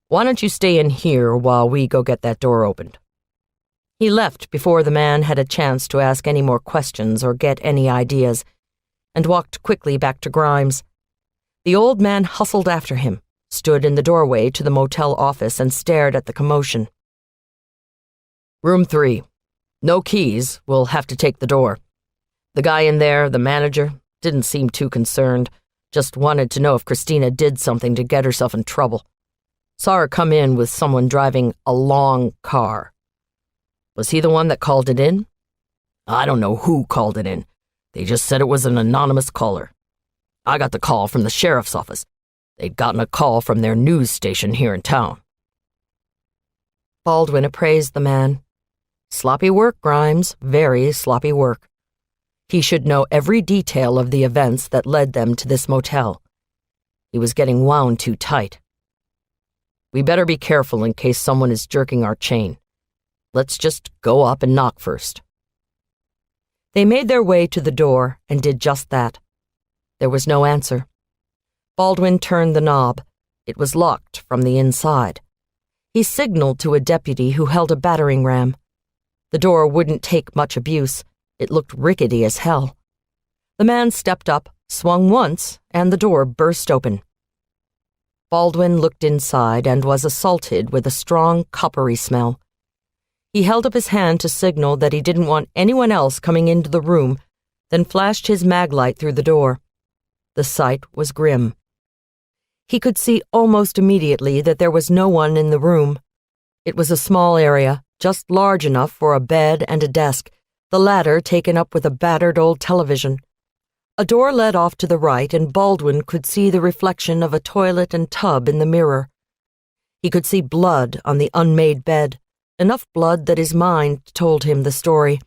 Why don't you stay in here while we go get that door opened? He left before the man had a chance to ask any more questions or get any ideas, and walked quickly back to Grimes. The old man hustled after him, stood in the doorway to the motel office, and stared at the commotion. Room 3. No keys. We'll have to take the door. The guy in there, the manager, didn't seem too concerned, just wanted to know if Christina did something to get herself in trouble. Saw her come in with someone driving a long car. Was he the one that called it in? I don't know who called it in. They just said it was an anonymous caller. I got the call from the sheriff's office. They'd gotten a call from their news station here in town. Baldwin appraised the man. Sloppy work, Grimes, very sloppy work. He should know every detail of the events that led them to this motel. He was getting wound too tight. We better be careful in case someone is jerking our chain. Let's just go up and knock first. They made their way to the door and did just that. There was no answer. Baldwin turned the knob. It was locked from the inside. He signaled to a deputy who held a battering ram. The door wouldn't take much abuse. It looked rickety as hell. The man stepped up, swung once, and the door burst open. Baldwin looked inside and was assaulted with a strong, coppery smell. He held up his hand to signal that he didn't want anyone else coming into the room, then flashed his maglite through the door. The sight was grim. He could see almost immediately that there was no one in the room. It was a small area, just large enough for a bed and a desk, the latter taken up with a battered old television. A door led off to the right, and Baldwin could see the reflection of a toilet and tub in the mirror. He could see blood on the unmade bed, enough blood that his mind told him the story.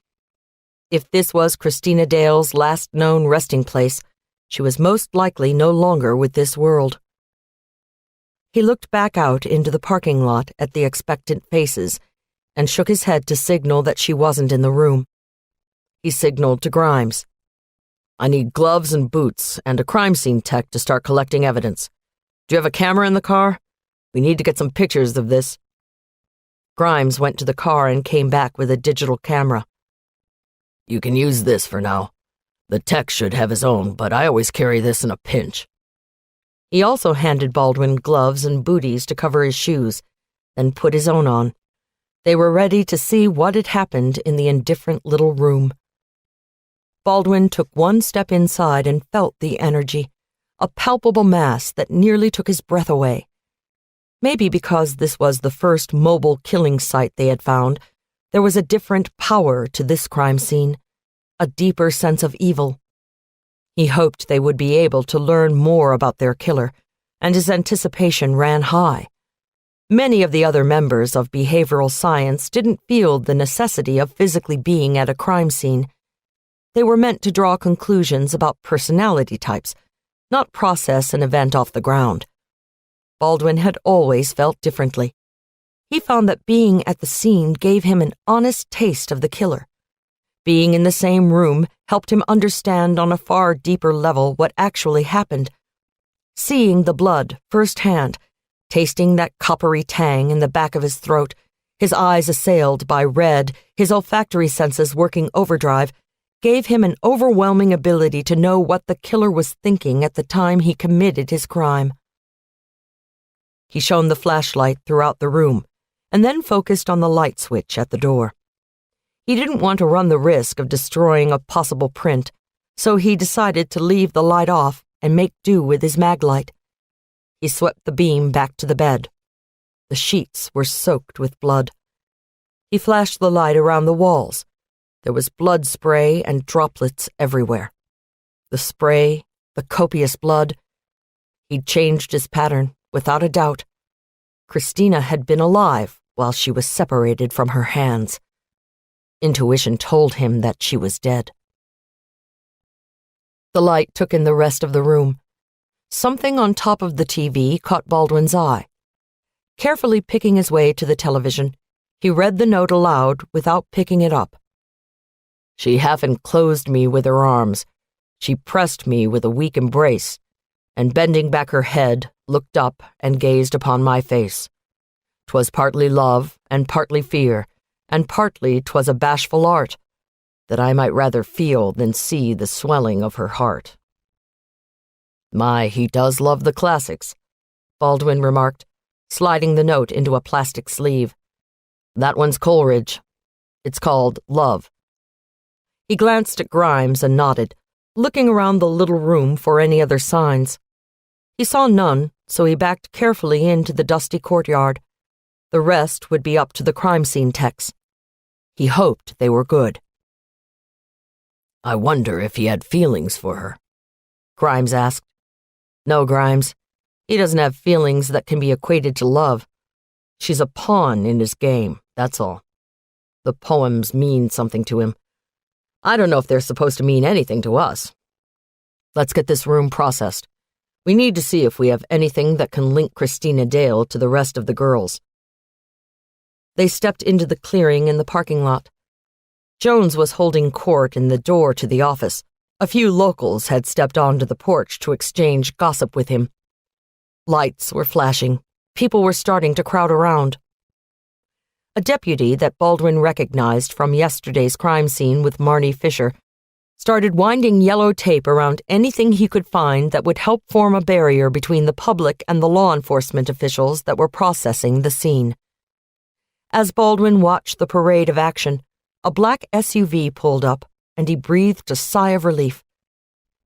If this was Christina Dale's last known resting place, she was most likely no longer with this world. He looked back out into the parking lot at the expectant faces and shook his head to signal that she wasn't in the room. He signaled to Grimes. I need gloves and boots and a crime scene tech to start collecting evidence. Do you have a camera in the car? We need to get some pictures of this. Grimes went to the car and came back with a digital camera. You can use this for now. The tech should have his own, but I always carry this in a pinch. He also handed Baldwin gloves and booties to cover his shoes, then put his own on. They were ready to see what had happened in the indifferent little room. Baldwin took one step inside and felt the energy, a palpable mass that nearly took his breath away. Maybe because this was the first mobile killing site they had found, there was a different power to this crime scene, a deeper sense of evil. He hoped they would be able to learn more about their killer, and his anticipation ran high. Many of the other members of behavioral science didn't feel the necessity of physically being at a crime scene. They were meant to draw conclusions about personality types, not process an event off the ground. Baldwin had always felt differently. He found that being at the scene gave him an honest taste of the killer. Being in the same room helped him understand on a far deeper level what actually happened. Seeing the blood firsthand, tasting that coppery tang in the back of his throat, his eyes assailed by red, his olfactory senses working overdrive, gave him an overwhelming ability to know what the killer was thinking at the time he committed his crime. He shone the flashlight throughout the room, and then focused on the light switch at the door. He didn't want to run the risk of destroying a possible print, so he decided to leave the light off and make do with his maglite. He swept the beam back to the bed. The sheets were soaked with blood. He flashed the light around the walls. There was blood spray and droplets everywhere. The spray, the copious blood. He'd changed his pattern, without a doubt. Christina had been alive while she was separated from her hands. Intuition told him that she was dead. The light took in the rest of the room. Something on top of the TV caught Baldwin's eye. Carefully picking his way to the television, he read the note aloud without picking it up. She half enclosed me with her arms. She pressed me with a weak embrace, and bending back her head, looked up and gazed upon my face. 'Twas partly love and partly fear, and partly 'twas a bashful art, that I might rather feel than see the swelling of her heart. My, he does love the classics, Baldwin remarked, sliding the note into a plastic sleeve. That one's Coleridge. It's called Love. He glanced at Grimes and nodded, looking around the little room for any other signs. He saw none, so he backed carefully into the dusty courtyard. The rest would be up to the crime scene techs. He hoped they were good. I wonder if he had feelings for her, Grimes asked. No, Grimes. He doesn't have feelings that can be equated to love. She's a pawn in his game, that's all. The poems mean something to him. I don't know if they're supposed to mean anything to us. Let's get this room processed. We need to see if we have anything that can link Christina Dale to the rest of the girls. They stepped into the clearing in the parking lot. Jones was holding court in the door to the office. A few locals had stepped onto the porch to exchange gossip with him. Lights were flashing. People were starting to crowd around. A deputy that Baldwin recognized from yesterday's crime scene with Marnie Fisher started winding yellow tape around anything he could find that would help form a barrier between the public and the law enforcement officials that were processing the scene. As Baldwin watched the parade of action, a black SUV pulled up, and he breathed a sigh of relief.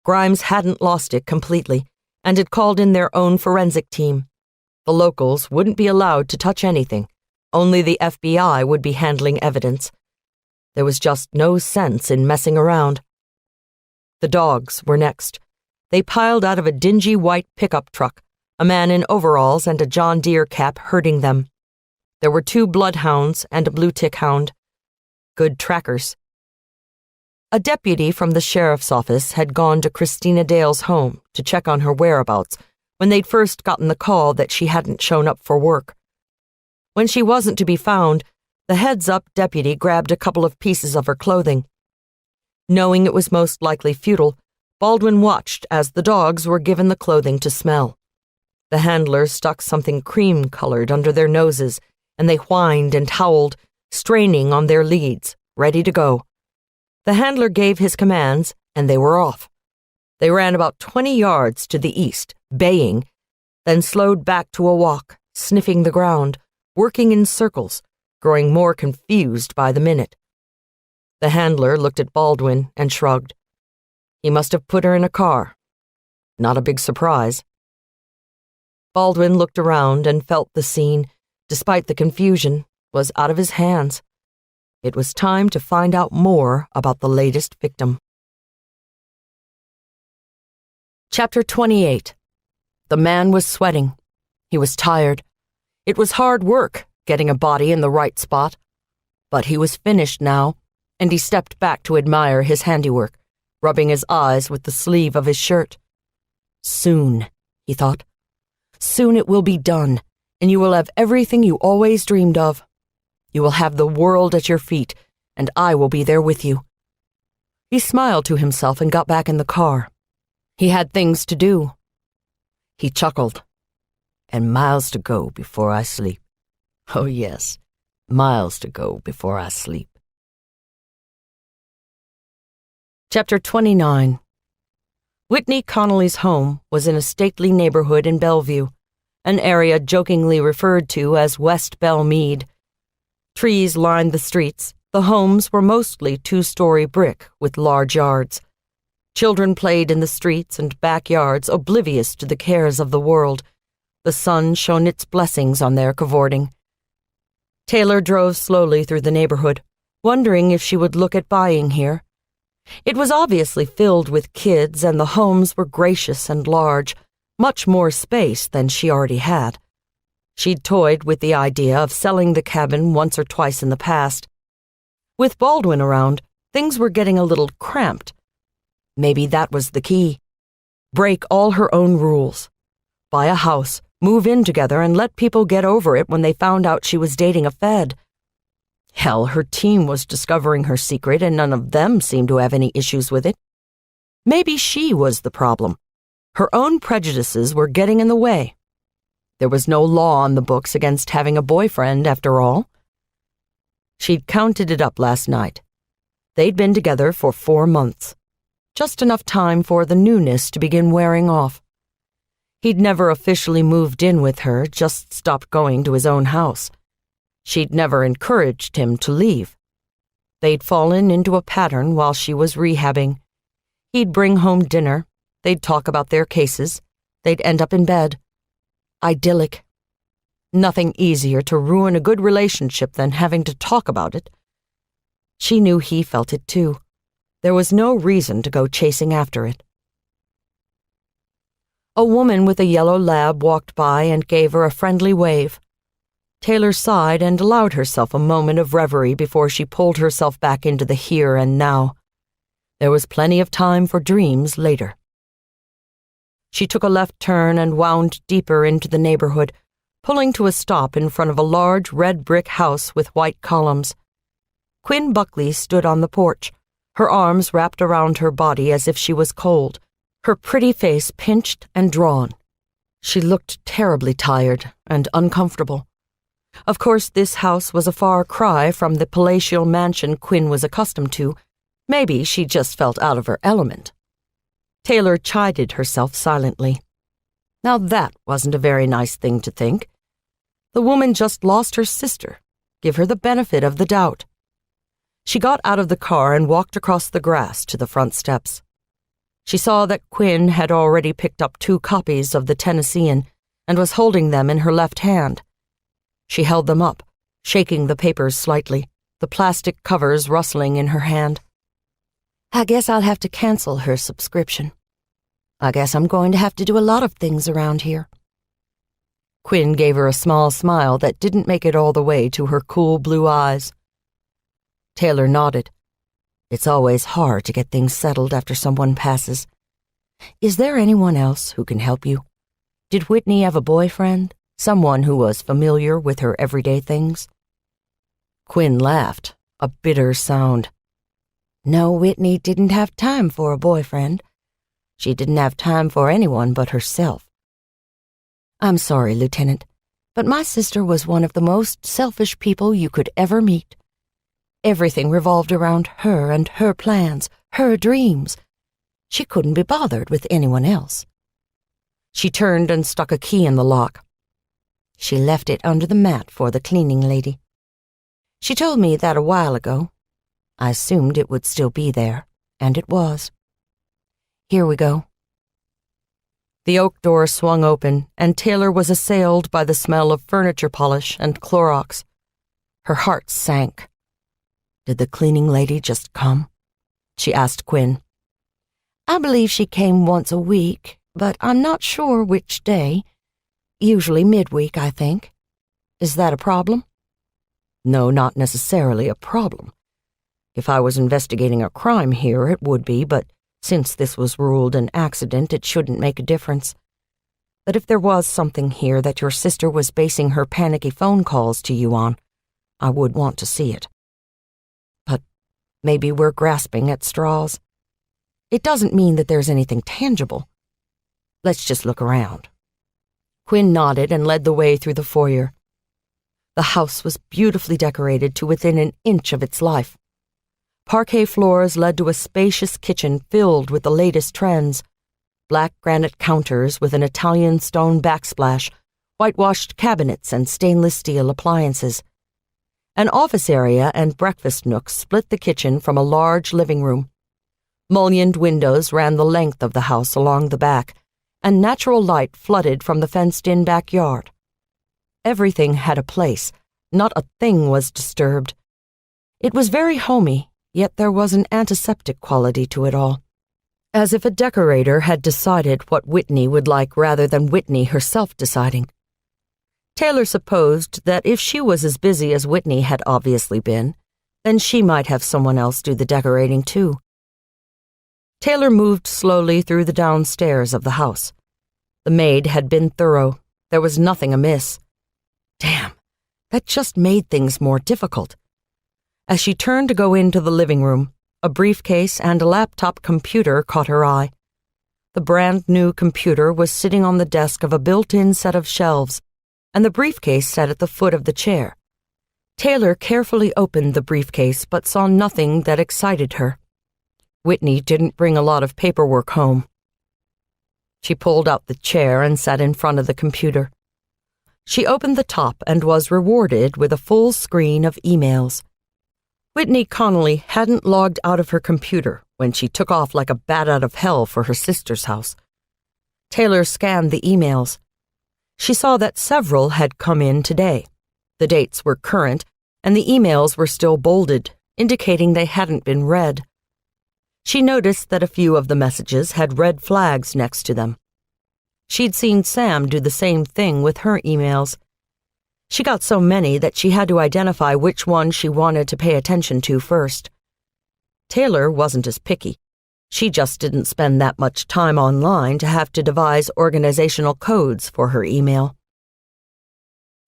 Grimes hadn't lost it completely, and had called in their own forensic team. The locals wouldn't be allowed to touch anything. Only the FBI would be handling evidence. There was just no sense in messing around. The dogs were next. They piled out of a dingy white pickup truck, a man in overalls and a John Deere cap herding them. There were 2 bloodhounds and a blue tick hound. Good trackers. A deputy from the sheriff's office had gone to Christina Dale's home to check on her whereabouts when they'd first gotten the call that she hadn't shown up for work. When she wasn't to be found, the heads-up deputy grabbed a couple of pieces of her clothing. Knowing it was most likely futile, Baldwin watched as the dogs were given the clothing to smell. The handlers stuck something cream-colored under their noses, and they whined and howled, straining on their leads, ready to go. The handler gave his commands, and they were off. They ran about 20 yards to the east, baying, then slowed back to a walk, sniffing the ground, working in circles, growing more confused by the minute. The handler looked at Baldwin and shrugged. He must have put her in a car. Not a big surprise. Baldwin looked around and felt the scene, despite the confusion, was out of his hands. It was time to find out more about the latest victim. Chapter 28. The man was sweating. He was tired. It was hard work getting a body in the right spot. But he was finished now, and he stepped back to admire his handiwork, rubbing his eyes with the sleeve of his shirt. Soon, he thought. Soon it will be done, and you will have everything you always dreamed of. You will have the world at your feet, and I will be there with you. He smiled to himself and got back in the car. He had things to do. He chuckled. And miles to go before I sleep. Oh, yes, miles to go before I sleep. Chapter 29. Whitney Connolly's home was in a stately neighborhood in Bellevue, an area jokingly referred to as West Belle Mead. Trees lined the streets. The homes were mostly two-story brick with large yards. Children played in the streets and backyards, oblivious to the cares of the world. The sun shone its blessings on their cavorting. Taylor drove slowly through the neighborhood, wondering if she would look at buying here. It was obviously filled with kids, and the homes were gracious and large, much more space than she already had. She'd toyed with the idea of selling the cabin once or twice in the past. With Baldwin around, things were getting a little cramped. Maybe that was the key. Break all her own rules. Buy a house, move in together, and let people get over it when they found out she was dating a Fed. Hell, her team was discovering her secret, and none of them seemed to have any issues with it. Maybe she was the problem. Her own prejudices were getting in the way. There was no law on the books against having a boyfriend, after all. She'd counted it up last night. They'd been together for 4 months. Just enough time for the newness to begin wearing off. He'd never officially moved in with her, just stopped going to his own house. She'd never encouraged him to leave. They'd fallen into a pattern while she was rehabbing. He'd bring home dinner. They'd talk about their cases. They'd end up in bed. Idyllic. Nothing easier to ruin a good relationship than having to talk about it. She knew he felt it too. There was no reason to go chasing after it. A woman with a yellow lab walked by and gave her a friendly wave. Taylor sighed and allowed herself a moment of reverie before she pulled herself back into the here and now. There was plenty of time for dreams later. She took a left turn and wound deeper into the neighborhood, pulling to a stop in front of a large red brick house with white columns. Quinn Buckley stood on the porch, her arms wrapped around her body as if she was cold, her pretty face pinched and drawn. She looked terribly tired and uncomfortable. Of course, this house was a far cry from the palatial mansion Quinn was accustomed to. Maybe she just felt out of her element. Taylor chided herself silently. Now that wasn't a very nice thing to think. The woman just lost her sister. Give her the benefit of the doubt. She got out of the car and walked across the grass to the front steps. She saw that Quinn had already picked up 2 copies of the Tennessean and was holding them in her left hand. She held them up, shaking the papers slightly, the plastic covers rustling in her hand. I guess I'll have to cancel her subscription. I guess I'm going to have to do a lot of things around here. Quinn gave her a small smile that didn't make it all the way to her cool blue eyes. Taylor nodded. It's always hard to get things settled after someone passes. Is there anyone else who can help you? Did Whitney have a boyfriend? Someone who was familiar with her everyday things? Quinn laughed, a bitter sound. No, Whitney didn't have time for a boyfriend. She didn't have time for anyone but herself. I'm sorry, Lieutenant, but my sister was one of the most selfish people you could ever meet. Everything revolved around her and her plans, her dreams. She couldn't be bothered with anyone else. She turned and stuck a key in the lock. She left it under the mat for the cleaning lady. She told me that a while ago. I assumed it would still be there, and it was. Here we go. The oak door swung open, and Taylor was assailed by the smell of furniture polish and Clorox. Her heart sank. Did the cleaning lady just come? She asked Quinn. I believe she came once a week, but I'm not sure which day. Usually midweek, I think. Is that a problem? No, not necessarily a problem. If I was investigating a crime here, it would be, but since this was ruled an accident, it shouldn't make a difference. But if there was something here that your sister was basing her panicky phone calls to you on, I would want to see it. But maybe we're grasping at straws. It doesn't mean that there's anything tangible. Let's just look around. Quinn nodded and led the way through the foyer. The house was beautifully decorated to within an inch of its life. Parquet floors led to a spacious kitchen filled with the latest trends. Black granite counters with an Italian stone backsplash, whitewashed cabinets and stainless steel appliances. An office area and breakfast nook split the kitchen from a large living room. Mullioned windows ran the length of the house along the back, and natural light flooded from the fenced-in backyard. Everything had a place. Not a thing was disturbed. It was very homey, yet there was an antiseptic quality to it all, as if a decorator had decided what Whitney would like rather than Whitney herself deciding. Taylor supposed that if she was as busy as Whitney had obviously been, then she might have someone else do the decorating too. Taylor moved slowly through the downstairs of the house. The maid had been thorough. There was nothing amiss. Damn, that just made things more difficult. As she turned to go into the living room, a briefcase and a laptop computer caught her eye. The brand-new computer was sitting on the desk of a built-in set of shelves, and the briefcase sat at the foot of the chair. Taylor carefully opened the briefcase but saw nothing that excited her. Whitney didn't bring a lot of paperwork home. She pulled out the chair and sat in front of the computer. She opened the top and was rewarded with a full screen of emails. Whitney Connolly hadn't logged out of her computer when she took off like a bat out of hell for her sister's house. Taylor scanned the emails. She saw that several had come in today. The dates were current, and the emails were still bolded, indicating they hadn't been read. She noticed that a few of the messages had red flags next to them. She'd seen Sam do the same thing with her emails. She got so many that she had to identify which one she wanted to pay attention to first. Taylor wasn't as picky. She just didn't spend that much time online to have to devise organizational codes for her email.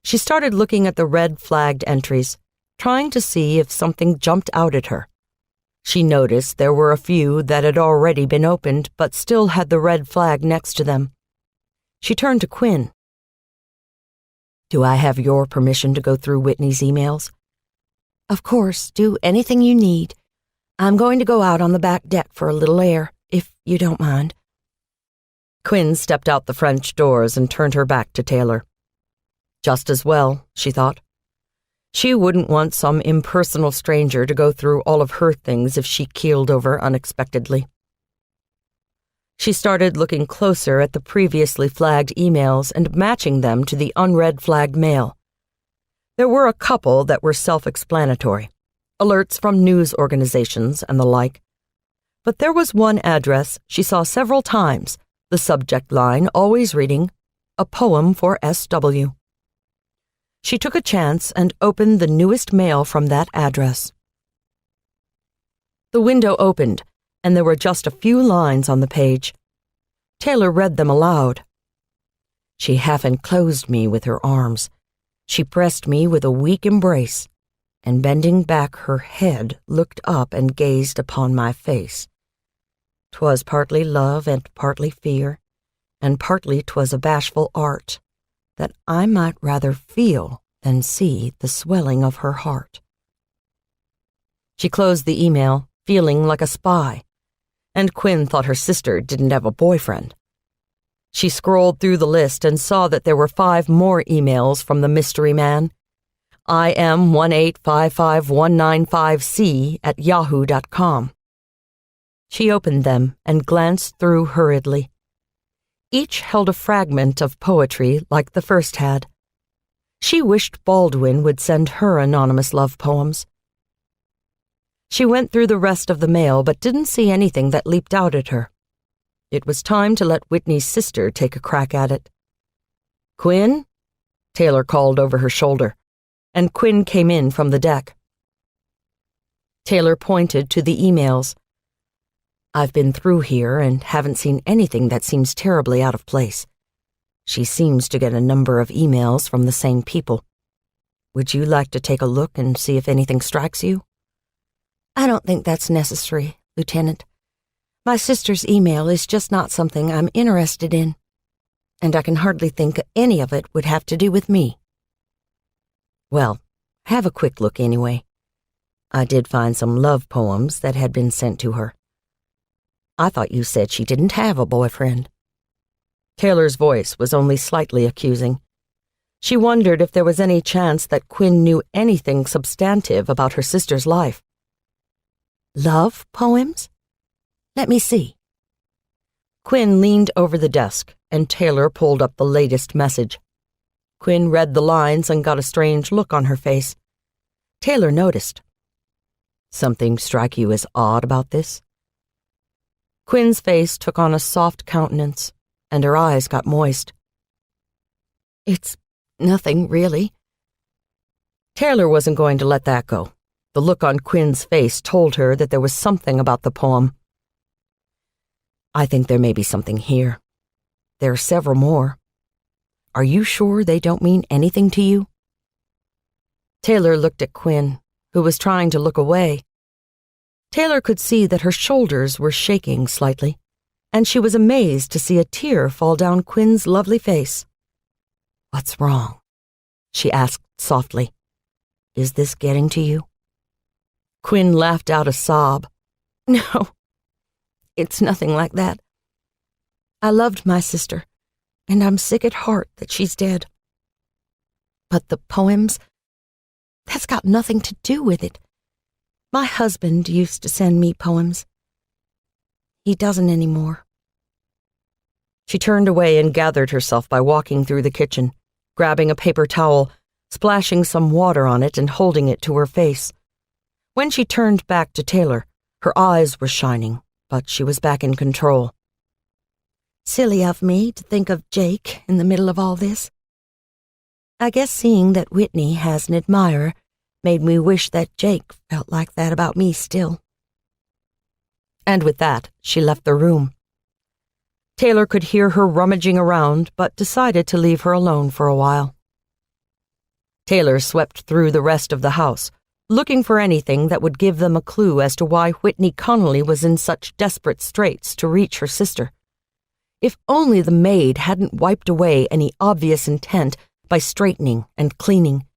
She started looking at the red-flagged entries, trying to see if something jumped out at her. She noticed there were a few that had already been opened but still had the red flag next to them. She turned to Quinn. "Do I have your permission to go through Whitney's emails?" Of course, do anything you need. I'm going to go out on the back deck for a little air, if you don't mind. Quinn stepped out the French doors and turned her back to Taylor. Just as well, she thought. She wouldn't want some impersonal stranger to go through all of her things if she keeled over unexpectedly. She started looking closer at the previously flagged emails and matching them to the unread flagged mail. There were a couple that were self-explanatory, alerts from news organizations and the like. But there was one address she saw several times, the subject line always reading, "A poem for S.W." She took a chance and opened the newest mail from that address. The window opened, and there were just a few lines on the page. Taylor read them aloud. "She half enclosed me with her arms. She pressed me with a weak embrace, and bending back her head, looked up and gazed upon my face. 'Twas partly love and partly fear, and partly 'twas a bashful art, that I might rather feel than see the swelling of her heart." She closed the email, feeling like a spy, and Quinn thought her sister didn't have a boyfriend. She scrolled through the list and saw that there were 5 more emails from the mystery man. im1855195c@yahoo.com. She opened them and glanced through hurriedly. Each held a fragment of poetry like the first had. She wished Baldwin would send her anonymous love poems. She went through the rest of the mail but didn't see anything that leaped out at her. It was time to let Whitney's sister take a crack at it. "Quinn?" Taylor called over her shoulder, and Quinn came in from the deck. Taylor pointed to the emails. "I've been through here and haven't seen anything that seems terribly out of place. She seems to get a number of emails from the same people. Would you like to take a look and see if anything strikes you?" "I don't think that's necessary, Lieutenant. My sister's email is just not something I'm interested in, and I can hardly think any of it would have to do with me." "Well, have a quick look anyway. I did find some love poems that had been sent to her. I thought you said she didn't have a boyfriend." Taylor's voice was only slightly accusing. She wondered if there was any chance that Quinn knew anything substantive about her sister's life. "Love poems? Let me see." Quinn leaned over the desk, and Taylor pulled up the latest message. Quinn read the lines and got a strange look on her face. Taylor noticed. "Something strike you as odd about this?" Quinn's face took on a soft countenance, and her eyes got moist. "It's nothing, really." Taylor wasn't going to let that go. The look on Quinn's face told her that there was something about the poem. "I think there may be something here. There are several more. Are you sure they don't mean anything to you?" Taylor looked at Quinn, who was trying to look away. Taylor could see that her shoulders were shaking slightly, and she was amazed to see a tear fall down Quinn's lovely face. "What's wrong?" she asked softly. "Is this getting to you?" Quinn laughed out a sob. "No, it's nothing like that. I loved my sister, and I'm sick at heart that she's dead. But the poems, that's got nothing to do with it. My husband used to send me poems. He doesn't anymore." She turned away and gathered herself by walking through the kitchen, grabbing a paper towel, splashing some water on it and holding it to her face. When she turned back to Taylor, her eyes were shining, but she was back in control. "Silly of me to think of Jake in the middle of all this. I guess seeing that Whitney has an admirer made me wish that Jake felt like that about me still." And with that, she left the room. Taylor could hear her rummaging around, but decided to leave her alone for a while. Taylor swept through the rest of the house, looking for anything that would give them a clue as to why Whitney Connolly was in such desperate straits to reach her sister. If only the maid hadn't wiped away any obvious intent by straightening and cleaning.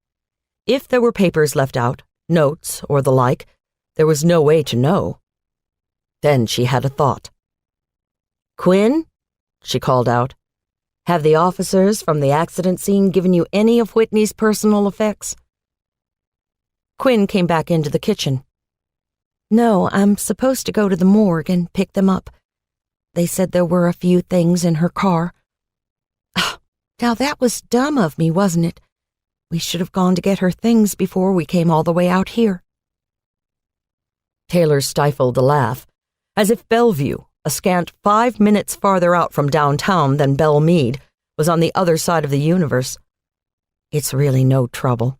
If there were papers left out, notes or the like, there was no way to know. Then she had a thought. "Quinn?" she called out. "Have the officers from the accident scene given you any of Whitney's personal effects?" Quinn came back into the kitchen. "No, I'm supposed to go to the morgue and pick them up. They said there were a few things in her car. Now that was dumb of me, wasn't it? We should have gone to get her things before we came all the way out here." Taylor stifled a laugh, as if Bellevue, a scant 5 minutes farther out from downtown than Belle Meade, was on the other side of the universe. "It's really no trouble.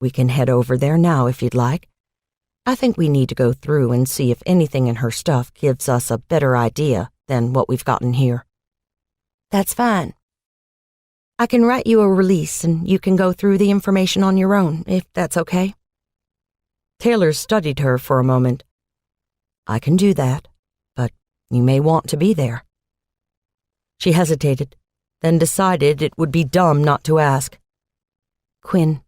We can head over there now if you'd like. I think we need to go through and see if anything in her stuff gives us a better idea than what we've gotten here." "That's fine. I can write you a release and you can go through the information on your own, if that's okay." Taylor studied her for a moment. "I can do that, but you may want to be there." She hesitated, then decided it would be dumb not to ask. "Quinn,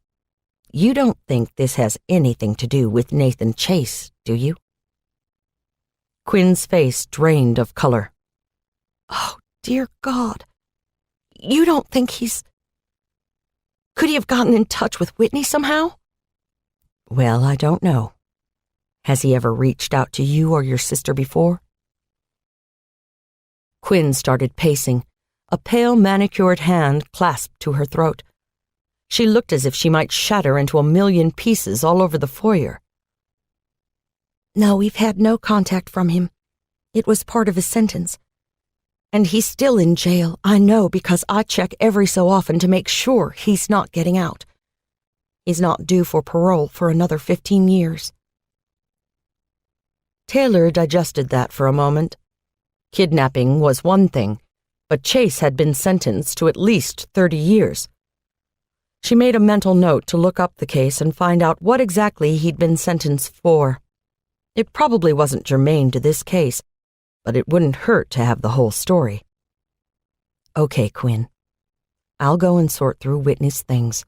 you don't think this has anything to do with Nathan Chase, do you?" Quinn's face drained of color. "Oh, dear God. You don't think he's... Could he have gotten in touch with Whitney somehow?" "Well, I don't know. Has he ever reached out to you or your sister before?" Quinn started pacing, a pale manicured hand clasped to her throat. She looked as if she might shatter into a million pieces all over the foyer. "No, we've had no contact from him. It was part of his sentence. And he's still in jail, I know, because I check every so often to make sure he's not getting out. He's not due for parole for another 15 years. Taylor digested that for a moment. Kidnapping was one thing, but Chase had been sentenced to at least 30 years. She made a mental note to look up the case and find out what exactly he'd been sentenced for. It probably wasn't germane to this case, but it wouldn't hurt to have the whole story. Okay, Quinn. I'll go and sort through Whitney's things.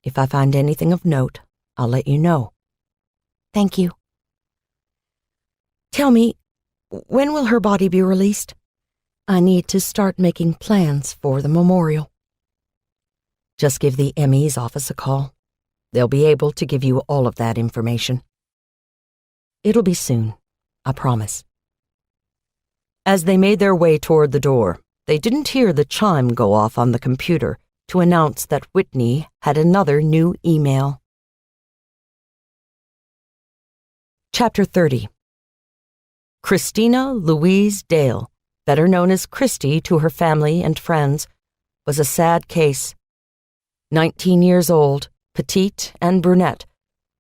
If I find anything of note, I'll let you know. Thank you. Tell me, when will her body be released? I need to start making plans for the memorial. Just give the ME's office a call. They'll be able to give you all of that information. It'll be soon, I promise. As they made their way toward the door, they didn't hear the chime go off on the computer to announce that Whitney had another new email. Chapter 30. Christina Louise Dale, better known as Christy to her family and friends, was a sad case. 19 years old, petite and brunette,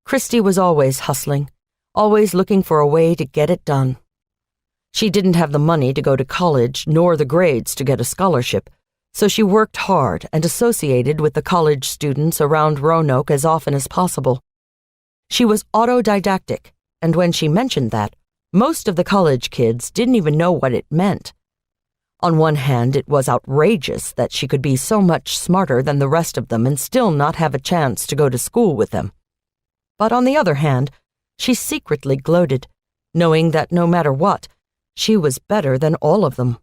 Christy was always hustling, always looking for a way to get it done. She didn't have the money to go to college nor the grades to get a scholarship, so she worked hard and associated with the college students around Roanoke as often as possible. She was autodidactic, and when she mentioned that, most of the college kids didn't even know what it meant. On one hand, it was outrageous that she could be so much smarter than the rest of them and still not have a chance to go to school with them. But on the other hand, she secretly gloated, knowing that no matter what, she was better than all of them.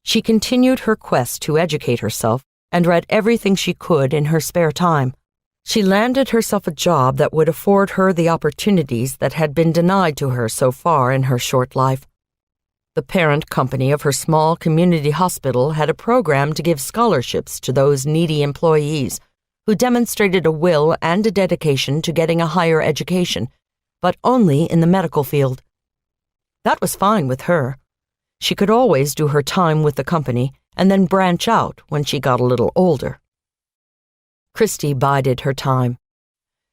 She continued her quest to educate herself and read everything she could in her spare time. She landed herself a job that would afford her the opportunities that had been denied to her so far in her short life. The parent company of her small community hospital had a program to give scholarships to those needy employees who demonstrated a will and a dedication to getting a higher education, but only in the medical field. That was fine with her. She could always do her time with the company and then branch out when she got a little older. Christy bided her time.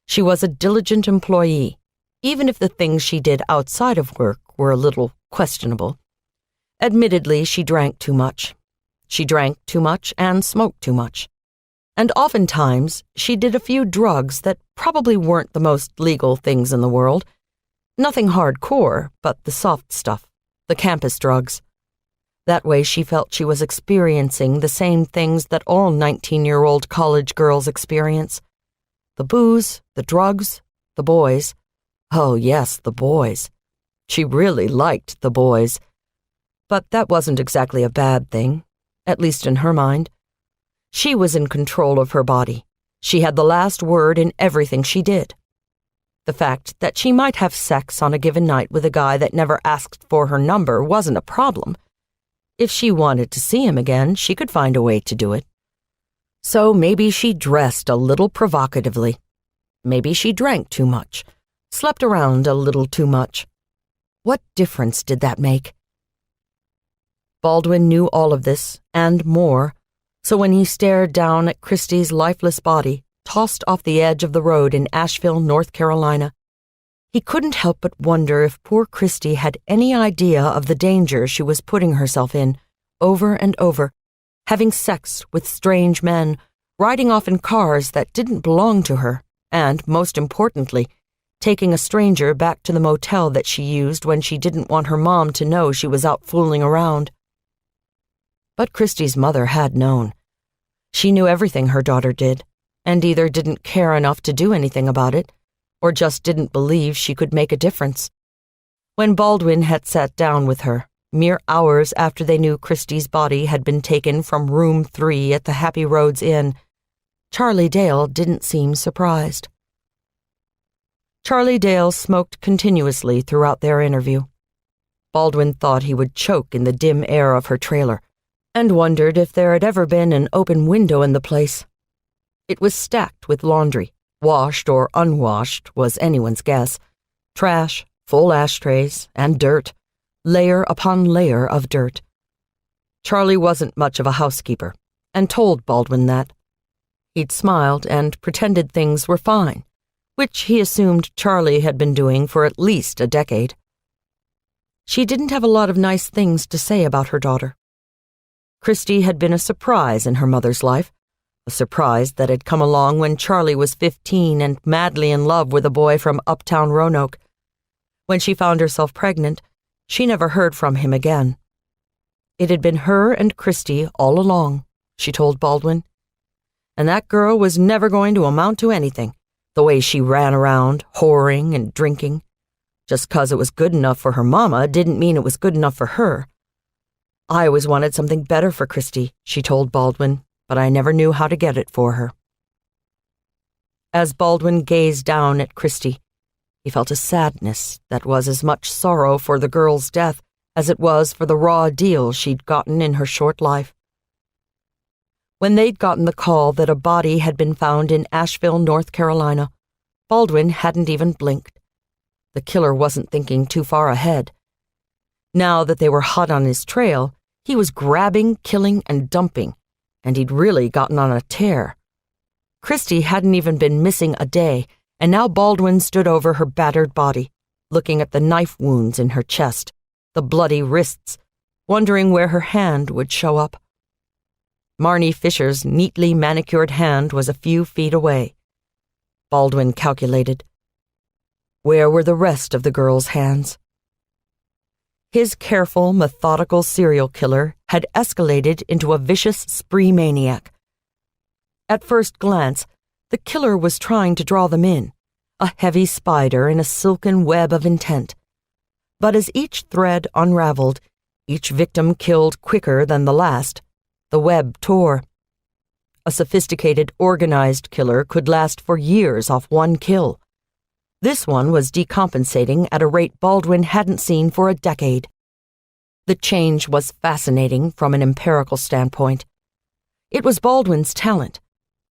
She was a diligent employee, even if the things she did outside of work were a little questionable. Admittedly, she drank too much. She drank too much and smoked too much. And oftentimes, she did a few drugs that probably weren't the most legal things in the world. Nothing hardcore, but the soft stuff, the campus drugs. That way she felt she was experiencing the same things that all 19-year-old college girls experience. The booze, the drugs, the boys. Oh yes, the boys. She really liked the boys. But that wasn't exactly a bad thing, at least in her mind. She was in control of her body. She had the last word in everything she did. The fact that she might have sex on a given night with a guy that never asked for her number wasn't a problem. If she wanted to see him again, she could find a way to do it. So maybe she dressed a little provocatively. Maybe she drank too much, slept around a little too much. What difference did that make? Baldwin knew all of this, and more, so when he stared down at Christy's lifeless body, tossed off the edge of the road in Asheville, North Carolina, he couldn't help but wonder if poor Christy had any idea of the danger she was putting herself in, over and over, having sex with strange men, riding off in cars that didn't belong to her, and, most importantly, taking a stranger back to the motel that she used when she didn't want her mom to know she was out fooling around. But Christy's mother had known. She knew everything her daughter did, and either didn't care enough to do anything about it, or just didn't believe she could make a difference. When Baldwin had sat down with her, mere hours after they knew Christy's body had been taken from room 3 at the Happy Roads Inn, Charlie Dale didn't seem surprised. Charlie Dale smoked continuously throughout their interview. Baldwin thought he would choke in the dim air of her trailer, and wondered if there had ever been an open window in the place. It was stacked with laundry. Washed or unwashed was anyone's guess. Trash, full ashtrays, and dirt. layer upon layer of dirt. Charlie wasn't much of a housekeeper, and told Baldwin that. He'd smiled and pretended things were fine, which he assumed Charlie had been doing for at least a decade. She didn't have a lot of nice things to say about her daughter. Christy had been a surprise in her mother's life, a surprise that had come along when Charlie was 15 and madly in love with a boy from uptown Roanoke. When she found herself pregnant, she never heard from him again. It had been her and Christy all along, she told Baldwin. And that girl was never going to amount to anything, the way she ran around, whoring and drinking. Just 'cause it was good enough for her mama didn't mean it was good enough for her. I always wanted something better for Christy, she told Baldwin, but I never knew how to get it for her. As Baldwin gazed down at Christy, he felt a sadness that was as much sorrow for the girl's death as it was for the raw deal she'd gotten in her short life. When they'd gotten the call that a body had been found in Asheville, North Carolina, Baldwin hadn't even blinked. The killer wasn't thinking too far ahead. Now that they were hot on his trail, he was grabbing, killing, and dumping, and he'd really gotten on a tear. Christy hadn't even been missing a day, and now Baldwin stood over her battered body, looking at the knife wounds in her chest, the bloody wrists, wondering where her hand would show up. Marnie Fisher's neatly manicured hand was a few feet away. Baldwin calculated. Where were the rest of the girl's hands? His careful, methodical serial killer had escalated into a vicious spree maniac. At first glance, the killer was trying to draw them in, a heavy spider in a silken web of intent. But as each thread unraveled, each victim killed quicker than the last, the web tore. A sophisticated, organized killer could last for years off one kill. This one was decompensating at a rate Baldwin hadn't seen for a decade. The change was fascinating from an empirical standpoint. It was Baldwin's talent,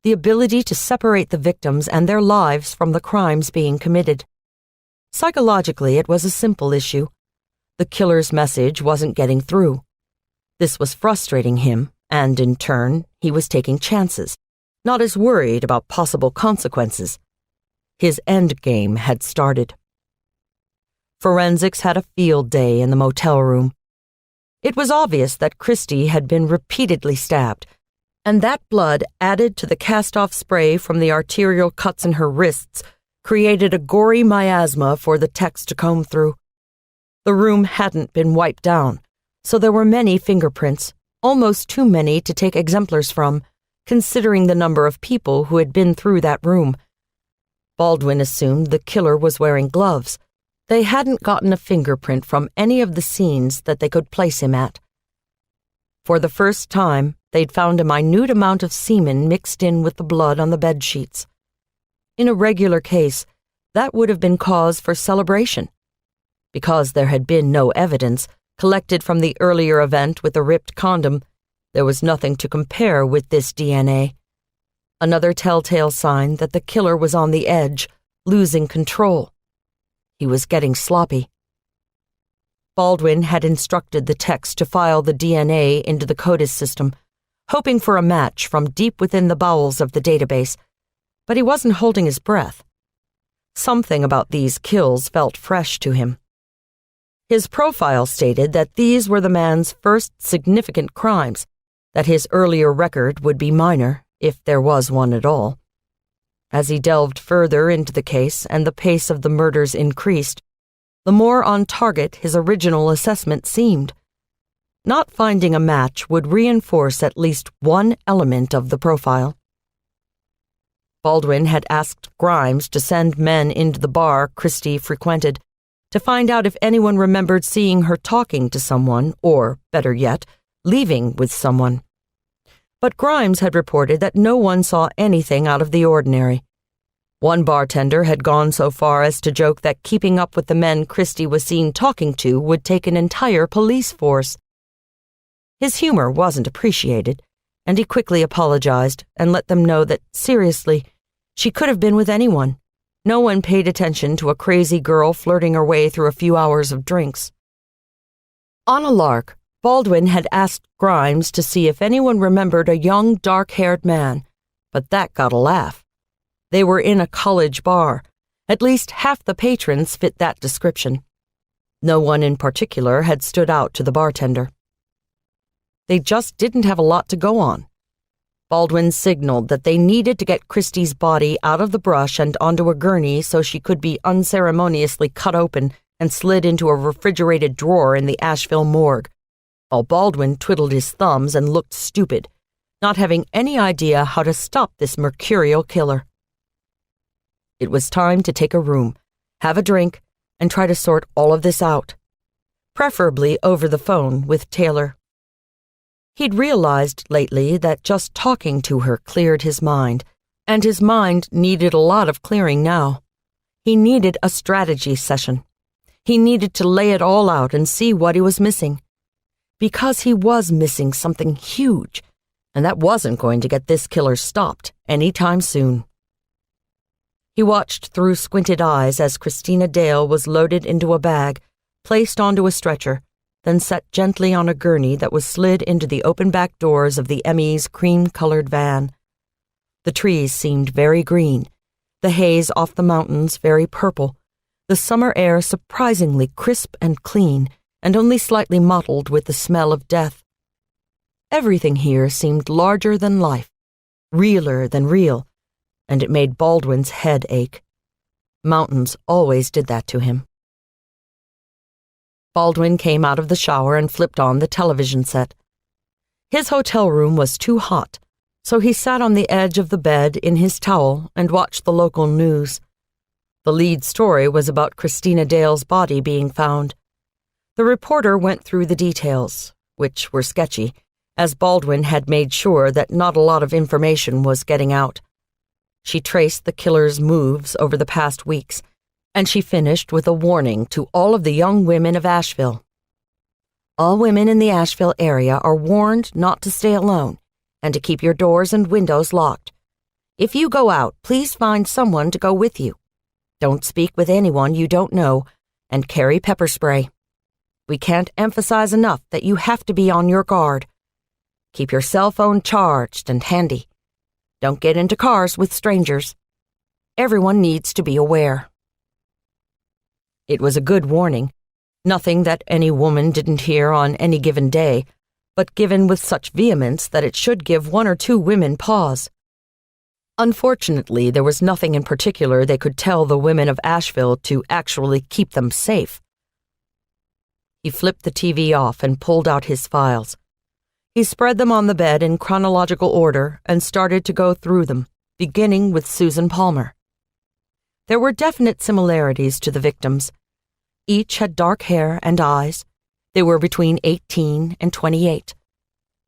the ability to separate the victims and their lives from the crimes being committed. Psychologically, it was a simple issue. The killer's message wasn't getting through. This was frustrating him, and in turn, he was taking chances, not as worried about possible consequences. His endgame had started. Forensics had a field day in the motel room. It was obvious that Christy had been repeatedly stabbed, and that blood added to the cast-off spray from the arterial cuts in her wrists created a gory miasma for the techs to comb through. The room hadn't been wiped down, so there were many fingerprints, almost too many to take exemplars from, considering the number of people who had been through that room. Baldwin assumed the killer was wearing gloves. They hadn't gotten a fingerprint from any of the scenes that they could place him at. For the first time, they'd found a minute amount of semen mixed in with the blood on the bed sheets. In a regular case, that would have been cause for celebration. Because there had been no evidence collected from the earlier event with the ripped condom, there was nothing to compare with this DNA. Another telltale sign that the killer was on the edge, losing control. He was getting sloppy. Baldwin had instructed the techs to file the DNA into the CODIS system, hoping for a match from deep within the bowels of the database, but he wasn't holding his breath. Something about these kills felt fresh to him. His profile stated that these were the man's first significant crimes, that his earlier record would be minor, if there was one at all. As he delved further into the case and the pace of the murders increased, the more on target his original assessment seemed. Not finding a match would reinforce at least one element of the profile. Baldwin had asked Grimes to send men into the bar Christy frequented to find out if anyone remembered seeing her talking to someone or, better yet, leaving with someone. But Grimes had reported that no one saw anything out of the ordinary. One bartender had gone so far as to joke that keeping up with the men Christy was seen talking to would take an entire police force. His humor wasn't appreciated, and he quickly apologized and let them know that, seriously, she could have been with anyone. No one paid attention to a crazy girl flirting her way through a few hours of drinks. On a lark, Baldwin had asked Grimes to see if anyone remembered a young, dark-haired man, but that got a laugh. They were in a college bar. At least half the patrons fit that description. No one in particular had stood out to the bartender. They just didn't have a lot to go on. Baldwin signaled that they needed to get Christie's body out of the brush and onto a gurney so she could be unceremoniously cut open and slid into a refrigerated drawer in the Asheville morgue, while Baldwin twiddled his thumbs and looked stupid, not having any idea how to stop this mercurial killer. It was time to take a room, have a drink, and try to sort all of this out, preferably over the phone with Taylor. He'd realized lately that just talking to her cleared his mind, and his mind needed a lot of clearing now. He needed a strategy session. He needed to lay it all out and see what he was missing. Because he was missing something huge, and that wasn't going to get this killer stopped any time soon. He watched through squinted eyes as Christina Dale was loaded into a bag, placed onto a stretcher, then set gently on a gurney that was slid into the open back doors of the Emmy's cream-colored van. The trees seemed very green, the haze off the mountains very purple, the summer air surprisingly crisp and clean, and only slightly mottled with the smell of death. Everything here seemed larger than life, realer than real, and it made Baldwin's head ache. Mountains always did that to him. Baldwin came out of the shower and flipped on the television set. His hotel room was too hot, so he sat on the edge of the bed in his towel and watched the local news. The lead story was about Christina Dale's body being found. The reporter went through the details, which were sketchy, as Baldwin had made sure that not a lot of information was getting out. She traced the killer's moves over the past weeks, and she finished with a warning to all of the young women of Asheville. All women in the Asheville area are warned not to stay alone and to keep your doors and windows locked. If you go out, please find someone to go with you. Don't speak with anyone you don't know, and carry pepper spray. We can't emphasize enough that you have to be on your guard. Keep your cell phone charged and handy. Don't get into cars with strangers. Everyone needs to be aware. It was a good warning, nothing that any woman didn't hear on any given day, but given with such vehemence that it should give one or two women pause. Unfortunately, there was nothing in particular they could tell the women of Asheville to actually keep them safe. He flipped the TV off and pulled out his files. He spread them on the bed in chronological order and started to go through them, beginning with Susan Palmer. There were definite similarities to the victims. Each had dark hair and eyes. They were between 18 and 28.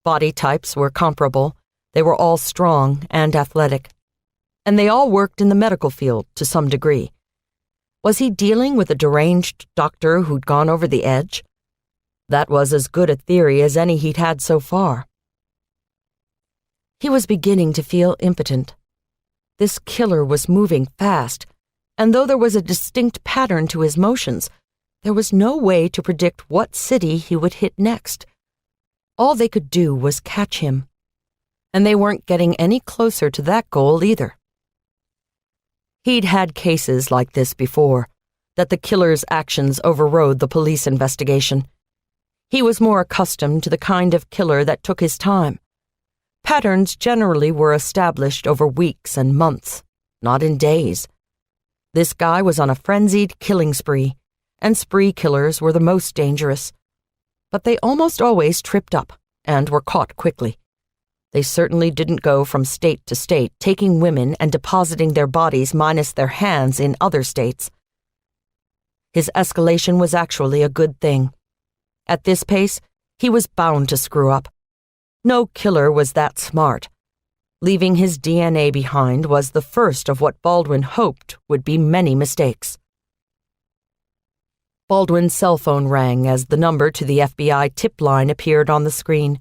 Body types were comparable. They were all strong and athletic. And they all worked in the medical field to some degree. Was he dealing with a deranged doctor who'd gone over the edge? That was as good a theory as any he'd had so far. He was beginning to feel impotent. This killer was moving fast, and though there was a distinct pattern to his motions, there was no way to predict what city he would hit next. All they could do was catch him, and they weren't getting any closer to that goal either. He'd had cases like this before, that the killer's actions overrode the police investigation. He was more accustomed to the kind of killer that took his time. Patterns generally were established over weeks and months, not in days. This guy was on a frenzied killing spree, and spree killers were the most dangerous. But they almost always tripped up and were caught quickly. They certainly didn't go from state to state, taking women and depositing their bodies minus their hands in other states. His escalation was actually a good thing. At this pace, he was bound to screw up. No killer was that smart. Leaving his DNA behind was the first of what Baldwin hoped would be many mistakes. Baldwin's cell phone rang as the number to the FBI tip line appeared on the screen.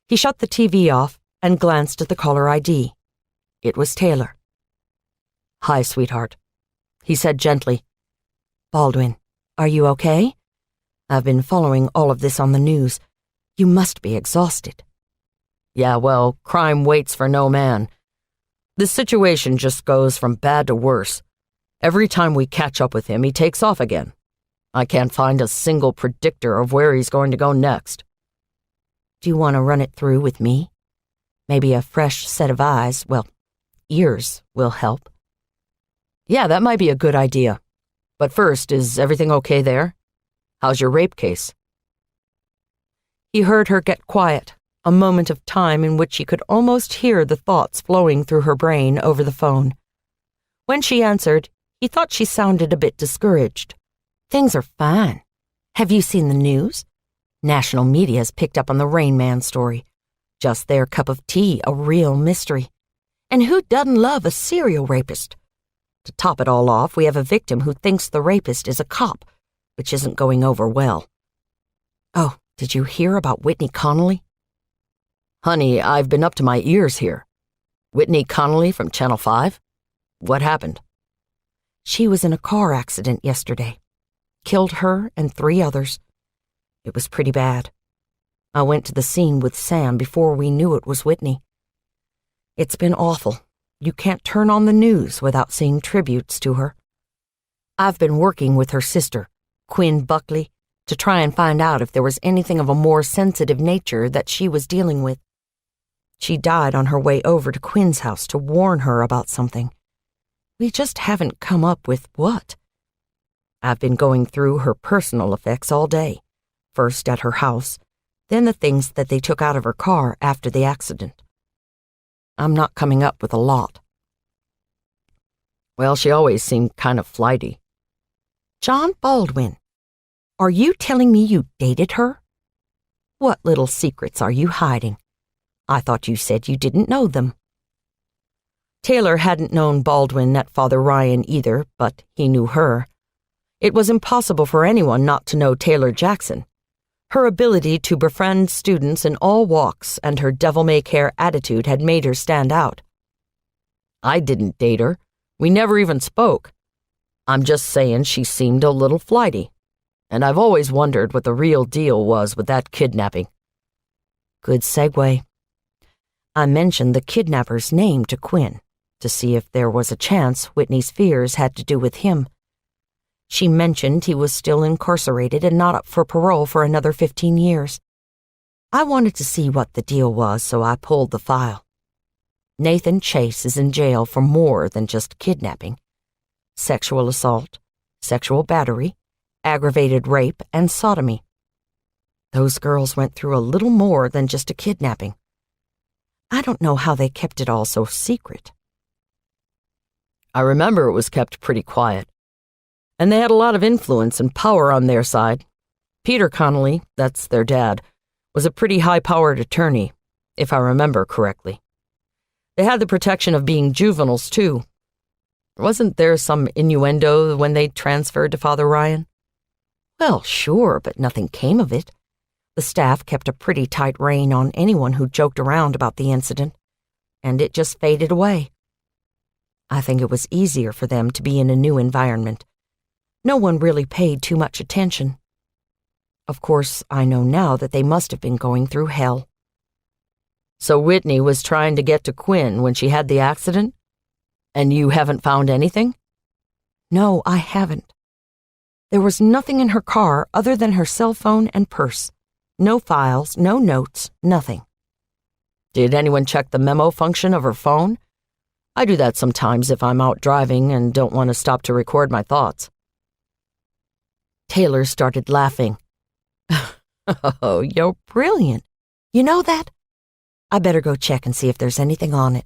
He shut the TV off and glanced at the caller ID. It was Taylor. "Hi, sweetheart," he said gently. "Baldwin, are you okay? I've been following all of this on the news. You must be exhausted. Yeah, well, crime waits for no man. This situation just goes from bad to worse. Every time we catch up with him, he takes off again. I can't find a single predictor of where he's going to go next. Do you want to run it through with me? Maybe a fresh set of eyes, well, ears, will help. Yeah, that might be a good idea. But first, is everything okay there? How's your rape case? He heard her get quiet, a moment of time in which he could almost hear the thoughts flowing through her brain over the phone. When she answered, he thought she sounded a bit discouraged. Things are fine. Have you seen the news? National media's picked up on the Rain Man story. Just their cup of tea, a real mystery. And who doesn't love a serial rapist? To top it all off, we have a victim who thinks the rapist is a cop, which isn't going over well. Oh, did you hear about Whitney Connolly? Honey, I've been up to my ears here. Whitney Connolly from Channel 5? What happened? She was in a car accident yesterday. Killed her and 3 others. It was pretty bad. I went to the scene with Sam before we knew it was Whitney. It's been awful. You can't turn on the news without seeing tributes to her. I've been working with her sister, Quinn Buckley, to try and find out if there was anything of a more sensitive nature that she was dealing with. She died on her way over to Quinn's house to warn her about something. We just haven't come up with what. I've been going through her personal effects all day, first at her house, then the things that they took out of her car after the accident. I'm not coming up with a lot. Well, she always seemed kind of flighty. John Baldwin, are you telling me you dated her? What little secrets are you hiding? I thought you said you didn't know them. Taylor hadn't known Baldwin at Father Ryan either, but he knew her. It was impossible for anyone not to know Taylor Jackson. Her ability to befriend students in all walks and her devil-may-care attitude had made her stand out. I didn't date her. We never even spoke. I'm just saying she seemed a little flighty. And I've always wondered what the real deal was with that kidnapping. Good segue. I mentioned the kidnapper's name to Quinn to see if there was a chance Whitney's fears had to do with him. She mentioned he was still incarcerated and not up for parole for another 15 years. I wanted to see what the deal was, so I pulled the file. Nathan Chase is in jail for more than just kidnapping. Sexual assault, sexual battery, aggravated rape, and sodomy. Those girls went through a little more than just a kidnapping. I don't know how they kept it all so secret. I remember it was kept pretty quiet. And they had a lot of influence and power on their side. Peter Connolly, that's their dad, was a pretty high-powered attorney, if I remember correctly. They had the protection of being juveniles, too. Wasn't there some innuendo when they transferred to Father Ryan? Well, sure, but nothing came of it. The staff kept a pretty tight rein on anyone who joked around about the incident, and it just faded away. I think it was easier for them to be in a new environment. No one really paid too much attention. Of course, I know now that they must have been going through hell. So Whitney was trying to get to Quinn when she had the accident? And you haven't found anything? No, I haven't. There was nothing in her car other than her cell phone and purse. No files, no notes, nothing. Did anyone check the memo function of her phone? I do that sometimes if I'm out driving and don't want to stop to record my thoughts. Taylor started laughing. Oh, you're brilliant. You know that? I better go check and see if there's anything on it.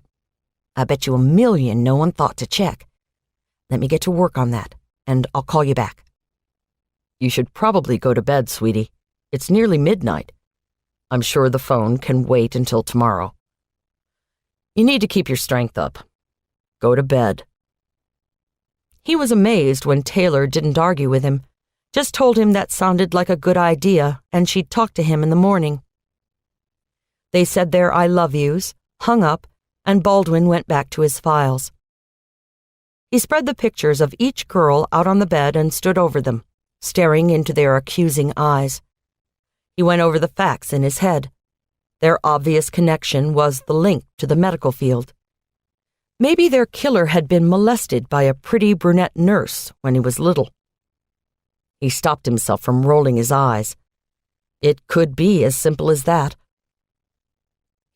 I bet you $1,000,000 no one thought to check. Let me get to work on that, and I'll call you back. You should probably go to bed, sweetie. It's nearly midnight. I'm sure the phone can wait until tomorrow. You need to keep your strength up. Go to bed. He was amazed when Taylor didn't argue with him, just told him that sounded like a good idea and she'd talk to him in the morning. They said their I love yous, hung up, and Baldwin went back to his files. He spread the pictures of each girl out on the bed and stood over them, staring into their accusing eyes. He went over the facts in his head. Their obvious connection was the link to the medical field. Maybe their killer had been molested by a pretty brunette nurse when he was little. He stopped himself from rolling his eyes. It could be as simple as that.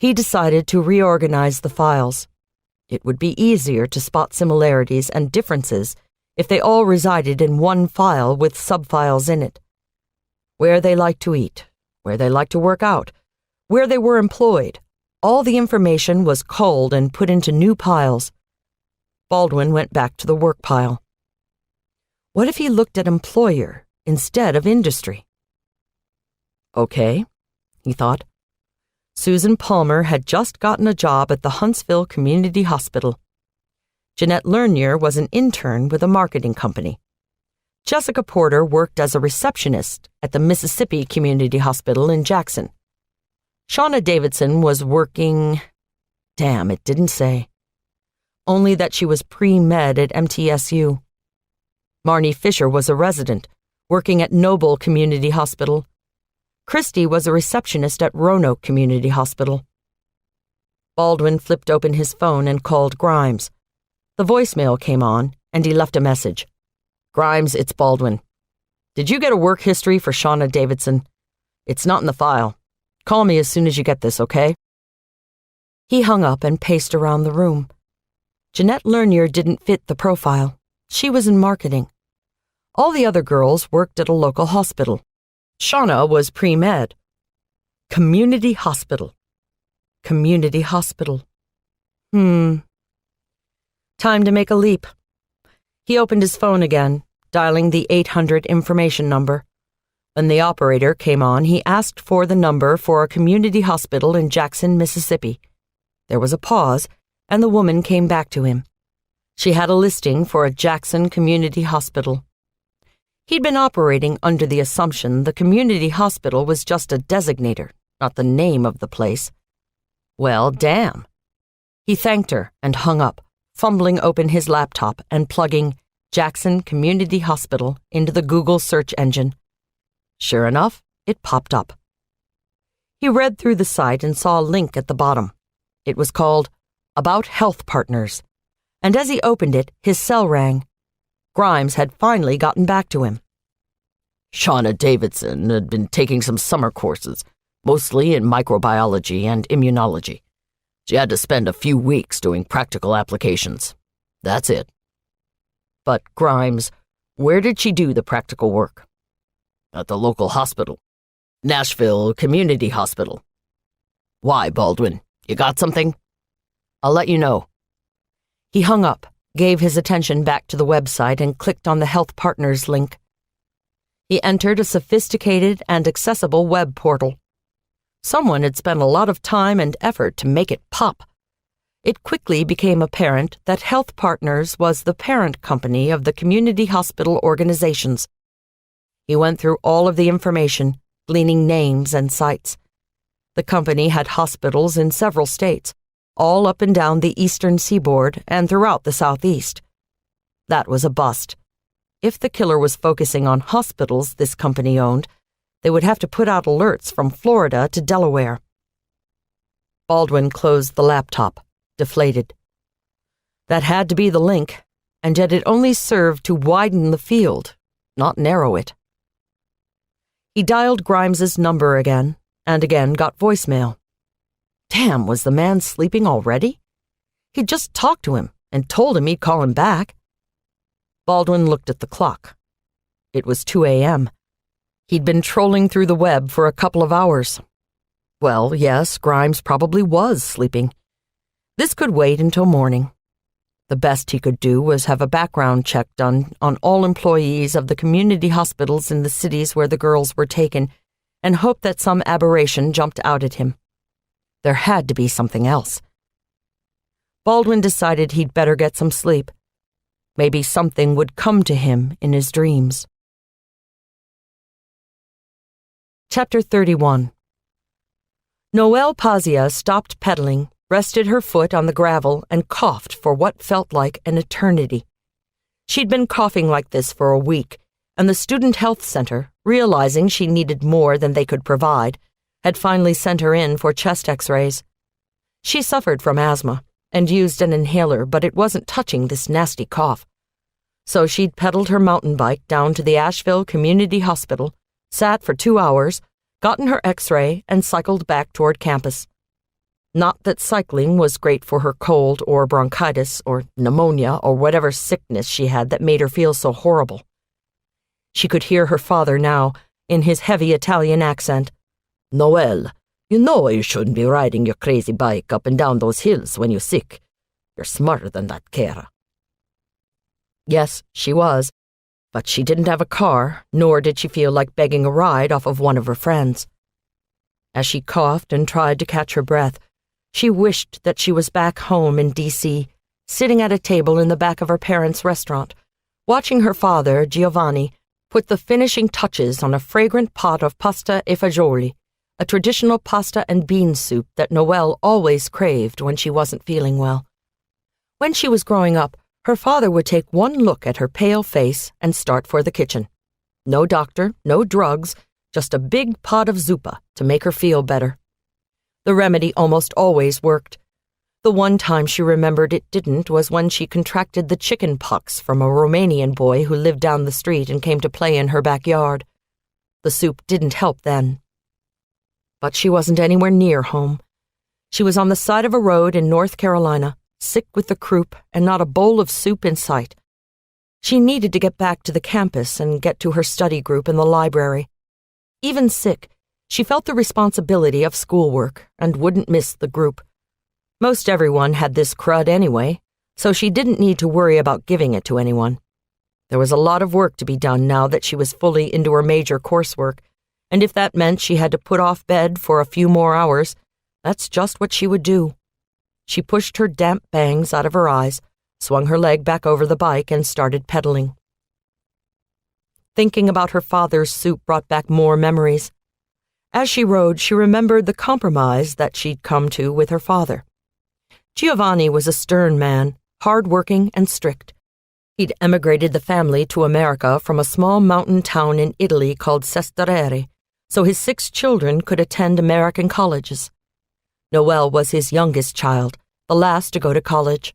He decided to reorganize the files. It would be easier to spot similarities and differences if they all resided in one file with subfiles in it. Where they liked to eat, where they liked to work out, where they were employed. All the information was culled and put into new piles. Baldwin went back to the work pile. What if he looked at employer instead of industry? Okay, he thought. Susan Palmer had just gotten a job at the Huntsville Community Hospital. Jeanette Lernier was an intern with a marketing company. Jessica Porter worked as a receptionist at the Mississippi Community Hospital in Jackson. Shauna Davidson was working... Damn, it didn't say. Only that she was pre-med at MTSU. Marnie Fisher was a resident, working at Noble Community Hospital. Christie was a receptionist at Roanoke Community Hospital. Baldwin flipped open his phone and called Grimes. The voicemail came on, and he left a message. Grimes, it's Baldwin. Did you get a work history for Shauna Davidson? It's not in the file. Call me as soon as you get this, okay? He hung up and paced around the room. Jeanette Lernier didn't fit the profile. She was in marketing. All the other girls worked at a local hospital. Shauna was pre-med. Community hospital. Community hospital. Time to make a leap. He opened his phone again, dialing the 800 information number. When the operator came on, he asked for the number for a community hospital in Jackson, Mississippi. There was a pause, and the woman came back to him. She had a listing for a Jackson Community Hospital. He'd been operating under the assumption the community hospital was just a designator, not the name of the place. Well, damn. He thanked her and hung up, fumbling open his laptop and plugging Jackson Community Hospital into the Google search engine. Sure enough, it popped up. He read through the site and saw a link at the bottom. It was called About Health Partners, and as he opened it, his cell rang. Grimes had finally gotten back to him. Shauna Davidson had been taking some summer courses, mostly in microbiology and immunology. She had to spend a few weeks doing practical applications. That's it. But Grimes, where did she do the practical work? At the local hospital. Nashville Community Hospital. Why, Baldwin? You got something? I'll let you know. He hung up, gave his attention back to the website, and clicked on the Health Partners link. He entered a sophisticated and accessible web portal. Someone had spent a lot of time and effort to make it pop. It quickly became apparent that Health Partners was the parent company of the community hospital organizations. He went through all of the information, gleaning names and sites. The company had hospitals in several states, all up and down the eastern seaboard and throughout the southeast. That was a bust. If the killer was focusing on hospitals this company owned, they would have to put out alerts from Florida to Delaware. Baldwin closed the laptop, deflated. That had to be the link, and yet it only served to widen the field, not narrow it. He dialed Grimes's number again, and again got voicemail. Damn, was the man sleeping already? He'd just talked to him and told him he'd call him back. Baldwin looked at the clock. It was 2 a.m. He'd been trolling through the web for a couple of hours. Well, yes, Grimes probably was sleeping. This could wait until morning. The best he could do was have a background check done on all employees of the community hospitals in the cities where the girls were taken, and hope that some aberration jumped out at him. There had to be something else. Baldwin decided he'd better get some sleep. Maybe something would come to him in his dreams. Chapter 31. Noelle Pazia stopped pedaling, rested her foot on the gravel, and coughed for what felt like an eternity. She'd been coughing like this for a week, and the Student Health Center, realizing she needed more than they could provide, had finally sent her in for chest x-rays. She suffered from asthma and used an inhaler, but it wasn't touching this nasty cough. So she'd pedaled her mountain bike down to the Asheville Community Hospital, sat for 2 hours, gotten her x-ray, and cycled back toward campus. Not that cycling was great for her cold or bronchitis or pneumonia or whatever sickness she had that made her feel so horrible. She could hear her father now, in his heavy Italian accent. Noelle, you know you shouldn't be riding your crazy bike up and down those hills when you're sick. You're smarter than that, Kara. Yes, she was, but she didn't have a car, nor did she feel like begging a ride off of one of her friends. As she coughed and tried to catch her breath, she wished that she was back home in D.C., sitting at a table in the back of her parents' restaurant, watching her father, Giovanni, put the finishing touches on a fragrant pot of pasta e fagioli, a traditional pasta and bean soup that Noelle always craved when she wasn't feeling well. When she was growing up, her father would take one look at her pale face and start for the kitchen. No doctor, no drugs, just a big pot of zuppa to make her feel better. The remedy almost always worked. The one time she remembered it didn't was when she contracted the chicken pox from a Romanian boy who lived down the street and came to play in her backyard. The soup didn't help then. But she wasn't anywhere near home. She was on the side of a road in North Carolina, sick with the croup and not a bowl of soup in sight. She needed to get back to the campus and get to her study group in the library. Even sick, she felt the responsibility of schoolwork and wouldn't miss the group. Most everyone had this crud anyway, so she didn't need to worry about giving it to anyone. There was a lot of work to be done now that she was fully into her major coursework, and if that meant she had to put off bed for a few more hours, that's just what she would do. She pushed her damp bangs out of her eyes, swung her leg back over the bike, and started pedaling. Thinking about her father's soup brought back more memories. As she rode, she remembered the compromise that she'd come to with her father. Giovanni was a stern man, hard-working and strict. He'd emigrated the family to America from a small mountain town in Italy called Sesterere, so his 6 children could attend American colleges. Noelle was his youngest child, the last to go to college.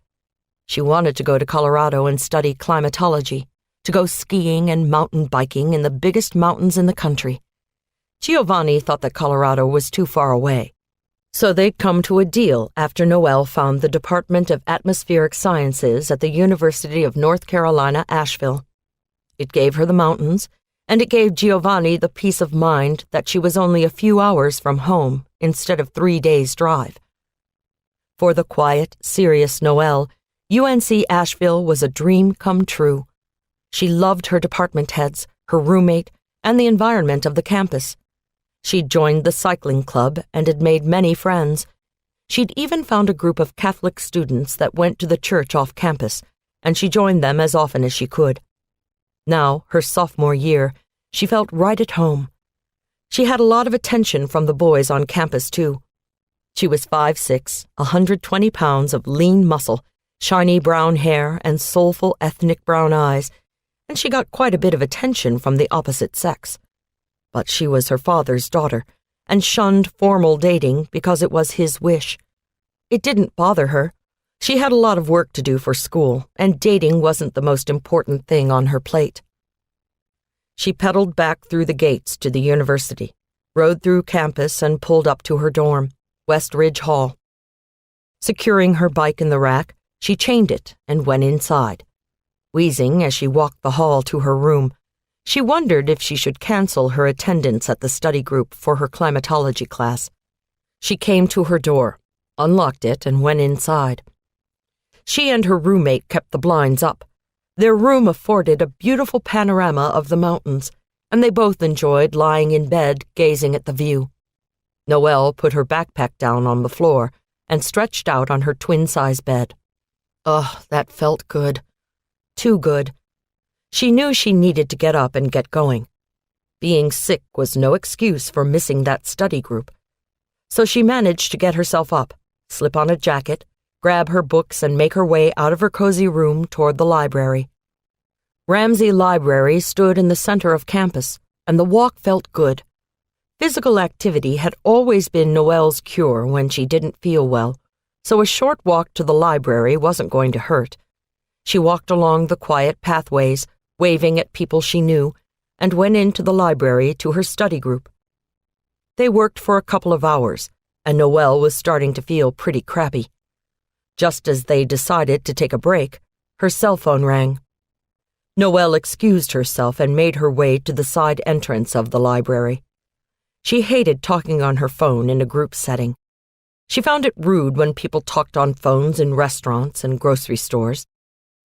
She wanted to go to Colorado and study climatology, to go skiing and mountain biking in the biggest mountains in the country. Giovanni thought that Colorado was too far away, so they'd come to a deal after Noelle found the Department of Atmospheric Sciences at the University of North Carolina, Asheville. It gave her the mountains, and it gave Giovanni the peace of mind that she was only a few hours from home instead of 3 days' drive. For the quiet, serious Noelle, UNC Asheville was a dream come true. She loved her department heads, her roommate, and the environment of the campus. She'd joined the cycling club and had made many friends. She'd even found a group of Catholic students that went to the church off campus, and she joined them as often as she could. Now, her sophomore year, she felt right at home. She had a lot of attention from the boys on campus, too. She was 5'6", 120 pounds of lean muscle, shiny brown hair, and soulful ethnic brown eyes, and she got quite a bit of attention from the opposite sex. But she was her father's daughter, and shunned formal dating because it was his wish. It didn't bother her. She had a lot of work to do for school, and dating wasn't the most important thing on her plate. She pedaled back through the gates to the university, rode through campus, and pulled up to her dorm, West Ridge Hall. Securing her bike in the rack, she chained it and went inside. Wheezing as she walked the hall to her room, she wondered if she should cancel her attendance at the study group for her climatology class. She came to her door, unlocked it, and went inside. She and her roommate kept the blinds up. Their room afforded a beautiful panorama of the mountains, and they both enjoyed lying in bed gazing at the view. Noelle put her backpack down on the floor and stretched out on her twin-size bed. Ugh, that felt good. Too good. She knew she needed to get up and get going. Being sick was no excuse for missing that study group. So she managed to get herself up, slip on a jacket, grab her books, and make her way out of her cozy room toward the library. Ramsey Library stood in the center of campus, and the walk felt good. Physical activity had always been Noelle's cure when she didn't feel well, so a short walk to the library wasn't going to hurt. She walked along the quiet pathways, waving at people she knew, and went into the library to her study group. They worked for a couple of hours, and Noelle was starting to feel pretty crappy. Just as they decided to take a break, her cell phone rang. Noelle excused herself and made her way to the side entrance of the library. She hated talking on her phone in a group setting. She found it rude when people talked on phones in restaurants and grocery stores.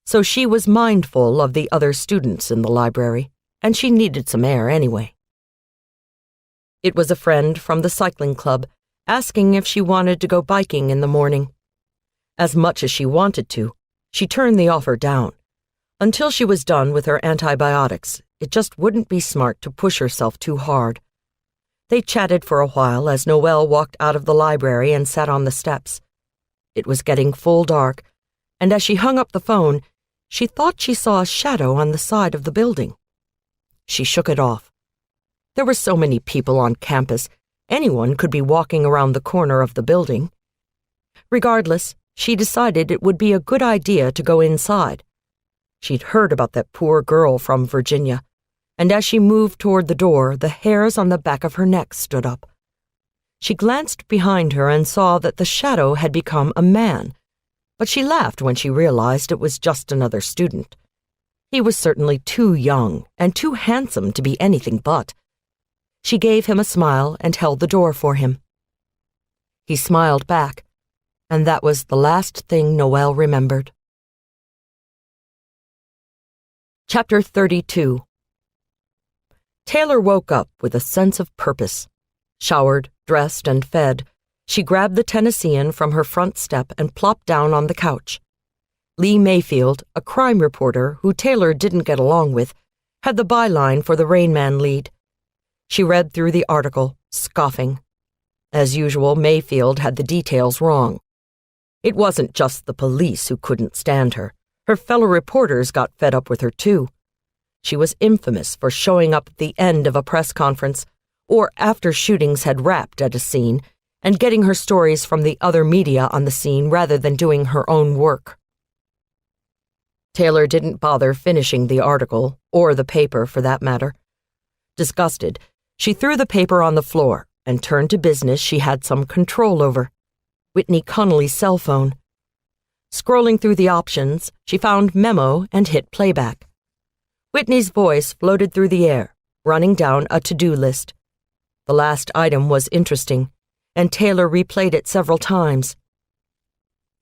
So she was mindful of the other students in the library, and she needed some air anyway. It was a friend from the cycling club asking if she wanted to go biking in the morning. As much as she wanted to, she turned the offer down. Until she was done with her antibiotics, it just wouldn't be smart to push herself too hard. They chatted for a while as Noelle walked out of the library and sat on the steps. It was getting full dark, and as she hung up the phone, she thought she saw a shadow on the side of the building. She shook it off. There were so many people on campus, anyone could be walking around the corner of the building. Regardless, she decided it would be a good idea to go inside. She'd heard about that poor girl from Virginia, and as she moved toward the door, the hairs on the back of her neck stood up. She glanced behind her and saw that the shadow had become a man, but she laughed when she realized it was just another student. He was certainly too young and too handsome to be anything but. She gave him a smile and held the door for him. He smiled back, and that was the last thing Noelle remembered. Chapter 32. Taylor woke up with a sense of purpose. Showered, dressed, and fed, she grabbed the Tennessean from her front step and plopped down on the couch. Lee Mayfield, a crime reporter who Taylor didn't get along with, had the byline for the Rain Man lead. She read through the article, scoffing. As usual, Mayfield had the details wrong. It wasn't just the police who couldn't stand her. Her fellow reporters got fed up with her, too. She was infamous for showing up at the end of a press conference or after shootings had wrapped at a scene and getting her stories from the other media on the scene rather than doing her own work. Taylor didn't bother finishing the article, or the paper for that matter. Disgusted, she threw the paper on the floor and turned to business she had some control over: Whitney Connolly's cell phone. Scrolling through the options, she found Memo and hit playback. Whitney's voice floated through the air, running down a to-do list. The last item was interesting, and Taylor replayed it several times.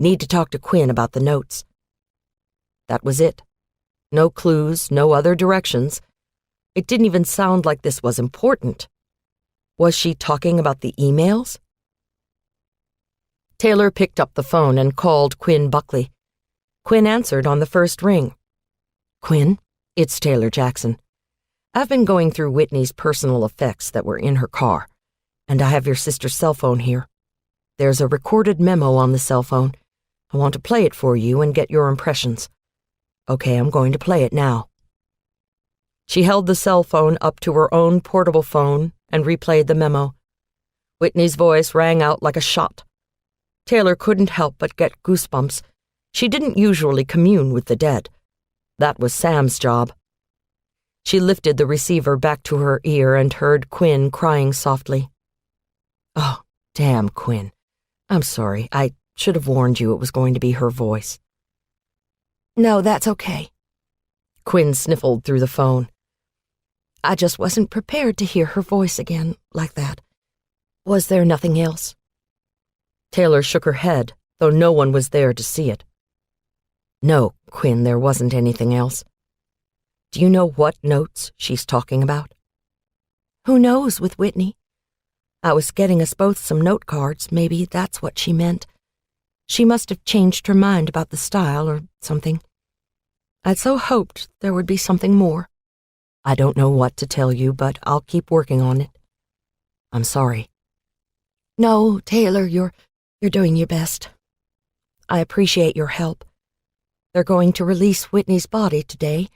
Need to talk to Quinn about the notes. That was it. No clues, no other directions. It didn't even sound like this was important. Was she talking about the emails? Taylor picked up the phone and called Quinn Buckley. Quinn answered on the first ring. Quinn, it's Taylor Jackson. I've been going through Whitney's personal effects that were in her car, and I have your sister's cell phone here. There's a recorded memo on the cell phone. I want to play it for you and get your impressions. Okay, I'm going to play it now. She held the cell phone up to her own portable phone and replayed the memo. Whitney's voice rang out like a shot. Taylor couldn't help but get goosebumps. She didn't usually commune with the dead. That was Sam's job. She lifted the receiver back to her ear and heard Quinn crying softly. Oh, damn, Quinn. I'm sorry. I should have warned you it was going to be her voice. No, that's okay. Quinn sniffled through the phone. I just wasn't prepared to hear her voice again like that. Was there nothing else? Taylor shook her head, though no one was there to see it. No, Quinn, there wasn't anything else. Do you know what notes she's talking about? Who knows with Whitney? I was getting us both some note cards. Maybe that's what she meant. She must have changed her mind about the style or something. I'd so hoped there would be something more. I don't know what to tell you, but I'll keep working on it. I'm sorry. No, Taylor, you're doing your best. I appreciate your help. They're going to release Whitney's body today.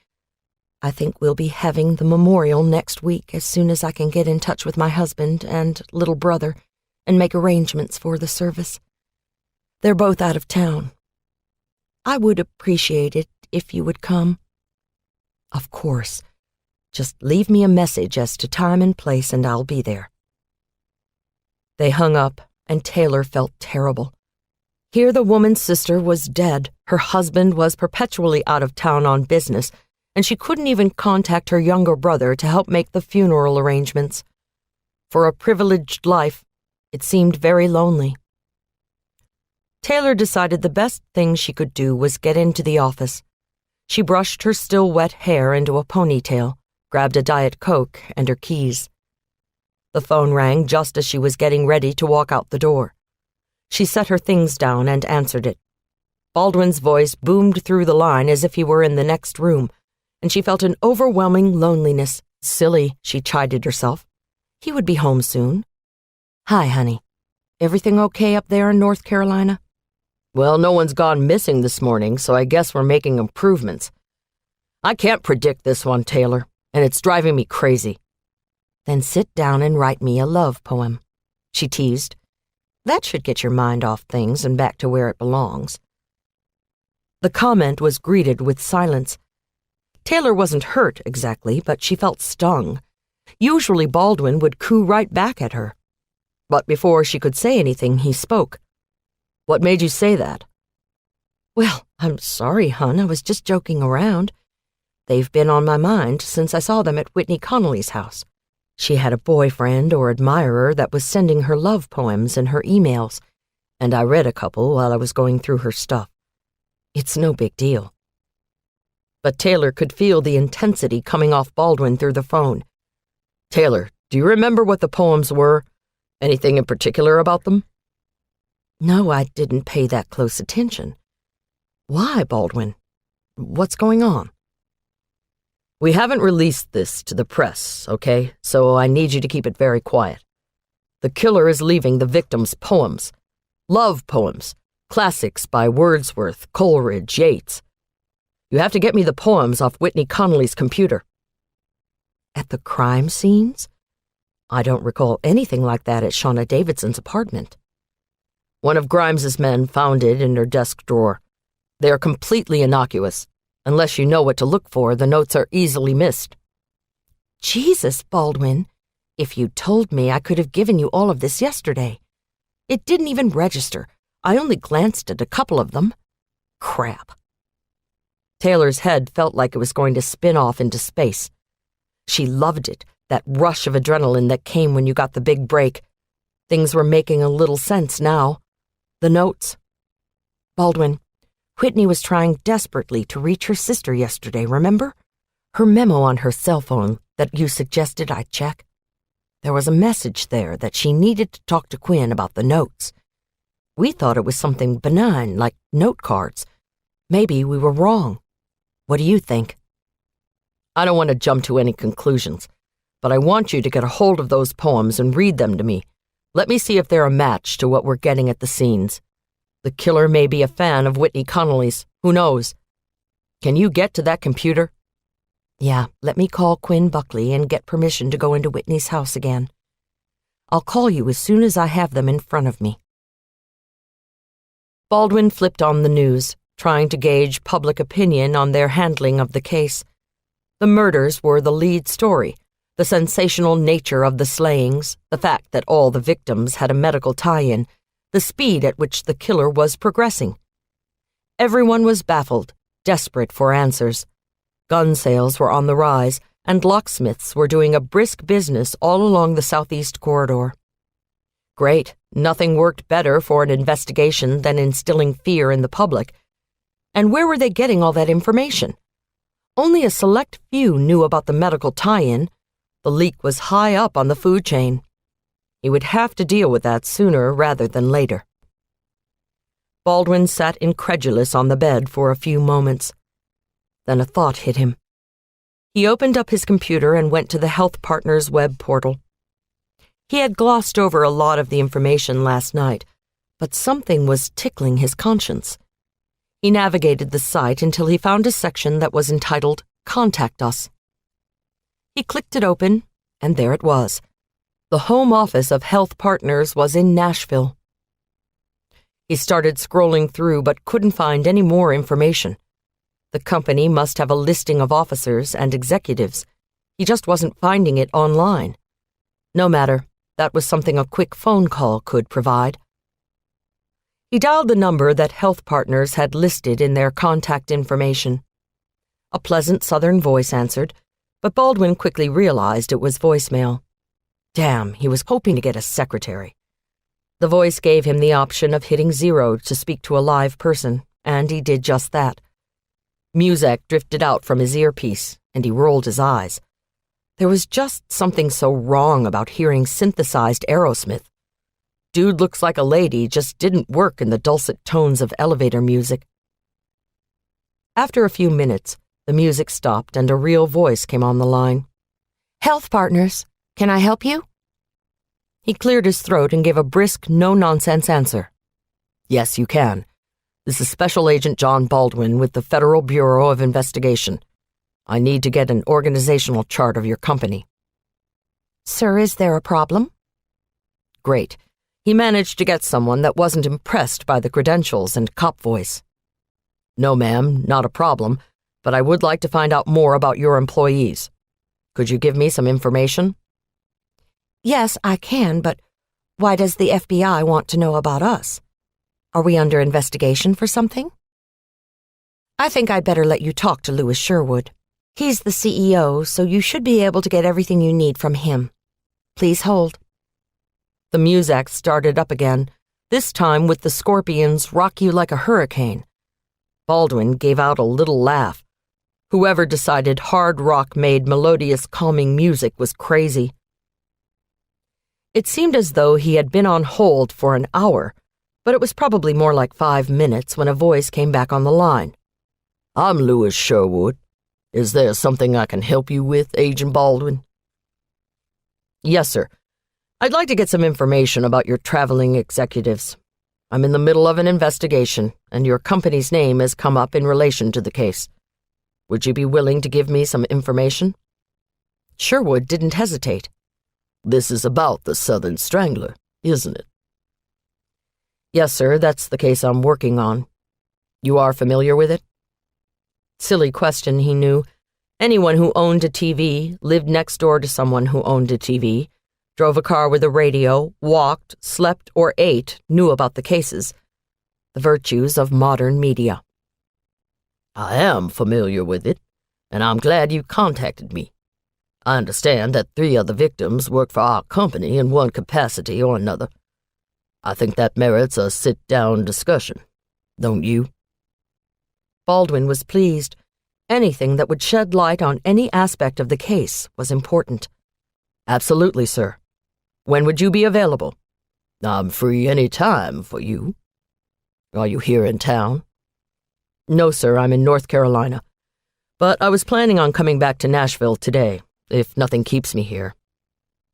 I think we'll be having the memorial next week as soon as I can get in touch with my husband and little brother and make arrangements for the service. They're both out of town. I would appreciate it if you would come. Of course. Just leave me a message as to time and place and I'll be there. They hung up, and Taylor felt terrible. Here the woman's sister was dead, her husband was perpetually out of town on business, and she couldn't even contact her younger brother to help make the funeral arrangements. For a privileged life, it seemed very lonely. Taylor decided the best thing she could do was get into the office. She brushed her still wet hair into a ponytail, grabbed a Diet Coke and her keys. The phone rang just as she was getting ready to walk out the door. She set her things down and answered it. Baldwin's voice boomed through the line as if he were in the next room, and she felt an overwhelming loneliness. Silly, she chided herself. He would be home soon. Hi, honey. Everything okay up there in North Carolina? Well, no one's gone missing this morning, so I guess we're making improvements. I can't predict this one, Taylor, and it's driving me crazy. Then sit down and write me a love poem, she teased. That should get your mind off things and back to where it belongs. The comment was greeted with silence. Taylor wasn't hurt exactly, but she felt stung. Usually Baldwin would coo right back at her. But before she could say anything, he spoke. What made you say that? Well, I'm sorry, hon. I was just joking around. They've been on my mind since I saw them at Whitney Connolly's house. She had a boyfriend or admirer that was sending her love poems in her emails, and I read a couple while I was going through her stuff. It's no big deal. But Taylor could feel the intensity coming off Baldwin through the phone. Taylor, do you remember what the poems were? Anything in particular about them? No, I didn't pay that close attention. Why, Baldwin? What's going on? We haven't released this to the press, okay? So I need you to keep it very quiet. The killer is leaving the victim's poems. Love poems. Classics by Wordsworth, Coleridge, Yeats. You have to get me the poems off Whitney Connolly's computer. At the crime scenes? I don't recall anything like that at Shauna Davidson's apartment. One of Grimes's men found it in her desk drawer. They are completely innocuous. Unless you know what to look for, the notes are easily missed. Jesus, Baldwin. If you'd told me, I could have given you all of this yesterday. It didn't even register. I only glanced at a couple of them. Crap. Taylor's head felt like it was going to spin off into space. She loved it, that rush of adrenaline that came when you got the big break. Things were making a little sense now. The notes. Baldwin, Whitney was trying desperately to reach her sister yesterday, remember? Her memo on her cell phone that you suggested I check. There was a message there that she needed to talk to Quinn about the notes. We thought it was something benign, like note cards. Maybe we were wrong. What do you think? I don't want to jump to any conclusions, but I want you to get a hold of those poems and read them to me. Let me see if they're a match to what we're getting at the scenes. The killer may be a fan of Whitney Connolly's. Who knows? Can you get to that computer? Yeah, let me call Quinn Buckley and get permission to go into Whitney's house again. I'll call you as soon as I have them in front of me. Baldwin flipped on the news, trying to gauge public opinion on their handling of the case. The murders were the lead story, the sensational nature of the slayings, the fact that all the victims had a medical tie-in, the speed at which the killer was progressing. Everyone was baffled, desperate for answers. Gun sales were on the rise, and locksmiths were doing a brisk business all along the southeast corridor. Great, nothing worked better for an investigation than instilling fear in the public. And where were they getting all that information? Only a select few knew about the medical tie-in. The leak was high up on the food chain. He would have to deal with that sooner rather than later. Baldwin sat incredulous on the bed for a few moments. Then a thought hit him. He opened up his computer and went to the Health Partners web portal. He had glossed over a lot of the information last night, but something was tickling his conscience. He navigated the site until he found a section that was entitled Contact us. He clicked it open, and there it was. The home office of Health Partners was in Nashville. He started scrolling through but couldn't find any more information. The company must have a listing of officers and executives. He just wasn't finding it online. No matter, that was something a quick phone call could provide. He dialed the number that Health Partners had listed in their contact information. A pleasant southern voice answered, but Baldwin quickly realized it was voicemail. Damn, he was hoping to get a secretary. The voice gave him the option of hitting 0 to speak to a live person, and he did just that. Music drifted out from his earpiece, and he rolled his eyes. There was just something so wrong about hearing synthesized Aerosmith. Dude Looks Like a Lady just didn't work in the dulcet tones of elevator music. After a few minutes, the music stopped and a real voice came on the line. Health Partners, can I help you? He cleared his throat and gave a brisk, no-nonsense answer. Yes, you can. This is Special Agent John Baldwin with the Federal Bureau of Investigation. I need to get an organizational chart of your company. Sir, is there a problem? Great. He managed to get someone that wasn't impressed by the credentials and cop voice. No, ma'am, not a problem, but I would like to find out more about your employees. Could you give me some information? Yes, I can, but why does the FBI want to know about us? Are we under investigation for something? I think I'd better let you talk to Louis Sherwood. He's the CEO, so you should be able to get everything you need from him. Please hold. The music started up again, this time with the Scorpions' Rock You Like a Hurricane. Baldwin gave out a little laugh. Whoever decided hard rock made melodious, calming music was crazy. It seemed as though he had been on hold for an hour, but it was probably more like 5 minutes when a voice came back on the line. I'm Louis Sherwood. Is there something I can help you with, Agent Baldwin? Yes, sir. I'd like to get some information about your traveling executives. I'm in the middle of an investigation, and your company's name has come up in relation to the case. Would you be willing to give me some information? Sherwood didn't hesitate. This is about the Southern Strangler, isn't it? Yes, sir, that's the case I'm working on. You are familiar with it? Silly question, he knew. Anyone who owned a TV, lived next door to someone who owned a TV, drove a car with a radio, walked, slept, or ate knew about the cases. The virtues of modern media. I am familiar with it, and I'm glad you contacted me. I understand that 3 other victims work for our company in one capacity or another. I think that merits a sit-down discussion, don't you? Baldwin was pleased. Anything that would shed light on any aspect of the case was important. Absolutely, sir. When would you be available? I'm free any time for you. Are you here in town? No, sir, I'm in North Carolina. But I was planning on coming back to Nashville today, if nothing keeps me here.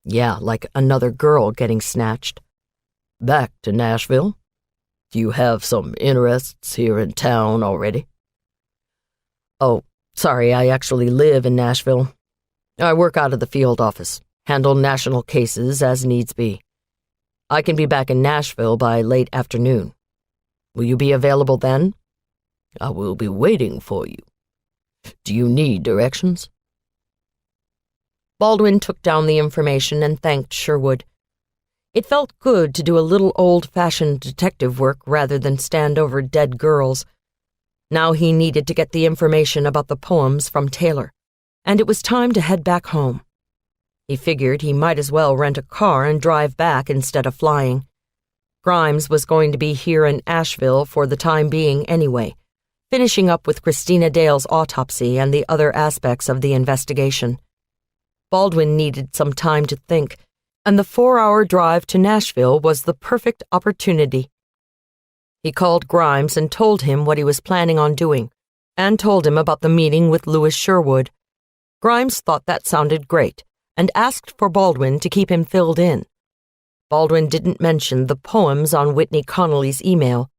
Yeah, like another girl getting snatched. Back to Nashville? Do you have some interests here in town already? Oh, sorry, I actually live in Nashville. I work out of the field office, handle national cases as needs be. I can be back in Nashville by late afternoon. Will you be available then? I will be waiting for you. Do you need directions? Baldwin took down the information and thanked Sherwood. It felt good to do a little old-fashioned detective work rather than stand over dead girls. Now he needed to get the information about the poems from Taylor, and it was time to head back home. He figured he might as well rent a car and drive back instead of flying. Grimes was going to be here in Asheville for the time being anyway, finishing up with Christina Dale's autopsy and the other aspects of the investigation. Baldwin needed some time to think, and the 4-hour drive to Nashville was the perfect opportunity. He called Grimes and told him what he was planning on doing, and told him about the meeting with Louis Sherwood. Grimes thought that sounded great, and asked for Baldwin to keep him filled in. Baldwin didn't mention the poems on Whitney Connolly's email.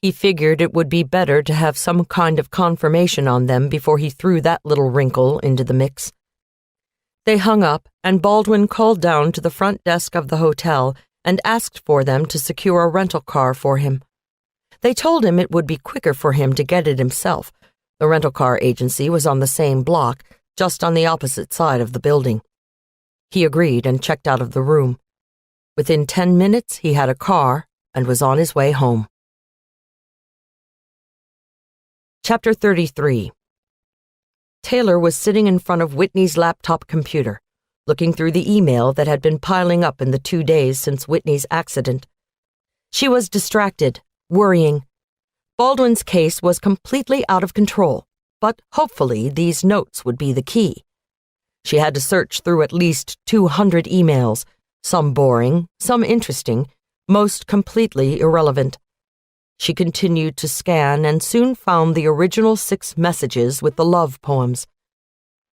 He figured it would be better to have some kind of confirmation on them before he threw that little wrinkle into the mix. They hung up, and Baldwin called down to the front desk of the hotel and asked for them to secure a rental car for him. They told him it would be quicker for him to get it himself. The rental car agency was on the same block, just on the opposite side of the building. He agreed and checked out of the room. Within 10 minutes, he had a car and was on his way home. Chapter 33. Taylor was sitting in front of Whitney's laptop computer, looking through the email that had been piling up in the 2 days since Whitney's accident. She was distracted, worrying. Baldwin's case was completely out of control, but hopefully these notes would be the key. She had to search through at least 200 emails, some boring, some interesting, most completely irrelevant. She continued to scan and soon found the original 6 messages with the love poems.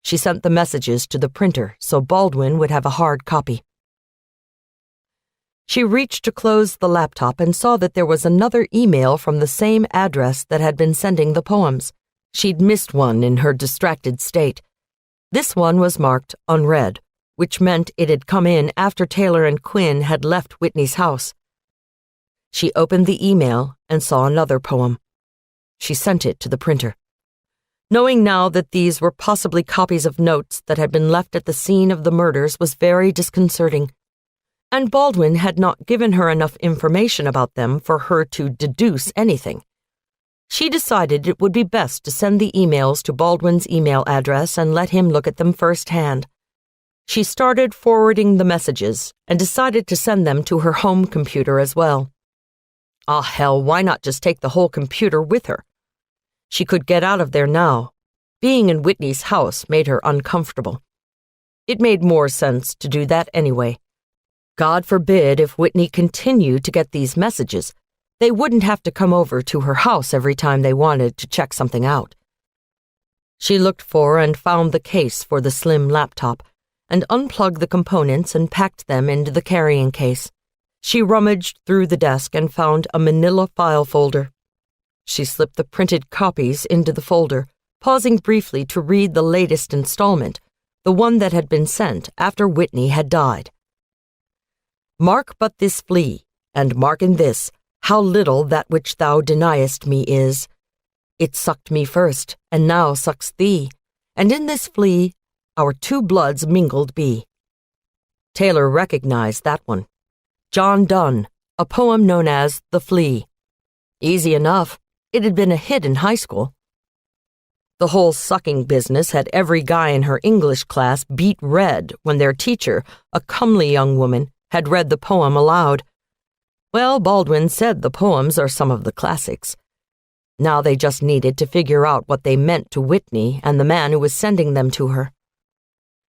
She sent the messages to the printer so Baldwin would have a hard copy. She reached to close the laptop and saw that there was another email from the same address that had been sending the poems. She'd missed one in her distracted state. This one was marked unread, which meant it had come in after Taylor and Quinn had left Whitney's house. She opened the email and saw another poem. She sent it to the printer. Knowing now that these were possibly copies of notes that had been left at the scene of the murders was very disconcerting, and Baldwin had not given her enough information about them for her to deduce anything. She decided it would be best to send the emails to Baldwin's email address and let him look at them firsthand. She started forwarding the messages and decided to send them to her home computer as well. Ah, hell, why not just take the whole computer with her? She could get out of there now. Being in Whitney's house made her uncomfortable. It made more sense to do that anyway. God forbid if Whitney continued to get these messages, they wouldn't have to come over to her house every time they wanted to check something out. She looked for and found the case for the slim laptop and unplugged the components and packed them into the carrying case. She rummaged through the desk and found a manila file folder. She slipped the printed copies into the folder, pausing briefly to read the latest installment, the one that had been sent after Whitney had died. Mark but this flea, and mark in this, how little that which thou deniest me is. It sucked me first, and now sucks thee, and in this flea our 2 bloods mingled be. Taylor recognized that one. John Donne, a poem known as The Flea. Easy enough. It had been a hit in high school. The whole sucking business had every guy in her English class beat red when their teacher, a comely young woman, had read the poem aloud. Well, Baldwin said the poems are some of the classics. Now they just needed to figure out what they meant to Whitney and the man who was sending them to her.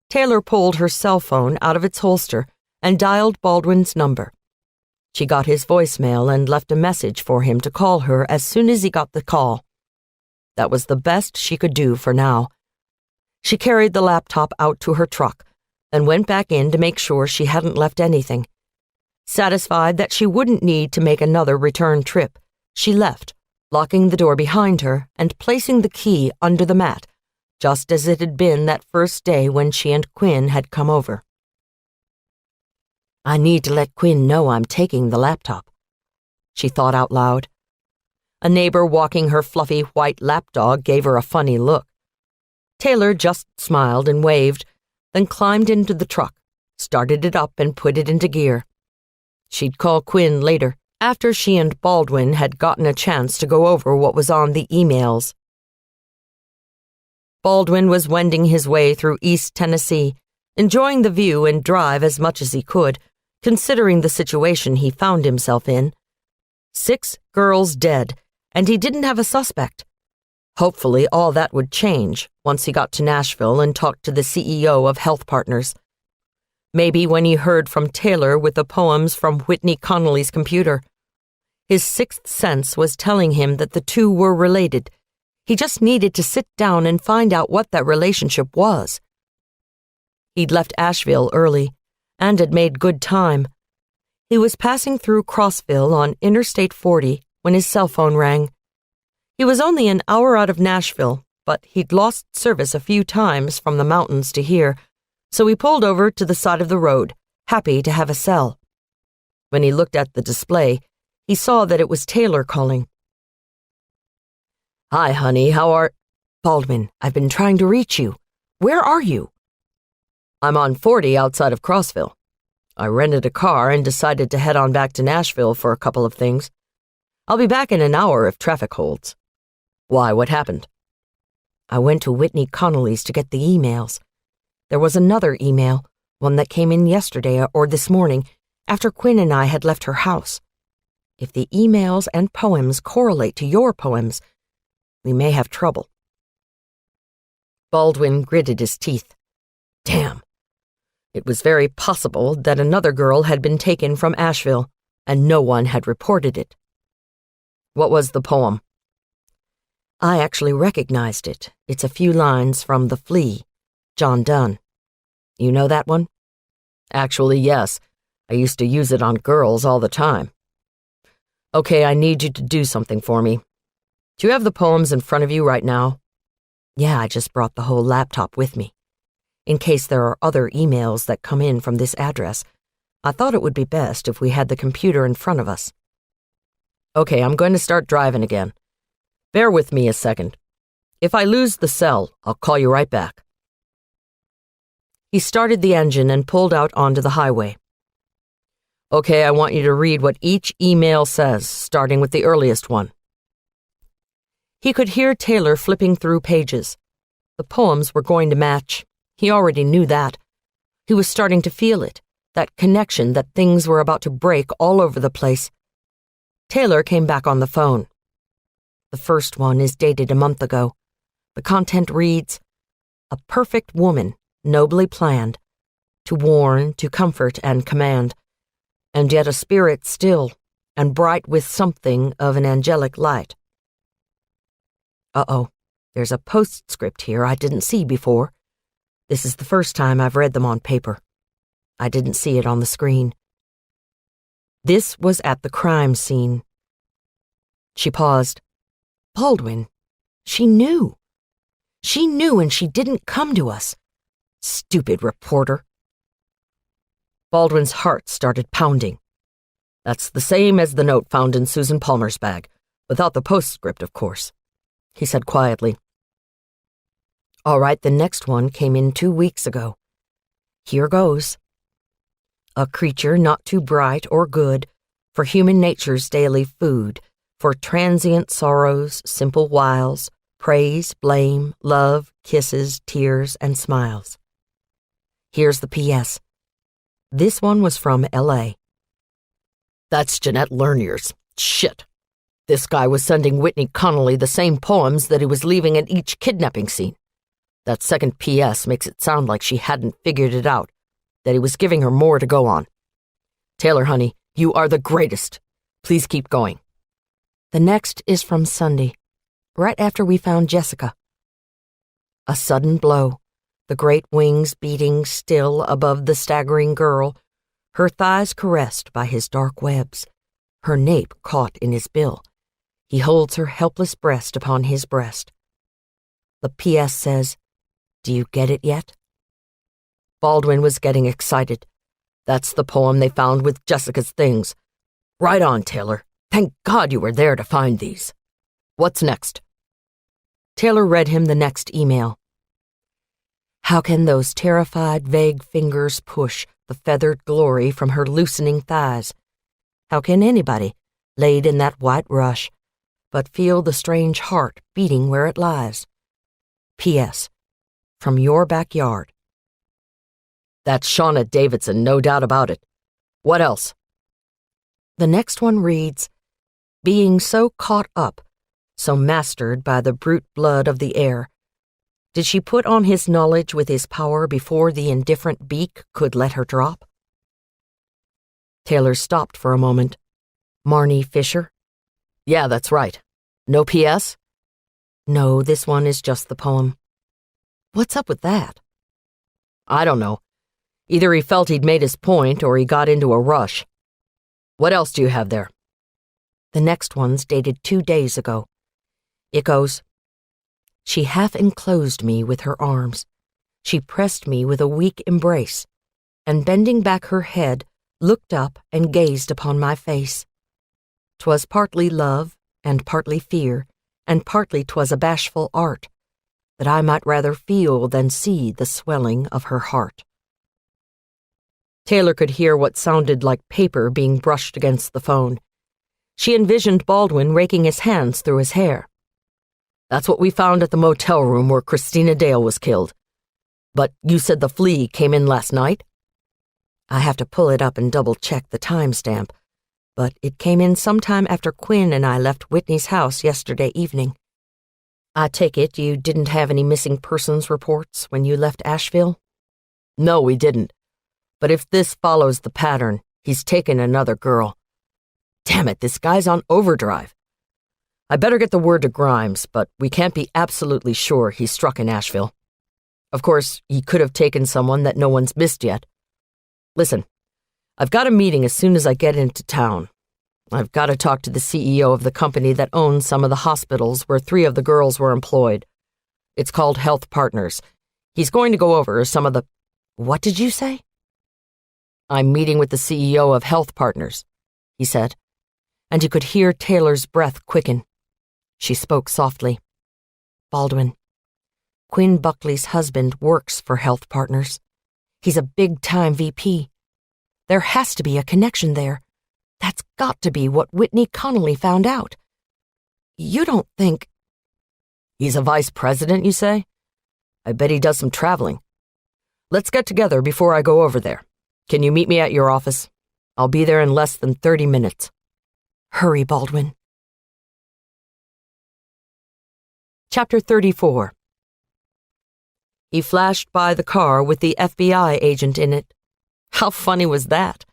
Taylor pulled her cell phone out of its holster and dialed Baldwin's number. She got his voicemail and left a message for him to call her as soon as he got the call. That was the best she could do for now. She carried the laptop out to her truck, then went back in to make sure she hadn't left anything. Satisfied that she wouldn't need to make another return trip, she left, locking the door behind her and placing the key under the mat, just as it had been that first day when she and Quinn had come over. I need to let Quinn know I'm taking the laptop, she thought out loud. A neighbor walking her fluffy white lapdog gave her a funny look. Taylor just smiled and waved, then climbed into the truck, started it up and put it into gear. She'd call Quinn later, after she and Baldwin had gotten a chance to go over what was on the emails. Baldwin was wending his way through East Tennessee, enjoying the view and drive as much as he could, considering the situation he found himself in. 6 girls dead, and he didn't have a suspect. Hopefully all that would change once he got to Nashville and talked to the CEO of Health Partners. Maybe when he heard from Taylor with the poems from Whitney Connolly's computer. His 6th sense was telling him that the 2 were related. He just needed to sit down and find out what that relationship was. He'd left Asheville early and had made good time. He was passing through Crossville on Interstate 40 when his cell phone rang. He was only an hour out of Nashville, but he'd lost service a few times from the mountains to here, so he pulled over to the side of the road, happy to have a cell. When he looked at the display, he saw that it was Taylor calling. Hi, honey, how are... Baldwin, I've been trying to reach you. Where are you? I'm on 40 outside of Crossville. I rented a car and decided to head on back to Nashville for a couple of things. I'll be back in an hour if traffic holds. Why, what happened? I went to Whitney Connolly's to get the emails. There was another email, one that came in yesterday or this morning, after Quinn and I had left her house. If the emails and poems correlate to your poems, we may have trouble. Baldwin gritted his teeth. Damn. It was very possible that another girl had been taken from Asheville, and no one had reported it. What was the poem? I actually recognized it. It's a few lines from The Flea, John Donne. You know that one? Actually, yes. I used to use it on girls all the time. Okay, I need you to do something for me. Do you have the poems in front of you right now? Yeah, I just brought the whole laptop with me. In case there are other emails that come in from this address, I thought it would be best if we had the computer in front of us. Okay, I'm going to start driving again. Bear with me a second. If I lose the cell, I'll call you right back. He started the engine and pulled out onto the highway. Okay, I want you to read what each email says, starting with the earliest one. He could hear Taylor flipping through pages. The poems were going to match. He already knew that. He was starting to feel it, that connection that things were about to break all over the place. Taylor came back on the phone. The first one is dated a month ago. The content reads, "A perfect woman, nobly planned, to warn, to comfort and command, and yet a spirit still, and bright with something of an angelic light." Uh-oh, there's a postscript here I didn't see before. This is the first time I've read them on paper. I didn't see it on the screen. This was at the crime scene. She paused. Baldwin, she knew. She knew and she didn't come to us. Stupid reporter. Baldwin's heart started pounding. That's the same as the note found in Susan Palmer's bag, without the postscript, of course, he said quietly. All right, the next one came in 2 weeks ago. Here goes. A creature not too bright or good, for human nature's daily food, for transient sorrows, simple wiles, praise, blame, love, kisses, tears, and smiles. Here's the P.S. This one was from L.A. That's Jeanette Lernier's. Shit. This guy was sending Whitney Connolly the same poems that he was leaving at each kidnapping scene. That second P.S. makes it sound like she hadn't figured it out, that he was giving her more to go on. Taylor, honey, you are the greatest. Please keep going. The next is from Sunday, right after we found Jessica. A sudden blow, the great wings beating still above the staggering girl, her thighs caressed by his dark webs, her nape caught in his bill. He holds her helpless breast upon his breast. The P.S. says, "Do you get it yet?" Baldwin was getting excited. That's the poem they found with Jessica's things. Right on, Taylor. Thank God you were there to find these. What's next? Taylor read him the next email. How can those terrified, vague fingers push the feathered glory from her loosening thighs? How can anybody, laid in that white rush, but feel the strange heart beating where it lies? P.S. From your backyard. That's Shauna Davidson, no doubt about it. What else? The next one reads, being so caught up, so mastered by the brute blood of the air, did she put on his knowledge with his power before the indifferent beak could let her drop? Taylor stopped for a moment. Marnie Fisher? Yeah, that's right. No P.S.? No, this one is just the poem. What's up with that? I don't know. Either he felt he'd made his point or he got into a rush. What else do you have there? The next one's dated 2 days ago. It goes, "She half enclosed me with her arms. She pressed me with a weak embrace, and bending back her head, looked up and gazed upon my face. 'Twas partly love, and partly fear, and partly 'twas a bashful art, that I might rather feel than see the swelling of her heart." Taylor could hear what sounded like paper being brushed against the phone. She envisioned Baldwin raking his hands through his hair. "That's what we found at the motel room where Christina Dale was killed. But you said the flea came in last night?" "I have to pull it up and double-check the timestamp, but it came in sometime after Quinn and I left Whitney's house yesterday evening. I take it you didn't have any missing persons reports when you left Asheville?" "No, we didn't. But if this follows the pattern, he's taken another girl. Damn it, this guy's on overdrive. I better get the word to Grimes, but we can't be absolutely sure he struck in Asheville. Of course, he could have taken someone that no one's missed yet. Listen, I've got a meeting as soon as I get into town. I've got to talk to the CEO of the company that owns some of the hospitals where 3 of the girls were employed. It's called Health Partners. He's going to go over some of the—" "What did you say?" "I'm meeting with the CEO of Health Partners," he said, and you could hear Taylor's breath quicken. She spoke softly. "Baldwin, Quinn Buckley's husband works for Health Partners. He's a big-time VP. There has to be a connection there. That's got to be what Whitney Connolly found out. You don't think—" "He's a vice president, you say? I bet he does some traveling. Let's get together before I go over there. Can you meet me at your office? I'll be there in less than 30 minutes. Hurry, Baldwin." Chapter 34. He flashed by the car with the FBI agent in it. How funny was that?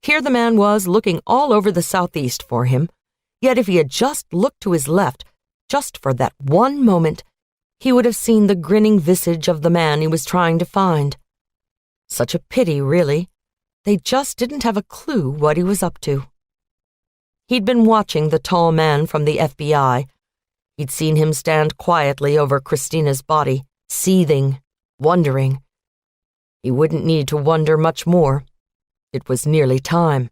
Here the man was looking all over the southeast for him, yet if he had just looked to his left, just for that one moment, he would have seen the grinning visage of the man he was trying to find. Such a pity, really. They just didn't have a clue what he was up to. He'd been watching the tall man from the FBI. He'd seen him stand quietly over Christina's body, seething, wondering. He wouldn't need to wonder much more. It was nearly time.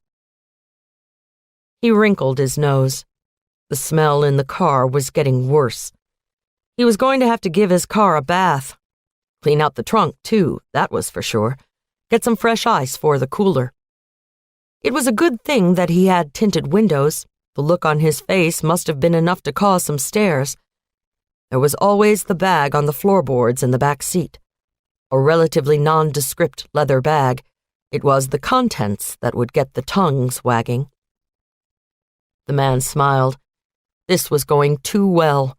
He wrinkled his nose. The smell in the car was getting worse. He was going to have to give his car a bath. Clean out the trunk, too, that was for sure. Get some fresh ice for the cooler. It was a good thing that he had tinted windows. The look on his face must have been enough to cause some stares. There was always the bag on the floorboards in the back seat. A relatively nondescript leather bag. It was the contents that would get the tongues wagging. The man smiled. This was going too well.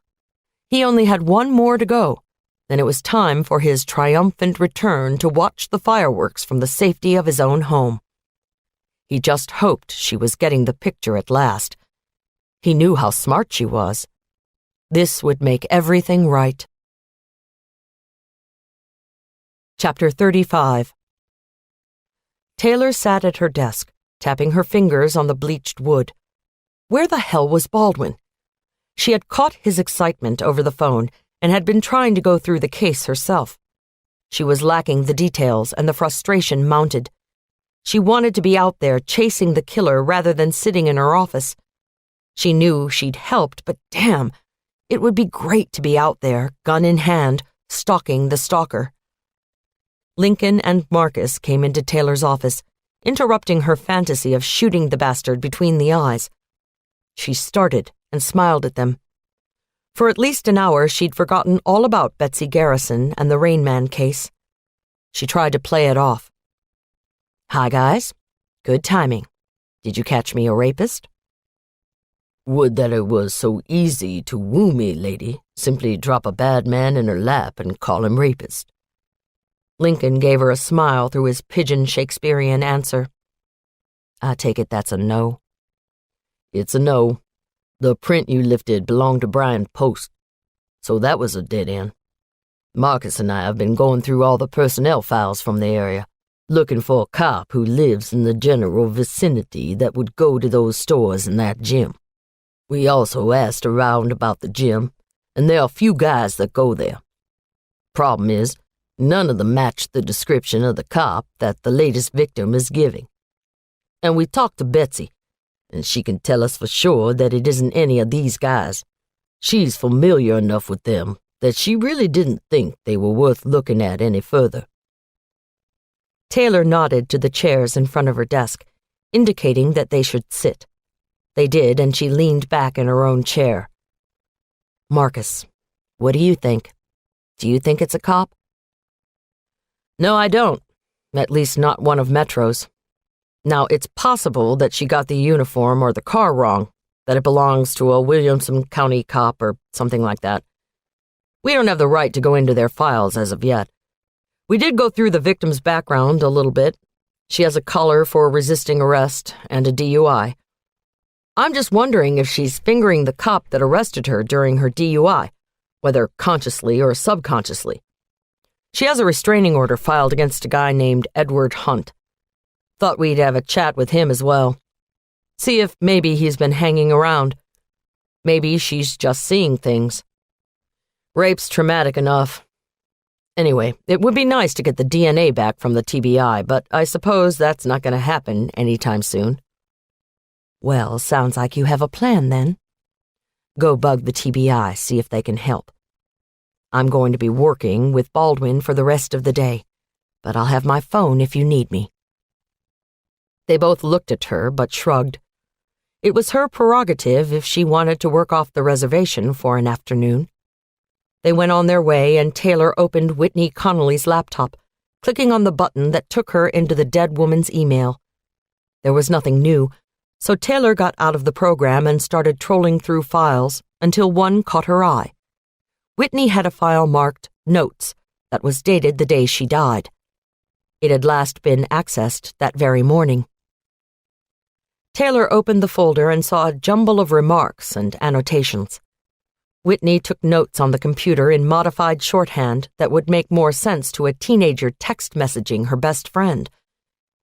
He only had one more to go. Then it was time for his triumphant return to watch the fireworks from the safety of his own home. He just hoped she was getting the picture at last. He knew how smart she was. This would make everything right. Chapter 35. Taylor sat at her desk, tapping her fingers on the bleached wood. Where the hell was Baldwin? She had caught his excitement over the phone and had been trying to go through the case herself. She was lacking the details, and the frustration mounted. She wanted to be out there chasing the killer rather than sitting in her office. She knew she'd helped, but damn, it would be great to be out there, gun in hand, stalking the stalker. Lincoln and Marcus came into Taylor's office, interrupting her fantasy of shooting the bastard between the eyes. She started and smiled at them. For at least an hour, she'd forgotten all about Betsy Garrison and the Rain Man case. She tried to play it off. "Hi, guys. Good timing. Did you catch me a rapist?" "Would that it was so easy to woo me, lady. Simply drop a bad man in her lap and call him rapist." Lincoln gave her a smile through his pigeon Shakespearean answer. "I take it that's a no." "It's a no. The print you lifted belonged to Brian Post, so that was a dead end. Marcus and I have been going through all the personnel files from the area, looking for a cop who lives in the general vicinity that would go to those stores and that gym. We also asked around about the gym, and there are a few guys that go there. Problem is, none of them match the description of the cop that the latest victim is giving. And we talked to Betsy, and she can tell us for sure that it isn't any of these guys. She's familiar enough with them that she really didn't think they were worth looking at any further. Taylor nodded to the chairs in front of her desk, indicating that they should sit. They did, and she leaned back in her own chair. Marcus, what do you think? Do you think it's a cop? No, I don't. At least not one of Metro's. Now, it's possible that she got the uniform or the car wrong, that it belongs to a Williamson County cop or something like that. We don't have the right to go into their files as of yet. We did go through the victim's background a little bit. She has a collar for resisting arrest and a DUI. I'm just wondering if she's fingering the cop that arrested her during her DUI, whether consciously or subconsciously. She has a restraining order filed against a guy named Edward Hunt. Thought we'd have a chat with him as well. See if maybe he's been hanging around. Maybe she's just seeing things. Rape's traumatic enough. Anyway, it would be nice to get the DNA back from the TBI, but I suppose that's not going to happen anytime soon. Well, sounds like you have a plan then. Go bug the TBI, see if they can help. I'm going to be working with Baldwin for the rest of the day, but I'll have my phone if you need me. They both looked at her, but shrugged. It was her prerogative if she wanted to work off the reservation for an afternoon. They went on their way, and Taylor opened Whitney Connolly's laptop, clicking on the button that took her into the dead woman's email. There was nothing new, so Taylor got out of the program and started trolling through files until one caught her eye. Whitney had a file marked Notes that was dated the day she died. It had last been accessed that very morning. Taylor opened the folder and saw a jumble of remarks and annotations. Whitney took notes on the computer in modified shorthand that would make more sense to a teenager text messaging her best friend.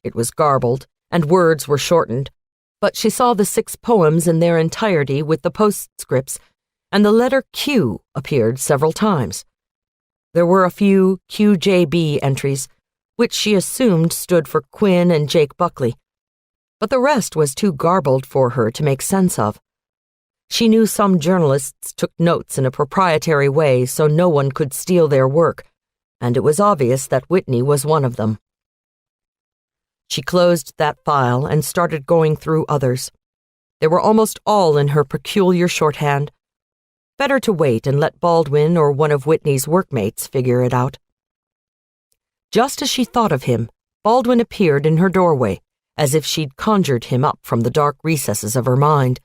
It was garbled, and words were shortened, but she saw the 6 poems in their entirety with the postscripts, and the letter Q appeared several times. There were a few QJB entries, which she assumed stood for Quinn and Jake Buckley, but the rest was too garbled for her to make sense of. She knew some journalists took notes in a proprietary way so no one could steal their work, and it was obvious that Whitney was one of them. She closed that file and started going through others. They were almost all in her peculiar shorthand. Better to wait and let Baldwin or one of Whitney's workmates figure it out. Just as she thought of him, Baldwin appeared in her doorway, as if she'd conjured him up from the dark recesses of her mind.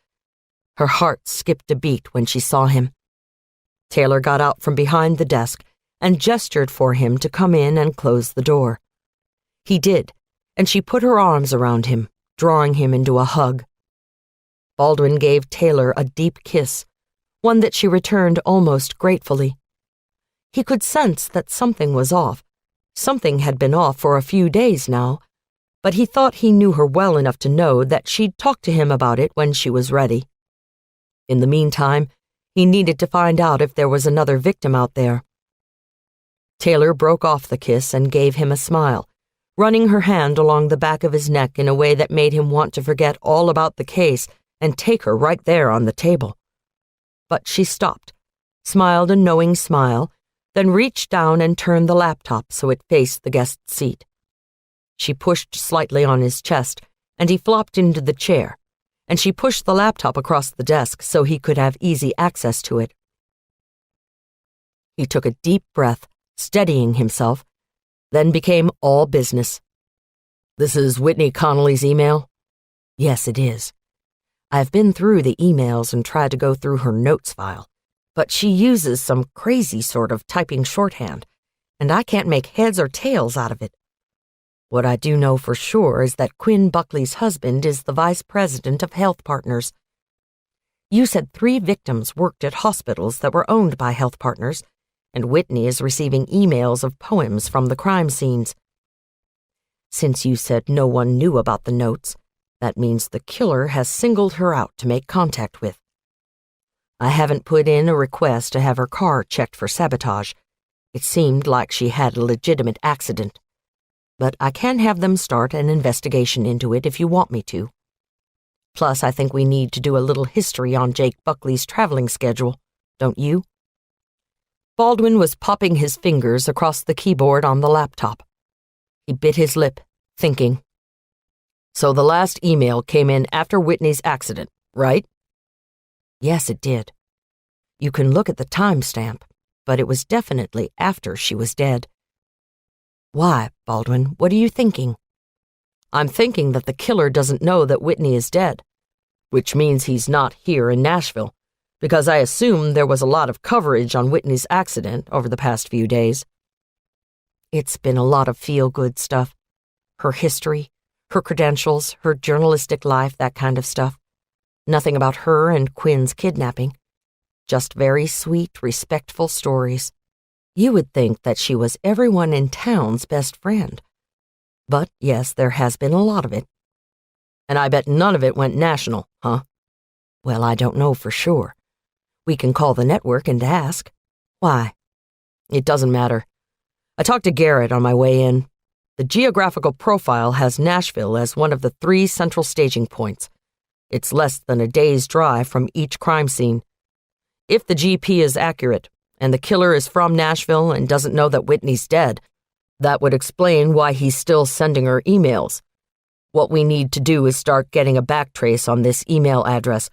Her heart skipped a beat when she saw him. Taylor got out from behind the desk and gestured for him to come in and close the door. He did, and she put her arms around him, drawing him into a hug. Baldwin gave Taylor a deep kiss, one that she returned almost gratefully. He could sense that something was off. Something had been off for a few days now, but he thought he knew her well enough to know that she'd talk to him about it when she was ready. In the meantime, he needed to find out if there was another victim out there. Taylor broke off the kiss and gave him a smile, running her hand along the back of his neck in a way that made him want to forget all about the case and take her right there on the table. But she stopped, smiled a knowing smile, then reached down and turned the laptop so it faced the guest's seat. She pushed slightly on his chest, and he flopped into the chair, and she pushed the laptop across the desk so he could have easy access to it. He took a deep breath, steadying himself, then became all business. "This is Whitney Connolly's email?" "Yes, it is. I've been through the emails and tried to go through her notes file, but she uses some crazy sort of typing shorthand, and I can't make heads or tails out of it. What I do know for sure is that Quinn Buckley's husband is the vice president of Health Partners. You said 3 victims worked at hospitals that were owned by Health Partners, and Whitney is receiving emails of poems from the crime scenes. Since you said no one knew about the notes, that means the killer has singled her out to make contact with. I haven't put in a request to have her car checked for sabotage. It seemed like she had a legitimate accident. But I can have them start an investigation into it if you want me to. Plus, I think we need to do a little history on Jake Buckley's traveling schedule, don't you? Baldwin was popping his fingers across the keyboard on the laptop. He bit his lip, thinking. So the last email came in after Whitney's accident, right? Yes, it did. You can look at the timestamp, but it was definitely after she was dead. Why, Baldwin, what are you thinking? I'm thinking that the killer doesn't know that Whitney is dead, which means he's not here in Nashville, because I assume there was a lot of coverage on Whitney's accident over the past few days. It's been a lot of feel-good stuff. Her history, her credentials, her journalistic life, that kind of stuff. Nothing about her and Quinn's kidnapping. Just very sweet, respectful stories. You would think that she was everyone in town's best friend. But yes, there has been a lot of it. And I bet none of it went national, huh? Well, I don't know for sure. We can call the network and ask. Why? It doesn't matter. I talked to Garrett on my way in. The geographical profile has Nashville as one of the 3 central staging points. It's less than a day's drive from each crime scene. If the GP is accurate, and the killer is from Nashville and doesn't know that Whitney's dead, that would explain why he's still sending her emails. What we need to do is start getting a backtrace on this email address,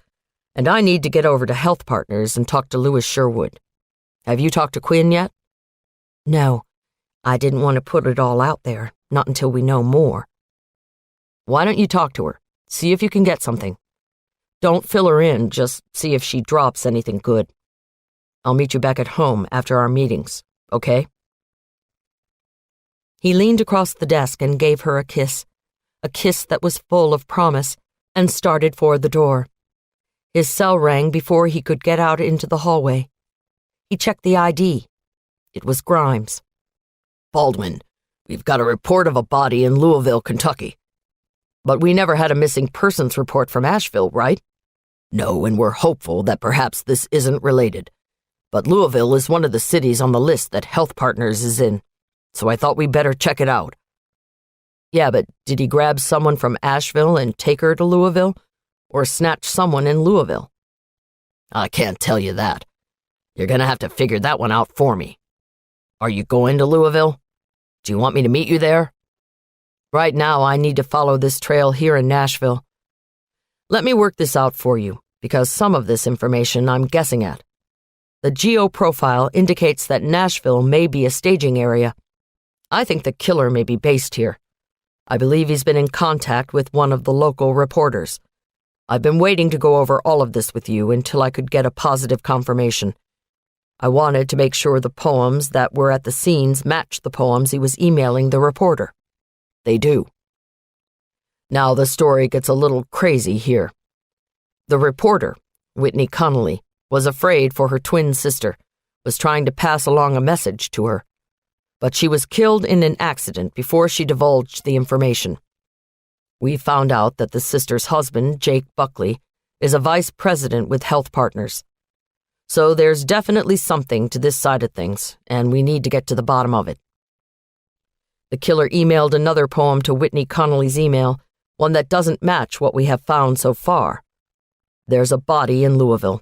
and I need to get over to Health Partners and talk to Louis Sherwood. Have you talked to Quinn yet? No. I didn't want to put it all out there, not until we know more. Why don't you talk to her? See if you can get something. Don't fill her in, just see if she drops anything good. I'll meet you back at home after our meetings, okay? He leaned across the desk and gave her a kiss that was full of promise, and started for the door. His cell rang before he could get out into the hallway. He checked the ID. It was Grimes. Baldwin, we've got a report of a body in Louisville, Kentucky. But we never had a missing persons report from Asheville, right? No, and we're hopeful that perhaps this isn't related. But Louisville is one of the cities on the list that Health Partners is in, so I thought we'd better check it out. Yeah, but did he grab someone from Asheville and take her to Louisville? Or snatch someone in Louisville? I can't tell you that. You're gonna have to figure that one out for me. Are you going to Louisville? Do you want me to meet you there? Right now, I need to follow this trail here in Nashville. Let me work this out for you, because some of this information I'm guessing at. The geo-profile indicates that Nashville may be a staging area. I think the killer may be based here. I believe he's been in contact with one of the local reporters. I've been waiting to go over all of this with you until I could get a positive confirmation. I wanted to make sure the poems that were at the scenes matched the poems he was emailing the reporter. They do. Now the story gets a little crazy here. The reporter, Whitney Connolly, was afraid for her twin sister, was trying to pass along a message to her. But she was killed in an accident before she divulged the information. We found out that the sister's husband, Jake Buckley, is a vice president with Health Partners. So there's definitely something to this side of things, and we need to get to the bottom of it. The killer emailed another poem to Whitney Connolly's email, one that doesn't match what we have found so far. There's a body in Louisville.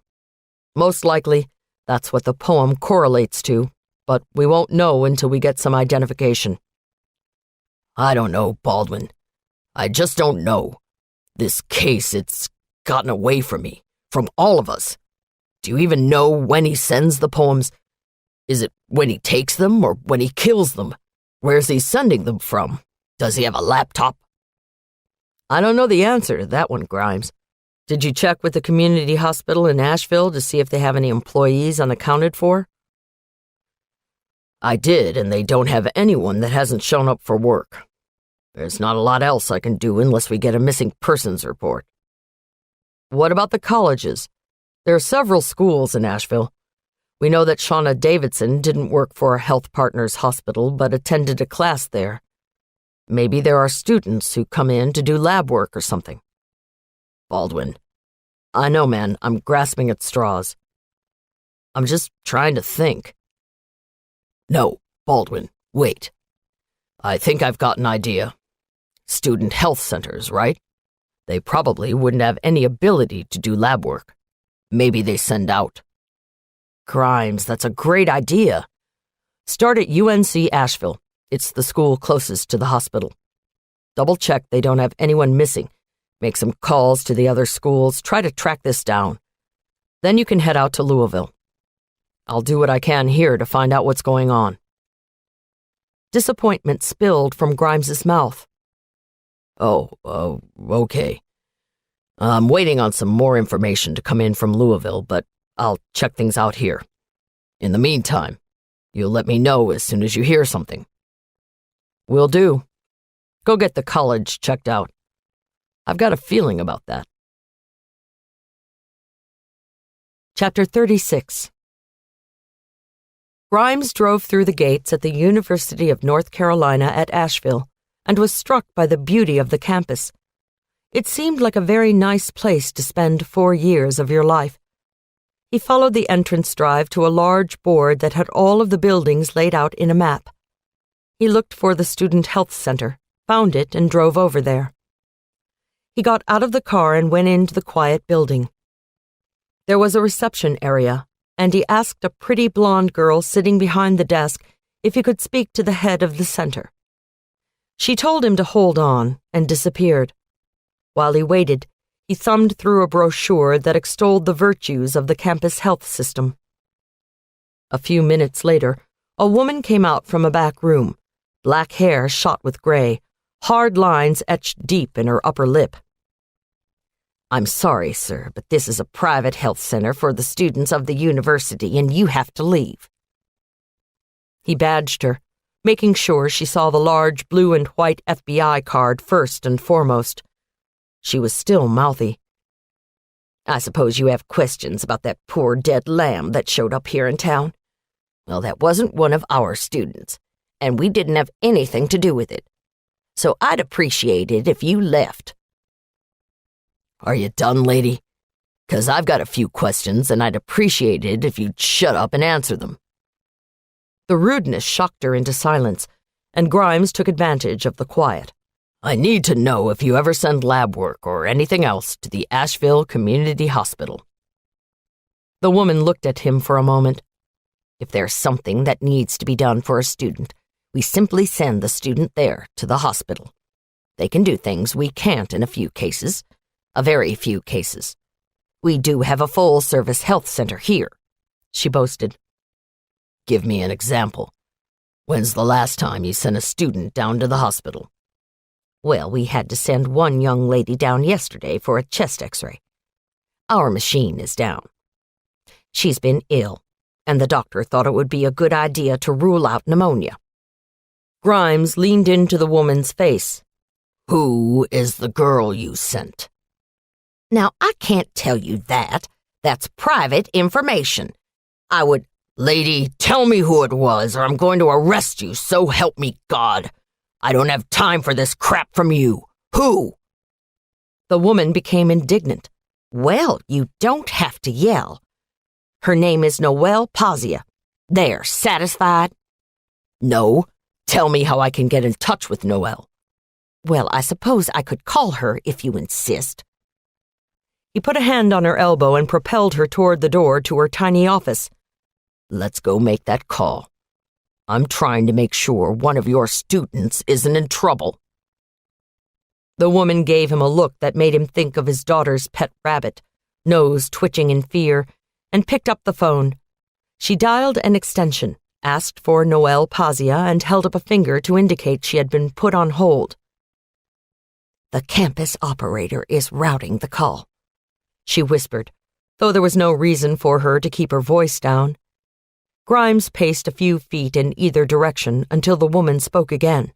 Most likely, that's what the poem correlates to, but we won't know until we get some identification. I don't know, Baldwin. I just don't know. This case, it's gotten away from me, from all of us. Do you even know when he sends the poems? Is it when he takes them or when he kills them? Where's he sending them from? Does he have a laptop? I don't know the answer to that one, Grimes. Did you check with the community hospital in Asheville to see if they have any employees unaccounted for? I did, and they don't have anyone that hasn't shown up for work. There's not a lot else I can do unless we get a missing persons report. What about the colleges? There are several schools in Asheville. We know that Shauna Davidson didn't work for a Health Partners hospital but attended a class there. Maybe there are students who come in to do lab work or something. Baldwin. I know, man, I'm grasping at straws. I'm just trying to think. No, Baldwin, wait. I think I've got an idea. Student health centers, right? They probably wouldn't have any ability to do lab work. Maybe they send out. Grimes, that's a great idea. Start at UNC Asheville. It's the school closest to the hospital. Double-check they don't have anyone missing. Make some calls to the other schools. Try to track this down. Then you can head out to Louisville. I'll do what I can here to find out what's going on. Disappointment spilled from Grimes's mouth. Okay. I'm waiting on some more information to come in from Louisville, but I'll check things out here. In the meantime, you'll let me know as soon as you hear something. Will do. Go get the college checked out. I've got a feeling about that. Chapter 36. Grimes drove through the gates at the University of North Carolina at Asheville and was struck by the beauty of the campus. It seemed like a very nice place to spend 4 years of your life. He followed the entrance drive to a large board that had all of the buildings laid out in a map. He looked for the Student Health Center, found it, and drove over there. He got out of the car and went into the quiet building. There was a reception area, and he asked a pretty blonde girl sitting behind the desk if he could speak to the head of the center. She told him to hold on and disappeared. While he waited, he thumbed through a brochure that extolled the virtues of the campus health system. A few minutes later, a woman came out from a back room, black hair shot with gray, hard lines etched deep in her upper lip. I'm sorry, sir, but this is a private health center for the students of the university, and you have to leave. He badged her, making sure she saw the large blue and white FBI card first and foremost. She was still mouthy. I suppose you have questions about that poor dead lamb that showed up here in town? Well, that wasn't one of our students, and we didn't have anything to do with it. So I'd appreciate it if you left. Are you done, lady? 'Cause I've got a few questions, and I'd appreciate it if you'd shut up and answer them. The rudeness shocked her into silence, and Grimes took advantage of the quiet. I need to know if you ever send lab work or anything else to the Asheville Community Hospital. The woman looked at him for a moment. If there's something that needs to be done for a student, we simply send the student there to the hospital. They can do things we can't in a few cases, a very few cases. We do have a full-service health center here, she boasted. Give me an example. When's the last time you sent a student down to the hospital? Well, we had to send one young lady down yesterday for a chest x-ray. Our machine is down. She's been ill, and the doctor thought it would be a good idea to rule out pneumonia. Grimes leaned into the woman's face. Who is the girl you sent? Now, I can't tell you that. That's private information. I would... Lady, tell me who it was, or I'm going to arrest you, so help me God. I don't have time for this crap from you. Who? The woman became indignant. Well, you don't have to yell. Her name is Noelle Pazia. There, satisfied? No. Tell me how I can get in touch with Noelle. Well, I suppose I could call her if you insist. He put a hand on her elbow and propelled her toward the door to her tiny office. Let's go make that call. I'm trying to make sure one of your students isn't in trouble. The woman gave him a look that made him think of his daughter's pet rabbit, nose twitching in fear, and picked up the phone. She dialed an extension, asked for Noelle Pazia, and held up a finger to indicate she had been put on hold. The campus operator is routing the call, she whispered, though there was no reason for her to keep her voice down. Grimes paced a few feet in either direction until the woman spoke again.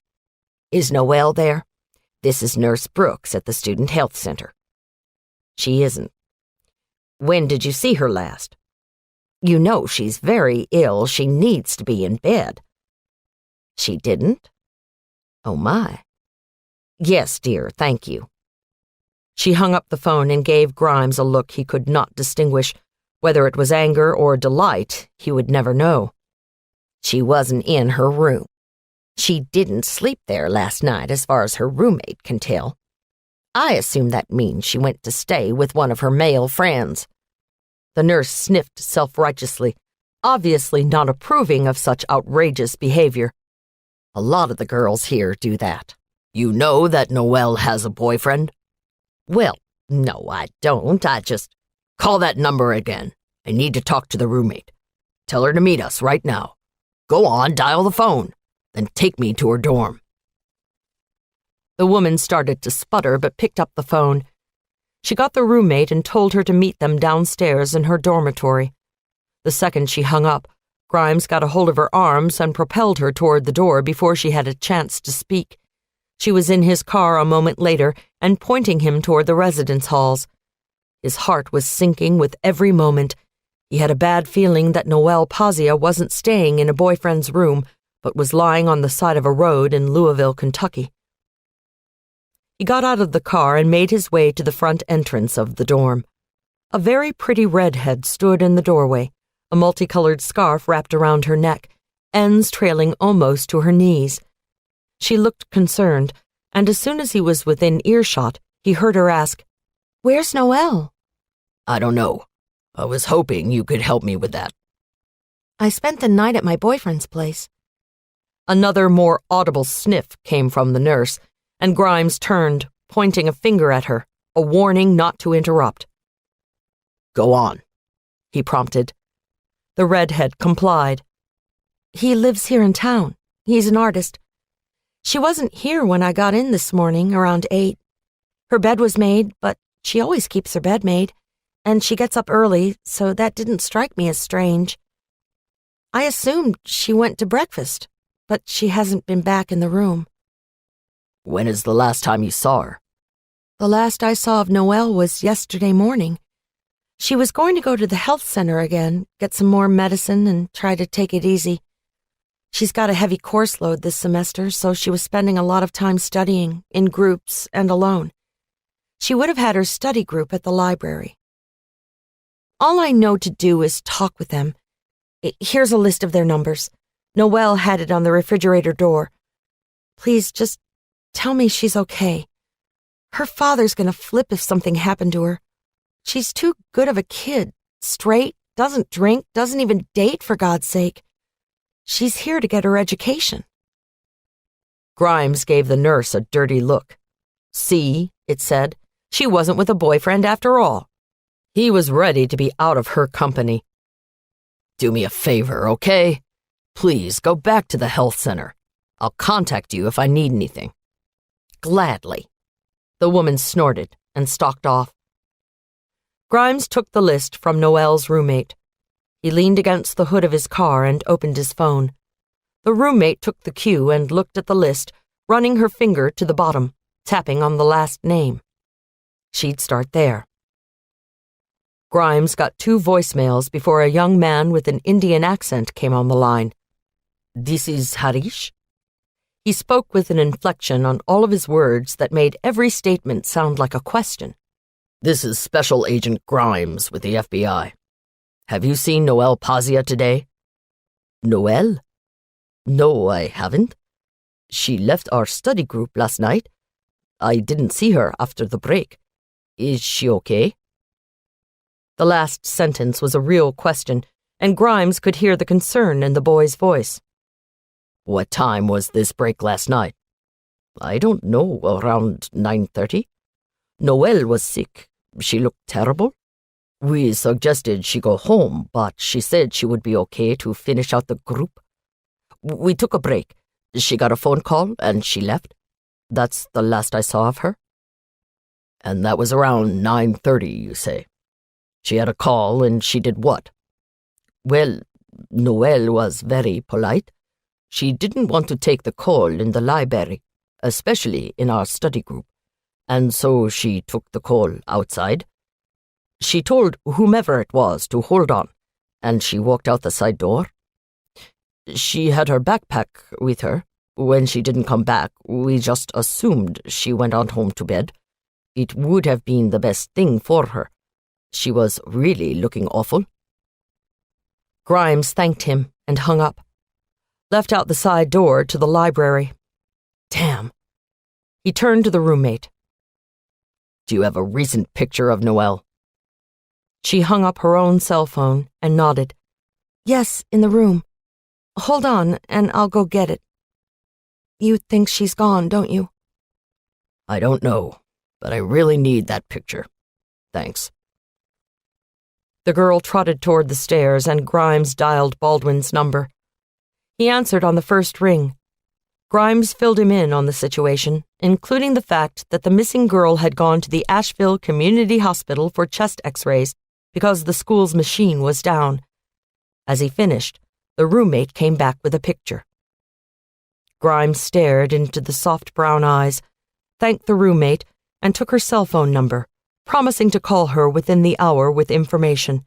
Is Noelle there? This is Nurse Brooks at the Student Health Center. She isn't. When did you see her last? You know she's very ill. She needs to be in bed. She didn't? Oh, my. Yes, dear, thank you. She hung up the phone and gave Grimes a look he could not distinguish, Whether it was anger or delight, he would never know. She wasn't in her room. She didn't sleep there last night, as far as her roommate can tell. I assume that means she went to stay with one of her male friends. The nurse sniffed self-righteously, obviously not approving of such outrageous behavior. A lot of the girls here do that. You know that Noelle has a boyfriend? Well, no, I don't. I just... Call that number again. I need to talk to the roommate. Tell her to meet us right now. Go on, dial the phone. Then take me to her dorm. The woman started to sputter but picked up the phone. She got the roommate and told her to meet them downstairs in her dormitory. The second she hung up, Grimes got a hold of her arms and propelled her toward the door before she had a chance to speak. She was in his car a moment later and pointing him toward the residence halls. His heart was sinking with every moment. He had a bad feeling that Noelle Pazia wasn't staying in a boyfriend's room, but was lying on the side of a road in Louisville, Kentucky. He got out of the car and made his way to the front entrance of the dorm. A very pretty redhead stood in the doorway, a multicolored scarf wrapped around her neck, ends trailing almost to her knees. She looked concerned, and as soon as he was within earshot, he heard her ask, "Where's Noelle?" I don't know. I was hoping you could help me with that. I spent the night at my boyfriend's place. Another more audible sniff came from the nurse, and Grimes turned, pointing a finger at her, a warning not to interrupt. Go on, he prompted. The redhead complied. He lives here in town. He's an artist. She wasn't here when I got in this morning around 8. Her bed was made, but she always keeps her bed made, and she gets up early, so that didn't strike me as strange. I assumed she went to breakfast, but she hasn't been back in the room. When is the last time you saw her? The last I saw of Noelle was yesterday morning. She was going to go to the health center again, get some more medicine, and try to take it easy. She's got a heavy course load this semester, so she was spending a lot of time studying, in groups and alone. She would have had her study group at the library. All I know to do is talk with them. Here's a list of their numbers. Noelle had it on the refrigerator door. Please, just tell me she's okay. Her father's gonna flip if something happened to her. She's too good of a kid. Straight, doesn't drink, doesn't even date, for God's sake. She's here to get her education. Grimes gave the nurse a dirty look. See, it said, she wasn't with a boyfriend after all. He was ready to be out of her company. Do me a favor, okay? Please go back to the health center. I'll contact you if I need anything. Gladly. The woman snorted and stalked off. Grimes took the list from Noelle's roommate. He leaned against the hood of his car and opened his phone. The roommate took the cue and looked at the list, running her finger to the bottom, tapping on the last name. She'd start there. Grimes got 2 voicemails before a young man with an Indian accent came on the line. This is Harish? He spoke with an inflection on all of his words that made every statement sound like a question. This is Special Agent Grimes with the FBI. Have you seen Noelle Pazia today? Noelle? No, I haven't. She left our study group last night. I didn't see her after the break. Is she okay? The last sentence was a real question, and Grimes could hear the concern in the boy's voice. What time was this break last night? I don't know, around 9:30. Noelle was sick. She looked terrible. We suggested she go home, but she said she would be okay to finish out the group. We took a break. She got a phone call and she left. That's the last I saw of her. And that was around 9:30, you say? She had a call and she did what? Well, Noelle was very polite. She didn't want to take the call in the library, especially in our study group, and so she took the call outside. She told whomever it was to hold on, and she walked out the side door. She had her backpack with her. When she didn't come back, we just assumed she went on home to bed. It would have been the best thing for her. She was really looking awful, Grimes thanked him and hung up. Left out the side door to the library. Damn. He turned to the roommate. Do you have a recent picture of Noelle? She hung up her own cell phone and nodded. Yes, in the room. Hold on, and I'll go get it. You think she's gone, don't you? I don't know, but I really need that picture. Thanks. The girl trotted toward the stairs, and Grimes dialed Baldwin's number. He answered on the first ring. Grimes filled him in on the situation, including the fact that the missing girl had gone to the Asheville Community Hospital for chest x-rays because the school's machine was down. As he finished, the roommate came back with a picture. Grimes stared into the soft brown eyes, thanked the roommate, and took her cell phone number, promising to call her within the hour with information.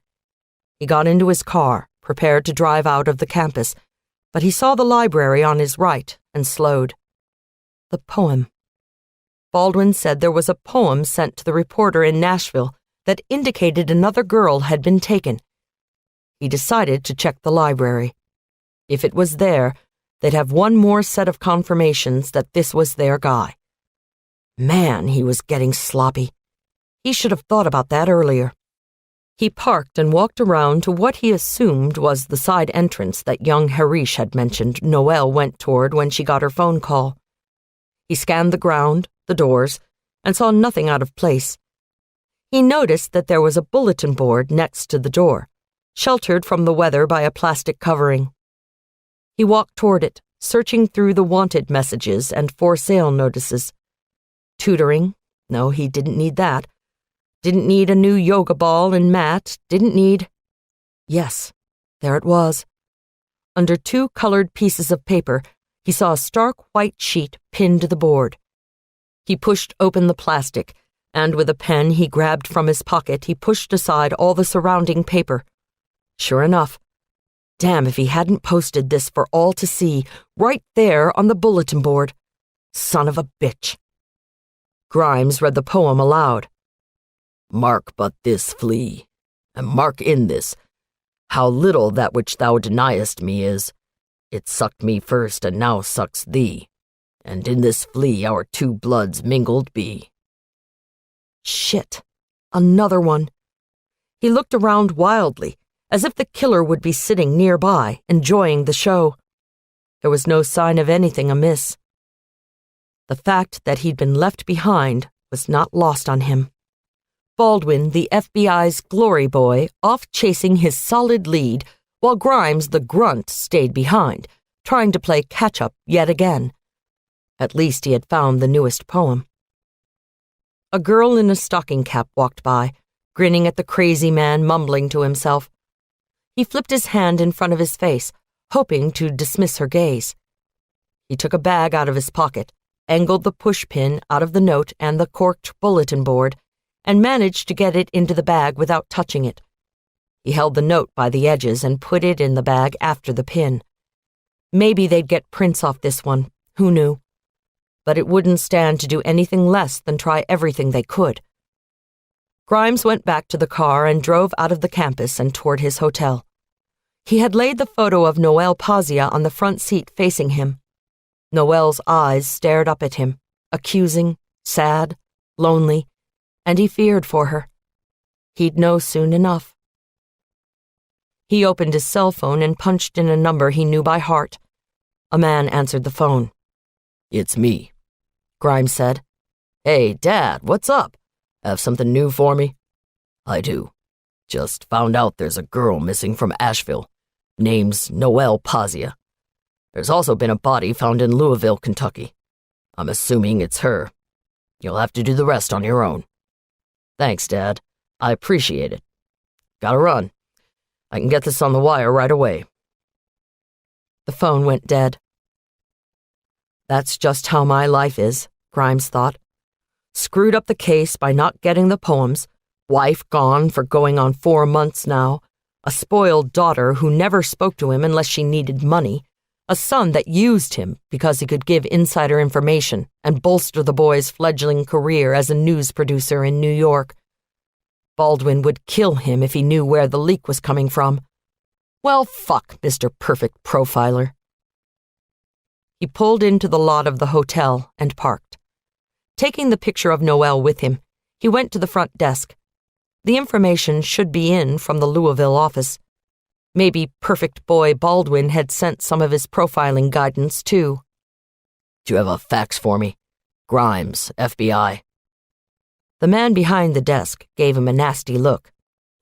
He got into his car, prepared to drive out of the campus, but he saw the library on his right and slowed. The poem. Baldwin said there was a poem sent to the reporter in Nashville that indicated another girl had been taken. He decided to check the library. If it was there, they'd have one more set of confirmations that this was their guy. Man, he was getting sloppy. He should have thought about that earlier. He parked and walked around to what he assumed was the side entrance that young Harish had mentioned Noelle went toward when she got her phone call. He scanned the ground, the doors, and saw nothing out of place. He noticed that there was a bulletin board next to the door, sheltered from the weather by a plastic covering. He walked toward it, searching through the wanted messages and for sale notices. Tutoring? No, he didn't need that. Didn't need a new yoga ball and mat, didn't need... Yes, there it was. Under two colored pieces of paper, he saw a stark white sheet pinned to the board. He pushed open the plastic, and with a pen he grabbed from his pocket, he pushed aside all the surrounding paper. Sure enough. Damn if he hadn't posted this for all to see, right there on the bulletin board. Son of a bitch. Grimes read the poem aloud. Mark but this flea, and mark in this, how little that which thou deniest me is. It sucked me first, and now sucks thee, and in this flea our two bloods mingled be. Shit. Another one. He looked around wildly, as if the killer would be sitting nearby, enjoying the show. There was no sign of anything amiss. The fact that he'd been left behind was not lost on him. Baldwin, the FBI's glory boy, off chasing his solid lead, while Grimes, the grunt, stayed behind, trying to play catch-up yet again. At least he had found the newest poem. A girl in a stocking cap walked by, grinning at the crazy man, mumbling to himself. He flipped his hand in front of his face, hoping to dismiss her gaze. He took a bag out of his pocket, angled the pushpin out of the note and the corked bulletin board, and managed to get it into the bag without touching it. He held the note by the edges and put it in the bag after the pin. Maybe they'd get prints off this one, who knew? But it wouldn't stand to do anything less than try everything they could. Grimes went back to the car and drove out of the campus and toward his hotel. He had laid the photo of Noelle Pazia on the front seat facing him. Noelle's eyes stared up at him, accusing, sad, lonely, and he feared for her. He'd know soon enough. He opened his cell phone and punched in a number he knew by heart. A man answered the phone. It's me, Grimes said. Hey, Dad, what's up? Have something new for me? I do. Just found out there's a girl missing from Asheville. Name's Noelle Pazia. There's also been a body found in Louisville, Kentucky. I'm assuming it's her. You'll have to do the rest on your own. Thanks, Dad. I appreciate it. Gotta run. I can get this on the wire right away. The phone went dead. That's just how my life is, Grimes thought. Screwed up the case by not getting the poems, wife gone for going on 4 months now, a spoiled daughter who never spoke to him unless she needed money, a son that used him because he could give insider information and bolster the boy's fledgling career as a news producer in New York. Baldwin would kill him if he knew where the leak was coming from. Well, fuck, Mr. Perfect Profiler. He pulled into the lot of the hotel and parked. Taking the picture of Noelle with him, he went to the front desk. The information should be in from the Louisville office. Maybe Perfect Boy Baldwin had sent some of his profiling guidance, too. Do you have a fax for me? Grimes, FBI. The man behind the desk gave him a nasty look.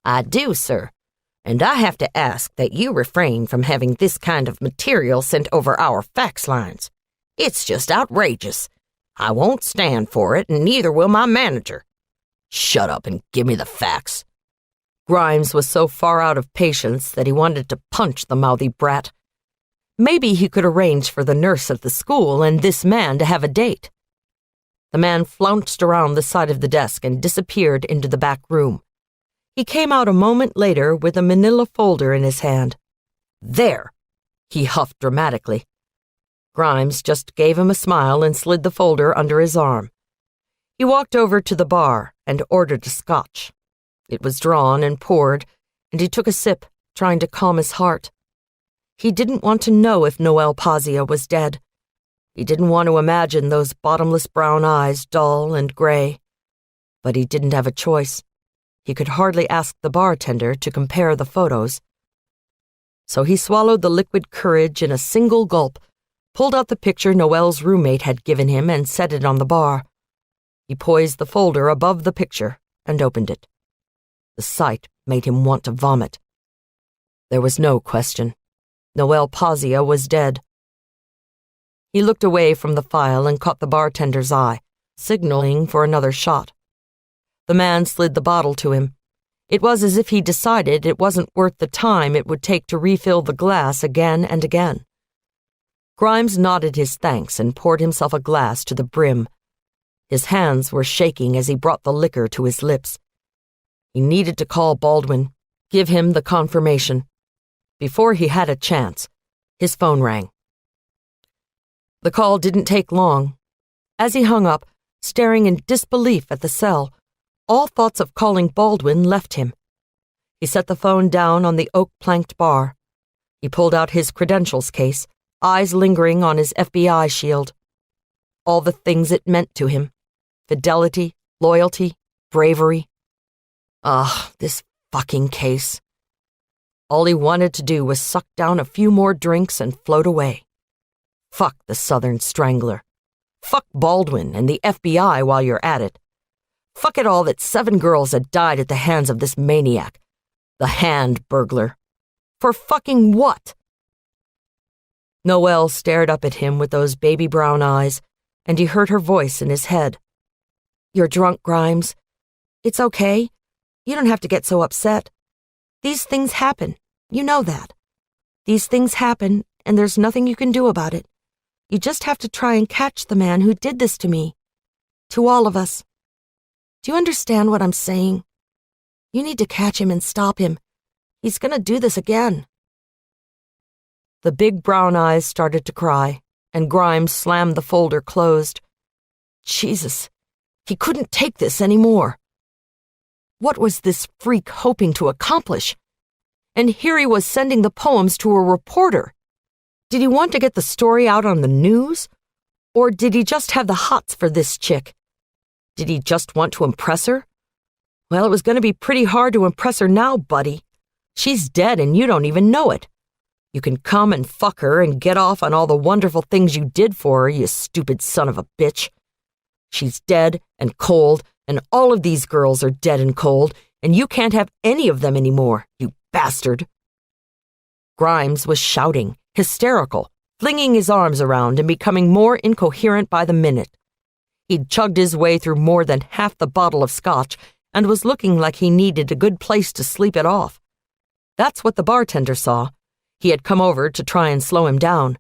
I do, sir. And I have to ask that you refrain from having this kind of material sent over our fax lines. It's just outrageous. I won't stand for it, and neither will my manager. Shut up and give me the fax. Grimes was so far out of patience that he wanted to punch the mouthy brat. Maybe he could arrange for the nurse at the school and this man to have a date. The man flounced around the side of the desk and disappeared into the back room. He came out a moment later with a manila folder in his hand. There, he huffed dramatically. Grimes just gave him a smile and slid the folder under his arm. He walked over to the bar and ordered a scotch. It was drawn and poured, and he took a sip, trying to calm his heart. He didn't want to know if Noelle Pazia was dead. He didn't want to imagine those bottomless brown eyes, dull and gray. But he didn't have a choice. He could hardly ask the bartender to compare the photos. So he swallowed the liquid courage in a single gulp, pulled out the picture Noelle's roommate had given him and set it on the bar. He poised the folder above the picture and opened it. The sight made him want to vomit. There was no question. Noelle Pazia was dead. He looked away from the file and caught the bartender's eye, signaling for another shot. The man slid the bottle to him. It was as if he decided it wasn't worth the time it would take to refill the glass again and again. Grimes nodded his thanks and poured himself a glass to the brim. His hands were shaking as he brought the liquor to his lips. He needed to call Baldwin, give him the confirmation. Before he had a chance, his phone rang. The call didn't take long. As he hung up, staring in disbelief at the cell, all thoughts of calling Baldwin left him. He set the phone down on the oak-planked bar. He pulled out his credentials case, eyes lingering on his FBI shield. All the things it meant to him. Fidelity, loyalty, bravery. This fucking case. All he wanted to do was suck down a few more drinks and float away. Fuck the Southern Strangler. Fuck Baldwin and the FBI while you're at it. Fuck it all that 7 girls had died at the hands of this maniac. The hand burglar. For fucking what? Noelle stared up at him with those baby brown eyes, and he heard her voice in his head. You're drunk, Grimes. It's okay. You don't have to get so upset. These things happen. You know that. These things happen, and there's nothing you can do about it. You just have to try and catch the man who did this to me. To all of us. Do you understand what I'm saying? You need to catch him and stop him. He's gonna do this again. The big brown eyes started to cry, and Grimes slammed the folder closed. Jesus, he couldn't take this anymore. What was this freak hoping to accomplish? And here he was sending the poems to a reporter. Did he want to get the story out on the news? Or did he just have the hots for this chick? Did he just want to impress her? Well, it was going to be pretty hard to impress her now, buddy. She's dead and you don't even know it. You can come and fuck her and get off on all the wonderful things you did for her, you stupid son of a bitch. She's dead and cold, and all of these girls are dead and cold, and you can't have any of them anymore, you bastard. Grimes was shouting, hysterical, flinging his arms around and becoming more incoherent by the minute. He'd chugged his way through more than half the bottle of scotch and was looking like he needed a good place to sleep it off. That's what the bartender saw. He had come over to try and slow him down.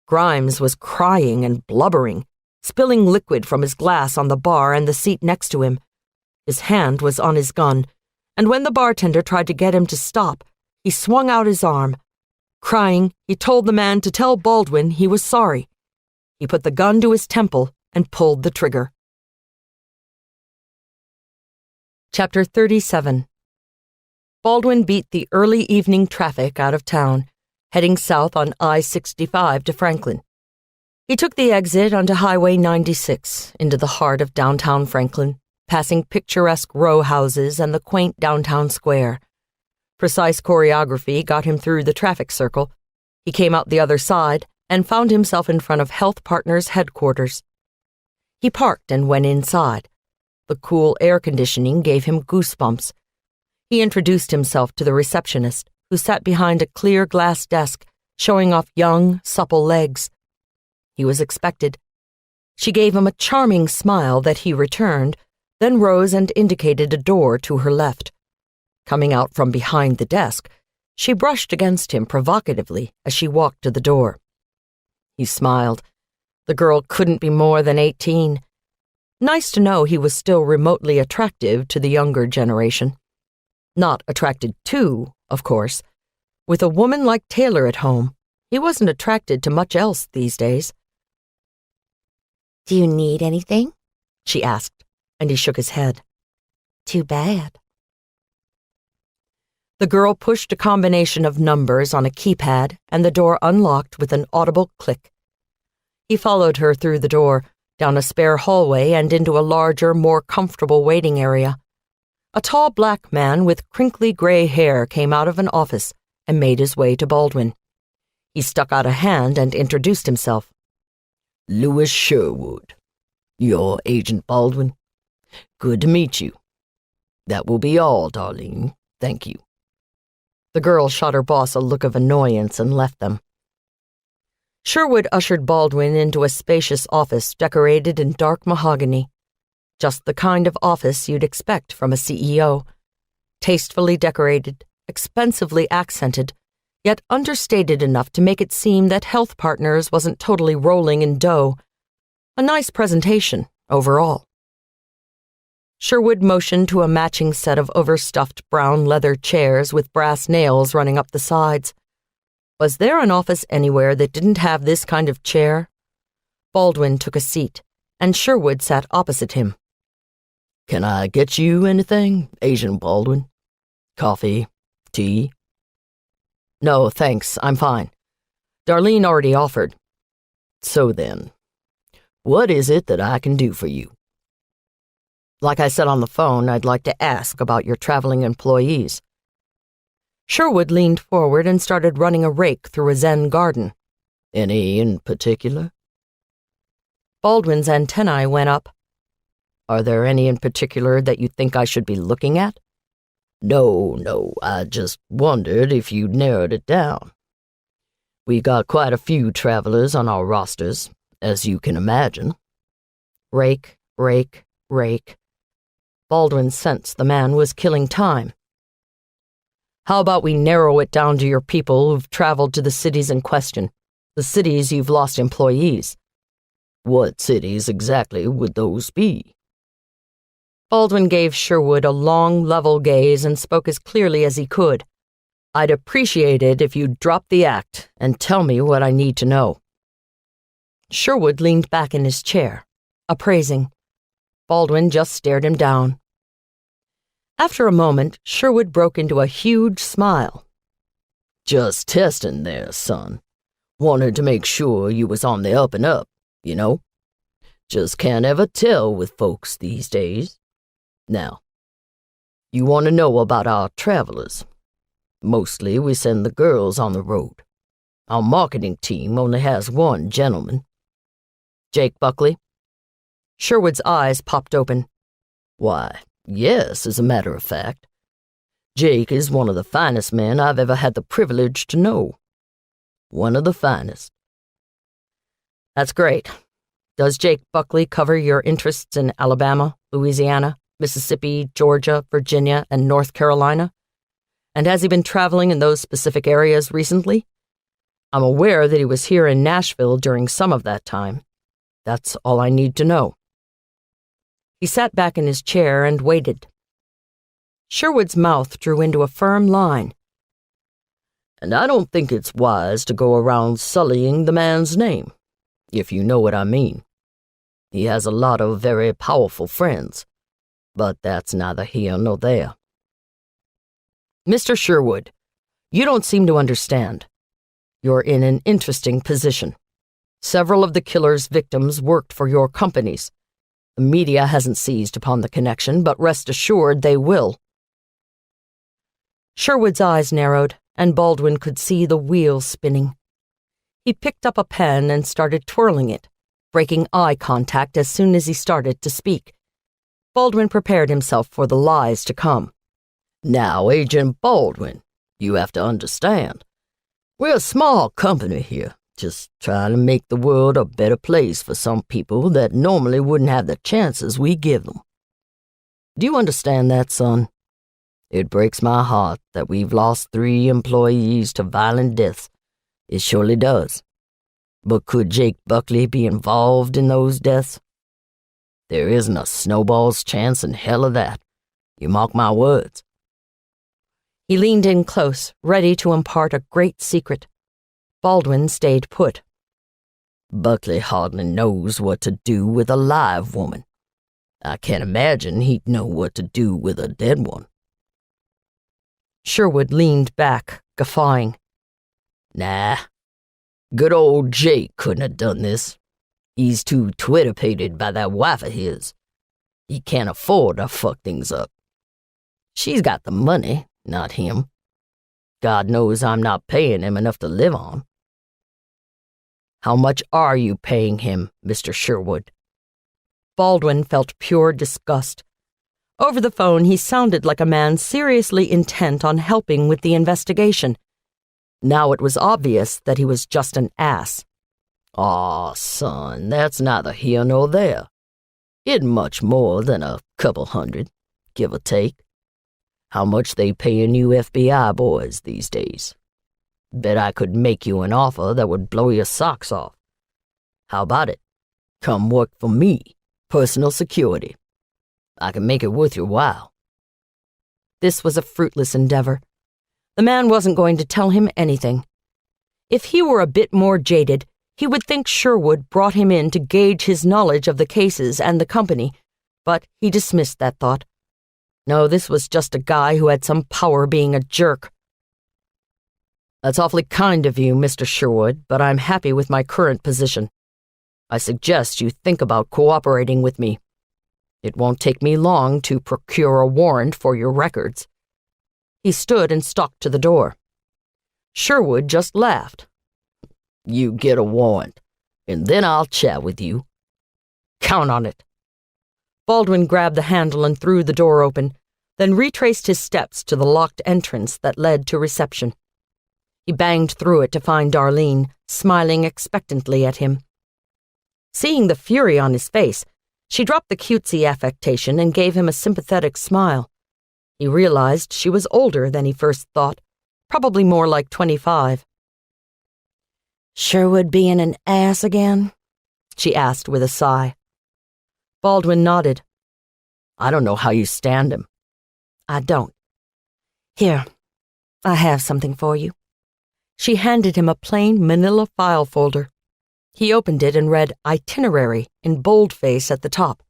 Grimes was crying and blubbering, spilling liquid from his glass on the bar and the seat next to him. His hand was on his gun, and when the bartender tried to get him to stop, he swung out his arm. Crying, he told the man to tell Baldwin he was sorry. He put the gun to his temple and pulled the trigger. Chapter 37. Baldwin beat the early evening traffic out of town, heading south on I-65 to Franklin. He took the exit onto Highway 96 into the heart of downtown Franklin, passing picturesque row houses and the quaint downtown square. Precise choreography got him through the traffic circle. He came out the other side and found himself in front of Health Partners headquarters. He parked and went inside. The cool air conditioning gave him goosebumps. He introduced himself to the receptionist, who sat behind a clear glass desk, showing off young, supple legs. He was expected. She gave him a charming smile that he returned, then rose and indicated a door to her left. Coming out from behind the desk, she brushed against him provocatively as she walked to the door. He smiled. The girl couldn't be more than 18. Nice to know he was still remotely attractive to the younger generation. Not attracted to, of course. With a woman like Taylor at home, he wasn't attracted to much else these days. "Do you need anything?" she asked, and he shook his head. "Too bad." The girl pushed a combination of numbers on a keypad, and the door unlocked with an audible click. He followed her through the door, down a spare hallway and into a larger, more comfortable waiting area. A tall black man with crinkly gray hair came out of an office and made his way to Baldwin. He stuck out a hand and introduced himself. Louis Sherwood. You're Agent Baldwin. Good to meet you. That will be all, Darlene. Thank you. The girl shot her boss a look of annoyance and left them. Sherwood ushered Baldwin into a spacious office decorated in dark mahogany. Just the kind of office you'd expect from a CEO. Tastefully decorated, expensively accented, yet understated enough to make it seem that Health Partners wasn't totally rolling in dough. A nice presentation, overall. Sherwood motioned to a matching set of overstuffed brown leather chairs with brass nails running up the sides. Was there an office anywhere that didn't have this kind of chair? Baldwin took a seat, and Sherwood sat opposite him. Can I get you anything, Agent Baldwin? Coffee? Tea? No, thanks, I'm fine. Darlene already offered. So then, what is it that I can do for you? Like I said on the phone, I'd like to ask about your traveling employees. Sherwood leaned forward and started running a rake through a Zen garden. Any in particular? Baldwin's antennae went up. Are there any in particular that you think I should be looking at? No, I just wondered if you'd narrowed it down. We got quite a few travelers on our rosters, as you can imagine. Rake. Baldwin sensed the man was killing time. How about we narrow it down to your people who've traveled to the cities in question, the cities you've lost employees? What cities exactly would those be? Baldwin gave Sherwood a long, level gaze and spoke as clearly as he could. I'd appreciate it if you'd drop the act and tell me what I need to know. Sherwood leaned back in his chair, appraising. Baldwin just stared him down. After a moment, Sherwood broke into a huge smile. Just testing there, son. Wanted to make sure you was on the up and up, you know? Just can't ever tell with folks these days. Now, you want to know about our travelers. Mostly we send the girls on the road. Our marketing team only has one gentleman. Jake Buckley? Sherwood's eyes popped open. Why, yes, as a matter of fact. Jake is one of the finest men I've ever had the privilege to know. One of the finest. That's great. Does Jake Buckley cover your interests in Alabama, Louisiana, Mississippi, Georgia, Virginia, and North Carolina? And has he been traveling in those specific areas recently? I'm aware that he was here in Nashville during some of that time. That's all I need to know. He sat back in his chair and waited. Sherwood's mouth drew into a firm line. And I don't think it's wise to go around sullying the man's name, if you know what I mean. He has a lot of very powerful friends, but that's neither here nor there. Mr. Sherwood, you don't seem to understand. You're in an interesting position. Several of the killer's victims worked for your companies. The media hasn't seized upon the connection, but rest assured they will. Sherwood's eyes narrowed, and Baldwin could see the wheels spinning. He picked up a pen and started twirling it, breaking eye contact as soon as he started to speak. Baldwin prepared himself for the lies to come. Now, Agent Baldwin, you have to understand. We're a small company here, just trying to make the world a better place for some people that normally wouldn't have the chances we give them. Do you understand that, son? It breaks my heart that we've lost 3 employees to violent deaths. It surely does. But could Jake Buckley be involved in those deaths? There isn't a snowball's chance in hell of that. You mark my words. He leaned in close, ready to impart a great secret. Baldwin stayed put. Buckley hardly knows what to do with a live woman. I can't imagine he'd know what to do with a dead one. Sherwood leaned back, guffawing. Nah, good old Jake couldn't have done this. He's too twitterpated by that wife of his. He can't afford to fuck things up. She's got the money, not him. God knows I'm not paying him enough to live on. How much are you paying him, Mr. Sherwood? Baldwin felt pure disgust. Over the phone, he sounded like a man seriously intent on helping with the investigation. Now it was obvious that he was just an ass. Aw, son, that's neither here nor there. It's much more than a couple hundred, give or take. How much they paying you FBI boys these days? Bet I could make you an offer that would blow your socks off. How about it? Come work for me, personal security. I can make it worth your while. This was a fruitless endeavor. The man wasn't going to tell him anything. If he were a bit more jaded, he would think Sherwood brought him in to gauge his knowledge of the cases and the company, but he dismissed that thought. No, this was just a guy who had some power being a jerk. That's awfully kind of you, Mr. Sherwood, but I'm happy with my current position. I suggest you think about cooperating with me. It won't take me long to procure a warrant for your records. He stood and stalked to the door. Sherwood just laughed. You get a warrant, and then I'll chat with you. Count on it. Baldwin grabbed the handle and threw the door open, then retraced his steps to the locked entrance that led to reception. He banged through it to find Darlene, smiling expectantly at him. Seeing the fury on his face, she dropped the cutesy affectation and gave him a sympathetic smile. He realized she was older than he first thought, probably more like 25. Sherwood being an ass again? She asked with a sigh. Baldwin nodded. I don't know how you stand him. I don't. Here, I have something for you. She handed him a plain manila file folder. He opened it and read Itinerary in boldface at the top.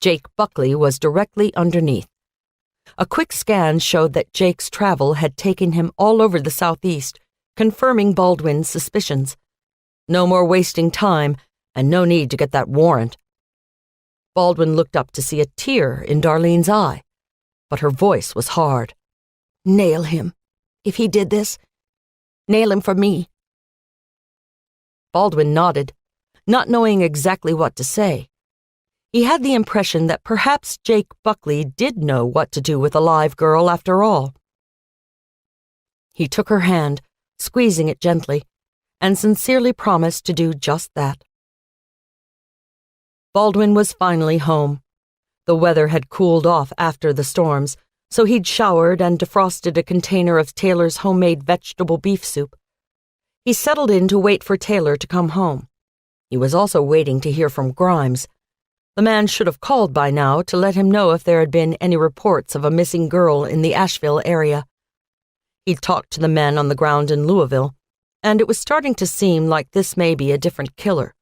Jake Buckley was directly underneath. A quick scan showed that Jake's travel had taken him all over the Southeast, confirming Baldwin's suspicions. No more wasting time, and no need to get that warrant. Baldwin looked up to see a tear in Darlene's eye, but her voice was hard. Nail him. If he did this, nail him for me. Baldwin nodded, not knowing exactly what to say. He had the impression that perhaps Jake Buckley did know what to do with a live girl after all. He took her hand, squeezing it gently, and sincerely promised to do just that. Baldwin was finally home. The weather had cooled off after the storms, so he'd showered and defrosted a container of Taylor's homemade vegetable beef soup. He settled in to wait for Taylor to come home. He was also waiting to hear from Grimes. The man should have called by now to let him know if there had been any reports of a missing girl in the Asheville area. He'd talked to the men on the ground in Louisville, and it was starting to seem like this may be a different killer.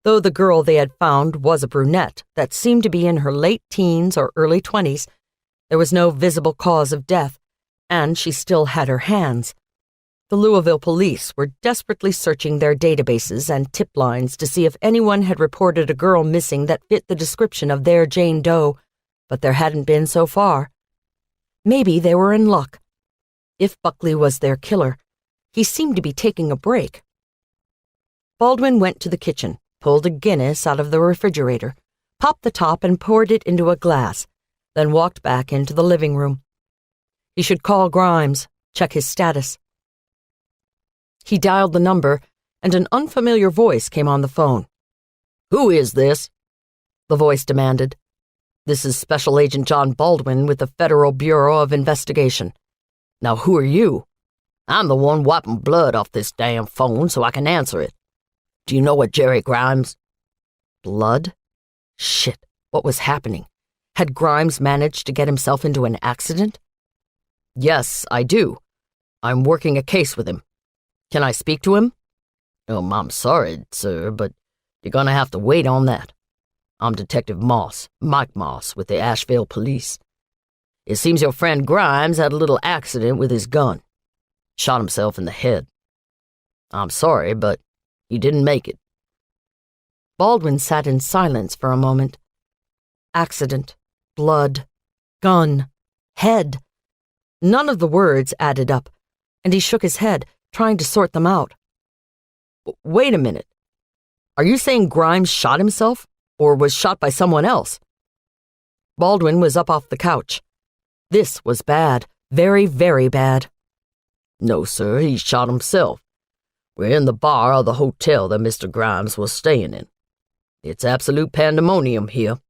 Though the girl they had found was a brunette that seemed to be in her late teens or early 20s, there was no visible cause of death, And she still had her hands. The Louisville police were desperately searching their databases and tip lines to see if anyone had reported a girl missing that fit the description of their Jane Doe, but there hadn't been so far. Maybe they were in luck. If Buckley was their killer, he seemed to be taking a break. Baldwin went to the kitchen, pulled a Guinness out of the refrigerator, popped the top and poured it into a glass, then walked back into the living room. He should call Grimes, check his status. He dialed the number, and an unfamiliar voice came on the phone. "Who is this?" The voice demanded. "This is Special Agent John Baldwin with the Federal Bureau of Investigation. Now who are you?" "I'm the one wiping blood off this damn phone so I can answer it. Do you know a Jerry Grimes?" Blood? Shit, what was happening? Had Grimes managed to get himself into an accident? "Yes, I do. I'm working a case with him. Can I speak to him?" I'm sorry, sir, but you're gonna have to wait on that. I'm Detective Moss, Mike Moss, with the Asheville Police. It seems your friend Grimes had a little accident with his gun. Shot himself in the head. I'm sorry, but he didn't make it." Baldwin sat in silence for a moment. Accident, blood, gun, head. None of the words added up, and he shook his head, trying to sort them out. Wait a minute. Are you saying Grimes shot himself, or was shot by someone else? Baldwin was up off the couch. This was bad, very, very bad. "No, sir, he shot himself. We're in the bar of the hotel that Mr. Grimes was staying in. It's absolute pandemonium here.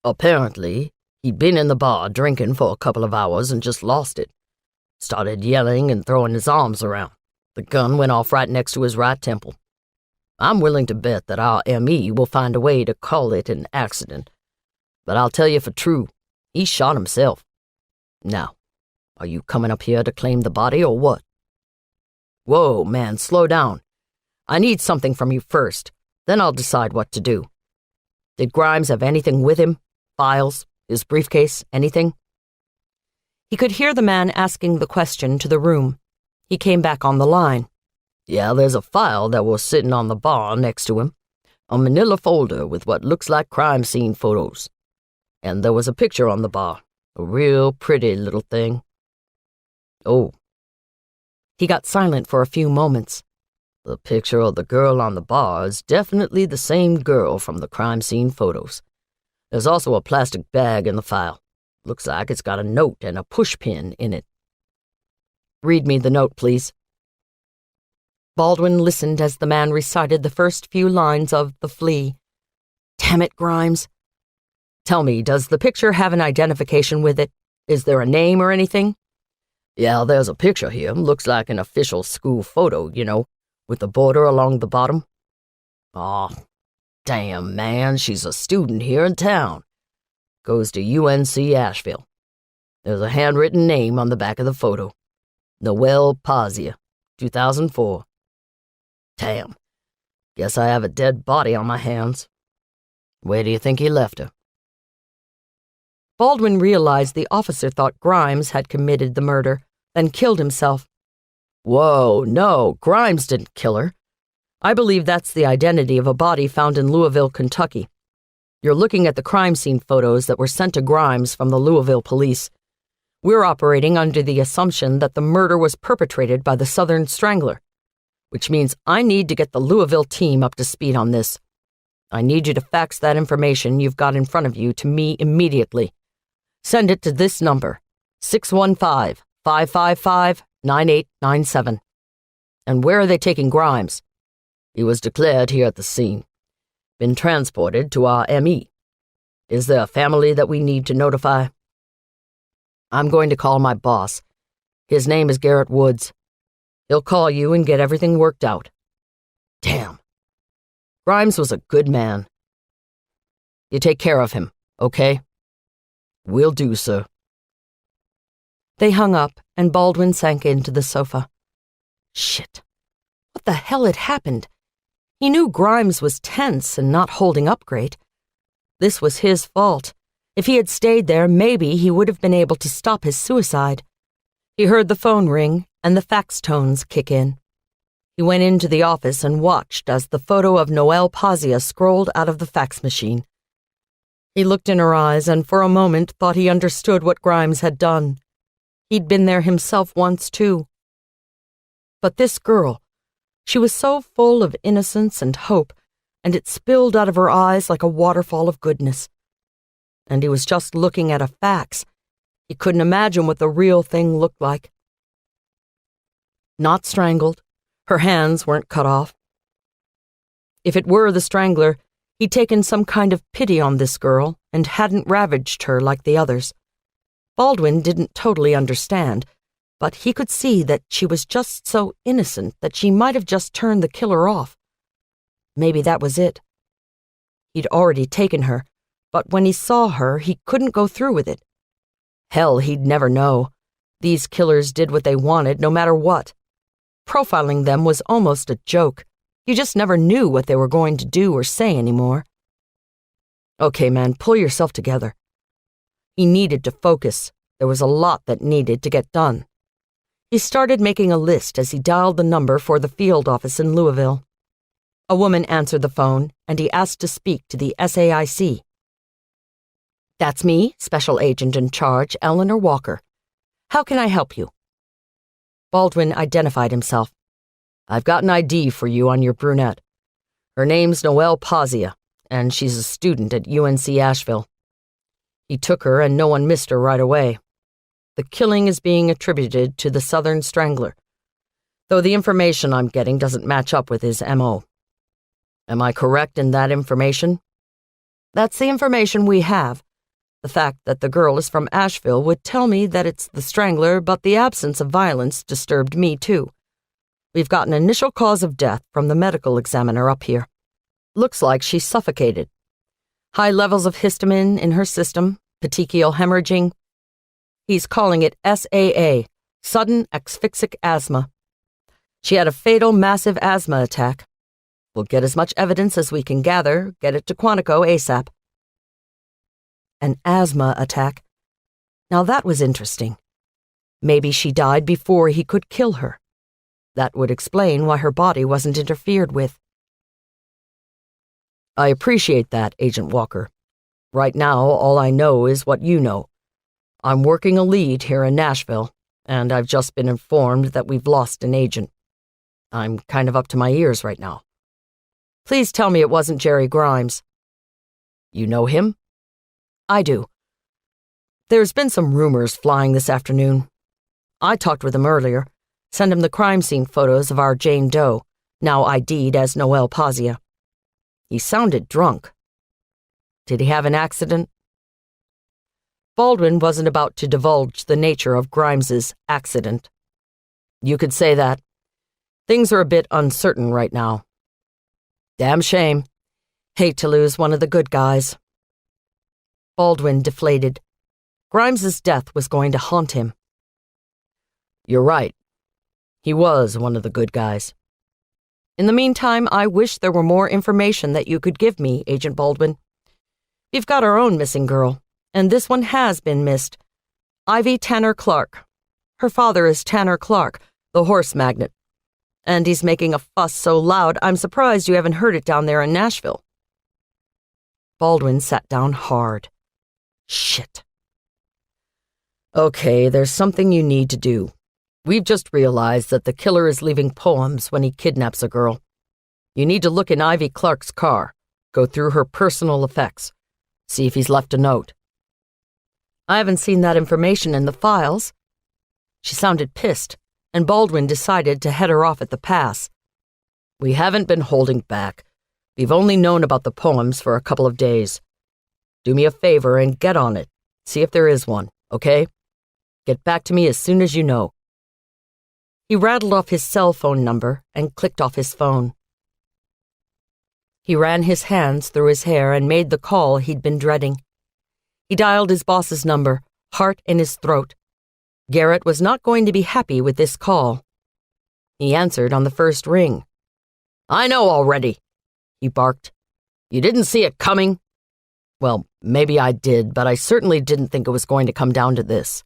Apparently, he'd been in the bar drinking for a couple of hours and just lost it. Started yelling and throwing his arms around. The gun went off right next to his right temple. I'm willing to bet that our M.E. will find a way to call it an accident. But I'll tell you for true, he shot himself. Now, are you coming up here to claim the body or what?" "Whoa, man, slow down. I need something from you first, then I'll decide what to do. Did Grimes have anything with him? Files? His briefcase? Anything?" He could hear the man asking the question to the room. He came back on the line. "Yeah, there's a file that was sitting on the bar next to him. A manila folder with what looks like crime scene photos. And there was a picture on the bar. A real pretty little thing." "Oh." He got silent for a few moments. "The picture of the girl on the bar is definitely the same girl from the crime scene photos. There's also a plastic bag in the file. Looks like it's got a note and a pushpin in it." "Read me the note, please." Baldwin listened as the man recited the first few lines of The Flea. Damn it, Grimes. "Tell me, does the picture have an identification with it? Is there a name or anything?" "Yeah, there's a picture here. Looks like an official school photo, you know, with the border along the bottom." "Aw, damn, man, she's a student here in town. Goes to UNC Asheville. There's a handwritten name on the back of the photo. Noelle Pazia, 2004. Damn, guess I have a dead body on my hands. Where do you think he left her?" Baldwin realized the officer thought Grimes had committed the murder, then killed himself. "Whoa, no, Grimes didn't kill her. I believe that's the identity of a body found in Louisville, Kentucky. You're looking at the crime scene photos that were sent to Grimes from the Louisville police. We're operating under the assumption that the murder was perpetrated by the Southern Strangler, which means I need to get the Louisville team up to speed on this. I need you to fax that information you've got in front of you to me immediately. Send it to this number, 615-555-9897. And where are they taking Grimes?" "He was declared here at the scene. Been transported to our M.E. Is there a family that we need to notify?" "I'm going to call my boss. His name is Garrett Woods. He'll call you and get everything worked out." Damn. Grimes was a good man. You take care of him, okay? "Will do, sir." They hung up, and Baldwin sank into the sofa. Shit. What the hell had happened? He knew Grimes was tense and not holding up great. This was his fault. If he had stayed there, maybe he would have been able to stop his suicide. He heard the phone ring and the fax tones kick in. He went into the office and watched as the photo of Noelle Pazia scrolled out of the fax machine. He looked in her eyes and for a moment thought he understood what Grimes had done. He'd been there himself once, too. But this girl, she was so full of innocence and hope, and it spilled out of her eyes like a waterfall of goodness. And he was just looking at a fax. He couldn't imagine what the real thing looked like. Not strangled. Her hands weren't cut off. If it were the strangler, he'd taken some kind of pity on this girl and hadn't ravaged her like the others. Baldwin didn't totally understand, but he could see that she was just so innocent that she might have just turned the killer off. Maybe that was it. He'd already taken her, but when he saw her, he couldn't go through with it. Hell, he'd never know. These killers did what they wanted, no matter what. Profiling them was almost a joke. You just never knew what they were going to do or say anymore. Okay, man, pull yourself together. He needed to focus. There was a lot that needed to get done. He started making a list as he dialed the number for the field office in Louisville. A woman answered the phone, and he asked to speak to the SAIC. "That's me, Special Agent in Charge, Eleanor Walker. How can I help you?" Baldwin identified himself. "I've got an ID for you on your brunette. Her name's Noelle Pazia, and she's a student at UNC Asheville. He took her and no one missed her right away. The killing is being attributed to the Southern Strangler, though the information I'm getting doesn't match up with his MO. Am I correct in that information?" "That's the information we have. The fact that the girl is from Asheville would tell me that it's the Strangler, but the absence of violence disturbed me too. We've got an initial cause of death from the medical examiner up here. Looks like she's suffocated. High levels of histamine in her system, petechial hemorrhaging. He's calling it SAA, sudden asphyxic asthma. She had a fatal massive asthma attack. We'll get as much evidence as we can gather, get it to Quantico ASAP." An asthma attack. Now that was interesting. Maybe she died before he could kill her. That would explain why her body wasn't interfered with. "I appreciate that, Agent Walker. Right now, all I know is what you know. I'm working a lead here in Nashville, and I've just been informed that we've lost an agent. I'm kind of up to my ears right now. Please tell me it wasn't Jerry Grimes." "You know him?" "I do. There's been some rumors flying this afternoon. I talked with him earlier, sent him the crime scene photos of our Jane Doe, now ID'd as Noelle Pazia. He sounded drunk. Did he have an accident?" Baldwin wasn't about to divulge the nature of Grimes's accident. "You could say that. Things are a bit uncertain right now." "Damn shame. Hate to lose one of the good guys." Baldwin deflated. Grimes's death was going to haunt him. "You're right. He was one of the good guys. In the meantime, I wish there were more information that you could give me, Agent Baldwin. We've got our own missing girl, and this one has been missed. Ivy Tanner Clark. Her father is Tanner Clark, the horse magnate. And he's making a fuss so loud, I'm surprised you haven't heard it down there in Nashville." Baldwin sat down hard. Shit. "Okay, there's something you need to do. We've just realized that the killer is leaving poems when he kidnaps a girl. You need to look in Ivy Clark's car, go through her personal effects, see if he's left a note." "I haven't seen that information in the files." She sounded pissed, and Baldwin decided to head her off at the pass. "We haven't been holding back. We've only known about the poems for a couple of days. Do me a favor and get on it. See if there is one, okay? Get back to me as soon as you know." He rattled off his cell phone number and clicked off his phone. He ran his hands through his hair and made the call he'd been dreading. He dialed his boss's number, heart in his throat. Garrett was not going to be happy with this call. He answered on the first ring. "I know already," he barked. "You didn't see it coming?" "Well, maybe I did, but I certainly didn't think it was going to come down to this."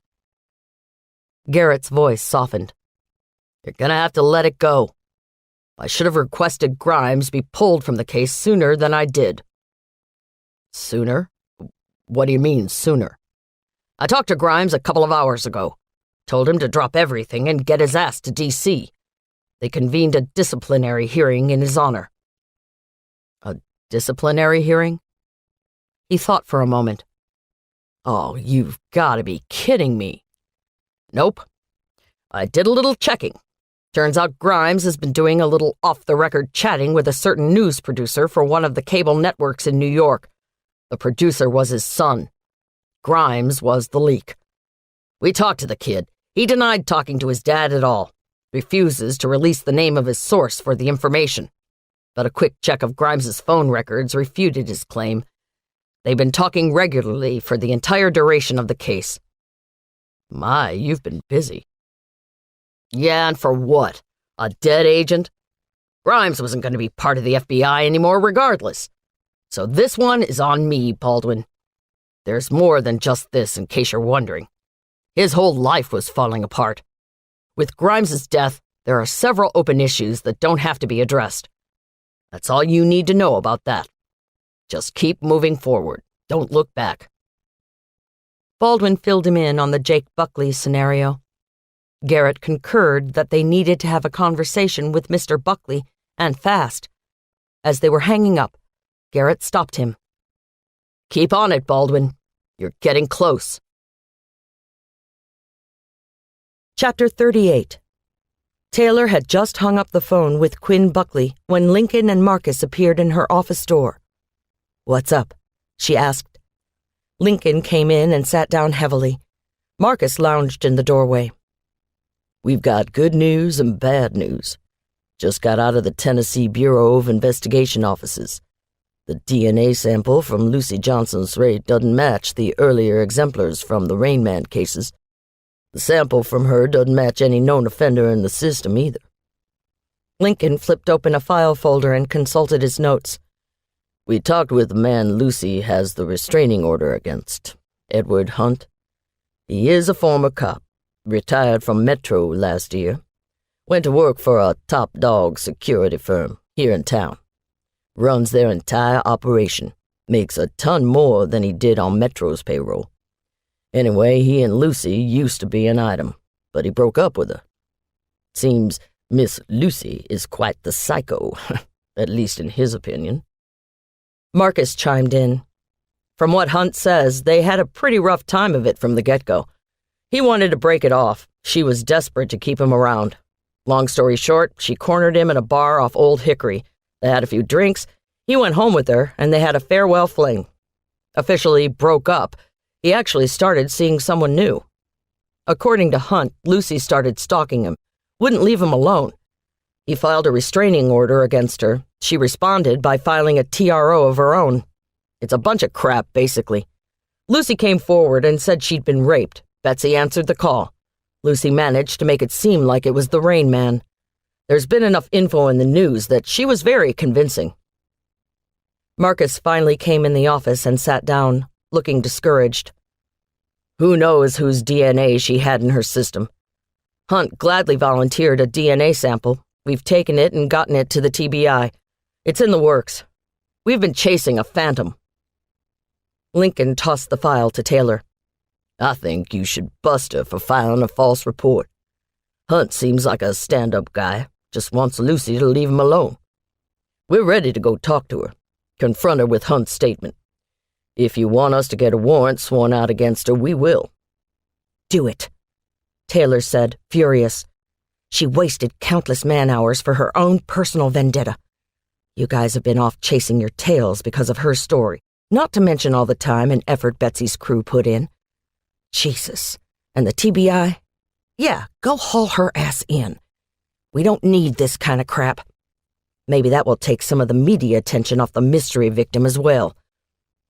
Garrett's voice softened. You're gonna have to let it go. I should have requested Grimes be pulled from the case sooner than I did. Sooner? What do you mean, sooner? I talked to Grimes a couple of hours ago. Told him to drop everything and get his ass to D.C. They convened a disciplinary hearing in his honor. A disciplinary hearing? He thought for a moment. Oh, you've got to be kidding me. Nope. I did a little checking. Turns out Grimes has been doing a little off-the-record chatting with a certain news producer for one of the cable networks in New York. The producer was his son. Grimes was the leak. We talked to the kid. He denied talking to his dad at all. Refuses to release the name of his source for the information. But a quick check of Grimes's phone records refuted his claim. They've been talking regularly for the entire duration of the case. My, you've been busy. Yeah, and for what? A dead agent? Grimes wasn't going to be part of the FBI anymore regardless. So this one is on me, Baldwin. There's more than just this, in case you're wondering. His whole life was falling apart. With Grimes's death, there are several open issues that don't have to be addressed. That's all you need to know about that. Just keep moving forward. Don't look back. Baldwin filled him in on the Jake Buckley scenario. Garrett concurred that they needed to have a conversation with Mr. Buckley, and fast. As they were hanging up, Garrett stopped him. Keep on it, Baldwin. You're getting close. Chapter 38. Taylor had just hung up the phone with Quinn Buckley when Lincoln and Marcus appeared in her office door. "What's up?" she asked. Lincoln came in and sat down heavily. Marcus lounged in the doorway. We've got good news and bad news. Just got out of the Tennessee Bureau of Investigation offices. The DNA sample from Lucy Johnson's raid doesn't match the earlier exemplars from the Rain Man cases. The sample from her doesn't match any known offender in the system either. Lincoln flipped open a file folder and consulted his notes. We talked with the man Lucy has the restraining order against, Edward Hunt. He is a former cop, retired from Metro last year. Went to work for a top-dog security firm here in town. Runs their entire operation. Makes a ton more than he did on Metro's payroll. Anyway, he and Lucy used to be an item, but he broke up with her. Seems Miss Lucy is quite the psycho, at least in his opinion. Marcus chimed in. From what Hunt says, they had a pretty rough time of it from the get-go. He wanted to break it off. She was desperate to keep him around. Long story short, she cornered him in a bar off Old Hickory. They had a few drinks. He went home with her, and they had a farewell fling. Officially broke up. He actually started seeing someone new. According to Hunt, Lucy started stalking him. Wouldn't leave him alone. He filed a restraining order against her. She responded by filing a TRO of her own. It's a bunch of crap, basically. Lucy came forward and said she'd been raped. Betsy answered the call. Lucy managed to make it seem like it was the Rain Man. There's been enough info in the news that she was very convincing. Marcus finally came in the office and sat down, looking discouraged. Who knows whose DNA she had in her system? Hunt gladly volunteered a DNA sample. We've taken it and gotten it to the TBI. It's in the works. We've been chasing a phantom. Lincoln tossed the file to Taylor. I think you should bust her for filing a false report. Hunt seems like a stand-up guy, just wants Lucy to leave him alone. We're ready to go talk to her, confront her with Hunt's statement. If you want us to get a warrant sworn out against her, we will. Do it, Taylor said, furious. She wasted countless man-hours for her own personal vendetta. You guys have been off chasing your tails because of her story, not to mention all the time and effort Betsy's crew put in. Jesus. And the TBI? Yeah, go haul her ass in. We don't need this kind of crap. Maybe that will take some of the media attention off the mystery victim as well.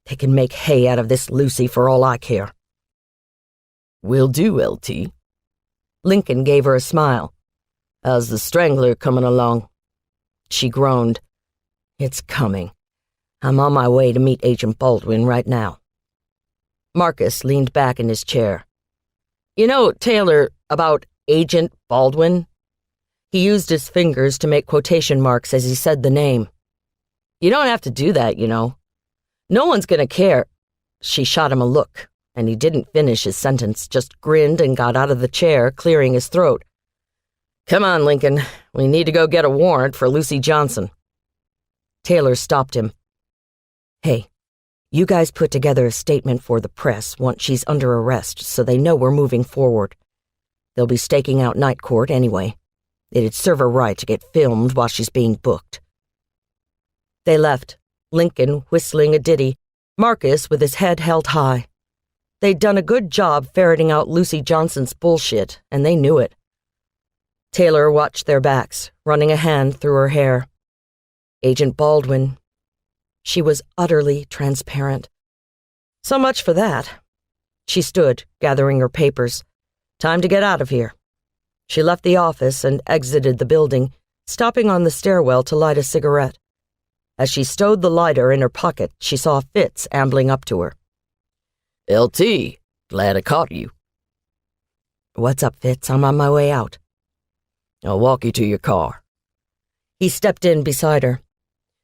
They can make hay out of this Lucy for all I care. Will do, LT. Lincoln gave her a smile. How's the Strangler coming along? She groaned. It's coming. I'm on my way to meet Agent Baldwin right now. Marcus leaned back in his chair. You know, Taylor, about Agent Baldwin? He used his fingers to make quotation marks as he said the name. You don't have to do that, you know. No one's gonna care. She shot him a look, and he didn't finish his sentence, just grinned and got out of the chair, clearing his throat. Come on, Lincoln. We need to go get a warrant for Lucy Johnson. Taylor stopped him. Hey, you guys put together a statement for the press once she's under arrest so they know we're moving forward. They'll be staking out night court anyway. It'd serve her right to get filmed while she's being booked. They left, Lincoln whistling a ditty, Marcus with his head held high. They'd done a good job ferreting out Lucy Johnson's bullshit, and they knew it. Taylor watched their backs, running a hand through her hair. Agent Baldwin. She was utterly transparent. So much for that. She stood, gathering her papers. Time to get out of here. She left the office and exited the building, stopping on the stairwell to light a cigarette. As she stowed the lighter in her pocket, she saw Fitz ambling up to her. LT, glad I caught you. What's up, Fitz? I'm on my way out. I'll walk you to your car. He stepped in beside her.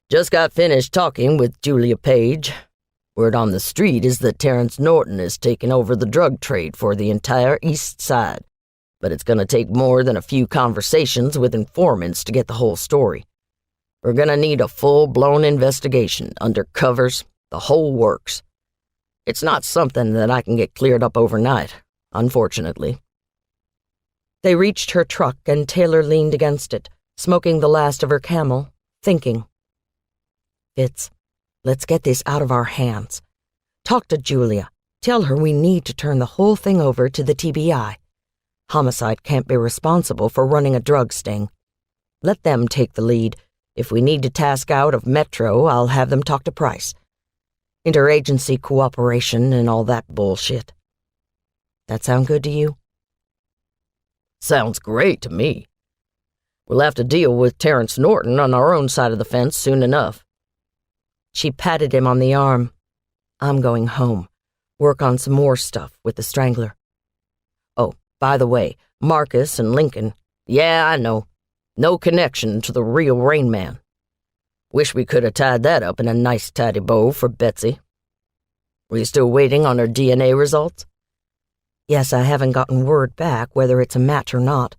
Just got finished talking with Julia Page. Word on the street is that Terrence Norton is taking over the drug trade for the entire East Side, but it's going to take more than a few conversations with informants to get the whole story. We're going to need a full-blown investigation, undercovers, the whole works. It's not something that I can get cleared up overnight, unfortunately. They reached her truck and Taylor leaned against it, smoking the last of her Camel, thinking. Fitz, let's get this out of our hands. Talk to Julia. Tell her we need to turn the whole thing over to the TBI. Homicide can't be responsible for running a drug sting. Let them take the lead. If we need to task out of Metro, I'll have them talk to Price. Interagency cooperation and all that bullshit. That sound good to you? Sounds great to me. We'll have to deal with Terrence Norton on our own side of the fence soon enough. She patted him on the arm. I'm going home. Work on some more stuff with the Strangler. Oh, by the way, Marcus and Lincoln. Yeah, I know. No connection to the real Rain Man. Wish we could have tied that up in a nice tidy bow for Betsy. Were you still waiting on her DNA results? Yes, I haven't gotten word back whether it's a match or not.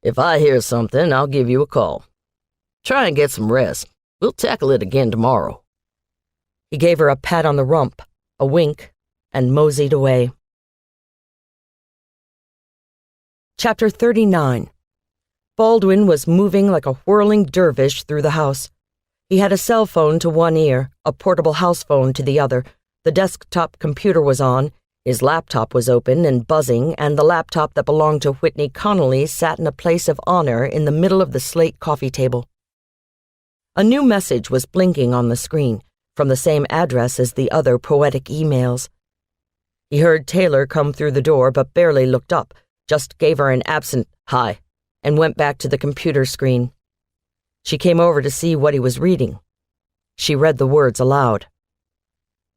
If I hear something, I'll give you a call. Try and get some rest. We'll tackle it again tomorrow. He gave her a pat on the rump, a wink, and moseyed away. Chapter 39. Baldwin was moving like a whirling dervish through the house. He had a cell phone to one ear, a portable house phone to the other. The desktop computer was on, his laptop was open and buzzing, and the laptop that belonged to Whitney Connolly sat in a place of honor in the middle of the slate coffee table. A new message was blinking on the screen, from the same address as the other poetic emails. He heard Taylor come through the door but barely looked up, just gave her an absent hi, and went back to the computer screen. She came over to see what he was reading. She read the words aloud.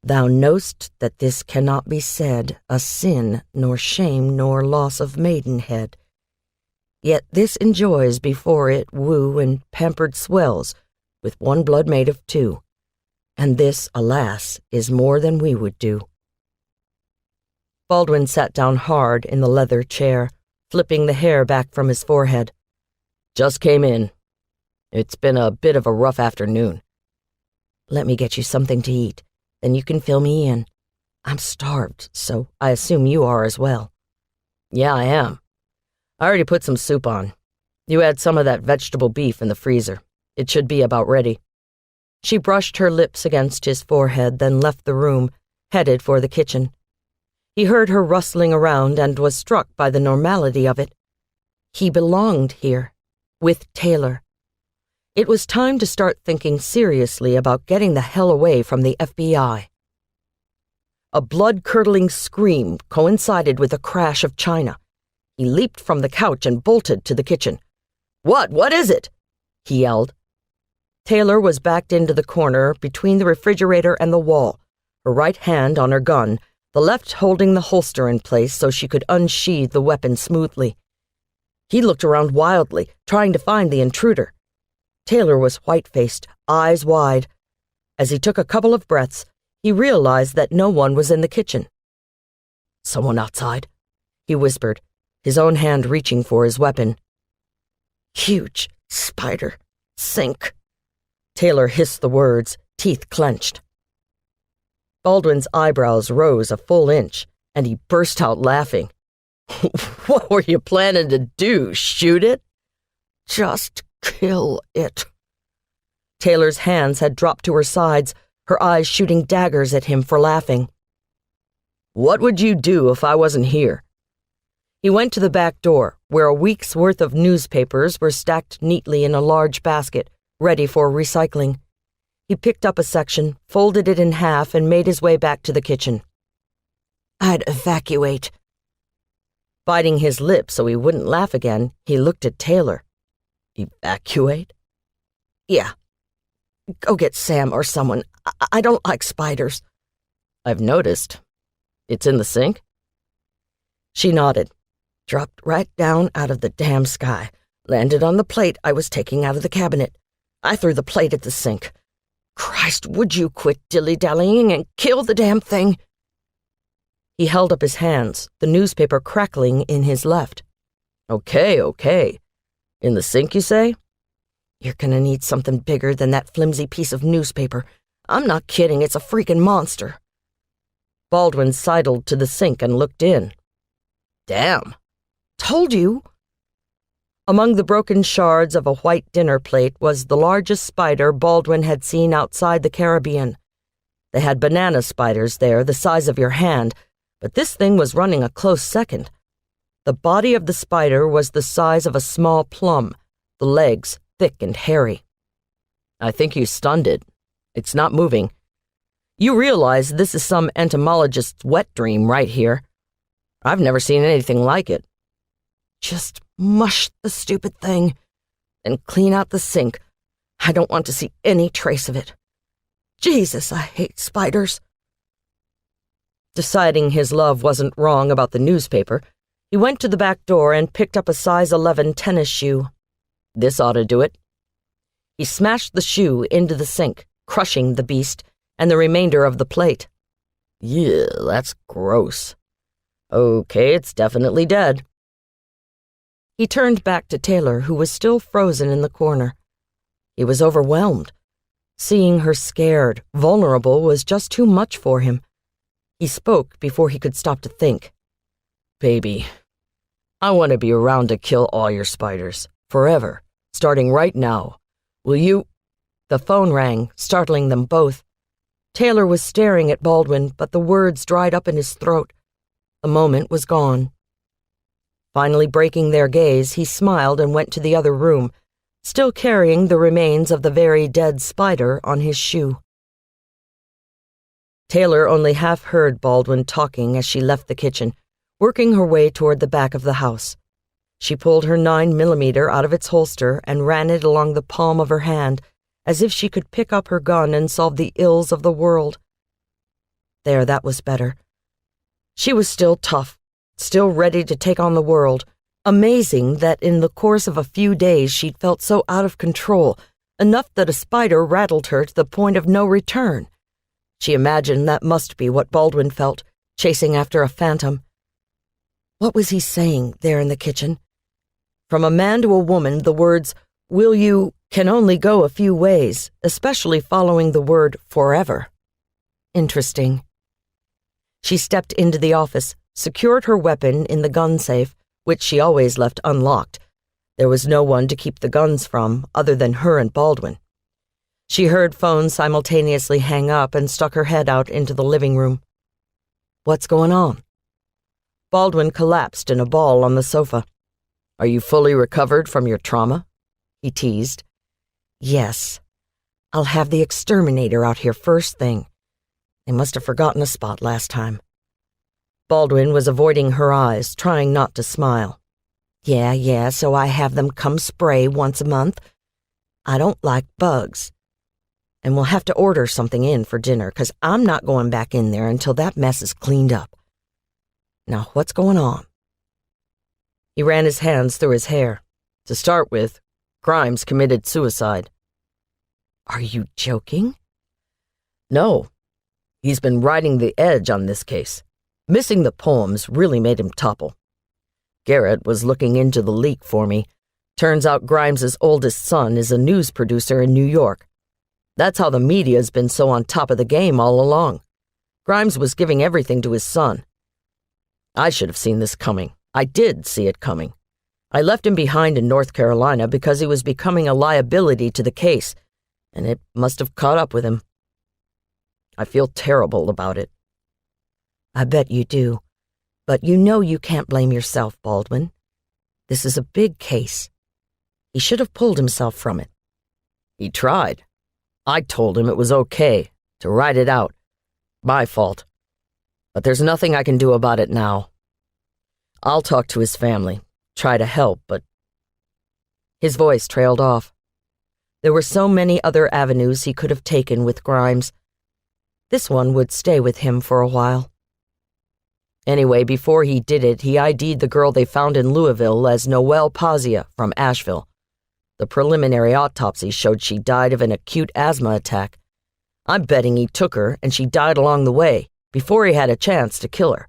Thou know'st that this cannot be said, a sin, nor shame, nor loss of maidenhead. Yet this enjoys before it woo and pampered swells, with one blood made of two, and this, alas, is more than we would do. Baldwin sat down hard in the leather chair, flipping the hair back from his forehead. Just came in. It's been a bit of a rough afternoon. Let me get you something to eat, then you can fill me in. I'm starved, so I assume you are as well. Yeah, I am. I already put some soup on. You had some of that vegetable beef in the freezer. It should be about ready. She brushed her lips against his forehead, then left the room, headed for the kitchen. He heard her rustling around and was struck by the normality of it. He belonged here, with Taylor. It was time to start thinking seriously about getting the hell away from the FBI. A blood-curdling scream coincided with a crash of china. He leaped from the couch and bolted to the kitchen. What is it?" he yelled. Taylor was backed into the corner between the refrigerator and the wall, her right hand on her gun, the left holding the holster in place so she could unsheathe the weapon smoothly. He looked around wildly, trying to find the intruder. Taylor was white-faced, eyes wide. As he took a couple of breaths, he realized that no one was in the kitchen. "Someone outside," he whispered, his own hand reaching for his weapon. "Huge spider. Sink." Taylor hissed the words, teeth clenched. Baldwin's eyebrows rose a full inch, and he burst out laughing. "What were you planning to do, shoot it?" "Just kill it." Taylor's hands had dropped to her sides, her eyes shooting daggers at him for laughing. "What would you do if I wasn't here?" He went to the back door, where a week's worth of newspapers were stacked neatly in a large basket, ready for recycling. He picked up a section, folded it in half, and made his way back to the kitchen. "I'd evacuate." Biting his lip so he wouldn't laugh again, he looked at Taylor. "Evacuate?" "Yeah. Go get Sam or someone. I don't like spiders." "I've noticed. It's in the sink?" She nodded. "Dropped right down out of the damn sky. Landed on the plate I was taking out of the cabinet. I threw the plate at the sink. Christ, would you quit dilly-dallying and kill the damn thing?" He held up his hands, the newspaper crackling in his left. Okay. In the sink, you say?" "You're gonna need something bigger than that flimsy piece of newspaper. I'm not kidding, it's a freaking monster." Baldwin sidled to the sink and looked in. "Damn." "Told you." Among the broken shards of a white dinner plate was the largest spider Baldwin had seen outside the Caribbean. They had banana spiders there, the size of your hand, but this thing was running a close second. The body of the spider was the size of a small plum, the legs thick and hairy. "I think you stunned it. It's not moving. You realize this is some entomologist's wet dream right here. I've never seen anything like it." "Just mush the stupid thing, then clean out the sink. I don't want to see any trace of it. Jesus, I hate spiders." Deciding his love wasn't wrong about the newspaper, he went to the back door and picked up a size 11 tennis shoe. This ought to do it. He smashed the shoe into the sink, crushing the beast and the remainder of the plate. "Yeah, that's gross. Okay, it's definitely dead." He turned back to Taylor, who was still frozen in the corner. He was overwhelmed. Seeing her scared, vulnerable, was just too much for him. He spoke before he could stop to think. "Baby, I want to be around to kill all your spiders, forever, starting right now. Will you—" The phone rang, startling them both. Taylor was staring at Baldwin, but the words dried up in his throat. The moment was gone. Finally breaking their gaze, he smiled and went to the other room, still carrying the remains of the very dead spider on his shoe. Taylor only half heard Baldwin talking as she left the kitchen, working her way toward the back of the house. She pulled her 9mm out of its holster and ran it along the palm of her hand, as if she could pick up her gun and solve the ills of the world. There, that was better. She was still tough, still ready to take on the world. Amazing that in the course of a few days she'd felt so out of control, enough that a spider rattled her to the point of no return. She imagined that must be what Baldwin felt, chasing after a phantom. What was he saying there in the kitchen? From a man to a woman, the words, "Will you," can only go a few ways, especially following the word forever. Interesting. She stepped into the office, secured her weapon in the gun safe, which she always left unlocked. There was no one to keep the guns from other than her and Baldwin. She heard phones simultaneously hang up and stuck her head out into the living room. "What's going on?" Baldwin collapsed in a ball on the sofa. "Are you fully recovered from your trauma?" he teased. "Yes. I'll have the exterminator out here first thing. They must have forgotten a spot last time." Baldwin was avoiding her eyes, trying not to smile. Yeah, so I have them come spray once a month. I don't like bugs." And we'll have to order something in for dinner, 'cause I'm not going back in there until that mess is cleaned up. Now, what's going on?" He ran his hands through his hair. "To start with, Grimes committed suicide." "Are you joking?" "No. He's been riding the edge on this case. Missing the poems really made him topple. Garrett was looking into the leak for me. Turns out Grimes's oldest son is a news producer in New York. That's how the media's been so on top of the game all along. Grimes was giving everything to his son. I should have seen this coming. I did see it coming. I left him behind in North Carolina because he was becoming a liability to the case, and it must have caught up with him. I feel terrible about it." "I bet you do. But you know you can't blame yourself, Baldwin. This is a big case. He should have pulled himself from it." "He tried. I told him it was okay to ride it out. My fault. But there's nothing I can do about it now. I'll talk to his family, try to help, but—" His voice trailed off. There were so many other avenues he could have taken with Grimes. This one would stay with him for a while. Anyway, before he did it, he ID'd the girl they found in Louisville as Noelle Pazia from Asheville. The preliminary autopsy showed she died of an acute asthma attack. I'm betting he took her and she died along the way, before he had a chance to kill her.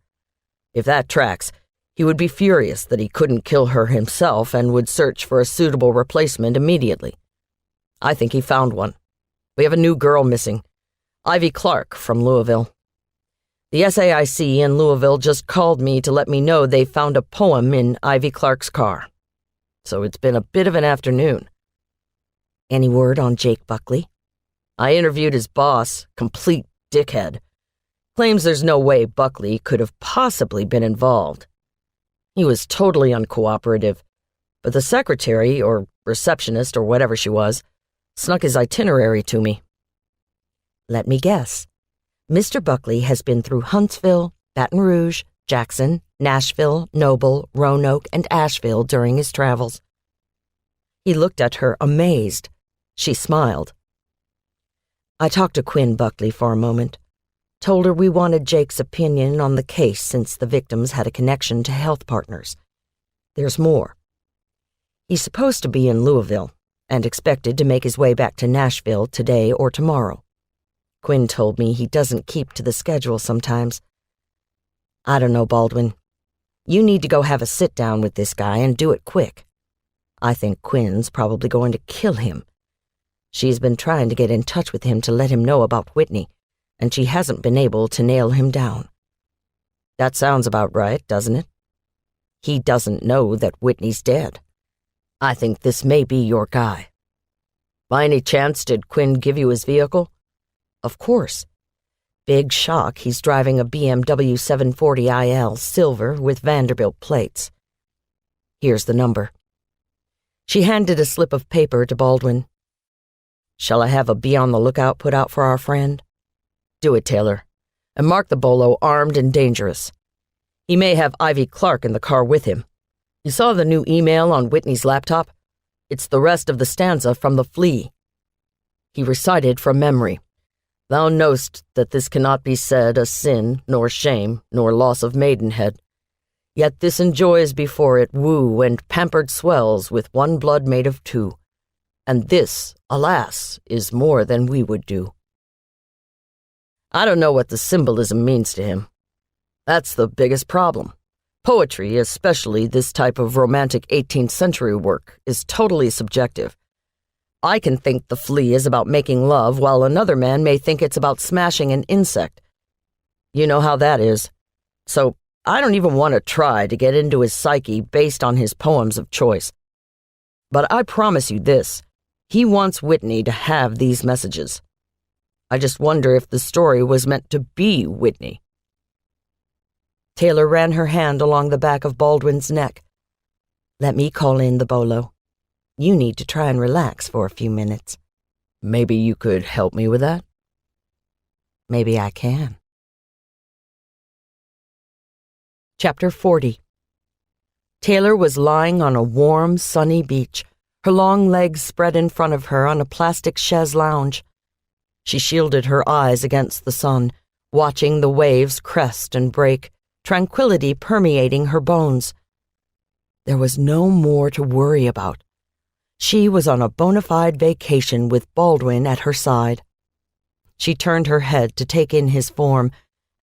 If that tracks, he would be furious that he couldn't kill her himself and would search for a suitable replacement immediately. I think he found one. We have a new girl missing, Ivy Clark from Louisville. The SAIC in Louisville just called me to let me know they found a poem in Ivy Clark's car. So it's been a bit of an afternoon. Any word on Jake Buckley? I interviewed his boss, complete dickhead. Claims there's no way Buckley could have possibly been involved. He was totally uncooperative, but the secretary, or receptionist, or whatever she was, snuck his itinerary to me. Let me guess. Mr. Buckley has been through Huntsville, Baton Rouge, Jackson, Nashville, Noble, Roanoke, and Asheville during his travels. He looked at her, amazed. She smiled. I talked to Quinn Buckley for a moment. Told her we wanted Jake's opinion on the case since the victims had a connection to Health Partners. There's more. He's supposed to be in Louisville and expected to make his way back to Nashville today or tomorrow. Quinn told me he doesn't keep to the schedule sometimes. I don't know, Baldwin. You need to go have a sit-down with this guy and do it quick. I think Quinn's probably going to kill him. She's been trying to get in touch with him to let him know about Whitney, and she hasn't been able to nail him down. That sounds about right, doesn't it? He doesn't know that Whitney's dead. I think this may be your guy. By any chance, did Quinn give you his vehicle? Of course. Big shock, he's driving a BMW 740IL silver with Vanderbilt plates. Here's the number. She handed a slip of paper to Baldwin. Shall I have a be on the lookout put out for our friend? Do it, Taylor, and mark the bolo armed and dangerous. He may have Ivy Clark in the car with him. You saw the new email on Whitney's laptop? It's the rest of the stanza from The Flea. He recited from memory. Thou know'st that this cannot be said a sin, nor shame, nor loss of maidenhead. Yet this enjoys before it woo and pampered swells with one blood made of two. And this, alas, is more than we would do. I don't know what the symbolism means to him. That's the biggest problem. Poetry, especially this type of romantic 18th century work, is totally subjective. I can think The Flea is about making love, while another man may think it's about smashing an insect. You know how that is. So I don't even want to try to get into his psyche based on his poems of choice. But I promise you this, he wants Whitney to have these messages. I just wonder if the story was meant to be Whitney. Taylor ran her hand along the back of Baldwin's neck. Let me call in the bolo. You need to try and relax for a few minutes. Maybe you could help me with that? Maybe I can. Chapter 40. Taylor was lying on a warm, sunny beach, her long legs spread in front of her on a plastic chaise lounge. She shielded her eyes against the sun, watching the waves crest and break, tranquility permeating her bones. There was no more to worry about. She was on a bona fide vacation with Baldwin at her side. She turned her head to take in his form,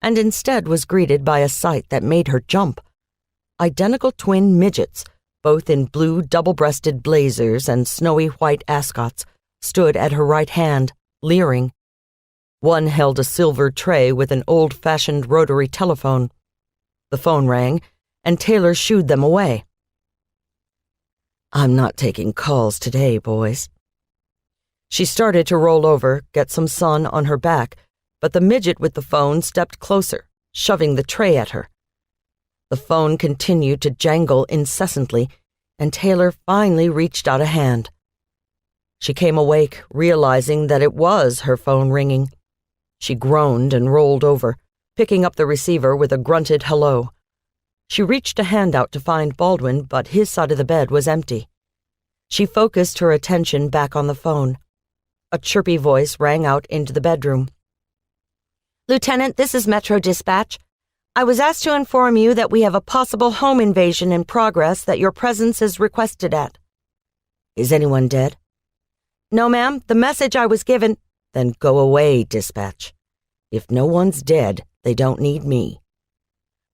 and instead was greeted by a sight that made her jump. Identical twin midgets, both in blue double-breasted blazers and snowy white ascots, stood at her right hand, leering. One held a silver tray with an old-fashioned rotary telephone. The phone rang, and Taylor shooed them away. "I'm not taking calls today, boys." She started to roll over, get some sun on her back, but the midget with the phone stepped closer, shoving the tray at her. The phone continued to jangle incessantly, and Taylor finally reached out a hand. She came awake, realizing that it was her phone ringing. She groaned and rolled over, picking up the receiver with a grunted hello. She reached a hand out to find Baldwin, but his side of the bed was empty. She focused her attention back on the phone. A chirpy voice rang out into the bedroom. Lieutenant, this is Metro Dispatch. I was asked to inform you that we have a possible home invasion in progress that your presence is requested at. Is anyone dead? No, ma'am. The message I was given— Then go away, Dispatch. If no one's dead, they don't need me.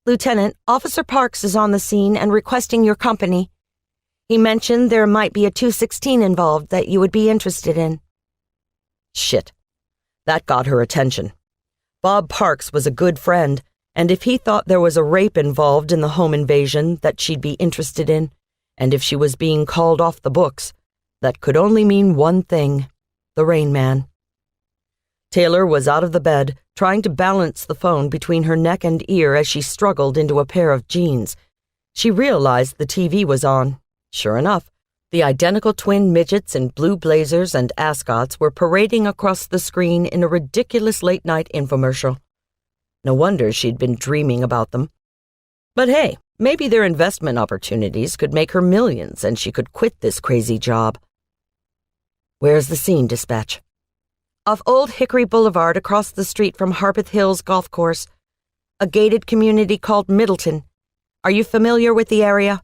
Lieutenant, Officer Parks is on the scene and requesting your company. He mentioned there might be a 216 involved that you would be interested in. Shit. That got her attention. Bob Parks was a good friend, and if he thought there was a rape involved in the home invasion that she'd be interested in, and if she was being called off the books, that could only mean one thing: the Rain Man. Taylor was out of the bed, trying to balance the phone between her neck and ear as she struggled into a pair of jeans. She realized the TV was on. Sure enough, the identical twin midgets in blue blazers and ascots were parading across the screen in a ridiculous late-night infomercial. No wonder she'd been dreaming about them. But hey, maybe their investment opportunities could make her millions and she could quit this crazy job. Where's the scene, Dispatch? Off Old Hickory Boulevard across the street from Harpeth Hills Golf Course, a gated community called Middleton. Are you familiar with the area?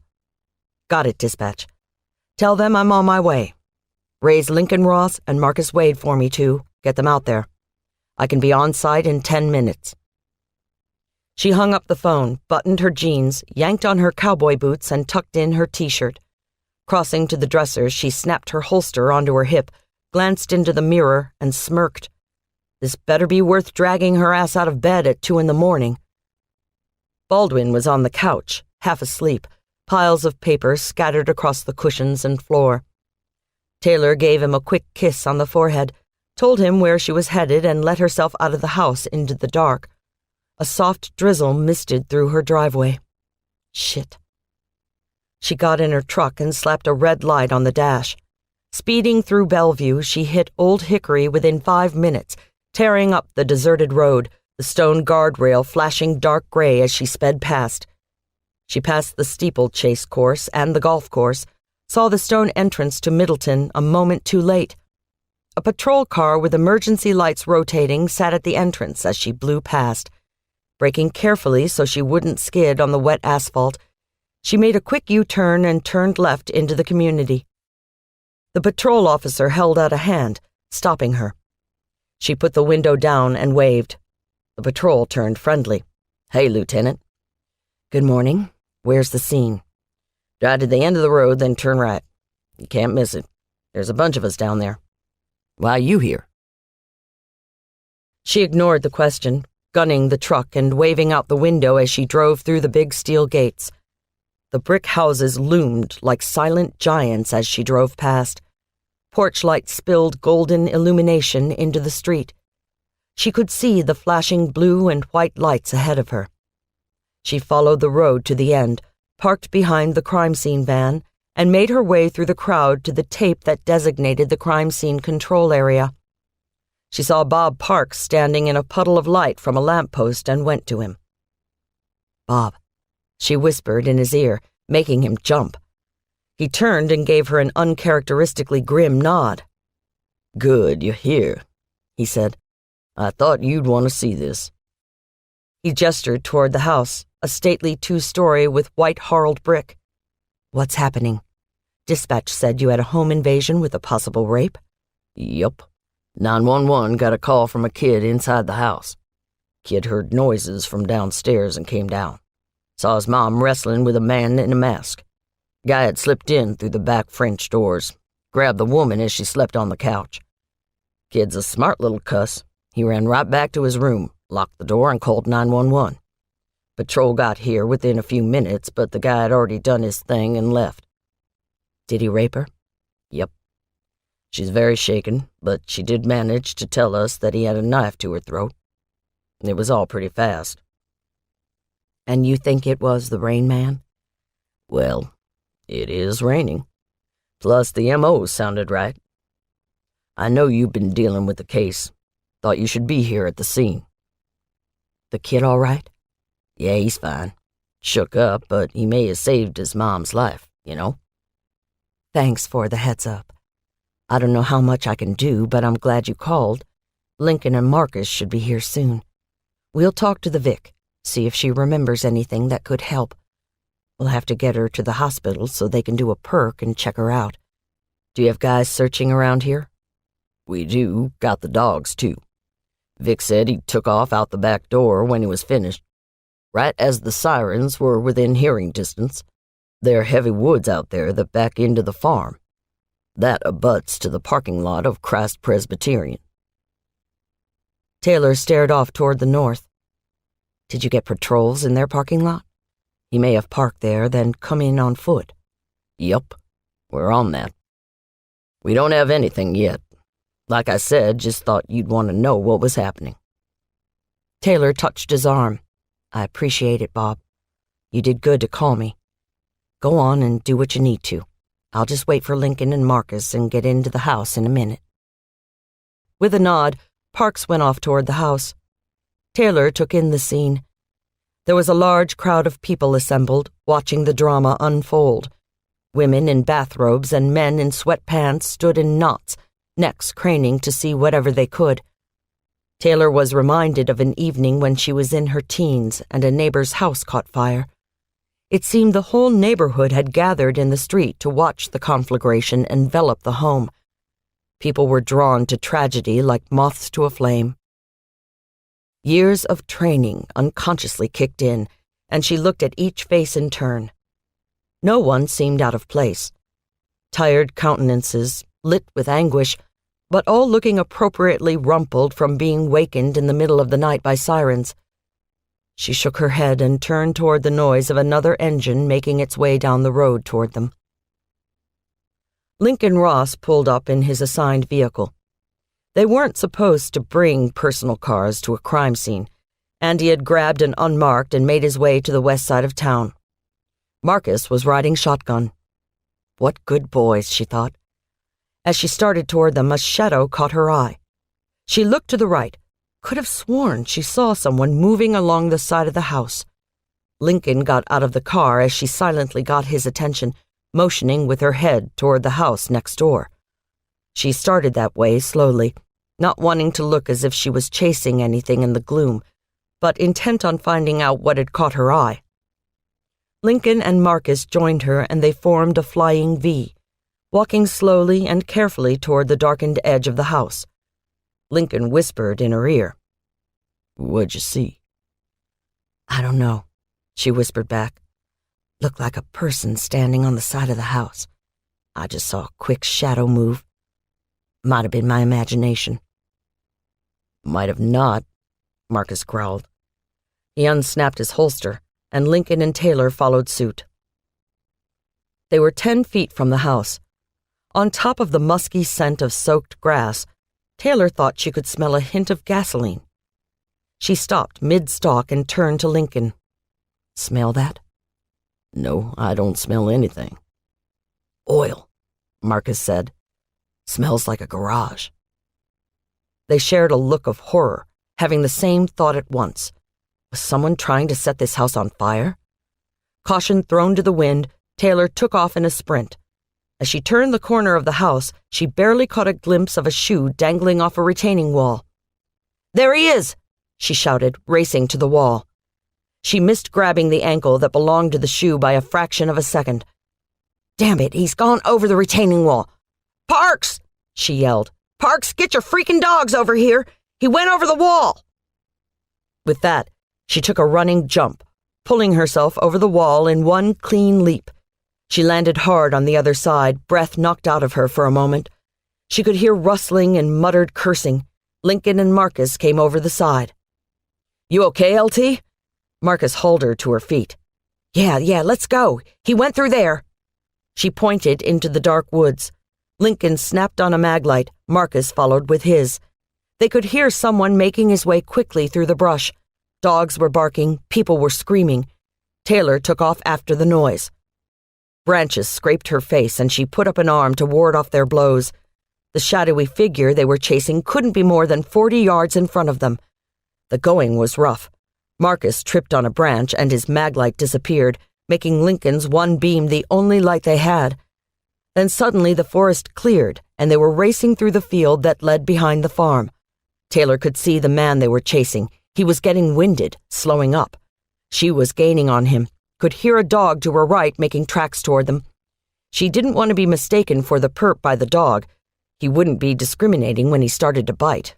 Got it, Dispatch. Tell them I'm on my way. Raise Lincoln Ross and Marcus Wade for me, too. Get them out there. I can be on site in 10 minutes. She hung up the phone, buttoned her jeans, yanked on her cowboy boots, and tucked in her t-shirt. Crossing to the dresser, she snapped her holster onto her hip, glanced into the mirror, and smirked. This better be worth dragging her ass out of bed at 2 a.m. Baldwin was on the couch, half asleep, piles of paper scattered across the cushions and floor. Taylor gave him a quick kiss on the forehead, told him where she was headed, and let herself out of the house into the dark. A soft drizzle misted through her driveway. Shit. She got in her truck and slapped a red light on the dash. Speeding through Bellevue, she hit Old Hickory within 5 minutes, tearing up the deserted road, the stone guardrail flashing dark gray as she sped past. She passed the steeplechase course and the golf course, saw the stone entrance to Middleton a moment too late. A patrol car with emergency lights rotating sat at the entrance as she blew past. Braking carefully so she wouldn't skid on the wet asphalt, she made a quick U-turn and turned left into the community. The patrol officer held out a hand, stopping her. She put the window down and waved. The patrol turned friendly. "Hey, Lieutenant." "Good morning. Where's the scene?" "Drive to the end of the road, then turn right. You can't miss it. There's a bunch of us down there." "Why are you here?" She ignored the question, gunning the truck and waving out the window as she drove through the big steel gates. The brick houses loomed like silent giants as she drove past. Porch lights spilled golden illumination into the street. She could see the flashing blue and white lights ahead of her. She followed the road to the end, parked behind the crime scene van, and made her way through the crowd to the tape that designated the crime scene control area. She saw Bob Parks standing in a puddle of light from a lamppost and went to him. "Bob," she whispered in his ear, making him jump. He turned and gave her an uncharacteristically grim nod. "Good, you're here. he said. "I thought you'd want to see this." He gestured toward the house, a stately 2-story with white harled brick. "What's happening? Dispatch said you had a home invasion with a possible rape?" "Yup. 911 got a call from a kid inside the house. Kid heard noises from downstairs and came down. Saw his mom wrestling with a man in a mask. Guy had slipped in through the back French doors, grabbed the woman as she slept on the couch. Kid's a smart little cuss. He ran right back to his room, locked the door, and called 911. Patrol got here within a few minutes, but the guy had already done his thing and left." "Did he rape her?" "Yep. She's very shaken, but she did manage to tell us that he had a knife to her throat. It was all pretty fast." "And you think it was the Rain Man?" "Well, it is raining. Plus the M.O. sounded right. I know you've been dealing with the case. Thought you should be here at the scene." "The kid all right?" "Yeah, he's fine. Shook up, but he may have saved his mom's life, you know." "Thanks for the heads up. I don't know how much I can do, but I'm glad you called. Lincoln and Marcus should be here soon. We'll talk to the Vic, see if she remembers anything that could help. We'll have to get her to the hospital so they can do a perk and check her out. Do you have guys searching around here?" "We do. Got the dogs, too. Vic said he took off out the back door when he was finished, right as the sirens were within hearing distance. There are heavy woods out there that back into the farm. That abuts to the parking lot of Christ Presbyterian." Taylor stared off toward the north. "Did you get patrols in their parking lot? He may have parked there, then come in on foot." "Yup. We're on that. We don't have anything yet. Like I said, just thought you'd want to know what was happening." Taylor touched his arm. "I appreciate it, Bob. You did good to call me. Go on and do what you need to. I'll just wait for Lincoln and Marcus and get into the house in a minute." With a nod, Parks went off toward the house. Taylor took in the scene. There was a large crowd of people assembled, watching the drama unfold. Women in bathrobes and men in sweatpants stood in knots, necks craning to see whatever they could. Taylor was reminded of an evening when she was in her teens and a neighbor's house caught fire. It seemed the whole neighborhood had gathered in the street to watch the conflagration envelop the home. People were drawn to tragedy like moths to a flame. Years of training unconsciously kicked in, and she looked at each face in turn. No one seemed out of place. Tired countenances, lit with anguish, but all looking appropriately rumpled from being wakened in the middle of the night by sirens. She shook her head and turned toward the noise of another engine making its way down the road toward them. Lincoln Ross pulled up in his assigned vehicle. They weren't supposed to bring personal cars to a crime scene, and he had grabbed an unmarked and made his way to the west side of town. Marcus was riding shotgun. What good boys, she thought. As she started toward them, a shadow caught her eye. She looked to the right, could have sworn she saw someone moving along the side of the house. Lincoln got out of the car as she silently got his attention, motioning with her head toward the house next door. She started that way slowly, not wanting to look as if she was chasing anything in the gloom, but intent on finding out what had caught her eye. Lincoln and Marcus joined her and they formed a flying V, walking slowly and carefully toward the darkened edge of the house. Lincoln whispered in her ear. "What'd you see?" "I don't know," she whispered back. "Looked like a person standing on the side of the house. I just saw a quick shadow move. Might have been my imagination." "Might have not," Marcus growled. He unsnapped his holster, and Lincoln and Taylor followed suit. They were 10 feet from the house. On top of the musky scent of soaked grass, Taylor thought she could smell a hint of gasoline. She stopped mid-stalk and turned to Lincoln. "Smell that?" "No, I don't smell anything." "Oil," Marcus said. "Smells like a garage." They shared a look of horror, having the same thought at once. Was someone trying to set this house on fire? Caution thrown to the wind, Taylor took off in a sprint. As she turned the corner of the house, she barely caught a glimpse of a shoe dangling off a retaining wall. "There he is!" she shouted, racing to the wall. She missed grabbing the ankle that belonged to the shoe by a fraction of a second. "Damn it, he's gone over the retaining wall. Parks!" she yelled. "Parks, get your freaking dogs over here! He went over the wall!" With that, she took a running jump, pulling herself over the wall in one clean leap. She landed hard on the other side, breath knocked out of her for a moment. She could hear rustling and muttered cursing. Lincoln and Marcus came over the side. "You okay, LT?" Marcus hauled her to her feet. Yeah, let's go. He went through there." She pointed into the dark woods. Lincoln snapped on a maglite. Marcus followed with his. They could hear someone making his way quickly through the brush. Dogs were barking, people were screaming. Taylor took off after the noise. Branches scraped her face, and she put up an arm to ward off their blows. The shadowy figure they were chasing couldn't be more than 40 yards in front of them. The going was rough. Marcus tripped on a branch, and his maglite disappeared, making Lincoln's one beam the only light they had. Then suddenly the forest cleared, and they were racing through the field that led behind the farm. Taylor could see the man they were chasing. He was getting winded, slowing up. She was gaining on him, could hear a dog to her right making tracks toward them. She didn't want to be mistaken for the perp by the dog. He wouldn't be discriminating when he started to bite.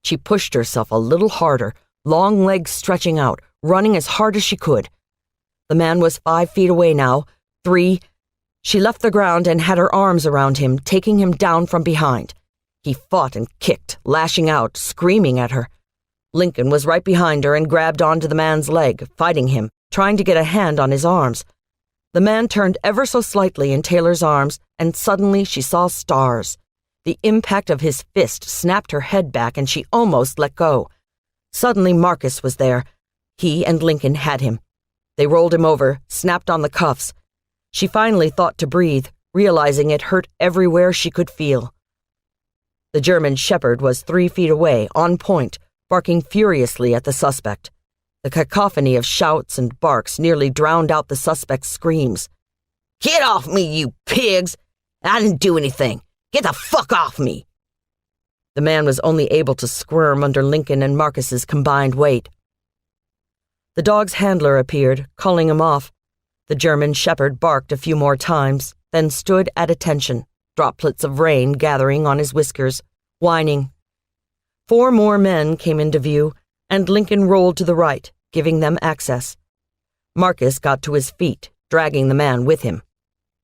She pushed herself a little harder, long legs stretching out, running as hard as she could. The man was 5 feet away now, 3. She left the ground and had her arms around him, taking him down from behind. He fought and kicked, lashing out, screaming at her. Lincoln was right behind her and grabbed onto the man's leg, fighting him, trying to get a hand on his arms. The man turned ever so slightly in Taylor's arms, and suddenly she saw stars. The impact of his fist snapped her head back, and she almost let go. Suddenly Marcus was there. He and Lincoln had him. They rolled him over, snapped on the cuffs. She finally thought to breathe, realizing it hurt everywhere she could feel. The German shepherd was 3 feet away, on point, barking furiously at the suspect. The cacophony of shouts and barks nearly drowned out the suspect's screams. "Get off me, you pigs! I didn't do anything! Get the fuck off me!" The man was only able to squirm under Lincoln and Marcus's combined weight. The dog's handler appeared, calling him off. The German shepherd barked a few more times, then stood at attention, droplets of rain gathering on his whiskers, whining. 4 more men came into view, and Lincoln rolled to the right, giving them access. Marcus got to his feet, dragging the man with him.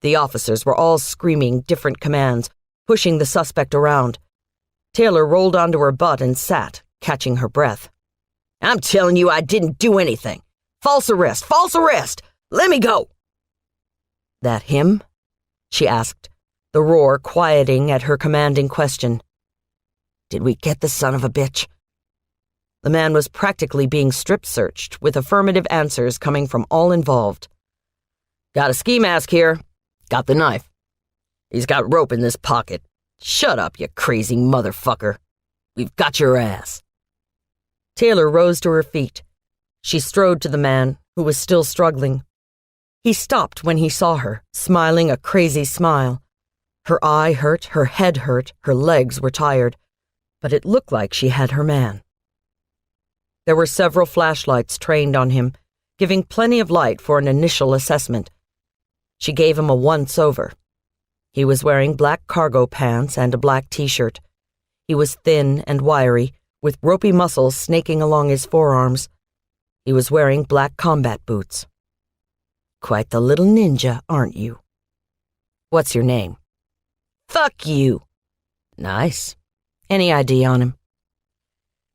The officers were all screaming different commands, pushing the suspect around. Taylor rolled onto her butt and sat, catching her breath. "I'm telling you I didn't do anything. False arrest! False arrest! Let me go!" "That him?" she asked, the roar quieting at her commanding question. "Did we get the son of a bitch?" The man was practically being strip-searched, with affirmative answers coming from all involved. "Got a ski mask here. Got the knife. He's got rope in this pocket. Shut up, you crazy motherfucker. We've got your ass." Taylor rose to her feet. She strode to the man, who was still struggling. He stopped when he saw her, smiling a crazy smile. Her eye hurt, her head hurt, her legs were tired, but it looked like she had her man. There were several flashlights trained on him, giving plenty of light for an initial assessment. She gave him a once-over. He was wearing black cargo pants and a black t-shirt. He was thin and wiry, with ropey muscles snaking along his forearms. He was wearing black combat boots. "Quite the little ninja, aren't you?" "What's your name?" "Fuck you." "Nice. Any ID on him?"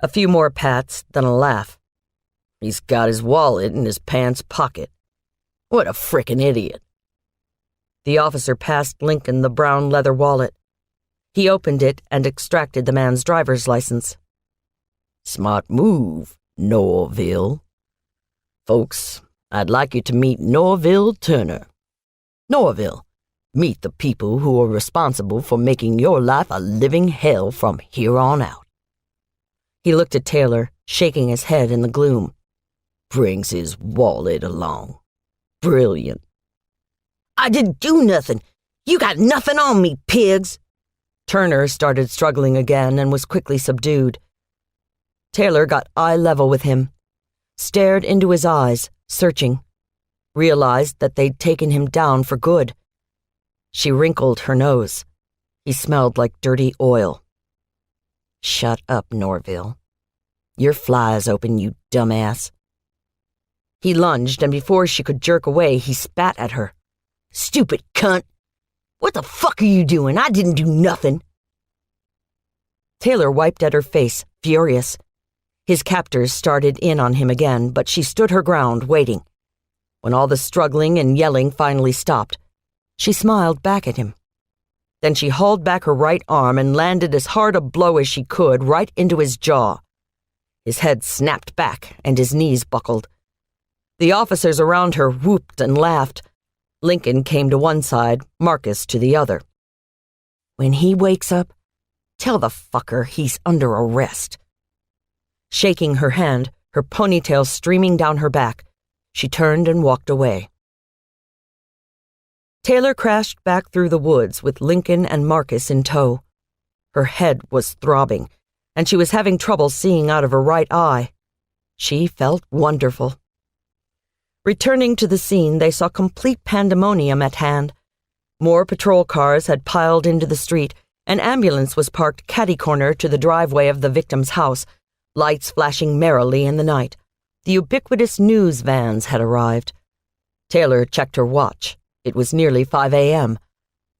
A few more pats, then a laugh. "He's got his wallet in his pants pocket. What a frickin' idiot." The officer passed Lincoln the brown leather wallet. He opened it and extracted the man's driver's license. "Smart move, Norville. Folks, I'd like you to meet Norville Turner. Norville, meet the people who are responsible for making your life a living hell from here on out." He looked at Taylor, shaking his head in the gloom. "Brings his wallet along. Brilliant. I didn't do nothing. You got nothing on me, pigs. Turner started struggling again and was quickly subdued. Taylor got eye level with him, stared into his eyes, searching, realized that they'd taken him down for good. She wrinkled her nose. He smelled like dirty oil. Shut up, Norville. Your fly is open, you dumbass. He lunged, and before she could jerk away, he spat at her. Stupid cunt. What the fuck are you doing? I didn't do nothing. Taylor wiped at her face, furious. His captors started in on him again, but she stood her ground, waiting. When all the struggling and yelling finally stopped, she smiled back at him. Then she hauled back her right arm and landed as hard a blow as she could right into his jaw. His head snapped back and his knees buckled. The officers around her whooped and laughed. Lincoln came to one side, Marcus to the other. When he wakes up, tell the fucker he's under arrest. Shaking her hand, her ponytail streaming down her back, she turned and walked away. Taylor crashed back through the woods with Lincoln and Marcus in tow. Her head was throbbing, and she was having trouble seeing out of her right eye. She felt wonderful. Returning to the scene, they saw complete pandemonium at hand. More patrol cars had piled into the street. An ambulance was parked catty-corner to the driveway of the victim's house, lights flashing merrily in the night. The ubiquitous news vans had arrived. Taylor checked her watch. It was nearly 5 a.m.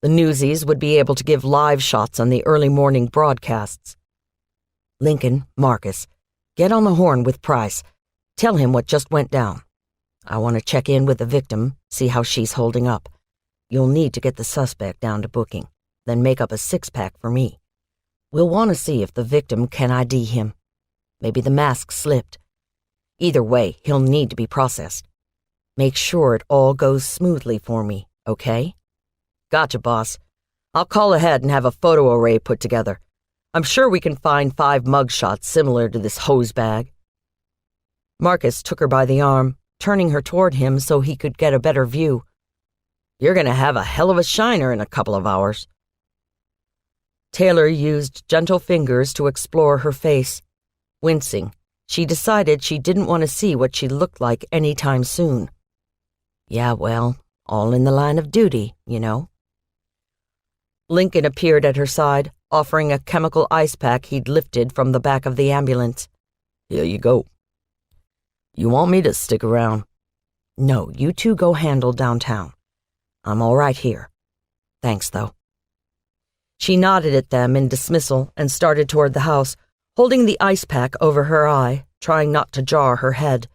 The newsies would be able to give live shots on the early morning broadcasts. Lincoln, Marcus, get on the horn with Price. Tell him what just went down. I want to check in with the victim, see how she's holding up. You'll need to get the suspect down to booking, then make up a six-pack for me. We'll want to see if the victim can ID him. Maybe the mask slipped. Either way, he'll need to be processed. Make sure it all goes smoothly for me, okay? Gotcha, boss. I'll call ahead and have a photo array put together. I'm sure we can find 5 mugshots similar to this hose bag. Marcus took her by the arm, turning her toward him so he could get a better view. You're going to have a hell of a shiner in a couple of hours. Taylor used gentle fingers to explore her face. Wincing, she decided she didn't want to see what she looked like any time soon. Yeah, well, all in the line of duty, you know. Lincoln appeared at her side, offering a chemical ice pack he'd lifted from the back of the ambulance. Here you go. You want me to stick around? No, you two go handle downtown. I'm all right here. Thanks, though. She nodded at them in dismissal and started toward the house, holding the ice pack over her eye, trying not to jar her head.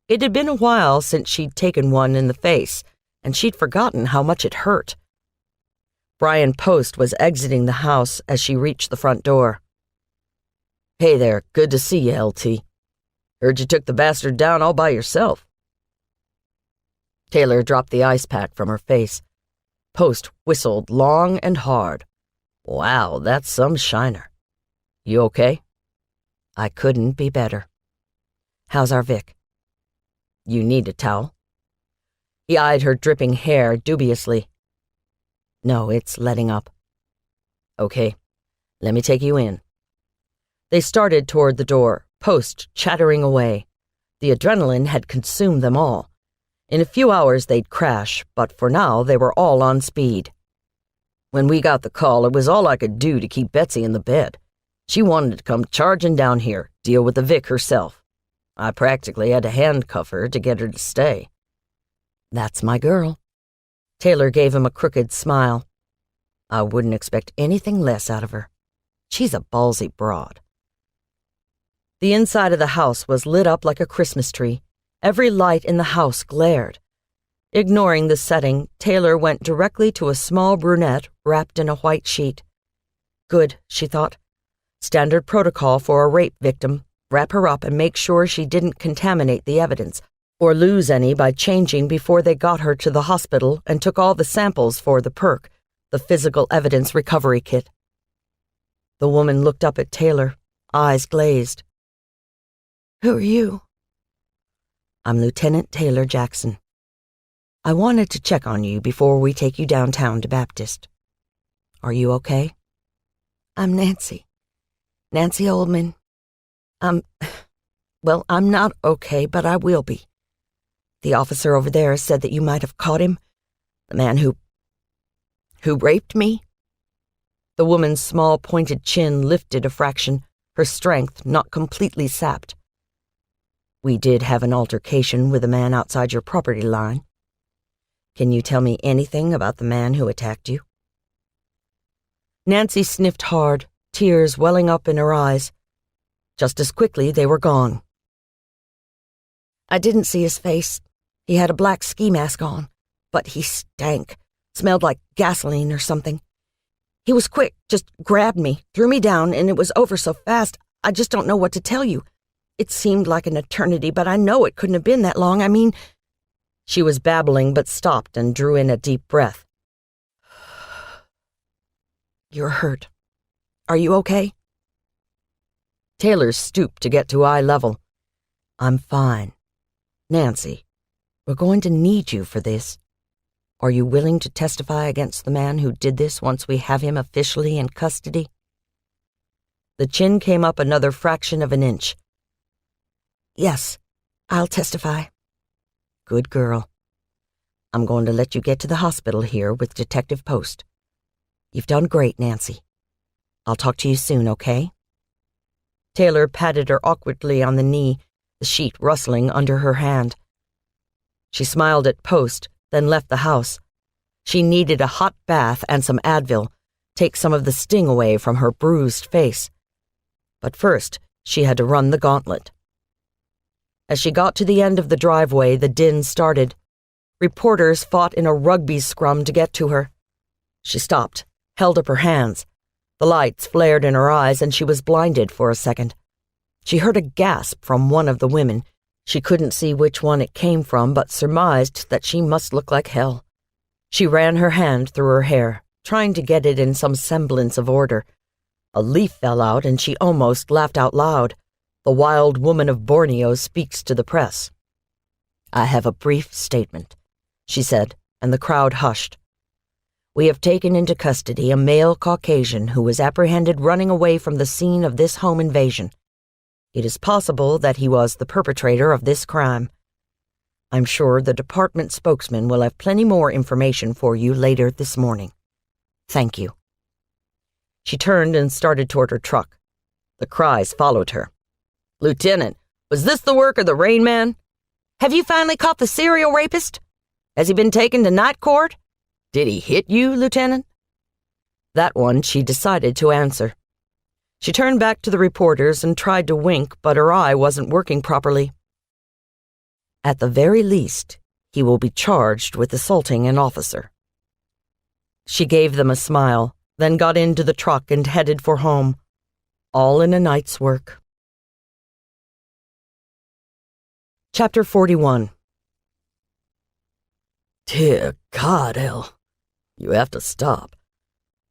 It had been a while since she'd taken one in the face, and she'd forgotten how much it hurt. Brian Post was exiting the house as she reached the front door. Hey there, good to see you, LT. Heard you took the bastard down all by yourself. Taylor dropped the ice pack from her face. Post whistled long and hard. Wow, that's some shiner. You okay? I couldn't be better. How's our Vic? You need a towel? He eyed her dripping hair dubiously. No, it's letting up. Okay, let me take you in. They started toward the door, Post chattering away. The adrenaline had consumed them all. In a few hours they'd crash, but for now they were all on speed. When we got the call, it was all I could do to keep Betsy in the bed. She wanted to come charging down here, deal with the Vic herself. I practically had to handcuff her to get her to stay. That's my girl. Taylor gave him a crooked smile. I wouldn't expect anything less out of her. She's a ballsy broad. The inside of the house was lit up like a Christmas tree. Every light in the house glared. Ignoring the setting, Taylor went directly to a small brunette wrapped in a white sheet. Good, she thought. Standard protocol for a rape victim. Wrap her up and make sure she didn't contaminate the evidence, or lose any by changing before they got her to the hospital and took all the samples for the PERC, the Physical Evidence Recovery Kit. The woman looked up at Taylor, eyes glazed. Who are you? I'm Lieutenant Taylor Jackson. I wanted to check on you before we take you downtown to Baptist. Are you okay? I'm Nancy. Nancy Oldman. Well, I'm not okay, but I will be. The officer over there said that you might have caught him. The man who raped me. The woman's small pointed chin lifted a fraction, her strength not completely sapped. We did have an altercation with a man outside your property line. Can you tell me anything about the man who attacked you? Nancy sniffed hard, tears welling up in her eyes. Just as quickly, they were gone. I didn't see his face. He had a black ski mask on, but he stank, smelled like gasoline or something. He was quick, just grabbed me, threw me down, and it was over so fast, I just don't know what to tell you. It seemed like an eternity, but I know it couldn't have been that long. I mean... She was babbling but stopped and drew in a deep breath. You're hurt. Are you okay? Taylor stooped to get to eye level. I'm fine. Nancy, we're going to need you for this. Are you willing to testify against the man who did this once we have him officially in custody? The chin came up another fraction of an inch. Yes, I'll testify. Good girl. I'm going to let you get to the hospital here with Detective Post. You've done great, Nancy. I'll talk to you soon, okay? Taylor patted her awkwardly on the knee, the sheet rustling under her hand. She smiled at Post, then left the house. She needed a hot bath and some Advil, take some of the sting away from her bruised face. But first, she had to run the gauntlet. As she got to the end of the driveway, the din started. Reporters fought in a rugby scrum to get to her. She stopped, held up her hands. The lights flared in her eyes, and she was blinded for a second. She heard a gasp from one of the women. She couldn't see which one it came from, but surmised that she must look like hell. She ran her hand through her hair, trying to get it in some semblance of order. A leaf fell out, and she almost laughed out loud. The wild woman of Borneo speaks to the press. I have a brief statement, she said, and the crowd hushed. We have taken into custody a male Caucasian who was apprehended running away from the scene of this home invasion. It is possible that he was the perpetrator of this crime. I'm sure the department spokesman will have plenty more information for you later this morning. Thank you. She turned and started toward her truck. The cries followed her. Lieutenant, was this the work of the Rain Man? Have you finally caught the serial rapist? Has he been taken to night court? Did he hit you, Lieutenant? That one she decided to answer. She turned back to the reporters and tried to wink, but her eye wasn't working properly. At the very least, he will be charged with assaulting an officer. She gave them a smile, then got into the truck and headed for home, all in a night's work. Chapter 41. Dear God, Elle, you have to stop.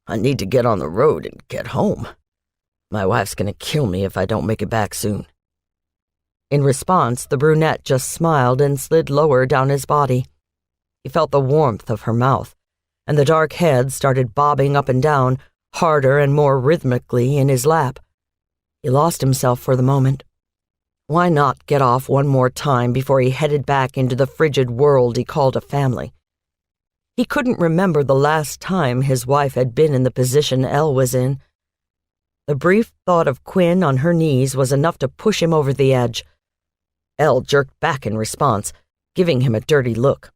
I need to get on the road and get home. My wife's gonna kill me if I don't make it back soon. In response, the brunette just smiled and slid lower down his body. He felt the warmth of her mouth, and the dark head started bobbing up and down, harder and more rhythmically in his lap. He lost himself for the moment. Why not get off one more time before he headed back into the frigid world he called a family? He couldn't remember the last time his wife had been in the position Elle was in. The brief thought of Quinn on her knees was enough to push him over the edge. Elle jerked back in response, giving him a dirty look.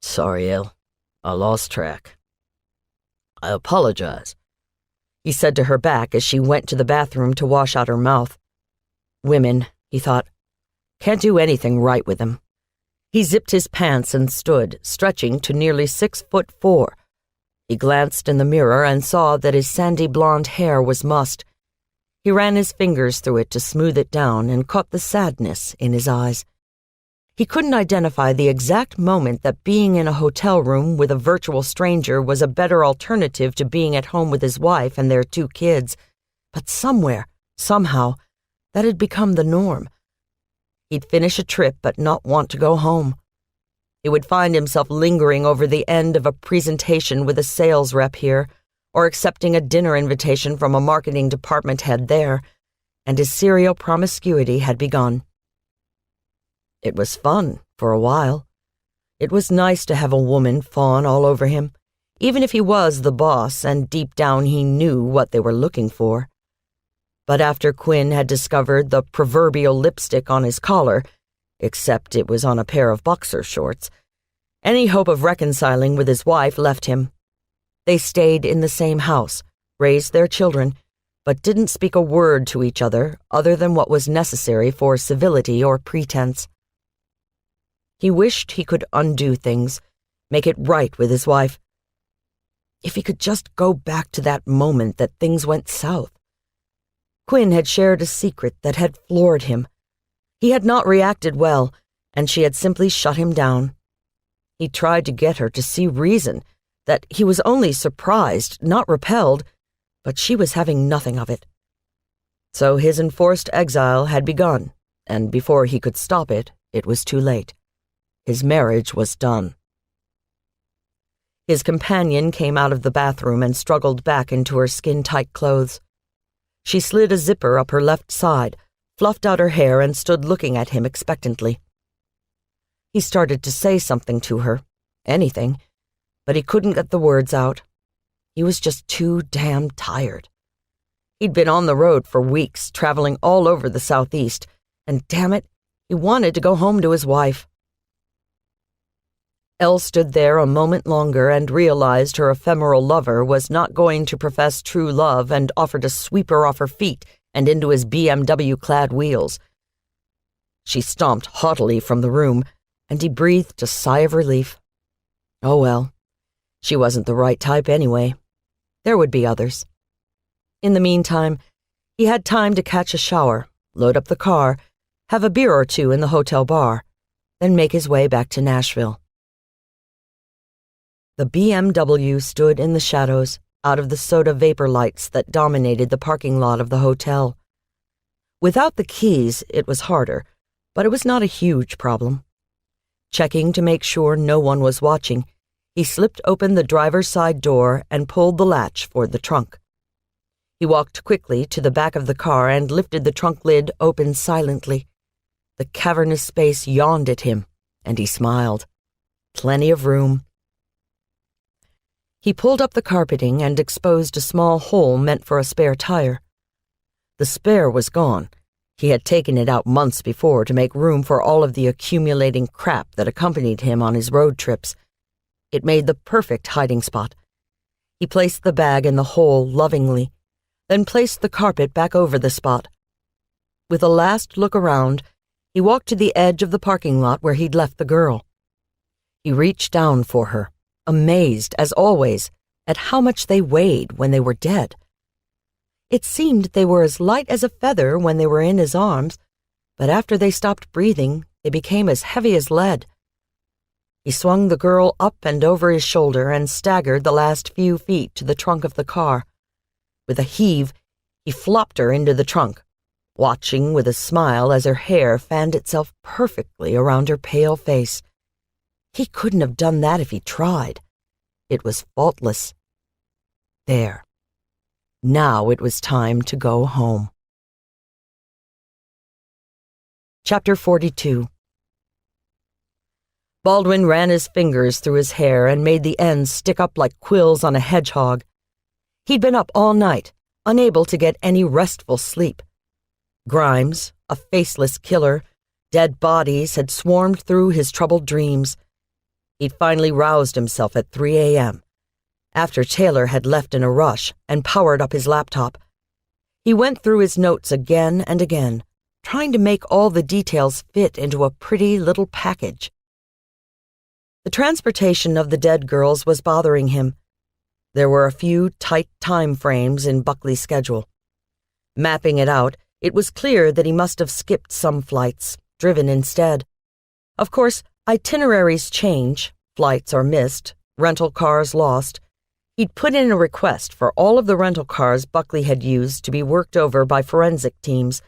Sorry, Elle. I lost track. I apologize, he said to her back as she went to the bathroom to wash out her mouth. Women, he thought, can't do anything right with them. He zipped his pants and stood, stretching to nearly 6'4". He glanced in the mirror and saw that his sandy blonde hair was mussed. He ran his fingers through it to smooth it down and caught the sadness in his eyes. He couldn't identify the exact moment that being in a hotel room with a virtual stranger was a better alternative to being at home with his wife and their 2 kids, but somewhere, somehow, that had become the norm. He'd finish a trip but not want to go home. He would find himself lingering over the end of a presentation with a sales rep here, or accepting a dinner invitation from a marketing department head there, and his serial promiscuity had begun. It was fun for a while. It was nice to have a woman fawn all over him, even if he was the boss and deep down he knew what they were looking for. But after Quinn had discovered the proverbial lipstick on his collar, except it was on a pair of boxer shorts, any hope of reconciling with his wife left him. They stayed in the same house, raised their children, but didn't speak a word to each other than what was necessary for civility or pretense. He wished he could undo things, make it right with his wife. If he could just go back to that moment that things went south. Quinn had shared a secret that had floored him. He had not reacted well, and she had simply shut him down. He tried to get her to see reason, that he was only surprised, not repelled, but she was having nothing of it. So his enforced exile had begun, and before he could stop it, it was too late. His marriage was done. His companion came out of the bathroom and struggled back into her skin-tight clothes. She slid a zipper up her left side, fluffed out her hair, and stood looking at him expectantly. He started to say something to her, anything, but he couldn't get the words out. He was just too damn tired. He'd been on the road for weeks, traveling all over the Southeast, and damn it, he wanted to go home to his wife. Elle stood there a moment longer and realized her ephemeral lover was not going to profess true love and offer to sweep her off her feet and into his BMW-clad wheels. She stomped haughtily from the room, and he breathed a sigh of relief. Oh well, she wasn't the right type anyway. There would be others. In the meantime, he had time to catch a shower, load up the car, have a beer or two in the hotel bar, then make his way back to Nashville. The BMW stood in the shadows, out of the soda vapor lights that dominated the parking lot of the hotel. Without the keys, it was harder, but it was not a huge problem. Checking to make sure no one was watching, he slipped open the driver's side door and pulled the latch for the trunk. He walked quickly to the back of the car and lifted the trunk lid open silently. The cavernous space yawned at him, and he smiled. Plenty of room. He pulled up the carpeting and exposed a small hole meant for a spare tire. The spare was gone. He had taken it out months before to make room for all of the accumulating crap that accompanied him on his road trips. It made the perfect hiding spot. He placed the bag in the hole lovingly, then placed the carpet back over the spot. With a last look around, he walked to the edge of the parking lot where he'd left the girl. He reached down for her, amazed, as always, at how much they weighed when they were dead. It seemed they were as light as a feather when they were in his arms, but after they stopped breathing, they became as heavy as lead. He swung the girl up and over his shoulder and staggered the last few feet to the trunk of the car. With a heave, he flopped her into the trunk, watching with a smile as her hair fanned itself perfectly around her pale face. He couldn't have done that if he tried. It was faultless. There. Now it was time to go home. Chapter 42. Baldwin ran his fingers through his hair and made the ends stick up like quills on a hedgehog. He'd been up all night, unable to get any restful sleep. Grimes, a faceless killer, dead bodies had swarmed through his troubled dreams. He'd finally roused himself at 3 a.m., after Taylor had left in a rush and powered up his laptop. He went through his notes again and again, trying to make all the details fit into a pretty little package. The transportation of the dead girls was bothering him. There were a few tight time frames in Buckley's schedule. Mapping it out, it was clear that he must have skipped some flights, driven instead. Of course, itineraries change, flights are missed, rental cars lost. He'd put in a request for all of the rental cars Buckley had used to be worked over by forensic teams,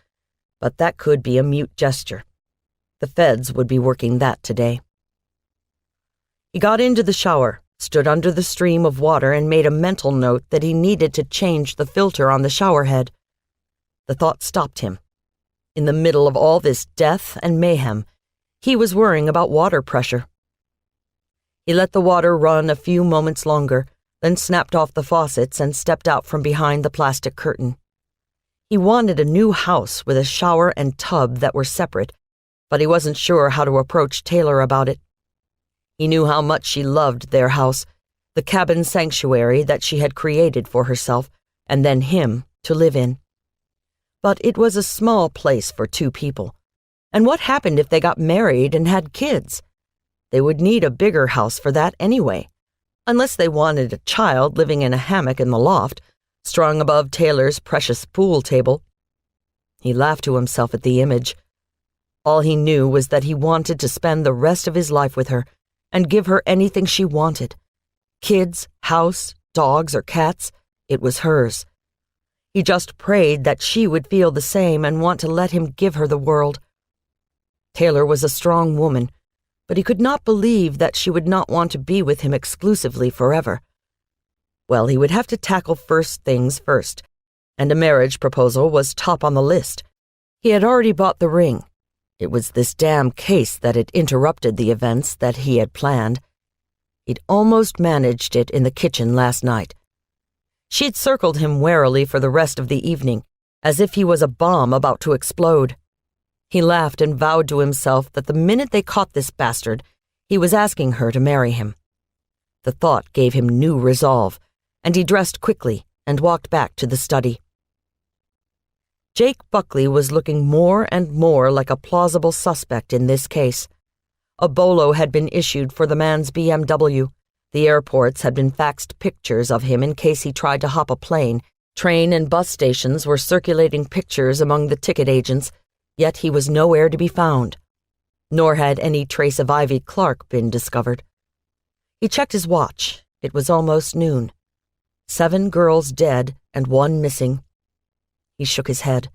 but that could be a mute gesture. The feds would be working that today. He got into the shower, stood under the stream of water, and made a mental note that he needed to change the filter on the shower head. The thought stopped him. In the middle of all this death and mayhem, he was worrying about water pressure. He let the water run a few moments longer, then snapped off the faucets and stepped out from behind the plastic curtain. He wanted a new house with a shower and tub that were separate, but he wasn't sure how to approach Taylor about it. He knew how much she loved their house, the cabin sanctuary that she had created for herself, and then him to live in. But it was a small place for two people. And what happened if they got married and had kids? They would need a bigger house for that anyway, unless they wanted a child living in a hammock in the loft, strung above Taylor's precious pool table. He laughed to himself at the image. All he knew was that he wanted to spend the rest of his life with her and give her anything she wanted. Kids, house, dogs, or cats, it was hers. He just prayed that she would feel the same and want to let him give her the world. Taylor was a strong woman, but he could not believe that she would not want to be with him exclusively forever. Well, he would have to tackle first things first, and a marriage proposal was top on the list. He had already bought the ring. It was this damn case that had interrupted the events that he had planned. He'd almost managed it in the kitchen last night. She'd circled him warily for the rest of the evening, as if he was a bomb about to explode. He laughed and vowed to himself that the minute they caught this bastard, he was asking her to marry him. The thought gave him new resolve, and he dressed quickly and walked back to the study. Jake Buckley was looking more and more like a plausible suspect in this case. A bolo had been issued for the man's BMW. The airports had been faxed pictures of him in case he tried to hop a plane. Train and bus stations were circulating pictures among the ticket agents, yet he was nowhere to be found. Nor had any trace of Ivy Clark been discovered. He checked his watch. It was almost noon. 7 girls dead and 1 missing. He shook his head.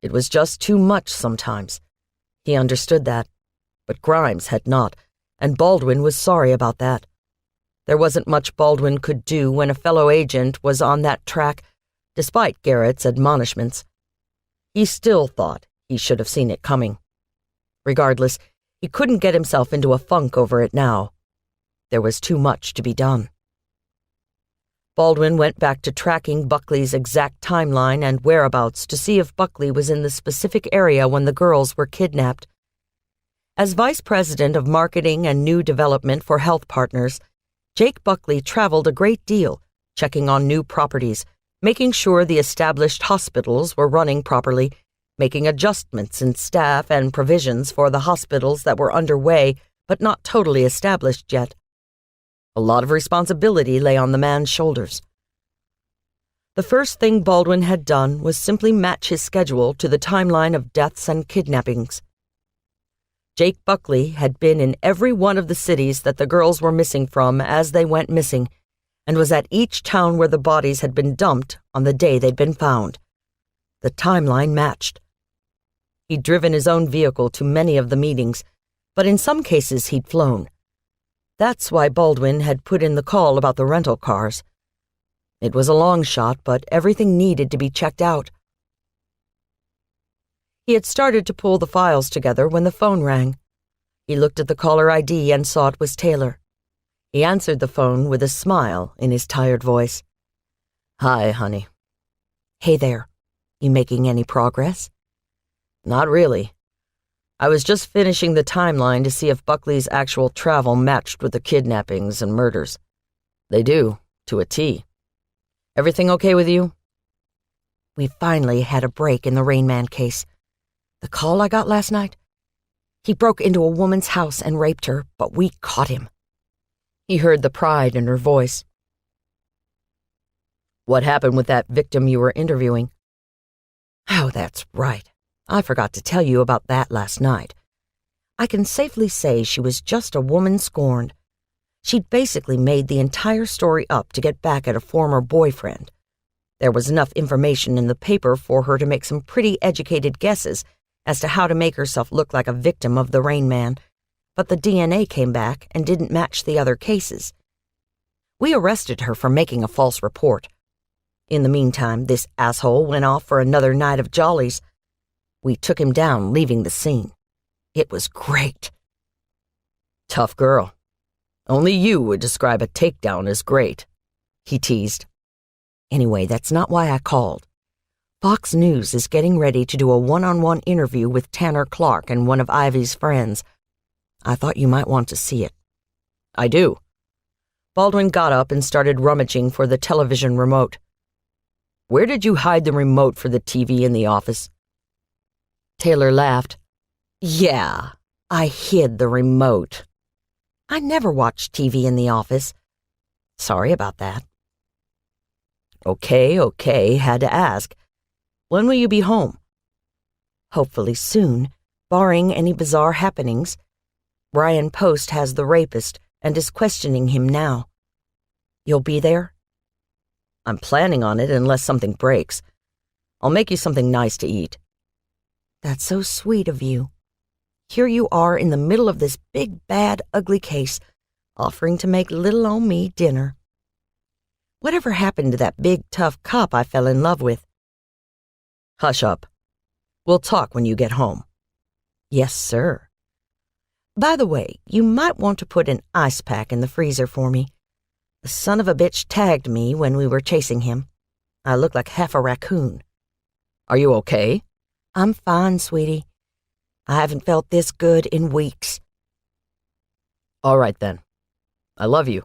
It was just too much sometimes. He understood that. But Grimes had not, and Baldwin was sorry about that. There wasn't much Baldwin could do when a fellow agent was on that track, despite Garrett's admonishments. He still thought he should have seen it coming. Regardless, he couldn't get himself into a funk over it now. There was too much to be done. Baldwin went back to tracking Buckley's exact timeline and whereabouts to see if Buckley was in the specific area when the girls were kidnapped. As Vice President of Marketing and New Development for Health Partners, Jake Buckley traveled a great deal, checking on new properties, making sure the established hospitals were running properly, making adjustments in staff and provisions for the hospitals that were underway but not totally established yet. A lot of responsibility lay on the man's shoulders. The first thing Baldwin had done was simply match his schedule to the timeline of deaths and kidnappings. Jake Buckley had been in every one of the cities that the girls were missing from as they went missing, and was at each town where the bodies had been dumped on the day they'd been found. The timeline matched. He'd driven his own vehicle to many of the meetings, but in some cases he'd flown. That's why Baldwin had put in the call about the rental cars. It was a long shot, but everything needed to be checked out. He had started to pull the files together when the phone rang. He looked at the caller ID and saw it was Taylor. He answered the phone with a smile in his tired voice. "Hi, honey." "Hey there. You making any progress?" "Not really. I was just finishing the timeline to see if Buckley's actual travel matched with the kidnappings and murders. They do, to a T. Everything okay with you?" "We finally had a break in the Rain Man case. The call I got last night? He broke into a woman's house and raped her, but we caught him." He heard the pride in her voice. "What happened with that victim you were interviewing?" "Oh, that's right. I forgot to tell you about that last night. I can safely say she was just a woman scorned. She'd basically made the entire story up to get back at a former boyfriend. There was enough information in the paper for her to make some pretty educated guesses as to how to make herself look like a victim of the Rain Man, but the DNA came back and didn't match the other cases. We arrested her for making a false report. In the meantime, this asshole went off for another night of jollies. We took him down, leaving the scene. It was great. Tough girl. Only you would describe a takedown as great, he teased. Anyway, that's not why I called. Fox News is getting ready to do a one-on-one interview with Tanner Clark and one of Ivy's friends. I thought you might want to see it. I do. Baldwin got up and started rummaging for the television remote. Where did you hide the remote for the TV in the office? Taylor laughed. Yeah, I hid the remote. I never watched TV in the office. Sorry about that. Okay, had to ask. When will you be home? Hopefully soon, barring any bizarre happenings. Brian Post has the rapist and is questioning him now. You'll be there? I'm planning on it unless something breaks. I'll make you something nice to eat. That's so sweet of you. Here you are in the middle of this big, bad, ugly case, offering to make little old me dinner. Whatever happened to that big, tough cop I fell in love with? Hush up. We'll talk when you get home. Yes, sir. By the way, you might want to put an ice pack in the freezer for me. The son of a bitch tagged me when we were chasing him. I look like half a raccoon. Are you okay? I'm fine, sweetie. I haven't felt this good in weeks. All right, then. I love you.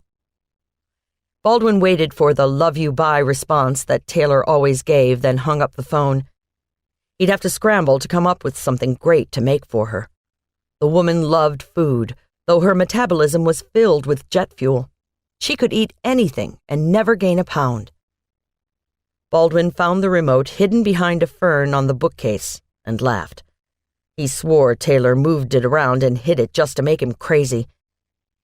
Baldwin waited for the love you bye response that Taylor always gave, then hung up the phone. He'd have to scramble to come up with something great to make for her. The woman loved food, though her metabolism was filled with jet fuel. She could eat anything and never gain a pound. Baldwin found the remote hidden behind a fern on the bookcase and laughed. He swore Taylor moved it around and hid it just to make him crazy.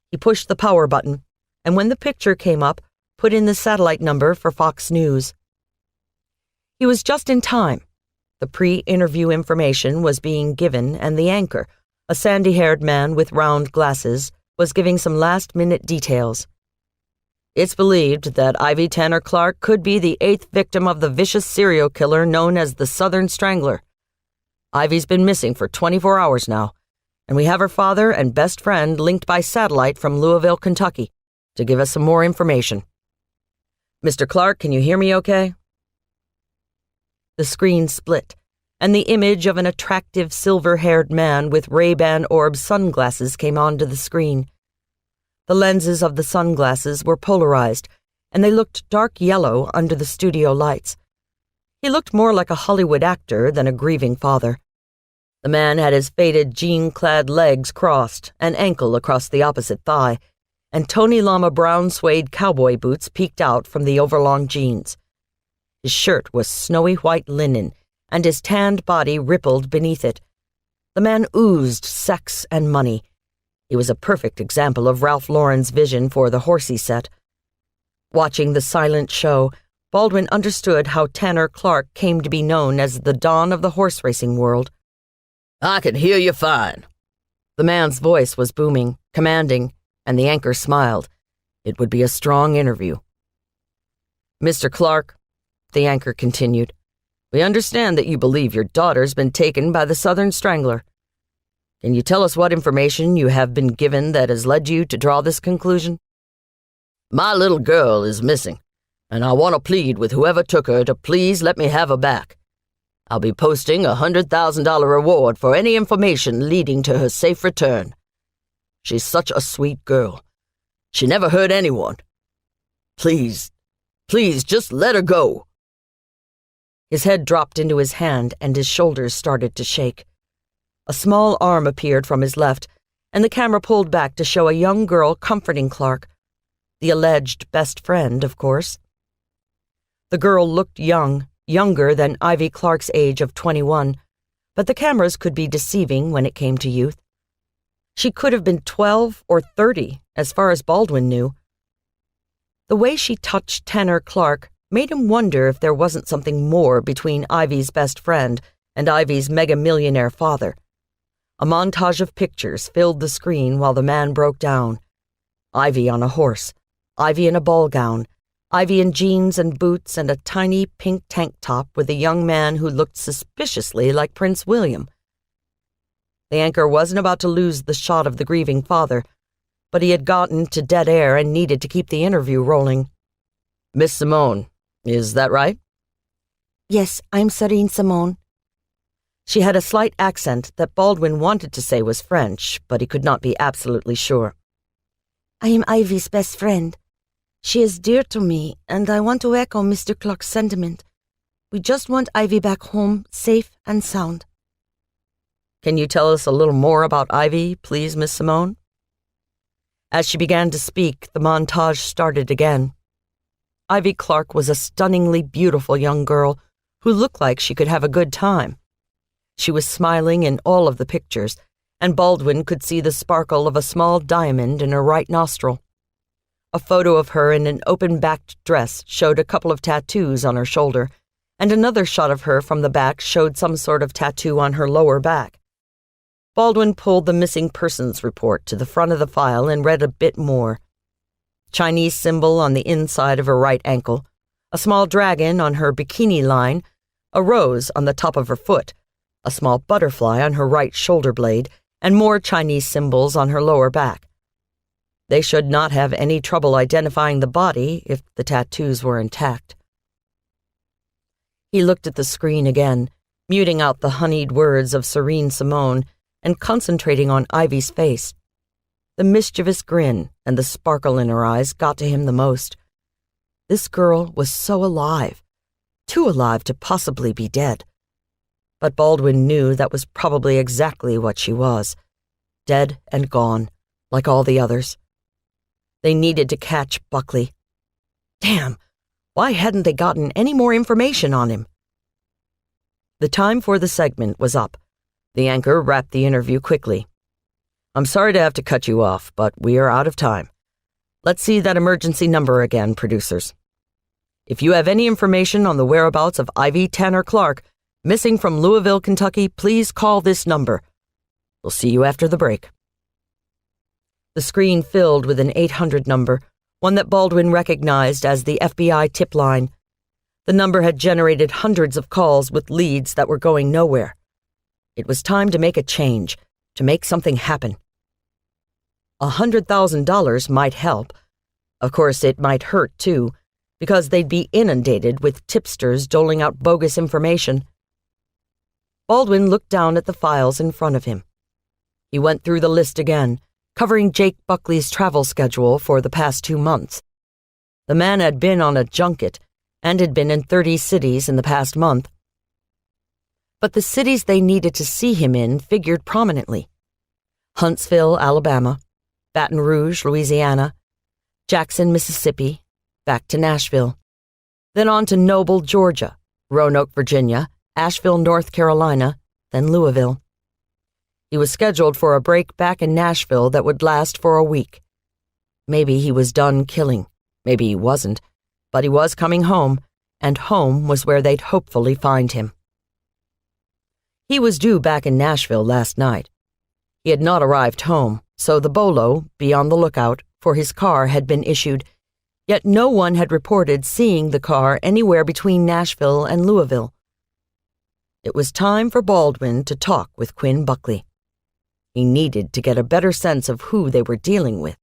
He pushed the power button, and when the picture came up, put in the satellite number for Fox News. He was just in time. The pre-interview information was being given, and the anchor, a sandy-haired man with round glasses, was giving some last-minute details. It's believed that Ivy Tanner Clark could be the 8th victim of the vicious serial killer known as the Southern Strangler. Ivy's been missing for 24 hours now, and we have her father and best friend linked by satellite from Louisville, Kentucky, to give us some more information. Mr. Clark, can you hear me okay? The screen split, and the image of an attractive silver-haired man with Ray-Ban Orb sunglasses came onto the screen. The lenses of the sunglasses were polarized, and they looked dark yellow under the studio lights. He looked more like a Hollywood actor than a grieving father. The man had his faded jean-clad legs crossed, an ankle across the opposite thigh, and Tony Lama brown suede cowboy boots peeked out from the overlong jeans. His shirt was snowy white linen, and his tanned body rippled beneath it. The man oozed sex and money. He was a perfect example of Ralph Lauren's vision for the horsey set. Watching the silent show, Baldwin understood how Tanner Clark came to be known as the Don of the horse racing world. I can hear you fine. The man's voice was booming, commanding, and the anchor smiled. It would be a strong interview. Mr. Clark, the anchor continued, we understand that you believe your daughter's been taken by the Southern Strangler. Can you tell us what information you have been given that has led you to draw this conclusion? My little girl is missing, and I want to plead with whoever took her to please let me have her back. I'll be posting a $100,000 reward for any information leading to her safe return. She's such a sweet girl. She never hurt anyone. Please, just let her go. His head dropped into his hand and his shoulders started to shake. A small arm appeared from his left, and the camera pulled back to show a young girl comforting Clark. The alleged best friend, of course. The girl looked young, younger than Ivy Clark's age of 21, but the cameras could be deceiving when it came to youth. She could have been 12 or 30, as far as Baldwin knew. The way she touched Tanner Clark made him wonder if there wasn't something more between Ivy's best friend and Ivy's mega-millionaire father. A montage of pictures filled the screen while the man broke down. Ivy on a horse, Ivy in a ball gown, Ivy in jeans and boots and a tiny pink tank top with a young man who looked suspiciously like Prince William. The anchor wasn't about to lose the shot of the grieving father, but he had gotten to dead air and needed to keep the interview rolling. "Miss Simone, is that right?" Yes, I'm Serene Simone. She had a slight accent that Baldwin wanted to say was French, but he could not be absolutely sure. I am Ivy's best friend. She is dear to me, and I want to echo Mr. Clark's sentiment. We just want Ivy back home, safe and sound. "Can you tell us a little more about Ivy, please, Miss Simone?" As she began to speak, the montage started again. Ivy Clark was a stunningly beautiful young girl who looked like she could have a good time. She was smiling in all of the pictures, and Baldwin could see the sparkle of a small diamond in her right nostril. A photo of her in an open-backed dress showed a couple of tattoos on her shoulder, and another shot of her from the back showed some sort of tattoo on her lower back. Baldwin pulled the missing persons report to the front of the file and read a bit more. Chinese symbol on the inside of her right ankle, a small dragon on her bikini line, a rose on the top of her foot, a small butterfly on her right shoulder blade, and more Chinese symbols on her lower back. They should not have any trouble identifying the body if the tattoos were intact. He looked at the screen again, muting out the honeyed words of Serene Simone and concentrating on Ivy's face. The mischievous grin and the sparkle in her eyes got to him the most. This girl was so alive, too alive to possibly be dead. But Baldwin knew that was probably exactly what she was, dead and gone, like all the others. They needed to catch Buckley. Damn, why hadn't they gotten any more information on him? The time for the segment was up. The anchor wrapped the interview quickly. "I'm sorry to have to cut you off, but we are out of time. Let's see that emergency number again, producers. If you have any information on the whereabouts of Ivy Tanner Clark, missing from Louisville, Kentucky, please call this number. We'll see you after the break." The screen filled with an 800 number, one that Baldwin recognized as the FBI tip line. The number had generated hundreds of calls with leads that were going nowhere. It was time to make a change, to make something happen. $100,000 might help. Of course, it might hurt, too, because they'd be inundated with tipsters doling out bogus information. Baldwin looked down at the files in front of him. He went through the list again, covering Jake Buckley's travel schedule for the past 2 months. The man had been on a junket and had been in 30 cities in the past month. But the cities they needed to see him in figured prominently. Huntsville, Alabama, Baton Rouge, Louisiana, Jackson, Mississippi, back to Nashville, then on to Noble, Georgia, Roanoke, Virginia, Asheville, North Carolina, then Louisville. He was scheduled for a break back in Nashville that would last for a week. Maybe he was done killing, maybe he wasn't, but he was coming home, and home was where they'd hopefully find him. He was due back in Nashville last night. He had not arrived home, so the bolo, be on the lookout, for his car had been issued, yet no one had reported seeing the car anywhere between Nashville and Louisville. It was time for Baldwin to talk with Quinn Buckley. He needed to get a better sense of who they were dealing with.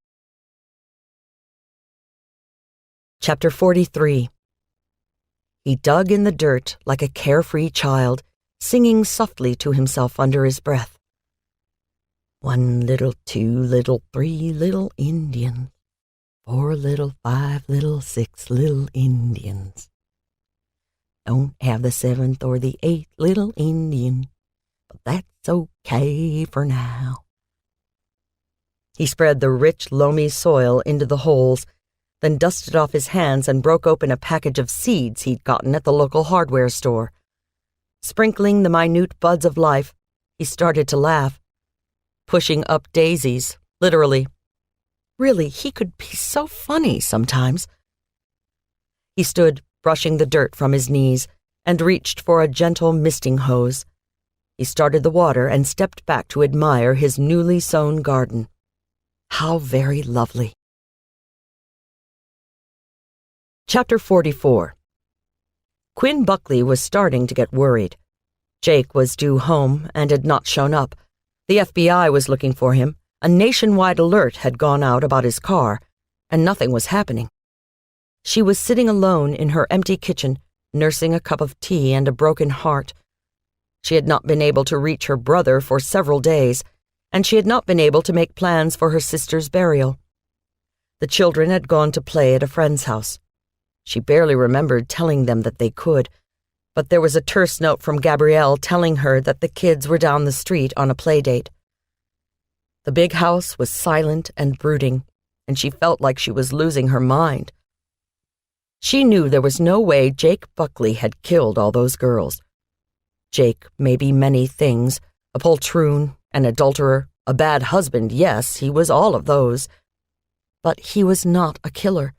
Chapter 43. He dug in the dirt like a carefree child, singing softly to himself under his breath. 1 little, 2 little, 3 little Indians, 4 little, 5 little, 6 little Indians. Don't have the 7th or the 8th little Indian, but that's okay for now. He spread the rich, loamy soil into the holes, then dusted off his hands and broke open a package of seeds he'd gotten at the local hardware store. Sprinkling the minute buds of life, he started to laugh. Pushing up daisies, literally. Really, he could be so funny sometimes. He stood, brushing the dirt from his knees, and reached for a gentle misting hose. He started the water and stepped back to admire his newly sown garden. How very lovely. Chapter 44. Quinn Buckley was starting to get worried. Jake was due home and had not shown up. The FBI was looking for him. A nationwide alert had gone out about his car, and nothing was happening. She was sitting alone in her empty kitchen, nursing a cup of tea and a broken heart. She had not been able to reach her brother for several days, and she had not been able to make plans for her sister's burial. The children had gone to play at a friend's house. She barely remembered telling them that they could, but there was a terse note from Gabrielle telling her that the kids were down the street on a play date. The big house was silent and brooding, and she felt like she was losing her mind. She knew there was no way Jake Buckley had killed all those girls. Jake may be many things, a poltroon, an adulterer, a bad husband, yes, he was all of those. But he was not a killer.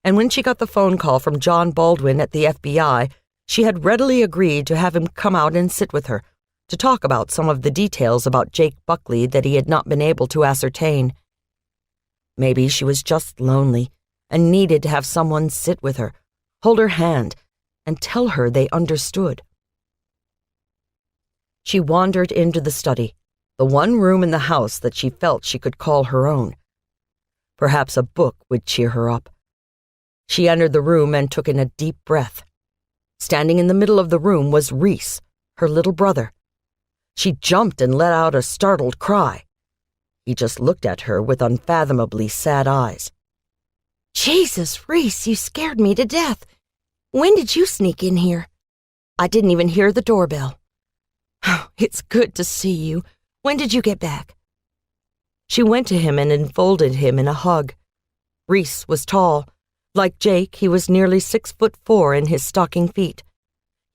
And when she got the phone call from John Baldwin at the FBI, she had readily agreed to have him come out and sit with her, to talk about some of the details about Jake Buckley that he had not been able to ascertain. Maybe she was just lonely and needed to have someone sit with her, hold her hand, and tell her they understood. She wandered into the study, the one room in the house that she felt she could call her own. Perhaps a book would cheer her up. She entered the room and took in a deep breath. Standing in the middle of the room was Reese, her little brother. She jumped and let out a startled cry. He just looked at her with unfathomably sad eyes. Jesus, Reese, you scared me to death. When did you sneak in here? I didn't even hear the doorbell. It's good to see you. When did you get back? She went to him and enfolded him in a hug. Reese was tall. Like Jake, he was nearly 6'4" in his stocking feet.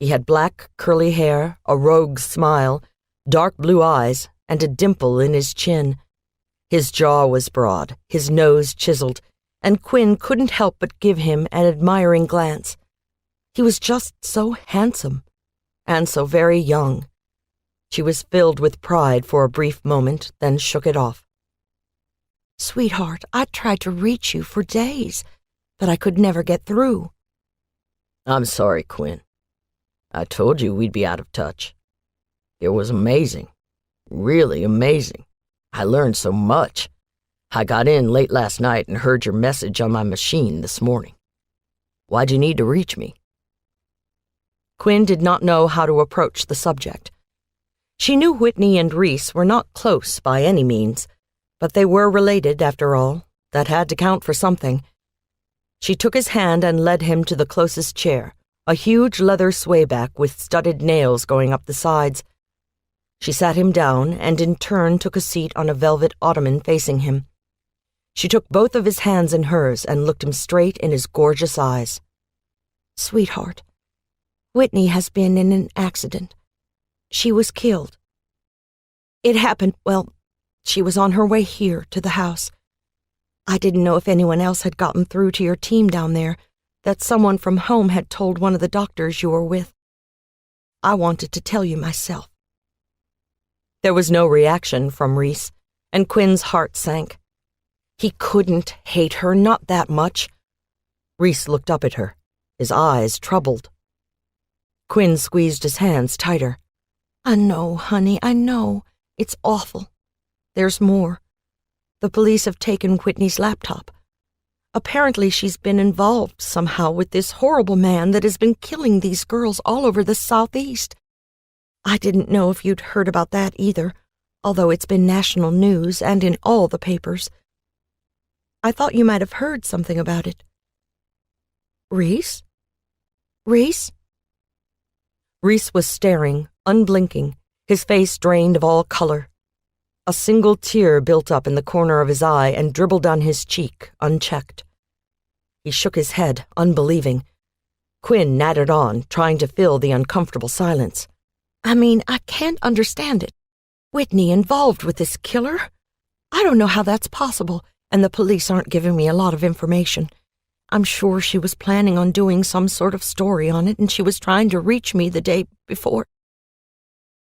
He had black, curly hair, a rogue smile, dark blue eyes, and a dimple in his chin. His jaw was broad, his nose chiseled, and Quinn couldn't help but give him an admiring glance. He was just so handsome, and so very young. She was filled with pride for a brief moment, then shook it off. Sweetheart, I tried to reach you for days, but I could never get through. I'm sorry, Quinn. I told you we'd be out of touch. It was amazing. Really amazing. I learned so much. I got in late last night and heard your message on my machine this morning. Why'd you need to reach me? Quinn did not know how to approach the subject. She knew Whitney and Reese were not close by any means, but they were related after all. That had to count for something. She took his hand and led him to the closest chair, a huge leather swayback with studded nails going up the sides. She sat him down and in turn took a seat on a velvet ottoman facing him. She took both of his hands in hers and looked him straight in his gorgeous eyes. Sweetheart, Whitney has been in an accident. She was killed. It happened, she was on her way here to the house. I didn't know if anyone else had gotten through to your team down there, that someone from home had told one of the doctors you were with. I wanted to tell you myself. There was no reaction from Reese, and Quinn's heart sank. He couldn't hate her, not that much. Reese looked up at her, his eyes troubled. Quinn squeezed his hands tighter. I know, honey, I know. It's awful. There's more. The police have taken Whitney's laptop. Apparently she's been involved somehow with this horrible man that has been killing these girls all over the Southeast. I didn't know if you'd heard about that either, although it's been national news and in all the papers. I thought you might have heard something about it. Reese? Reese? Reese was staring, unblinking, his face drained of all color. A single tear built up in the corner of his eye and dribbled down his cheek, unchecked. He shook his head, unbelieving. Quinn nattered on, trying to fill the uncomfortable silence. I can't understand it. Whitney involved with this killer? I don't know how that's possible, and the police aren't giving me a lot of information. I'm sure she was planning on doing some sort of story on it, and she was trying to reach me the day before.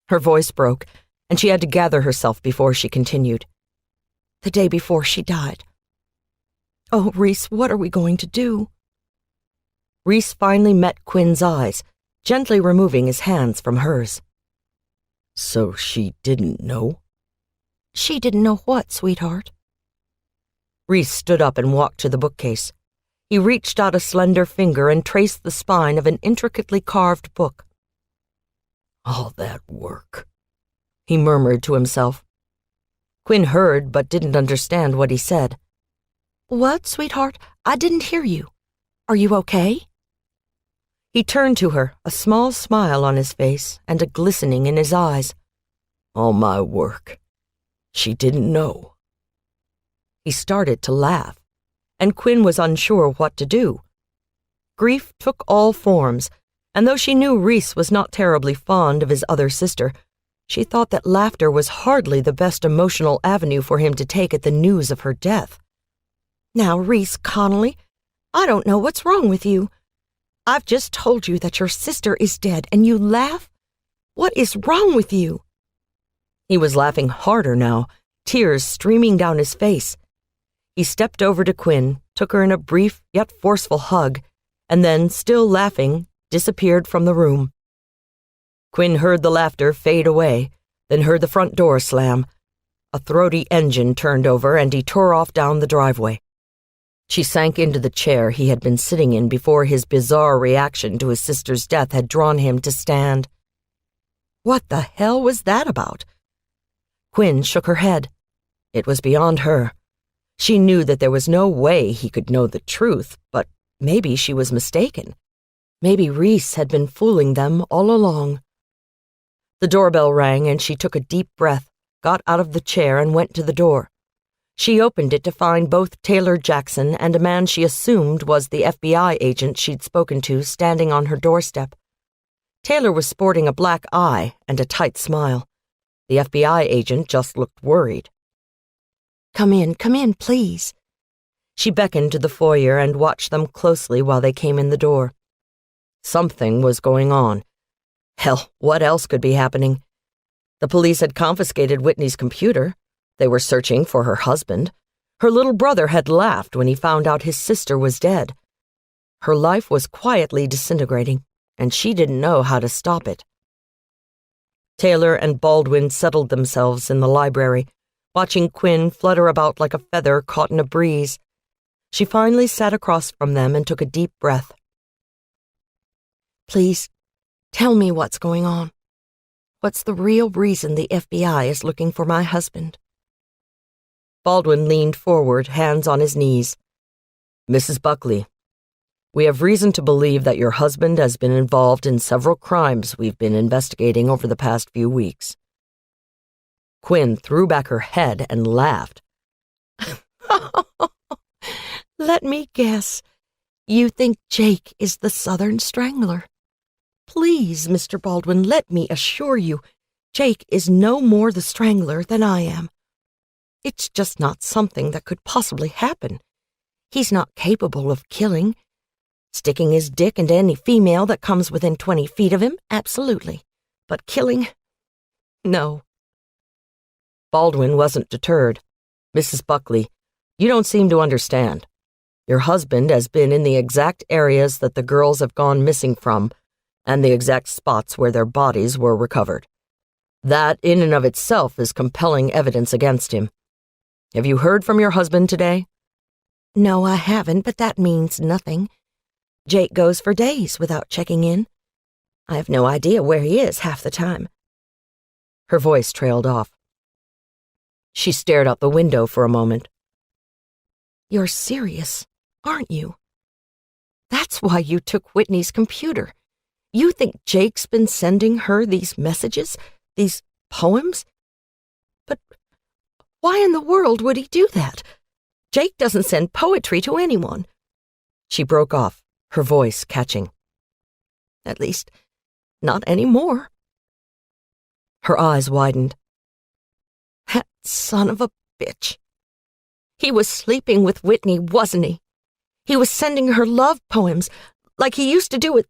Her voice broke, and she had to gather herself before she continued. The day before she died. Oh, Reese, what are we going to do? Reese finally met Quinn's eyes, gently removing his hands from hers. So she didn't know? She didn't know what, sweetheart? Reese stood up and walked to the bookcase. He reached out a slender finger and traced the spine of an intricately carved book. All that work, he murmured to himself. Quinn heard but didn't understand what he said. What, sweetheart? I didn't hear you. Are you okay? He turned to her, a small smile on his face and a glistening in his eyes. All my work. She didn't know. He started to laugh, and Quinn was unsure what to do. Grief took all forms, and though she knew Reese was not terribly fond of his other sister, she thought that laughter was hardly the best emotional avenue for him to take at the news of her death. Now, Reese Connolly, I don't know what's wrong with you. I've just told you that your sister is dead, and you laugh? What is wrong with you? He was laughing harder now, tears streaming down his face. He stepped over to Quinn, took her in a brief yet forceful hug, and then, still laughing, disappeared from the room. Quinn heard the laughter fade away, then heard the front door slam. A throaty engine turned over, and he tore off down the driveway. She sank into the chair he had been sitting in before his bizarre reaction to his sister's death had drawn him to stand. What the hell was that about? Quinn shook her head. It was beyond her. She knew that there was no way he could know the truth, but maybe she was mistaken. Maybe Reese had been fooling them all along. The doorbell rang, and she took a deep breath, got out of the chair, and went to the door. She opened it to find both Taylor Jackson and a man she assumed was the FBI agent she'd spoken to standing on her doorstep. Taylor was sporting a black eye and a tight smile. The FBI agent just looked worried. Come in, please. She beckoned to the foyer and watched them closely while they came in the door. Something was going on. Hell, what else could be happening? The police had confiscated Whitney's computer. They were searching for her husband. Her little brother had laughed when he found out his sister was dead. Her life was quietly disintegrating, and she didn't know how to stop it. Taylor and Baldwin settled themselves in the library, watching Quinn flutter about like a feather caught in a breeze. She finally sat across from them and took a deep breath. Please, tell me what's going on. What's the real reason the FBI is looking for my husband? Baldwin leaned forward, hands on his knees. Mrs. Buckley, we have reason to believe that your husband has been involved in several crimes we've been investigating over the past few weeks. Quinn threw back her head and laughed. Let me guess. You think Jake is the Southern Strangler? Please, Mr. Baldwin, let me assure you, Jake is no more the Strangler than I am. It's just not something that could possibly happen. He's not capable of killing. Sticking his dick into any female that comes within 20 feet of him, absolutely. But killing? No. Baldwin wasn't deterred. Mrs. Buckley, you don't seem to understand. Your husband has been in the exact areas that the girls have gone missing from, and the exact spots where their bodies were recovered. That, in and of itself, is compelling evidence against him. Have you heard from your husband today? No, I haven't, but that means nothing. Jake goes for days without checking in. I have no idea where he is half the time. Her voice trailed off. She stared out the window for a moment. You're serious, aren't you? That's why you took Whitney's computer. You think Jake's been sending her these messages, these poems? But why in the world would he do that? Jake doesn't send poetry to anyone. She broke off, her voice catching. At least, not anymore. Her eyes widened. That son of a bitch. He was sleeping with Whitney, wasn't he? He was sending her love poems, like he used to do with...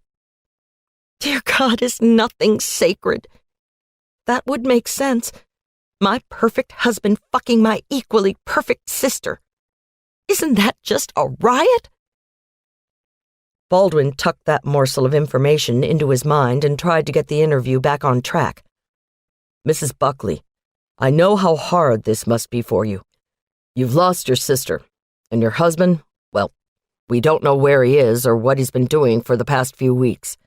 Dear God, is nothing sacred? that would make sense. My perfect husband fucking my equally perfect sister. Isn't that just a riot? Baldwin tucked that morsel of information into his mind and tried to get the interview back on track. Mrs. Buckley, I know how hard this must be for you. You've lost your sister, and your husband, well, we don't know where he is or what he's been doing for the past few weeks.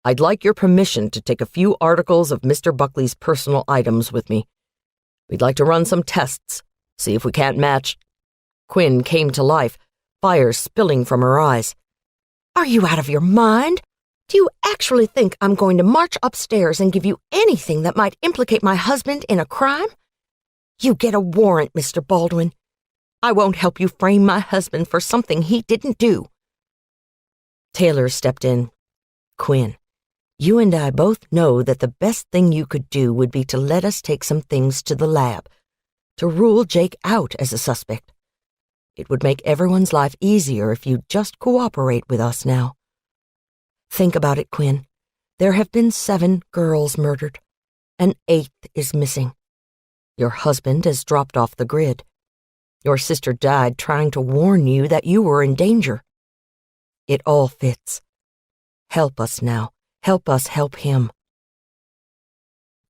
I'd like your permission to take a few articles of Mr. Buckley's personal items with me. We'd like to run some tests, see if we can't match. Quinn came to life, fire spilling from her eyes. Are you out of your mind? Do you actually think I'm going to march upstairs and give you anything that might implicate my husband in a crime? You get a warrant, Mr. Baldwin. I won't help you frame my husband for something he didn't do. Taylor stepped in. Quinn, you and I both know that the best thing you could do would be to let us take some things to the lab, to rule Jake out as a suspect. It would make everyone's life easier if you'd just cooperate with us now. Think about it, Quinn. There have been 7 girls murdered. An 8th is missing. Your husband has dropped off the grid. Your sister died trying to warn you that you were in danger. It all fits. Help us now. Help us help him.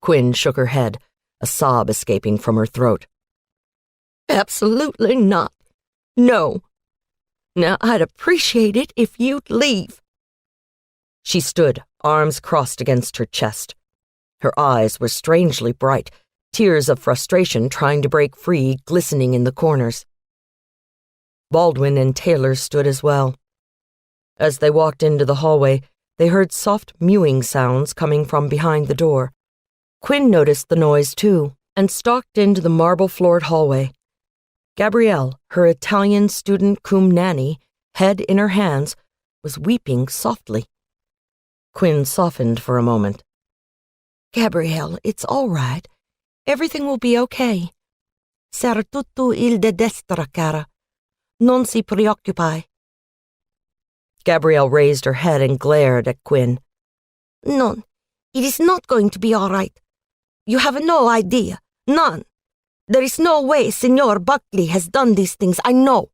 Quinn shook her head, a sob escaping from her throat. Absolutely not. No. Now, I'd appreciate it if you'd leave. She stood, arms crossed against her chest. Her eyes were strangely bright, tears of frustration trying to break free glistening in the corners. Baldwin and Taylor stood as well. As they walked into the hallway, they heard soft mewing sounds coming from behind the door. Quinn noticed the noise too, and stalked into the marble-floored hallway. Gabrielle, her Italian student cum nanny, head in her hands, was weeping softly. Quinn softened for a moment. Gabrielle, it's all right. Everything will be okay. Sarà tutto il de destra, cara. Non si preoccupi. Gabrielle raised her head and glared at Quinn. No, it is not going to be all right. You have no idea. None. There is no way Signor Buckley has done these things, I know.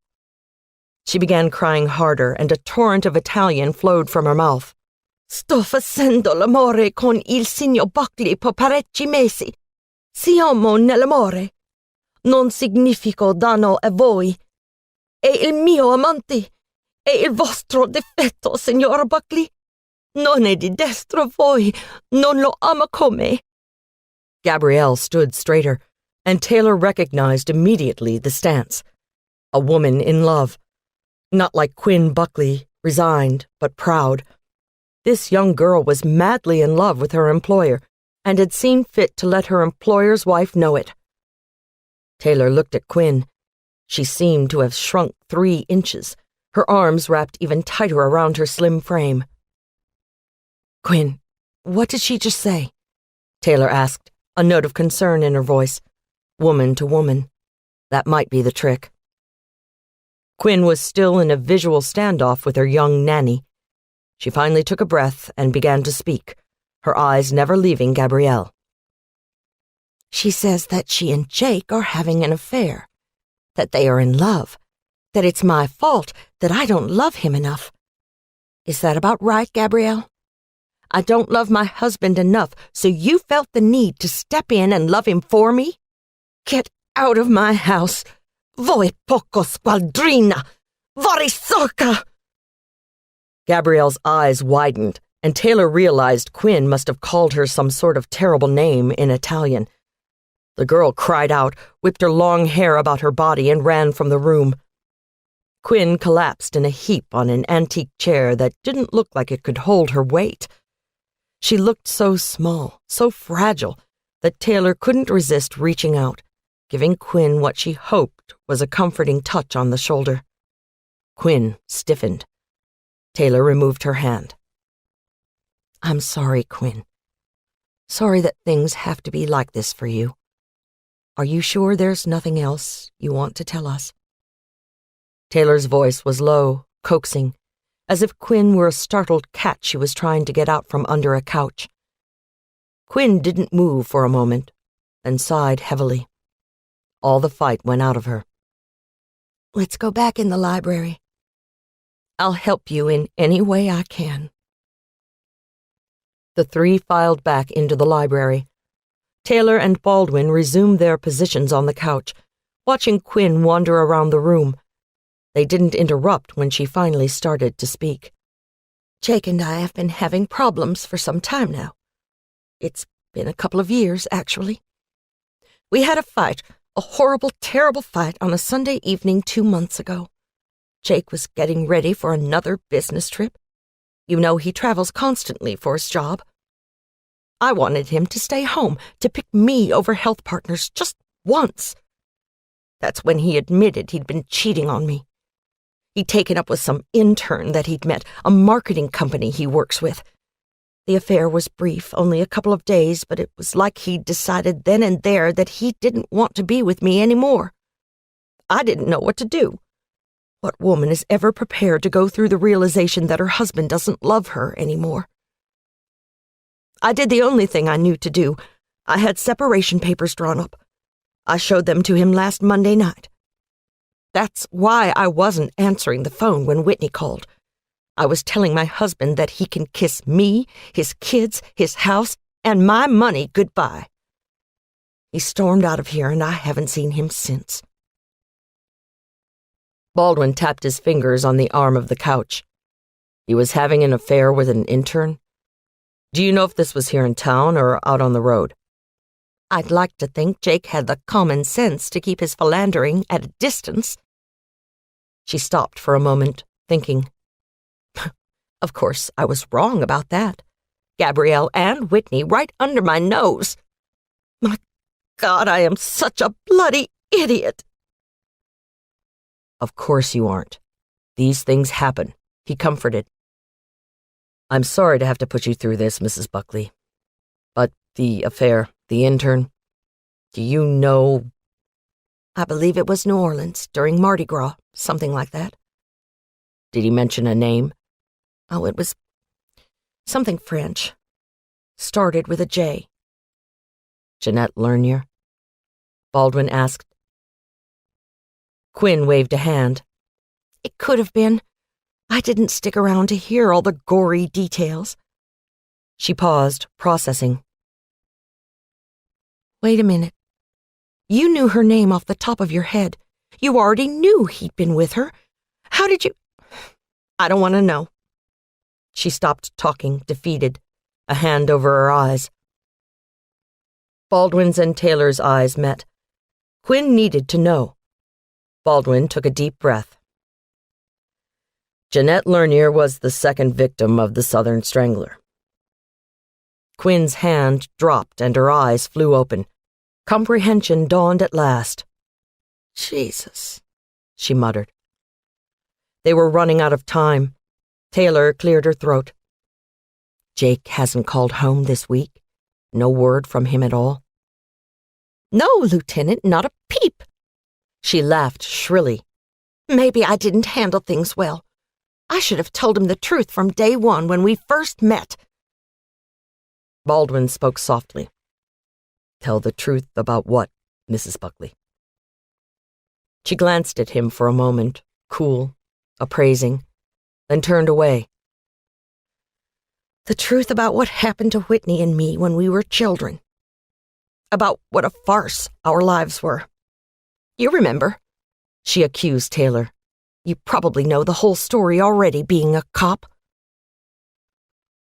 She began crying harder, and a torrent of Italian flowed from her mouth. Sto facendo l'amore con il signor Buckley per parecchi mesi. Siamo nell'amore. Non significo danno a voi. È il mio amante. È il vostro difetto, signor Buckley. Non è di destra voi. Non lo ama come. Gabrielle stood straighter, and Taylor recognized immediately the stance. A woman in love. Not like Quinn Buckley, resigned but proud. This young girl was madly in love with her employer, and had seen fit to let her employer's wife know it. Taylor looked at Quinn. She seemed to have shrunk 3 inches, her arms wrapped even tighter around her slim frame. Quinn, what did she just say? Taylor asked, a note of concern in her voice. Woman to woman. That might be the trick. Quinn was still in a visual standoff with her young nanny. She finally took a breath and began to speak, her eyes never leaving Gabrielle. She says that she and Jake are having an affair, that they are in love, that it's my fault that I don't love him enough. Is that about right, Gabrielle? I don't love my husband enough, so you felt the need to step in and love him for me? Get out of my house. Voi poco squadrina. Varisoka. Gabrielle's eyes widened, and Taylor realized Quinn must have called her some sort of terrible name in Italian. The girl cried out, whipped her long hair about her body, and ran from the room. Quinn collapsed in a heap on an antique chair that didn't look like it could hold her weight. She looked so small, so fragile, that Taylor couldn't resist reaching out, giving Quinn what she hoped was a comforting touch on the shoulder. Quinn stiffened. Taylor removed her hand. I'm sorry, Quinn. Sorry that things have to be like this for you. Are you sure there's nothing else you want to tell us? Taylor's voice was low, coaxing, as if Quinn were a startled cat she was trying to get out from under a couch. Quinn didn't move for a moment, then sighed heavily. All the fight went out of her. Let's go back in the library. I'll help you in any way I can. The three filed back into the library. Taylor and Baldwin resumed their positions on the couch, watching Quinn wander around the room. They didn't interrupt when she finally started to speak. Jake and I have been having problems for some time now. It's been a couple of years, actually. We had a fight, a horrible, terrible fight on a Sunday evening 2 months ago. Jake was getting ready for another business trip. You know he travels constantly for his job. I wanted him to stay home, to pick me over health partners just once. That's when he admitted he'd been cheating on me. He'd taken up with some intern that he'd met, a marketing company he works with. The affair was brief, only a couple of days, but it was like he'd decided then and there that he didn't want to be with me anymore. I didn't know what to do. What woman is ever prepared to go through the realization that her husband doesn't love her anymore? I did the only thing I knew to do. I had separation papers drawn up. I showed them to him last Monday night. That's why I wasn't answering the phone when Whitney called. I was telling my husband that he can kiss me, his kids, his house, and my money goodbye. He stormed out of here, and I haven't seen him since. Baldwin tapped his fingers on the arm of the couch. He was having an affair with an intern? Do you know if this was here in town or out on the road? I'd like to think Jake had the common sense to keep his philandering at a distance. She stopped for a moment, thinking. Of course, I was wrong about that. Gabrielle and Whitney right under my nose. My God, I am such a bloody idiot. Of course you aren't. These things happen, he comforted. I'm sorry to have to put you through this, Mrs. Buckley. But the affair, the intern, do you know? I believe it was New Orleans during Mardi Gras, something like that. Did he mention a name? Oh, it was something French. Started with a J. Jeanette Lernier? Baldwin asked. Quinn waved a hand. It could have been. I didn't stick around to hear all the gory details. She paused, processing. Wait a minute. You knew her name off the top of your head. You already knew he'd been with her. How did you... I don't want to know. She stopped talking, defeated, a hand over her eyes. Baldwin's and Taylor's eyes met. Quinn needed to know. Baldwin took a deep breath. Jeanette Lernier was the second victim of the Southern Strangler. Quinn's hand dropped and her eyes flew open. Comprehension dawned at last. Jesus, she muttered. They were running out of time. Taylor cleared her throat. Jake hasn't called home this week? No word from him at all? No, Lieutenant, not a peep. She laughed shrilly. Maybe I didn't handle things well. I should have told him the truth from day one when we first met. Baldwin spoke softly. Tell the truth about what, Mrs. Buckley? She glanced at him for a moment, cool, appraising, then turned away. The truth about what happened to Whitney and me when we were children. About what a farce our lives were. You remember? She accused Taylor. You probably know the whole story already, being a cop.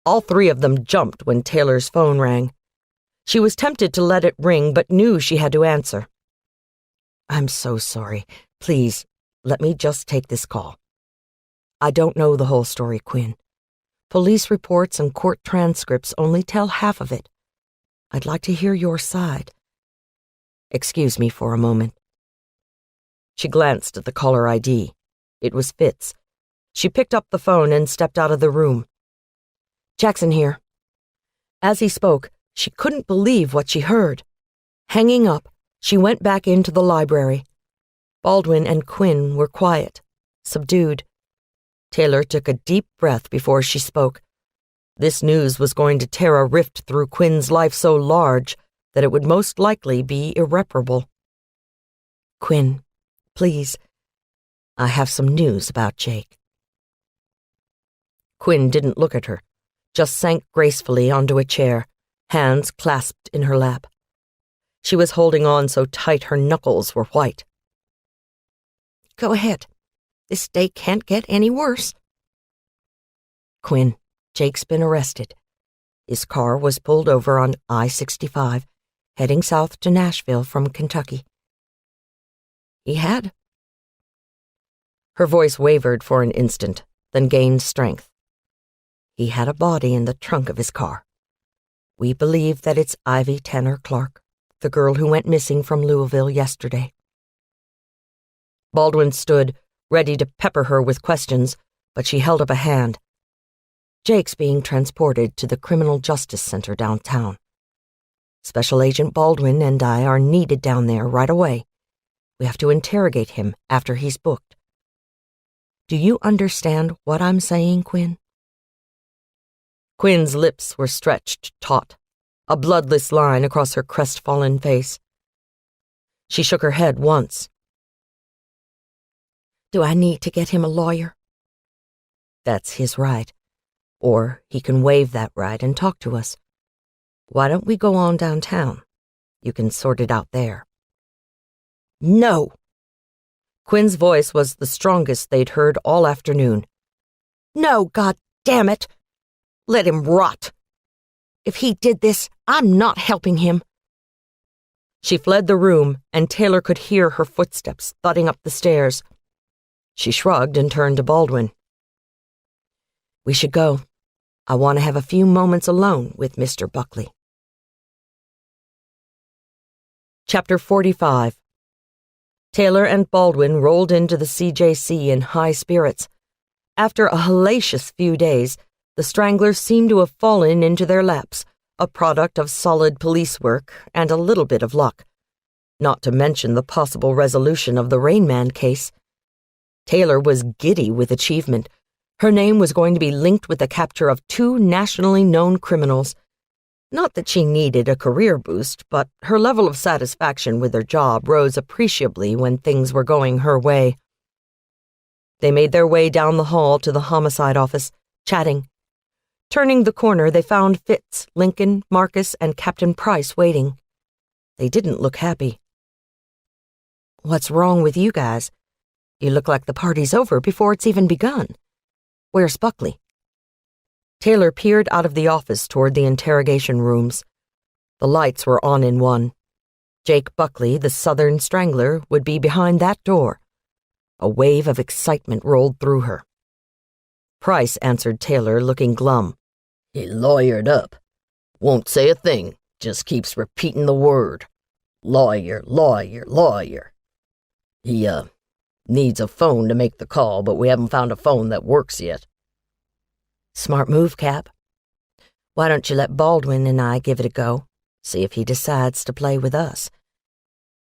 All three of them jumped when Taylor's phone rang. She was tempted to let it ring, but knew she had to answer. I'm so sorry. Please, let me just take this call. I don't know the whole story, Quinn. Police reports and court transcripts only tell half of it. I'd like to hear your side. Excuse me for a moment. She glanced at the caller ID. It was Fitz. She picked up the phone and stepped out of the room. Jackson here. As he spoke, she couldn't believe what she heard. Hanging up, she went back into the library. Baldwin and Quinn were quiet, subdued. Taylor took a deep breath before she spoke. This news was going to tear a rift through Quinn's life so large that it would most likely be irreparable. "Quinn, please, I have some news about Jake." Quinn didn't look at her, just sank gracefully onto a chair, hands clasped in her lap. She was holding on so tight her knuckles were white. "Go ahead. This day can't get any worse." "Quinn, Jake's been arrested. His car was pulled over on I-65, heading south to Nashville from Kentucky." "He had?" Her voice wavered for an instant, then gained strength. "He had a body in the trunk of his car. We believe that it's Ivy Tanner Clark, the girl who went missing from Louisville yesterday." Baldwin stood, ready to pepper her with questions, but she held up a hand. "Jake's being transported to the Criminal Justice Center downtown. Special Agent Baldwin and I are needed down there right away. We have to interrogate him after he's booked. Do you understand what I'm saying, Quinn?" Quinn's lips were stretched taut, a bloodless line across her crestfallen face. She shook her head once. "Do I need to get him a lawyer?" "That's his right. Or he can waive that right and talk to us. Why don't we go on downtown? You can sort it out there." "No!" Quinn's voice was the strongest they'd heard all afternoon. "No, God damn it! Let him rot. If he did this, I'm not helping him." She fled the room, and Taylor could hear her footsteps thudding up the stairs. She shrugged and turned to Baldwin. "We should go. I want to have a few moments alone with Mr. Buckley." Chapter 45. Taylor and Baldwin rolled into the CJC in high spirits. After a hellacious few days, the Stranglers seemed to have fallen into their laps, a product of solid police work and a little bit of luck, not to mention the possible resolution of the Rain Man case. Taylor was giddy with achievement. Her name was going to be linked with the capture of 2 nationally known criminals. Not that she needed a career boost, but her level of satisfaction with her job rose appreciably when things were going her way. They made their way down the hall to the homicide office, chatting. Turning the corner, they found Fitz, Lincoln, Marcus, and Captain Price waiting. They didn't look happy. "What's wrong with you guys? You look like the party's over before it's even begun. Where's Buckley?" Taylor peered out of the office toward the interrogation rooms. The lights were on in one. Jake Buckley, the Southern Strangler, would be behind that door. A wave of excitement rolled through her. Price answered Taylor, looking glum. "He lawyered up. Won't say a thing, just keeps repeating the word. Lawyer, lawyer, lawyer. He, needs a phone to make the call, but we haven't found a phone that works yet." "Smart move, Cap. Why don't you let Baldwin and I give it a go, see if he decides to play with us?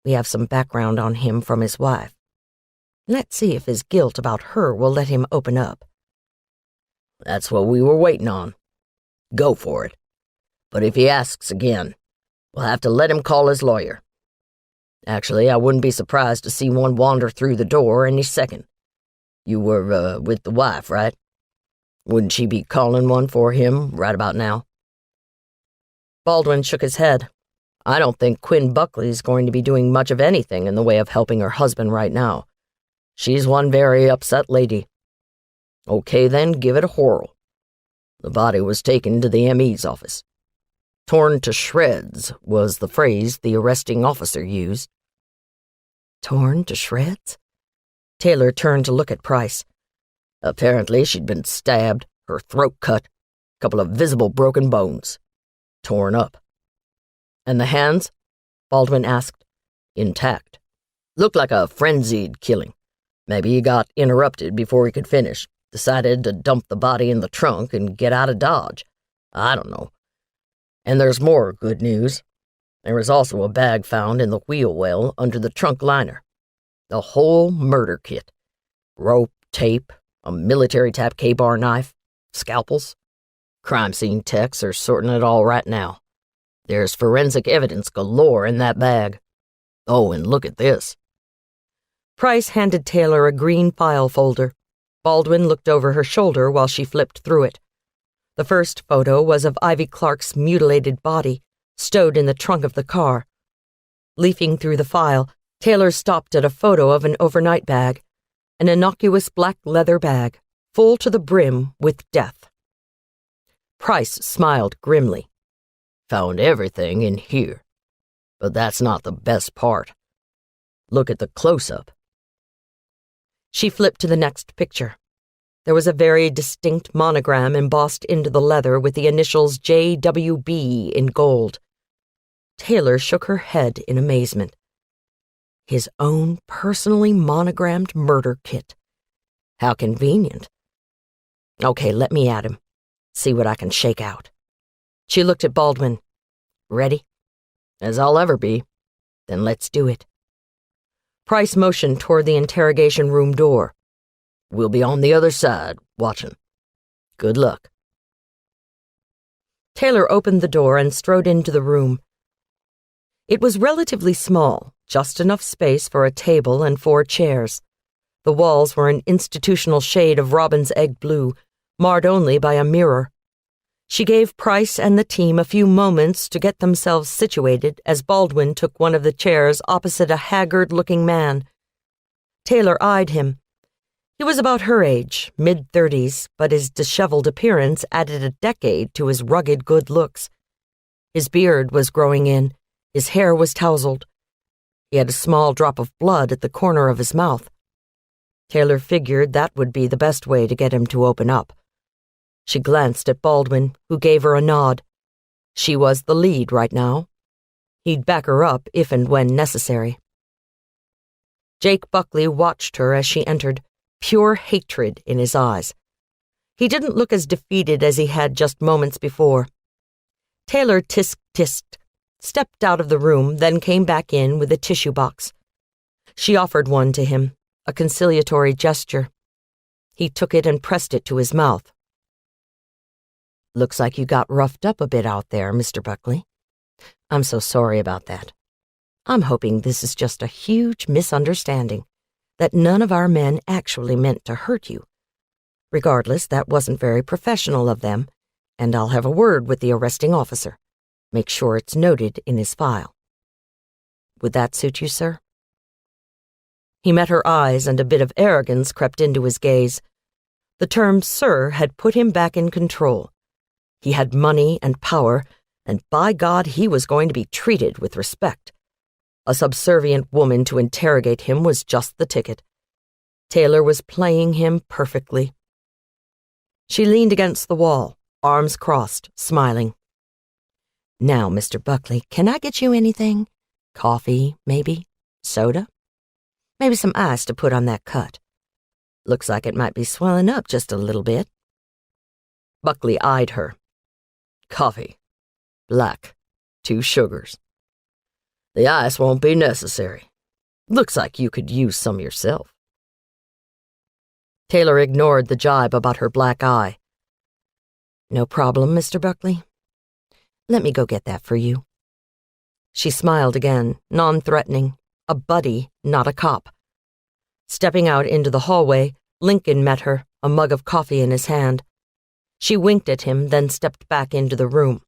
We have some background on him from his wife. Let's see if his guilt about her will let him open up." "That's what we were waiting on. Go for it. But if he asks again, we'll have to let him call his lawyer. Actually, I wouldn't be surprised to see one wander through the door any second. You were, with the wife, right? Wouldn't she be calling one for him right about now?" Baldwin shook his head. "I don't think Quinn Buckley's going to be doing much of anything in the way of helping her husband right now. She's one very upset lady." "Okay then, give it a whirl. The body was taken to the ME's office. Torn to shreds was the phrase the arresting officer used." "Torn to shreds?" Taylor turned to look at Price. "Apparently she'd been stabbed, her throat cut, a couple of visible broken bones. Torn up." "And the hands?" Baldwin asked. "Intact. Looked like a frenzied killing. Maybe he got interrupted before he could finish. Decided to dump the body in the trunk and get out of Dodge. I don't know. And there's more good news. There was also a bag found in the wheel well under the trunk liner. The whole murder kit. Rope, tape, a military tap K-bar knife, scalpels. Crime scene techs are sorting it all right now. There's forensic evidence galore in that bag. Oh, and look at this. Price handed Taylor a green file folder. Baldwin looked over her shoulder while she flipped through it. The first photo was of Ivy Clark's mutilated body, stowed in the trunk of the car. Leafing through the file, Taylor stopped at a photo of an overnight bag, an innocuous black leather bag, full to the brim with death. Price smiled grimly. Found everything in here. But that's not the best part. Look at the close-up. She flipped to the next picture. There was a very distinct monogram embossed into the leather with the initials JWB in gold. Taylor shook her head in amazement. His own personally monogrammed murder kit. How convenient. Okay, let me at him. See what I can shake out. She looked at Baldwin. Ready? As I'll ever be. Then let's do it. Price motioned toward the interrogation room door. We'll be on the other side, watching. Good luck. Taylor opened the door and strode into the room. It was relatively small, just enough space for a table and 4 chairs. The walls were an institutional shade of robin's egg blue, marred only by a mirror. She gave Price and the team a few moments to get themselves situated as Baldwin took one of the chairs opposite a haggard-looking man. Taylor eyed him. He was about her age, mid-30s, but his disheveled appearance added a decade to his rugged good looks. His beard was growing in, his hair was tousled. He had a small drop of blood at the corner of his mouth. Taylor figured that would be the best way to get him to open up. She glanced at Baldwin, who gave her a nod. She was the lead right now. He'd back her up if and when necessary. Jake Buckley watched her as she entered, pure hatred in his eyes. He didn't look as defeated as he had just moments before. Taylor tisk-tisked, stepped out of the room, then came back in with a tissue box. She offered one to him, a conciliatory gesture. He took it and pressed it to his mouth. Looks like you got roughed up a bit out there, Mr. Buckley. I'm so sorry about that. I'm hoping this is just a huge misunderstanding, that none of our men actually meant to hurt you. Regardless, that wasn't very professional of them, and I'll have a word with the arresting officer. Make sure it's noted in his file. Would that suit you, sir? He met her eyes, and a bit of arrogance crept into his gaze. The term sir had put him back in control. He had money and power, and by God, he was going to be treated with respect. A subservient woman to interrogate him was just the ticket. Taylor was playing him perfectly. She leaned against the wall, arms crossed, smiling. Now, Mr. Buckley, can I get you anything? Coffee, maybe? Soda? Maybe some ice to put on that cut. Looks like it might be swelling up just a little bit. Buckley eyed her. Coffee. Black. 2 sugars. The ice won't be necessary. Looks like you could use some yourself. Taylor ignored the jibe about her black eye. No problem, Mr. Buckley. Let me go get that for you. She smiled again, non-threatening, a buddy, not a cop. Stepping out into the hallway, Lincoln met her, a mug of coffee in his hand. She winked at him, then stepped back into the room.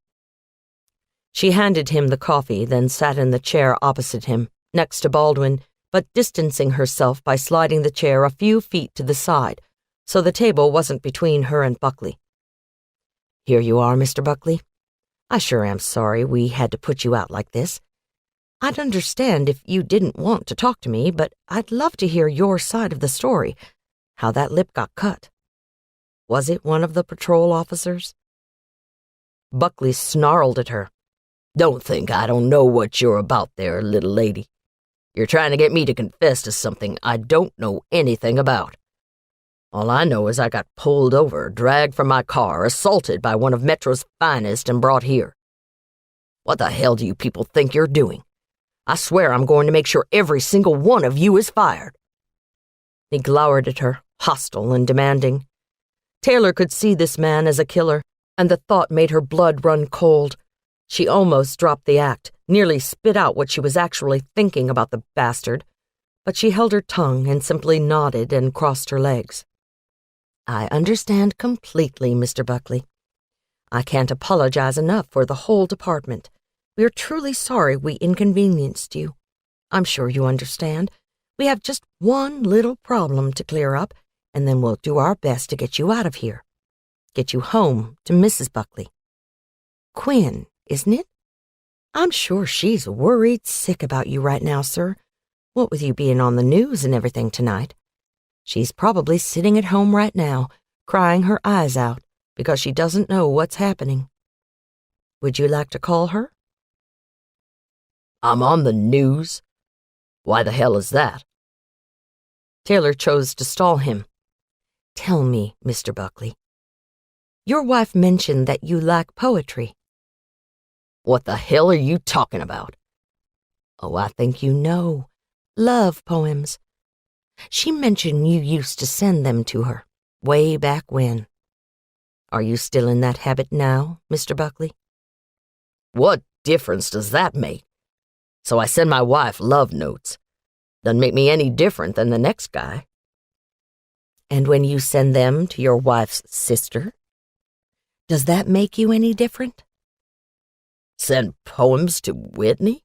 She handed him the coffee, then sat in the chair opposite him, next to Baldwin, but distancing herself by sliding the chair a few feet to the side, so the table wasn't between her and Buckley. Here you are, Mr. Buckley. I sure am sorry we had to put you out like this. I'd understand if you didn't want to talk to me, but I'd love to hear your side of the story, how that lip got cut. Was it one of the patrol officers? Buckley snarled at her. Don't think I don't know what you're about there, little lady. You're trying to get me to confess to something I don't know anything about. All I know is I got pulled over, dragged from my car, assaulted by one of Metro's finest, and brought here. What the hell do you people think you're doing? I swear I'm going to make sure every single one of you is fired. He glowered at her, hostile and demanding. Taylor could see this man as a killer, and the thought made her blood run cold. She almost dropped the act, nearly spit out what she was actually thinking about the bastard, but she held her tongue and simply nodded and crossed her legs. I understand completely, Mr. Buckley. I can't apologize enough for the whole department. We are truly sorry we inconvenienced you. I'm sure you understand. We have just one little problem to clear up, and then we'll do our best to get you out of here. Get you home to Mrs. Buckley. Quinn, isn't it? I'm sure she's worried sick about you right now, sir. What with you being on the news and everything tonight. She's probably sitting at home right now, crying her eyes out because she doesn't know what's happening. Would you like to call her? I'm on the news? Why the hell is that? Taylor chose to stall him. Tell me, Mr. Buckley. Your wife mentioned that you like poetry. What the hell are you talking about? Oh, I think you know. Love poems. She mentioned you used to send them to her, way back when. Are you still in that habit now, Mr. Buckley? What difference does that make? So I send my wife love notes. Doesn't make me any different than the next guy. And when you send them to your wife's sister, does that make you any different? Send poems to Whitney?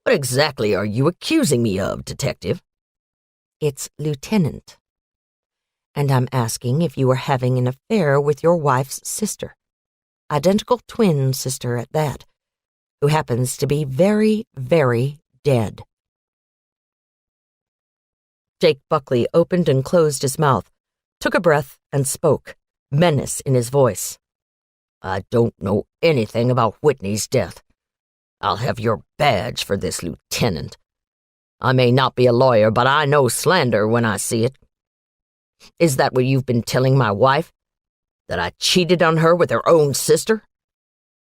What exactly are you accusing me of, Detective? It's Lieutenant. And I'm asking if you were having an affair with your wife's sister. Identical twin sister at that, who happens to be very, very dead. Jake Buckley opened and closed his mouth, took a breath, and spoke, menace in his voice. I don't know anything about Whitney's death. I'll have your badge for this, Lieutenant. I may not be a lawyer, but I know slander when I see it. Is that what you've been telling my wife? That I cheated on her with her own sister?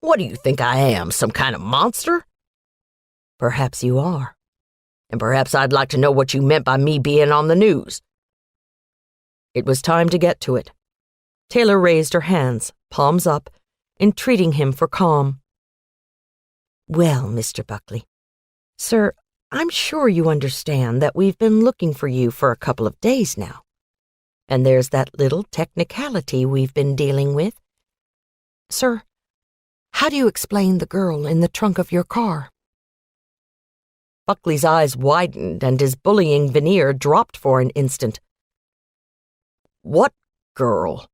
What do you think I am, some kind of monster? Perhaps you are. And perhaps I'd like to know what you meant by me being on the news. It was time to get to it. Taylor raised her hands, palms up, entreating him for calm. Well, Mr. Buckley. Sir, I'm sure you understand that we've been looking for you for a couple of days now. And there's that little technicality we've been dealing with. Sir, how do you explain the girl in the trunk of your car? Buckley's eyes widened and his bullying veneer dropped for an instant. What girl?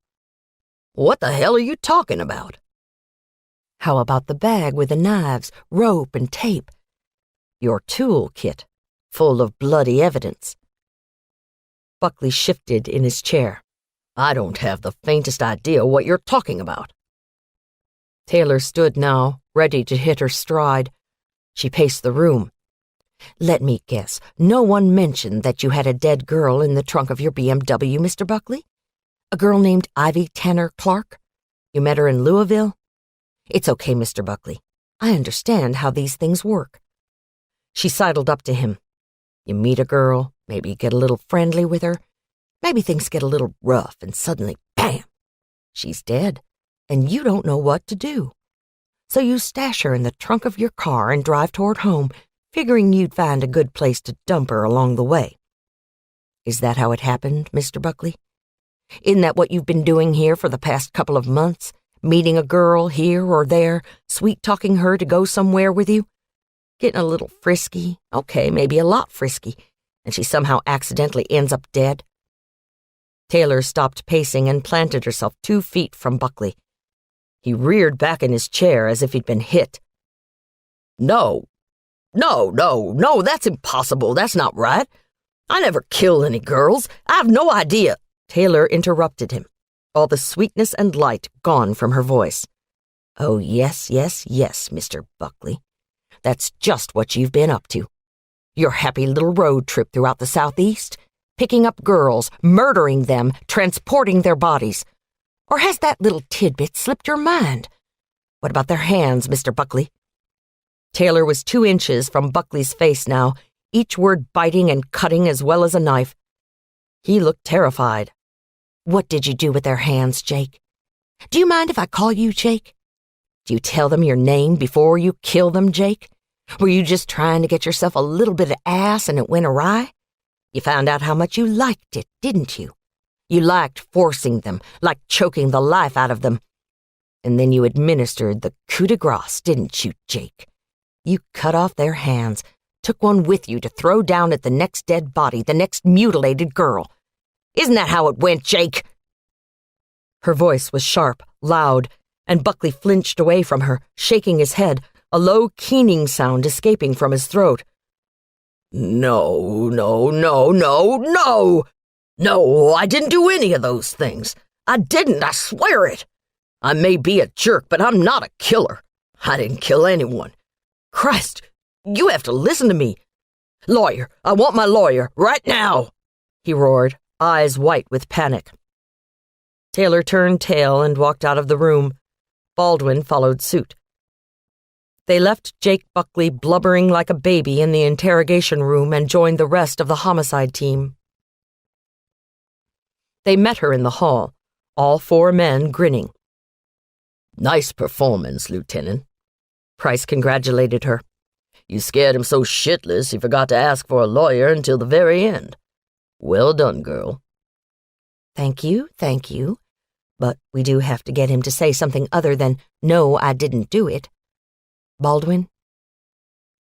What the hell are you talking about? How about the bag with the knives, rope, and tape? Your tool kit, full of bloody evidence. Buckley shifted in his chair. I don't have the faintest idea what you're talking about. Taylor stood now, ready to hit her stride. She paced the room. Let me guess, no one mentioned that you had a dead girl in the trunk of your BMW, Mr. Buckley? A girl named Ivy Tanner Clark? You met her in Louisville? It's okay, Mr. Buckley. I understand how these things work. She sidled up to him. You meet a girl, maybe get a little friendly with her, maybe things get a little rough, and suddenly, bam! She's dead, and you don't know what to do. So you stash her in the trunk of your car and drive toward home, figuring you'd find a good place to dump her along the way. Is that how it happened, Mr. Buckley? Isn't that what you've been doing here for the past couple of months? Meeting a girl here or there, sweet-talking her to go somewhere with you? Getting a little frisky, okay, maybe a lot frisky, and she somehow accidentally ends up dead? Taylor stopped pacing and planted herself 2 feet from Buckley. He reared back in his chair as if he'd been hit. No, that's impossible. That's not right. I never killed any girls. I have no idea. Taylor interrupted him, all the sweetness and light gone from her voice. Oh, yes, Mr. Buckley. That's just what you've been up to. Your happy little road trip throughout the Southeast, picking up girls, murdering them, transporting their bodies. Or has that little tidbit slipped your mind? What about their hands, Mr. Buckley? Taylor was 2 inches from Buckley's face now, each word biting and cutting as well as a knife. He looked terrified. What did you do with their hands, Jake? Do you mind if I call you Jake? Do you tell them your name before you kill them, Jake? Were you just trying to get yourself a little bit of ass and it went awry? You found out how much you liked it, didn't you? You liked forcing them, like choking the life out of them. And then you administered the coup de grace, didn't you, Jake? You cut off their hands, took one with you to throw down at the next dead body, the next mutilated girl. Isn't that how it went, Jake? Her voice was sharp, loud, and Buckley flinched away from her, shaking his head, a low keening sound escaping from his throat. No, no, no, no, no! No, I didn't do any of those things. I didn't, I swear it. I may be a jerk, but I'm not a killer. I didn't kill anyone. Christ, you have to listen to me. Lawyer, I want my lawyer, right now, he roared, eyes white with panic. Taylor turned tail and walked out of the room. Baldwin followed suit. They left Jake Buckley blubbering like a baby in the interrogation room and joined the rest of the homicide team. They met her in the hall, all 4 men grinning. Nice performance, Lieutenant. Price congratulated her. You scared him so shitless he forgot to ask for a lawyer until the very end. Well done, girl. Thank you. But we do have to get him to say something other than, no, I didn't do it. Baldwin?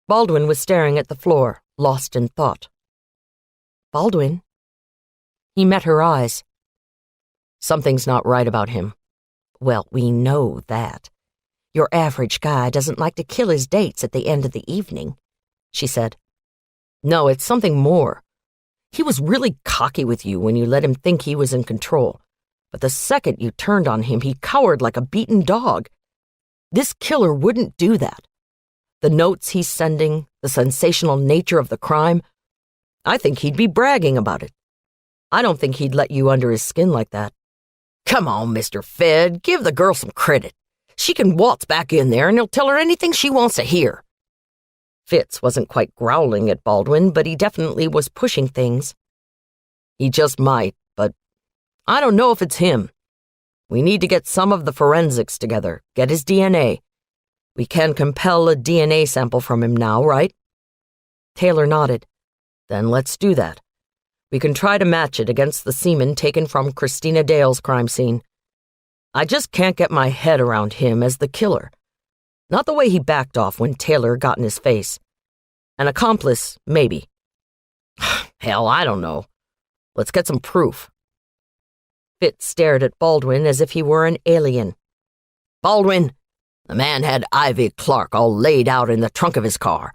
Baldwin was staring at the floor, lost in thought. Baldwin? He met her eyes. Something's not right about him. Well, we know that. Your average guy doesn't like to kill his dates at the end of the evening, she said. No, it's something more. He was really cocky with you when you let him think he was in control. But the second you turned on him, he cowered like a beaten dog. This killer wouldn't do that. The notes he's sending, the sensational nature of the crime, I think he'd be bragging about it. I don't think he'd let you under his skin like that. Come on, Mr. Fed, give the girl some credit. She can waltz back in there and he'll tell her anything she wants to hear. Fitz wasn't quite growling at Baldwin, but he definitely was pushing things. He just might, but I don't know if it's him. We need to get some of the forensics together, get his DNA. We can compel a DNA sample from him now, right? Taylor nodded. Then let's do that. We can try to match it against the semen taken from Christina Dale's crime scene. I just can't get my head around him as the killer. Not the way he backed off when Taylor got in his face. An accomplice, maybe. Hell, I don't know. Let's get some proof. Fitz stared at Baldwin as if he were an alien. Baldwin, the man had Ivy Clark all laid out in the trunk of his car.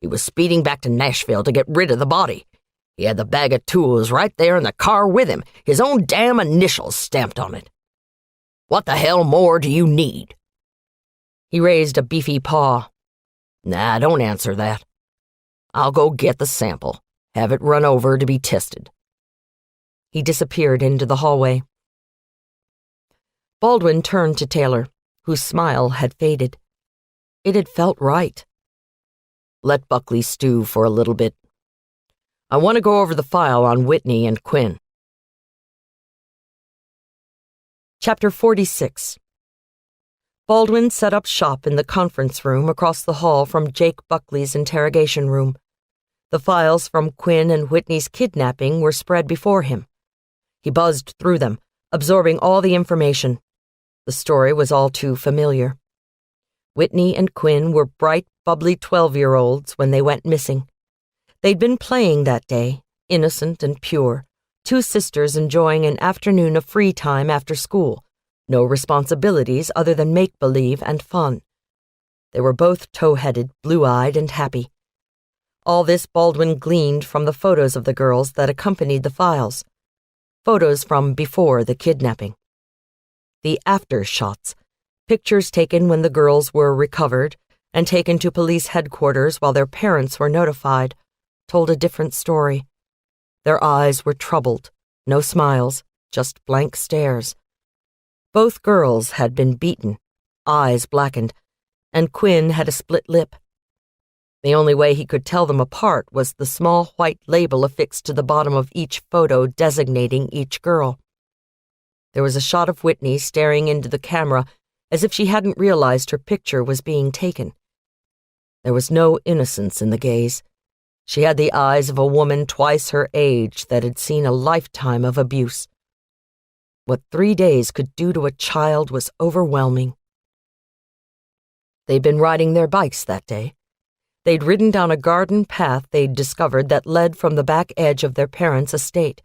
He was speeding back to Nashville to get rid of the body. He had the bag of tools right there in the car with him, his own damn initials stamped on it. What the hell more do you need? He raised a beefy paw. Nah, don't answer that. I'll go get the sample, have it run over to be tested. He disappeared into the hallway. Baldwin turned to Taylor, whose smile had faded. It had felt right. Let Buckley stew for a little bit. I want to go over the file on Whitney and Quinn. Chapter 46. Baldwin set up shop in the conference room across the hall from Jake Buckley's interrogation room. The files from Quinn and Whitney's kidnapping were spread before him. He buzzed through them, absorbing all the information. The story was all too familiar. Whitney and Quinn were bright, bubbly 12-year-olds when they went missing. They'd been playing that day, innocent and pure, 2 sisters enjoying an afternoon of free time after school, no responsibilities other than make-believe and fun. They were both tow-headed, blue-eyed, and happy. All this Baldwin gleaned from the photos of the girls that accompanied the files. Photos from before the kidnapping. The after shots, pictures taken when the girls were recovered and taken to police headquarters while their parents were notified, told a different story. Their eyes were troubled, no smiles, just blank stares. Both girls had been beaten, eyes blackened, and Quinn had a split lip. The only way he could tell them apart was the small white label affixed to the bottom of each photo designating each girl. There was a shot of Whitney staring into the camera as if she hadn't realized her picture was being taken. There was no innocence in the gaze. She had the eyes of a woman twice her age that had seen a lifetime of abuse. What 3 days could do to a child was overwhelming. They'd been riding their bikes that day. They'd ridden down a garden path they'd discovered that led from the back edge of their parents' estate.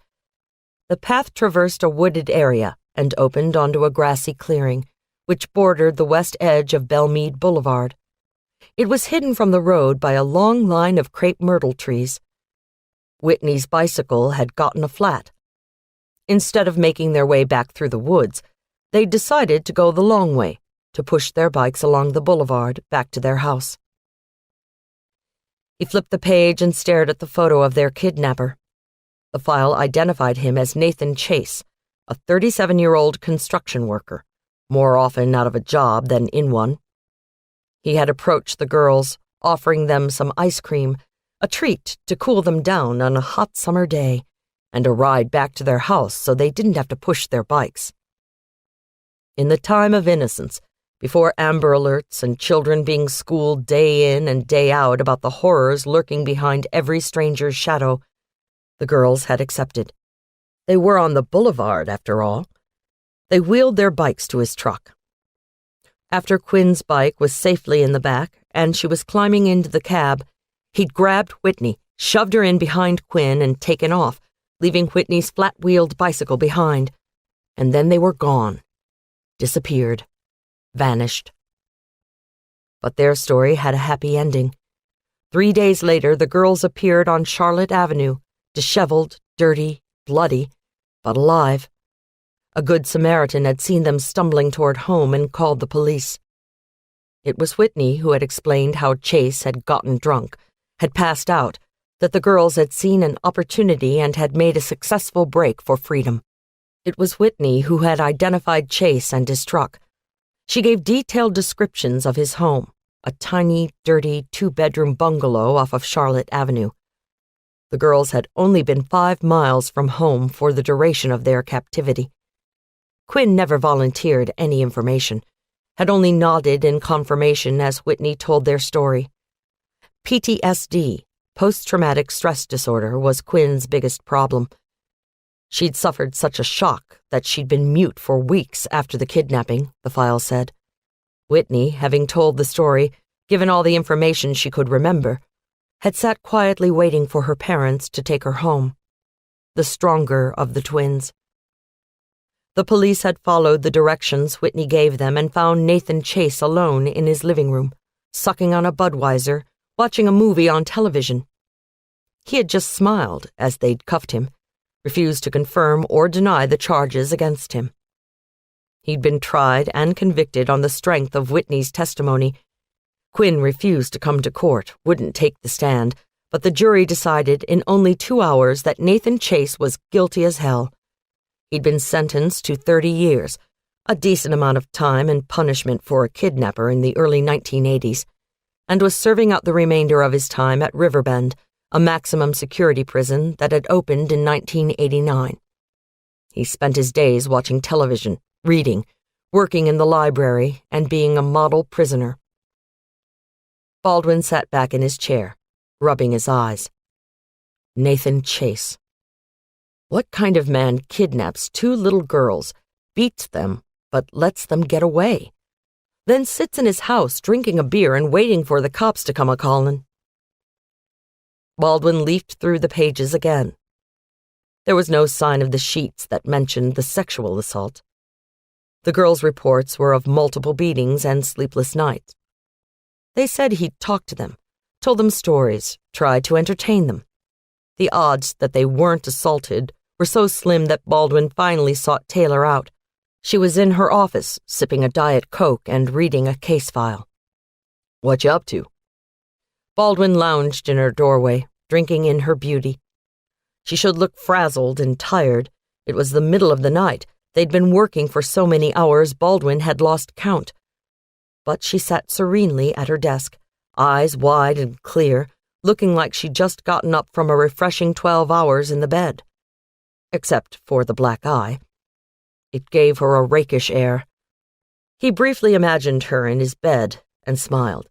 The path traversed a wooded area and opened onto a grassy clearing, which bordered the west edge of Belmead Boulevard. It was hidden from the road by a long line of crepe myrtle trees. Whitney's bicycle had gotten a flat. Instead of making their way back through the woods, they'd decided to go the long way, to push their bikes along the boulevard back to their house. He flipped the page and stared at the photo of their kidnapper. The file identified him as Nathan Chase, a 37-year-old construction worker, more often out of a job than in one. He had approached the girls, offering them some ice cream, a treat to cool them down on a hot summer day, and a ride back to their house so they didn't have to push their bikes. In the time of innocence, before Amber Alerts and children being schooled day in and day out about the horrors lurking behind every stranger's shadow, the girls had accepted. They were on the boulevard, after all. They wheeled their bikes to his truck. After Quinn's bike was safely in the back and she was climbing into the cab, he'd grabbed Whitney, shoved her in behind Quinn, and taken off, leaving Whitney's flat-wheeled bicycle behind. And then they were gone. Disappeared. Vanished. But their story had a happy ending. 3 days later, the girls appeared on Charlotte Avenue, disheveled, dirty, bloody, but alive. A good Samaritan had seen them stumbling toward home and called the police. It was Whitney who had explained how Chase had gotten drunk, had passed out, that the girls had seen an opportunity and had made a successful break for freedom. It was Whitney who had identified Chase and his truck. She gave detailed descriptions of his home, a tiny, dirty 2-bedroom bungalow off of Charlotte Avenue. The girls had only been 5 miles from home for the duration of their captivity. Quinn never volunteered any information, had only nodded in confirmation as Whitney told their story. PTSD, post-traumatic stress disorder, was Quinn's biggest problem. She'd suffered such a shock that she'd been mute for weeks after the kidnapping, the file said. Whitney, having told the story, given all the information she could remember, had sat quietly waiting for her parents to take her home, the stronger of the twins. The police had followed the directions Whitney gave them and found Nathan Chase alone in his living room, sucking on a Budweiser, watching a movie on television. He had just smiled as they'd cuffed him, refused to confirm or deny the charges against him. He'd been tried and convicted on the strength of Whitney's testimony. Quinn refused to come to court, wouldn't take the stand, but the jury decided in only 2 hours that Nathan Chase was guilty as hell. He'd been sentenced to 30 years, a decent amount of time and punishment for a kidnapper in the early 1980s, and was serving out the remainder of his time at Riverbend, a maximum security prison that had opened in 1989. He spent his days watching television, reading, working in the library, and being a model prisoner. Baldwin sat back in his chair, rubbing his eyes. Nathan Chase. What kind of man kidnaps 2 little girls, beats them, but lets them get away? Then sits in his house drinking a beer and waiting for the cops to come a-callin'. Baldwin leafed through the pages again. There was no sign of the sheets that mentioned the sexual assault. The girls' reports were of multiple beatings and sleepless nights. They said he'd talked to them, told them stories, tried to entertain them. The odds that they weren't assaulted were so slim that Baldwin finally sought Taylor out. She was in her office, sipping a Diet Coke and reading a case file. "What you up to?" Baldwin lounged in her doorway, drinking in her beauty. She should look frazzled and tired. It was the middle of the night. They'd been working for so many hours Baldwin had lost count. But she sat serenely at her desk, eyes wide and clear, looking like she'd just gotten up from a refreshing 12 hours in the bed. Except for the black eye. It gave her a rakish air. He briefly imagined her in his bed and smiled.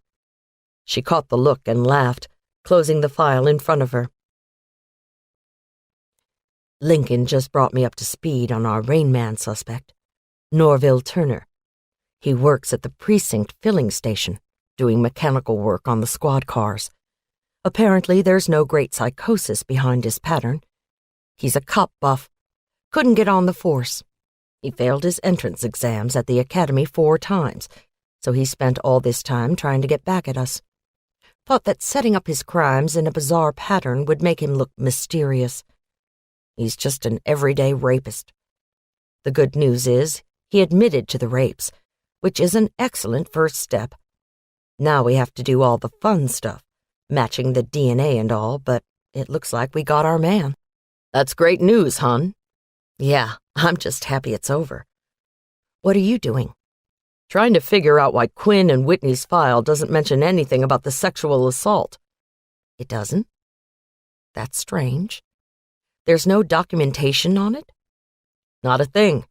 She caught the look and laughed, closing the file in front of her. Lincoln just brought me up to speed on our Rain Man suspect, Norville Turner. He works at the precinct filling station, doing mechanical work on the squad cars. Apparently, there's no great psychosis behind his pattern. He's a cop buff. Couldn't get on the force. He failed his entrance exams at the academy 4 times, so he spent all this time trying to get back at us. Thought that setting up his crimes in a bizarre pattern would make him look mysterious. He's just an everyday rapist. The good news is he admitted to the rapes, which is an excellent first step. Now we have to do all the fun stuff, matching the DNA and all, but it looks like we got our man. That's great news, hon. Yeah, I'm just happy it's over. What are you doing? Trying to figure out why Quinn and Whitney's file doesn't mention anything about the sexual assault. It doesn't? That's strange. There's no documentation on it? Not a thing.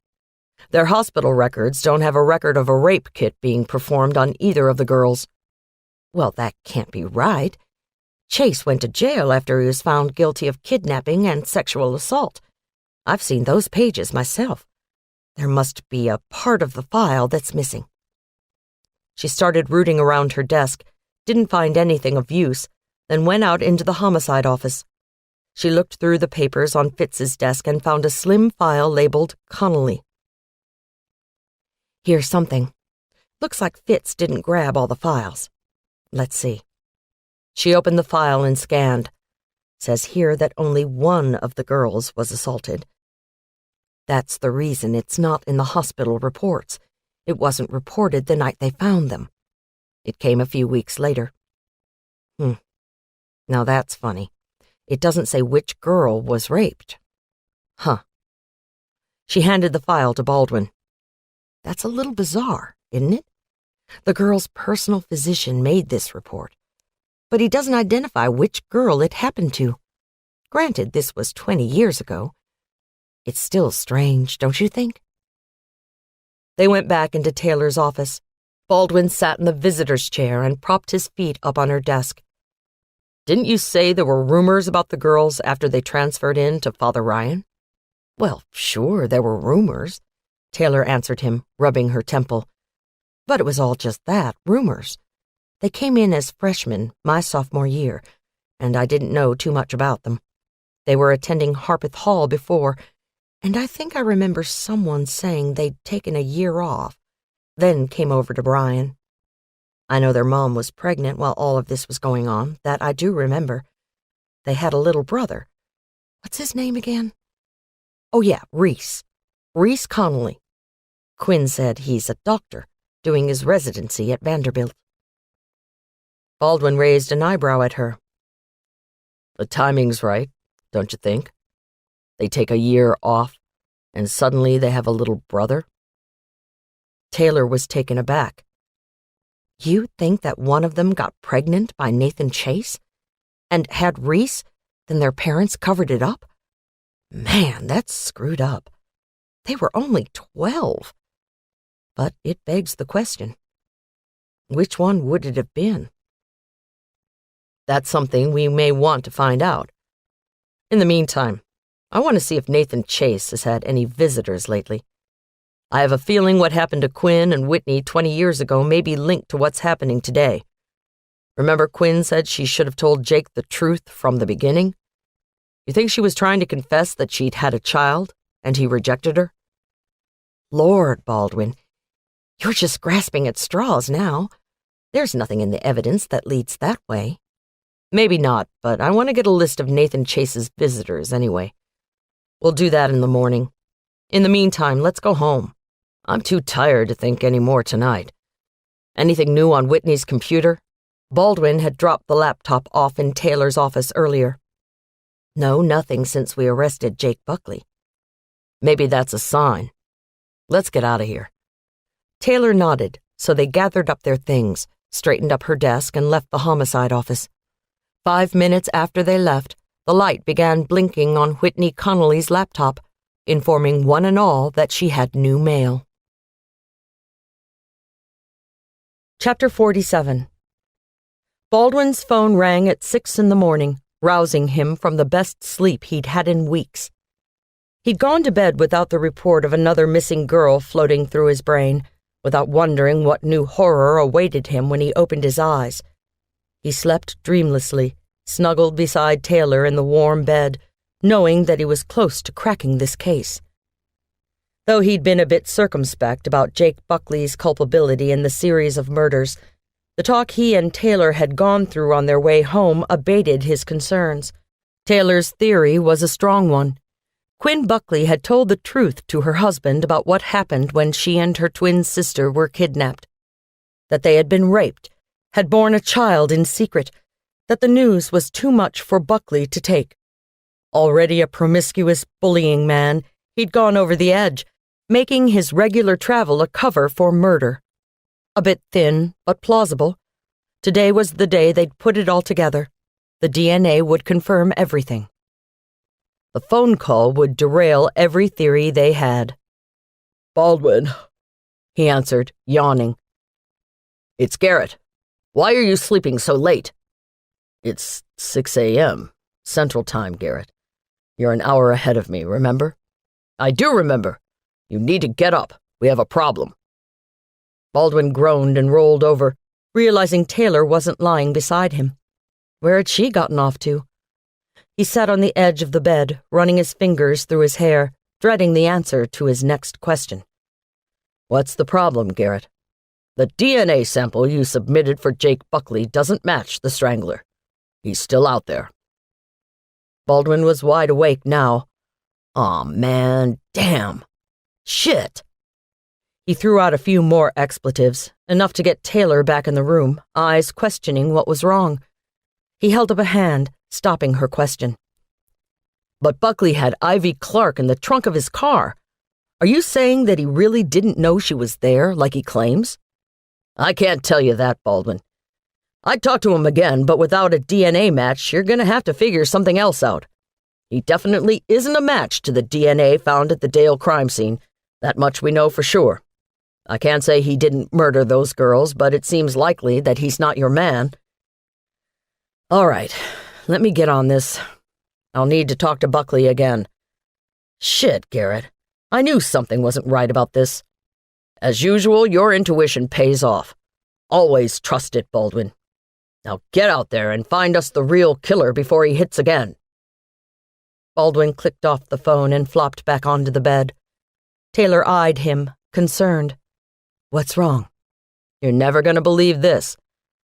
Their hospital records don't have a record of a rape kit being performed on either of the girls. Well, that can't be right. Chase went to jail after he was found guilty of kidnapping and sexual assault. I've seen those pages myself. There must be a part of the file that's missing. She started rooting around her desk, didn't find anything of use, then went out into the homicide office. She looked through the papers on Fitz's desk and found a slim file labeled Connolly. Here's something. Looks like Fitz didn't grab all the files. Let's see. She opened the file and scanned. Says here that only one of the girls was assaulted. That's the reason it's not in the hospital reports. It wasn't reported the night they found them. It came a few weeks later. Now that's funny. It doesn't say which girl was raped. Huh. She handed the file to Baldwin. That's a little bizarre, isn't it? The girl's personal physician made this report, but he doesn't identify which girl it happened to. Granted, this was 20 years ago. It's still strange, don't you think? They went back into Taylor's office. Baldwin sat in the visitor's chair and propped his feet up on her desk. Didn't you say there were rumors about the girls after they transferred in to Father Ryan? Well, sure, there were rumors, Taylor answered him, rubbing her temple. But it was all just that, rumors. They came in as freshmen my sophomore year, and I didn't know too much about them. They were attending Harpeth Hall before, and I think I remember someone saying they'd taken a year off, then came over to Brian. I know their mom was pregnant while all of this was going on, that I do remember. They had a little brother. What's his name again? Oh yeah, Reese. Reese Connolly. Quinn said he's a doctor, doing his residency at Vanderbilt. Baldwin raised an eyebrow at her. The timing's right, don't you think? They take a year off, and suddenly they have a little brother? Taylor was taken aback. You think that one of them got pregnant by Nathan Chase? And had Reese? Then their parents covered it up? Man, that's screwed up. They were only 12. But it begs the question. Which one would it have been? That's something we may want to find out. In the meantime, I want to see if Nathan Chase has had any visitors lately. I have a feeling what happened to Quinn and Whitney 20 years ago may be linked to what's happening today. Remember Quinn said she should have told Jake the truth from the beginning? You think she was trying to confess that she'd had a child and he rejected her? Lord, Baldwin, you're just grasping at straws now. There's nothing in the evidence that leads that way. Maybe not, but I want to get a list of Nathan Chase's visitors anyway. We'll do that in the morning. In the meantime, let's go home. I'm too tired to think any more tonight. Anything new on Whitney's computer? Baldwin had dropped the laptop off in Taylor's office earlier. No, nothing since we arrested Jake Buckley. Maybe that's a sign. Let's get out of here. Taylor nodded, so they gathered up their things, straightened up her desk, and left the homicide office. 5 minutes after they left, the light began blinking on Whitney Connolly's laptop. informing one and all that she had new mail. Chapter 47. Baldwin's phone rang at 6 a.m, rousing him from the best sleep he'd had in weeks. He'd gone to bed without the report of another missing girl floating through his brain, without wondering what new horror awaited him when he opened his eyes. He slept dreamlessly, snuggled beside Taylor in the warm bed, knowing that he was close to cracking this case. Though he'd been a bit circumspect about Jake Buckley's culpability in the series of murders, the talk he and Taylor had gone through on their way home abated his concerns. Taylor's theory was a strong one. Quinn Buckley had told the truth to her husband about what happened when she and her twin sister were kidnapped. That they had been raped, had borne a child in secret, that the news was too much for Buckley to take. Already a promiscuous, bullying man, he'd gone over the edge, making his regular travel a cover for murder. A bit thin, but plausible. Today was the day they'd put it all together. The DNA would confirm everything. The phone call would derail every theory they had. "Baldwin," he answered, yawning. "It's Garrett. Why are you sleeping so late?" "It's 6 a.m. Central Time, Garrett. You're an hour ahead of me, remember?" "I do remember. You need to get up. We have a problem." Baldwin groaned and rolled over, realizing Taylor wasn't lying beside him. Where had she gotten off to? He sat on the edge of the bed, running his fingers through his hair, dreading the answer to his next question. "What's the problem, Garrett?" "The DNA sample you submitted for Jake Buckley doesn't match the Strangler. He's still out there." Baldwin was wide awake now. Aw, man, damn. Shit. He threw out a few more expletives, enough to get Taylor back in the room, eyes questioning what was wrong. He held up a hand, stopping her question. "But Buckley had Ivy Clark in the trunk of his car. Are you saying that he really didn't know she was there, like he claims?" "I can't tell you that, Baldwin. I'd talk to him again, but without a DNA match, you're going to have to figure something else out. He definitely isn't a match to the DNA found at the Dale crime scene. That much we know for sure. I can't say he didn't murder those girls, but it seems likely that he's not your man." "All right, let me get on this. I'll need to talk to Buckley again." "Shit, Garrett. I knew something wasn't right about this. As usual, your intuition pays off. Always trust it, Baldwin. Now get out there and find us the real killer before he hits again." Baldwin clicked off the phone and flopped back onto the bed. Taylor eyed him, concerned. "What's wrong?" "You're never going to believe this.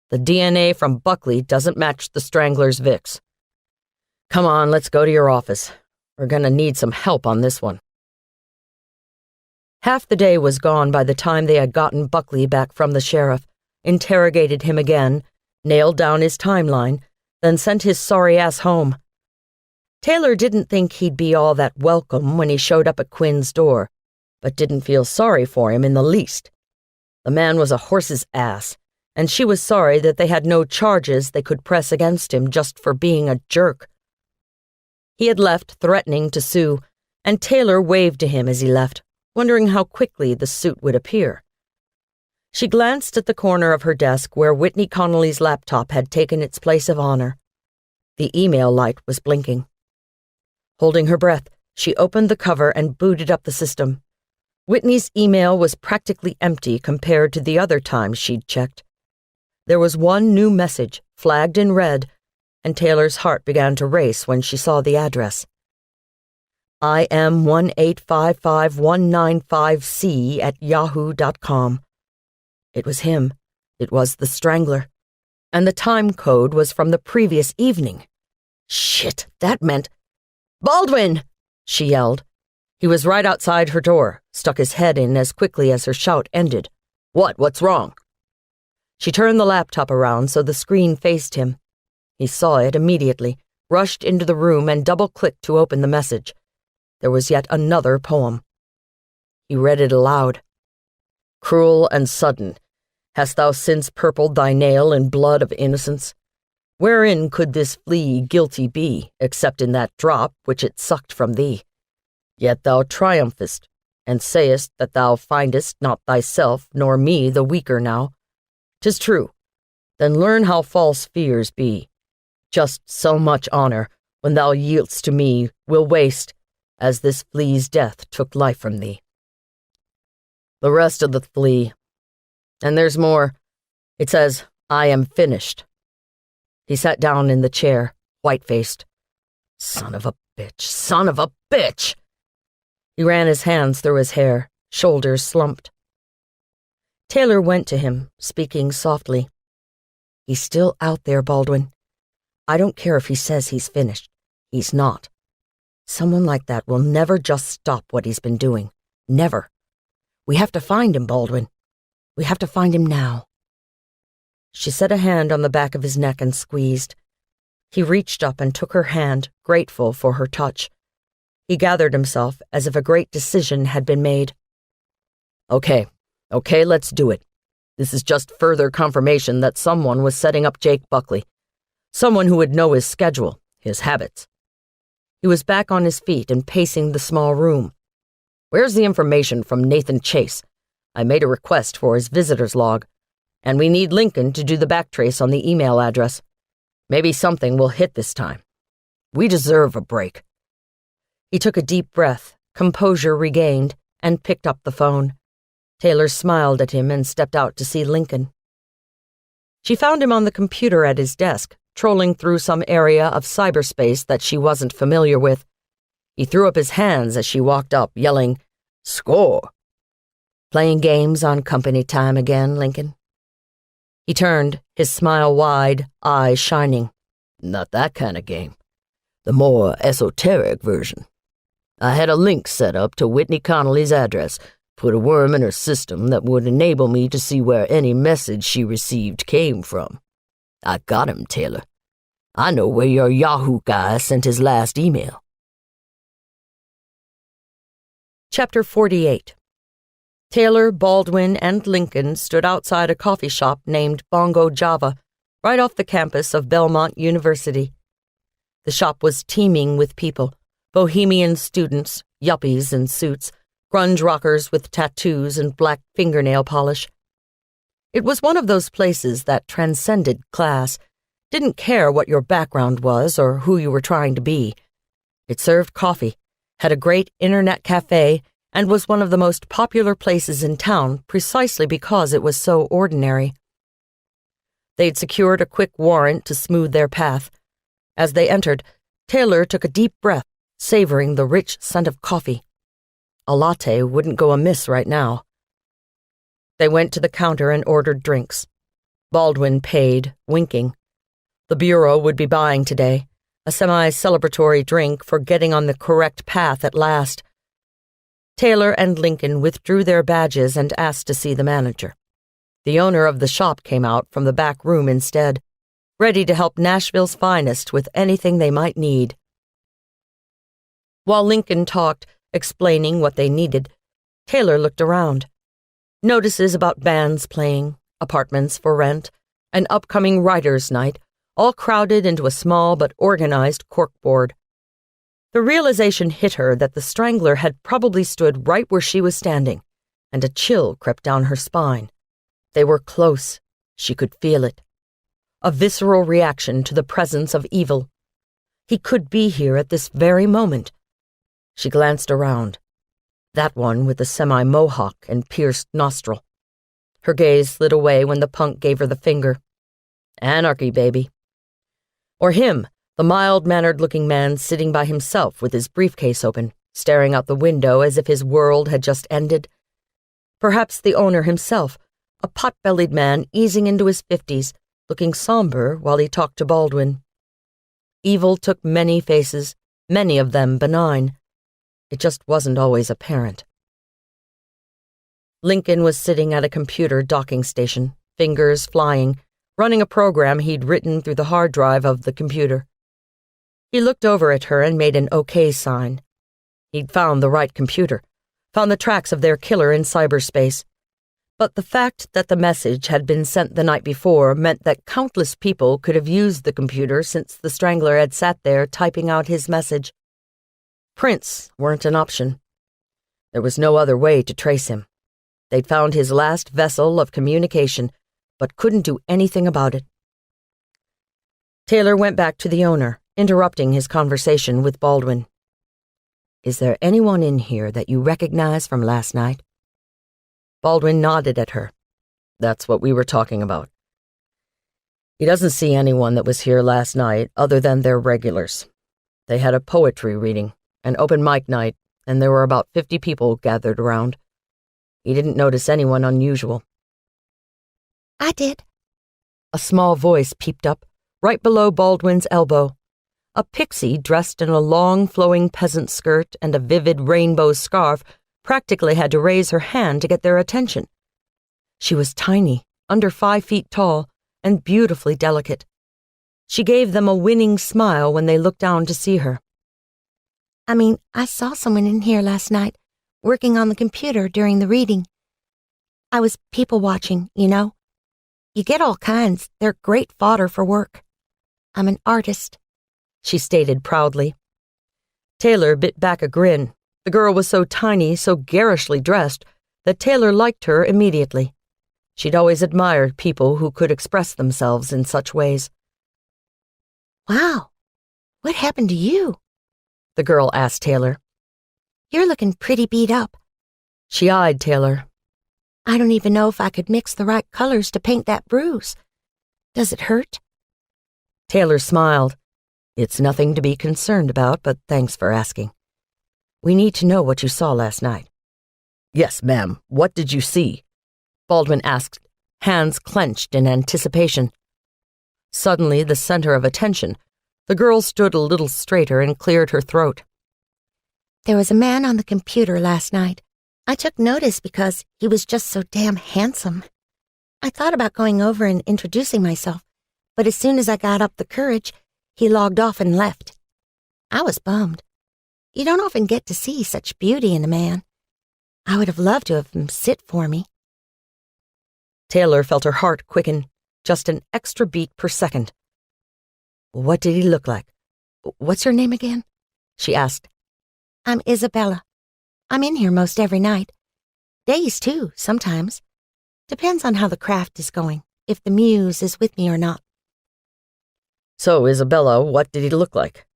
The DNA from Buckley doesn't match the Strangler's Vicks." "Come on, let's go to your office. We're going to need some help on this one." Half the day was gone by the time they had gotten Buckley back from the sheriff, interrogated him again, nailed down his timeline, then sent his sorry ass home. Taylor didn't think he'd be all that welcome when he showed up at Quinn's door, but didn't feel sorry for him in the least. The man was a horse's ass, and she was sorry that they had no charges they could press against him just for being a jerk. He had left threatening to sue, and Taylor waved to him as he left, wondering how quickly the suit would appear. She glanced at the corner of her desk where Whitney Connolly's laptop had taken its place of honor. The email light was blinking. Holding her breath, she opened the cover and booted up the system. Whitney's email was practically empty compared to the other times she'd checked. There was one new message, flagged in red, and Taylor's heart began to race when she saw the address. im1855195c@yahoo.com. It was him. It was the Strangler. And the time code was from the previous evening. Shit, that meant... "Baldwin!" she yelled. He was right outside her door, stuck his head in as quickly as her shout ended. What's wrong?" She turned the laptop around so the screen faced him. He saw it immediately, rushed into the room and double-clicked to open the message. There was yet another poem. He read it aloud. "Cruel and sudden, hast thou since purpled thy nail in blood of innocence? Wherein could this flea guilty be, except in that drop which it sucked from thee? Yet thou triumphest, and sayest that thou findest not thyself nor me the weaker now. 'Tis true. Then learn how false fears be. Just so much honor, when thou yield'st to me, will waste, as this flea's death took life from thee. The rest of the flea. And there's more. It says, I am finished. He sat down in the chair, white-faced. Son of a bitch, son of a bitch! He ran his hands through his hair, shoulders slumped. Taylor went to him, speaking softly. He's still out there, Baldwin. I don't care if he says he's finished. He's not. Someone like that will never just stop what he's been doing. Never. We have to find him, Baldwin. We have to find him now. She set a hand on the back of his neck and squeezed. He reached up and took her hand, grateful for her touch. He gathered himself as if a great decision had been made. Okay, let's do it. This is just further confirmation that someone was setting up Jake Buckley. Someone who would know his schedule, his habits. He was back on his feet and pacing the small room. Where's the information from Nathan Chase? I made a request for his visitor's log, and we need Lincoln to do the backtrace on the email address. Maybe something will hit this time. We deserve a break. He took a deep breath, composure regained, and picked up the phone. Taylor smiled at him and stepped out to see Lincoln. She found him on the computer at his desk, trolling through some area of cyberspace that she wasn't familiar with. He threw up his hands as she walked up, yelling, Score! Playing games on company time again, Lincoln? He turned, his smile wide, eyes shining. Not that kind of game. The more esoteric version. I had a link set up to Whitney Connolly's address, put a worm in her system that would enable me to see where any message she received came from. I got him, Taylor. I know where your Yahoo guy sent his last email. Chapter 48. Taylor, Baldwin, and Lincoln stood outside a coffee shop named Bongo Java, right off the campus of Belmont University. The shop was teeming with people, bohemian students, yuppies in suits, grunge rockers with tattoos and black fingernail polish. It was one of those places that transcended class, didn't care what your background was or who you were trying to be. It served coffee, had a great internet cafe, and was one of the most popular places in town precisely because it was so ordinary. They'd secured a quick warrant to smooth their path. As they entered, Taylor took a deep breath, savoring the rich scent of coffee. A latte wouldn't go amiss right now. They went to the counter and ordered drinks. Baldwin paid, winking. The Bureau would be buying today, a semi-celebratory drink for getting on the correct path at last. Taylor and Lincoln withdrew their badges and asked to see the manager. The owner of the shop came out from the back room instead, ready to help Nashville's finest with anything they might need. While Lincoln talked, explaining what they needed, Taylor looked around. Notices about bands playing, apartments for rent, an upcoming writers' night, all crowded into a small but organized corkboard. The realization hit her that the strangler had probably stood right where she was standing, and a chill crept down her spine. They were close. She could feel it. A visceral reaction to the presence of evil. He could be here at this very moment. She glanced around. That one with the semi-mohawk and pierced nostril. Her gaze slid away when the punk gave her the finger. Anarchy, baby. Or him, the mild-mannered-looking man sitting by himself with his briefcase open, staring out the window as if his world had just ended. Perhaps the owner himself, a pot-bellied man easing into his 50s, looking somber while he talked to Baldwin. Evil took many faces, many of them benign. It just wasn't always apparent. Lincoln was sitting at a computer docking station, fingers flying, running a program he'd written through the hard drive of the computer. He looked over at her and made an OK sign. He'd found the right computer, found the tracks of their killer in cyberspace. But the fact that the message had been sent the night before meant that countless people could have used the computer since the strangler had sat there typing out his message. Prints weren't an option. There was no other way to trace him. They'd found his last vessel of communication, but couldn't do anything about it. Taylor went back to the owner, interrupting his conversation with Baldwin. "Is there anyone in here that you recognize from last night?" Baldwin nodded at her. "That's what we were talking about. He doesn't see anyone that was here last night other than their regulars. They had a poetry reading, an open mic night, and there were about 50 people gathered around. He didn't notice anyone unusual." "I did." A small voice peeped up, right below Baldwin's elbow. A pixie dressed in a long, flowing peasant skirt and a vivid rainbow scarf practically had to raise her hand to get their attention. She was tiny, under 5 feet tall, and beautifully delicate. She gave them a winning smile when they looked down to see her. I saw someone in here last night, working on the computer during the reading. I was people watching, you know. You get all kinds. They're great fodder for work. I'm an artist," she stated proudly. Taylor bit back a grin. The girl was so tiny, so garishly dressed, that Taylor liked her immediately. She'd always admired people who could express themselves in such ways. "Wow, what happened to you?" the girl asked Taylor. "You're looking pretty beat up." She eyed Taylor. "I don't even know if I could mix the right colors to paint that bruise. Does it hurt?" Taylor smiled. "It's nothing to be concerned about, but thanks for asking. We need to know what you saw last night." "Yes, ma'am. What did you see?" Baldwin asked, hands clenched in anticipation. Suddenly the center of attention, the girl stood a little straighter and cleared her throat. "There was a man on the computer last night. I took notice because he was just so damn handsome. I thought about going over and introducing myself, but as soon as I got up the courage, he logged off and left. I was bummed. You don't often get to see such beauty in a man. I would have loved to have him sit for me." Taylor felt her heart quicken, just an extra beat per second. "What did he look like? What's your name again?" she asked. "I'm Isabella. I'm in here most every night. Days, too, sometimes. Depends on how the craft is going, if the muse is with me or not." "So, Isabella, what did he look like?"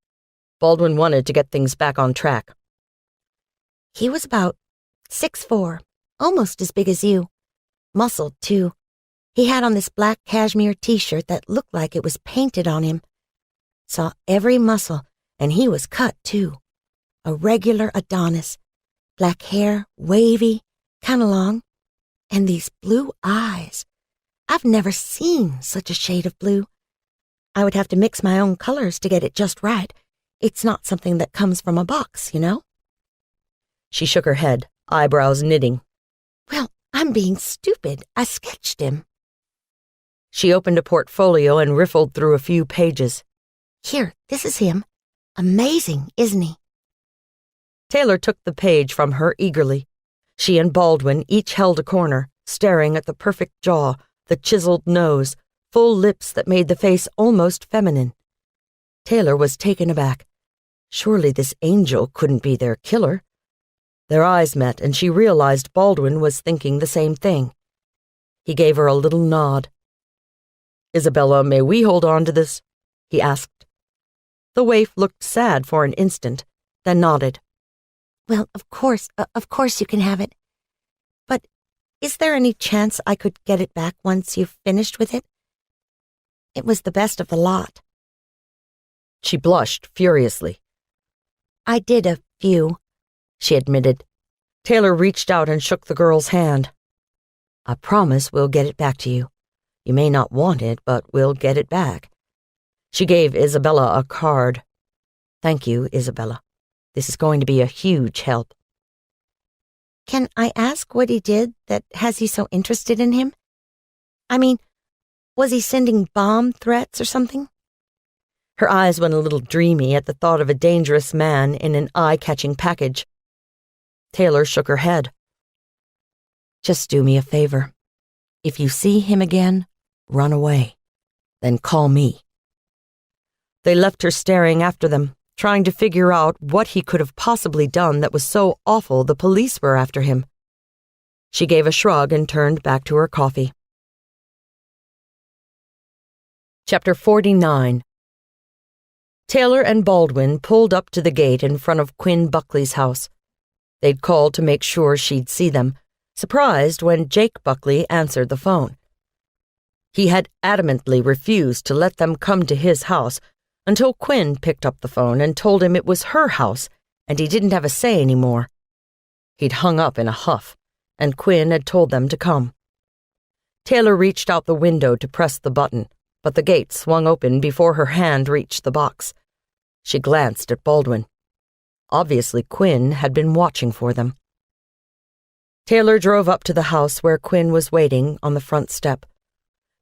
Baldwin wanted to get things back on track. "He was about 6'4", almost as big as you. Muscled, too. He had on this black cashmere t-shirt that looked like it was painted on him. Saw every muscle, and he was cut, too. A regular Adonis. Black hair, wavy, kinda long. And these blue eyes. I've never seen such a shade of blue. I would have to mix my own colors to get it just right. It's not something that comes from a box, you know?" She shook her head, eyebrows knitting. "Well, I'm being stupid. I sketched him." She opened a portfolio and riffled through a few pages. "Here, this is him. Amazing, isn't he?" Taylor took the page from her eagerly. She and Baldwin each held a corner, staring at the perfect jaw, the chiseled nose, full lips that made the face almost feminine. Taylor was taken aback. Surely this angel couldn't be their killer. Their eyes met, and she realized Baldwin was thinking the same thing. He gave her a little nod. "Isabella, may we hold on to this?" he asked. The waif looked sad for an instant, then nodded. "Well, of course you can have it. But is there any chance I could get it back once you've finished with it? It was the best of the lot." She blushed furiously. "I did a few," she admitted. Taylor reached out and shook the girl's hand. "I promise we'll get it back to you. You may not want it, but we'll get it back." She gave Isabella a card. "Thank you, Isabella. This is going to be a huge help." "Can I ask what he did that has you so interested in him? Was he sending bomb threats or something?" Her eyes went a little dreamy at the thought of a dangerous man in an eye-catching package. Taylor shook her head. "Just do me a favor. If you see him again, run away. Then call me." They left her staring after them, trying to figure out what he could have possibly done that was so awful the police were after him. She gave a shrug and turned back to her coffee. Chapter 49. Taylor and Baldwin pulled up to the gate in front of Quinn Buckley's house. They'd called to make sure she'd see them, surprised when Jake Buckley answered the phone. He had adamantly refused to let them come to his house until Quinn picked up the phone and told him it was her house and he didn't have a say anymore. He'd hung up in a huff, and Quinn had told them to come. Taylor reached out the window to press the button, but the gate swung open before her hand reached the box. She glanced at Baldwin. Obviously, Quinn had been watching for them. Taylor drove up to the house where Quinn was waiting on the front step.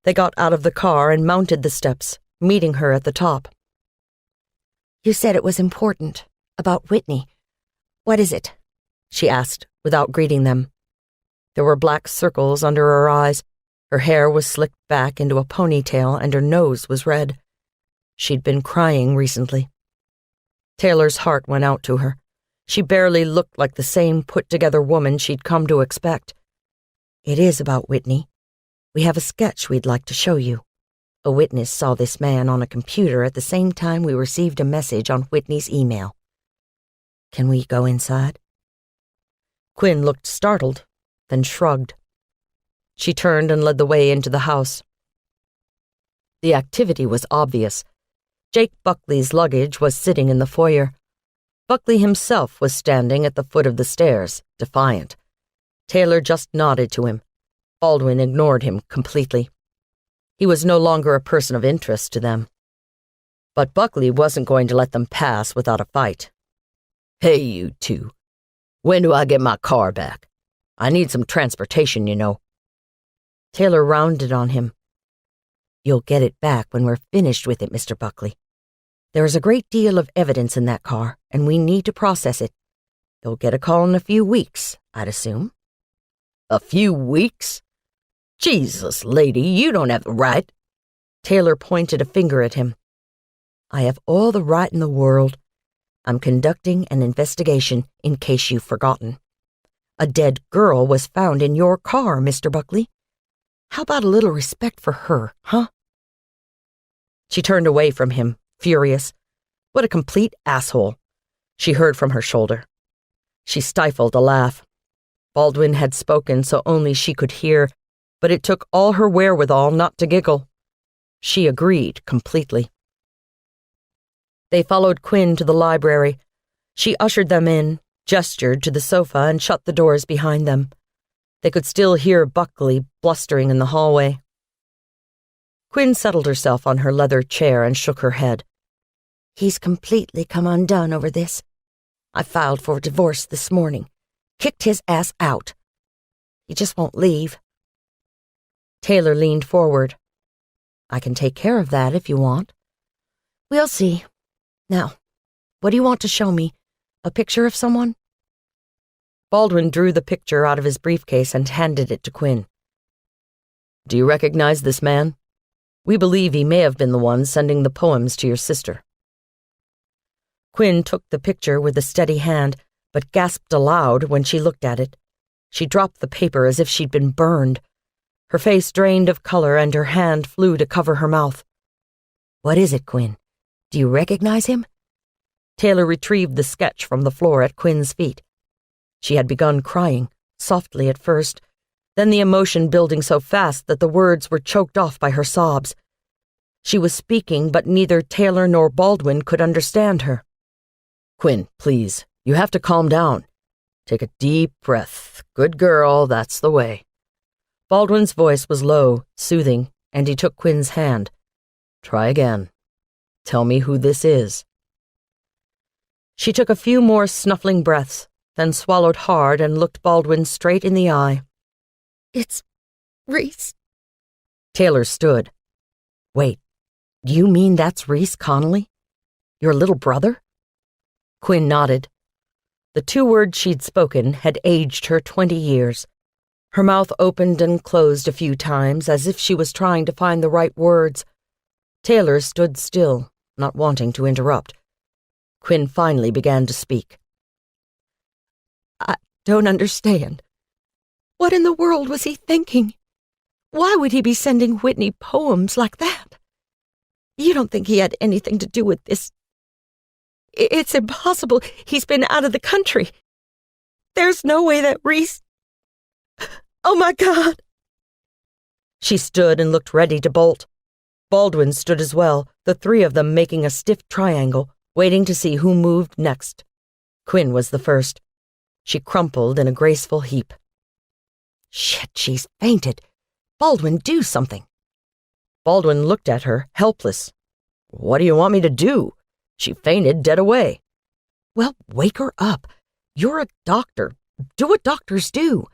They got out of the car and mounted the steps, meeting her at the top. "You said it was important, about Whitney. What is it?" she asked, without greeting them. There were black circles under her eyes. Her hair was slicked back into a ponytail and her nose was red. She'd been crying recently. Taylor's heart went out to her. She barely looked like the same put-together woman she'd come to expect. "It is about Whitney. We have a sketch we'd like to show you. A witness saw this man on a computer at the same time we received a message on Whitney's email. Can we go inside?" Quinn looked startled, then shrugged. She turned and led the way into the house. The activity was obvious. Jake Buckley's luggage was sitting in the foyer. Buckley himself was standing at the foot of the stairs, defiant. Taylor just nodded to him. Baldwin ignored him completely. He was no longer a person of interest to them. But Buckley wasn't going to let them pass without a fight. "Hey, you two. When do I get my car back? I need some transportation, you know." Taylor rounded on him. "You'll get it back when we're finished with it, Mr. Buckley. There is a great deal of evidence in that car, and we need to process it. You'll get a call in a few weeks, I'd assume." "A few weeks? Jesus, lady, you don't have the right." Taylor pointed a finger at him. "I have all the right in the world. I'm conducting an investigation, in case you've forgotten. A dead girl was found in your car, Mr. Buckley. How about a little respect for her, huh?" She turned away from him, furious. What a complete asshole. She heard from her shoulder. She stifled a laugh. Baldwin had spoken so only she could hear, but it took all her wherewithal not to giggle. She agreed completely. They followed Quinn to the library. She ushered them in, gestured to the sofa, and shut the doors behind them. They could still hear Buckley blustering in the hallway. Quinn settled herself on her leather chair and shook her head. "He's completely come undone over this. I filed for divorce this morning. Kicked his ass out. He just won't leave." Taylor leaned forward. "I can take care of that if you want." "We'll see. Now, what do you want to show me? A picture of someone?" Baldwin drew the picture out of his briefcase and handed it to Quinn. "Do you recognize this man? We believe he may have been the one sending the poems to your sister." Quinn took the picture with a steady hand, but gasped aloud when she looked at it. She dropped the paper as if she'd been burned. Her face drained of color and her hand flew to cover her mouth. "What is it, Quinn? Do you recognize him?" Taylor retrieved the sketch from the floor at Quinn's feet. She had begun crying, softly at first, then the emotion building so fast that the words were choked off by her sobs. She was speaking, but neither Taylor nor Baldwin could understand her. "Quinn, please, you have to calm down. Take a deep breath. Good girl, that's the way." Baldwin's voice was low, soothing, and he took Quinn's hand. "Try again. Tell me who this is." She took a few more snuffling breaths, then swallowed hard and looked Baldwin straight in the eye. "It's Reese." Taylor stood. "Wait, do you mean that's Reese Connolly? Your little brother?" Quinn nodded. The two words she'd spoken had aged her 20 years. Her mouth opened and closed a few times as if she was trying to find the right words. Taylor stood still, not wanting to interrupt. Quinn finally began to speak. I don't understand. What in the world was he thinking? Why would he be sending Whitney poems like that? You don't think he had anything to do with this? It's impossible. He's been out of the country. There's no way that Reese... Oh, my God! She stood and looked ready to bolt. Baldwin stood as well, the three of them making a stiff triangle, waiting to see who moved next. Quinn was the first. She crumpled in a graceful heap. Shit, she's fainted. Baldwin, do something. Baldwin looked at her, helpless. What do you want me to do? She fainted dead away. Well, wake her up. You're a doctor. Do what doctors do.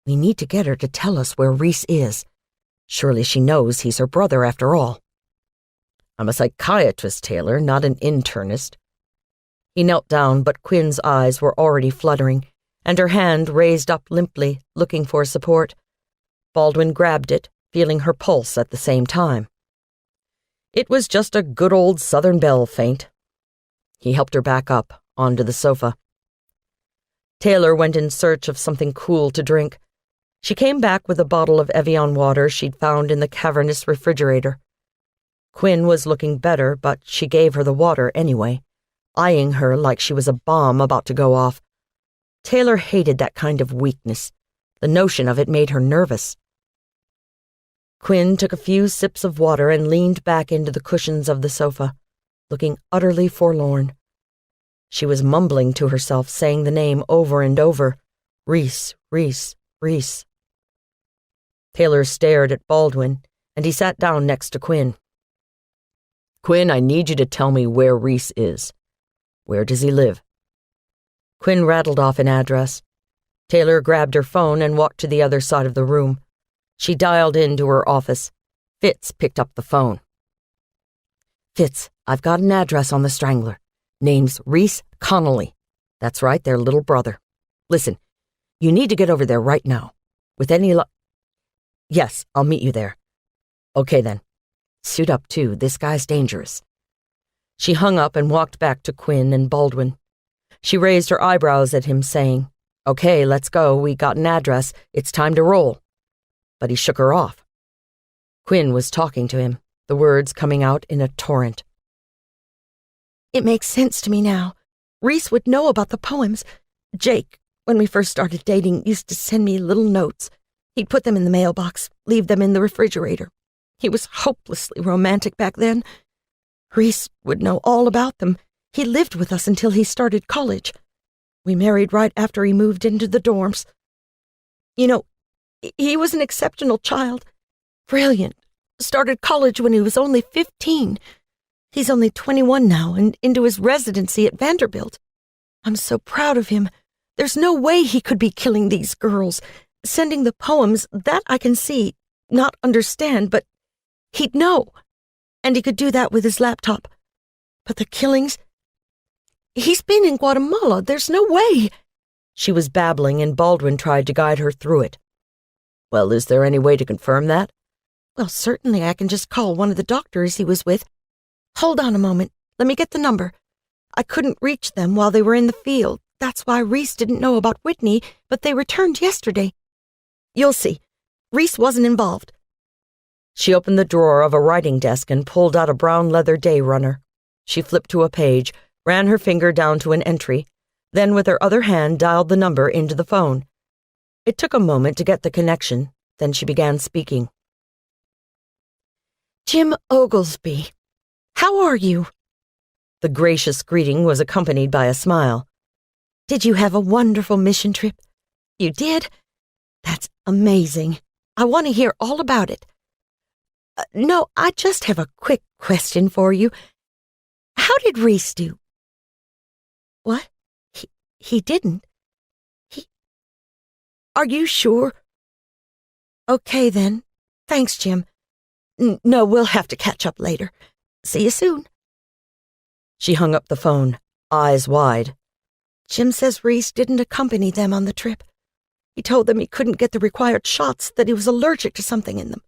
We need to get her to tell us where Reese is. Surely she knows he's her brother after all. I'm a psychiatrist, Taylor, not an internist. He knelt down, but Quinn's eyes were already fluttering, and her hand raised up limply, looking for support. Baldwin grabbed it, feeling her pulse at the same time. It was just a good old Southern Belle faint. He helped her back up, onto the sofa. Taylor went in search of something cool to drink. She came back with a bottle of Evian water she'd found in the cavernous refrigerator. Quinn was looking better, but she gave her the water anyway, eyeing her like she was a bomb about to go off. Taylor hated that kind of weakness. The notion of it made her nervous. Quinn took a few sips of water and leaned back into the cushions of the sofa, looking utterly forlorn. She was mumbling to herself, saying the name over and over. Reese, Reese, Reese. Taylor stared at Baldwin, and he sat down next to Quinn. Quinn, I need you to tell me where Reese is. Where does he live? Quinn rattled off an address. Taylor grabbed her phone and walked to the other side of the room. She dialed into her office. Fitz picked up the phone. Fitz, I've got an address on the Strangler. Name's Reese Connolly. That's right, their little brother. Listen, you need to get over there right now. With any luck... Yes, I'll meet you there. Okay then. Suit up too, this guy's dangerous. She hung up and walked back to Quinn and Baldwin. She raised her eyebrows at him, saying, Okay, let's go, we got an address, it's time to roll. But he shook her off. Quinn was talking to him, the words coming out in a torrent. It makes sense to me now. Reese would know about the poems. Jake, when we first started dating, used to send me little notes. He'd put them in the mailbox, leave them in the refrigerator. He was hopelessly romantic back then. Reese would know all about them. He lived with us until he started college. We married right after he moved into the dorms. You know, he was an exceptional child. Brilliant. Started college when he was only 15. He's only 21 now and into his residency at Vanderbilt. I'm so proud of him. There's no way he could be killing these girls. Sending the poems, that I can see, not understand, but he'd know. And he could do that with his laptop. But the killings... He's been in Guatemala. There's no way. She was babbling, and Baldwin tried to guide her through it. Well, is there any way to confirm that? Well, certainly I can just call one of the doctors he was with. Hold on a moment. Let me get the number. I couldn't reach them while they were in the field. That's why Reese didn't know about Whitney, but they returned yesterday. You'll see. Reese wasn't involved. She opened the drawer of a writing desk and pulled out a brown leather day runner. She flipped to a page, ran her finger down to an entry, then with her other hand dialed the number into the phone. It took a moment to get the connection, then she began speaking. Jim Oglesby, how are you? The gracious greeting was accompanied by a smile. Did you have a wonderful mission trip? You did? That's amazing. I want to hear all about it. No, I just have a quick question for you. How did Reese do? What? He didn't. Are you sure? Okay then. Thanks, Jim. No, we'll have to catch up later. See you soon. She hung up the phone, eyes wide. Jim says Reese didn't accompany them on the trip. He told them he couldn't get the required shots, that he was allergic to something in them.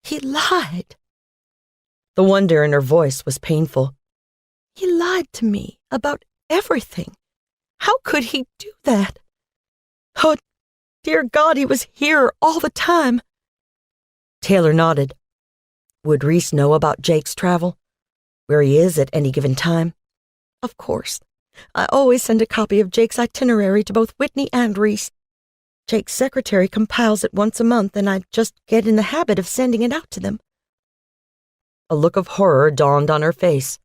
He lied. The wonder in her voice was painful. He lied to me about everything. How could he do that? Oh, dear God, he was here all the time. Taylor nodded. Would Reese know about Jake's travel? Where he is at any given time? Of course. I always send a copy of Jake's itinerary to both Whitney and Reese. Jake's secretary compiles it once a month, and I just get in the habit of sending it out to them. A look of horror dawned on her face.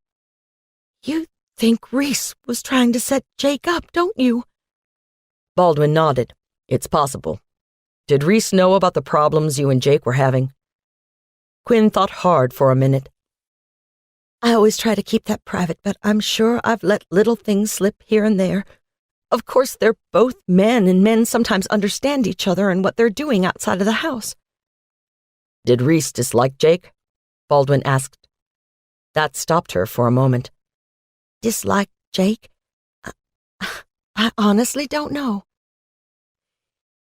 You think Reese was trying to set Jake up, don't you? Baldwin nodded. It's possible. Did Reese know about the problems you and Jake were having? Quinn thought hard for a minute. I always try to keep that private, but I'm sure I've let little things slip here and there. Of course, they're both men, and men sometimes understand each other and what they're doing outside of the house. Did Reese dislike Jake? Baldwin asked. That stopped her for a moment. Dislike Jake? I honestly don't know.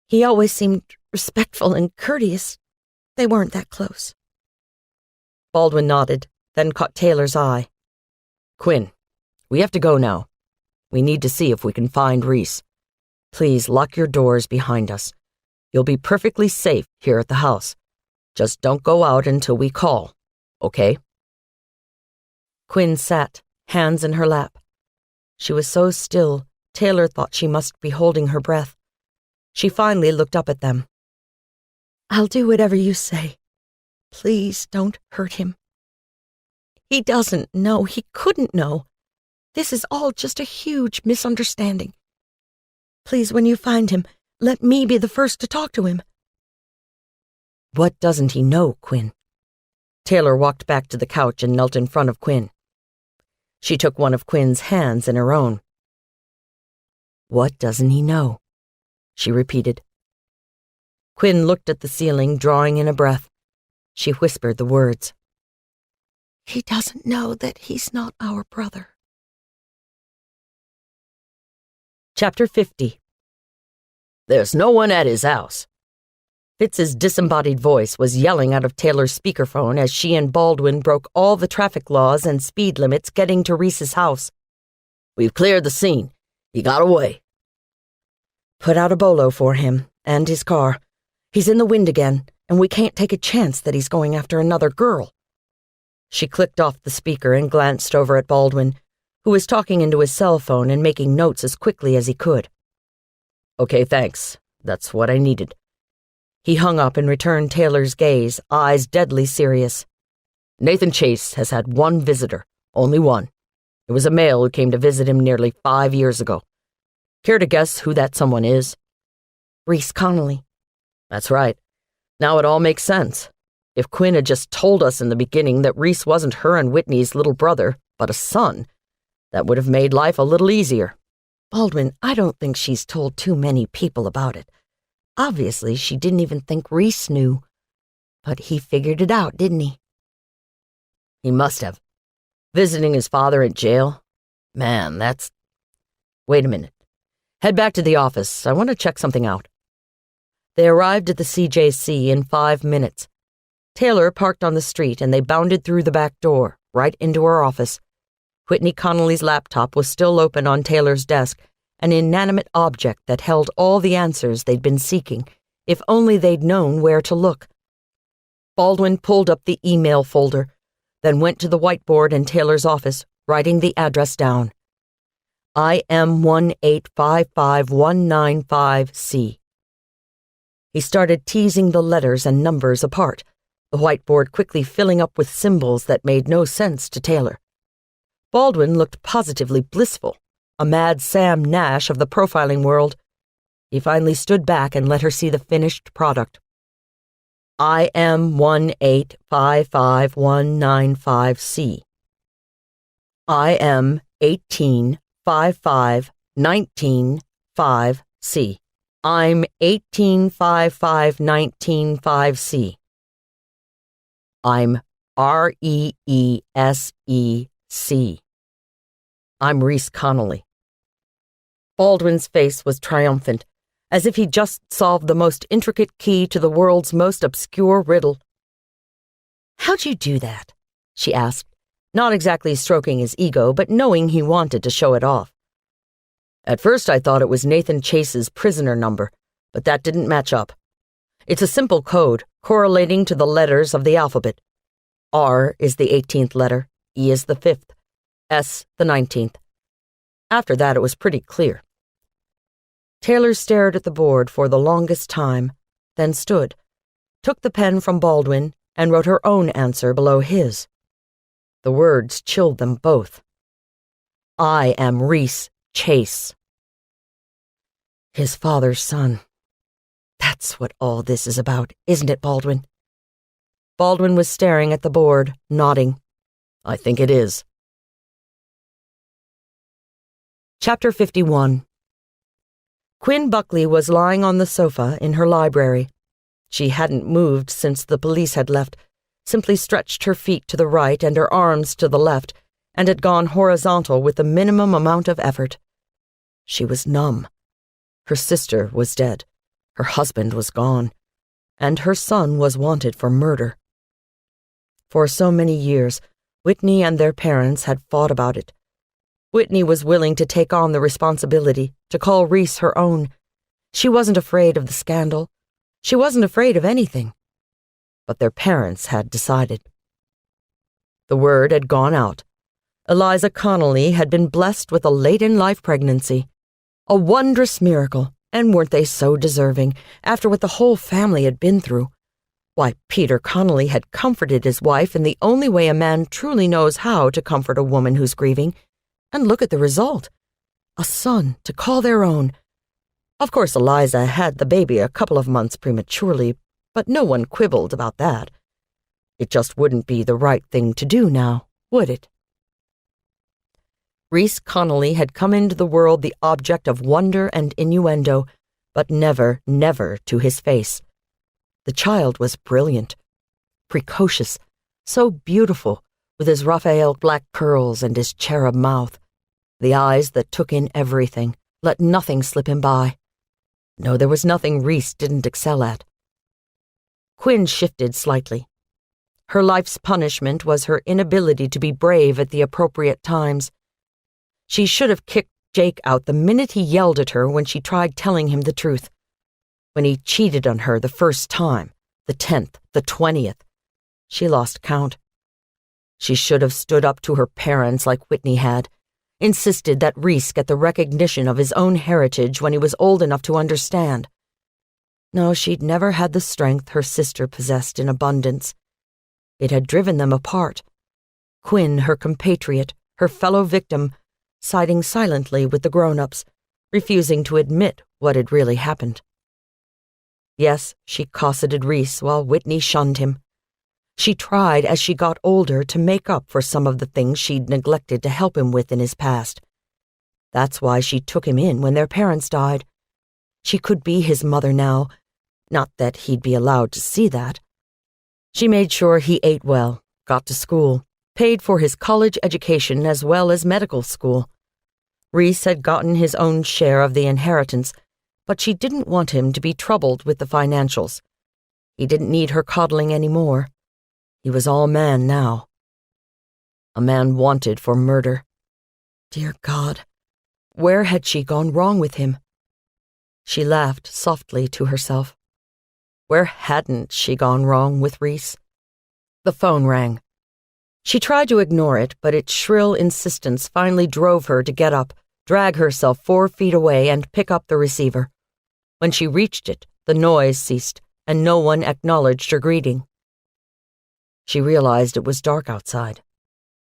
He always seemed respectful and courteous. They weren't that close. Baldwin nodded, then caught Taylor's eye. Quinn, we have to go now. We need to see if we can find Reese. Please lock your doors behind us. You'll be perfectly safe here at the house. Just don't go out until we call, okay? Quinn sat, hands in her lap. She was so still, Taylor thought she must be holding her breath. She finally looked up at them. I'll do whatever you say. Please don't hurt him. He doesn't know. He couldn't know. This is all just a huge misunderstanding. Please, when you find him, let me be the first to talk to him. What doesn't he know, Quinn? Taylor walked back to the couch and knelt in front of Quinn. She took one of Quinn's hands in her own. What doesn't he know? She repeated. Quinn looked at the ceiling, drawing in a breath. She whispered the words. He doesn't know that he's not our brother. Chapter 50. There's no one at his house. Fitz's disembodied voice was yelling out of Taylor's speakerphone as she and Baldwin broke all the traffic laws and speed limits getting to Reese's house. We've cleared the scene. He got away. Put out a bolo for him and his car. He's in the wind again, and we can't take a chance that he's going after another girl. She clicked off the speaker and glanced over at Baldwin, who was talking into his cell phone and making notes as quickly as he could. Okay, thanks. That's what I needed. He hung up and returned Taylor's gaze, eyes deadly serious. Nathan Chase has had one visitor, only one. It was a male who came to visit him nearly 5 years ago. Care to guess who that someone is? Reese Connolly. That's right. Now it all makes sense. If Quinn had just told us in the beginning that Reese wasn't her and Whitney's little brother, but a son, that would have made life a little easier. Baldwin, I don't think she's told too many people about it. Obviously, she didn't even think Reese knew. But he figured it out, didn't he? He must have. Visiting his father at jail? Man, that's... Wait a minute. Head back to the office. I want to check something out. They arrived at the CJC in 5 minutes. Taylor parked on the street and they bounded through the back door, right into her office. Whitney Connolly's laptop was still open on Taylor's desk, an inanimate object that held all the answers they'd been seeking, if only they'd known where to look. Baldwin pulled up the email folder, then went to the whiteboard in Taylor's office, writing the address down. IM 1855195C. He started teasing the letters and numbers apart, the whiteboard quickly filling up with symbols that made no sense to Taylor. Baldwin looked positively blissful, a mad Sam Nash of the profiling world. He finally stood back and let her see the finished product. IM 1855195C. IM 1855195C. I'm 1855195C. I'm REESEC. I'm Reese Connolly. Baldwin's face was triumphant, as if he'd just solved the most intricate key to the world's most obscure riddle. How'd you do that? She asked, not exactly stroking his ego, but knowing he wanted to show it off. At first I thought it was Nathan Chase's prisoner number, but that didn't match up. It's a simple code, correlating to the letters of the alphabet. R is the 18th letter, E is the 5th, S the 19th. After that, it was pretty clear. Taylor stared at the board for the longest time, then stood, took the pen from Baldwin, and wrote her own answer below his. The words chilled them both. I am Reese Chase. His father's son. That's what all this is about, isn't it, Baldwin? Baldwin was staring at the board, nodding. I think it is. Chapter 51. Quinn Buckley was lying on the sofa in her library. She hadn't moved since the police had left, simply stretched her feet to the right and her arms to the left, and had gone horizontal with the minimum amount of effort. She was numb. Her sister was dead. Her husband was gone. And her son was wanted for murder. For so many years, Whitney and their parents had fought about it. Whitney was willing to take on the responsibility, to call Reese her own. She wasn't afraid of the scandal. She wasn't afraid of anything. But their parents had decided. The word had gone out. Eliza Connolly had been blessed with a late-in-life pregnancy. A wondrous miracle, and weren't they so deserving, after what the whole family had been through? Why, Peter Connolly had comforted his wife in the only way a man truly knows how to comfort a woman who's grieving. And look at the result. A son to call their own. Of course, Eliza had the baby a couple of months prematurely, but no one quibbled about that. It just wouldn't be the right thing to do now, would it? Reese Connolly had come into the world the object of wonder and innuendo, but never, never to his face. The child was brilliant, precocious, so beautiful, with his Raphael black curls and his cherub mouth, the eyes that took in everything, let nothing slip him by. No, there was nothing Reese didn't excel at. Quinn shifted slightly. Her life's punishment was her inability to be brave at the appropriate times. She should have kicked Jake out the minute he yelled at her when she tried telling him the truth. When he cheated on her the first time, the 10th, the 20th. She lost count. She should have stood up to her parents like Whitney had, insisted that Reese get the recognition of his own heritage when he was old enough to understand. No, she'd never had the strength her sister possessed in abundance. It had driven them apart. Quinn, her compatriot, her fellow victim, siding silently with the grown-ups, refusing to admit what had really happened. Yes, she cosseted Reese while Whitney shunned him. She tried, as she got older, to make up for some of the things she'd neglected to help him with in his past. That's why she took him in when their parents died. She could be his mother now, not that he'd be allowed to see that. She made sure he ate well, got to school, paid for his college education as well as medical school. Reese had gotten his own share of the inheritance, but she didn't want him to be troubled with the financials. He didn't need her coddling anymore. He was all man now. A man wanted for murder. Dear God, where had she gone wrong with him? She laughed softly to herself. Where hadn't she gone wrong with Reese? The phone rang. She tried to ignore it, but its shrill insistence finally drove her to get up, drag herself 4 feet away, and pick up the receiver. When she reached it, the noise ceased, and no one acknowledged her greeting. She realized it was dark outside.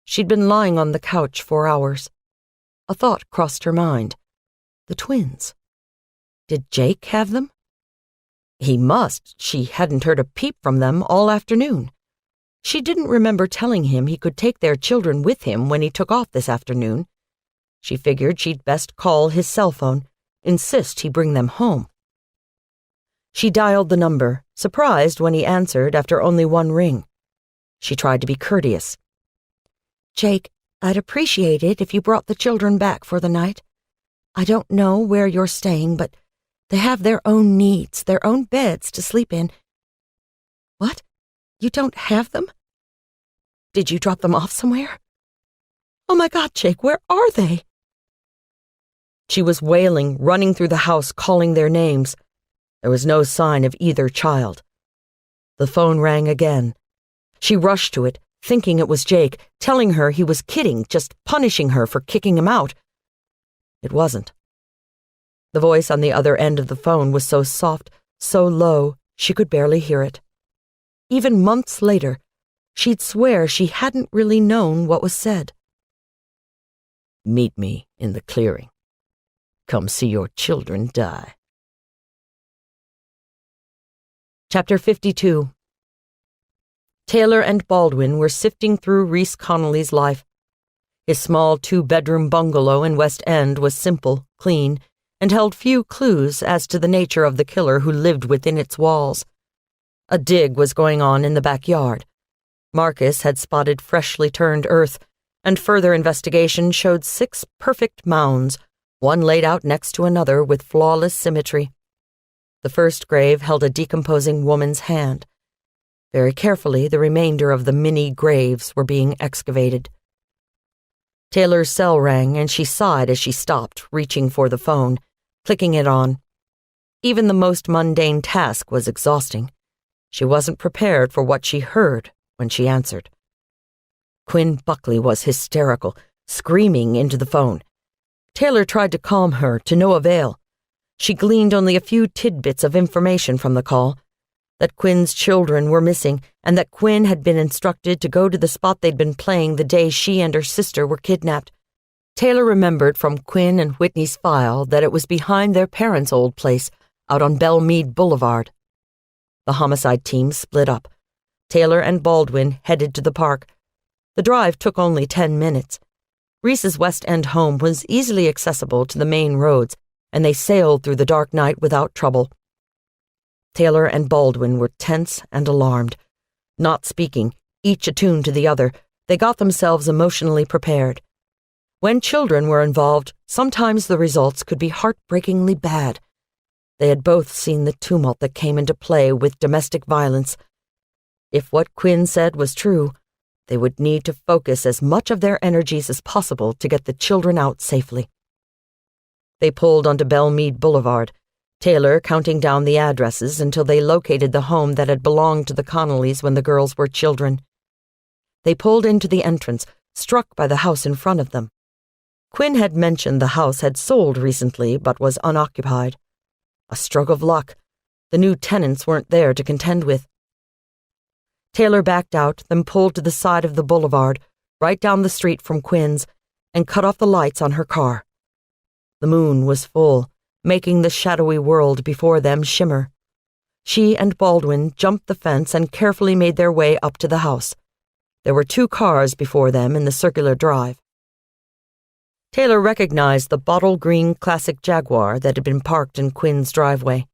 She'd been lying on the couch for hours. A thought crossed her mind. The twins. Did Jake have them? He must. She hadn't heard a peep from them all afternoon. She didn't remember telling him he could take their children with him when he took off this afternoon. She figured she'd best call his cell phone, insist he bring them home. She dialed the number, surprised when he answered after only 1 ring. She tried to be courteous. Jake, I'd appreciate it if you brought the children back for the night. I don't know where you're staying, but they have their own needs, their own beds to sleep in. What? You don't have them? Did you drop them off somewhere? Oh my God, Jake, where are they? She was wailing, running through the house, calling their names. There was no sign of either child. The phone rang again. She rushed to it, thinking it was Jake, telling her he was kidding, just punishing her for kicking him out. It wasn't. The voice on the other end of the phone was so soft, so low, she could barely hear it. Even months later, she'd swear she hadn't really known what was said. Meet me in the clearing. Come see your children die. Chapter 52. Taylor and Baldwin were sifting through Reese Connolly's life. His small 2-bedroom bungalow in West End was simple, clean, and held few clues as to the nature of the killer who lived within its walls. A dig was going on in the backyard. Marcus had spotted freshly turned earth, and further investigation showed 6 perfect mounds, one laid out next to another with flawless symmetry. The first grave held a decomposing woman's hand. Very carefully, the remainder of the mini graves were being excavated. Taylor's cell rang, and she sighed as she stopped, reaching for the phone, clicking it on. Even the most mundane task was exhausting. She wasn't prepared for what she heard when she answered. Quinn Buckley was hysterical, screaming into the phone. Taylor tried to calm her, to no avail. She gleaned only a few tidbits of information from the call: that Quinn's children were missing, and that Quinn had been instructed to go to the spot they'd been playing the day she and her sister were kidnapped. Taylor remembered from Quinn and Whitney's file that it was behind their parents' old place, out on Belmead Boulevard. The homicide team split up. Taylor and Baldwin headed to the park. The drive took only 10 minutes. Reese's West End home was easily accessible to the main roads, and they sailed through the dark night without trouble. Taylor and Baldwin were tense and alarmed. Not speaking, each attuned to the other, they got themselves emotionally prepared. When children were involved, sometimes the results could be heartbreakingly bad. They had both seen the tumult that came into play with domestic violence. If what Quinn said was true, they would need to focus as much of their energies as possible to get the children out safely. They pulled onto Belmead Boulevard, Taylor counting down the addresses until they located the home that had belonged to the Connollys when the girls were children. They pulled into the entrance, struck by the house in front of them. Quinn had mentioned the house had sold recently but was unoccupied. A stroke of luck. The new tenants weren't there to contend with. Taylor backed out, then pulled to the side of the boulevard, right down the street from Quinn's, and cut off the lights on her car. The moon was full, making the shadowy world before them shimmer. She and Baldwin jumped the fence and carefully made their way up to the house. There were 2 cars before them in the circular drive. Taylor recognized the bottle green classic Jaguar that had been parked in Quinn's driveway.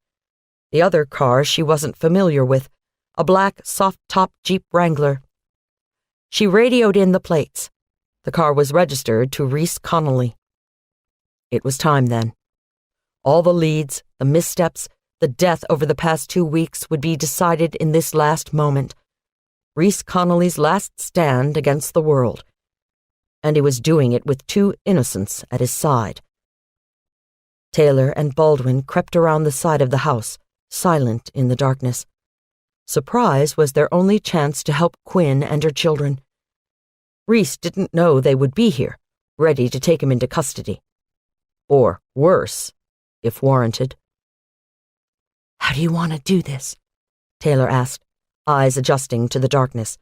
The other car she wasn't familiar with, a black, soft-top Jeep Wrangler. She radioed in the plates. The car was registered to Reese Connolly. It was time then. All the leads, the missteps, the death over the past 2 weeks would be decided in this last moment. Reese Connolly's last stand against the world. And he was doing it with 2 innocents at his side. Taylor and Baldwin crept around the side of the house, silent in the darkness. Surprise was their only chance to help Quinn and her children. Reese didn't know they would be here, ready to take him into custody. Or worse, if warranted. "How do you want to do this?" Taylor asked, eyes adjusting to the darkness.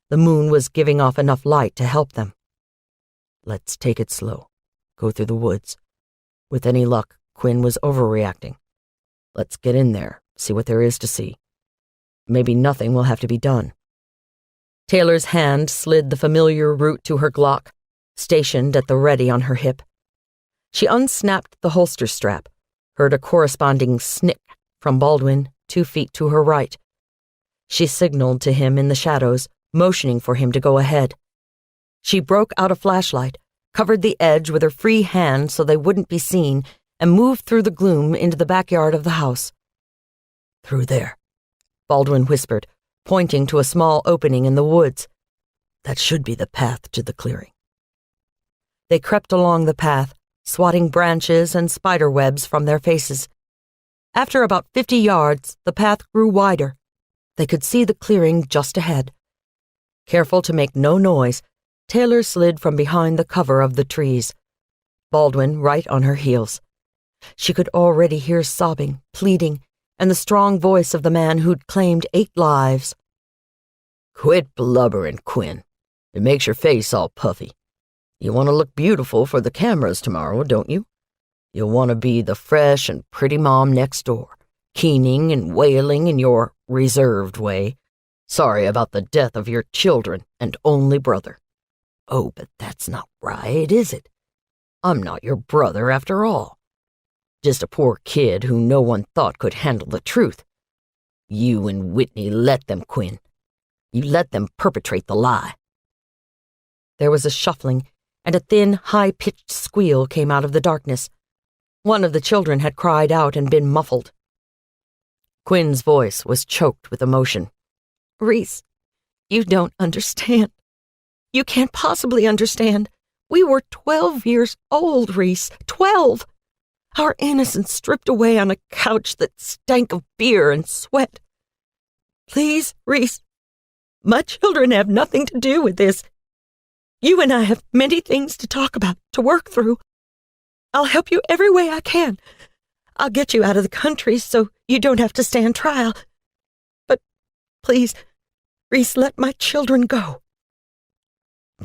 The moon was giving off enough light to help them. Let's take it slow. Go through the woods. With any luck, Quinn was overreacting. Let's get in there, see what there is to see. Maybe nothing will have to be done. Taylor's hand slid the familiar root to her Glock, stationed at the ready on her hip. She unsnapped the holster strap, heard a corresponding snick from Baldwin 2 feet to her right. She signaled to him in the shadows, motioning for him to go ahead. She broke out a flashlight, covered the edge with her free hand so they wouldn't be seen, and moved through the gloom into the backyard of the house. "Through there," Baldwin whispered, pointing to a small opening in the woods. "That should be the path to the clearing." They crept along the path, swatting branches and spider webs from their faces. After about 50 yards, the path grew wider. They could see the clearing just ahead. Careful to make no noise, Taylor slid from behind the cover of the trees, Baldwin right on her heels. She could already hear sobbing, pleading, and the strong voice of the man who'd claimed 8 lives. "Quit blubbering, Quinn. It makes your face all puffy. You want to look beautiful for the cameras tomorrow, don't you? You'll want to be the fresh and pretty mom next door, keening and wailing in your reserved way. Sorry about the death of your children and only brother. Oh, but that's not right, is it? I'm not your brother after all. Just a poor kid who no one thought could handle the truth. You and Whitney let them, Quinn. You let them perpetrate the lie." There was a shuffling, and a thin, high-pitched squeal came out of the darkness. One of the children had cried out and been muffled. Quinn's voice was choked with emotion. Reese, you don't understand. You can't possibly understand. We were 12 years old, Reese. 12! Our innocence stripped away on a couch that stank of beer and sweat. Please, Reese, my children have nothing to do with this. You and I have many things to talk about, to work through. I'll help you every way I can. I'll get you out of the country so you don't have to stand trial. But please, Reese, let my children go.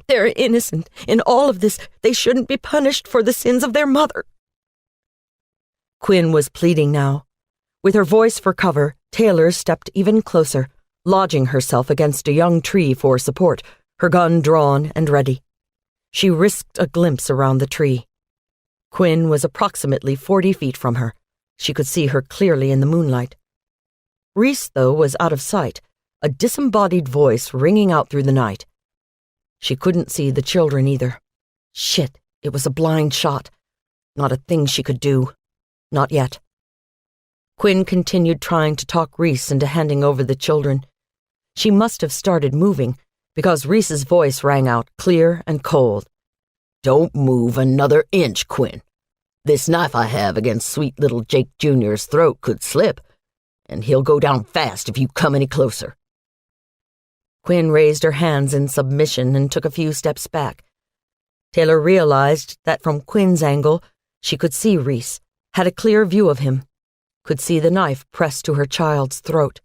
They're innocent in all of this. They shouldn't be punished for the sins of their mother. Quinn was pleading now. With her voice for cover, Taylor stepped even closer, lodging herself against a young tree for support, her gun drawn and ready. She risked a glimpse around the tree. Quinn was approximately 40 feet from her. She could see her clearly in the moonlight. Reese, though, was out of sight, a disembodied voice ringing out through the night. She couldn't see the children either. Shit, it was a blind shot. Not a thing she could do. Not yet. Quinn continued trying to talk Reese into handing over the children. She must have started moving, because Reese's voice rang out clear and cold. "Don't move another inch, Quinn. This knife I have against sweet little Jake Jr.'s throat could slip, and he'll go down fast if you come any closer." Quinn raised her hands in submission and took a few steps back. Taylor realized that from Quinn's angle, she could see Reese, had a clear view of him, could see the knife pressed to her child's throat.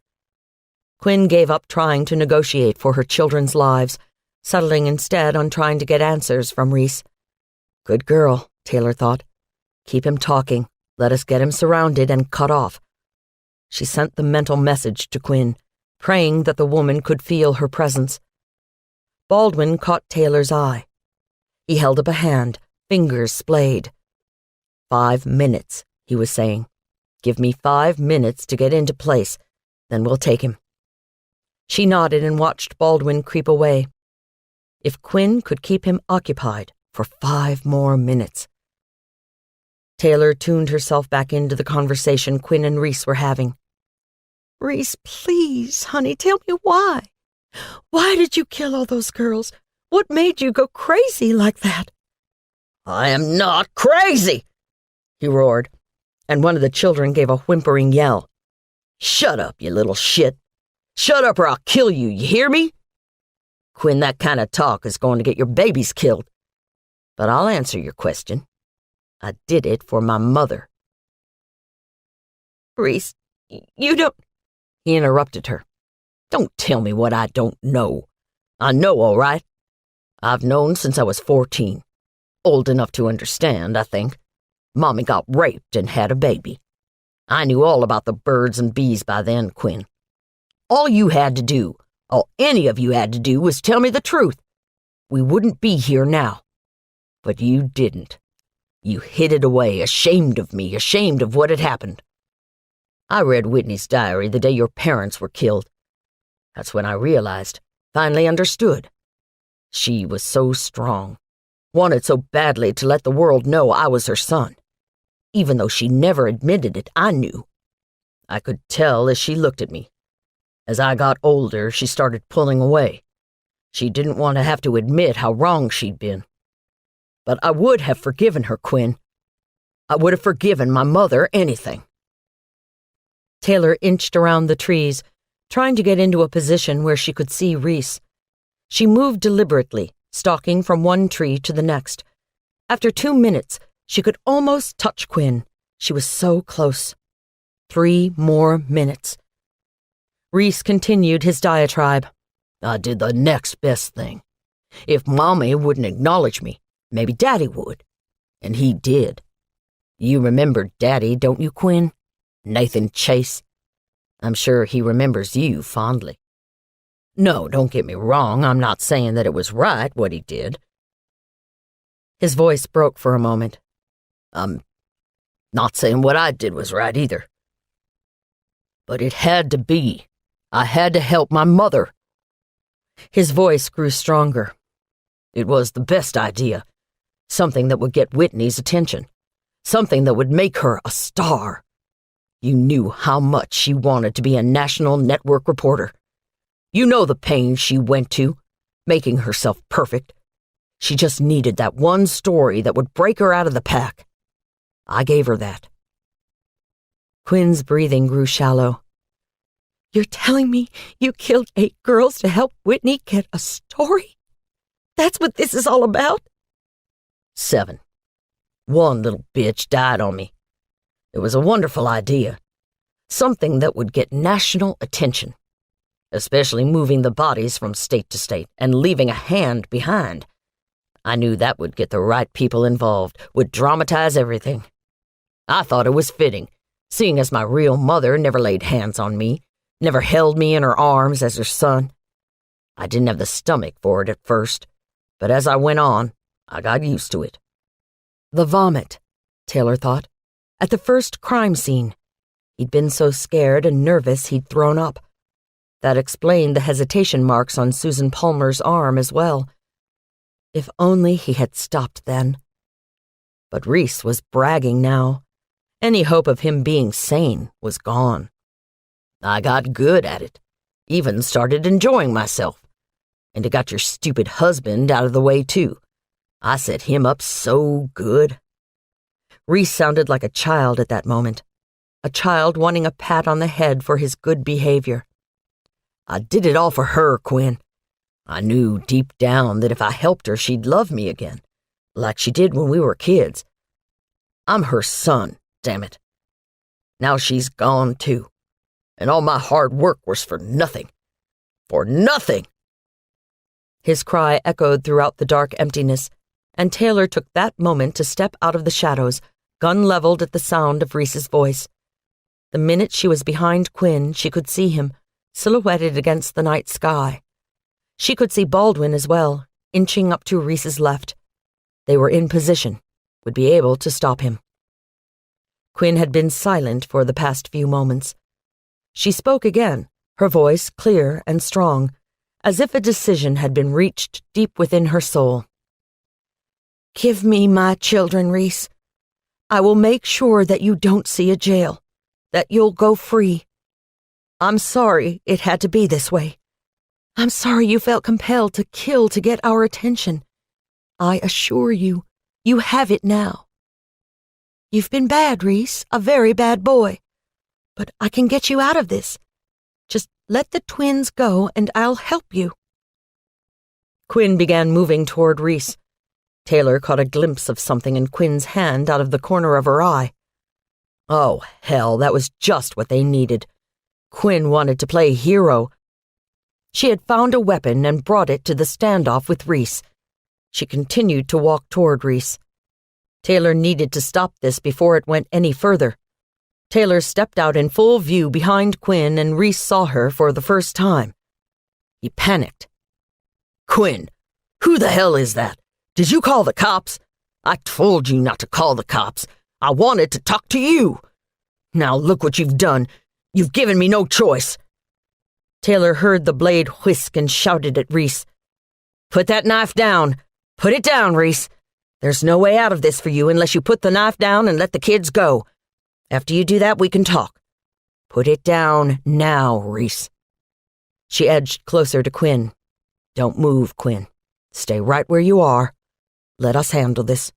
Quinn gave up trying to negotiate for her children's lives, settling instead on trying to get answers from Reese. Good girl, Taylor thought. Keep him talking. Let us get him surrounded and cut off. She sent the mental message to Quinn, praying that the woman could feel her presence. Baldwin caught Taylor's eye. He held up a hand, fingers splayed. 5 minutes, he was saying. Give me 5 minutes to get into place, then we'll take him. She nodded and watched Baldwin creep away. If Quinn could keep him occupied for 5 more minutes. Taylor tuned herself back into the conversation Quinn and Reese were having. Reese, please, honey, tell me why. Why did you kill all those girls? What made you go crazy like that? I am not crazy, he roared, and one of the children gave a whimpering yell. Shut up, you little shit. Shut up or I'll kill you, you hear me? Quinn, that kind of talk is going to get your babies killed. But I'll answer your question. I did it for my mother. Reese, you don't... He interrupted her. Don't tell me what I don't know. I know, all right. I've known since I was 14. Old enough to understand, I think. Mommy got raped and had a baby. I knew all about the birds and bees by then, Quinn. All you had to do, all any of you had to do, was tell me the truth. We wouldn't be here now. But you didn't. You hid it away, ashamed of me, ashamed of what had happened. I read Whitney's diary the day your parents were killed. That's when I realized, finally understood. She was so strong, wanted so badly to let the world know I was her son. Even though she never admitted it, I knew. I could tell as she looked at me. As I got older, she started pulling away. She didn't want to have to admit how wrong she'd been. But I would have forgiven her, Quinn. I would have forgiven my mother anything. Taylor inched around the trees, trying to get into a position where she could see Reese. She moved deliberately, stalking from one tree to the next. After 2 minutes, she could almost touch Quinn. She was so close. 3 more minutes. Reese continued his diatribe. I did the next best thing. If Mommy wouldn't acknowledge me, maybe Daddy would. And he did. You remember Daddy, don't you, Quinn? Nathan Chase. I'm sure he remembers you fondly. No, don't get me wrong, I'm not saying that it was right what he did. His voice broke for a moment. I'm not saying what I did was right either. But it had to be. I had to help my mother. His voice grew stronger. It was the best idea. Something that would get Whitney's attention. Something that would make her a star. You knew how much she wanted to be a national network reporter. You know the pain she went to, making herself perfect. She just needed that one story that would break her out of the pack. I gave her that. Quinn's breathing grew shallow. You're telling me you killed 8 girls to help Whitney get a story? That's what this is all about? 7. One little bitch died on me. It was a wonderful idea. Something that would get national attention. Especially moving the bodies from state to state and leaving a hand behind. I knew that would get the right people involved, would dramatize everything. I thought it was fitting, seeing as my real mother never laid hands on me, never held me in her arms as her son. I didn't have the stomach for it at first, but as I went on, I got used to it. The vomit, Taylor thought, at the first crime scene. He'd been so scared and nervous he'd thrown up. That explained the hesitation marks on Susan Palmer's arm as well. If only he had stopped then. But Reese was bragging now. Any hope of him being sane was gone. I got good at it, even started enjoying myself. And it got your stupid husband out of the way, too. I set him up so good. Reese sounded like a child at that moment. A child wanting a pat on the head for his good behavior. I did it all for her, Quinn. I knew deep down that if I helped her, she'd love me again, like she did when we were kids. I'm her son, damn it. Now she's gone, too. And all my hard work was for nothing. For nothing! His cry echoed throughout the dark emptiness, and Taylor took that moment to step out of the shadows, gun leveled at the sound of Reese's voice. The minute she was behind Quinn, she could see him, silhouetted against the night sky. She could see Baldwin as well, inching up to Reese's left. They were in position, would be able to stop him. Quinn had been silent for the past few moments. She spoke again, her voice clear and strong, as if a decision had been reached deep within her soul. Give me my children, Reese. I will make sure that you don't see a jail, that you'll go free. I'm sorry it had to be this way. I'm sorry you felt compelled to kill to get our attention. I assure you, you have it now. You've been bad, Reese, a very bad boy. But I can get you out of this. Just let the twins go and I'll help you. Quinn began moving toward Reese. Taylor caught a glimpse of something in Quinn's hand out of the corner of her eye. Oh, hell, that was just what they needed. Quinn wanted to play hero. She had found a weapon and brought it to the standoff with Reese. She continued to walk toward Reese. Taylor needed to stop this before it went any further. Taylor stepped out in full view behind Quinn and Reese saw her for the first time. He panicked. Quinn, who the hell is that? Did you call the cops? I told you not to call the cops. I wanted to talk to you. Now look what you've done. You've given me no choice. Taylor heard the blade whisk and shouted at Reese. Put that knife down. Put it down, Reese. There's no way out of this for you unless you put the knife down and let the kids go. After you do that, we can talk. Put it down now, Reese. She edged closer to Quinn. Don't move, Quinn. Stay right where you are. Let us handle this."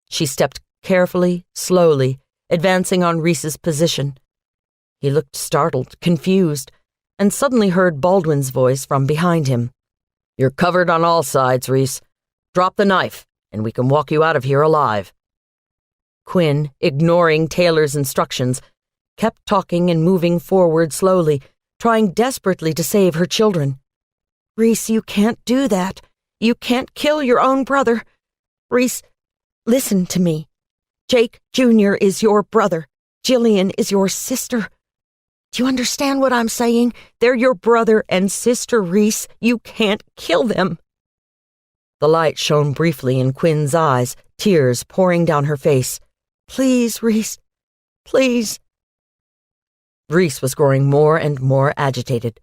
She stepped carefully, slowly, advancing on Reese's position. He looked startled, confused, and suddenly heard Baldwin's voice from behind him. "You're covered on all sides, Reese. Drop the knife, and we can walk you out of here alive." Quinn, ignoring Taylor's instructions, kept talking and moving forward slowly, trying desperately to save her children. "Reese, you can't do that. You can't kill your own brother. Reese, listen to me. Jake Jr. is your brother. Jillian is your sister. Do you understand what I'm saying? They're your brother and sister, Reese. You can't kill them." The light shone briefly in Quinn's eyes, tears pouring down her face. "Please, Reese. Please." Reese was growing more and more agitated.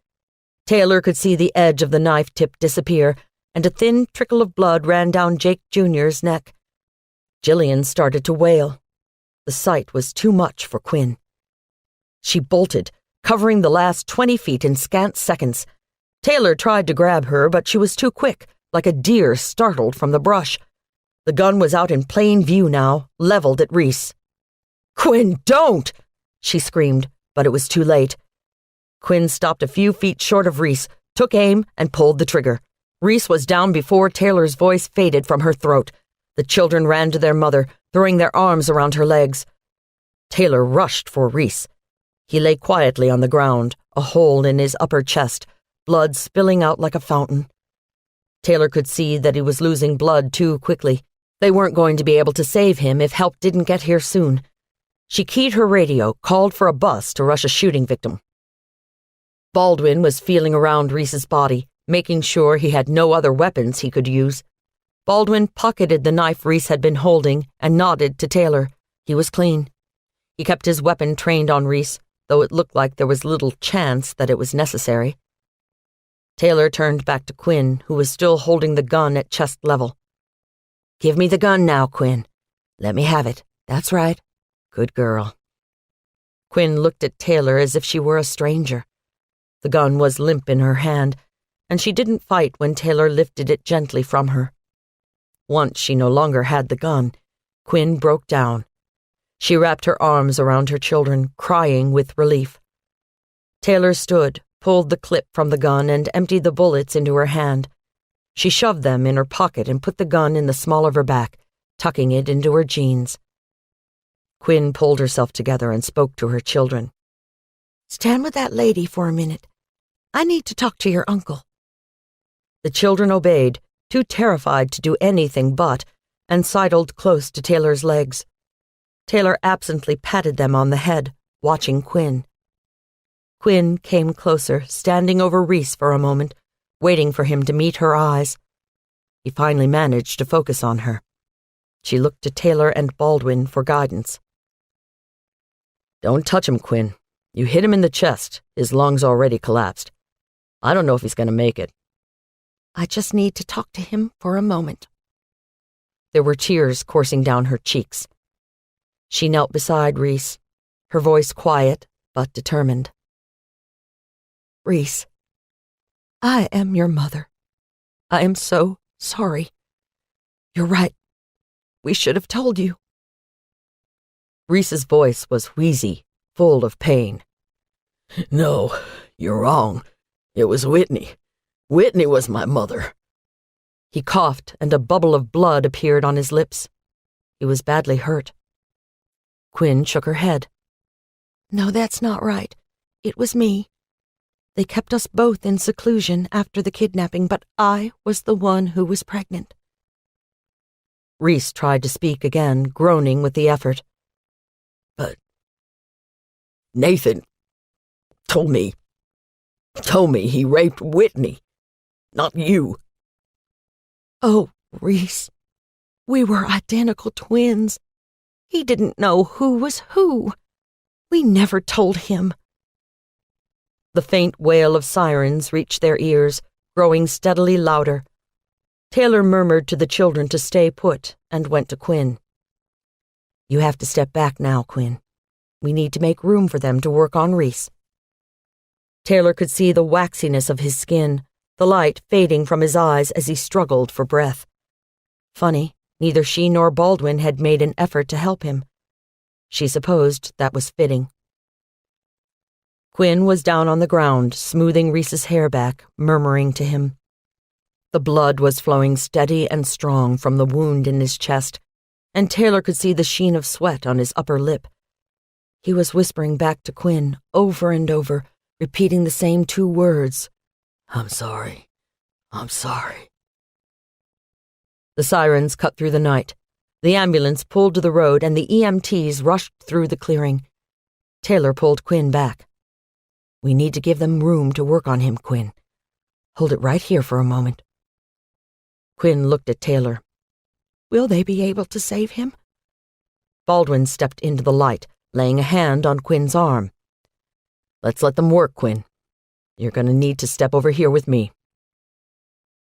Taylor could see the edge of the knife tip disappear, and a thin trickle of blood ran down Jake Jr.'s neck. Jillian started to wail. The sight was too much for Quinn. She bolted, covering the last 20 feet in scant seconds. Taylor tried to grab her, but she was too quick, like a deer startled from the brush. The gun was out in plain view now, leveled at Reese. "Quinn, don't!" she screamed, but it was too late. Quinn stopped a few feet short of Reese, took aim, and pulled the trigger. Reese was down before Taylor's voice faded from her throat. The children ran to their mother, throwing their arms around her legs. Taylor rushed for Reese. He lay quietly on the ground, a hole in his upper chest, blood spilling out like a fountain. Taylor could see that he was losing blood too quickly. They weren't going to be able to save him if help didn't get here soon. She keyed her radio, called for a bus to rush a shooting victim. Baldwin was feeling around Reese's body, making sure he had no other weapons he could use. Baldwin pocketed the knife Reese had been holding and nodded to Taylor. He was clean. He kept his weapon trained on Reese, though it looked like there was little chance that it was necessary. Taylor turned back to Quinn, who was still holding the gun at chest level. "Give me the gun now, Quinn. Let me have it. That's right. Good girl." Quinn looked at Taylor as if she were a stranger. The gun was limp in her hand, and she didn't fight when Taylor lifted it gently from her. Once she no longer had the gun, Quinn broke down. She wrapped her arms around her children, crying with relief. Taylor stood, pulled the clip from the gun, and emptied the bullets into her hand. She shoved them in her pocket and put the gun in the small of her back, tucking it into her jeans. Quinn pulled herself together and spoke to her children. "Stand with that lady for a minute. I need to talk to your uncle." The children obeyed, too terrified to do anything but, and sidled close to Taylor's legs. Taylor absently patted them on the head, watching Quinn. Quinn came closer, standing over Reese for a moment, waiting for him to meet her eyes. He finally managed to focus on her. She looked to Taylor and Baldwin for guidance. "Don't touch him, Quinn. You hit him in the chest. His lungs already collapsed. I don't know if he's going to make it." "I just need to talk to him for a moment." There were tears coursing down her cheeks. She knelt beside Reese, her voice quiet but determined. "Reese, I am your mother. I am so sorry. You're right. We should have told you." Reese's voice was wheezy, full of pain. "No, you're wrong. It was Whitney. Whitney was my mother." He coughed, and a bubble of blood appeared on his lips. He was badly hurt. Quinn shook her head. "No, that's not right. It was me. They kept us both in seclusion after the kidnapping, but I was the one who was pregnant." Reese tried to speak again, groaning with the effort. "But Nathan told me he raped Whitney, not you." "Oh, Reese, we were identical twins. He didn't know who was who. We never told him." The faint wail of sirens reached their ears, growing steadily louder. Taylor murmured to the children to stay put and went to Quinn. "You have to step back now, Quinn. We need to make room for them to work on Reese." Taylor could see the waxiness of his skin, the light fading from his eyes as he struggled for breath. Funny, neither she nor Baldwin had made an effort to help him. She supposed that was fitting. Quinn was down on the ground, smoothing Reese's hair back, murmuring to him. The blood was flowing steady and strong from the wound in his chest, and Taylor could see the sheen of sweat on his upper lip. He was whispering back to Quinn over and over, repeating the same 2 words. I'm sorry. I'm sorry. The sirens cut through the night. The ambulance pulled to the road and the EMTs rushed through the clearing. Taylor pulled Quinn back. We need to give them room to work on him, Quinn. Hold it right here for a moment. Quinn looked at Taylor. Will they be able to save him? Baldwin stepped into the light, laying a hand on Quinn's arm. Let's let them work, Quinn. You're going to need to step over here with me.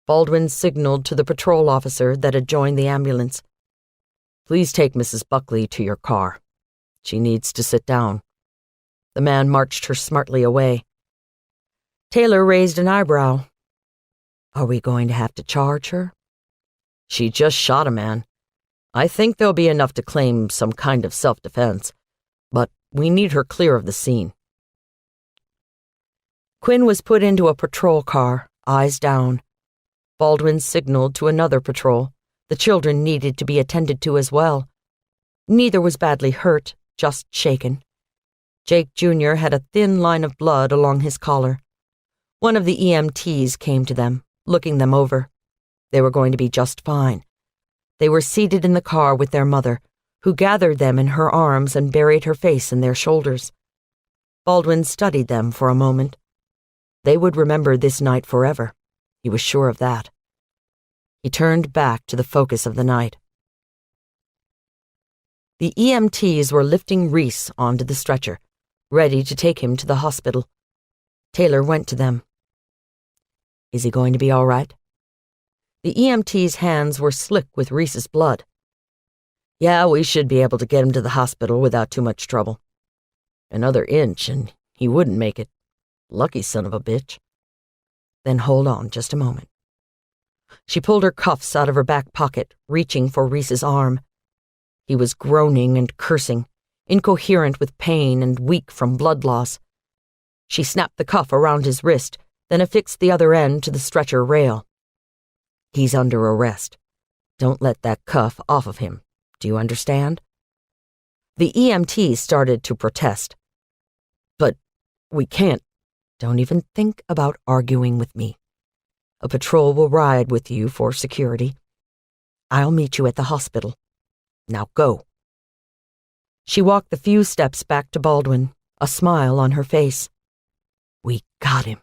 Baldwin signaled to the patrol officer that had joined the ambulance. Please take Mrs. Buckley to your car. She needs to sit down. The man marched her smartly away. Taylor raised an eyebrow. Are we going to have to charge her? She just shot a man. I think there'll be enough to claim some kind of self-defense, but we need her clear of the scene. Quinn was put into a patrol car, eyes down. Baldwin signaled to another patrol. The children needed to be attended to as well. Neither was badly hurt, just shaken. Jake Jr. had a thin line of blood along his collar. One of the EMTs came to them, looking them over. They were going to be just fine. They were seated in the car with their mother, who gathered them in her arms and buried her face in their shoulders. Baldwin studied them for a moment. They would remember this night forever. He was sure of that. He turned back to the focus of the night. The EMTs were lifting Reese onto the stretcher, ready to take him to the hospital. Taylor went to them. Is he going to be all right? The EMT's hands were slick with Reese's blood. Yeah, we should be able to get him to the hospital without too much trouble. Another inch and he wouldn't make it. Lucky son of a bitch. Then hold on just a moment. She pulled her cuffs out of her back pocket, reaching for Reese's arm. He was groaning and cursing, incoherent with pain and weak from blood loss. She snapped the cuff around his wrist, then affixed the other end to the stretcher rail. He's under arrest. Don't let that cuff off of him. Do you understand? The EMT started to protest. But we can't. Don't even think about arguing with me. A patrol will ride with you for security. I'll meet you at the hospital. Now go. She walked the few steps back to Baldwin, a smile on her face. We got him.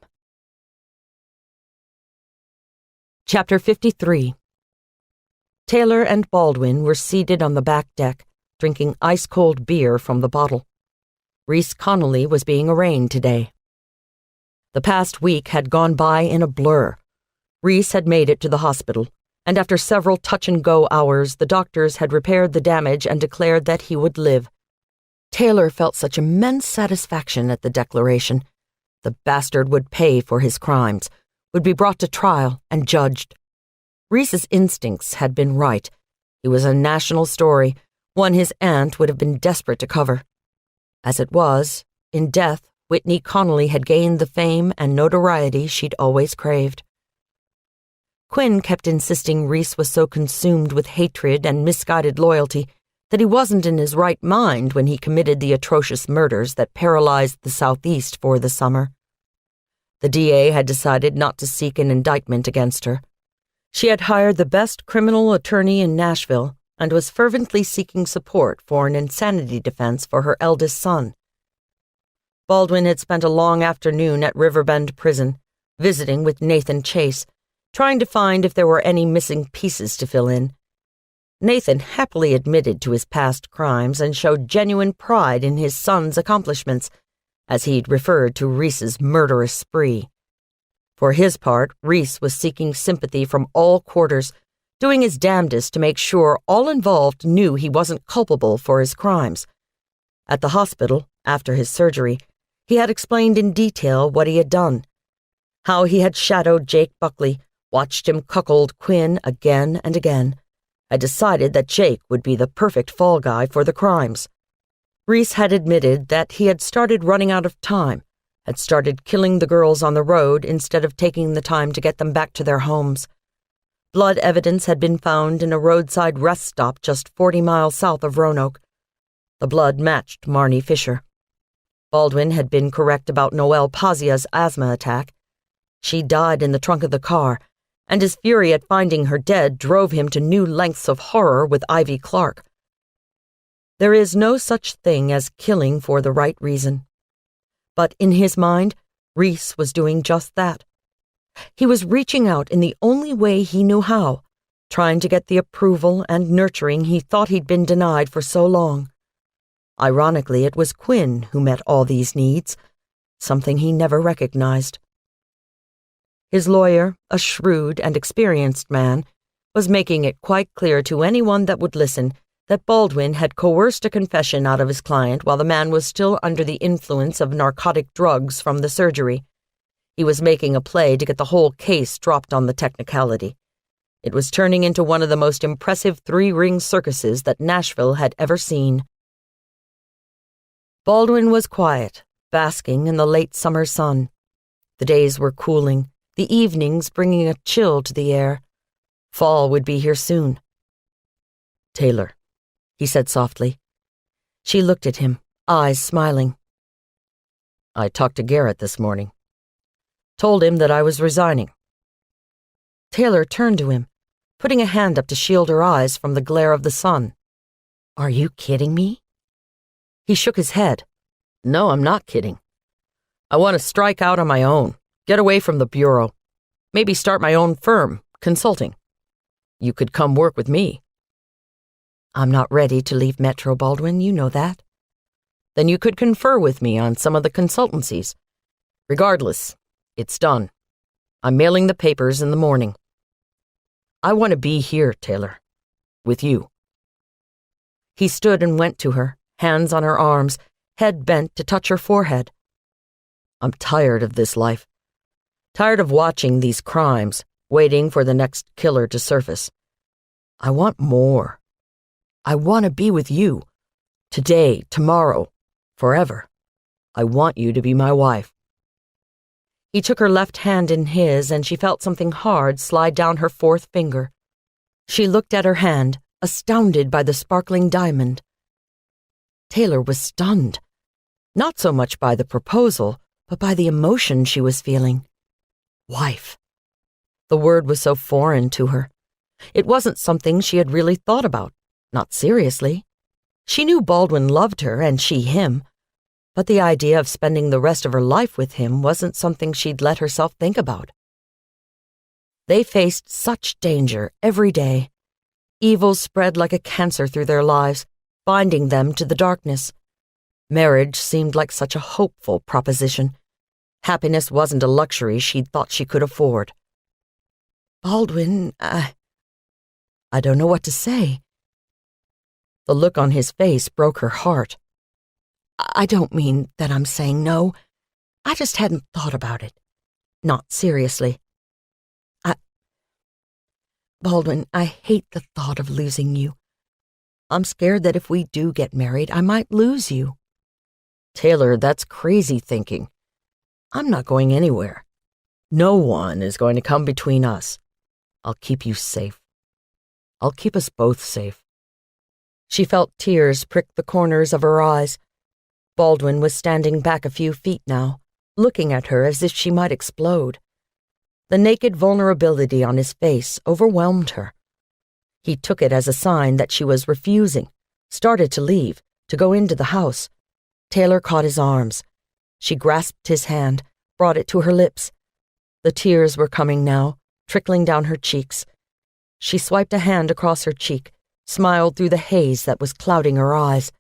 Chapter 53. Taylor and Baldwin were seated on the back deck, drinking ice-cold beer from the bottle. Reese Connolly was being arraigned today. The past week had gone by in a blur. Reese had made it to the hospital, and after several touch-and-go hours, the doctors had repaired the damage and declared that he would live. Taylor felt such immense satisfaction at the declaration. The bastard would pay for his crimes, would be brought to trial and judged. Reese's instincts had been right. He was a national story, one his aunt would have been desperate to cover. As it was, in death, Whitney Connolly had gained the fame and notoriety she'd always craved. Quinn kept insisting Reese was so consumed with hatred and misguided loyalty that he wasn't in his right mind when he committed the atrocious murders that paralyzed the Southeast for the summer. The DA had decided not to seek an indictment against her. She had hired the best criminal attorney in Nashville and was fervently seeking support for an insanity defense for her eldest son. Baldwin had spent a long afternoon at Riverbend Prison, visiting with Nathan Chase, trying to find if there were any missing pieces to fill in. Nathan happily admitted to his past crimes and showed genuine pride in his son's accomplishments, as he'd referred to Reese's murderous spree. For his part, Reese was seeking sympathy from all quarters, doing his damnedest to make sure all involved knew he wasn't culpable for his crimes. At the hospital, after his surgery, he had explained in detail what he had done, how he had shadowed Jake Buckley, watched him cuckold Quinn again and again, had decided that Jake would be the perfect fall guy for the crimes. Reese had admitted that he had started running out of time, had started killing the girls on the road instead of taking the time to get them back to their homes. Blood evidence had been found in a roadside rest stop just 40 miles south of Roanoke. The blood matched Marnie Fisher. Baldwin had been correct about Noelle Pazia's asthma attack. She died in the trunk of the car, and his fury at finding her dead drove him to new lengths of horror with Ivy Clark. There is no such thing as killing for the right reason. But in his mind, Reese was doing just that. He was reaching out in the only way he knew how, trying to get the approval and nurturing he thought he'd been denied for so long. Ironically, it was Quinn who met all these needs, something he never recognized. His lawyer, a shrewd and experienced man, was making it quite clear to anyone that would listen that Baldwin had coerced a confession out of his client while the man was still under the influence of narcotic drugs from the surgery. He was making a play to get the whole case dropped on the technicality. It was turning into one of the most impressive three-ring circuses that Nashville had ever seen. Baldwin was quiet, basking in the late summer sun. The days were cooling, the evenings bringing a chill to the air. Fall would be here soon. "Taylor," he said softly. She looked at him, eyes smiling. "I talked to Garrett this morning. Told him that I was resigning." Taylor turned to him, putting a hand up to shield her eyes from the glare of the sun. "Are you kidding me?" He shook his head. "No, I'm not kidding. I want to strike out on my own, get away from the bureau, maybe start my own firm, consulting. You could come work with me." "I'm not ready to leave Metro, Baldwin, you know that." "Then you could confer with me on some of the consultancies. Regardless, it's done. I'm mailing the papers in the morning. I want to be here, Taylor, with you." He stood and went to her, hands on her arms, head bent to touch her forehead. "I'm tired of this life. Tired of watching these crimes, waiting for the next killer to surface. I want more. I want to be with you. Today, tomorrow, forever. I want you to be my wife." He took her left hand in his, and she felt something hard slide down her fourth finger. She looked at her hand, astounded by the sparkling diamond. Taylor was stunned, not so much by the proposal, but by the emotion she was feeling. Wife. The word was so foreign to her. It wasn't something she had really thought about, not seriously. She knew Baldwin loved her and she him, but the idea of spending the rest of her life with him wasn't something she'd let herself think about. They faced such danger every day. Evil spread like a cancer through their lives, binding them to the darkness. Marriage seemed like such a hopeful proposition. Happiness wasn't a luxury she'd thought she could afford. "Baldwin, I don't know what to say." The look on his face broke her heart. "I don't mean that I'm saying no. I just hadn't thought about it. Not seriously. Baldwin, I hate the thought of losing you. I'm scared that if we do get married, I might lose you." "Taylor, that's crazy thinking. I'm not going anywhere. No one is going to come between us. I'll keep you safe. I'll keep us both safe." She felt tears prick the corners of her eyes. Baldwin was standing back a few feet now, looking at her as if she might explode. The naked vulnerability on his face overwhelmed her. He took it as a sign that she was refusing, started to leave, to go into the house. Taylor caught his arms. She grasped his hand, brought it to her lips. The tears were coming now, trickling down her cheeks. She swiped a hand across her cheek, smiled through the haze that was clouding her eyes.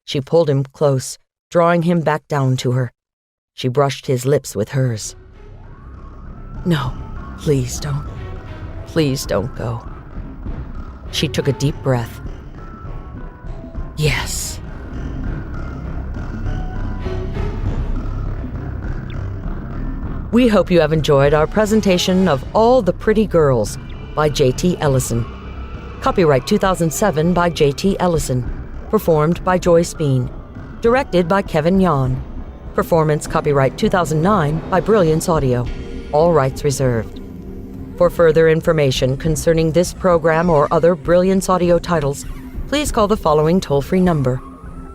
She pulled him close, drawing him back down to her. She brushed his lips with hers. "No, please don't. Please don't go." She took a deep breath. "Yes." We hope you have enjoyed our presentation of All the Pretty Girls by J.T. Ellison. Copyright 2007 by J.T. Ellison. Performed by Joyce Bean. Directed by Kevin Yan. Performance copyright 2009 by Brilliance Audio. All rights reserved. For further information concerning this program or other Brilliance Audio titles, please call the following toll-free number,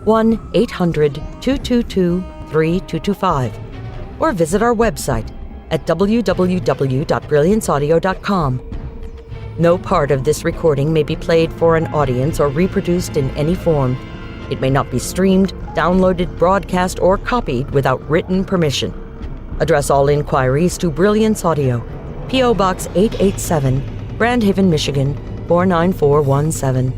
1-800-222-3225, or visit our website at www.brillianceaudio.com. No part of this recording may be played for an audience or reproduced in any form. It may not be streamed, downloaded, broadcast, or copied without written permission. Address all inquiries to Brilliance Audio, P.O. Box 887, Grand Haven, Michigan, 49417.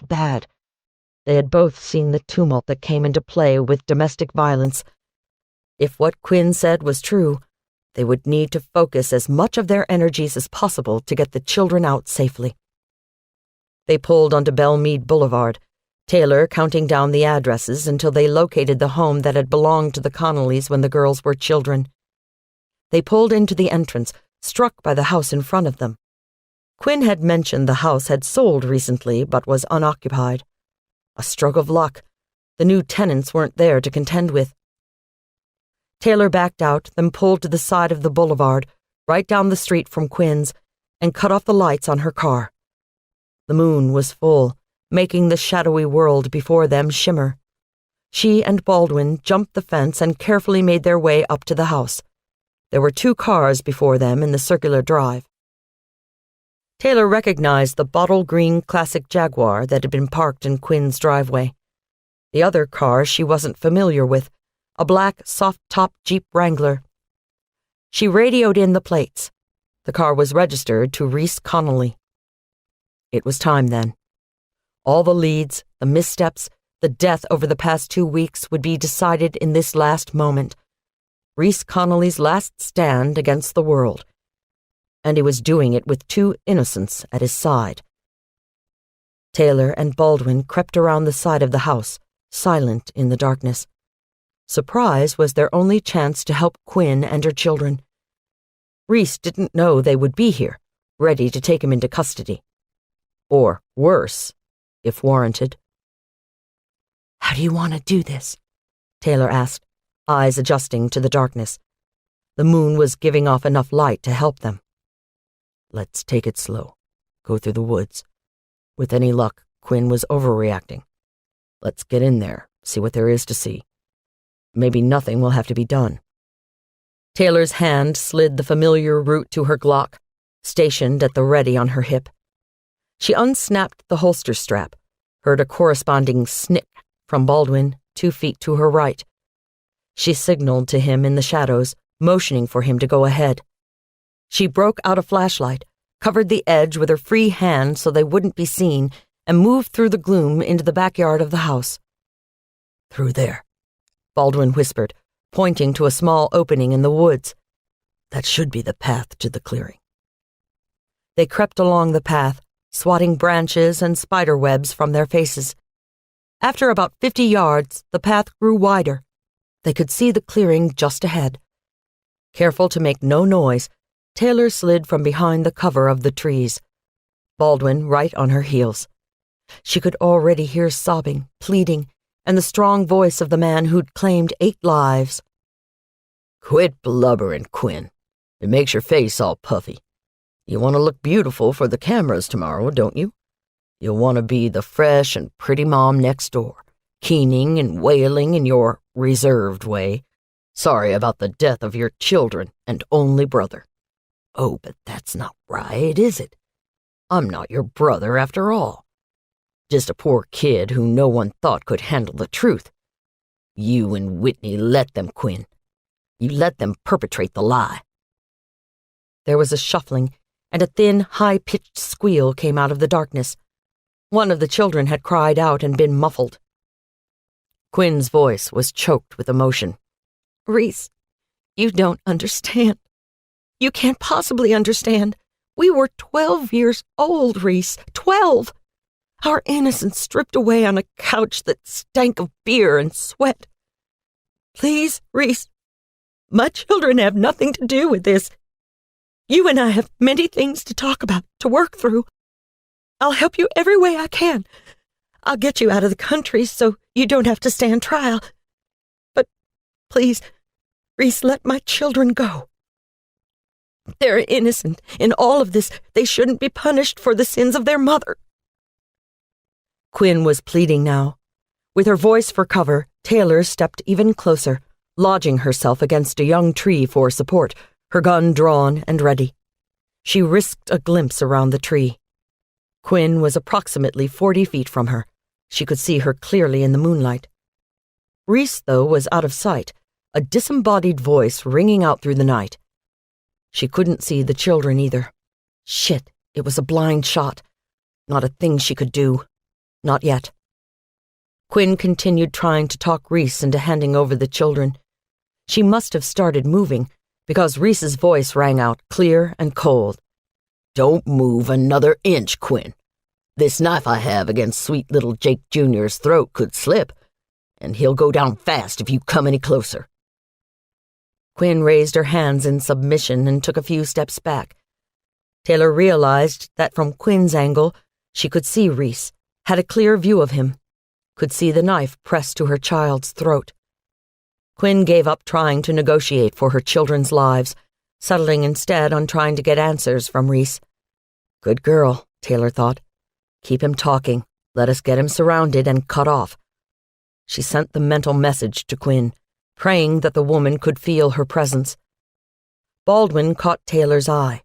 Bad. They had both seen the tumult that came into play with domestic violence. If what Quinn said was true, they would need to focus as much of their energies as possible to get the children out safely. They pulled onto Belmead Boulevard, Taylor counting down the addresses until they located the home that had belonged to the Connollys when the girls were children. They pulled into the entrance, struck by the house in front of them. Quinn had mentioned the house had sold recently but was unoccupied. A stroke of luck. The new tenants weren't there to contend with. Taylor backed out, then pulled to the side of the boulevard, right down the street from Quinn's, and cut off the lights on her car. The moon was full, making the shadowy world before them shimmer. She and Baldwin jumped the fence and carefully made their way up to the house. There were 2 cars before them in the circular drive. Taylor recognized the bottle green classic Jaguar that had been parked in Quinn's driveway. The other car she wasn't familiar with, a black, soft-top Jeep Wrangler. She radioed in the plates. The car was registered to Reese Connolly. It was time then. All the leads, the missteps, the death over the past 2 weeks would be decided in this last moment. Reese Connolly's last stand against the world. And he was doing it with 2 innocents at his side. Taylor and Baldwin crept around the side of the house, silent in the darkness. Surprise was their only chance to help Quinn and her children. Reese didn't know they would be here, ready to take him into custody. Or worse, if warranted. How do you want to do this? Taylor asked, eyes adjusting to the darkness. The moon was giving off enough light to help them. Let's take it slow. Go through the woods. With any luck, Quinn was overreacting. Let's get in there, see what there is to see. Maybe nothing will have to be done. Taylor's hand slid the familiar root to her Glock, stationed at the ready on her hip. She unsnapped the holster strap, heard a corresponding snick from Baldwin 2 feet to her right. She signaled to him in the shadows, motioning for him to go ahead. She broke out a flashlight, covered the edge with her free hand so they wouldn't be seen, and moved through the gloom into the backyard of the house. Through there, Baldwin whispered, pointing to a small opening in the woods. That should be the path to the clearing. They crept along the path, swatting branches and spider webs from their faces. After about 50 yards, the path grew wider. They could see the clearing just ahead. Careful to make no noise, Taylor slid from behind the cover of the trees, Baldwin right on her heels. She could already hear sobbing, pleading, and the strong voice of the man who'd claimed 8 lives. Quit blubbering, Quinn. It makes your face all puffy. You want to look beautiful for the cameras tomorrow, don't you? You'll want to be the fresh and pretty mom next door, keening and wailing in your reserved way. Sorry about the death of your children and only brother. Oh, but that's not right, is it? I'm not your brother after all. Just a poor kid who no one thought could handle the truth. You and Whitney let them, Quinn. You let them perpetrate the lie. There was a shuffling, and a thin, high-pitched squeal came out of the darkness. One of the children had cried out and been muffled. Quinn's voice was choked with emotion. Reese, you don't understand. You can't possibly understand. We were 12 years old, Reese. 12! Our innocence stripped away on a couch that stank of beer and sweat. Please, Reese, my children have nothing to do with this. You and I have many things to talk about, to work through. I'll help you every way I can. I'll get you out of the country so you don't have to stand trial. But please, Reese, let my children go. They're innocent in all of this. They shouldn't be punished for the sins of their mother. Quinn was pleading now. With her voice for cover, Taylor stepped even closer, lodging herself against a young tree for support, her gun drawn and ready. She risked a glimpse around the tree. Quinn was approximately 40 feet from her. She could see her clearly in the moonlight. Reese, though, was out of sight, a disembodied voice ringing out through the night. She couldn't see the children either. Shit, it was a blind shot. Not a thing she could do. Not yet. Quinn continued trying to talk Reese into handing over the children. She must have started moving, because Reese's voice rang out clear and cold. Don't move another inch, Quinn. This knife I have against sweet little Jake Jr.'s throat could slip, and he'll go down fast if you come any closer. Quinn raised her hands in submission and took a few steps back. Taylor realized that from Quinn's angle, she could see Reese, had a clear view of him, could see the knife pressed to her child's throat. Quinn gave up trying to negotiate for her children's lives, settling instead on trying to get answers from Reese. Good girl, Taylor thought. Keep him talking. Let us get him surrounded and cut off. She sent the mental message to Quinn, praying that the woman could feel her presence. Baldwin caught Taylor's eye.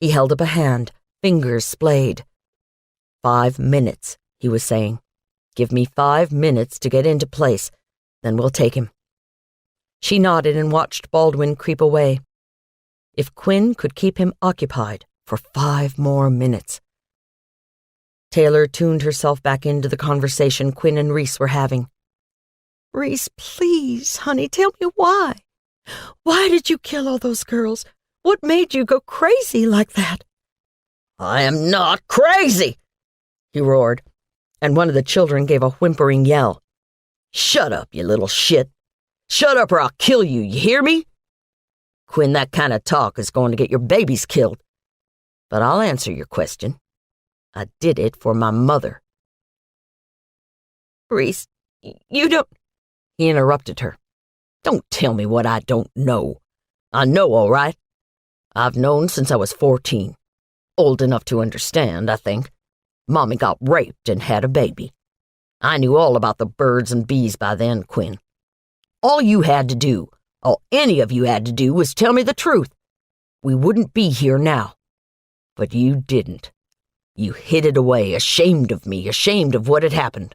He held up a hand, fingers splayed. 5 minutes, he was saying. Give me 5 minutes to get into place, then we'll take him. She nodded and watched Baldwin creep away. If Quinn could keep him occupied for 5 more minutes. Taylor tuned herself back into the conversation Quinn and Reese were having. Reese, please, honey, tell me why. Why did you kill all those girls? What made you go crazy like that? I am not crazy, he roared, and one of the children gave a whimpering yell. Shut up, you little shit. Shut up or I'll kill you, you hear me? Quinn, that kind of talk is going to get your babies killed. But I'll answer your question. I did it for my mother. Reese, you don't... He interrupted her. Don't tell me what I don't know. I know, all right. I've known since I was 14. Old enough to understand, I think. Mommy got raped and had a baby. I knew all about the birds and bees by then, Quinn. All you had to do, all any of you had to do, was tell me the truth. We wouldn't be here now. But you didn't. You hid it away, ashamed of me, ashamed of what had happened.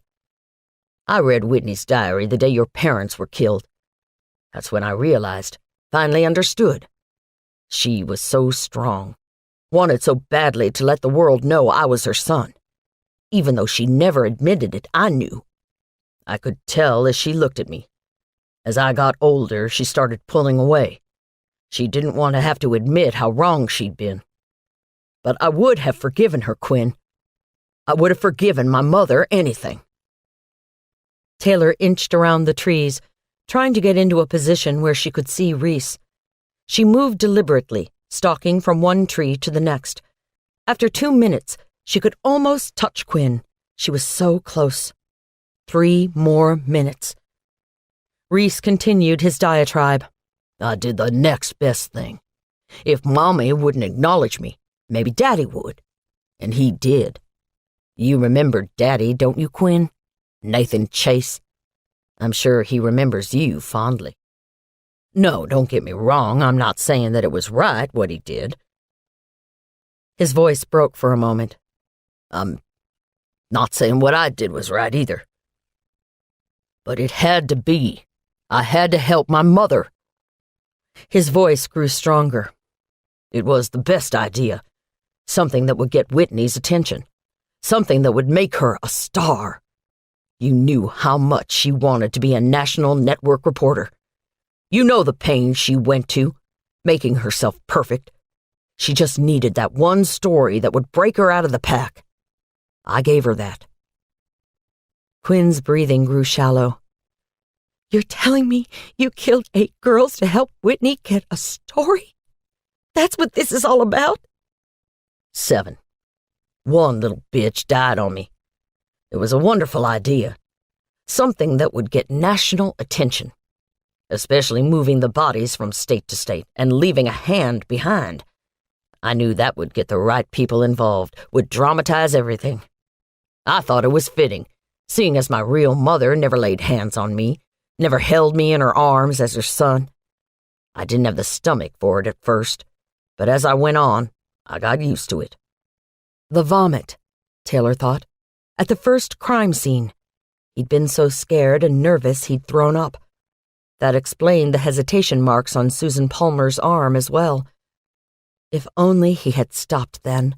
I read Whitney's diary the day your parents were killed. That's when I realized, finally understood. She was so strong, wanted so badly to let the world know I was her son. Even though she never admitted it, I knew. I could tell as she looked at me. As I got older, she started pulling away. She didn't want to have to admit how wrong she'd been. But I would have forgiven her, Quinn. I would have forgiven my mother anything. Taylor inched around the trees, trying to get into a position where she could see Reese. She moved deliberately, stalking from one tree to the next. After 2 minutes, she could almost touch Quinn. She was so close. 3 more minutes. Reese continued his diatribe. I did the next best thing. If Mommy wouldn't acknowledge me, maybe Daddy would. And he did. You remember Daddy, don't you, Quinn? Nathan Chase. I'm sure he remembers you fondly. No, don't get me wrong, I'm not saying that it was right what he did. His voice broke for a moment. I'm not saying what I did was right either. But it had to be. I had to help my mother. His voice grew stronger. It was the best idea. Something that would get Whitney's attention. Something that would make her a star. You knew how much she wanted to be a national network reporter. You know the pain she went to, making herself perfect. She just needed that one story that would break her out of the pack. I gave her that. Quinn's breathing grew shallow. You're telling me you killed 8 girls to help Whitney get a story? That's what this is all about? 7. One little bitch died on me. It was a wonderful idea. Something that would get national attention. Especially moving the bodies from state to state and leaving a hand behind. I knew that would get the right people involved, would dramatize everything. I thought it was fitting, seeing as my real mother never laid hands on me, never held me in her arms as her son. I didn't have the stomach for it at first, but as I went on, I got used to it. The vomit, Taylor thought, at the first crime scene. He'd been so scared and nervous he'd thrown up. That explained the hesitation marks on Susan Palmer's arm as well. If only he had stopped then.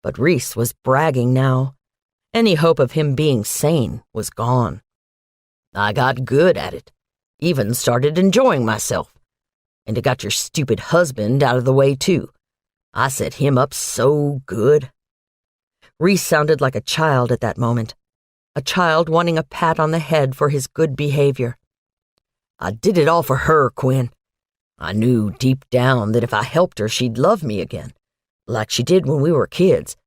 But Reese was bragging now. Any hope of him being sane was gone. I got good at it, even started enjoying myself. And it got your stupid husband out of the way, too. I set him up so good. Reese sounded like a child at that moment, a child wanting a pat on the head for his good behavior. I did it all for her, Quinn. I knew deep down that if I helped her, she'd love me again, like she did when we were kids.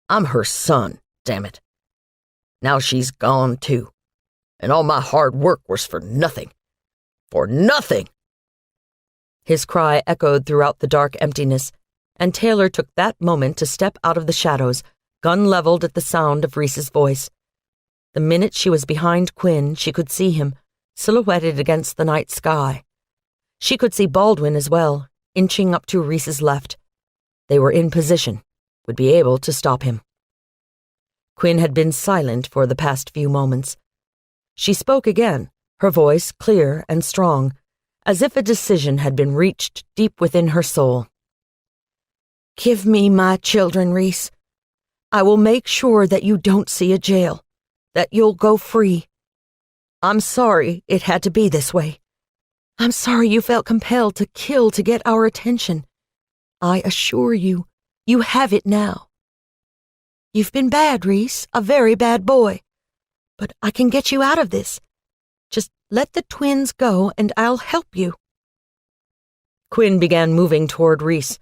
I'm her son, damn it. Now she's gone, too. And all my hard work was for nothing. For nothing! His cry echoed throughout the dark emptiness, and Taylor took that moment to step out of the shadows, gun leveled at the sound of Reese's voice. The minute she was behind Quinn, she could see him, silhouetted against the night sky. She could see Baldwin as well, inching up to Reese's left. They were in position, would be able to stop him. Quinn had been silent for the past few moments. She spoke again, her voice clear and strong, as if a decision had been reached deep within her soul. "Give me my children, Reese. I will make sure that you don't see a jail, that you'll go free. I'm sorry it had to be this way. I'm sorry you felt compelled to kill to get our attention. I assure you, you have it now. You've been bad, Reese, a very bad boy. But I can get you out of this. Just let the twins go and I'll help you." Quinn began moving toward Reese.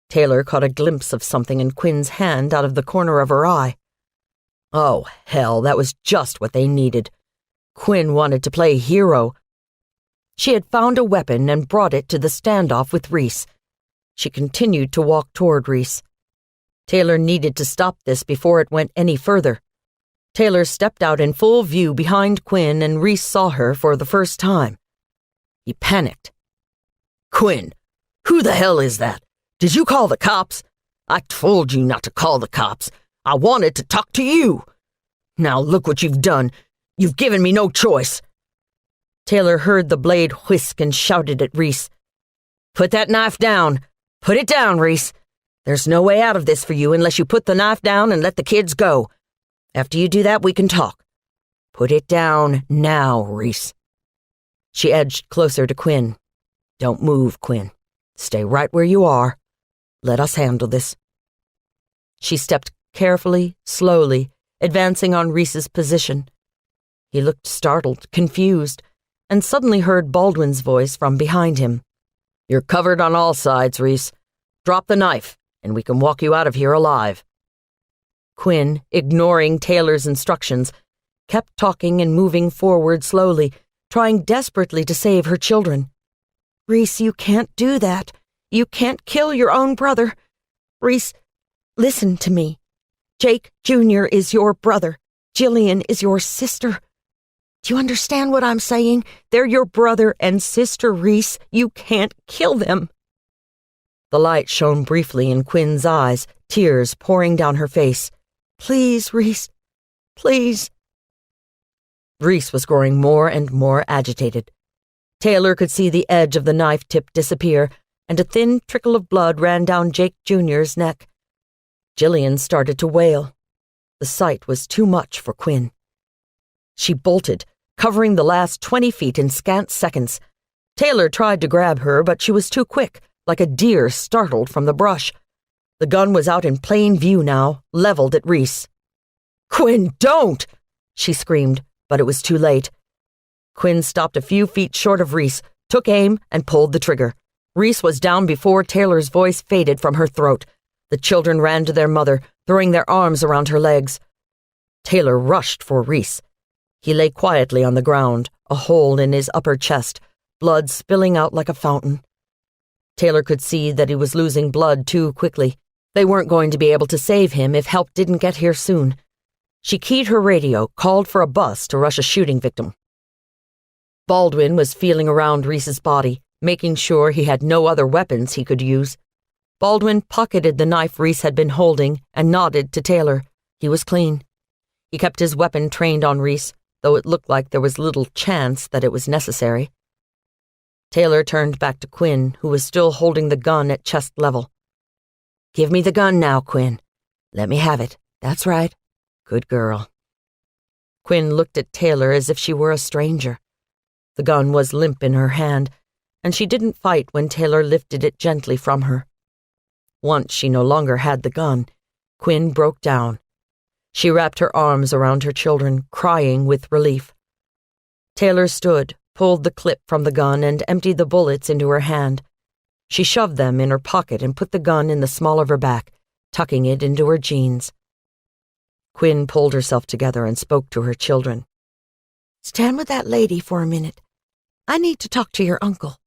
Taylor caught a glimpse of something in Quinn's hand out of the corner of her eye. Oh, hell, that was just what they needed. Quinn wanted to play hero. She had found a weapon and brought it to the standoff with Reese. She continued to walk toward Reese. Taylor needed to stop this before it went any further. Taylor stepped out in full view behind Quinn, and Reese saw her for the first time. He panicked. "Quinn, who the hell is that? Did you call the cops? I told you not to call the cops. I wanted to talk to you. Now look what you've done. You've given me no choice." Taylor heard the blade whisk and shouted at Reese. "Put that knife down. Put it down, Reese. There's no way out of this for you unless you put the knife down and let the kids go. After you do that, we can talk. Put it down now, Reese." She edged closer to Quinn. "Don't move, Quinn. Stay right where you are. Let us handle this." She stepped carefully, slowly, advancing on Reese's position. He looked startled, confused, and suddenly heard Baldwin's voice from behind him. "You're covered on all sides, Reese. Drop the knife, and we can walk you out of here alive." Quinn, ignoring Taylor's instructions, kept talking and moving forward slowly, trying desperately to save her children. "Reese, you can't do that. You can't kill your own brother. Reese, listen to me. Jake Jr. is your brother. Jillian is your sister. Do you understand what I'm saying? They're your brother and sister, Reese. You can't kill them." The light shone briefly in Quinn's eyes, tears pouring down her face. "Please, Reese. Please." Reese was growing more and more agitated. Taylor could see the edge of the knife tip disappear, and a thin trickle of blood ran down Jake Jr.'s neck. Jillian started to wail. The sight was too much for Quinn. She bolted, covering the last 20 feet in scant seconds. Taylor tried to grab her, but she was too quick, like a deer startled from the brush. The gun was out in plain view now, leveled at Reese. "Quinn, don't!" she screamed, but it was too late. Quinn stopped a few feet short of Reese, took aim, and pulled the trigger. Reese was down before Taylor's voice faded from her throat. The children ran to their mother, throwing their arms around her legs. Taylor rushed for Reese. He lay quietly on the ground, a hole in his upper chest, blood spilling out like a fountain. Taylor could see that he was losing blood too quickly. They weren't going to be able to save him if help didn't get here soon. She keyed her radio, called for a bus to rush a shooting victim. Baldwin was feeling around Reese's body, making sure he had no other weapons he could use. Baldwin pocketed the knife Reese had been holding and nodded to Taylor. He was clean. He kept his weapon trained on Reese, though it looked like there was little chance that it was necessary. Taylor turned back to Quinn, who was still holding the gun at chest level. "Give me the gun now, Quinn. Let me have it. That's right. Good girl." Quinn looked at Taylor as if she were a stranger. The gun was limp in her hand, and she didn't fight when Taylor lifted it gently from her. Once she no longer had the gun, Quinn broke down. She wrapped her arms around her children, crying with relief. Taylor stood, pulled the clip from the gun, and emptied the bullets into her hand. She shoved them in her pocket and put the gun in the small of her back, tucking it into her jeans. Quinn pulled herself together and spoke to her children. "Stand with that lady for a minute. I need to talk to your uncle."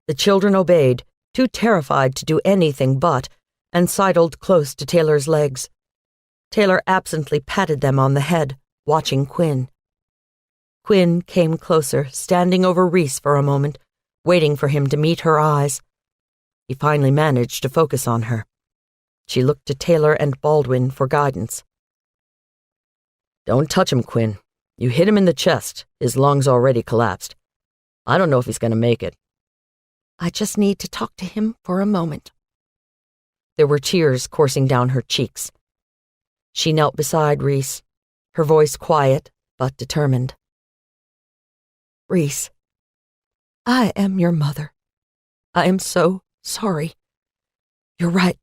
The children obeyed, too terrified to do anything but, and sidled close to Taylor's legs. Taylor absently patted them on the head, watching Quinn. Quinn came closer, standing over Reese for a moment, waiting for him to meet her eyes. He finally managed to focus on her. She looked to Taylor and Baldwin for guidance. "Don't touch him, Quinn. You hit him in the chest. His lungs already collapsed. I don't know if he's going to make it. I just need to talk to him for a moment. There were tears coursing down her cheeks. She knelt beside Reese, her voice quiet but determined. Reese, I am your mother. I am so sorry. You're right.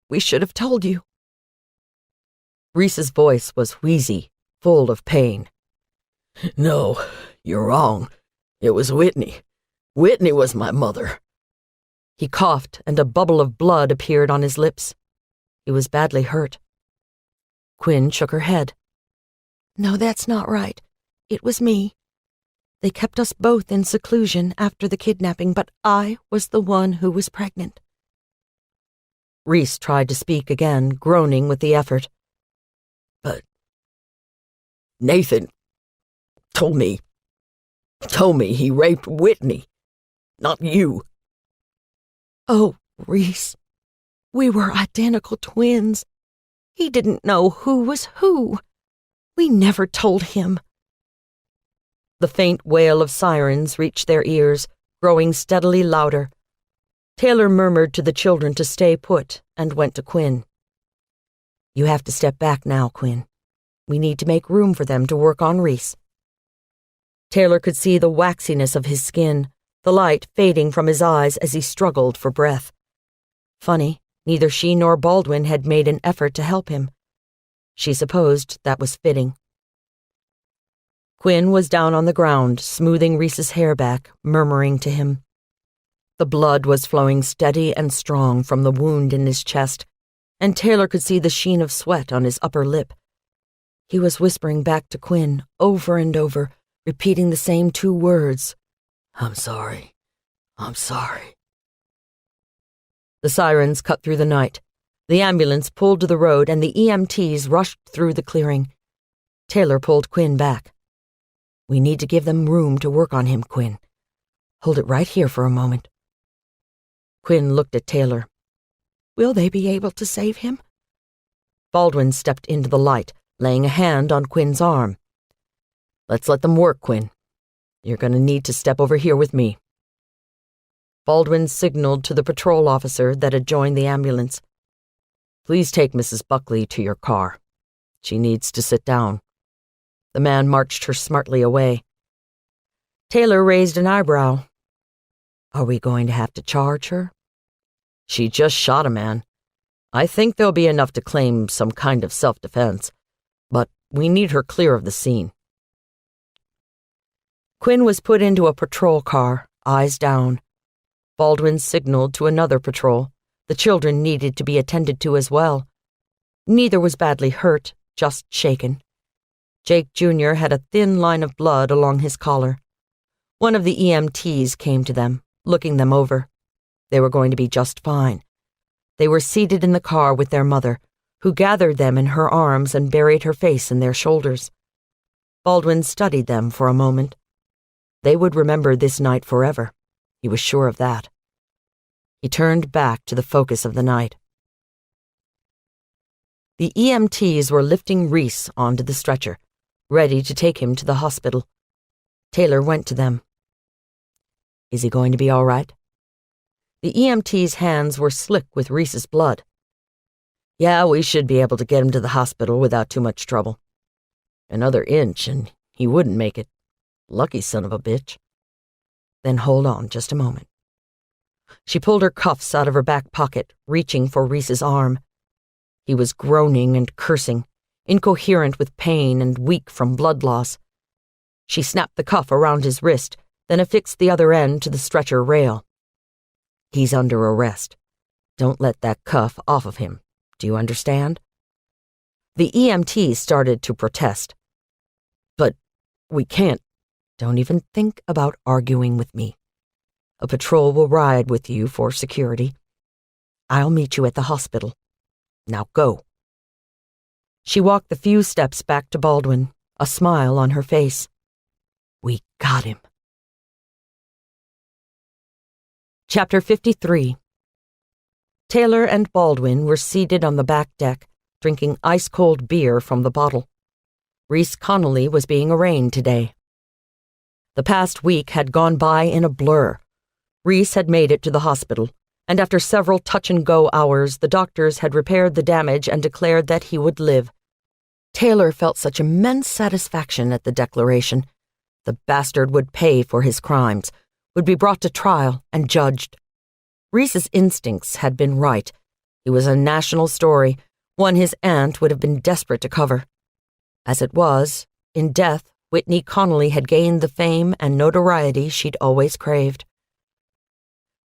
We should have told you. Reese's voice was wheezy, full of pain. No, you're wrong. It was Whitney. Whitney was my mother. He coughed, and a bubble of blood appeared on his lips. He was badly hurt. Quinn shook her head. No, that's not right. It was me. They kept us both in seclusion after the kidnapping, but I was the one who was pregnant. Reese tried to speak again, groaning with the effort. But Nathan told me he raped Whitney, not you. Oh, Reese, we were identical twins. He didn't know who was who. We never told him. The faint wail of sirens reached their ears, growing steadily louder. Taylor murmured to the children to stay put and went to Quinn. You have to step back now, Quinn. We need to make room for them to work on Reese. Taylor could see the waxiness of his skin, the light fading from his eyes as he struggled for breath. Funny, neither she nor Baldwin had made an effort to help him. She supposed that was fitting. Quinn was down on the ground, smoothing Reese's hair back, murmuring to him. The blood was flowing steady and strong from the wound in his chest, and Taylor could see the sheen of sweat on his upper lip. He was whispering back to Quinn over and over, repeating the same two words. I'm sorry. I'm sorry. The sirens cut through the night. The ambulance pulled to the road and the EMTs rushed through the clearing. Taylor pulled Quinn back. We need to give them room to work on him, Quinn. Hold it right here for a moment. Quinn looked at Taylor. Will they be able to save him? Baldwin stepped into the light, laying a hand on Quinn's arm. Let's let them work, Quinn. You're going to need to step over here with me. Baldwin signaled to the patrol officer that had joined the ambulance. Please take Mrs. Buckley to your car. She needs to sit down. The man marched her smartly away. Taylor raised an eyebrow. Are we going to have to charge her? She just shot a man. I think there'll be enough to claim some kind of self-defense, but we need her clear of the scene. Quinn was put into a patrol car, eyes down. Baldwin signaled to another patrol. The children needed to be attended to as well. Neither was badly hurt, just shaken. Jake Jr. had a thin line of blood along his collar. One of the EMTs came to them, looking them over. They were going to be just fine. They were seated in the car with their mother, who gathered them in her arms and buried her face in their shoulders. Baldwin studied them for a moment. They would remember this night forever. He was sure of that. He turned back to the focus of the night. The EMTs were lifting Reese onto the stretcher, ready to take him to the hospital. Taylor went to them. Is he going to be all right? The EMT's hands were slick with Reese's blood. Yeah, we should be able to get him to the hospital without too much trouble. Another inch and he wouldn't make it. Lucky son of a bitch. Then hold on just a moment. She pulled her cuffs out of her back pocket, reaching for Reese's arm. He was groaning and cursing, incoherent with pain and weak from blood loss. She snapped the cuff around his wrist, then affixed the other end to the stretcher rail. He's under arrest. Don't let that cuff off of him. Do you understand? The EMT started to protest. But we can't. Don't even think about arguing with me. A patrol will ride with you for security. I'll meet you at the hospital. Now go. She walked the few steps back to Baldwin, a smile on her face. We got him. Chapter 53. Taylor and Baldwin were seated on the back deck, drinking ice-cold beer from the bottle. Reese Connolly was being arraigned today. The past week had gone by in a blur. Reese had made it to the hospital, and after several touch-and-go hours, the doctors had repaired the damage and declared that he would live. Taylor felt such immense satisfaction at the declaration. The bastard would pay for his crimes, would be brought to trial and judged. Reese's instincts had been right. He was a national story, one his aunt would have been desperate to cover. As it was, in death, Whitney Connolly had gained the fame and notoriety she'd always craved.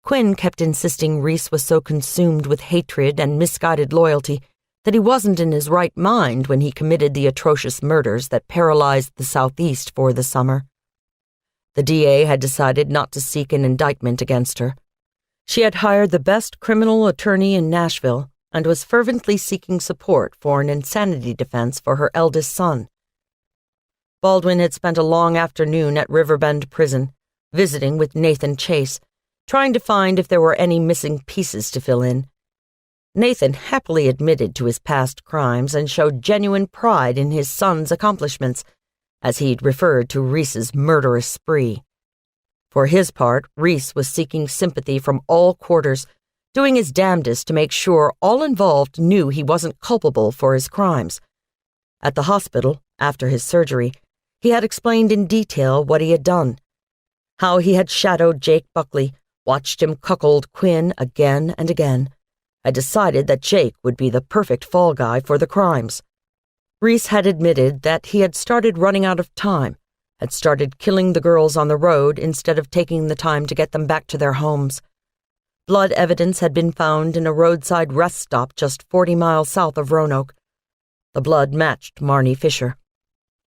Quinn kept insisting Reese was so consumed with hatred and misguided loyalty that he wasn't in his right mind when he committed the atrocious murders that paralyzed the Southeast for the summer. The DA had decided not to seek an indictment against her. She had hired the best criminal attorney in Nashville and was fervently seeking support for an insanity defense for her eldest son. Baldwin had spent a long afternoon at Riverbend Prison, visiting with Nathan Chase, trying to find if there were any missing pieces to fill in. Nathan happily admitted to his past crimes and showed genuine pride in his son's accomplishments, as he'd referred to Reese's murderous spree. For his part, Reese was seeking sympathy from all quarters, doing his damnedest to make sure all involved knew he wasn't culpable for his crimes. At the hospital, after his surgery, he had explained in detail what he had done, how he had shadowed Jake Buckley, watched him cuckold Quinn again and again, had decided that Jake would be the perfect fall guy for the crimes. Reese had admitted that he had started running out of time, had started killing the girls on the road instead of taking the time to get them back to their homes. Blood evidence had been found in a roadside rest stop just 40 miles south of Roanoke. The blood matched Marnie Fisher.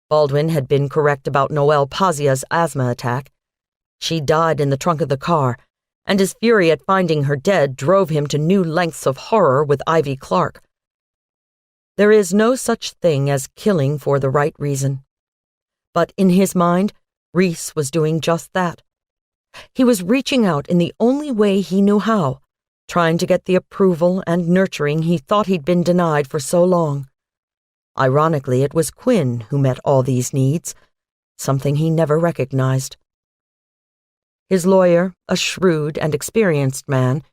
Baldwin had been correct about Noelle Pazia's asthma attack. She died in the trunk of the car, and his fury at finding her dead drove him to new lengths of horror with Ivy Clark. There is no such thing as killing for the right reason. But in his mind, Reese was doing just that. He was reaching out in the only way he knew how, trying to get the approval and nurturing he thought he'd been denied for so long. Ironically, it was Quinn who met all these needs, something he never recognized. His lawyer, a shrewd and experienced man,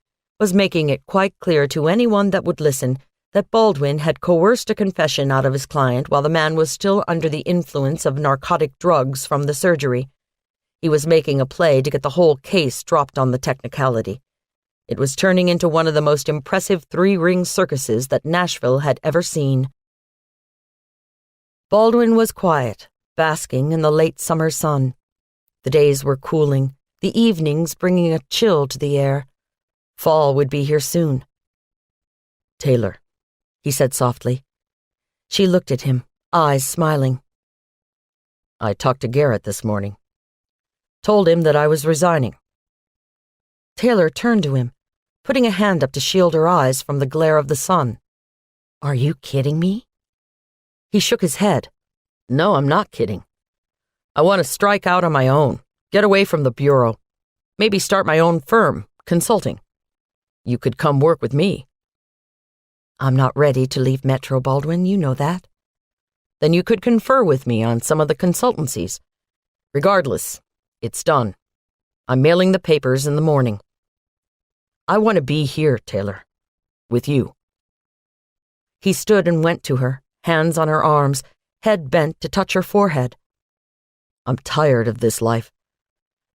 was making it quite clear to anyone that would listen that Baldwin had coerced a confession out of his client while the man was still under the influence of narcotic drugs from the surgery. He was making a play to get the whole case dropped on the technicality. It was turning into one of the most impressive three-ring circuses that Nashville had ever seen. Baldwin was quiet, basking in the late summer sun. The days were cooling, the evenings bringing a chill to the air. Fall would be here soon. "Taylor," he said softly. She looked at him, eyes smiling. "I talked to Garrett this morning. Told him that I was resigning." Taylor turned to him, putting a hand up to shield her eyes from the glare of the sun. "Are you kidding me?" He shook his head. "No, I'm not kidding. I want to strike out on my own, get away from the Bureau, maybe start my own firm, consulting. You could come work with me." "I'm not ready to leave Metro, Baldwin, you know that." "Then you could confer with me on some of the consultancies. Regardless, it's done. I'm mailing the papers in the morning. I want to be here, Taylor, with you." He stood and went to her, hands on her arms, head bent to touch her forehead. "I'm tired of this life.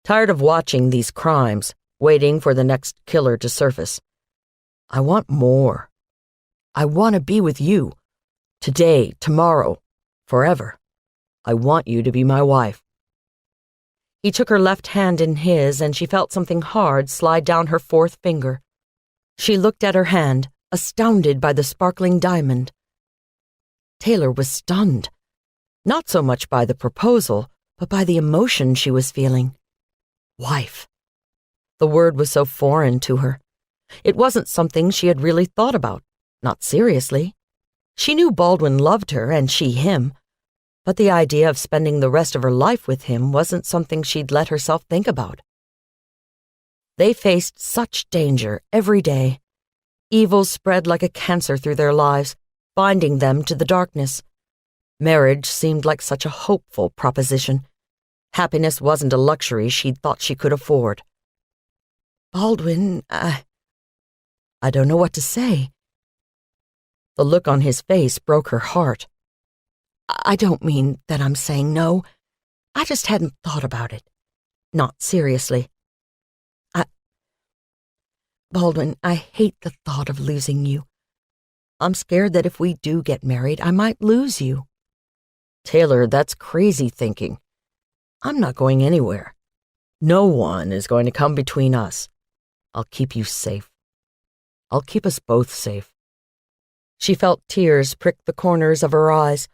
Tired of watching these crimes, waiting for the next killer to surface. I want more. I want to be with you. Today, tomorrow, forever. I want you to be my wife." He took her left hand in his, and she felt something hard slide down her fourth finger. She looked at her hand, astounded by the sparkling diamond. Taylor was stunned, not so much by the proposal, but by the emotion she was feeling. Wife. The word was so foreign to her. It wasn't something she had really thought about, not seriously. She knew Baldwin loved her and she him, but the idea of spending the rest of her life with him wasn't something she'd let herself think about. They faced such danger every day. Evil spread like a cancer through their lives, binding them to the darkness. Marriage seemed like such a hopeful proposition. Happiness wasn't a luxury she'd thought she could afford. Baldwin, I don't know what to say. The look on his face broke her heart. I don't mean that I'm saying no. I just hadn't thought about it. Not seriously. Baldwin, I hate the thought of losing you. I'm scared that if we do get married, I might lose you. Taylor, that's crazy thinking. I'm not going anywhere. No one is going to come between us. I'll keep you safe. I'll keep us both safe. She felt tears prick the corners of her eyes.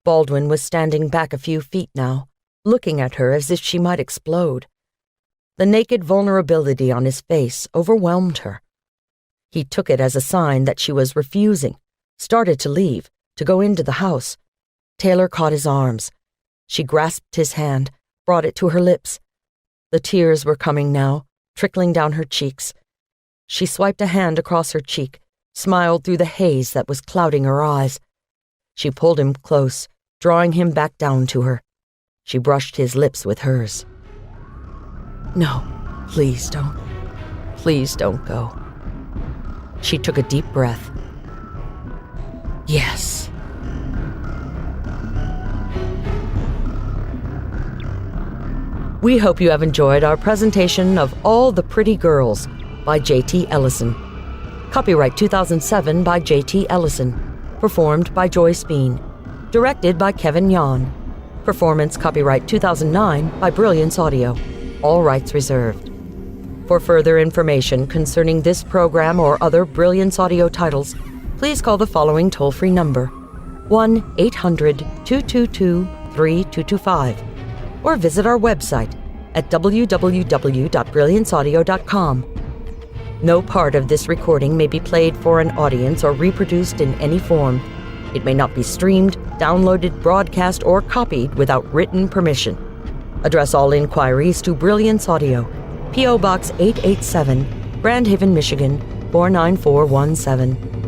Baldwin was standing back a few feet now, looking at her as if she might explode. The naked vulnerability on his face overwhelmed her. He took it as a sign that she was refusing, started to leave, to go into the house. Taylor caught his arms. She grasped his hand, brought it to her lips. The tears were coming now, trickling down her cheeks. She swiped a hand across her cheek, smiled through the haze that was clouding her eyes. She pulled him close, drawing him back down to her. She brushed his lips with hers. No, please don't. Please don't go. She took a deep breath. Yes. We hope you have enjoyed our presentation of All the Pretty Girls by J.T. Ellison. Copyright 2007 by J.T. Ellison. Performed by Joyce Bean. Directed by Kevin Yan. Performance copyright 2009 by Brilliance Audio. All rights reserved. For further information concerning this program or other Brilliance Audio titles, please call the following toll-free number, 1-800-222-3225, or visit our website at www.brillianceaudio.com. No part of this recording may be played for an audience or reproduced in any form. It may not be streamed, downloaded, broadcast, or copied without written permission. Address all inquiries to Brilliance Audio, P.O. Box 887, Grand Haven, Michigan, 49417.